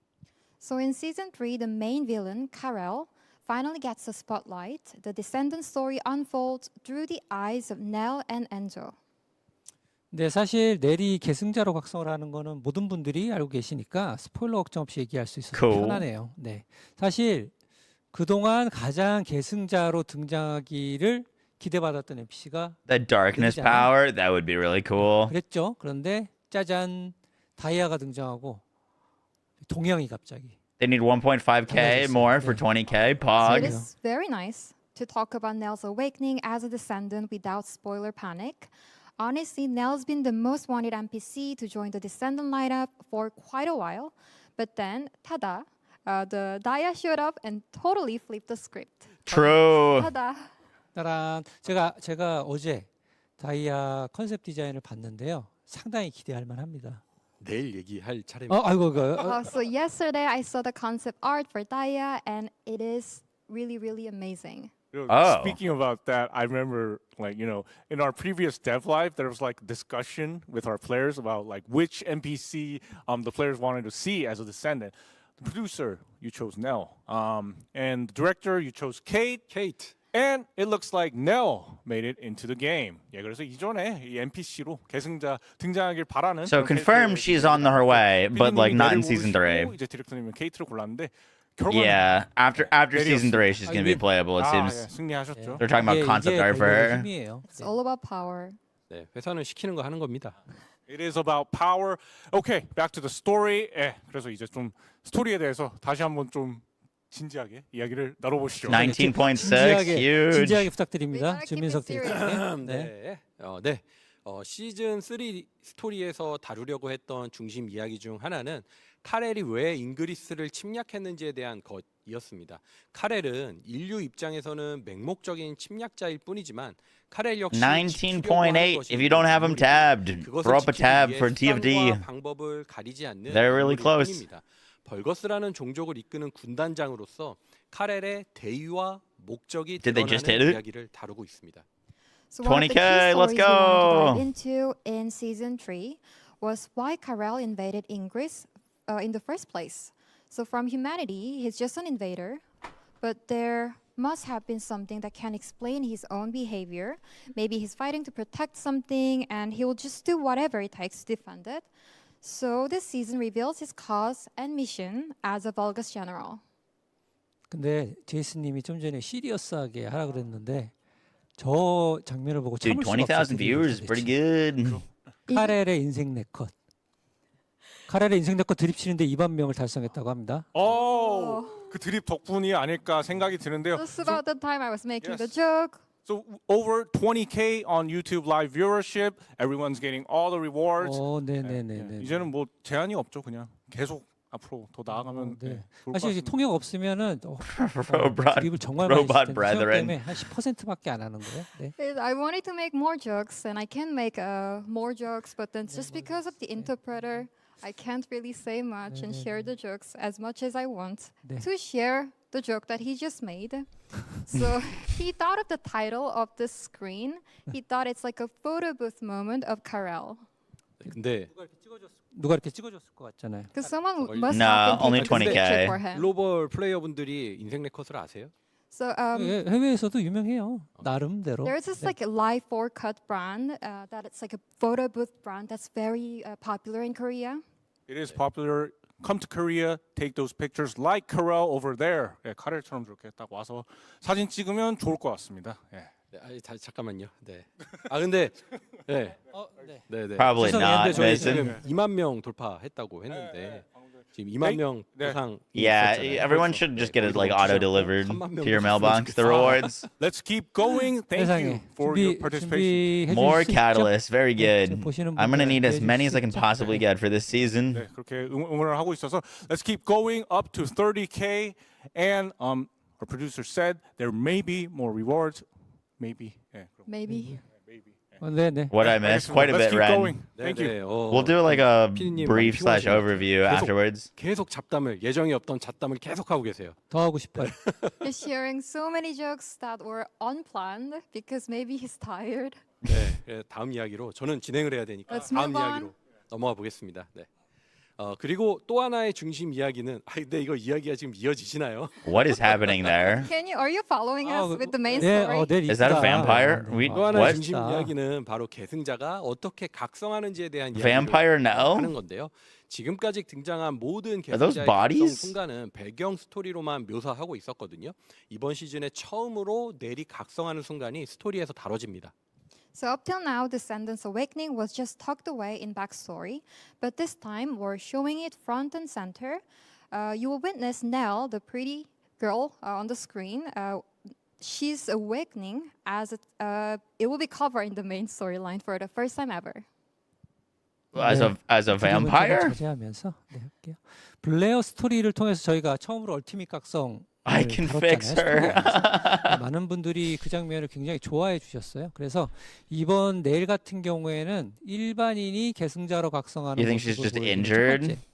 So in season 3, the main villain, Karel, finally gets the spotlight. The Descendant story unfolds through the eyes of Nell and Enjo. 네, 사실 넬이 계승자로 각성을 하는 거는 모든 분들이 알고 계시니까 스포일러 걱정 없이 얘기할 수 있어서 Cool. 편하네요. 네, 사실 그동안 가장 계승자로 등장하기를 기대받았던 NPC가 The darkness power, that would be really cool. 그랬죠. 그런데 짜잔 다이아가 등장하고 동양이 갑자기. They need 1.5k more for 20k. So Pog. it is very nice to talk about Nell's awakening as a Descendant without spoiler panic. Honestly, Nell's been the most wanted NPC to join the Descendant lineup for quite a while. But then, tada, the Daya showed up and totally flipped the script. True. tada. 따란 제가 어제 다이아 컨셉 디자인을 봤는데요. 상당히 기대할 만합니다. 내일 얘기할 차례입니다. 아이고 So yesterday I saw the concept art for Daya and it is really, really amazing. Speaking about that, I remember, in our previous dev live, there was discussion with our players about which NPC the players wanted to see as a Descendant. The producer, you chose Nell, and the director, you chose Kate. And it looks like Nell made it into the game. 그래서 이전에 이 NPC로 계승자 등장하길 바라는. So confirmed she's on her way, but not in season 3. 이제 디렉터님은 케이트를 골랐는데. Yeah, after season 3, she's gonna be playable. It seems. 승리하셨죠. They're talking about concept art for her. It's all about power. 네, 회사는 시키는 거 하는 겁니다. It is about power. Okay, back to the story. 그래서 이제 좀 스토리에 대해서 다시 한번 좀 진지하게 이야기를 나눠보시죠. 19.6, huge. 진지하게 부탁드립니다. 주민석 디렉터님. 네. 시즌 3 스토리에서 다루려고 했던 중심 이야기 중 하나는 카렐이 왜 잉그리스를 침략했는지에 대한 이었습니다. 카렐은 인류 입장에서는 맹목적인 침략자일 뿐이지만 카렐 역시 19.8 if you don't have them tabbed. Throw up a tab for TFD. 방법을 가리지 않는 They're really 인물일 close. 뿐입니다. 벌거스라는 종족을 이끄는 군단장으로서 카렐의 대의와 목적이 Did they just hit 드러나는 it? 이야기를 다루고 있습니다. So one of the 20K, key let's stories we wanted to go. dive into in season 3 was why Karel invaded Ingress in the first place. So from humanity, he's just an invader, but there must have been something that can explain his own behavior. Maybe he's fighting to protect something, and he will just do whatever it takes to defend it. So this season reveals his cause and mission as a Vulgus general. 근데 제이슨님이 좀 전에 시리어스하게 하라 그랬는데 저 장면을 보고 Dude, 참을 수가 20,000 viewers, pretty good. 카렐의 인생 네컷. 카렐의 인생 네컷 드립 치는데 2만 명을 달성했다고 합니다. 그 드립 덕분이 아닐까 생각이 드는데요. Just about the time I was making Yes. the joke. So over 20K on YouTube live viewership, everyone's getting all the rewards. 네네네네. 이제는 뭐 제한이 없죠, 그냥 계속 앞으로 더 나아가면 네. 좋을 것 사실 이제 같습니다. 통역 없으면은 드립을 정말 Robot 많이 했을 텐데 brethren. 때문에 한 10%밖에 안 하는 거예요. 네. I wanted to make more jokes, and I can make more jokes, but then just because of the interpreter, I can't really say much and share the jokes as much as I want to share the joke that he just made. So he thought of the title of the screen. He thought it's like a photo booth moment of Karel. 근데 누가 이렇게 찍어줬을 것 같잖아요. Because someone must Nah, have only been taking a 20K. picture for him. 글로벌 플레이어분들이 인생 네컷을 아세요? So 해외에서도 유명해요. 나름대로. there's this like a live 4cut brand that it's like a photo booth brand that's very popular in Korea. It is popular. Come to Korea, take those pictures like Karel over there. 예, 카렐처럼 저렇게 딱 와서 사진 찍으면 좋을 것 같습니다. 예. 네, 잠깐만요. 네. 아 근데 네. 네. Probably not, 저희 Mason. 지금 2만 명 돌파했다고 했는데 지금 2만 명 보상. Yeah, everyone should just get it like auto delivered to your mailbox. The rewards. Let's keep going. Thank you for your participation. More catalysts, very good. I'm gonna need as many as I can possibly get for this season. 네, 그렇게 응원을 하고 있어서 Let's keep going up to 30K. And our producer said there may be more rewards. Maybe. 예, 그럼. Maybe. 네네. What I missed? Quite a Let's bit, keep Ren. going. Thank you. We'll do like a 피디님 brief 많이 / 피곤하시네요. overview afterwards. 계속 잡담을 예정이 없던 잡담을 계속 하고 계세요. 더 하고 싶어요. He's sharing so many jokes that were unplanned because maybe he's tired. 네, 예, 다음 이야기로 저는 진행을 해야 되니까 Let's 다음 move on. 이야기로 넘어가 보겠습니다. 네. 그리고 또 하나의 중심 이야기는 근데 이거 이야기가 지금 이어지시나요? What is happening there? Are you following us with the main 네, story? 네, Is that a 있다. vampire? We 또 하나의 what? 중심 이야기는 바로 계승자가 어떻게 각성하는지에 대한 Vampire 이야기를 no? 하는 건데요. 지금까지 등장한 모든 Are those 계승자의 각성 bodies? 순간은 배경 스토리로만 묘사하고 있었거든요. 이번 시즌에 처음으로 넬이 각성하는 순간이 스토리에서 다뤄집니다. So up till now, Descendant's awakening was just tucked away in backstory, but this time we're showing it front and center. You will witness Nell, the pretty girl on the screen. She's awakening as it will be covered in the main storyline for the first time ever. As a vampire? 자제하면서 네, 할게요. 블레어 스토리를 통해서 저희가 처음으로 얼티밋 각성 I can fix her. 많은 분들이 그 장면을 굉장히 좋아해 주셨어요. 그래서 이번 내일 같은 경우에는 일반인이 계승자로 각성하는 You think she's 모습을 just 보여주는 injured? 첫 번째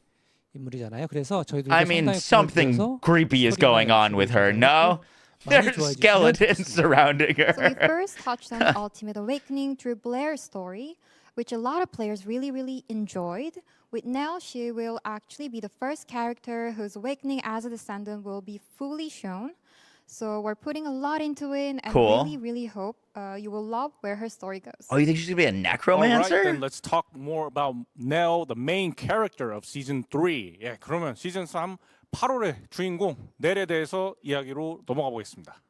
인물이잖아요. 그래서 저희도 I mean, something creepy is going on with her. No, there's skeletons surrounding So we her. first touched on the Ultimate Awakening through Blair's story, which a lot of players really enjoyed. With Nell, she will actually be the first character whose awakening as a descendant will be fully shown. So we're putting a lot into it, and Cool. really hope you will love where her story goes. Oh, you think she's gonna be a All right, necromancer? then let's talk more about Nell, the main character of season 3. 예, 그러면 시즌 3 8월의 주인공 넬에 대해서 이야기로 넘어가 보겠습니다.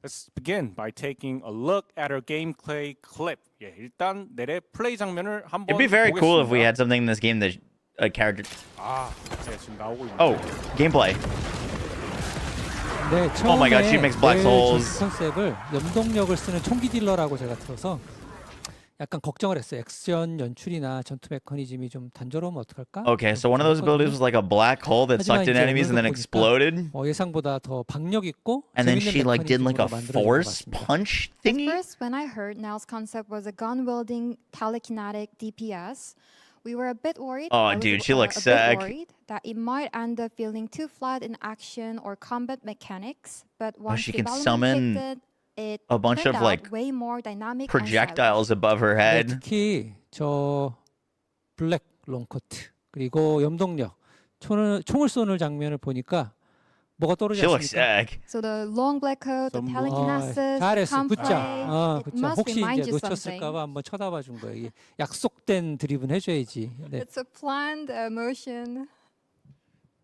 Let's begin by taking a look at her gameplay clip. 예, 일단 넬의 플레이 장면을 한번 It'd be very cool if we 보겠습니다. had something in this game that a character. 네, 지금 나오고 있는데. Oh, gameplay. 네, Oh my God, she makes black souls. 컨셉을 염동력을 쓰는 총기 딜러라고 제가 들어서 약간 걱정을 했어요. 액션 연출이나 전투 메커니즘이 좀 단조로우면 어떡할까? Okay, so one of those abilities was like a black hole that 하지만 sucked in 이제 enemies and then 오늘도 보니까 exploded. 예상보다 더 박력 있고 And then 재밌는 she like did like a 메커니즘으로 만들어진 것 force 같습니다. punch At thingy. first, when I heard Nell's concept was a gun-wielding telekinetic DPS, we were a bit worried. Oh, I was dude, she looks a bit sick. worried that it might end up feeling too flat in action or combat mechanics. But once she the can development summon kicked in, it a bunch turned of, out like, way more dynamic and projectiles stylish. above her 네, head. 특히 저 블랙 롱코트 그리고 염동력 총을 쏘는 장면을 보니까 뭐가 떠오르지 She looks 않습니까? sick. So the long black coat, the telekinesis, the 잘했어, gunplay, 굿잡. it 굿잡. must 혹시 remind 이제 you something. 놓쳤을까봐 한번 쳐다봐 준 거예요. 이게 약속된 드립은 해줘야지. 네. It's a planned motion.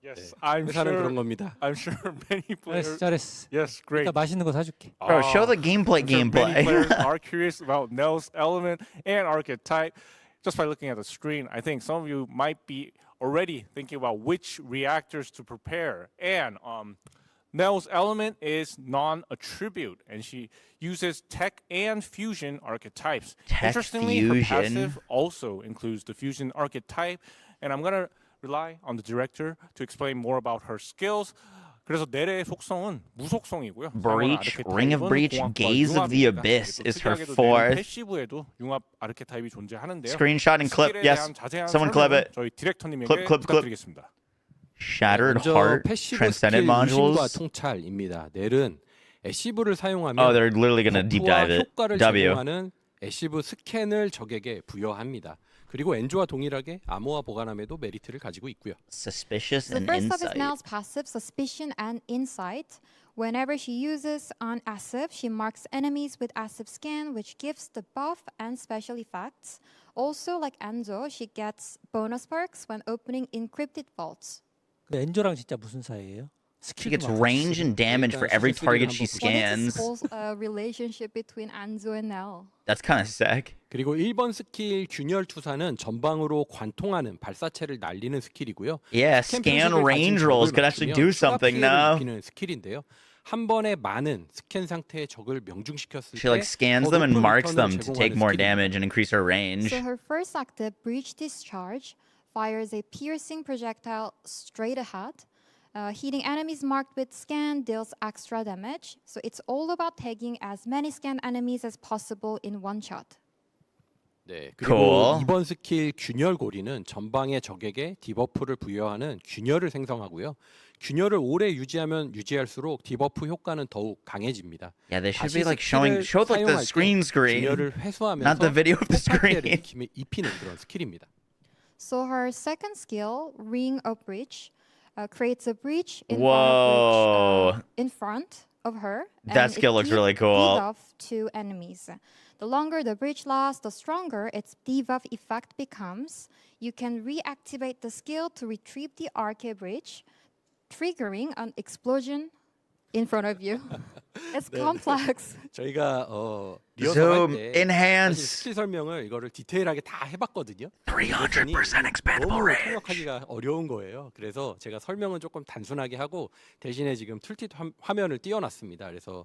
Yes, I'm 회사는 sure. 그런 겁니다. I'm sure many players. 잘했어. Yes, great. 이따 맛있는 거 사줄게. Bro, show the gameplay. I'm sure many Gameplay. players are curious about Nell's element and archetype. Just by looking at the screen, I think some of you might be already thinking about which reactors to prepare. And Nell's element is non-attribute, and she uses tech and fusion archetypes. Tech Interestingly, fusion. her passive also includes the fusion archetype, and I'm gonna rely on the director to explain more about her skills. 그래서 넬의 속성은 무속성이고요. Breach, Ring of Breach, Gaze of the Abyss is her fourth. 패시브에도 융합 아르케타입이 존재하는데요. Screenshot and clip. 스킬에 Yes, 대한 자세한 someone clip 설명은 it. 저희 디렉터님에게 Clip. 부탁드리겠습니다. Shattered 먼저 Heart, 패시브 Transcendent 스킬 유심과 modules. 통찰입니다. 넬은 애시브를 사용하면 Oh, they're literally gonna deep 버프와 dive it. 효과를 W. 제공하는 애시브 스캔을 적에게 부여합니다. 그리고 엔조와 동일하게 암호화 보관함에도 메리트를 가지고 있고요. Suspicious The and first up is insight. Nell's passive, Suspicion and Insight. Whenever she uses an Asif, she marks enemies with Asif skin, which gives the buff and special effects. Also, like Enzo, she gets bonus perks when opening encrypted vaults. 근데 엔조랑 진짜 무슨 사이예요? She gets range and damage for every target she scans. What is this whole relationship between Enzo and Nell? That's kind of sick. 그리고 1번 스킬 균열 투사는 전방으로 관통하는 발사체를 날리는 스킬이고요. Yeah, 스캔 scan 표식을 range 가진 rolls 적을 could actually 맞추면 do 추가 something 피해를 now. 입히는 스킬인데요. 한 번에 많은 스캔 상태의 적을 명중시켰을 She like 때 scans 더 them and 높은 marks them 리턴을 to take 제공하는 more 스킬입니다. damage and increase her range. So her first active, Breach Discharge, fires a piercing projectile straight ahead. Hitting enemies marked with scan deals extra damage. So it's all about tagging as many scanned enemies as possible in one shot. 네, 그리고 2번 스킬 균열 고리는 전방의 적에게 디버프를 부여하는 균열을 생성하고요. 균열을 오래 유지하면 유지할수록 디버프 효과는 더욱 강해집니다. Yeah, they should 다시 be like showing, show like the 사용할 때 screen, 균열을 회수하면서 not the video of the 폭발피해를 screen. 입히는 그런 스킬입니다. So her second skill, Ring of Breach, creates a breach in Whoa. front of her. That and skill it looks really cool. Debuff to enemies. The longer the breach lasts, the stronger its debuff effect becomes. You can reactivate the skill to retrieve the arcade breach, triggering an explosion in front of you. It's complex. 저희가 리허설 Zoom, 할때 enhance. 스킬 설명을 이거를 디테일하게 다 해봤거든요. 300% expandable 너무 range. 통역하기가 어려운 거예요. 그래서 제가 설명은 조금 단순하게 하고 대신에 지금 툴팁 화면을 띄워놨습니다. 그래서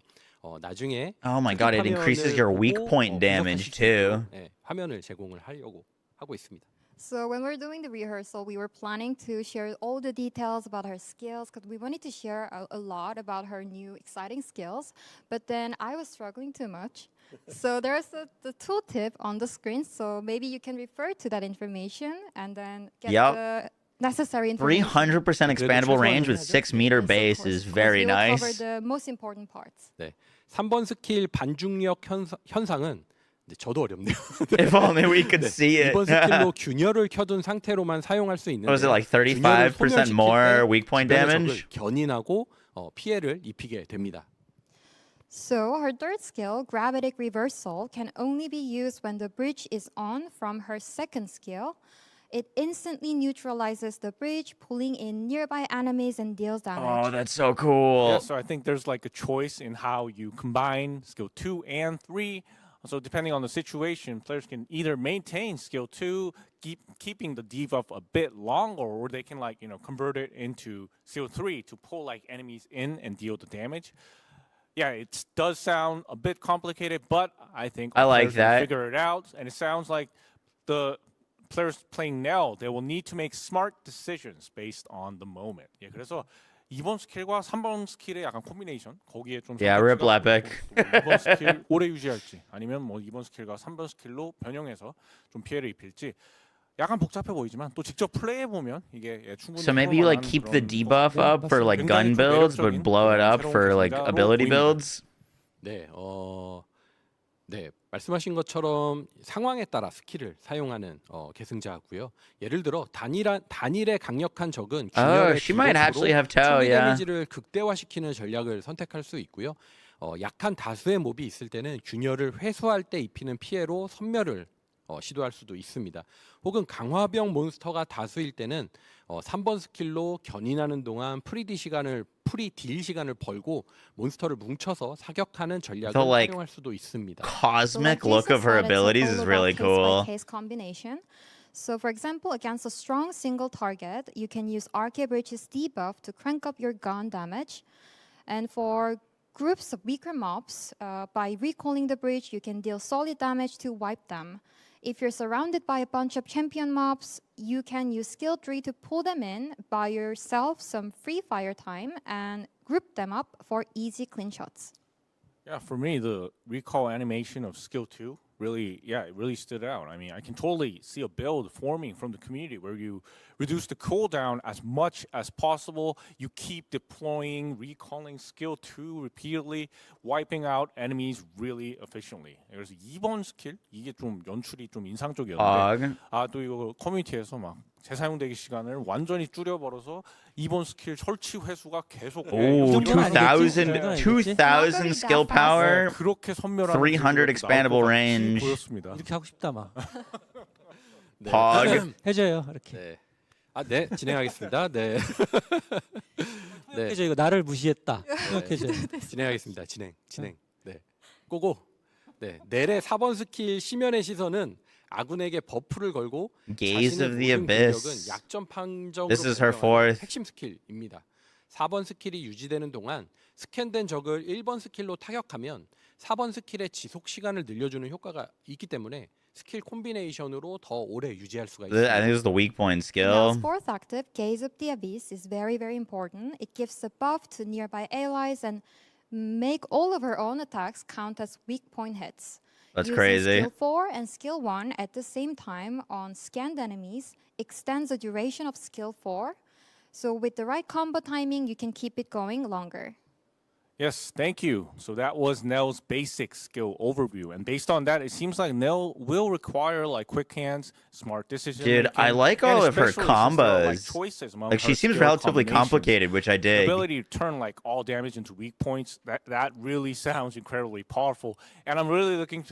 나중에 Oh my god, it increases your weak point damage too. 네, 화면을 제공을 하려고 하고 있습니다. So when we're doing the rehearsal, we were planning to share all the details about her skills because we wanted to share a lot about her new exciting skills. But then I was struggling too much. So there's the tooltip on the screen. So maybe you can refer to that information and then get the necessary information. 300% expandable range with 6-meter base is very We'll cover nice. the most important parts. 네, 3번 스킬 반중력 현상은 저도 어렵네요. If only we could see it. 2번 스킬로 균열을 켜둔 상태로만 사용할 수 있는데 Was it like 35% more weak point damage? 견인하고 피해를 입히게 됩니다. So her third skill, Gravitic Reversal, can only be used when the breach is on from her second skill. It instantly neutralizes the breach, pulling in nearby enemies and deals damage. Oh, that's so cool. Yeah, so I think there's like a choice in how you combine skill 2 and 3. So depending on the situation, players can either maintain skill 2, keeping the debuff a bit longer, or they can convert it into skill 3 to pull enemies in and deal the damage. yeah, it does sound a bit complicated, but I think I our like players will that. figure it out. And it sounds like the players playing Nell, they will need to make smart decisions based on the moment. 예, 그래서 2번 스킬과 3번 스킬의 약간 콤비네이션 거기에 좀 Yeah, rip Lepic. 2번 스킬 오래 유지할지 아니면 뭐 2번 스킬과 3번 스킬로 변형해서 좀 피해를 입힐지 약간 복잡해 보이지만 또 직접 플레이해 보면 이게 예, 충분히 So maybe you like 해볼 keep 만한 the 그런 debuff up for like gun 굉장히 좀 builds, but 매력적인 blow it up 새로운 for like 계승자로 ability 보입니다. builds. 네, 네, 말씀하신 것처럼 상황에 따라 스킬을 사용하는 계승자고요. 예를 들어 단일의 강력한 적은 균열의 she might actually have toe, 총기 yeah. 데미지를 극대화시키는 전략을 선택할 수 있고요. 약한 다수의 몹이 있을 때는 균열을 회수할 때 입히는 피해로 섬멸을 시도할 수도 있습니다. 혹은 강화병 몬스터가 다수일 때는 3번 스킬로 견인하는 동안 프리딜 시간을 벌고 몬스터를 뭉쳐서 사격하는 전략을 The, like, 활용할 수도 있습니다. Cosmic look of her abilities is really cool. Case combination. So, for example, against a strong single target, you can use Arcade Breach's debuff to crank up your gun damage. And for groups of weaker mobs, by recalling the breach, you can deal solid damage to wipe them. If you're surrounded by a bunch of champion mobs, you can use skill tree to pull them in, buy yourself some free fire time, and group them up for easy clean shots. Yeah, for me, the recall animation of skill 2 it really stood out. I mean, I can totally see a build forming from the community where you reduce the cooldown as much as possible. You keep deploying, recalling skill 2 repeatedly, wiping out enemies really efficiently. 그래서 2번 스킬 이게 좀 연출이 좀 인상적이었는데 또 이거 커뮤니티에서 막 재사용 대기 시간을 완전히 줄여버려서 2번 스킬 설치 회수가 계속 Ooh, 2,000 skill power, 그렇게 선멸한 300 expandable range. 보였습니다. 이렇게 하고 싶다 막. 네. Pog. 해줘요 이렇게. 네. 네, 진행하겠습니다. 네. 네. 해줘 이거 나를 무시했다. 생각해줘. 진행하겠습니다. 진행. 네. 고고. 네. 넬의 4번 스킬 심연의 시선은 아군에게 버프를 걸고 Gaze 자신의 of the 모든 공격은 Abyss. 약점 판정으로 This is her 변경하는 fourth. 핵심 스킬입니다. 4번 스킬이 유지되는 동안 스캔된 적을 1번 스킬로 타격하면 4번 스킬의 지속 시간을 늘려주는 효과가 있기 때문에 스킬 콤비네이션으로 더 오래 유지할 수가 I 있습니다. think this is the weak point Nell's skill. fourth active, Gaze of the Abyss, is very, very important. It gives a buff to nearby allies and make all of her own attacks count as weak point hits. That's Using crazy. Skill 4 and Skill 1 at the same time on scanned enemies extends the duration of Skill 4. So with the right combo timing, you can keep it going longer. Yes, thank you. So that was Nell's basic skill overview. And based on that, it seems like Nell will require like quick hands, smart decision Dude, I like all of her combos. Like she seems relatively complicated, which I The dig. ability to turn like all damage into weak points, that really sounds incredibly powerful. And I'm really looking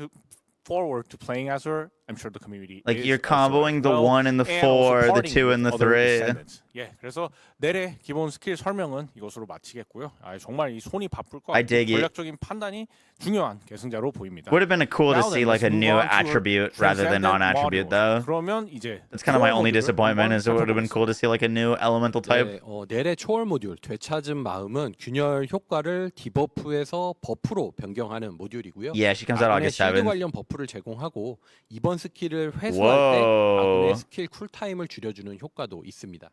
forward to playing as her. I'm sure the community Like is you're also comboing as the well. 1 and the And 4, also the partying 2 with and the other 3. Descendants. 예, 그래서 넬의 기본 스킬 설명은 이것으로 마치겠고요. 정말 이 손이 바쁠 것 I 같고 dig it. 전략적인 판단이 중요한 계승자로 보입니다. Would have been cool to Now see then, like a let's new move on to her attribute rather than Transcendent non-attribute module. though. 그러면 이제 That's kind of my 초월 only 모듈을 disappointment is it would have been 한번 cool to see like a new elemental type. 넬의 초월 모듈 되찾은 마음은 균열 효과를 디버프에서 버프로 변경하는 모듈이고요. Yeah, she comes out 아군의 August 실드 7th. 관련 버프를 제공하고 이번 스킬을 회수할 때 아군의 Whoa. 스킬 쿨타임을 줄여주는 효과도 있습니다.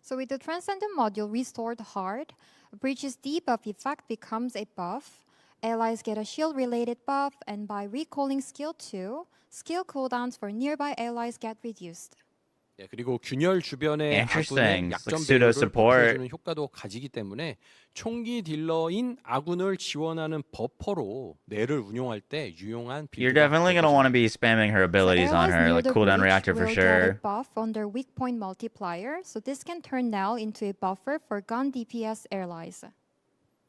So with the Transcendent module restored hard, Breach's debuff effect becomes a buff. Allies get a shield-related buff, and by recalling skill 2, skill cooldowns for nearby allies get reduced. 네, 그리고 균열 주변의 Interesting. 아군의 It's 약점 like pseudo 배율을 support. 버텨주는 효과도 가지기 때문에 총기 딜러인 아군을 지원하는 버퍼로 넬을 운용할 때 유용한 You're 빌드가 definitely 될 going to want to 것입니다. be spamming her abilities on Allies her, near like the cooldown breach reactor for will get a sure. buff on their weak point multiplier, so this can turn Nell into a buffer for gun DPS allies.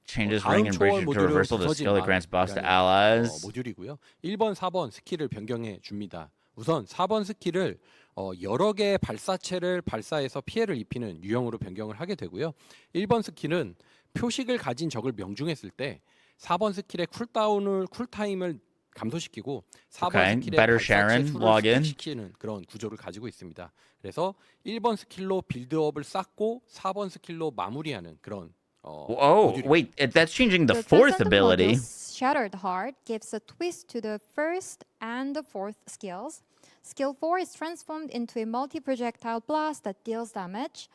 Changes 다음 ring and 초월 breach to 모듈은 reversal to 부서진 skill that grants buffs to 마음이라는, allies. 모듈이고요. 1번, 4번 스킬을 변경해 줍니다. 우선 4번 스킬을 여러 개의 발사체를 발사해서 피해를 입히는 유형으로 변경을 하게 되고요. 1번 스킬은 표식을 가진 적을 명중했을 때 4번 스킬의 쿨타임을 감소시키고 4번 Okay, 스킬의 better 발사체 Sharon, 수를 log in. 스택시키는 그런 구조를 가지고 있습니다. 그래서 1번 스킬로 빌드업을 쌓고 4번 스킬로 마무리하는 그런 Oh, wait, that's changing the The fourth Descendant ability. module's Shattered Heart gives a twist to the first and the fourth skills. Skill 4 is transformed into a multi-projectile blast that deals damage.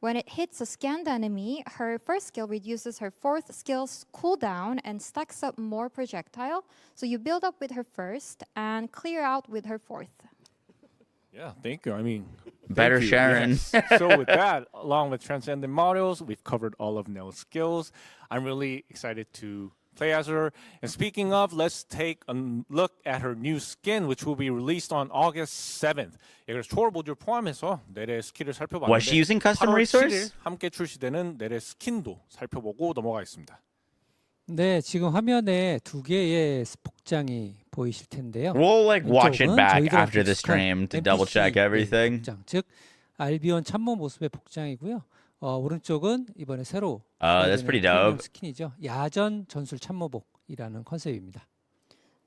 When it hits a scanned enemy, her first skill reduces her fourth skill's cooldown and stacks up more projectile. So you build up with her first and clear out with her fourth. Yeah, thank you. I mean, Better thank you. Sharon. Yes. So with that, along with Transcendent models, we've covered all of Nell's skills. I'm really excited to play as her. And speaking of, let's take a look at her new skin, which will be released on August 7th. 예, 그래서 초월 모듈 포함해서 넬의 스킬을 살펴봤는데 Was she using custom 8월 resource? 7일 함께 출시되는 넬의 스킨도 살펴보고 넘어가겠습니다. 네, 지금 화면에 두 개의 복장이 보이실 텐데요. We'll like watch it 왼쪽은 back 저희들한테 after the 익숙한 stream to double check NPC everything. 복장, 즉 알비온 참모 모습의 복장이고요. 오른쪽은 이번에 새로 That's pretty 프리미엄 dope. 스킨이죠. 야전 전술 참모복이라는 컨셉입니다.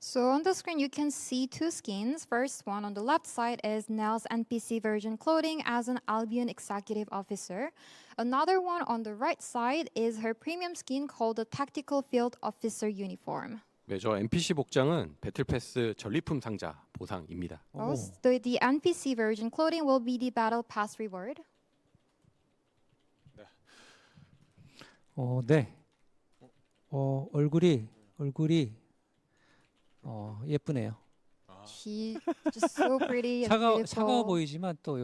So on the screen, you can see two skins. First one on the left side is Nell's NPC version clothing as an Albion executive officer. Another one on the right side is her premium skin called the Tactical Field Officer uniform. 네, 저 NPC 복장은 배틀패스 전리품 상자 보상입니다. The NPC version clothing will be the Battle Pass reward. 네. 얼굴이 예쁘네요. She's just so pretty and 차가워 beautiful. 보이지만 또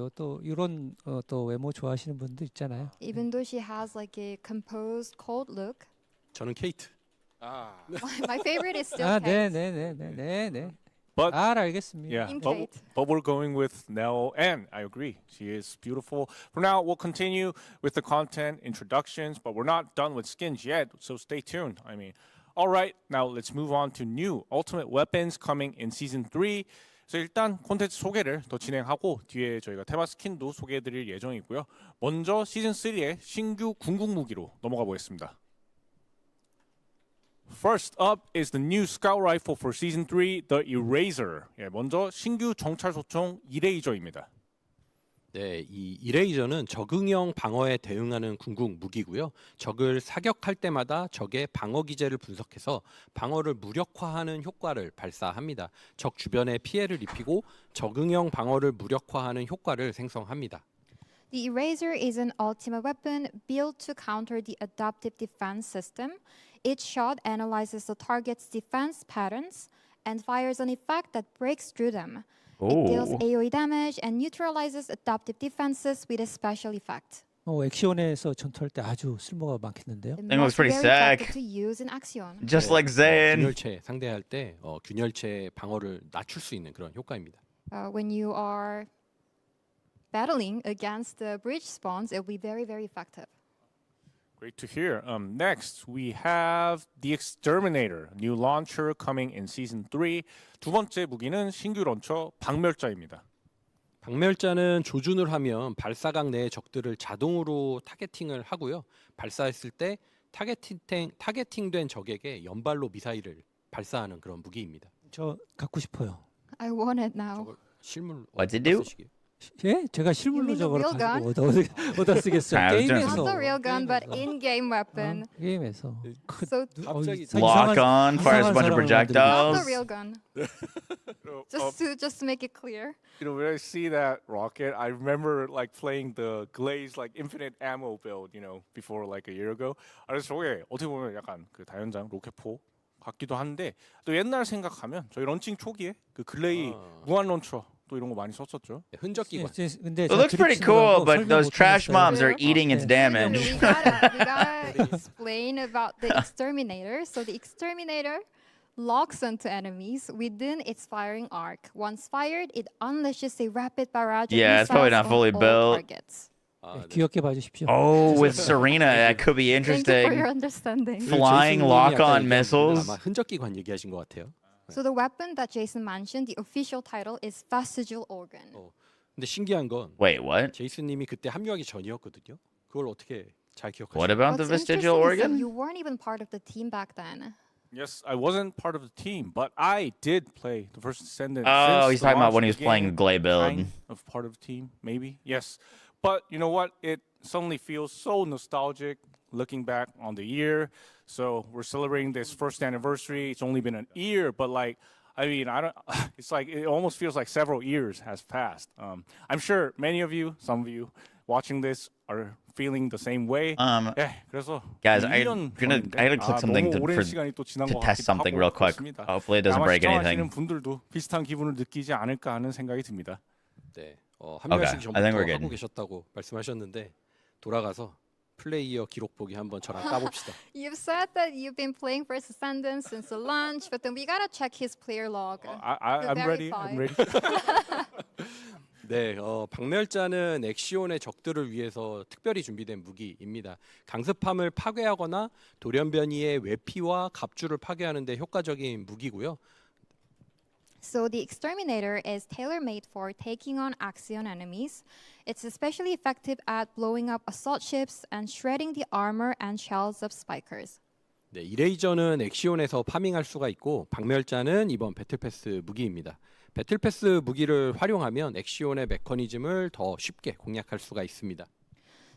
이런 또 외모 좋아하시는 분도 있잖아요. Even though she has like a composed, cold look. 저는 케이트. My favorite is still Kate. 네. But 알겠습니다. yeah, Team but, Kate. but we're going with Nell, and I agree, she is beautiful. For now, we'll continue with the content introductions, but we're not done with skins yet, so stay tuned. I mean, all right, now let's move on to new ultimate weapons coming in season 3. 그래서 일단 콘텐츠 소개를 더 진행하고 뒤에 저희가 테마 스킨도 소개해드릴 예정이고요. 먼저 시즌 3의 신규 궁극 무기로 넘어가 보겠습니다. First up is the new scout rifle for season 3, the Eraser. 예, 먼저 신규 정찰 소총 이레이저입니다. 네, 이 이레이저는 적응형 방어에 대응하는 궁극 무기고요. 적을 사격할 때마다 적의 방어 기제를 분석해서 방어를 무력화하는 효과를 발사합니다. 적 주변에 피해를 입히고 적응형 방어를 무력화하는 효과를 생성합니다. The Eraser is an ultimate weapon built to counter the adaptive defense system. Each shot analyzes the target's defense patterns and fires an effect that breaks through them. It deals AoE damage and neutralizes adaptive defenses with a special effect. 액션에서 전투할 때 아주 쓸모가 많겠는데요. It Thing looks must be pretty very sick. effective to use in Axion. Just like Zane. 균열체 상대할 때 균열체 방어를 낮출 수 있는 그런 효과입니다. When you are battling against the bridge spawns, it will be very, very effective. Great to hear. Next, we have the Exterminator, new launcher coming in season 3. 두 번째 무기는 신규 런처 박멸자입니다. 박멸자는 조준을 하면 발사각 내의 적들을 자동으로 타겟팅을 하고요. 발사했을 때 타겟팅된 적에게 연발로 미사일을 발사하는 그런 무기입니다. 저 갖고 싶어요. I want it now. 실물 What's it do? 예? 제가 실물로 You mean the 저걸 real 가지고 어디다 쓰겠어요? I was Not 게임에서. the real gun, but in-game weapon. 게임에서. So 갑자기 Lock on, fires a bunch of not projectiles. the real gun. Just to make it clear. You know, when I see that rocket, I remember like playing the Glaze like infinite ammo build, you know, before like a year ago. 그래서 저게 어떻게 보면 약간 그 다연장 로켓포 같기도 한데 또 옛날 생각하면 저희 런칭 초기에 그 글레이 무한 런처 또 이런 거 많이 썼었죠. 흔적기관. It looks pretty cool, but those trash mobs are eating its damage. We gotta explain about the Exterminator. So the Exterminator locks onto enemies within its firing arc. Once fired, it unleashes a rapid barrage of Yeah, it's probably missiles not fully on all built. targets. 귀엽게 봐주십시오. Oh, with Serena, that could be Thank you for your interesting. understanding. Flying lock-on missiles. 아마 흔적기관 얘기하신 것 같아요. So the weapon that Jason mentioned, the official title is Vestigial Organ. 근데 신기한 건 Wait, what? 제이슨님이 그때 합류하기 전이었거든요. 그걸 어떻게 잘 기억하시나요? What about the What's vestigial interesting is that organ? you weren't even part of the team back then. Yes, I wasn't part of the team, but I did play the first Descendant. Oh, since he's the talking about launch when he of was the playing game. Glay build. Kind of part of the team, maybe. Yes, but you know what? It suddenly feels so nostalgic looking back on the year. So we're celebrating this first anniversary. It's only been an year, but like, I mean, I don't. It's like it almost feels like several years has passed. I'm sure many of you, some of you watching this are feeling the same way. 그래서 Guys, I gotta click something to test something real quick. Hopefully it doesn't break anything. 분들도 비슷한 기분을 느끼지 않을까 하는 생각이 듭니다. 네, 한 명씩 전부터 하고 계셨다고 말씀하셨는데 돌아가서 플레이어 기록 보기 한번 저랑 까봅시다. You've said that you've been playing First Descendant since the launch, but then we gotta check his player log. I'm ready. I'm ready. 네, 박멸자는 엑시온의 적들을 위해서 특별히 준비된 무기입니다. 강습함을 파괴하거나 돌연변이의 외피와 갑주를 파괴하는 데 효과적인 무기고요. So the Exterminator is tailor-made for taking on Axion enemies. It's especially effective at blowing up assault ships and shredding the armor and shells of spikers. 네, 이레이저는 엑시온에서 파밍할 수가 있고 박멸자는 이번 배틀패스 무기입니다. 배틀패스 무기를 활용하면 엑시온의 메커니즘을 더 쉽게 공략할 수가 있습니다.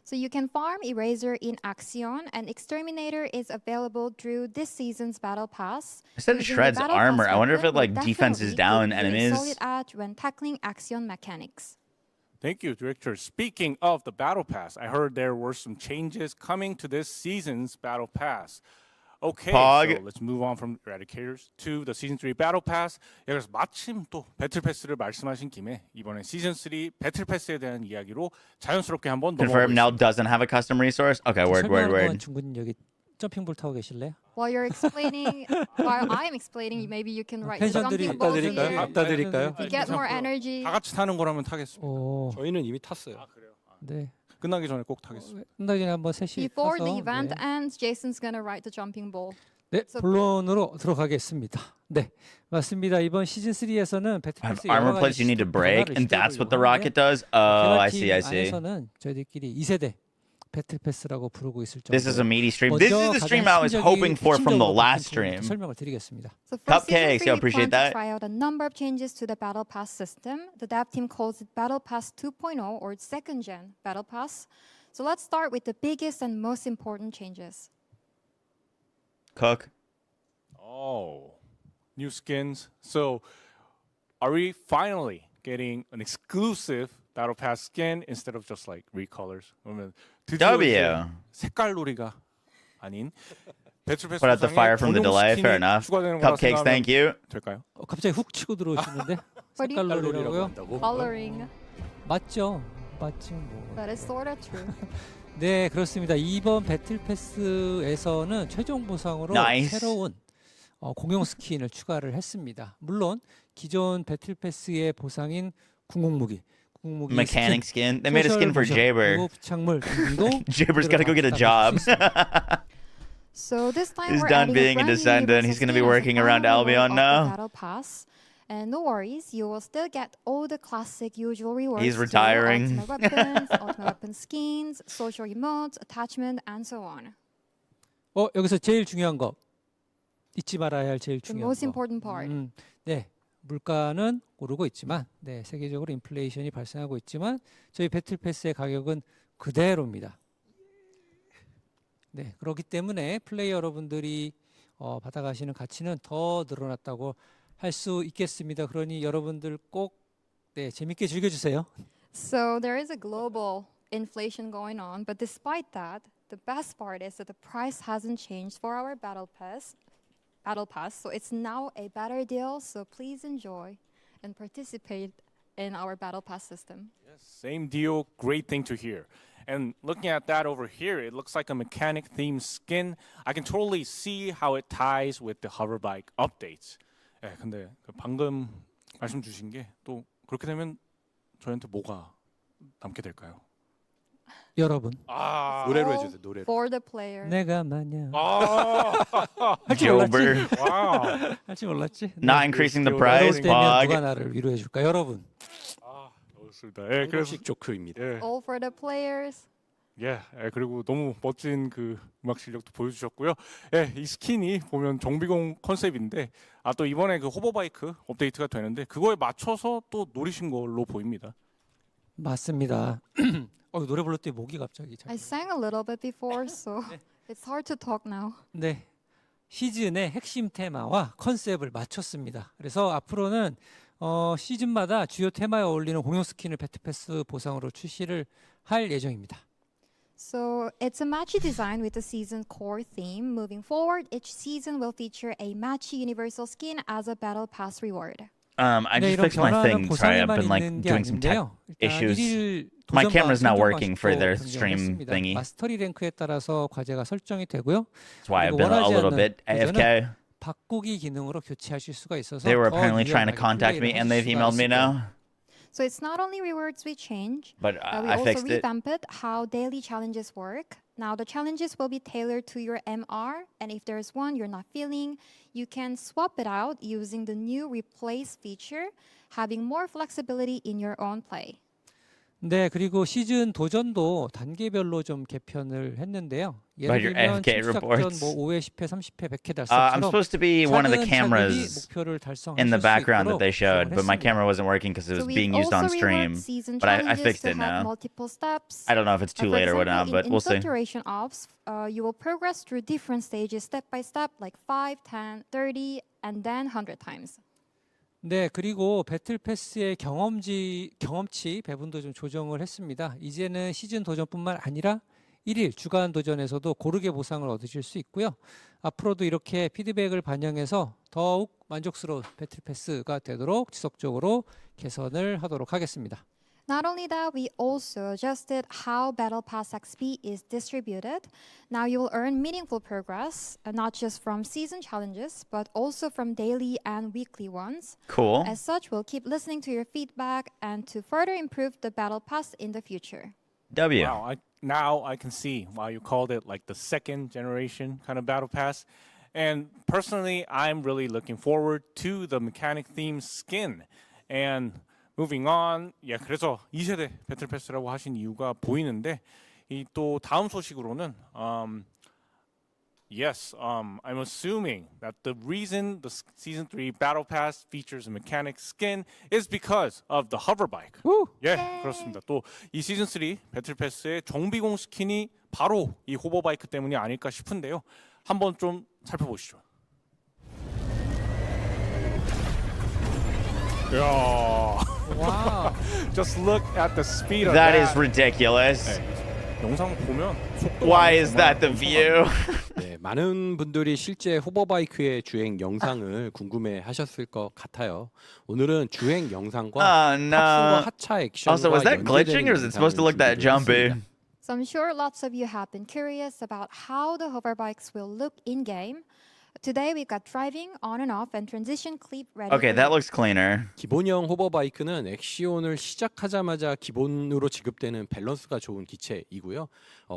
So you can farm Eraser in Axion, and Exterminator is available through this season's Battle Pass. I said it shreds armor. I wonder if it like defenses down enemies. Solid edge when tackling Axion mechanics. Thank you, Director. Speaking of the Battle Pass, I heard there were some changes coming to this season's Battle Pass. Okay, so let's move on from Eradicators to the Season 3 Battle Pass. 그래서 마침 또 배틀 패스를 말씀하신 김에 이번에 Season 3 배틀 패스에 대한 이야기로 자연스럽게 한번 Confirm now doesn't have a custom resource. Okay, word. 중군님 여기 점핑볼 타고 계실래요? While you're explaining, while I'm explaining, maybe you can write 펜션들이 something about it. 갖다 드릴까요? You get more energy. 다 같이 타는 거라면 타겠습니다. 저희는 이미 탔어요. 그래요? 네. 끝나기 전에 꼭 타겠습니다. 끝나기 전에 한번 셋이 Before 타서, the event ends, Jason's gonna write the jumping ball. 네, 본론으로 들어가겠습니다. 네, 맞습니다. 이번 시즌 3에서는 배틀패스 armor plates you need to break, and that's what the rocket does. Oh, I see. 안에서는 저희들끼리 2세대 배틀패스라고 부르고 있을 정도로. This is a meaty stream. This is the stream I was hoping for from the last stream. 설명을 드리겠습니다. So Cupcakes, I appreciate that. Try out a number of changes to the Battle Pass system. The dev team calls it Battle Pass 2.0 or second gen Battle Pass. So let's start with the biggest and most important changes. Cook. Oh, new skins. So, are we finally getting an exclusive Battle Pass skin instead of just like recolors? 그러면 드디어 이제 색깔놀이가 아닌 배틀 패스 Put out the fire from the delay. Fair enough. Cupcakes, thank you. 될까요? 갑자기 훅 치고 들어오시는데 색깔놀이라고요? Coloring. 맞죠? 맞지 뭐. That is sort of true. 네, 그렇습니다. 이번 배틀 패스에서는 최종 보상으로 새로운 공용 스킨을 추가를 했습니다. 물론 기존 배틀 패스의 보상인 궁극무기 mechanic skin. They made a skin for Jaber. 창물 등도 Jaber's got to go get a job. So this time He's we're done adding being a Descendant. He's going to be working around Albion now. Battle Pass. And no worries, you will still get all the classic usual rewards. He's retiring. Ultimate weapons, ultimate weapon skins, social emotes, attachment, and so on. 여기서 제일 중요한 거 잊지 말아야 할 제일 The 중요한 most 거. important part. 네, 물가는 오르고 있지만, 네, 세계적으로 인플레이션이 발생하고 있지만 저희 배틀 패스의 가격은 그대로입니다. 네, 그렇기 때문에 플레이어 여러분들이 받아가시는 가치는 더 늘어났다고 할 수 있겠습니다. 그러니 여러분들 꼭 네, 재밌게 즐겨주세요. So there is a global inflation going on, but despite that, the best part is that the price hasn't changed for our Battle Pass. So it's now a better deal. So please enjoy and participate in our Battle Pass system. Yes, same deal. Great thing to hear. And looking at that over here, it looks like a mechanic themed skin. I can totally see how it ties with the hoverbike updates. 네, 근데 방금 말씀 주신 게 또 그렇게 되면 저희한테 뭐가 남게 될까요? 여러분. 노래로 해주세요. 노래로. For the player. 내가 마냥. 할줄 몰랐지? 할줄 몰랐지? Not increasing the price. 누가 나를 위로해 줄까? 여러분. 좋습니다. 예, 그래서 조크입니다. All for the players. 예, 그리고 너무 멋진 그 음악 실력도 보여주셨고요. 예, 이 스킨이 보면 정비공 컨셉인데, 또 이번에 그 호버바이크 업데이트가 되는데 그거에 맞춰서 또 노리신 걸로 보입니다. 맞습니다. 노래 불렀더니 목이 갑자기 I sang a little bit before, so it's hard to talk now. 네. 시즌의 핵심 테마와 컨셉을 맞췄습니다. 그래서 앞으로는 시즌마다 주요 테마에 어울리는 공용 스킨을 배틀패스 보상으로 출시를 할 예정입니다. So it's a matchy design with the season core theme. Moving forward, each season will feature a matchy universal skin as a battle pass reward. I just fixed my thing. Sorry, I've been like doing some tech issues. My camera's not working for their stream thingy. 마스터리 랭크에 따라서 과제가 설정이 되고요. That's why I've been a little bit AFK. 바꾸기 기능으로 교체하실 수가 있어서 They were apparently trying to contact me and they've emailed me now. So it's not only rewards we change, But we I also fixed it. revamped how daily challenges work. Now the challenges will be tailored to your MR, and if there's one you're not feeling, you can swap it out using the new replace feature, having more flexibility in your own play. 네, 그리고 시즌 도전도 단계별로 좀 개편을 했는데요. But 예를 your 들면 FK 침착전 reports. 5회, 10회, 30회, 100회 I'm 달성처럼 supposed to be one of the 차근차근히 cameras 목표를 달성하실 in the 수 background that 있도록 they showed, but my 구성을 camera 했습니다. wasn't working because it was So being we've used on also stream. reworked season But I challenges fixed to it have now. multiple steps. I don't know if it's too For late or whatnot, example, but we'll see. infiltration ops, you will progress through different stages step by step, like 5, 10, 30, and then 100 times. 네, 그리고 배틀 패스의 경험치 배분도 좀 조정을 했습니다. 이제는 시즌 도전뿐만 아니라 1일 주간 도전에서도 고르게 보상을 얻으실 수 있고요. 앞으로도 이렇게 피드백을 반영해서 더욱 만족스러운 배틀 패스가 되도록 지속적으로 개선을 하도록 하겠습니다. Not only that, we also adjusted how Battle Pass XP is distributed. Now you will earn meaningful progress, not just from season challenges, but also from daily and weekly ones. Cool. As such, we'll keep listening to your feedback and to further improve the Battle Pass in the future. W. Wow, now I can see why you called it like the second generation kind of battle pass. And personally, I'm really looking forward to the mechanic theme skin. And moving on, 그래서 2세대 배틀 패스라고 하신 이유가 보이는데 이 또 다음 소식으로는 I'm assuming that the reason the season 3 battle pass features a mechanic skin is because of the hover bike. 그렇습니다. 또 이 시즌 3 배틀 패스의 정비공 스킨이 바로 이 호버 바이크 때문이 아닐까 싶은데요. 한번 좀 살펴보시죠. Wow. Just look at the speed of That that. is ridiculous. 영상 보면 Why is that the view? 네, 많은 분들이 실제 호버바이크의 주행 영상을 궁금해하셨을 것 같아요. 오늘은 주행 영상과 탑승과 하차 액션과 Also, was that glitching or is it supposed to look that jumpy? So I'm sure lots of you have been curious about how the hoverbikes will look in-game. Today we've got driving, on and off, and transition clip ready. Okay, that looks cleaner. 기본형 호버바이크는 액시온을 시작하자마자 기본으로 지급되는 밸런스가 좋은 기체이고요.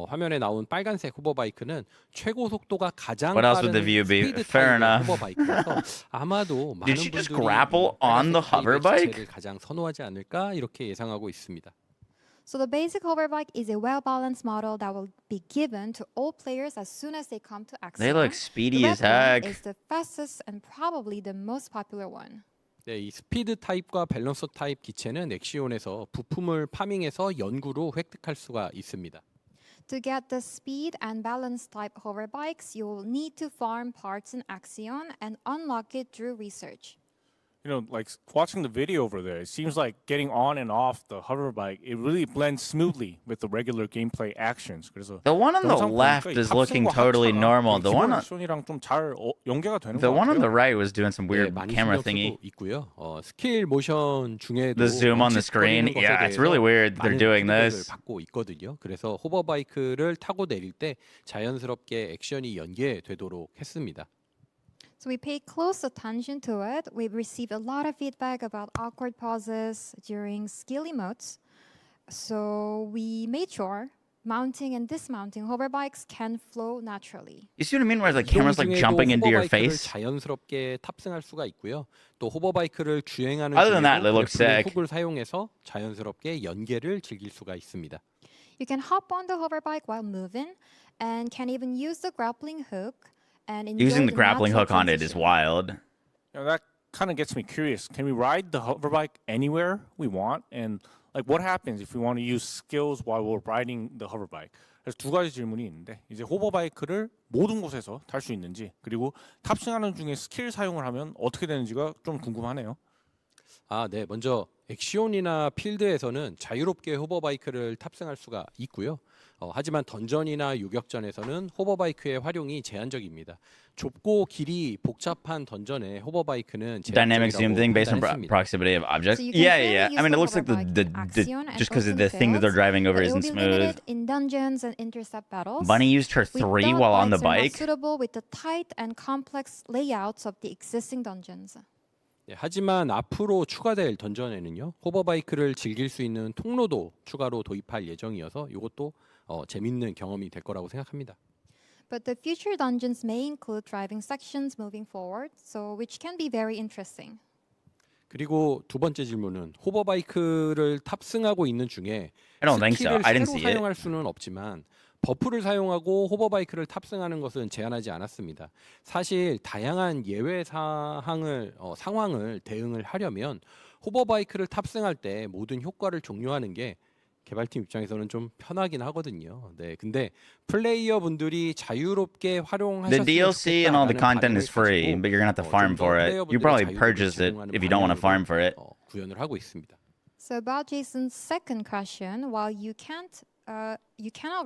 화면에 나온 빨간색 호버바이크는 최고 속도가 가장 What else would 빠른 the view be? 스피드 Fair 타입의 enough. 호버바이크라서 아마도 많은 Did she just 분들이 grapple on the hover bike? 기체를 가장 선호하지 않을까 이렇게 예상하고 있습니다. So the basic hoverbike is a well-balanced model that will be given to all players as soon as they come to access. They look speedy the as red one heck. is the fastest and probably the most popular one. 네, 이 스피드 타입과 밸런서 타입 기체는 엑시온에서 부품을 파밍해서 연구로 획득할 수가 있습니다. To get the speed and balance type hoverbikes, you will need to farm parts in Axion and unlock it through research. You know, like watching the video over there, it seems like getting on and off the hover bike, it really blends smoothly with the regular gameplay actions. 그래서 The one on the 영상 left 보니까 이 is looking 탑승과 totally 하차가 normal. The one 기본 on 액션이랑 좀 잘 연계가 되는 the 것 one on the 같아요. right was doing some weird 많이 camera 신경 thingy. 쓰고 있고요. 스킬 모션 중에도 The zoom on the screen. 멈칫거리는 것에 Yeah, it's 대해서 really weird they're 많은 doing 피드백을 this. 받고 있거든요. 그래서 호버바이크를 타고 내릴 때 자연스럽게 액션이 연계되도록 했습니다. So we pay close attention to it. We've received a lot of feedback about awkward pauses during skill emotes. So we made sure mounting and dismounting hoverbikes can flow naturally. You see what I mean? Where the camera's like jumping into your face? 자연스럽게 탑승할 수가 있고요. 또 호버바이크를 주행하는 Other than that, 중에도 they look sick. 훅을 사용해서 자연스럽게 연계를 즐길 수가 있습니다. You can hop on the hoverbike while moving and can even use the grappling hook and enjoy Using the grappling natural hook on it is transition. wild. You know, that kind of gets me curious. Can we ride the hover bike anywhere we want? And like, what happens if we want to use skills while we're riding the hover bike? 그래서 두 가지 질문이 있는데 이제 호버바이크를 모든 곳에서 탈 수 있는지 그리고 탑승하는 중에 스킬 사용을 하면 어떻게 되는지가 좀 궁금하네요. 아, 네. 먼저 액시온이나 필드에서는 자유롭게 호버바이크를 탑승할 수가 있고요. 하지만 던전이나 유격전에서는 호버바이크의 활용이 제한적입니다. 좁고 길이 복잡한 던전에 호버바이크는 Dynamic zoom thing based on proximity of objects. So you can Yeah, clearly yeah. use I mean, the it looks like hover bike axion and just because open the thing that they're fields, driving over but it will isn't be smooth. limited in dungeons and intercept battles. Bunny used her We 3 thought while on the bikes bike. are not suitable with the tight and complex layouts of the existing dungeons. 네, 하지만 앞으로 추가될 던전에는요. 호버바이크를 즐길 수 있는 통로도 추가로 도입할 예정이어서 이것도 재밌는 경험이 될 거라고 생각합니다. But the future dungeons may include driving sections moving forward, so which can be very interesting. 그리고 두 번째 질문은 호버바이크를 탑승하고 있는 중에 I don't think so. 스킬을 I didn't 새로 see it. 사용할 수는 없지만 버프를 사용하고 호버바이크를 탑승하는 것은 제한하지 않았습니다. 사실 다양한 예외 상황을 대응을 하려면 호버바이크를 탑승할 때 모든 효과를 종료하는 게 개발팀 입장에서는 좀 편하긴 하거든요. 네, 근데 플레이어 분들이 자유롭게 활용하셨으면 The DLC and all the content is free, 가지고 but you're gonna have to farm for it. You probably purchased it if you don't want to farm for it. 구현을 하고 있습니다. So about Jason's second question, while you cannot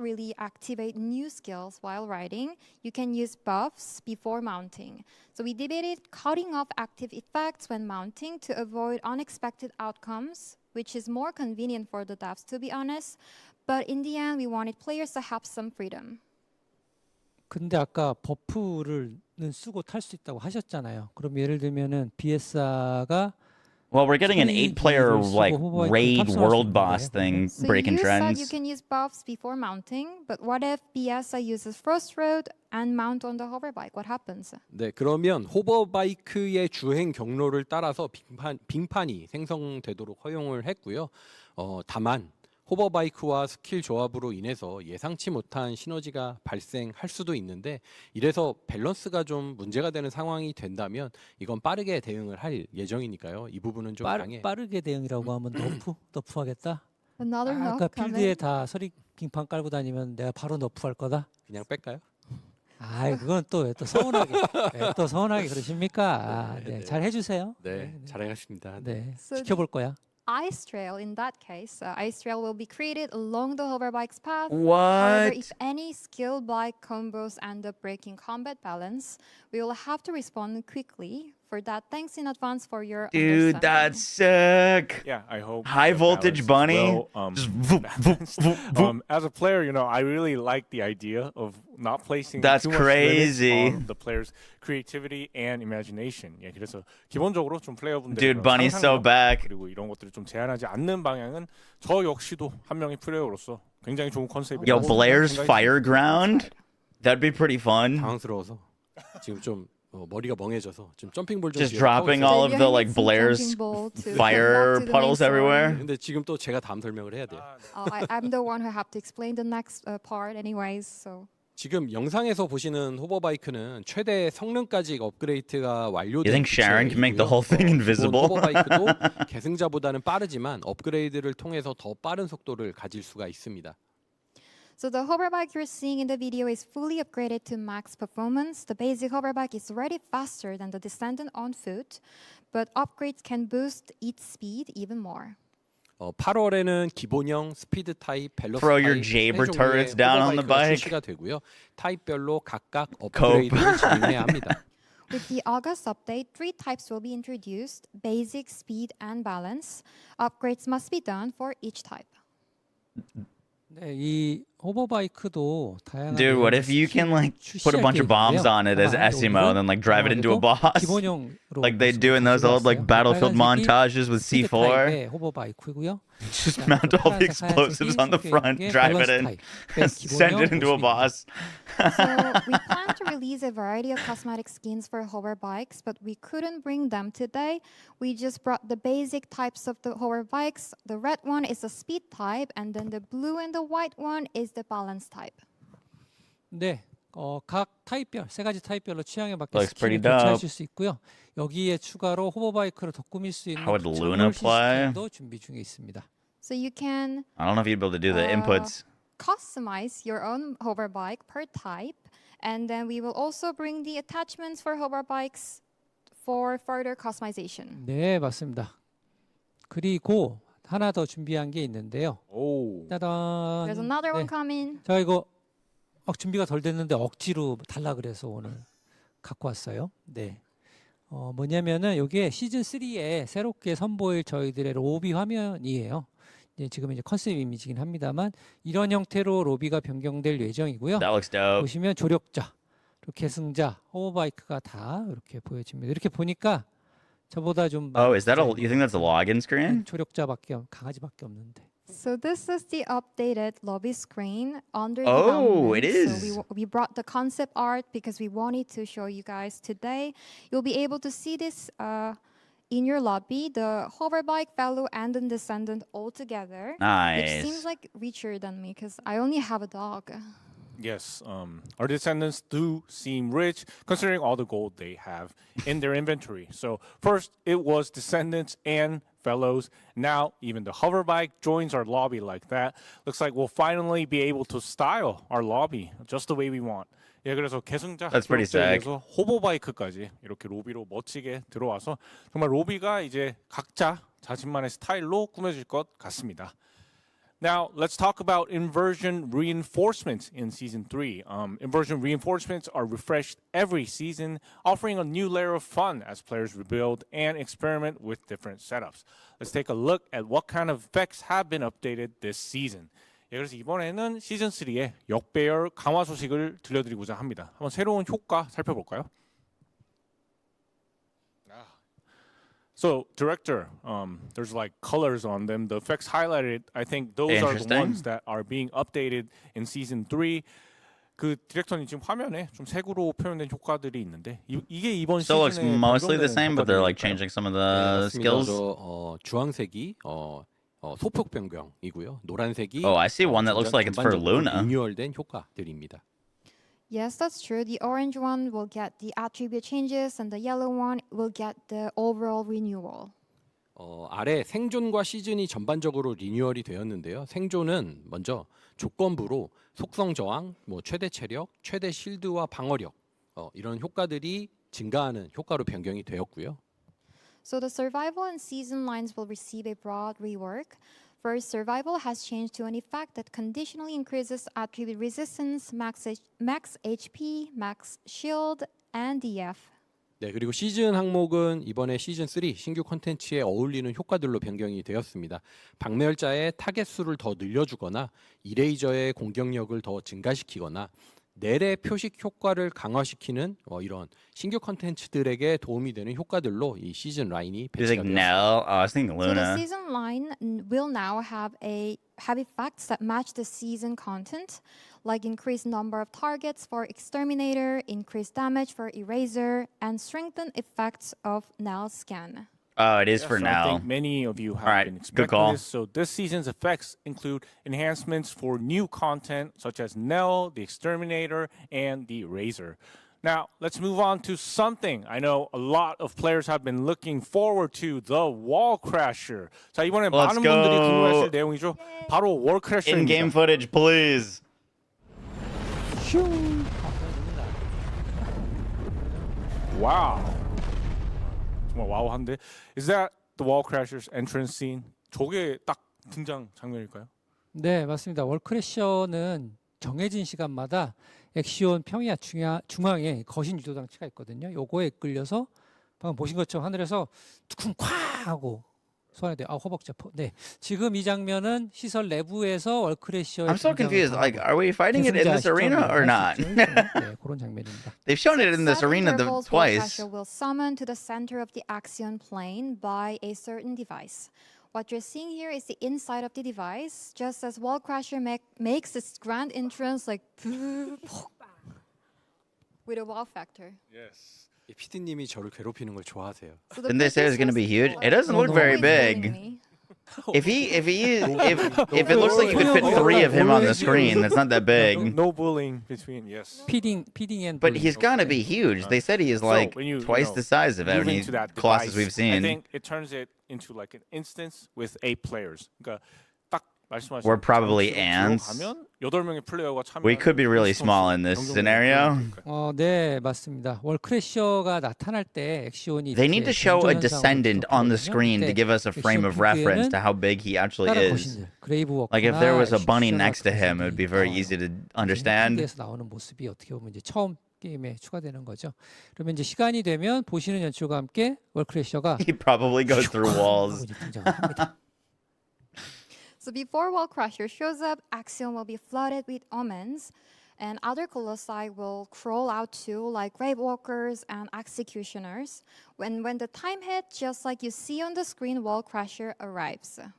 really activate new skills while riding, you can use buffs before mounting. So we debated cutting off active effects when mounting to avoid unexpected outcomes, which is more convenient for the devs, to be honest. But in the end, we wanted players to have some freedom. 근데 아까 버프를 쓰고 탈 수 있다고 하셨잖아요. 그럼 예를 들면은 BSR가 Well, we're getting an 8-player like raid world boss thing, So breaking you said trends. you can use buffs before mounting, but what if BSI uses first road and mount on the hoverbike? What happens? 네, 그러면 호버바이크의 주행 경로를 따라서 빙판이 생성되도록 허용을 했고요. 다만 호버바이크와 스킬 조합으로 인해서 예상치 못한 시너지가 발생할 수도 있는데 이래서 밸런스가 좀 문제가 되는 상황이 된다면 이건 빠르게 대응을 할 예정이니까요. 이 부분은 좀 빠르게 대응이라고 하면 너프하겠다. Another 아까 note 필드에 comment. 다 서리 빙판 깔고 다니면 내가 바로 너프할 거다. 그냥 뺄까요? 아, 그건 또 서운하게 또 서운하게 그러십니까? 네, 잘 해주세요. 네, 잘하셨습니다. 네, So 지켜볼 거야. Ice trail, in that case, ice trail will be created along the hoverbike's path. What? However, if any skill bike combos end up breaking combat balance, we will have to respond quickly. For that, thanks in advance for your Dude, understanding. that's sick. Yeah, I hope High the voltage balance is bunny. well, Just voop, voop, voop, voop. as a player, you know, I really like the idea of not placing That's too much limits crazy. on the player's creativity and imagination. 예, 그래서 기본적으로 좀 플레이어분들의 Dude, Bunny's so 상상력, back. 그리고 이런 것들을 좀 제한하지 않는 방향은 저 역시도 한 명의 플레이어로서 굉장히 좋은 컨셉이라고 Yo, Blair's 생각이 Fireground? That'd be pretty fun. 당황스러워서 지금 좀 머리가 멍해져서 지금 점핑볼 좀 Just 뒤에 dropping 하고 all 있어요. of the like Blair's fire puddles everywhere. 근데 지금 또 제가 다음 설명을 해야 돼요. I'm the one who have to explain the next part anyways, so. 지금 영상에서 보시는 호버바이크는 최대 성능까지 업그레이드가 완료된 You think Sharon can make the whole thing invisible? 호버바이크도 계승자보다는 빠르지만 업그레이드를 통해서 더 빠른 속도를 가질 수가 있습니다. So the hoverbike you're seeing in the video is fully upgraded to max performance. The basic hoverbike is already faster than the Descendant on foot, but upgrades can boost its speed even more. 8월에는 기본형, 스피드 타입, 밸런스 Throw your 타입 Jaber 세 종류의 turrets down on the 호버바이크가 bike. 출시가 되고요. 타입별로 각각 업그레이드를 진행해야 합니다. With the August update, 3 types will be introduced: basic, speed, and balance. Upgrades must be done for each type. 네, 이 호버바이크도 다양한 Dude, what if you can like put a bunch of bombs on it as Esimo and then like drive it into a boss? Like they do in those old like battlefield montages with C4. 호버바이크고요. Just mount all the explosives on the front, drive it in, send it into a boss. So we plan to release a variety of cosmetic skins for hover bikes, but we couldn't bring them today. We just brought the basic types of the hover bikes. The red one is the speed type, and then the blue and the white one is the balance type. 네, 각 타입별 세 가지 타입별로 취향에 맞게 Looks pretty 스킨을 교체하실 dope. 수 있고요. 여기에 추가로 호버바이크를 더 꾸밀 수 있는 How would Luna 추천물 play? 시스템도 준비 중에 있습니다. So you can I don't know if you'd be able to do the inputs. customize your own hover bike per type, and then we will also bring the attachments for hover bikes for further customization. 네, 맞습니다. 그리고 하나 더 준비한 게 있는데요. 오. 짜잔. There's another one 네. coming. 자, 이거 준비가 덜 됐는데 억지로 달라 그래서 오늘 갖고 왔어요. 네. 뭐냐면은 이게 시즌 3에 새롭게 선보일 저희들의 로비 화면이에요. 지금 이제 컨셉 이미지긴 합니다만 이런 형태로 로비가 변경될 예정이고요. That looks dope. 보시면 조력자, 계승자, 호버바이크가 다 이렇게 보여집니다. 이렇게 보니까 저보다 좀 Oh, is that you think that's a login screen? 조력자밖에 강아지밖에 없는데. So this is the updated lobby screen under Oh, it development. is. So we brought the concept art because we wanted to show you guys today. You'll be able to see this in your lobby, the hover bike, fellow, and the descendant all together. Nice. Which seems like richer than me because I only have a dog. Yes, our descendants do seem rich considering all the gold they have in their inventory. So first it was descendants and fellows. Now even the hover bike joins our lobby like that. Looks like we'll finally be able to style our lobby just the way we want. 예, 그래서 계승자 That's pretty sick. 그래서 호버바이크까지 이렇게 로비로 멋지게 들어와서 정말 로비가 이제 각자 자신만의 스타일로 꾸며질 것 같습니다. Now, let's talk about inversion reinforcements in Season 3. Inversion reinforcements are refreshed every season, offering a new layer of fun as players rebuild and experiment with different setups. Let's take a look at what kind of effects have been updated this season. 예, 그래서 이번에는 시즌 3의 역배열 강화 소식을 들려드리고자 합니다. 한번 새로운 효과 살펴볼까요? So, director, there's like colors on them. The effects highlighted, I think those are the ones that are being updated in season 3. 그 디렉터님 지금 화면에 좀 색으로 표현된 효과들이 있는데 이게 이번 Still looks 시즌에 mostly the same, but they're like 효과들일까요? changing some of the skills. 주황색이 소폭 변경이고요. 노란색이 Oh, I see one that looks like it's for 전반적으로 Luna. 리뉴얼된 효과들입니다. Yes, that's true. The orange one will get the attribute changes, and the yellow one will get the overall renewal. 아래 생존과 시즌이 전반적으로 리뉴얼이 되었는데요. 생존은 먼저 조건부로 속성 저항, 최대 체력, 최대 실드와 방어력 이런 효과들이 증가하는 효과로 변경이 되었고요. So the survival and season lines will receive a broad rework. First, survival has changed to an effect that conditionally increases attribute resistance, max HP, max shield, and DF. 네, 그리고 시즌 항목은 이번에 시즌 3 신규 콘텐츠에 어울리는 효과들로 변경이 되었습니다. 박멸자의 타겟 수를 더 늘려주거나 이레이저의 공격력을 더 증가시키거나 넬의 표식 효과를 강화시키는 이런 신규 콘텐츠들에게 도움이 되는 효과들로 이 시즌 라인이 Do you think 배치가 Nell? 되었습니다. Oh, I was thinking So the Luna. season line will now have effects that match the season content, like increased number of targets for Exterminator, increased damage for Eraser, and strengthened effects of Nell's scan. Oh, it is for I now. think many of you have All right, been good expecting call. this. So this season's effects include enhancements for new content such as Nell, the Exterminator, and the Eraser. Now, let's move on to something I know a lot of players have been looking forward to, the Wall Crasher. 자, 이번에 Let's 많은 분들이 go. 궁금해하실 내용이죠. 바로 Wall Crasher입니다. In-game footage, please. Wow. 정말 와우한데. Is that the Wall Crasher's entrance scene? 저게 딱 등장 장면일까요? 네, 맞습니다. 월크래셔는 정해진 시간마다 액시온 평야 중앙에 거신 유도 장치가 있거든요. 요거에 이끌려서 방금 보신 것처럼 하늘에서 툭쿵 콱 하고 소환이 돼요. 허벅지 아파. 네, 지금 이 장면은 시설 내부에서 월크래셔의 I'm so confused. Like, are we fighting it in this 계승자 arena or not? 네, 그런 장면입니다. They've shown it in this Set arena intervals twice. Wall Crasher will summon to the center of the axion plane by a certain device. What you're seeing here is the inside of the device, just as Wall Crasher makes its grand entrance like with a wow factor. Yes. PD님이 저를 괴롭히는 걸 좋아하세요. So the Didn't they say it was going to be huge? It doesn't Oh, look no. very Always bullying big. me. If it looks like you could fit 3 of him on the screen, that's not that big. No bullying between, yes. Feeding and But he's gotta be huge. They said he is like when you, twice the size of move any into that Colossus device, we've seen. I think it turns it into like an instance with 8 players. 그러니까 딱 말씀하신 We're probably ants. 들어가면 8명의 플레이어가 We could be really small in this scenario. 네, 맞습니다. 월크래셔가 나타날 때 액션이 They need to show a Descendant on the screen to give us a frame of reference to how big he actually is. Like if there was a bunny next to him, it would be very easy to understand. 에서 나오는 모습이 어떻게 보면 이제 처음 게임에 추가되는 거죠. 그러면 이제 시간이 되면 보시는 연출과 함께 월크래셔가 He probably goes through walls. 등장합니다. So before Wall Crusher shows up, Axiom will be flooded with omens, and other colossi will crawl out too, like Gravewalkers and Executioners. When the time hits, just like you see on the screen, Wall Crusher arrives. Like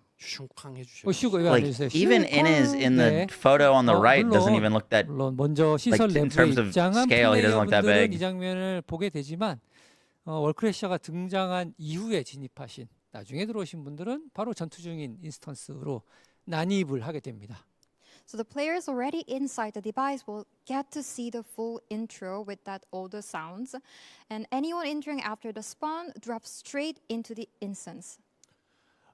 even in the photo on the right doesn't even look that. 먼저 시설 Like, in 내부에 terms of 입장한 scale, he doesn't look that 플레이어분들은 big. 이 장면을 보게 되지만 월크래셔가 등장한 이후에 진입하신 나중에 들어오신 분들은 바로 전투 중인 인스턴스로 난입을 하게 됩니다. So the players already inside the device will get to see the full intro with that older sounds, and anyone entering after the spawn drops straight into the instance.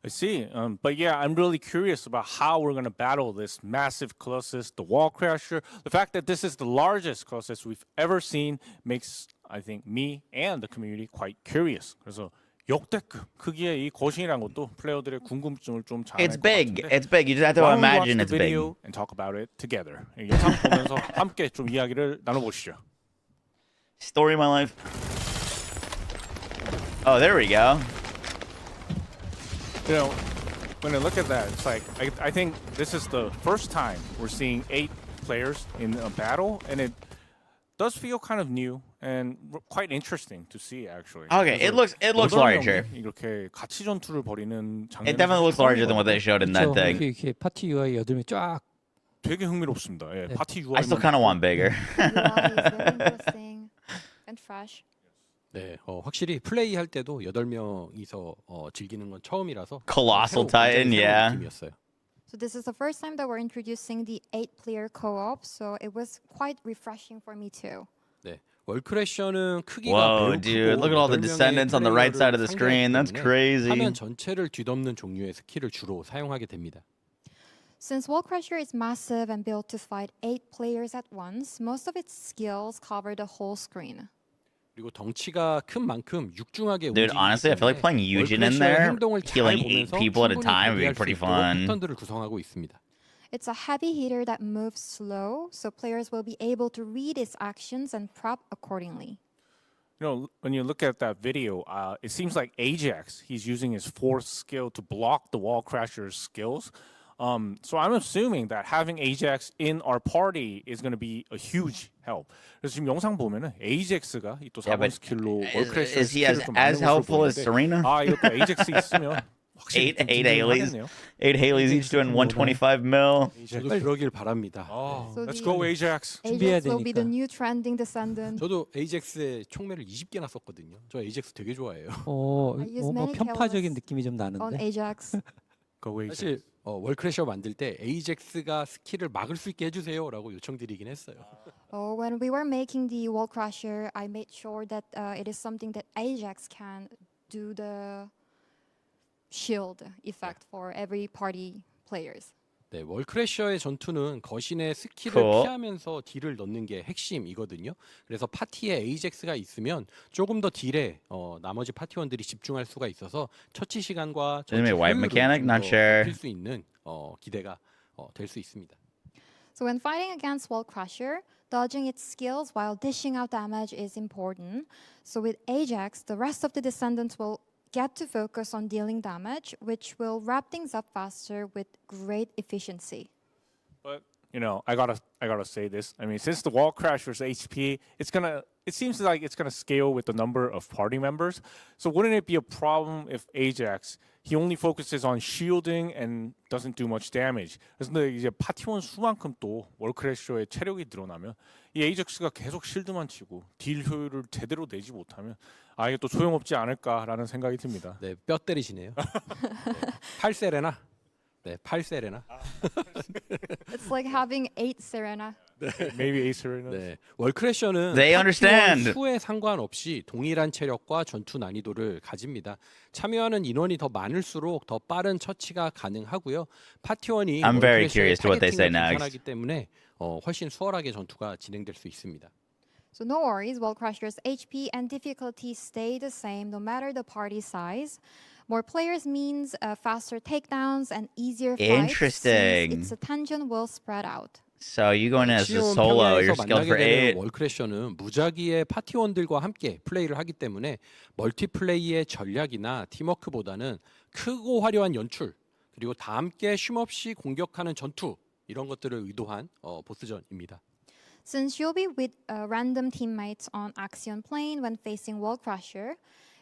I see. But yeah, I'm really curious about how we're going to battle this massive Colossus, the Wall Crasher. The fact that this is the largest Colossus we've ever seen makes, I think, me and the community quite curious. 그래서 역대급 크기의 이 거신이란 것도 플레이어들의 궁금증을 좀 자아낼 It's 것 big. 같은데. It's big. You just have to Why don't we watch imagine the it's big. video and talk about it together. 이 영상 보면서 함께 좀 이야기를 나눠보시죠. Story of my life. Oh, there we go. You know, when I look at that, it's like I think this is the first time we're seeing 8 players in a battle, and it does feel kind of new and quite interesting to see actually. Okay, it looks larger. 이렇게 같이 전투를 벌이는 장면. It definitely looks larger than what they showed in that thing. 이렇게 파티 UI 8명 쫙. 되게 흥미롭습니다. 예, 파티 UI. I still kind of want bigger. UI is very interesting and fresh. 네, 확실히 플레이할 때도 8명이서 즐기는 건 처음이라서 Colossal 새로운 Titan, yeah. 느낌이었어요. So this is the first time that we're introducing the 8-player co-op, so it was quite refreshing for me too. 네, 월크래셔는 크기가 Whoa, 매우 dude! 크고 Look at all the 8명의 Descendants on the right 플레이어를 side of the screen. That's 상대하기 때문에 crazy. 화면 전체를 뒤덮는 종류의 스킬을 주로 사용하게 됩니다. Since Wall Crusher is massive and built to fight 8 players at once, most of its skills cover the whole screen. 그리고 덩치가 큰 만큼 육중하게 Dude, honestly, I feel like playing Eugen in there, healing 8 people at a time would be pretty fun. 패턴들을 구성하고 있습니다. It's a heavy hitter that moves slow, so players will be able to read its actions and prep accordingly. You know, when you look at that video, it seems like Ajax, he's using his 4th skill to block the Wall Crasher's skills. So I'm assuming that having Ajax in our party is going to be a huge help. 그래서 지금 영상 보면은 Ajax가 또 4번 스킬로 월크래셔 Is he as helpful as Serena? 이것도 Ajax 있으면 확실히 8 Haleys. 8 Haleys each doing 125 mil. 저도 그러길 바랍니다. So Let's the go Ajax. Ajax will be the new trending descendant. 저도 AJAX의 총매를 20개나 썼거든요. 저 AJAX 되게 좋아해요. I use many 편파적인 kills 느낌이 좀 on 나는데. Ajax. Go Ajax. 사실 월크래셔 만들 때 AJAX가 스킬을 막을 수 있게 해주세요라고 요청드리긴 했어요. When we were making the Wall Crusher, I made sure that it is something that Ajax can do the shield effect for every party players. 네, 월크래셔의 전투는 거신의 스킬을 Cool. 피하면서 딜을 넣는 게 핵심이거든요. 그래서 파티에 AJAX가 있으면 조금 더 딜에 나머지 파티원들이 집중할 수가 있어서 처치 시간과 Is it a wipe mechanic? Not sure. 높일 수 있는 기대가 될 수 있습니다. So when fighting against Wall Crusher, dodging its skills while dishing out damage is important. So with Ajax, the rest of the Descendants will get to focus on dealing damage, which will wrap things up faster with great efficiency. But you know, I gotta say this. I mean, since the Wall Crasher's HP, it seems like it's gonna scale with the number of party members. So wouldn't it be a problem if Ajax he only focuses on shielding and doesn't do much damage? 그런데 이제 파티원 수만큼 또 월크래셔의 체력이 늘어나면 이 에이젝스가 계속 실드만 치고 딜 효율을 제대로 내지 못하면 아 이게 또 소용없지 않을까라는 생각이 듭니다. 네, 뼈 때리시네요. 네. 8세레나. 네, 8세레나. It's like having 8 Serena. Maybe Ace Arena. 네, 월크래셔는 They understand. 수에 상관없이 동일한 체력과 전투 난이도를 가집니다. 참여하는 인원이 더 많을수록 더 빠른 처치가 가능하고요. 파티원이 I'm very 월크래셔의 curious to what they say 타겟팅을 next. 분산하기 때문에 훨씬 수월하게 전투가 진행될 수 있습니다. So no worries, Wallcrusher's HP and difficulty stay the same no matter the party size. More players means faster takedowns and easier fights. Interesting. Since its attention will spread out. So you going in as a 쉬운 solo, 평야에서 you're skilled for 만나게 8. 되는 월크래셔는 무작위의 파티원들과 함께 플레이를 하기 때문에 멀티플레이의 전략이나 팀워크보다는 크고 화려한 연출 그리고 다 함께 쉼없이 공격하는 전투 이런 것들을 의도한 보스전입니다. Since you'll be with random teammates on Axion Plane when facing Wallcrusher,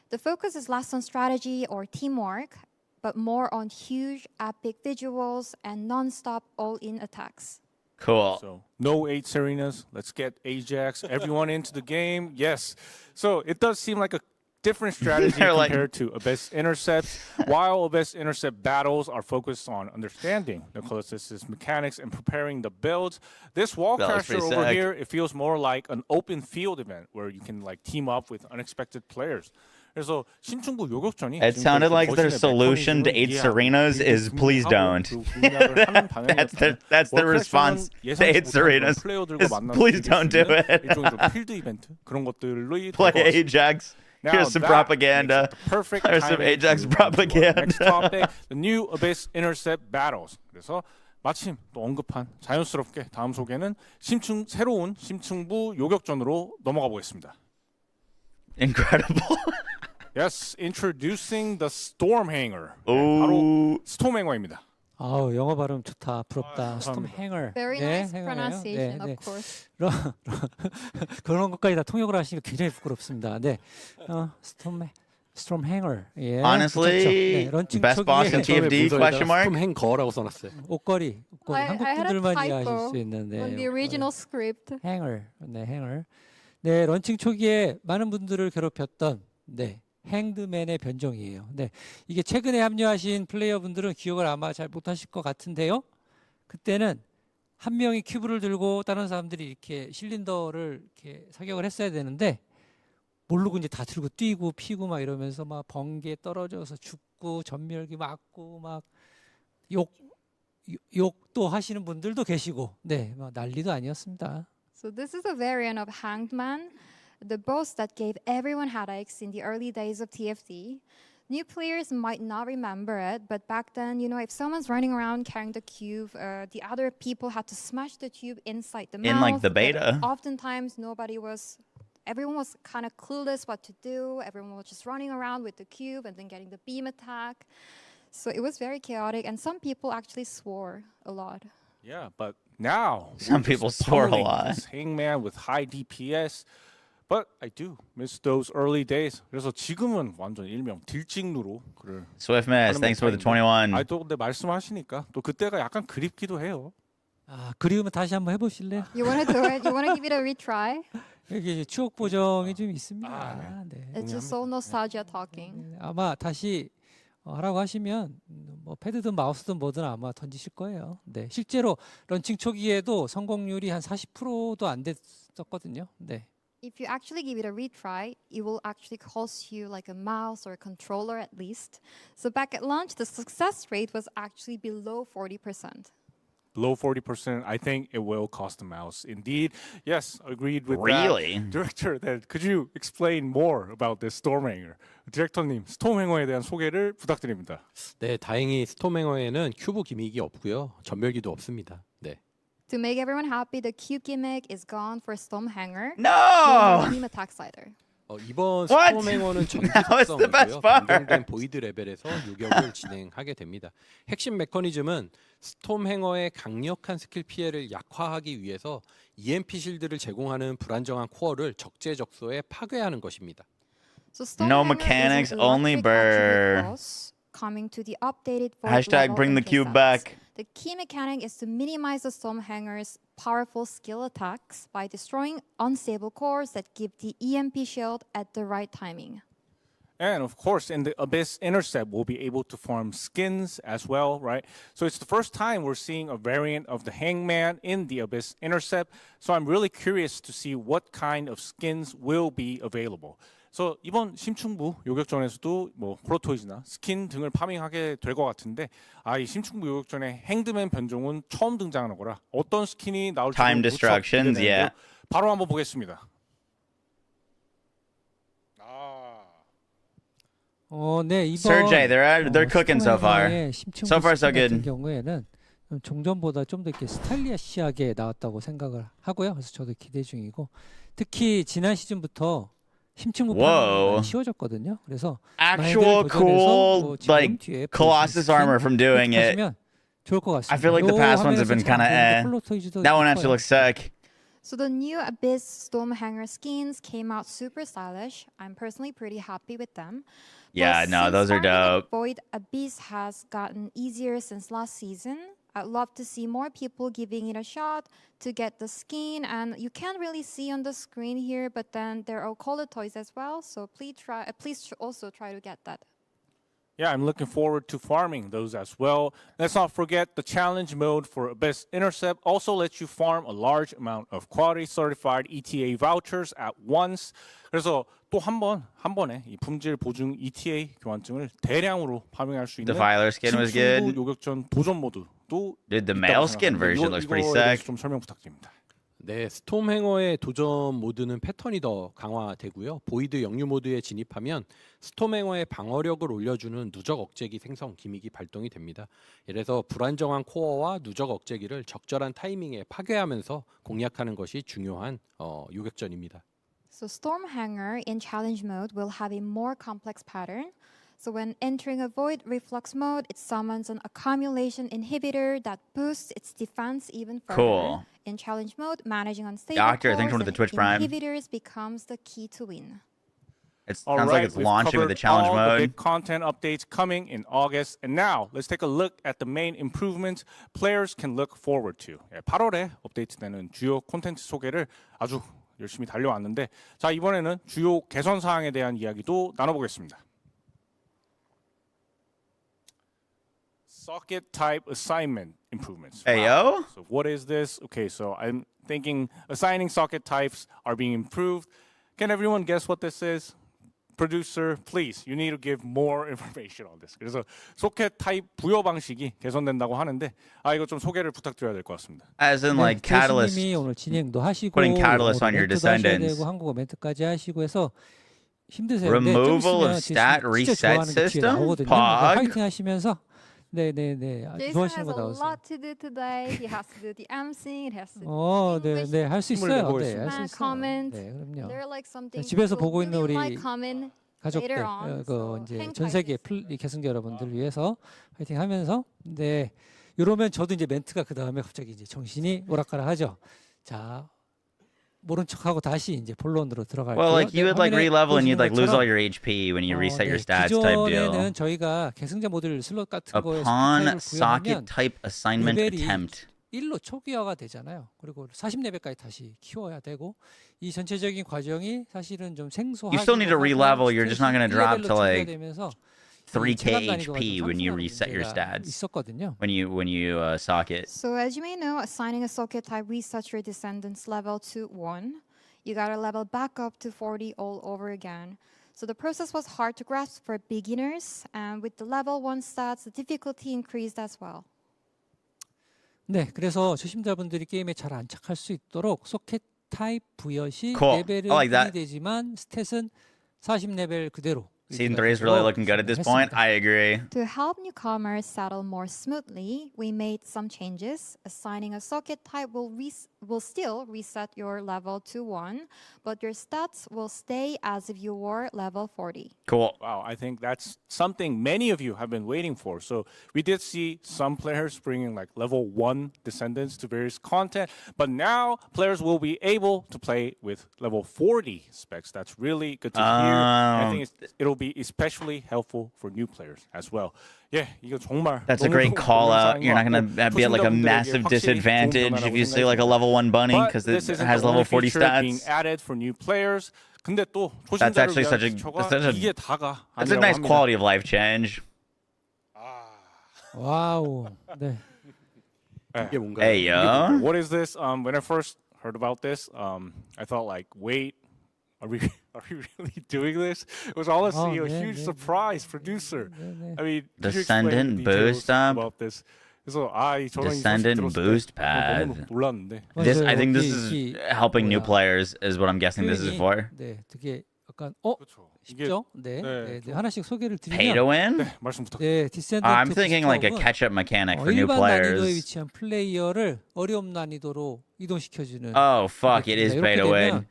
the focus is less on strategy or teamwork, but more on huge, epic visuals and non-stop all-in attacks. Cool. So no 8 Serenas. Let's get Ajax. Everyone into the game. Yes. So it does seem like a different strategy They're like- compared to Abyss Intercepts. While Abyss Intercept battles are focused on understanding the Colossus's mechanics and preparing the builds, this wall That was crasher pretty over sick. here, it feels more like an open field event where you can like team up with unexpected players. 그래서 신충부 요격전이 It sounded like their solution to 8 Serenas is please don't. That's their response to 8 Serenas. Is please don't do it. 필드 이벤트 그런 것들이 Play Ajax. Here's some propaganda. Perfect Here's some timing Ajax to propaganda. Next topic, the new Abyss Intercept battles. 그래서 마침 또 언급한 자연스럽게 다음 소개는 새로운 심층부 요격전으로 넘어가 보겠습니다. Incredible. Yes, introducing the Storm Hanger. 오. 바로 스톰 행어입니다. 아우 영어 발음 좋다. 부럽다. 스톰 행어. Very 네, nice 행어예요. pronunciation, 네, 네. of course. 그런 것까지 다 통역을 하시니까 굉장히 부끄럽습니다. 네, 스톰 행어. 예, Honestly, 괜찮죠? 네, 런칭 best boss in 초기에 TFD? Question mark. 스톰 행거라고 써놨어요. 옷걸이 한국 I had a 분들만 이해하실 typo 수 있는데 on the original script. 행어, 네, 행어. 네, 런칭 초기에 많은 분들을 괴롭혔던 네. 행드맨의 변종이에요. 네, 이게 최근에 합류하신 플레이어분들은 기억을 아마 잘 못하실 것 같은데요. 그때는 한 명이 큐브를 들고 다른 사람들이 이렇게 실린더를 이렇게 사격을 했어야 되는데 모르고 이제 다 들고 뛰고 피고 막 이러면서 막 번개에 떨어져서 죽고 전멸기 맞고 막 욕도 하시는 분들도 계시고 네, 막 난리도 아니었습니다. So this is a variant of Hanged Man, the boss that gave everyone headaches in the early days of TFD. New players might not remember it, but back then, you know, if someone's running around carrying the cube, the other people had to smash the tube inside the mouth. In like the but beta. Oftentimes, everyone was kind of clueless what to do. Everyone was just running around with the cube and then getting the beam attack. So it was very chaotic, and some people actually swore a lot. Yeah, but now Some people swore a lot. Hangman with high DPS. But I do miss those early days. 그래서 지금은 완전 일명 딜찍누로 그를. Swift Miss, thanks for the 21. 아, 또 근데 말씀하시니까 또 그때가 약간 그립기도 해요. 아, 그리우면 다시 한번 해보실래요? You want to do it? You want to give it a retry? 여기 추억 보정이 좀 있습니다. 네. It's just so nostalgia talking. 아마 다시 하라고 하시면 뭐 패드든 마우스든 뭐든 아마 던지실 거예요. 네, 실제로 런칭 초기에도 성공률이 한 40%도 안 됐었거든요. 네. If you actually give it a retry, it will actually cost you like a mouse or a controller at least. So back at launch, the success rate was actually below 40%. Below 40%, I think it will cost a mouse. Indeed, yes, agreed with Really? that. Director, could you explain more about this Stormhanger? 디렉터님, 스톰행어에 대한 소개를 부탁드립니다. 네, 다행히 스톰행어에는 큐브 기믹이 없고요, 전멸기도 없습니다. 네. To make everyone happy, the cube gimmick is gone for Stormhanger. No! Team attacks either. 이번 What? 스톰행어는 전기 That was the best 속성이고요. part. 변경된 보이드 레벨에서 요격을 진행하게 됩니다. 핵심 메커니즘은 스톰행어의 강력한 스킬 피해를 약화하기 위해서 EMP 실드를 제공하는 불안정한 코어를 적재적소에 파괴하는 것입니다. So No Stormhanger mechanics, is an only electric attribute burr. boss coming to the updated void Hashtag level bring the in cube Descendant. back. The key mechanic is to minimize the Stormhanger's powerful skill attacks by destroying unstable cores that give the EMP shield at the right timing. And of course, in the Abyss Intercept, we'll be able to farm skins as well, right? So it's the first time we're seeing a variant of the Hangman in the Abyss Intercept. So I'm really curious to see what kind of skins will be available. So 이번 심층부 요격전에서도 뭐 프로토이즈나 스킨 등을 파밍하게 될 것 같은데 이 심층부 요격전의 행드맨 변종은 처음 등장하는 거라 어떤 스킨이 나올지 Time destructions, yeah. 바로 한번 보겠습니다. 네, 이번 Sergey, they're cooking so far. So far, so 같은 good. 경우에는 종전보다 좀 더 이렇게 스타일리시하게 나왔다고 생각을 하고요. 그래서 저도 기대 중이고 특히 지난 시즌부터 심층부 파밍이 쉬워졌거든요. 그래서 Actual cool like Colossus armor from doing it. 좋을 것 같습니다. I feel like the past ones have been kind of That one actually looks sick. So the new Abyss Stormhanger skins came out super stylish. I'm personally pretty happy with them. Yeah, no, those are dope. Void Abyss has gotten easier since last season. I'd love to see more people giving it a shot to get the skin, and you can't really see on the screen here, but then there are color toys as well. So please also try to get that. Yeah, I'm looking forward to farming those as well. Let's not forget the challenge mode for Abyss Intercept also lets you farm a large amount of quality certified ETA vouchers at once. 그래서 또 한 번에 이 품질 보증 ETA 교환증을 대량으로 파밍할 수 있는 Defiler skin was good. 요격전 도전 모드도 Dude, the male skin version looks pretty sick. 좀 설명 부탁드립니다. 네, 스톰행어의 도전 모드는 패턴이 더 강화되고요. 보이드 영유 모드에 진입하면 스톰행어의 방어력을 올려주는 누적 억제기 생성 기믹이 발동이 됩니다. 이래서 불안정한 코어와 누적 억제기를 적절한 타이밍에 파괴하면서 공략하는 것이 중요한 요격전입니다. So Stormhanger in challenge mode will have a more complex pattern. So when entering a Void Reflux mode, it summons an accumulation inhibitor that boosts its defense even further. Cool. In challenge mode, managing unstable Doctor, thanks cores for the and Twitch Prime. inhibitors becomes the key to win. It sounds like it's launching with the challenge all mode. The big content updates coming in August. And now, let's take a look at the main improvements players can look forward to. 8월에 업데이트되는 주요 콘텐츠 소개를 아주 열심히 달려왔는데 자, 이번에는 주요 개선 사항에 대한 이야기도 나눠보겠습니다. Socket type assignment improvements. Hey, yo. So what is this? Okay, so I'm thinking assigning socket types are being improved. Can everyone guess what this is? Producer, please, you need to give more information on this. 그래서 소켓 타입 부여 방식이 개선된다고 하는데 이거 좀 소개를 부탁드려야 될 것 같습니다. As in like Catalyst, 교수님이 오늘 진행도 하시고 putting Catalyst on your 멘트도 하셔야 Descendants. 되고 한국어 멘트까지 하시고 해서 힘드세요. Removal of stat reset system? Pog? 파이팅 하시면서 네네네 Jason 좋아하시는 has 거 a 나왔어요. lot to do today. He has to do the emceeing. He has to do 네네 할 수 있어요. 네, 할 수 있어요. comment. 네, 그럼요. They're like something 집에서 people 보고 있는 really 우리 like comment 가족들, later on. So 이제 hang 전 tight. 세계 계승자 여러분들 위해서 파이팅하면서 네 이러면 저도 이제 멘트가 그 다음에 갑자기 이제 정신이 오락가락하죠. 자 모른 척하고 다시 이제 본론으로 들어갈게요. Well, like you would like re-level and you'd like lose all 것처럼, your HP when you reset your 네, stats type deal. 기존에는 저희가 계승자 모듈 슬롯 같은 거에 Upon 스타일을 socket 구현하면 type assignment 레벨이 attempt. 1로 초기화가 되잖아요. 그리고 40레벨까지 다시 키워야 되고 이 전체적인 과정이 사실은 좀 생소하고 You still need to re-level. You're just not going to drop to like 3k 체감 HP when you reset your stats. 있었거든요. When you socket. So as you may know, assigning a socket type resets your descendants level to 1. You gotta level back up to 40 all over again. So the process was hard to grasp for beginners, and with the level 1 stats, the difficulty increased as well. 네, 그래서 초심자분들이 게임에 잘 안착할 수 있도록 소켓 타입 부여 시 Cool. 레벨은 I like that. 되지만 스탯은 40레벨 그대로. Season 3 is really looking good at this point. I agree. To help newcomers settle more smoothly, we made some changes. Assigning a socket type will still reset your level to 1, but your stats will stay as if you were level 40. Cool. Wow, I think that's something many of you have been waiting for. So we did see some players bringing like level 1 Descendants to various content, but now players will be able to play with level 40 specs. That's really good to hear. I think it'll be especially helpful for new players as well. 예, 이거 정말 That's a 너무 great 좋은 call out. 영상인 You're 것 not going 같고 to be at like a 초심자분들에게 massive 확실히 좋은 disadvantage if 변화라고 you see like a 생각이 level 1 bunny But because this it isn't has the level only 40 feature being stats. added for new players. 근데 또 That's 초심자를 actually 위한 such a 기초가 that's such 이게 다가 a 아니라고 nice 합니다. quality of life change. 와우. 네. 이게 뭔가요? Hey yo. What is this? When I first heard about this, I thought like, wait, are we really doing this? It was honestly a huge surprise, producer. I mean, could you explain Descendant the details boost up. about this? 그래서 저는 이 소식 Descendant 들었을 때 boost 너무 pad. 놀랐는데. This I think this is helping new players is what I'm guessing this is for. 네, 되게 약간 이게 쉽죠? 네, 네, 네. 하나씩 소개를 Pay to 드리면 win? 말씀 부탁드립니다. 네, 디센던트 I'm thinking like a catch-up mechanic for new 일반 난이도에 players. 위치한 플레이어를 어려움 난이도로 이동시켜주는. Oh fuck, it is pay to win.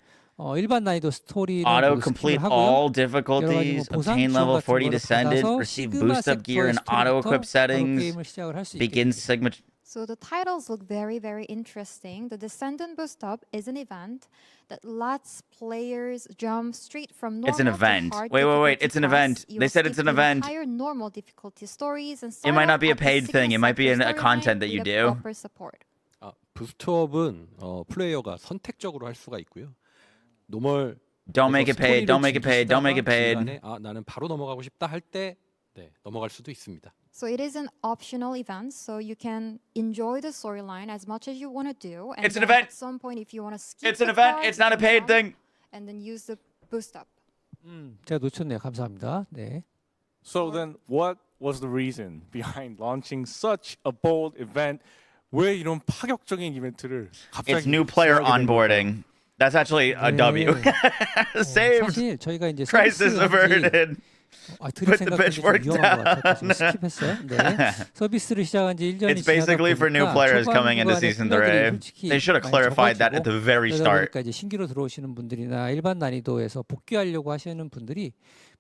일반 난이도 스토리를 Auto 모두 complete 스킵을 all 하고요. difficulties, 여러 가지 보상 obtain 지원 level 같은 40 거를 Descendant, 받아서 receive 시그마 boost up gear and 섹터의 auto 스토리부터 equip 바로 settings, 게임을 시작을 할 수 begins 있게. Sigma. So the titles look very, very interesting. The Descendant Boost Up is an event that lets players jump straight from normal It's an event. to hard Wait, difficulty it's an class. event. You They will said skip it's an the event. entire normal difficulty stories and It start might not off be a at the paid Sigma thing. It might be sector a storyline content that you with a do. proper support. 부스트업은 플레이어가 선택적으로 할 수가 있고요. 노멀 Don't make it paid. Don't make it paid. Don't make it paid. 중간에 나는 바로 넘어가고 싶다 할 때 넘어갈 수도 있습니다. So it is an optional event, so you can enjoy the storyline as much as you want to do. And It's an then event. At some point, if you want to skip It's an the event. part, It's not a you paid can, thing. and then use the boost up. 제가 놓쳤네요. 감사합니다. 네. So then, what was the reason behind launching such a bold event? 왜 이런 파격적인 이벤트를 갑자기 It's new player 시작하게 된 onboarding. That's actually a W. Saved. 사실 저희가 이제 Crisis averted. 드릴 Put the 생각이 좀 pitchfork 위험한 것 같아서 좀 down. 스킵했어요. 네. 서비스를 시작한 지 1년이 It's basically for new players coming into season 3. They should have clarified that at the very start. 그러니까 이제 신규로 들어오시는 분들이나 일반 난이도에서 복귀하려고 하시는 분들이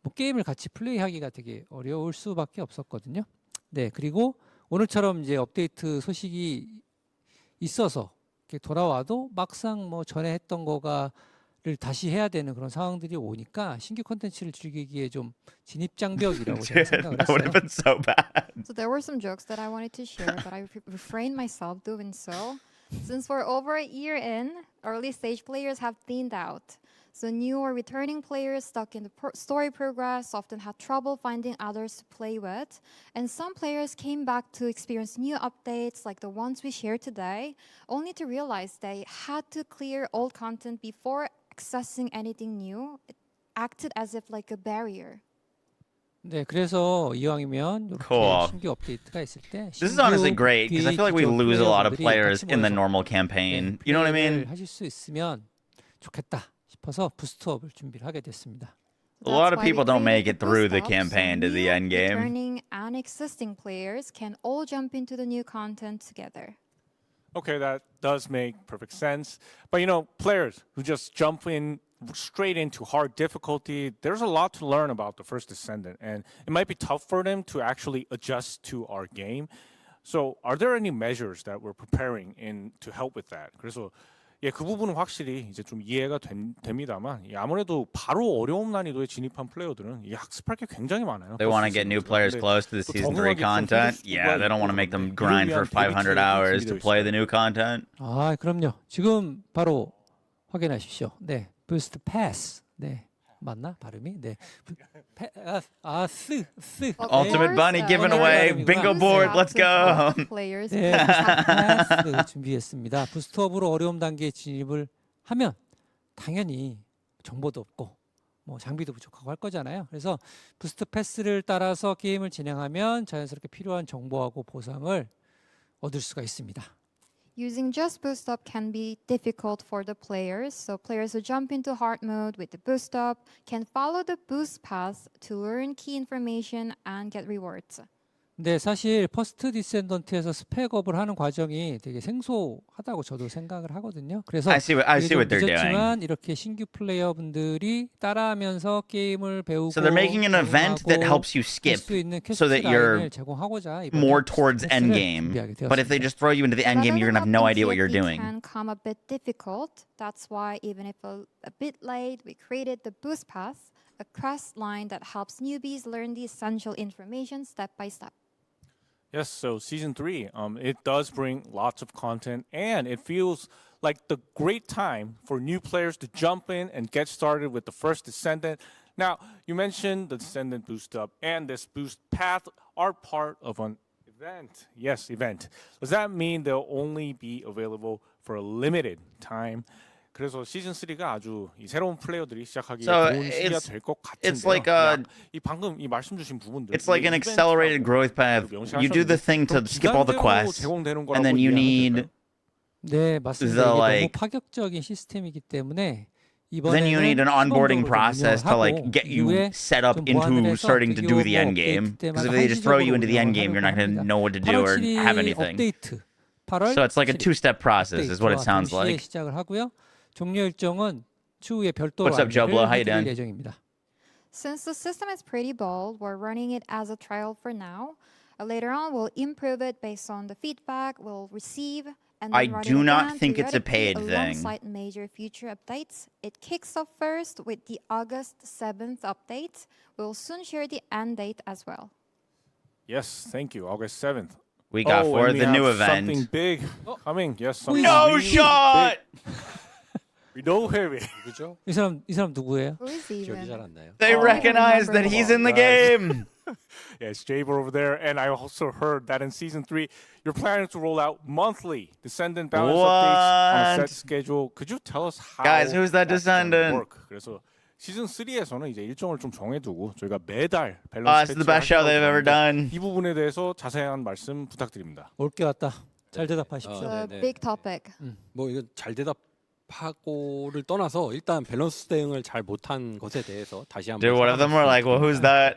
뭐 게임을 같이 플레이하기가 되게 어려울 수밖에 없었거든요. 네, 그리고 오늘처럼 이제 업데이트 소식이 있어서 이렇게 돌아와도 막상 뭐 전에 했던 거가를 다시 해야 되는 그런 상황들이 오니까 신규 콘텐츠를 즐기기에 좀 진입장벽이라고 제가 생각을 That would have 했어요. been so bad. So there were some jokes that I wanted to share, but I refrained myself doing so. Since we're over a year in, early stage players have thinned out. So new or returning players stuck in the story progress often had trouble finding others to play with. And some players came back to experience new updates like the ones we shared today, only to realize they had to clear old content before accessing anything new. It acted as if like a barrier. 네, 그래서 이왕이면 이렇게 Cool. 신규 업데이트가 있을 때 This is honestly 신규 great because I feel like we 기존 lose a lot of 플레이어분들이 players 같이 in the 모여서 normal campaign. You know what I mean? 플레이를 하실 수 있으면 좋겠다 싶어서 부스트업을 준비를 하게 됐습니다. A lot of That's why we people don't make created it through the boost ups, so campaign to the new, end game. Returning and existing players can all jump into the new content together. Okay, that does make perfect sense. But you know, players who just jump in straight into hard difficulty, there's a lot to learn about the first Descendant, and it might be tough for them to actually adjust to our game. So, are there any measures that we're preparing in to help with that? 그래서 예, 그 부분은 확실히 이제 좀 이해가 됩니다만 아무래도 바로 어려움 난이도에 진입한 플레이어들은 이 학습할 게 굉장히 많아요. They want to get new players close to the season 3 content. Yeah, they don't want to make them grind for 500 hours to play the new content. 아, 그럼요. 지금 바로 확인하십시오. 네, 부스트 패스. 네, 맞나 발음이? 네, Ultimate Bunny given away. Bingo board. Let's go. Players 네, 부스트 패스 준비했습니다. 부스트업으로 어려움 단계에 진입을 하면 당연히 정보도 없고 뭐 장비도 부족하고 할 거잖아요. 그래서 부스트 패스를 따라서 게임을 진행하면 자연스럽게 필요한 정보하고 보상을 얻을 수가 있습니다. Using just boost up can be difficult for the players, so players who jump into hard mode with the boost up can follow the boost path to learn key information and get rewards. 근데 사실 퍼스트 디센던트에서 스펙업을 하는 과정이 되게 생소하다고 저도 생각을 하거든요. 그래서 I see what they're doing. 늦었지만 이렇게 신규 플레이어분들이 따라하면서 게임을 배우고 So they're making an event that helps you skip so that you're more towards end game. But if they just throw you into the end game, you're going to have no idea what you're doing. Can come a bit difficult. That's why even if a bit late, we created the boost path, a quest line that helps newbies learn the essential information step by step. Yes, so season 3, it does bring lots of content, and it feels like the great time for new players to jump in and get started with the first Descendant. Now, you mentioned the Descendant boost up and this boost path are part of an event. Yes, event. Does that mean they'll only be available for a limited time? 그래서 시즌 3가 아주 이 새로운 플레이어들이 시작하기에 좋은 시기가 될 것 같은데요. It's like 이 방금 이 말씀 주신 부분들. It's like an accelerated growth path. You do the thing to skip all the quests, and then you need 네, 맞습니다. the 이게 like. 너무 파격적인 시스템이기 때문에 Then you need an onboarding process to like get you set up into starting to do the end game. Because if they just throw you into the end game, you're not going to know what to do or have anything. So it's like a two-step process, is what it sounds like. 시작을 하고요. 종료 일정은 추후에 별도로 What's up, Joe Blow? How you 해드릴 doing? 예정입니다. Since the system is pretty bold, we're running it as a trial for now. Later on, we'll improve it based on the feedback we'll receive. And I then run do it not again think it's a periodically paid thing. alongside major future updates. It kicks off first with the August 7th update. We'll soon share the end date as well. Yes, thank you. August 7th. We got for and we the new have event. Something big coming. Yes, something No really shot! big. We know him. 그죠? 이 사람 누구예요? Who is 기억이 even? 잘 안 나요. They recognize remember that the he's wall, in the guys. game. Yeah, it's Jaber over there. And I also heard that in Season 3, you're planning to roll out monthly Descendant balance updates on a set What? schedule. Could you tell us how Guys, who's that that's gonna Descendant? work? 그래서 시즌 3에서는 이제 일정을 좀 정해두고 저희가 매달 Oh, 밸런스 it's the best show they've ever done. 이 부분에 대해서 자세한 말씀 부탁드립니다. 올게 왔다. 잘 대답하십시오. It's a 네. big topic. 뭐 이건 잘 대답하고를 떠나서 일단 밸런스 대응을 잘 못한 것에 대해서 다시 한번 Dude, one of them were like, well, who's that?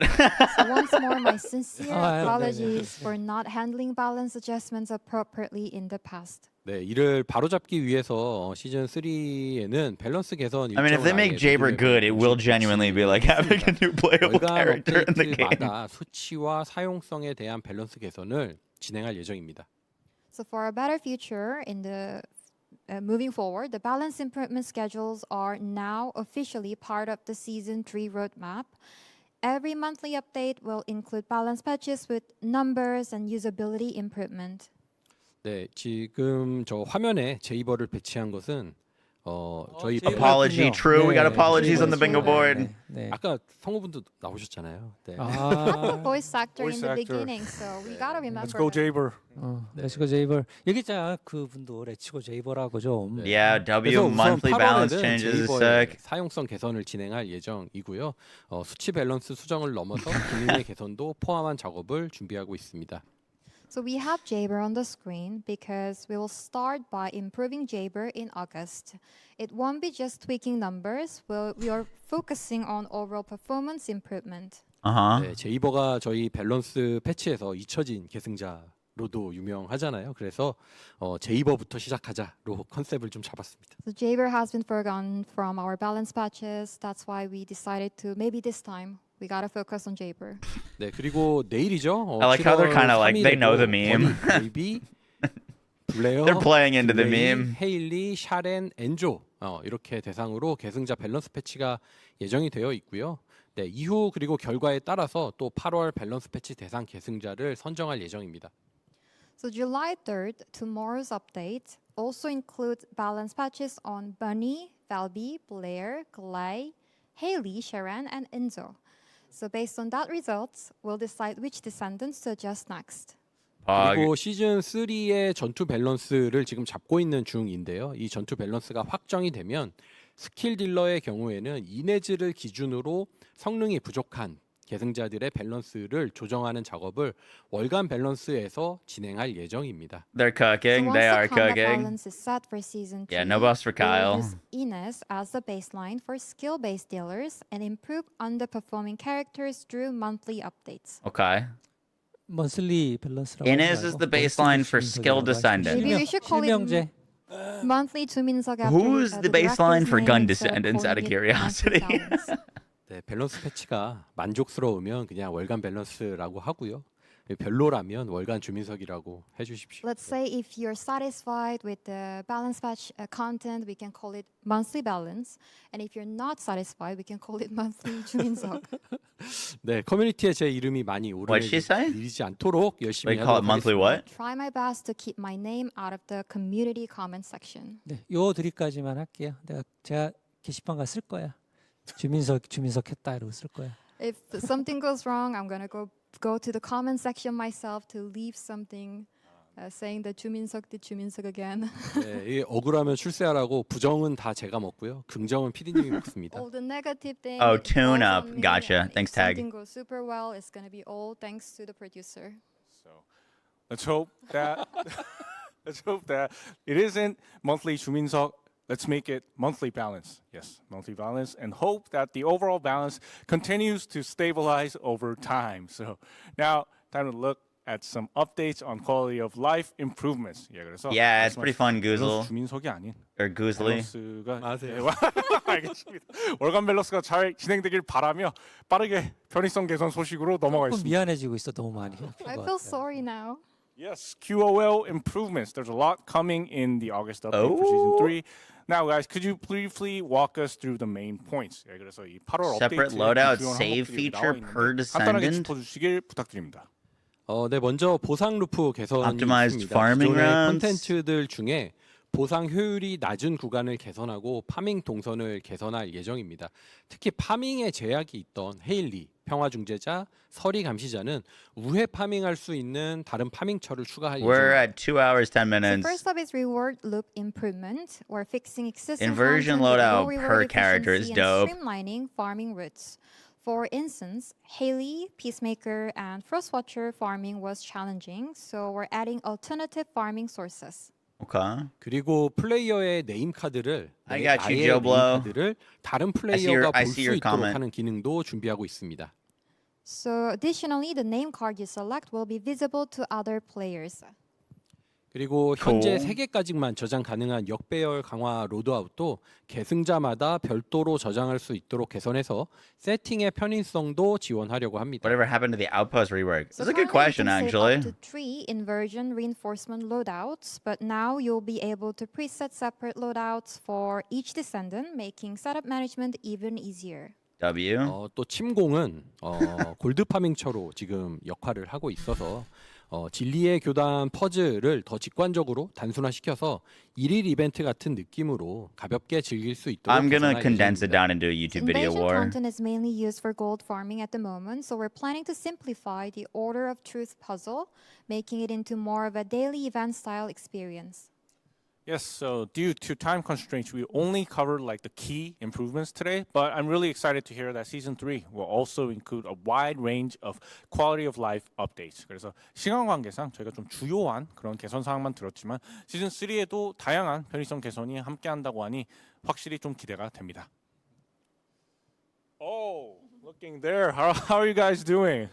So once more, my sincere 네, apologies for not handling balance adjustments appropriately in the past. 네, 이를 바로잡기 위해서 시즌 3에는 밸런스 개선 I mean, if they make Jaber good, it will genuinely be like having a new playable 월간 character in the game. 업데이트마다 수치와 사용성에 대한 밸런스 개선을 진행할 예정입니다. So for a better future in the moving forward, the balance improvement schedules are now officially part of the Season 3 roadmap. Every monthly update will include balance patches with numbers and usability improvement. 네, 지금 저 화면에 제이버를 배치한 것은 저희 Apology, true. We got apologies on the bingo board. 네. 아까 성우분도 나오셨잖아요. 네. 아, Voice actor Voice in the actor. beginning, so we gotta remember. Let's go, that. Jaber. 레츠고 제이버. 얘기했잖아. 그분도 레츠고 제이버라고 좀. Yeah, W 그래서 우선 monthly balance 8월에는 changes is 제이버의 sick. 사용성 개선을 진행할 예정이고요. 수치 밸런스 수정을 넘어서 기능의 개선도 포함한 작업을 준비하고 있습니다. So we have Jaber on the screen because we will start by improving Jaber in August. It won't be just tweaking numbers. We are focusing on overall performance improvement. Uh-huh. 네, 제이버가 저희 밸런스 패치에서 잊혀진 계승자로도 유명하잖아요. 그래서 제이버부터 시작하자로 컨셉을 좀 잡았습니다. So Jaber has been forgotten from our balance patches. That's why we decided to maybe this time we gotta focus on Jaber. 네, 그리고 내일이죠. I like how they're kind of like, they know the meme. 베이비, 블레어, They're playing into the 블레이, meme. 헤일리, 샤렌, 엔조 이렇게 대상으로 계승자 밸런스 패치가 예정이 되어 있고요. 네, 이후 그리고 결과에 따라서 또 8월 밸런스 패치 대상 계승자를 선정할 예정입니다. So July 3rd, tomorrow's update also includes balance patches on Bunny, Valby, Blair, Glay, Haley, Sharon, and Enzo. So based on that results, we'll decide which descendants to adjust next. 그리고 시즌 3의 전투 밸런스를 지금 잡고 있는 중인데요. 이 전투 밸런스가 확정이 되면 스킬 딜러의 경우에는 이네즈를 기준으로 성능이 부족한 계승자들의 밸런스를 조정하는 작업을 월간 밸런스에서 진행할 예정입니다. They're cooking. So They once are the combat cooking. balance is set for season 3, Yeah, no boss for Kyle. we'll use Ines as the baseline for skill-based dealers and improve underperforming characters through monthly updates. Okay. monthly 밸런스라고. Ines is the baseline for skill descendant. Maybe we should call it 실명제. monthly 주민석 after Who's the baseline director's for name gun instead of descendants out of calling it monthly curiosity? balance. 네, 밸런스 패치가 만족스러우면 그냥 월간 밸런스라고 하고요. 별로라면 월간 주민석이라고 해주십시오. Let's say if you're satisfied with the balance patch content, we can call it monthly balance. And if you're not satisfied, we can call it monthly 주민석. 네, 커뮤니티에 제 이름이 많이 What'd she say? 오르지 않도록 열심히 We call it 하도록 monthly 하겠습니다. what? Try my best to keep my name out of the community comment section. 네, 요 드립까지만 할게요. 제가 게시판가 쓸 거야. 주민석 했다 이러고 쓸 거야. If something goes wrong, I'm gonna go to the comment section myself to leave something saying that 주민석 did 주민석 again. 네, 이 억울하면 출세하라고 부정은 다 제가 먹고요. 긍정은 PD님이 먹습니다. All the negative things. Oh, tune up. Gotcha. Thanks, If Tag. something goes super well, it's gonna be all thanks to the producer. So let's hope that it isn't monthly 주민석. Let's make it monthly balance. Yes, monthly balance, and hope that the overall balance continues to stabilize over time. So now, time to look at some updates on quality of life improvements. 그래서 Yeah, it's pretty fun, Goozle. 주민석이 아닌 Or Goozly. 맞아요. 알겠습니다. 월간 밸런스가 잘 진행되길 바라며 빠르게 편의성 개선 소식으로 조금 넘어가겠습니다. 미안해지고 있어 너무 많이. I feel sorry now. Yes, QOL improvements. There's a lot coming in the August update for season 3. Now, guys, could you briefly walk us through the main points? 그래서 이 8월 Separate 업데이트에 loadout 주요한 save 항목들이 feature 나와 per 있는데 간단하게 Descendant. 짚어주시길 부탁드립니다. 네, 먼저 보상 루프 개선이 Optimized 있습니다. farming 기존의 rounds. 콘텐츠들 중에 보상 효율이 낮은 구간을 개선하고 파밍 동선을 개선할 예정입니다. 특히 파밍에 제약이 있던 헤일리, 평화중재자, 서리 감시자는 우회 파밍할 수 있는 다른 파밍처를 추가할 We're 예정입니다. at 2 hours, 10 So minutes. first up is reward loop improvement. We're fixing existing Inversion content with loadout low per reward character is efficiency and dope. streamlining farming routes. For instance, Haley, Peacemaker, and Frostwatcher farming was challenging, so we're adding alternative farming sources. Okay. 그리고 플레이어의 네임 카드를 I got you, 나의 Joe 네임 Blow. 카드를 다른 I see your 플레이어가 볼 수 comment. 있도록 하는 기능도 준비하고 있습니다. So additionally, the name card you select will be visible to other players. 그리고 현재 Cool. 3개까지만 저장 가능한 역배열 강화 로드아웃도 계승자마다 별도로 저장할 수 있도록 개선해서 세팅의 편의성도 지원하려고 합니다. Whatever happened to the outpost rework? So That's a good currently question, you can save actually. up to 3 inversion reinforcement loadouts, but now you'll be able to preset separate loadouts for each descendant, making setup management even easier. W. 또 침공은 골드 파밍처로 지금 역할을 하고 있어서 진리의 교단 퍼즐을 더 직관적으로 단순화시켜서 1일 이벤트 같은 느낌으로 가볍게 즐길 수 있도록 I'm gonna 개선할 condense it 예정입니다. down into a YouTube video Invasion war. content is mainly used for gold farming at the moment, so we're planning to simplify the Order of Truth puzzle, making it into more of a daily event style experience. Yes, so due to time constraints, we only covered like the key improvements today, but I'm really excited to hear that season 3 will also include a wide range of quality of life updates. 그래서 시간 관계상 저희가 좀 주요한 그런 개선 사항만 들었지만 시즌 3에도 다양한 편의성 개선이 함께한다고 하니 확실히 좀 기대가 됩니다. Oh, looking there. How are you guys doing?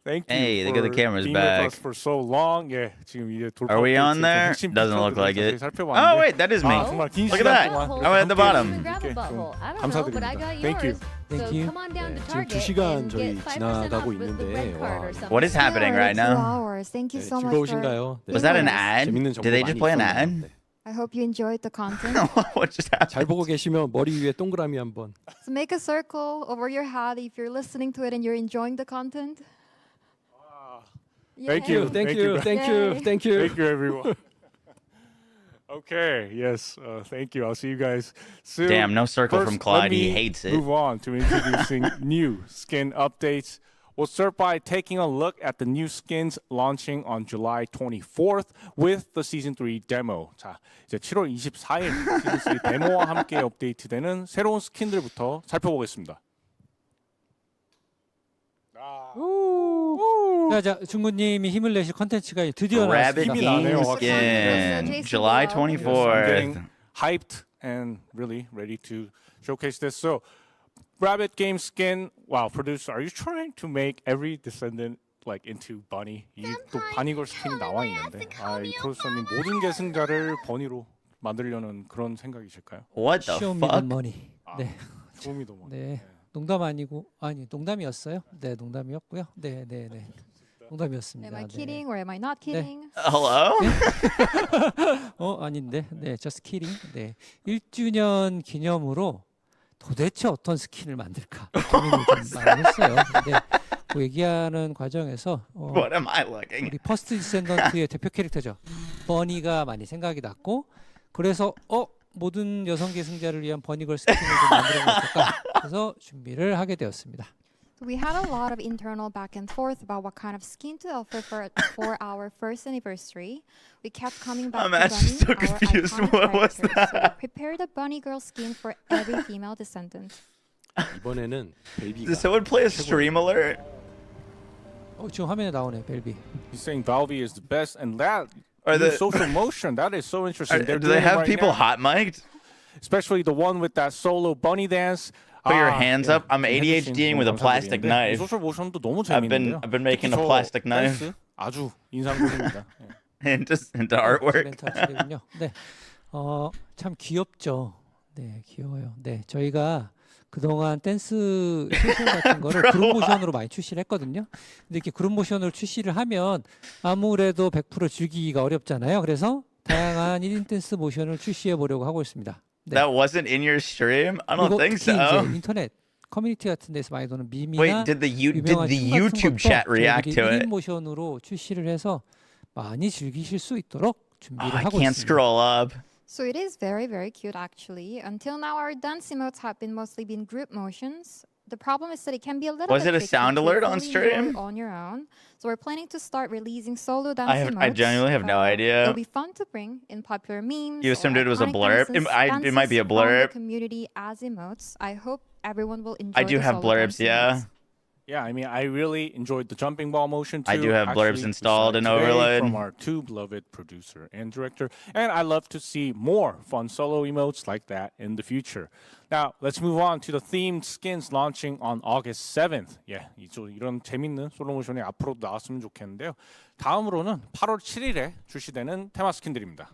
Thank you Hey, for look at the cameras being back. with us for so long. 예, 지금 이제 돌파 Are we on there? Doesn't look like it. Oh, wait, that is me. 정말 긴 Look at 시간 that. 동안 I'm at the bottom. Grab a bubble. I don't know, but I 감사드립니다. got Thank you. yours. Thank So you. come on down to 지금 Target 2시간 and 저희 get 5% 지나가고 off with the 있는데 red card 와, or something. What is happening right 2 now? hours. Thank you so much for. 즐거우신가요? 네. Was that an ad? 재밌는 정보 Did they 많이 just play an 있었네요. ad? 네. I hope you enjoyed the content. What just happened? 잘 보고 계시면 머리 위에 동그라미 한번. So make a circle over your head if you're listening to it and you're enjoying the content. Thank you. Thank you. Thank you. Thank you. Thank you, everyone. Okay, yes, thank you. I'll see you guys soon. Damn, no circle First, from Clyde. let me He hates it. Move on to introducing new skin updates. We'll start by taking a look at the new skins launching on July 24th with the Season 3 demo. 자, 이제 7월 24일 Season 3 데모와 함께 업데이트되는 새로운 스킨들부터 살펴보겠습니다. 자, 중구님이 힘을 내실 컨텐츠가 드디어 Rabbit 나왔습니다. 힘이 나네요, King 확실히. Skin, July Yes, I'm 24th. getting hyped and really ready to showcase this. So, Rabbit Game Skin, wow, producer, are you trying to make every descendant like into bunny? 이또 바니걸 스킨이 나와 있는데, 이 프로듀서님 모든 계승자를 버니로 만들려는 그런 생각이실까요? What the Show me the fuck? money. 네. 쇼미더머니. 네. 농담 아니고 농담이었어요. 네, 농담이었고요. 네. 농담이었습니다. Am I 네. kidding or am I not kidding? Hello? 아닌데. 네, just kidding. 네. 1주년 기념으로 도대체 어떤 스킨을 만들까 고민을 좀 많이 했어요. 근데 그 얘기하는 과정에서 What am I looking? 우리 퍼스트 디센던트의 대표 캐릭터죠. 버니가 많이 생각이 났고 그래서 모든 여성 계승자를 위한 버니걸 스킨을 좀 만들어 보면 어떨까? 그래서 준비를 하게 되었습니다. We had a lot of internal back and forth about what kind of skin to offer for our first anniversary. We kept coming back I'm to actually Bunny, so our confused. iconic What was character. So we that? prepared a bunny girl skin for every female descendant. 이번에는 벨비가 Did someone play a stream alert? 지금 화면에 나오네 벨비. He's saying Valve is the best, and that Are the- social motion that is so interesting. Do they have people hot mic'd? Especially the one with that solo bunny dance. Put your hands up. I'm ADHDing with a plastic knife. 소셜 모션도 너무 I've been making a plastic knife 아주 인상적입니다. into artwork. 멘탈이군요. 네, 참 귀엽죠. 네, 귀여워요. 네, 저희가 그동안 댄스 쇼 같은 거를 그룹 모션으로 많이 출시를 했거든요. 근데 이렇게 그룹 모션으로 출시를 하면 아무래도 100% 즐기기가 어렵잖아요. 그래서 다양한 1인 댄스 모션을 출시해 보려고 하고 있습니다. 네. That wasn't in your stream? I don't 그리고 think 특히 so. 이제 인터넷 커뮤니티 같은 데서 많이 도는 밈이나 Wait, did the 유명한 춤 같은 YouTube 것도 chat react to 1인 it? 모션으로 출시를 해서 많이 즐기실 수 있도록 준비를 I 하고 can't 있습니다. scroll up. So it is very, very cute actually. Until now, our dance emotes have been mostly been group motions. The problem is that it can be a little Was bit it a tricky sound to alert on fully stream? enjoy on your own. So we're planning to start releasing solo dance emotes. I genuinely have no idea. It'll be fun to bring in popular memes. You assumed or it was a iconic blurb? dances, It might be a dances from blurb. the community as emotes. I hope everyone will enjoy I do the have solo blurbs, dance yeah. emotes. Yeah, I mean, I really enjoyed the jumping ball motion too. I do have blurbs Actually, installed we in saw it today Overload. from our two beloved producer and director, and I love to see more fun solo emotes like that in the future. Now, let's move on to the themed skins launching on August 7th. Yeah, 이런 재밌는 솔로 모션이 앞으로 나왔으면 좋겠는데요. 다음으로는 8월 7일에 출시되는 테마 스킨들입니다.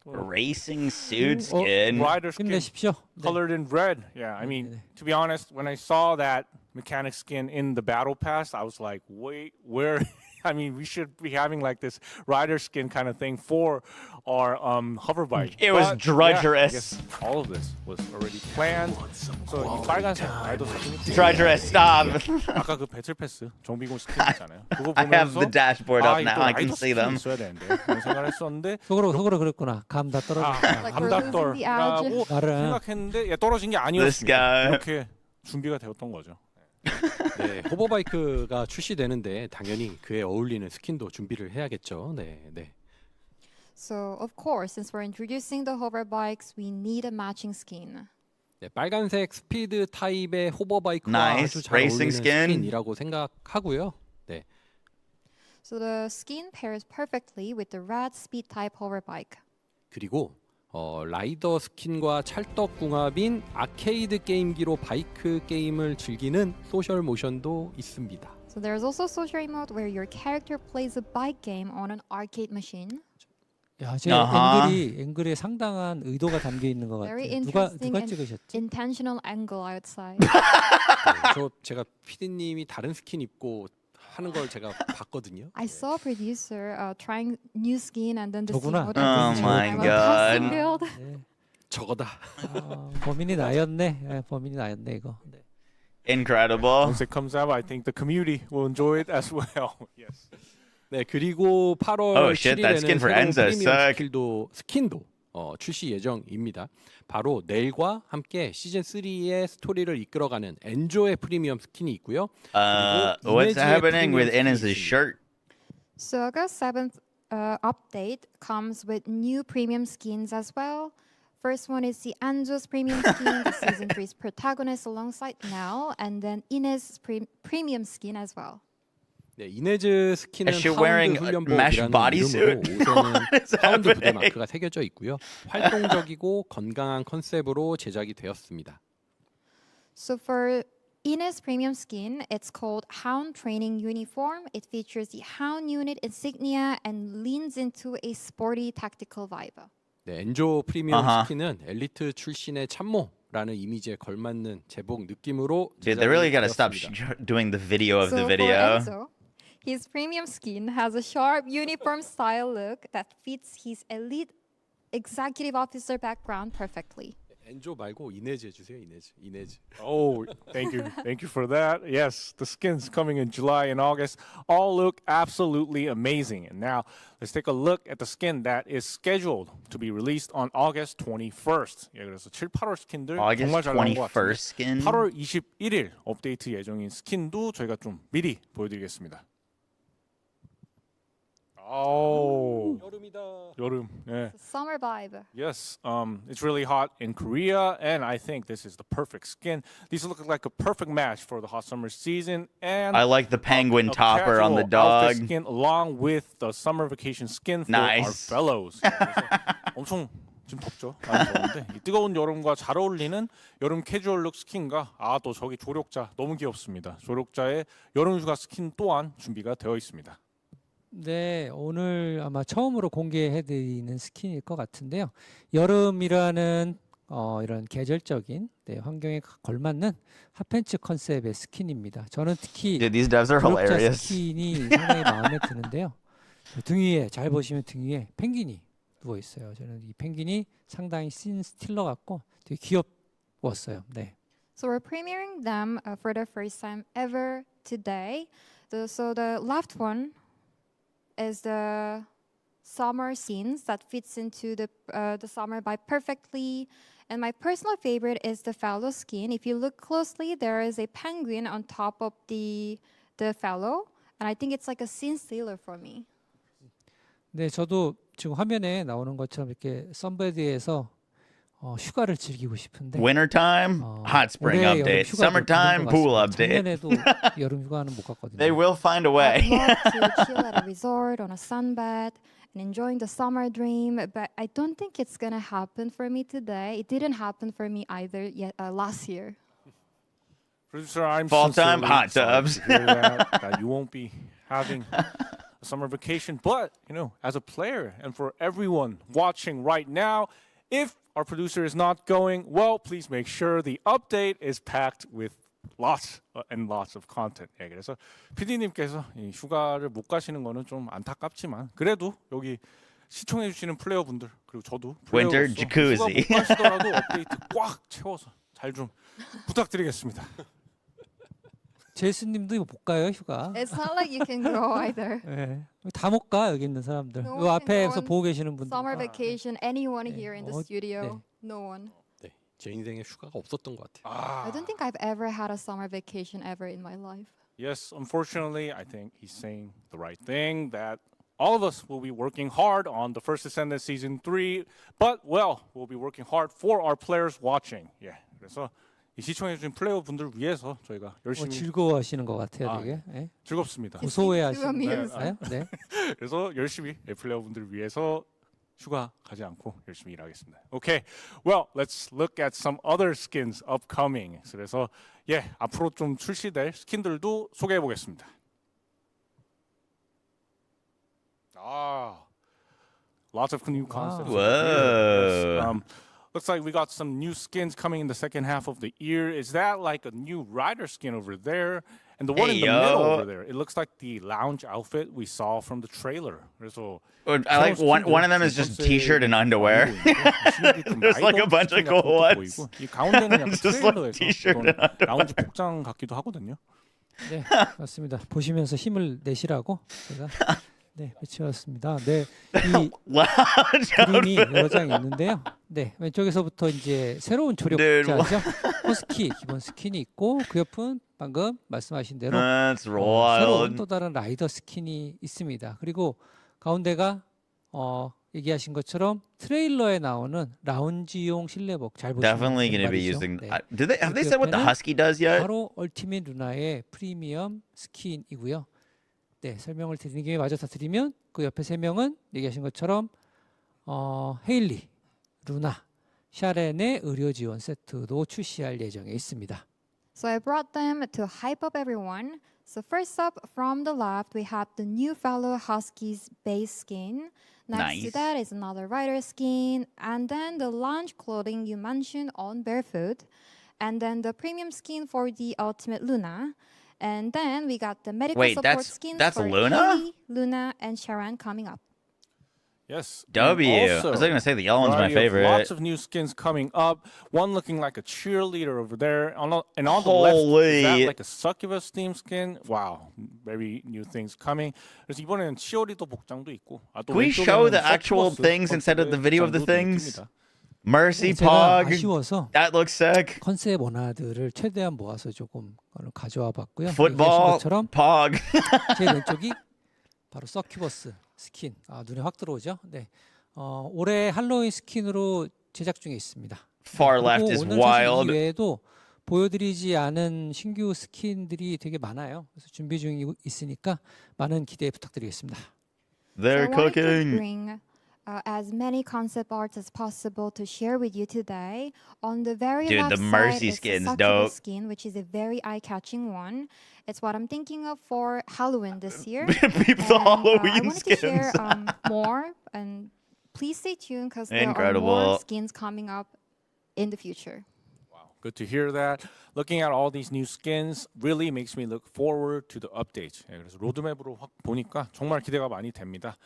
Racing suit skin. Rider skin 힘내십시오. colored in red. Yeah, I mean, to be honest, when I saw that mechanic skin in the battle pass, I was like, wait, where? I mean, we should be having like this rider skin kind of thing for our hover bike. It was But, drudgerous. Yeah, I guess all of this was already planned. So 이 빨간색 라이더 스킨. Drudgerous, stop. 아까 그 배틀 패스 정비공 스킨 있잖아요. 그거 I have 보면서 the dashboard up 이거 now. I can 라이더 see 스킨 them. 있어야 되는데 그런 생각을 했었는데 속으로 그랬구나. 감 다 떨어졌구나. Like we're losing the edge. 감닥돌라고 생각했는데 예, 떨어진 게 아니었습니다. guy. 이렇게 준비가 되었던 거죠. 네, 호버바이크가 출시되는데 당연히 그에 어울리는 스킨도 준비를 해야겠죠. 네, 네. So of course, since we're introducing the hover bikes, we need a matching skin. 네, 빨간색 스피드 타입의 호버바이크와 Nice. 아주 잘 Racing 어울리는 skin. 스킨이라고 생각하고요. 네, So the skin pairs perfectly with the red speed type hover bike. 그리고 라이더 스킨과 찰떡궁합인 아케이드 게임기로 바이크 게임을 즐기는 소셜 모션도 있습니다. So there's also social emote where your character plays a bike game on an arcade machine. 야, 제 앵글에 상당한 의도가 담겨 있는 것 Very 같아요. interesting 누가 and 찍으셨지? intentional angle, I would say. 네, 제가 PD님이 다른 스킨 입고 하는 걸 제가 봤거든요. I saw a producer trying new skin and then the 저구나. emote. Oh my god. Build. 저거다. 범인이 나였네. 범인이 나였네 이거. 네. Incredible. Once it comes out, I think the community will enjoy it as well. Yes. 네, 그리고 8월 Oh, shit, that 7일에는 skin for 새로운 Enza 프리미엄 스킨도 출시 예정입니다. 바로 내일과 함께 시즌 3의 스토리를 이끌어가는 엔조의 프리미엄 스킨이 있고요. What's happening with Enza's shirt? So August 7th update comes with new premium skins as well. First one is the Anjo's premium skin, the season 3's protagonist alongside Nell, and then Inez's premium skin as well. 네, 이네즈 스킨은 Is she wearing 파운드 a mesh 훈련복이라는 bodysuit? 이름으로 옷에는 What is 파운드 부대 happening? 마크가 새겨져 있고요. 활동적이고 건강한 컨셉으로 제작이 되었습니다. So for Inez premium skin, it's called Hound Training Uniform. It features the Hound unit insignia and leans into a sporty tactical vibe. 네, 엔조 프리미엄 스킨은 엘리트 출신의 참모라는 라는 이미지에 걸맞는 제복 느낌으로 Dude, they really gotta stop 제작이 doing the video of the So video. for Enzo, his premium skin has a sharp uniform style look that fits his elite executive officer background perfectly. 엔조 말고 이네즈 해주세요. 이네즈. Oh, thank you for that. Yes, the skins coming in July and August all look absolutely amazing. And now let's take a look at the skin that is scheduled to be released on August 21st. 예, 그래서 7, 8월 스킨들 August 정말 잘 나온 것 21st 같은데 skin. 8월 21일 업데이트 예정인 스킨도 저희가 좀 미리 보여드리겠습니다. Oh, 여름. 예. Summer vibe. Yes, it's really hot in Korea, and I think this is the perfect skin. These look like a perfect match for the hot summer season, and I like the penguin a topper on the casual outfit dog. skin along with the summer vacation skin for our Nice. fellows. 엄청 지금 덥죠? 많이 더운데 이 뜨거운 여름과 잘 어울리는 여름 캐주얼 룩 스킨과 또 저기 조력자 너무 귀엽습니다. 조력자의 여름 휴가 스킨 또한 준비가 되어 있습니다. 네, 오늘 아마 처음으로 공개해드리는 스킨일 것 같은데요. 여름이라는 이런 계절적인 환경에 걸맞는 핫팬츠 컨셉의 스킨입니다. 저는 특히 Dude, these devs are 조력자 hilarious. 스킨이 상당히 마음에 드는데요. 등 위에 잘 보시면 등 위에 펭귄이 누워 있어요. 저는 이 펭귄이 상당히 씬 스틸러 같고 되게 귀엽웠어요. 네. So we're premiering them for the first time ever today. So the left one is the summer scenes that fits into the summer vibe perfectly. And my personal favorite is the fallow skin. If you look closely, there is a penguin on top of the fallow, and I think it's like a scene stealer for me. 네, 저도 지금 화면에 나오는 것처럼 이렇게 선베드에서 휴가를 즐기고 싶은데 Wintertime, hot spring 올해 여름 update. 휴가도 Summertime, 있는 것 pool 같습니다. update. 작년에도 여름 휴가는 못 갔거든요. They will find a I'd way. love to chill at a resort on a sunbed and enjoying the summer dream, but I don't think it's gonna happen for me today. It didn't happen for me either last year. Producer, I'm Fall time, sincerely hot sorry tubs. to hear that you won't be having a summer vacation. But, as a player and for everyone watching right now, if our producer is not going, well, please make sure the update is packed with lots and lots of content. 예, 그래서 PD님께서 이 휴가를 못 가시는 거는 좀 안타깝지만 그래도 여기 시청해 주시는 플레이어분들 그리고 저도 Winter 플레이어로서 jacuzzi. 휴가 못 가시더라도 업데이트 꽉 채워서 잘 좀 부탁드리겠습니다. 제스님도 이거 못 가요 휴가. It's not like you can go either. 네. 다 못 가 여기 있는 사람들. No 이 one 앞에서 can go on 보고 계시는 분들. Summer vacation, anyone here in the 어, studio? No one. 네, 제 인생에 휴가가 없었던 것 같아요. I don't think I've ever had a summer vacation ever in my life. Yes, unfortunately, I think he's saying the right thing that all of us will be working hard on the first Descendant season 3, but we'll be working hard for our players watching. 예, 그래서 이 시청해주신 플레이어분들 위해서 저희가 열심히 즐거워하시는 것 같아요, 되게. 네. 즐겁습니다. 고소해하시는 네. 거요 네. 그래서 열심히 플레이어분들 위해서 휴가 가지 않고 열심히 일하겠습니다. Okay, well, let's look at some other skins upcoming. 그래서 앞으로 좀 출시될 스킨들도 소개해 보겠습니다. Lots of new concepts. Whoa. Yes. Looks like we got some new skins coming in the second half of the year. Is that like a new rider skin over there? And the one in the middle over there, it looks like the lounge outfit we saw from the trailer. 그래서 I like one of them is just t-shirt and underwear. There's like a bunch of cool ones. 이 가운데는 약간 It's just like 트레일러에서 t-shirt 어떤 and underwear. 라운지 복장 같기도 하거든요. 네, 맞습니다. 보시면서 힘을 내시라고 제가 배치웠습니다. 네, 이 그림이 여러 장 있는데요. 네, 왼쪽에서부터 이제 새로운 조력자죠. 허스키 기본 스킨이 있고 그 옆은 방금 말씀하신 대로 새로운 또 다른 라이더 스킨이 있습니다. 그리고 가운데가 얘기하신 것처럼 트레일러에 나오는 라운지용 실내복 잘 보시면 Definitely going to be using. Have they said what the husky does yet? 바로 얼티밋 루나의 프리미엄 스킨이고요. 네, 설명을 드리는 김에 마저 다 드리면 그 옆에 세 명은 얘기하신 것처럼 헤일리, 루나, 샤렌의 의료 지원 세트도 출시할 예정에 있습니다. So I brought them to hype up everyone. So first up, from the left, we have the new fellow Husky's base skin. Next to Nice. that is another rider skin, and then the lounge clothing you mentioned on Barefoot, and then the premium skin for the Ultimate Luna. And then we got the medical Wait, support that's skins that's for Luna? Haley, Luna, and Sharon coming up. Yes. W. And I was also, gonna say the yellow one's my variety of favorite. Lots of new skins coming up. One looking like a cheerleader over there. And on the left, Holy. is that like a succubus theme skin? Wow, very new things coming. 그래서 이번에는 치어리더 복장도 있고. 또 Can we show the 왼쪽에는 actual 서커스 things instead of the video of the 복장도 things? 있습니다. Mercy 제가 Pog. 아쉬워서 That looks sick. 컨셉 원화들을 최대한 모아서 조금 가져와 봤고요. Football. 얘기하신 것처럼 Pog. 제 왼쪽이 바로 서큐버스 스킨. 눈에 확 들어오죠. 네. 올해 할로윈 스킨으로 제작 중에 있습니다. Far left is 오늘 사실 이 wild. 외에도 보여드리지 않은 신규 스킨들이 되게 많아요. 그래서 준비 중에 있으니까 많은 기대 부탁드리겠습니다. They're So I wanted to cooking. bring as many concept arts as possible to share with you today. On the very Dude, left the Mercy side is skin's the dope. succubus skin, which is a very eye-catching one. It's what I'm thinking of for Halloween this year. Peep the And, I Halloween wanted to share skins. more, and please stay tuned because there are Incredible. more skins coming up in the future. Good to hear that. Looking at all these new skins really makes me look forward to the updates. 그래서 로드맵으로 확 보니까 정말 기대가 많이 됩니다.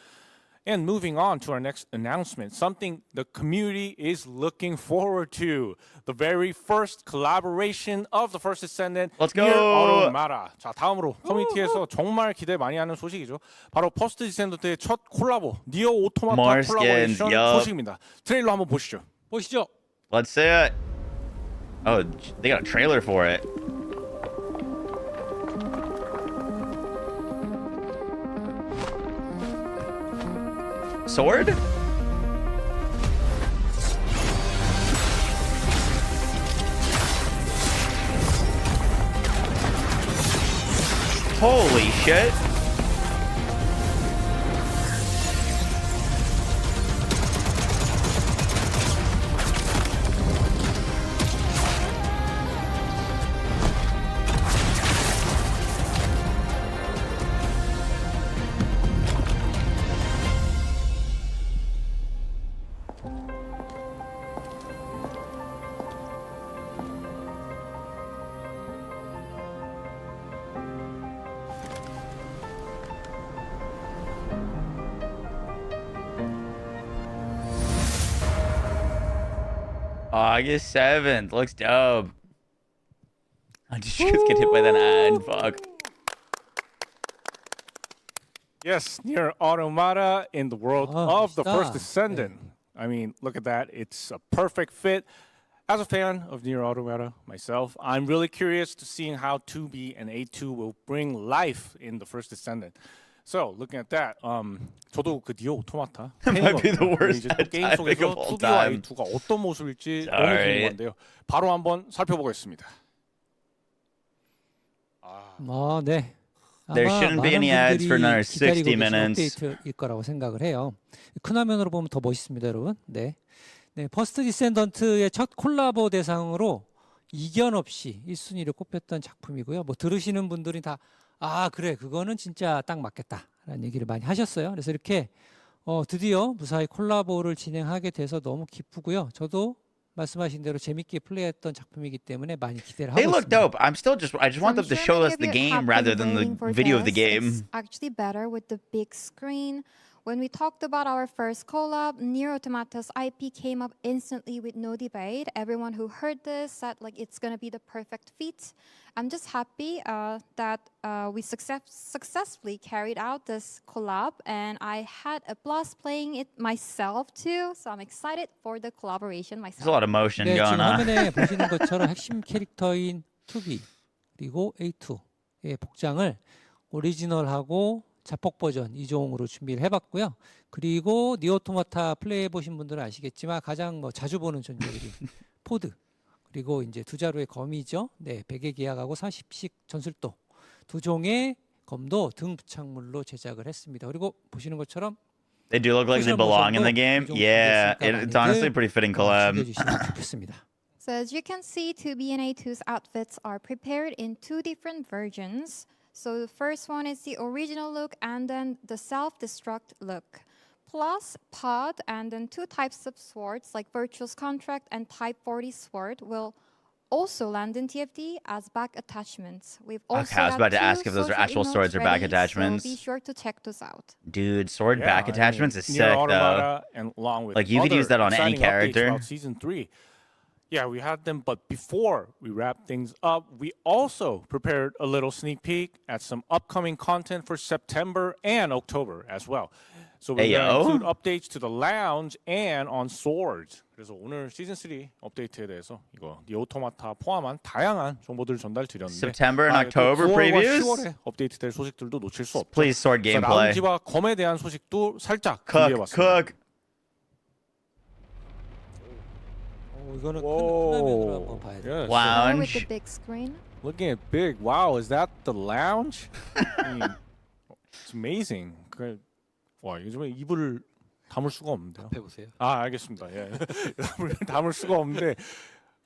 And moving on to our next announcement, something the community is looking forward to. The very first collaboration of the first Descendant. Let's go! Nier Automata. 자, 다음으로 커뮤니티에서 정말 기대 많이 하는 소식이죠. 바로 퍼스트 디센던트의 첫 콜라보, 니어 오토마타 More skins, 콜라보레이션 yup. 소식입니다. 트레일러 한번 보시죠. 보시죠. Let's see it. Oh, they got a trailer for it. Sword? Holy shit. August 7th. Looks dope. I just get hit by that ad. Fuck. Yes, Nier Automata in the world of the first 멋있다. Descendant. I mean, look at that. It's a perfect fit. As a fan of Nier Automata myself, I'm really curious to seeing how 2B and A2 will bring life in the first Descendant. So, looking at that, 저도 그 니어 오토마타 That might be the worst 이제 또 게임 topic 속에서 of all 2B와 time. A2가 어떤 모습일지 너무 Sorry. 궁금한데요. 바로 한번 살펴보겠습니다. 네. There 아마 shouldn't be 많은 any ads for 분들이 another 60 기다리고 계신 minutes. 업데이트일 거라고 생각을 해요. 큰 화면으로 보면 더 멋있습니다, 여러분. 네. 네, 퍼스트 디센던트의 첫 콜라보 대상으로 이견 없이 1순위를 꼽혔던 작품이고요. 뭐 들으시는 분들이 다 그래, 그거는 진짜 딱 맞겠다라는 얘기를 많이 하셨어요. 그래서 이렇게 드디어 무사히 콜라보를 진행하게 돼서 너무 기쁘고요. 저도 말씀하신 대로 재밌게 플레이했던 작품이기 때문에 많이 기대를 하고 They look 있습니다. dope. I just want them to show us the game rather than the video of the game. It's actually better with the big screen. When we talked about our first collab, Nier Automata's IP came up instantly with no debate. Everyone who heard this said like it's gonna be the perfect fit. I'm just happy that we successfully carried out this collab, and I had a blast playing it myself too. So I'm excited for the collaboration myself. There's a lot of motion 네, going 지금 on. 화면에 보시는 것처럼 핵심 캐릭터인 2B 그리고 A2의 복장을 오리지널하고 자폭 버전 2종으로 준비를 해봤고요. 그리고 니어 오토마타 플레이해 보신 분들은 아시겠지만 가장 자주 보는 존재들이 포드 그리고 이제 두 자루의 검이죠. 네, 베개 기약하고 40식 전술도 두 종의 검도 등 부착물로 제작을 했습니다. 그리고 보시는 것처럼 They do look like they belong in the game. Yeah, it's honestly a pretty fitting collab. 즐겨주시면 좋겠습니다. So as you can see, 2B and A2's outfits are prepared in two different versions. So the first one is the original look and then the self-destruct look. Plus pod and then 2 types of swords like Virtuous Contract and Type 40 sword will also land in TFD as back attachments. We've also Okay, I was about to got ask 2 if those are social actual emotes swords or back ready, attachments. So be sure to check those out. Dude, sword Yeah, back I mean, attachments is sick Nier though. Automata and along with Like, you could other use that on any exciting updates character. throughout Season 3. Yeah, we had them, but before we wrap things up, we also prepared a little sneak peek at some upcoming content for September and October as well. So we're going to include updates to the lounge and on swords. 그래서 오늘 시즌 3 업데이트에 대해서 이거 니 오토마타 포함한 다양한 정보들을 전달드렸는데 September and October 9월과 previews? 10월에 업데이트될 소식들도 놓칠 수 없죠. Please, sword 그래서 gameplay. 라운지와 검에 대한 소식도 살짝 Cook, 준비해봤습니다. cook. 이거는 큰 화면으로 한번 봐야 돼요. With the Lounge. big screen. Looking at big. Wow, is that the lounge? I mean, it's amazing. 와, 요즘에 이불을 담을 수가 없는데요. 해보세요. 아, 알겠습니다. 예. 이불을 담을 수가 없는데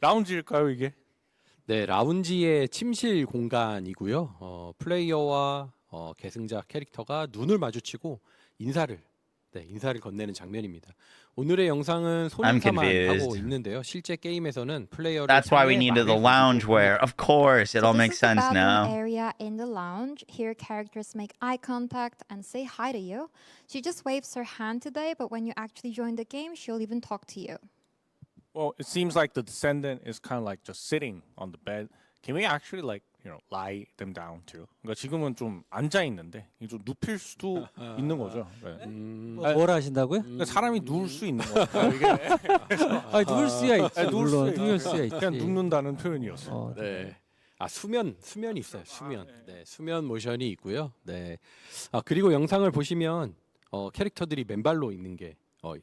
라운지일까요, 이게? 네, 라운지의 침실 공간이고요. 플레이어와 계승자 캐릭터가 눈을 마주치고 인사를 건네는 장면입니다. 오늘의 영상은 소리사만 하고 있는데요. 실제 게임에서는 플레이어를 That's why we needed the loungewear. Of course, it all makes sense This is the bathroom now. area in the lounge. Here, characters make eye contact and say hi to you. She just waves her hand today, but when you actually join the game, she'll even talk to you. Well, it seems like the Descendant is kind of like just sitting on the bed. Can we actually lie them down too? 그러니까 지금은 좀 앉아 있는데 이게 좀 눕힐 수도 있는 거죠. 네. 뭘 하신다고요? 그러니까 사람이 누울 수 있는 거죠. 이게 누울 수야 있지. 누울 물론 수 누울 수야 있지. 그냥 눕는다는 표현이었어요. 네. 수면이 있어요. 수면. 네, 수면 모션이 있고요. 네. 그리고 영상을 보시면 캐릭터들이 맨발로 있는 게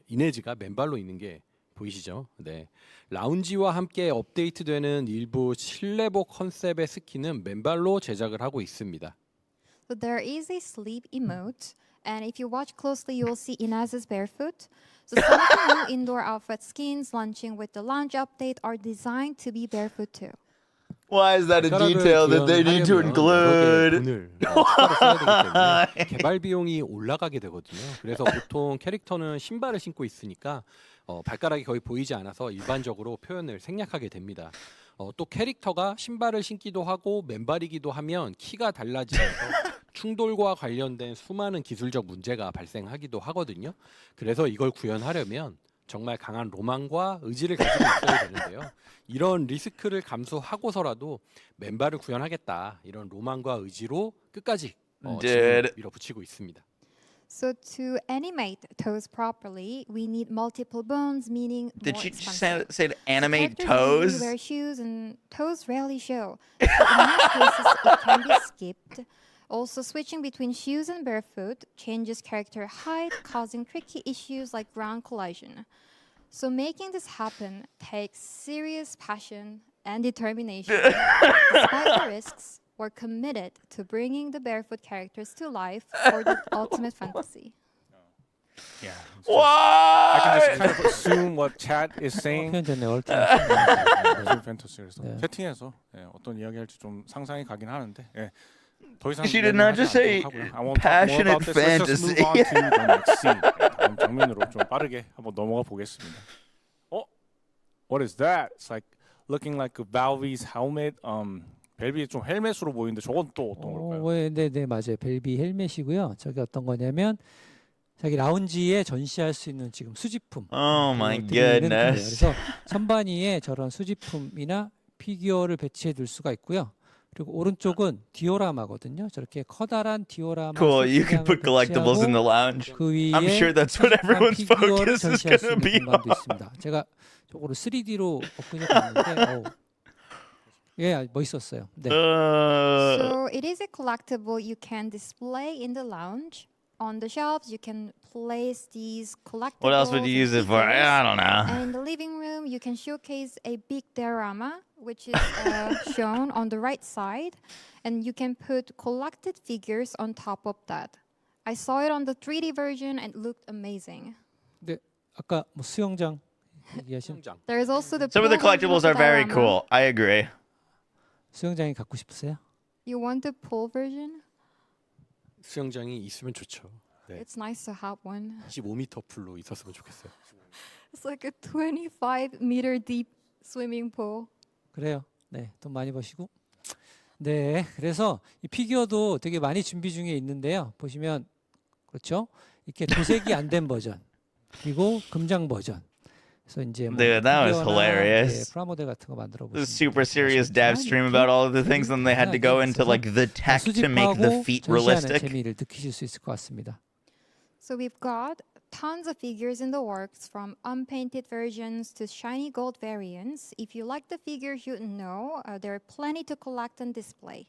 이네즈가 맨발로 있는 게 보이시죠? 네. 라운지와 함께 업데이트되는 일부 실내복 컨셉의 스킨은 맨발로 제작을 하고 있습니다. So there is a sleep emote, and if you watch closely, you will see Inez's barefoot. So some of the new indoor outfit skins launching with the lounge update are designed to be barefoot too. Why is that a detail that they need to include? 개발 비용이 올라가게 되거든요. 그래서 보통 캐릭터는 신발을 신고 있으니까 발가락이 거의 보이지 않아서 일반적으로 표현을 생략하게 됩니다. 또 캐릭터가 신발을 신기도 하고 맨발이기도 하면 키가 달라지면서 충돌과 관련된 수많은 기술적 문제가 발생하기도 하거든요. 그래서 이걸 구현하려면 정말 강한 로망과 의지를 가지고 있어야 되는데요. 이런 리스크를 감수하고서라도 맨발을 구현하겠다. 이런 로망과 의지로 끝까지 밀어붙이고 있습니다. So to animate toes properly, we need multiple bones, meaning Did more you just expensive. say to animate Characters usually toes? wear shoes and toes rarely show. So in most cases, it can be skipped. Also, switching between shoes and barefoot changes character height, causing tricky issues like ground collision. So making this happen takes serious passion and determination. Despite the risks, we're committed to bringing the barefoot characters to life for the ultimate fantasy. Yeah. Why? I can just kind of assume what chat is saying. 표현됐네. 얼핏. 팬터스에서 채팅에서 어떤 이야기할지 좀 상상이 가긴 하는데. 더 이상 She did not just say passionate fantasy. Let's move on to the next scene. 다음 장면으로 좀 빠르게 한번 넘어가 보겠습니다. What is that? It's like looking like a Valve's helmet. 벨비 좀 헬멧으로 보이는데 저건 또 어떤 걸까요? 네, 맞아요. 벨비 헬멧이고요. 저게 어떤 거냐면 자기 라운지에 전시할 수 있는 지금 수집품. Oh my 드리는 거예요. goodness. 그래서 선반위에 저런 수집품이나 피규어를 배치해 둘 수가 있고요. 그리고 오른쪽은 디오라마거든요. 저렇게 커다란 디오라마. Cool, you can put collectibles in the lounge. 그 위에 I'm sure that's what everyone's 피규어를 focus is 전시할 수 going to 있는 be 공간도 on. 있습니다. 제가 저거를 3D로 업그레이드 했는데 멋있었어요. 네. So it is a collectible you can display in the lounge. On the shelves, you can place these collectibles. What else would you use it for? I don't know. And in the living room, you can showcase a big diorama, which is shown on the right side. And you can put collected figures on top of that. I saw it on the 3D version and it looked amazing. 네, 아까 뭐 수영장 얘기하신 There is also the Some of the pool version collectibles of are very diorama. cool. I agree. 수영장이 갖고 싶으세요? You want the pool version? 수영장이 있으면 좋죠. 네. It's nice to have one. 15m 풀로 있었으면 좋겠어요. It's like a 25-meter deep swimming pool. 그래요. 네, 돈 많이 버시고. 네, 그래서 이 피규어도 되게 많이 준비 중에 있는데요. 보시면 그렇죠? 이렇게 도색이 안 된 버전, 그리고 금장 버전. 그래서 이제 뭐 Dude, that was 피규어나 hilarious. 이제 프라모델 같은 거 만들어 This 보시면 super serious dev stream about all of the things, and they had to go into like the tech to make the feet 전시하는 realistic. 재미를 느끼실 수 있을 것 같습니다. So we've got tons of figures in the works, from unpainted versions to shiny gold variants. If you like the figures you know, there are plenty to collect and display.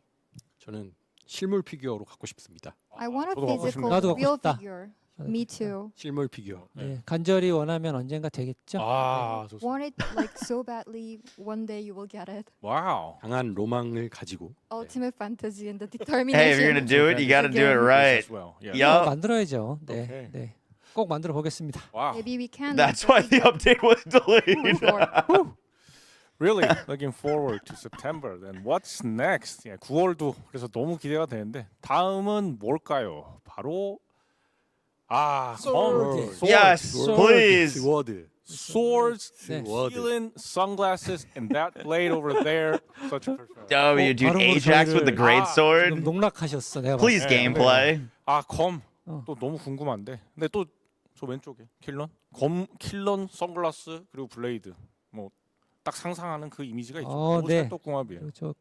저는 실물 피규어로 갖고 싶습니다. I want a 저도 갖고 physical, 싶네요. 나도 갖고 real 싶다. figure. Me too. 실물 피규어. 네, 간절히 원하면 언젠가 되겠죠. 아, 좋습니다. Want it like so badly, one day you will get it. 와우. 강한 로망을 가지고 Ultimate fantasy and the determination. Hey, if you're gonna do it, you got to do it Again. right. As well. Yeah. Yup. 만들어야죠. 네, Okay. 네, 꼭 만들어 보겠습니다. Wow. Maybe we can. That's why the update was delayed. Really looking forward to September. Then what's next? 예, 9월도 그래서 너무 기대가 되는데 다음은 뭘까요? 바로 Sword. Yes, please. 스워드. Swords, 네. healing, sunglasses, and that blade over there. Such a perfect. W, dude, 바로 Ajax with the 저희를- great 지금 sword. 농락하셨어. 내가 Please 봤을 때. gameplay. 검. 또 너무 궁금한데. 근데 또 저 왼쪽에 킬런, 킬런, 선글라스 그리고 블레이드. 뭐 딱 상상하는 그 이미지가 있죠. 너무 네. 찰떡궁합이에요. 그리고 저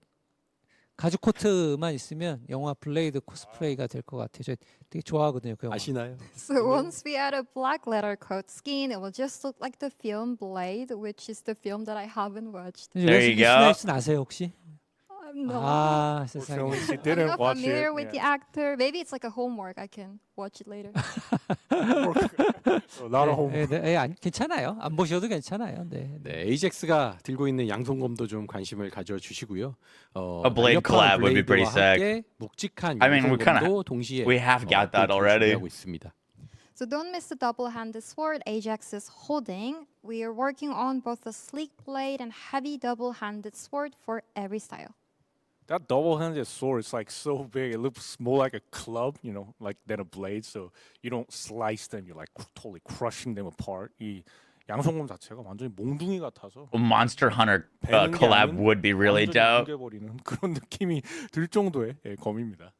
가죽 코트만 있으면 영화 블레이드 코스프레이가 될 것 같아요. 저 되게 좋아하거든요. 그 영화. 아시나요? So once we add a black leather coat skin, it will just look like the film Blade, which is the film that I haven't watched. There you 웨슬리 go. 스나이프스 아세요 혹시? I'm not. 아 세상에. Unfortunately, she I'm didn't not watch familiar it. with the actor. Maybe it's like a homework. I can watch it later. 나로 홈. 괜찮아요. 안 보셔도 괜찮아요. 네. 네, 에이젝스가 들고 있는 양손검도 좀 관심을 가져주시고요. A blade collab would be pretty 블레이드와 sick. 함께 묵직한 I mean, 양손검도 동시에 we have got that already. 준비하고 있습니다. So don't miss the double-handed sword Ajax is holding. We are working on both a sleek blade and heavy double-handed sword for every style. That double-handed sword is like so big. It looks more like a club, you know, like than a blade. So you don't slice them. You're like totally crushing them apart. 이 양손검 자체가 완전히 몽둥이 같아서 A Monster Hunter 베는 게 collab 아닌 would be really 완전히 dope. 뭉개버리는 그런 느낌이 들 정도의 검입니다.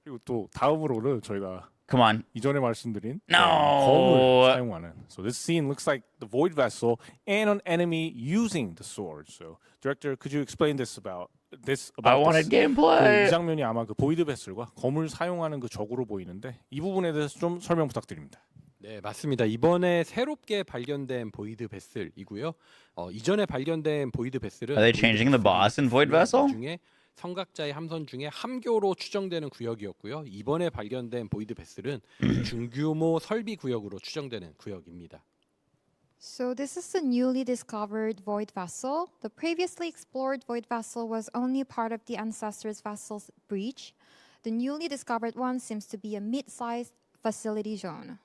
그리고 또 다음으로는 저희가 Come on. 이전에 말씀드린 No. 검을 사용하는. So this scene looks like the void vessel and an enemy using the sword. So director, could you explain this about this? I wanted gameplay. 이 장면이 아마 그 보이드 베슬과 검을 사용하는 그 적으로 보이는데 이 부분에 대해서 좀 설명 부탁드립니다. 네, 맞습니다. 이번에 새롭게 발견된 보이드 베슬이고요. 이전에 발견된 보이드 베슬은 Are they changing the boss in Void Vessel? 중에 성각자의 함선 중에 함교로 추정되는 구역이었고요. 이번에 발견된 보이드 베슬은 중규모 설비 구역으로 추정되는 구역입니다. So this is the newly discovered void vessel. The previously explored void vessel was only part of the ancestors' vessel's breach. The newly discovered one seems to be a mid-sized facility zone.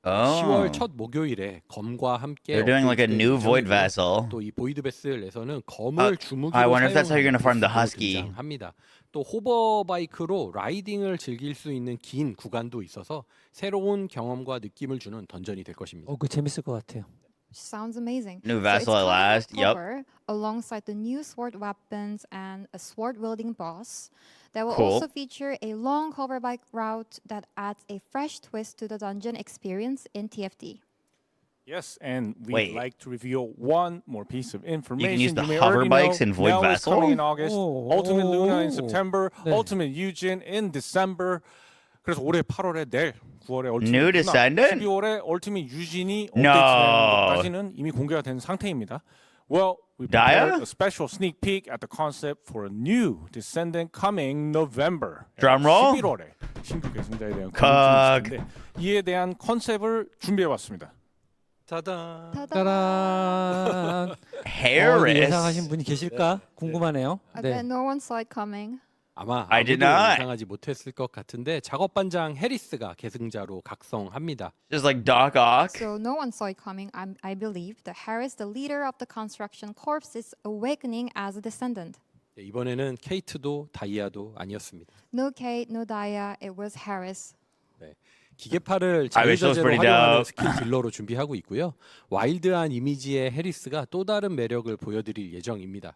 10월 Oh. 첫 목요일에 검과 함께 They're doing like a 업데이트될 new void 예정이고요. vessel. 또 이 보이드 베슬에서는 검을 주무기로 I wonder if that's how you're 사용하는 gonna farm the 모습으로 husky. 등장합니다. 또 호버바이크로 라이딩을 즐길 수 있는 긴 구간도 있어서 새로운 경험과 느낌을 주는 던전이 될 것입니다. 그 재밌을 것 같아요. Sounds amazing. New So it's vessel at coming in last. Yep. October, alongside the new sword weapons and a sword-wielding boss. That will Cool. also feature a long hoverbike route that adds a fresh twist to the dungeon experience in TFD. Yes, and Wait. we'd like to reveal one more piece of information. use the may already hoverbikes know in Void Nell is Vessel? coming in August, Ultimate Luna in September, 네. Ultimate Eugen in December. 그래서 올해 8월에 넬, 9월에 Ultimate New Luna, Descendant? 12월에 Ultimate Eugen이 No. 업데이트되는 것까지는 이미 공개가 된 상태입니다. Well, we Dia? prepared a special sneak peek at the concept for a new Descendant coming November. Drum roll? 11월에 신규 계승자에 대한 컷. 공개인데 이에 대한 컨셉을 준비해봤습니다. 짜잔. 따란. Harris. 예상하신 분이 계실까? 궁금하네요. I 네. bet no one saw it coming. 아마 I did 아무도 not. 예상하지 못했을 것 같은데 작업반장 해리스가 계승자로 각성합니다. Just like Doc Ock. So no one saw it coming. I believe that Harris, the leader of the construction corps, is awakening as a descendant. 네, 이번에는 케이트도 다이아도 아니었습니다. No Kate, no Daya, it was Harris. 네, 기계파를 I wish those 자유자재로 pretty 활용하는 dope. 스킬 딜러로 준비하고 있고요. 와일드한 이미지의 해리스가 또 다른 매력을 보여드릴 예정입니다.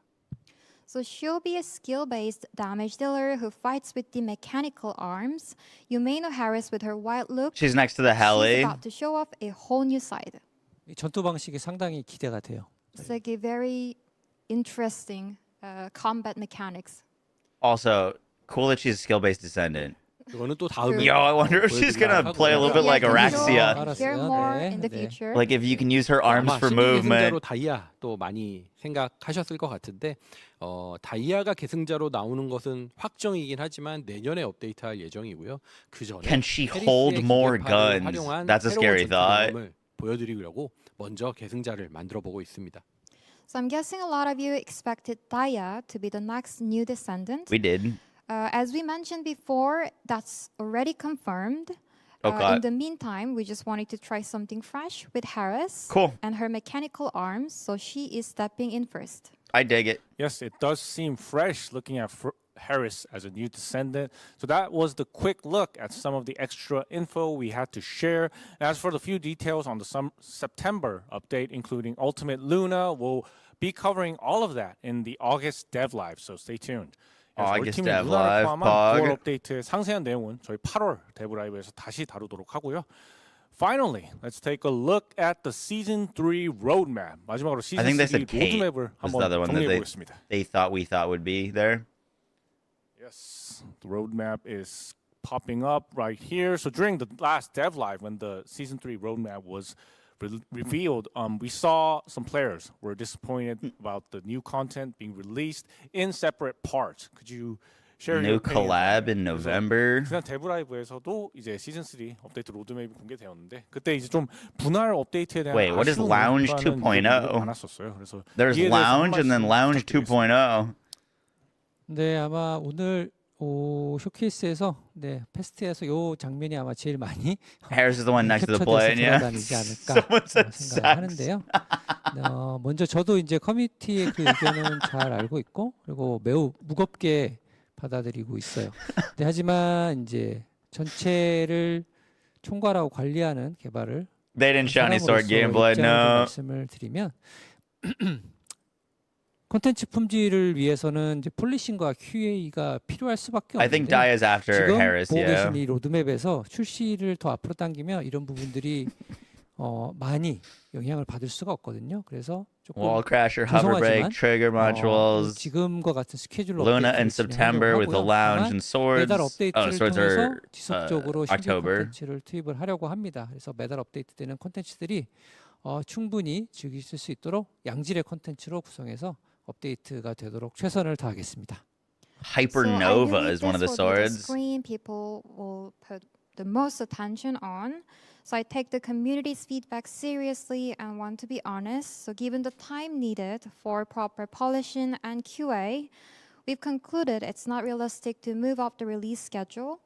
So she'll be a skill-based damage dealer who fights with the mechanical arms. You may know Harris with her wild look. She's next to the She's heli. about to show off a whole new side. 이 전투 방식이 상당히 기대가 돼요. It's like a very interesting combat mechanics. Also, cool that she's a skill-based descendant. 이거는 또 다음에 Yo, I wonder if she's gonna play a little bit like Araxia. Hear more in the future. Like if you can use her arms 아마 for 신규 계승자로 movement. 다이아 또 많이 생각하셨을 것 같은데 다이아가 계승자로 나오는 것은 확정이긴 하지만 내년에 업데이트할 예정이고요. 그 전에 Can she 해리스의 hold more 기계파를 guns? 활용한 That's a 새로운 scary 전투 thought. 경험을 보여드리려고 먼저 계승자를 만들어 보고 있습니다. So I'm guessing a lot of you expected Daya to be the next new descendant. We did. As we mentioned before, that's already confirmed. Okay. In the meantime, we just wanted to try something fresh with Harris Cool. and her mechanical arms, so she is stepping in first. I dig it. Yes, it does seem fresh looking at Harris as a new descendant. So that was the quick look at some of the extra info we had to share. As for the few details on the September update, including Ultimate Luna, we'll be covering all of that in the August Dev Live, so stay tuned. August Ultimate Dev 루나를 Live, 포함한 Pog. 9월 업데이트의 상세한 내용은 저희 8월 데브 라이브에서 다시 다루도록 하고요. Finally, let's take a look at the Season 3 roadmap. 마지막으로 I think they 시즌 3 said Kate 로드맵을 was the 한번 other one that 정리해 보겠습니다. they thought we thought would be there. Yes, the roadmap is popping up right here. So during the last Dev Live, when the Season 3 roadmap was revealed, we saw some players were disappointed about the new content being released in separate parts. Could you share New your opinion? collab in November. 지난 데브 라이브에서도 이제 시즌 3 업데이트 로드맵이 공개되었는데 그때 이제 좀 분할 업데이트에 대한 Wait, what is 아쉬움을 Lounge 표하는 2.0? 의견들이 많았었어요. 그래서 There's 이에 대해서 한 Lounge and then 말씀 Lounge 부탁드리겠습니다. 2.0. 네, 아마 오늘 쇼케이스에서 페스트에서 요 장면이 아마 제일 많이 Harris is the one next to the 캡처돼서 plane. Yeah. 돌아다니지 않을까 Someone said 생각을 sex. 하는데요. 먼저 저도 이제 커뮤니티의 그 의견은 잘 알고 있고 그리고 매우 무겁게 받아들이고 있어요. 네, 하지만 이제 전체를 총괄하고 관리하는 개발을 They didn't show any sword 사람으로서 gameplay. 입장에서 No. 말씀을 드리면 콘텐츠 품질을 위해서는 이제 폴리싱과 QA가 필요할 수밖에 I think 없는데 Dai is after 지금 Harris. 보고 Yeah. 계신 이 로드맵에서 출시를 더 앞으로 당기면 이런 부분들이 많이 영향을 받을 수가 없거든요. 그래서 조금 Wall crasher, hover brake, 죄송하지만 trigger modules. 지금과 같은 스케줄로 Luna 업데이트를 in September with the 진행하려고 lounge 하고요. and swords. 매달 Oh, 업데이트를 swords 통해서 are 지속적으로 신규 October. 콘텐츠를 투입을 하려고 합니다. 그래서 매달 업데이트되는 콘텐츠들이 충분히 즐기실 수 있도록 양질의 콘텐츠로 구성해서 업데이트가 되도록 최선을 다하겠습니다. Hypernova is one of the this will be the swords. screen people will put the most attention on. So I take the community's feedback seriously and want to be honest. So given the time needed for proper polishing and QA, we've concluded it's not realistic to move up the release schedule.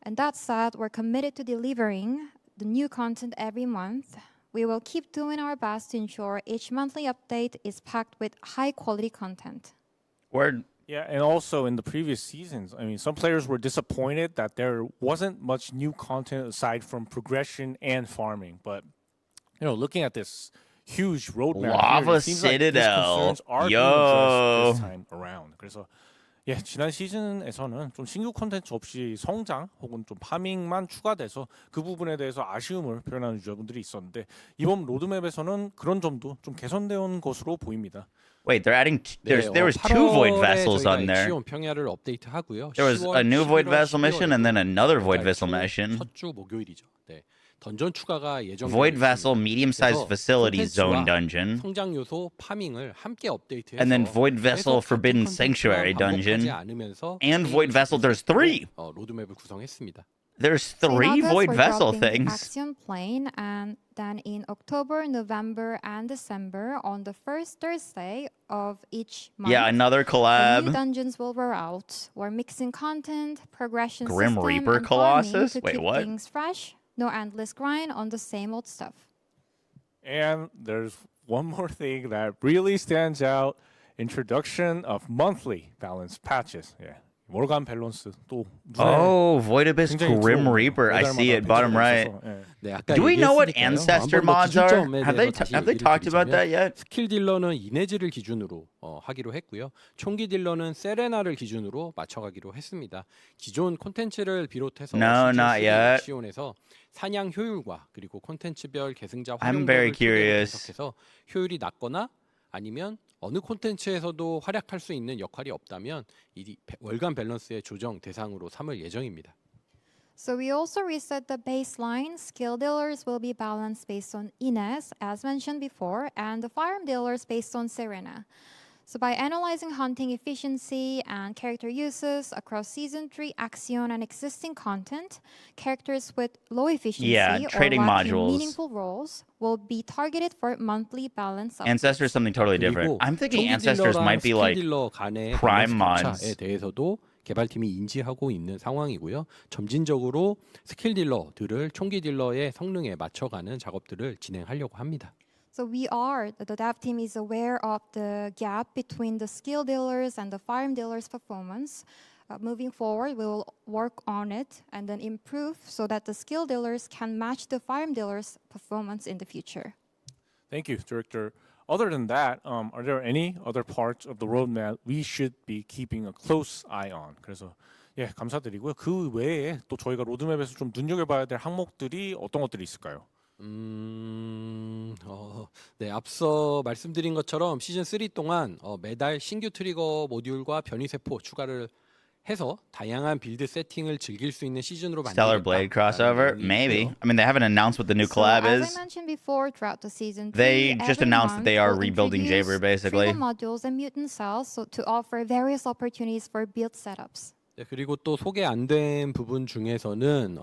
And that said, we're committed to delivering the new content every month. We will keep doing our best to ensure each monthly update is packed with high quality content. Word. Yeah, and also in the previous seasons, I mean, some players were disappointed that there wasn't much new content aside from progression and farming. But, you know, looking at this huge roadmap, Lava here, it seems like these Citadel. concerns are being addressed this time around. 그래서 예, 지난 시즌에서는 좀 신규 콘텐츠 없이 성장 혹은 좀 파밍만 추가돼서 그 부분에 대해서 아쉬움을 표현하는 유저분들이 있었는데 이번 로드맵에서는 그런 점도 좀 개선되어 온 것으로 보입니다. Wait, they're adding. There was 2 8월에 void vessels on 저희가 there. 엑시온 평야를 업데이트하고요. There was 10월, a new void 11월, vessel mission and then another void 매달 vessel 초 mission. 첫 주 목요일이죠. 네. 던전 추가가 예정되어 Void vessel, 있습니다. medium-sized 그래서 facility zone 콘텐츠와 dungeon. 성장 요소 파밍을 함께 업데이트해서 And then void vessel, 계속 forbidden 같은 sanctuary 컨텐츠만 반복하지 dungeon. 않으면서 And void vessel, there's 3. 로드맵을 구성했습니다. There's So in 3 August, void we're vessel dropping things. Axiom Plane, and then in October, November, and December, on the first Thursday of each month, Yeah, another the new collab. dungeons will roll out. We're mixing content, progression Grim system, Reaper and farming Colossus? to Wait, keep what? things fresh. No endless grind on the same old stuff. And there's one more thing that really stands out introduction of monthly balance patches. Yeah. 몰간 밸런스 또 Oh, Void Abyss 굉장히 Grim 좀 Reaper. I see it, bottom 배치가 right. 있어서, 예. 네, 아까 Do we know what 얘기했으니까요. ancestor 한번 더 mods are? 기준점에 Have 대해서 다시 they 얘기를 talked about 드리자면 that yet? 스킬 딜러는 이네즈를 기준으로 하기로 했고요. 총기 딜러는 세레나를 기준으로 맞춰가기로 했습니다. 기존 콘텐츠를 비롯해서 No, not yet. 시온에서 사냥 효율과 그리고 콘텐츠별 계승자 I'm very 활용도를 curious. 분석해서 효율이 낮거나 아니면 어느 콘텐츠에서도 활약할 수 있는 역할이 없다면 이 월간 밸런스의 조정 대상으로 삼을 예정입니다. So we also reset the baseline. Skill dealers will be balanced based on Ines, as mentioned before, and the firearm dealers based on Serena. So by analyzing hunting efficiency and character uses across Season 3 Axion and existing content, characters with low efficiency or trading lacking modules. meaningful roles will be targeted for monthly balance updates. Ancestor is something totally different. I'm thinking Ancestors might be like prime mods. 에 대해서도 개발팀이 인지하고 있는 상황이고요. 점진적으로 스킬 딜러들을 총기 딜러의 성능에 맞춰가는 작업들을 진행하려고 합니다. So the dev team is aware of the gap between the skill dealers and the firearm dealers' performance. Moving forward, we will work on it and then improve so that the skill dealers can match the firearm dealers' performance in the future. Thank you, Director. Other than that, are there any other parts of the roadmap we should be keeping a close eye on? 그래서 예, 감사드리고요. 그 외에 또 저희가 로드맵에서 좀 눈여겨봐야 될 항목들이 어떤 것들이 있을까요? 네, 앞서 말씀드린 것처럼 시즌 3 동안 매달 신규 트리거 모듈과 변이 세포 추가를 해서 다양한 빌드 세팅을 즐길 수 있는 시즌으로 Stellar Blade crossover? Maybe. I mean, they haven't announced what the new So, collab as is. I mentioned before, throughout the season, They just every announced that month they are we'll rebuilding introduce Jaber, basically. trigger modules and mutant cells to offer various opportunities for build setups. 네, 그리고 또 소개 안 된 부분 중에서는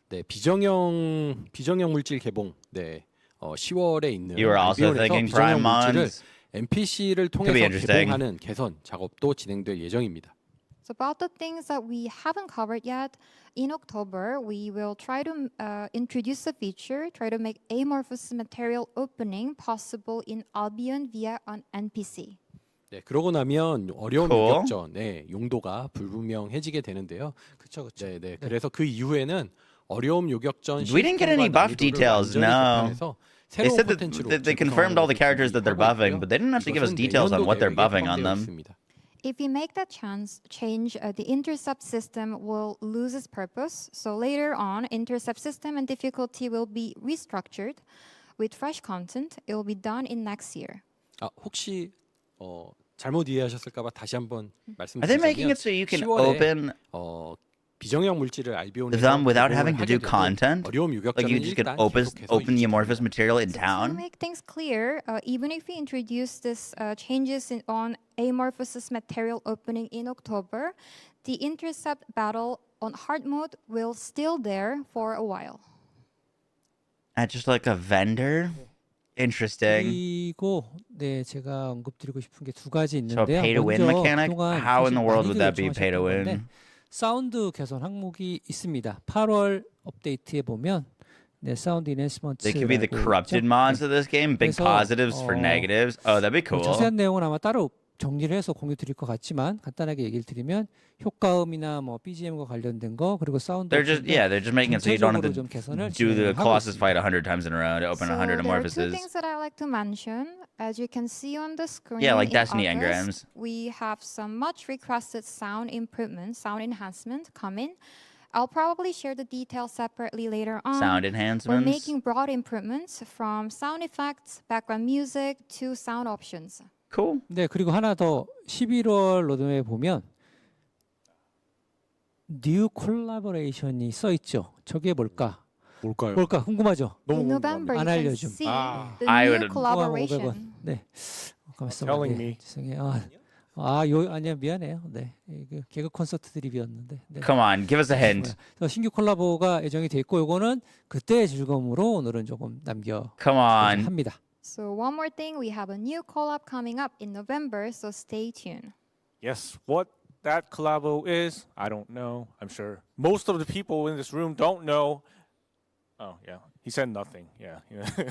네, 비정형 물질 개봉. 네. 10월에 있는 You were also thinking prime 물질을 mods? NPC를 Could be 통해서 interesting. 개봉하는 개선 작업도 진행될 예정입니다. So about the things that we haven't covered yet, in October we will try to introduce a feature, try to make amorphous material opening possible in Albion via an NPC. 네, 그러고 나면 어려운 Cool. 유격전의 용도가 불분명해지게 되는데요. 그렇죠. 네, 네. 그래서 그 이후에는 어려움 요격전 We didn't get any buff details, no. They 새로운 said that 콘텐츠로 they confirmed all the characters that they're buffing, but they didn't have to give us details on what they're buffing on them. If we make that change, the intercept system will lose its purpose. So later on, intercept system and difficulty will be restructured with fresh content. It will be done in next year. 혹시 잘못 이해하셨을까봐 다시 한번 Are they making 말씀드리면 it so you can 10월에 open 비정형 물질을 알비온에서 them without 개봉을 having to 하게 do 되고 content? 어려움 Like 유격전은 you just can 일단 open 계속해서 the amorphous material in To town? make things clear, even if we introduce this changes on amorphous material opening in October, the intercept battle on hard mode will still there for a while. At just like a vendor? Interesting. 그리고 네, 제가 언급드리고 싶은 게 두 가지 So a 있는데요. pay to win 먼저 mechanic? 그동안 How in 사실 the world would 많이들 that be pay to 요청하셨던 win? 건데 사운드 개선 항목이 있습니다. 8월 업데이트에 보면 네, 사운드 인핸스먼트 They could be the corrupted mods of this game. Big 그래서, positives for negatives. Oh, that'd be cool. 자세한 내용은 아마 따로 정리를 해서 공유 드릴 것 같지만 간단하게 얘기를 드리면 효과음이나 뭐 BGM과 관련된 거 그리고 사운드 They're just making it so you don't have 좀 개선을 to do the 진행하고 Colossus 있습니다. fight 100 times in a row to open So 100 there are two amorphouses. things that I like to mention. As you can see on the screen, Yeah, like in Destiny August, engrams. we have some much requested sound improvements, sound enhancement coming. I'll probably share the details separately later on. Sound We're enhancements. making broad improvements from sound effects, background music to sound options. Cool. 네, 그리고 하나 더 11월 로드맵에 보면 뉴 콜라보레이션이 써 있죠. 저게 뭘까? 뭘까요? 뭘까? 궁금하죠? In November, you 안 can 알려줌. see the I new would- collaboration. 네. 가만있어 Telling 봐. me. 죄송해요. 아니야 미안해요. 네. 이거 개그 콘서트 드립이었는데. 네. Come on, give us a hint. 그래서 신규 콜라보가 예정이 돼 있고 이거는 그때의 즐거움으로 오늘은 조금 Come on. 합니다. So one more thing, we have a new collab coming up in November, so stay tuned. Yes, what that collabo is, I don't know. I'm sure most of the people in this room don't know. Oh, yeah. He said nothing. Yeah.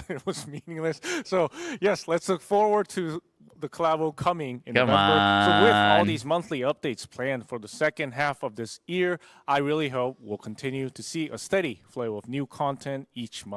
It was meaningless. So, yes, let's look forward to the collabo coming in Come November. So with all on. these monthly updates planned for the second half of this year, I really hope we'll continue to see a steady flow of new content each month.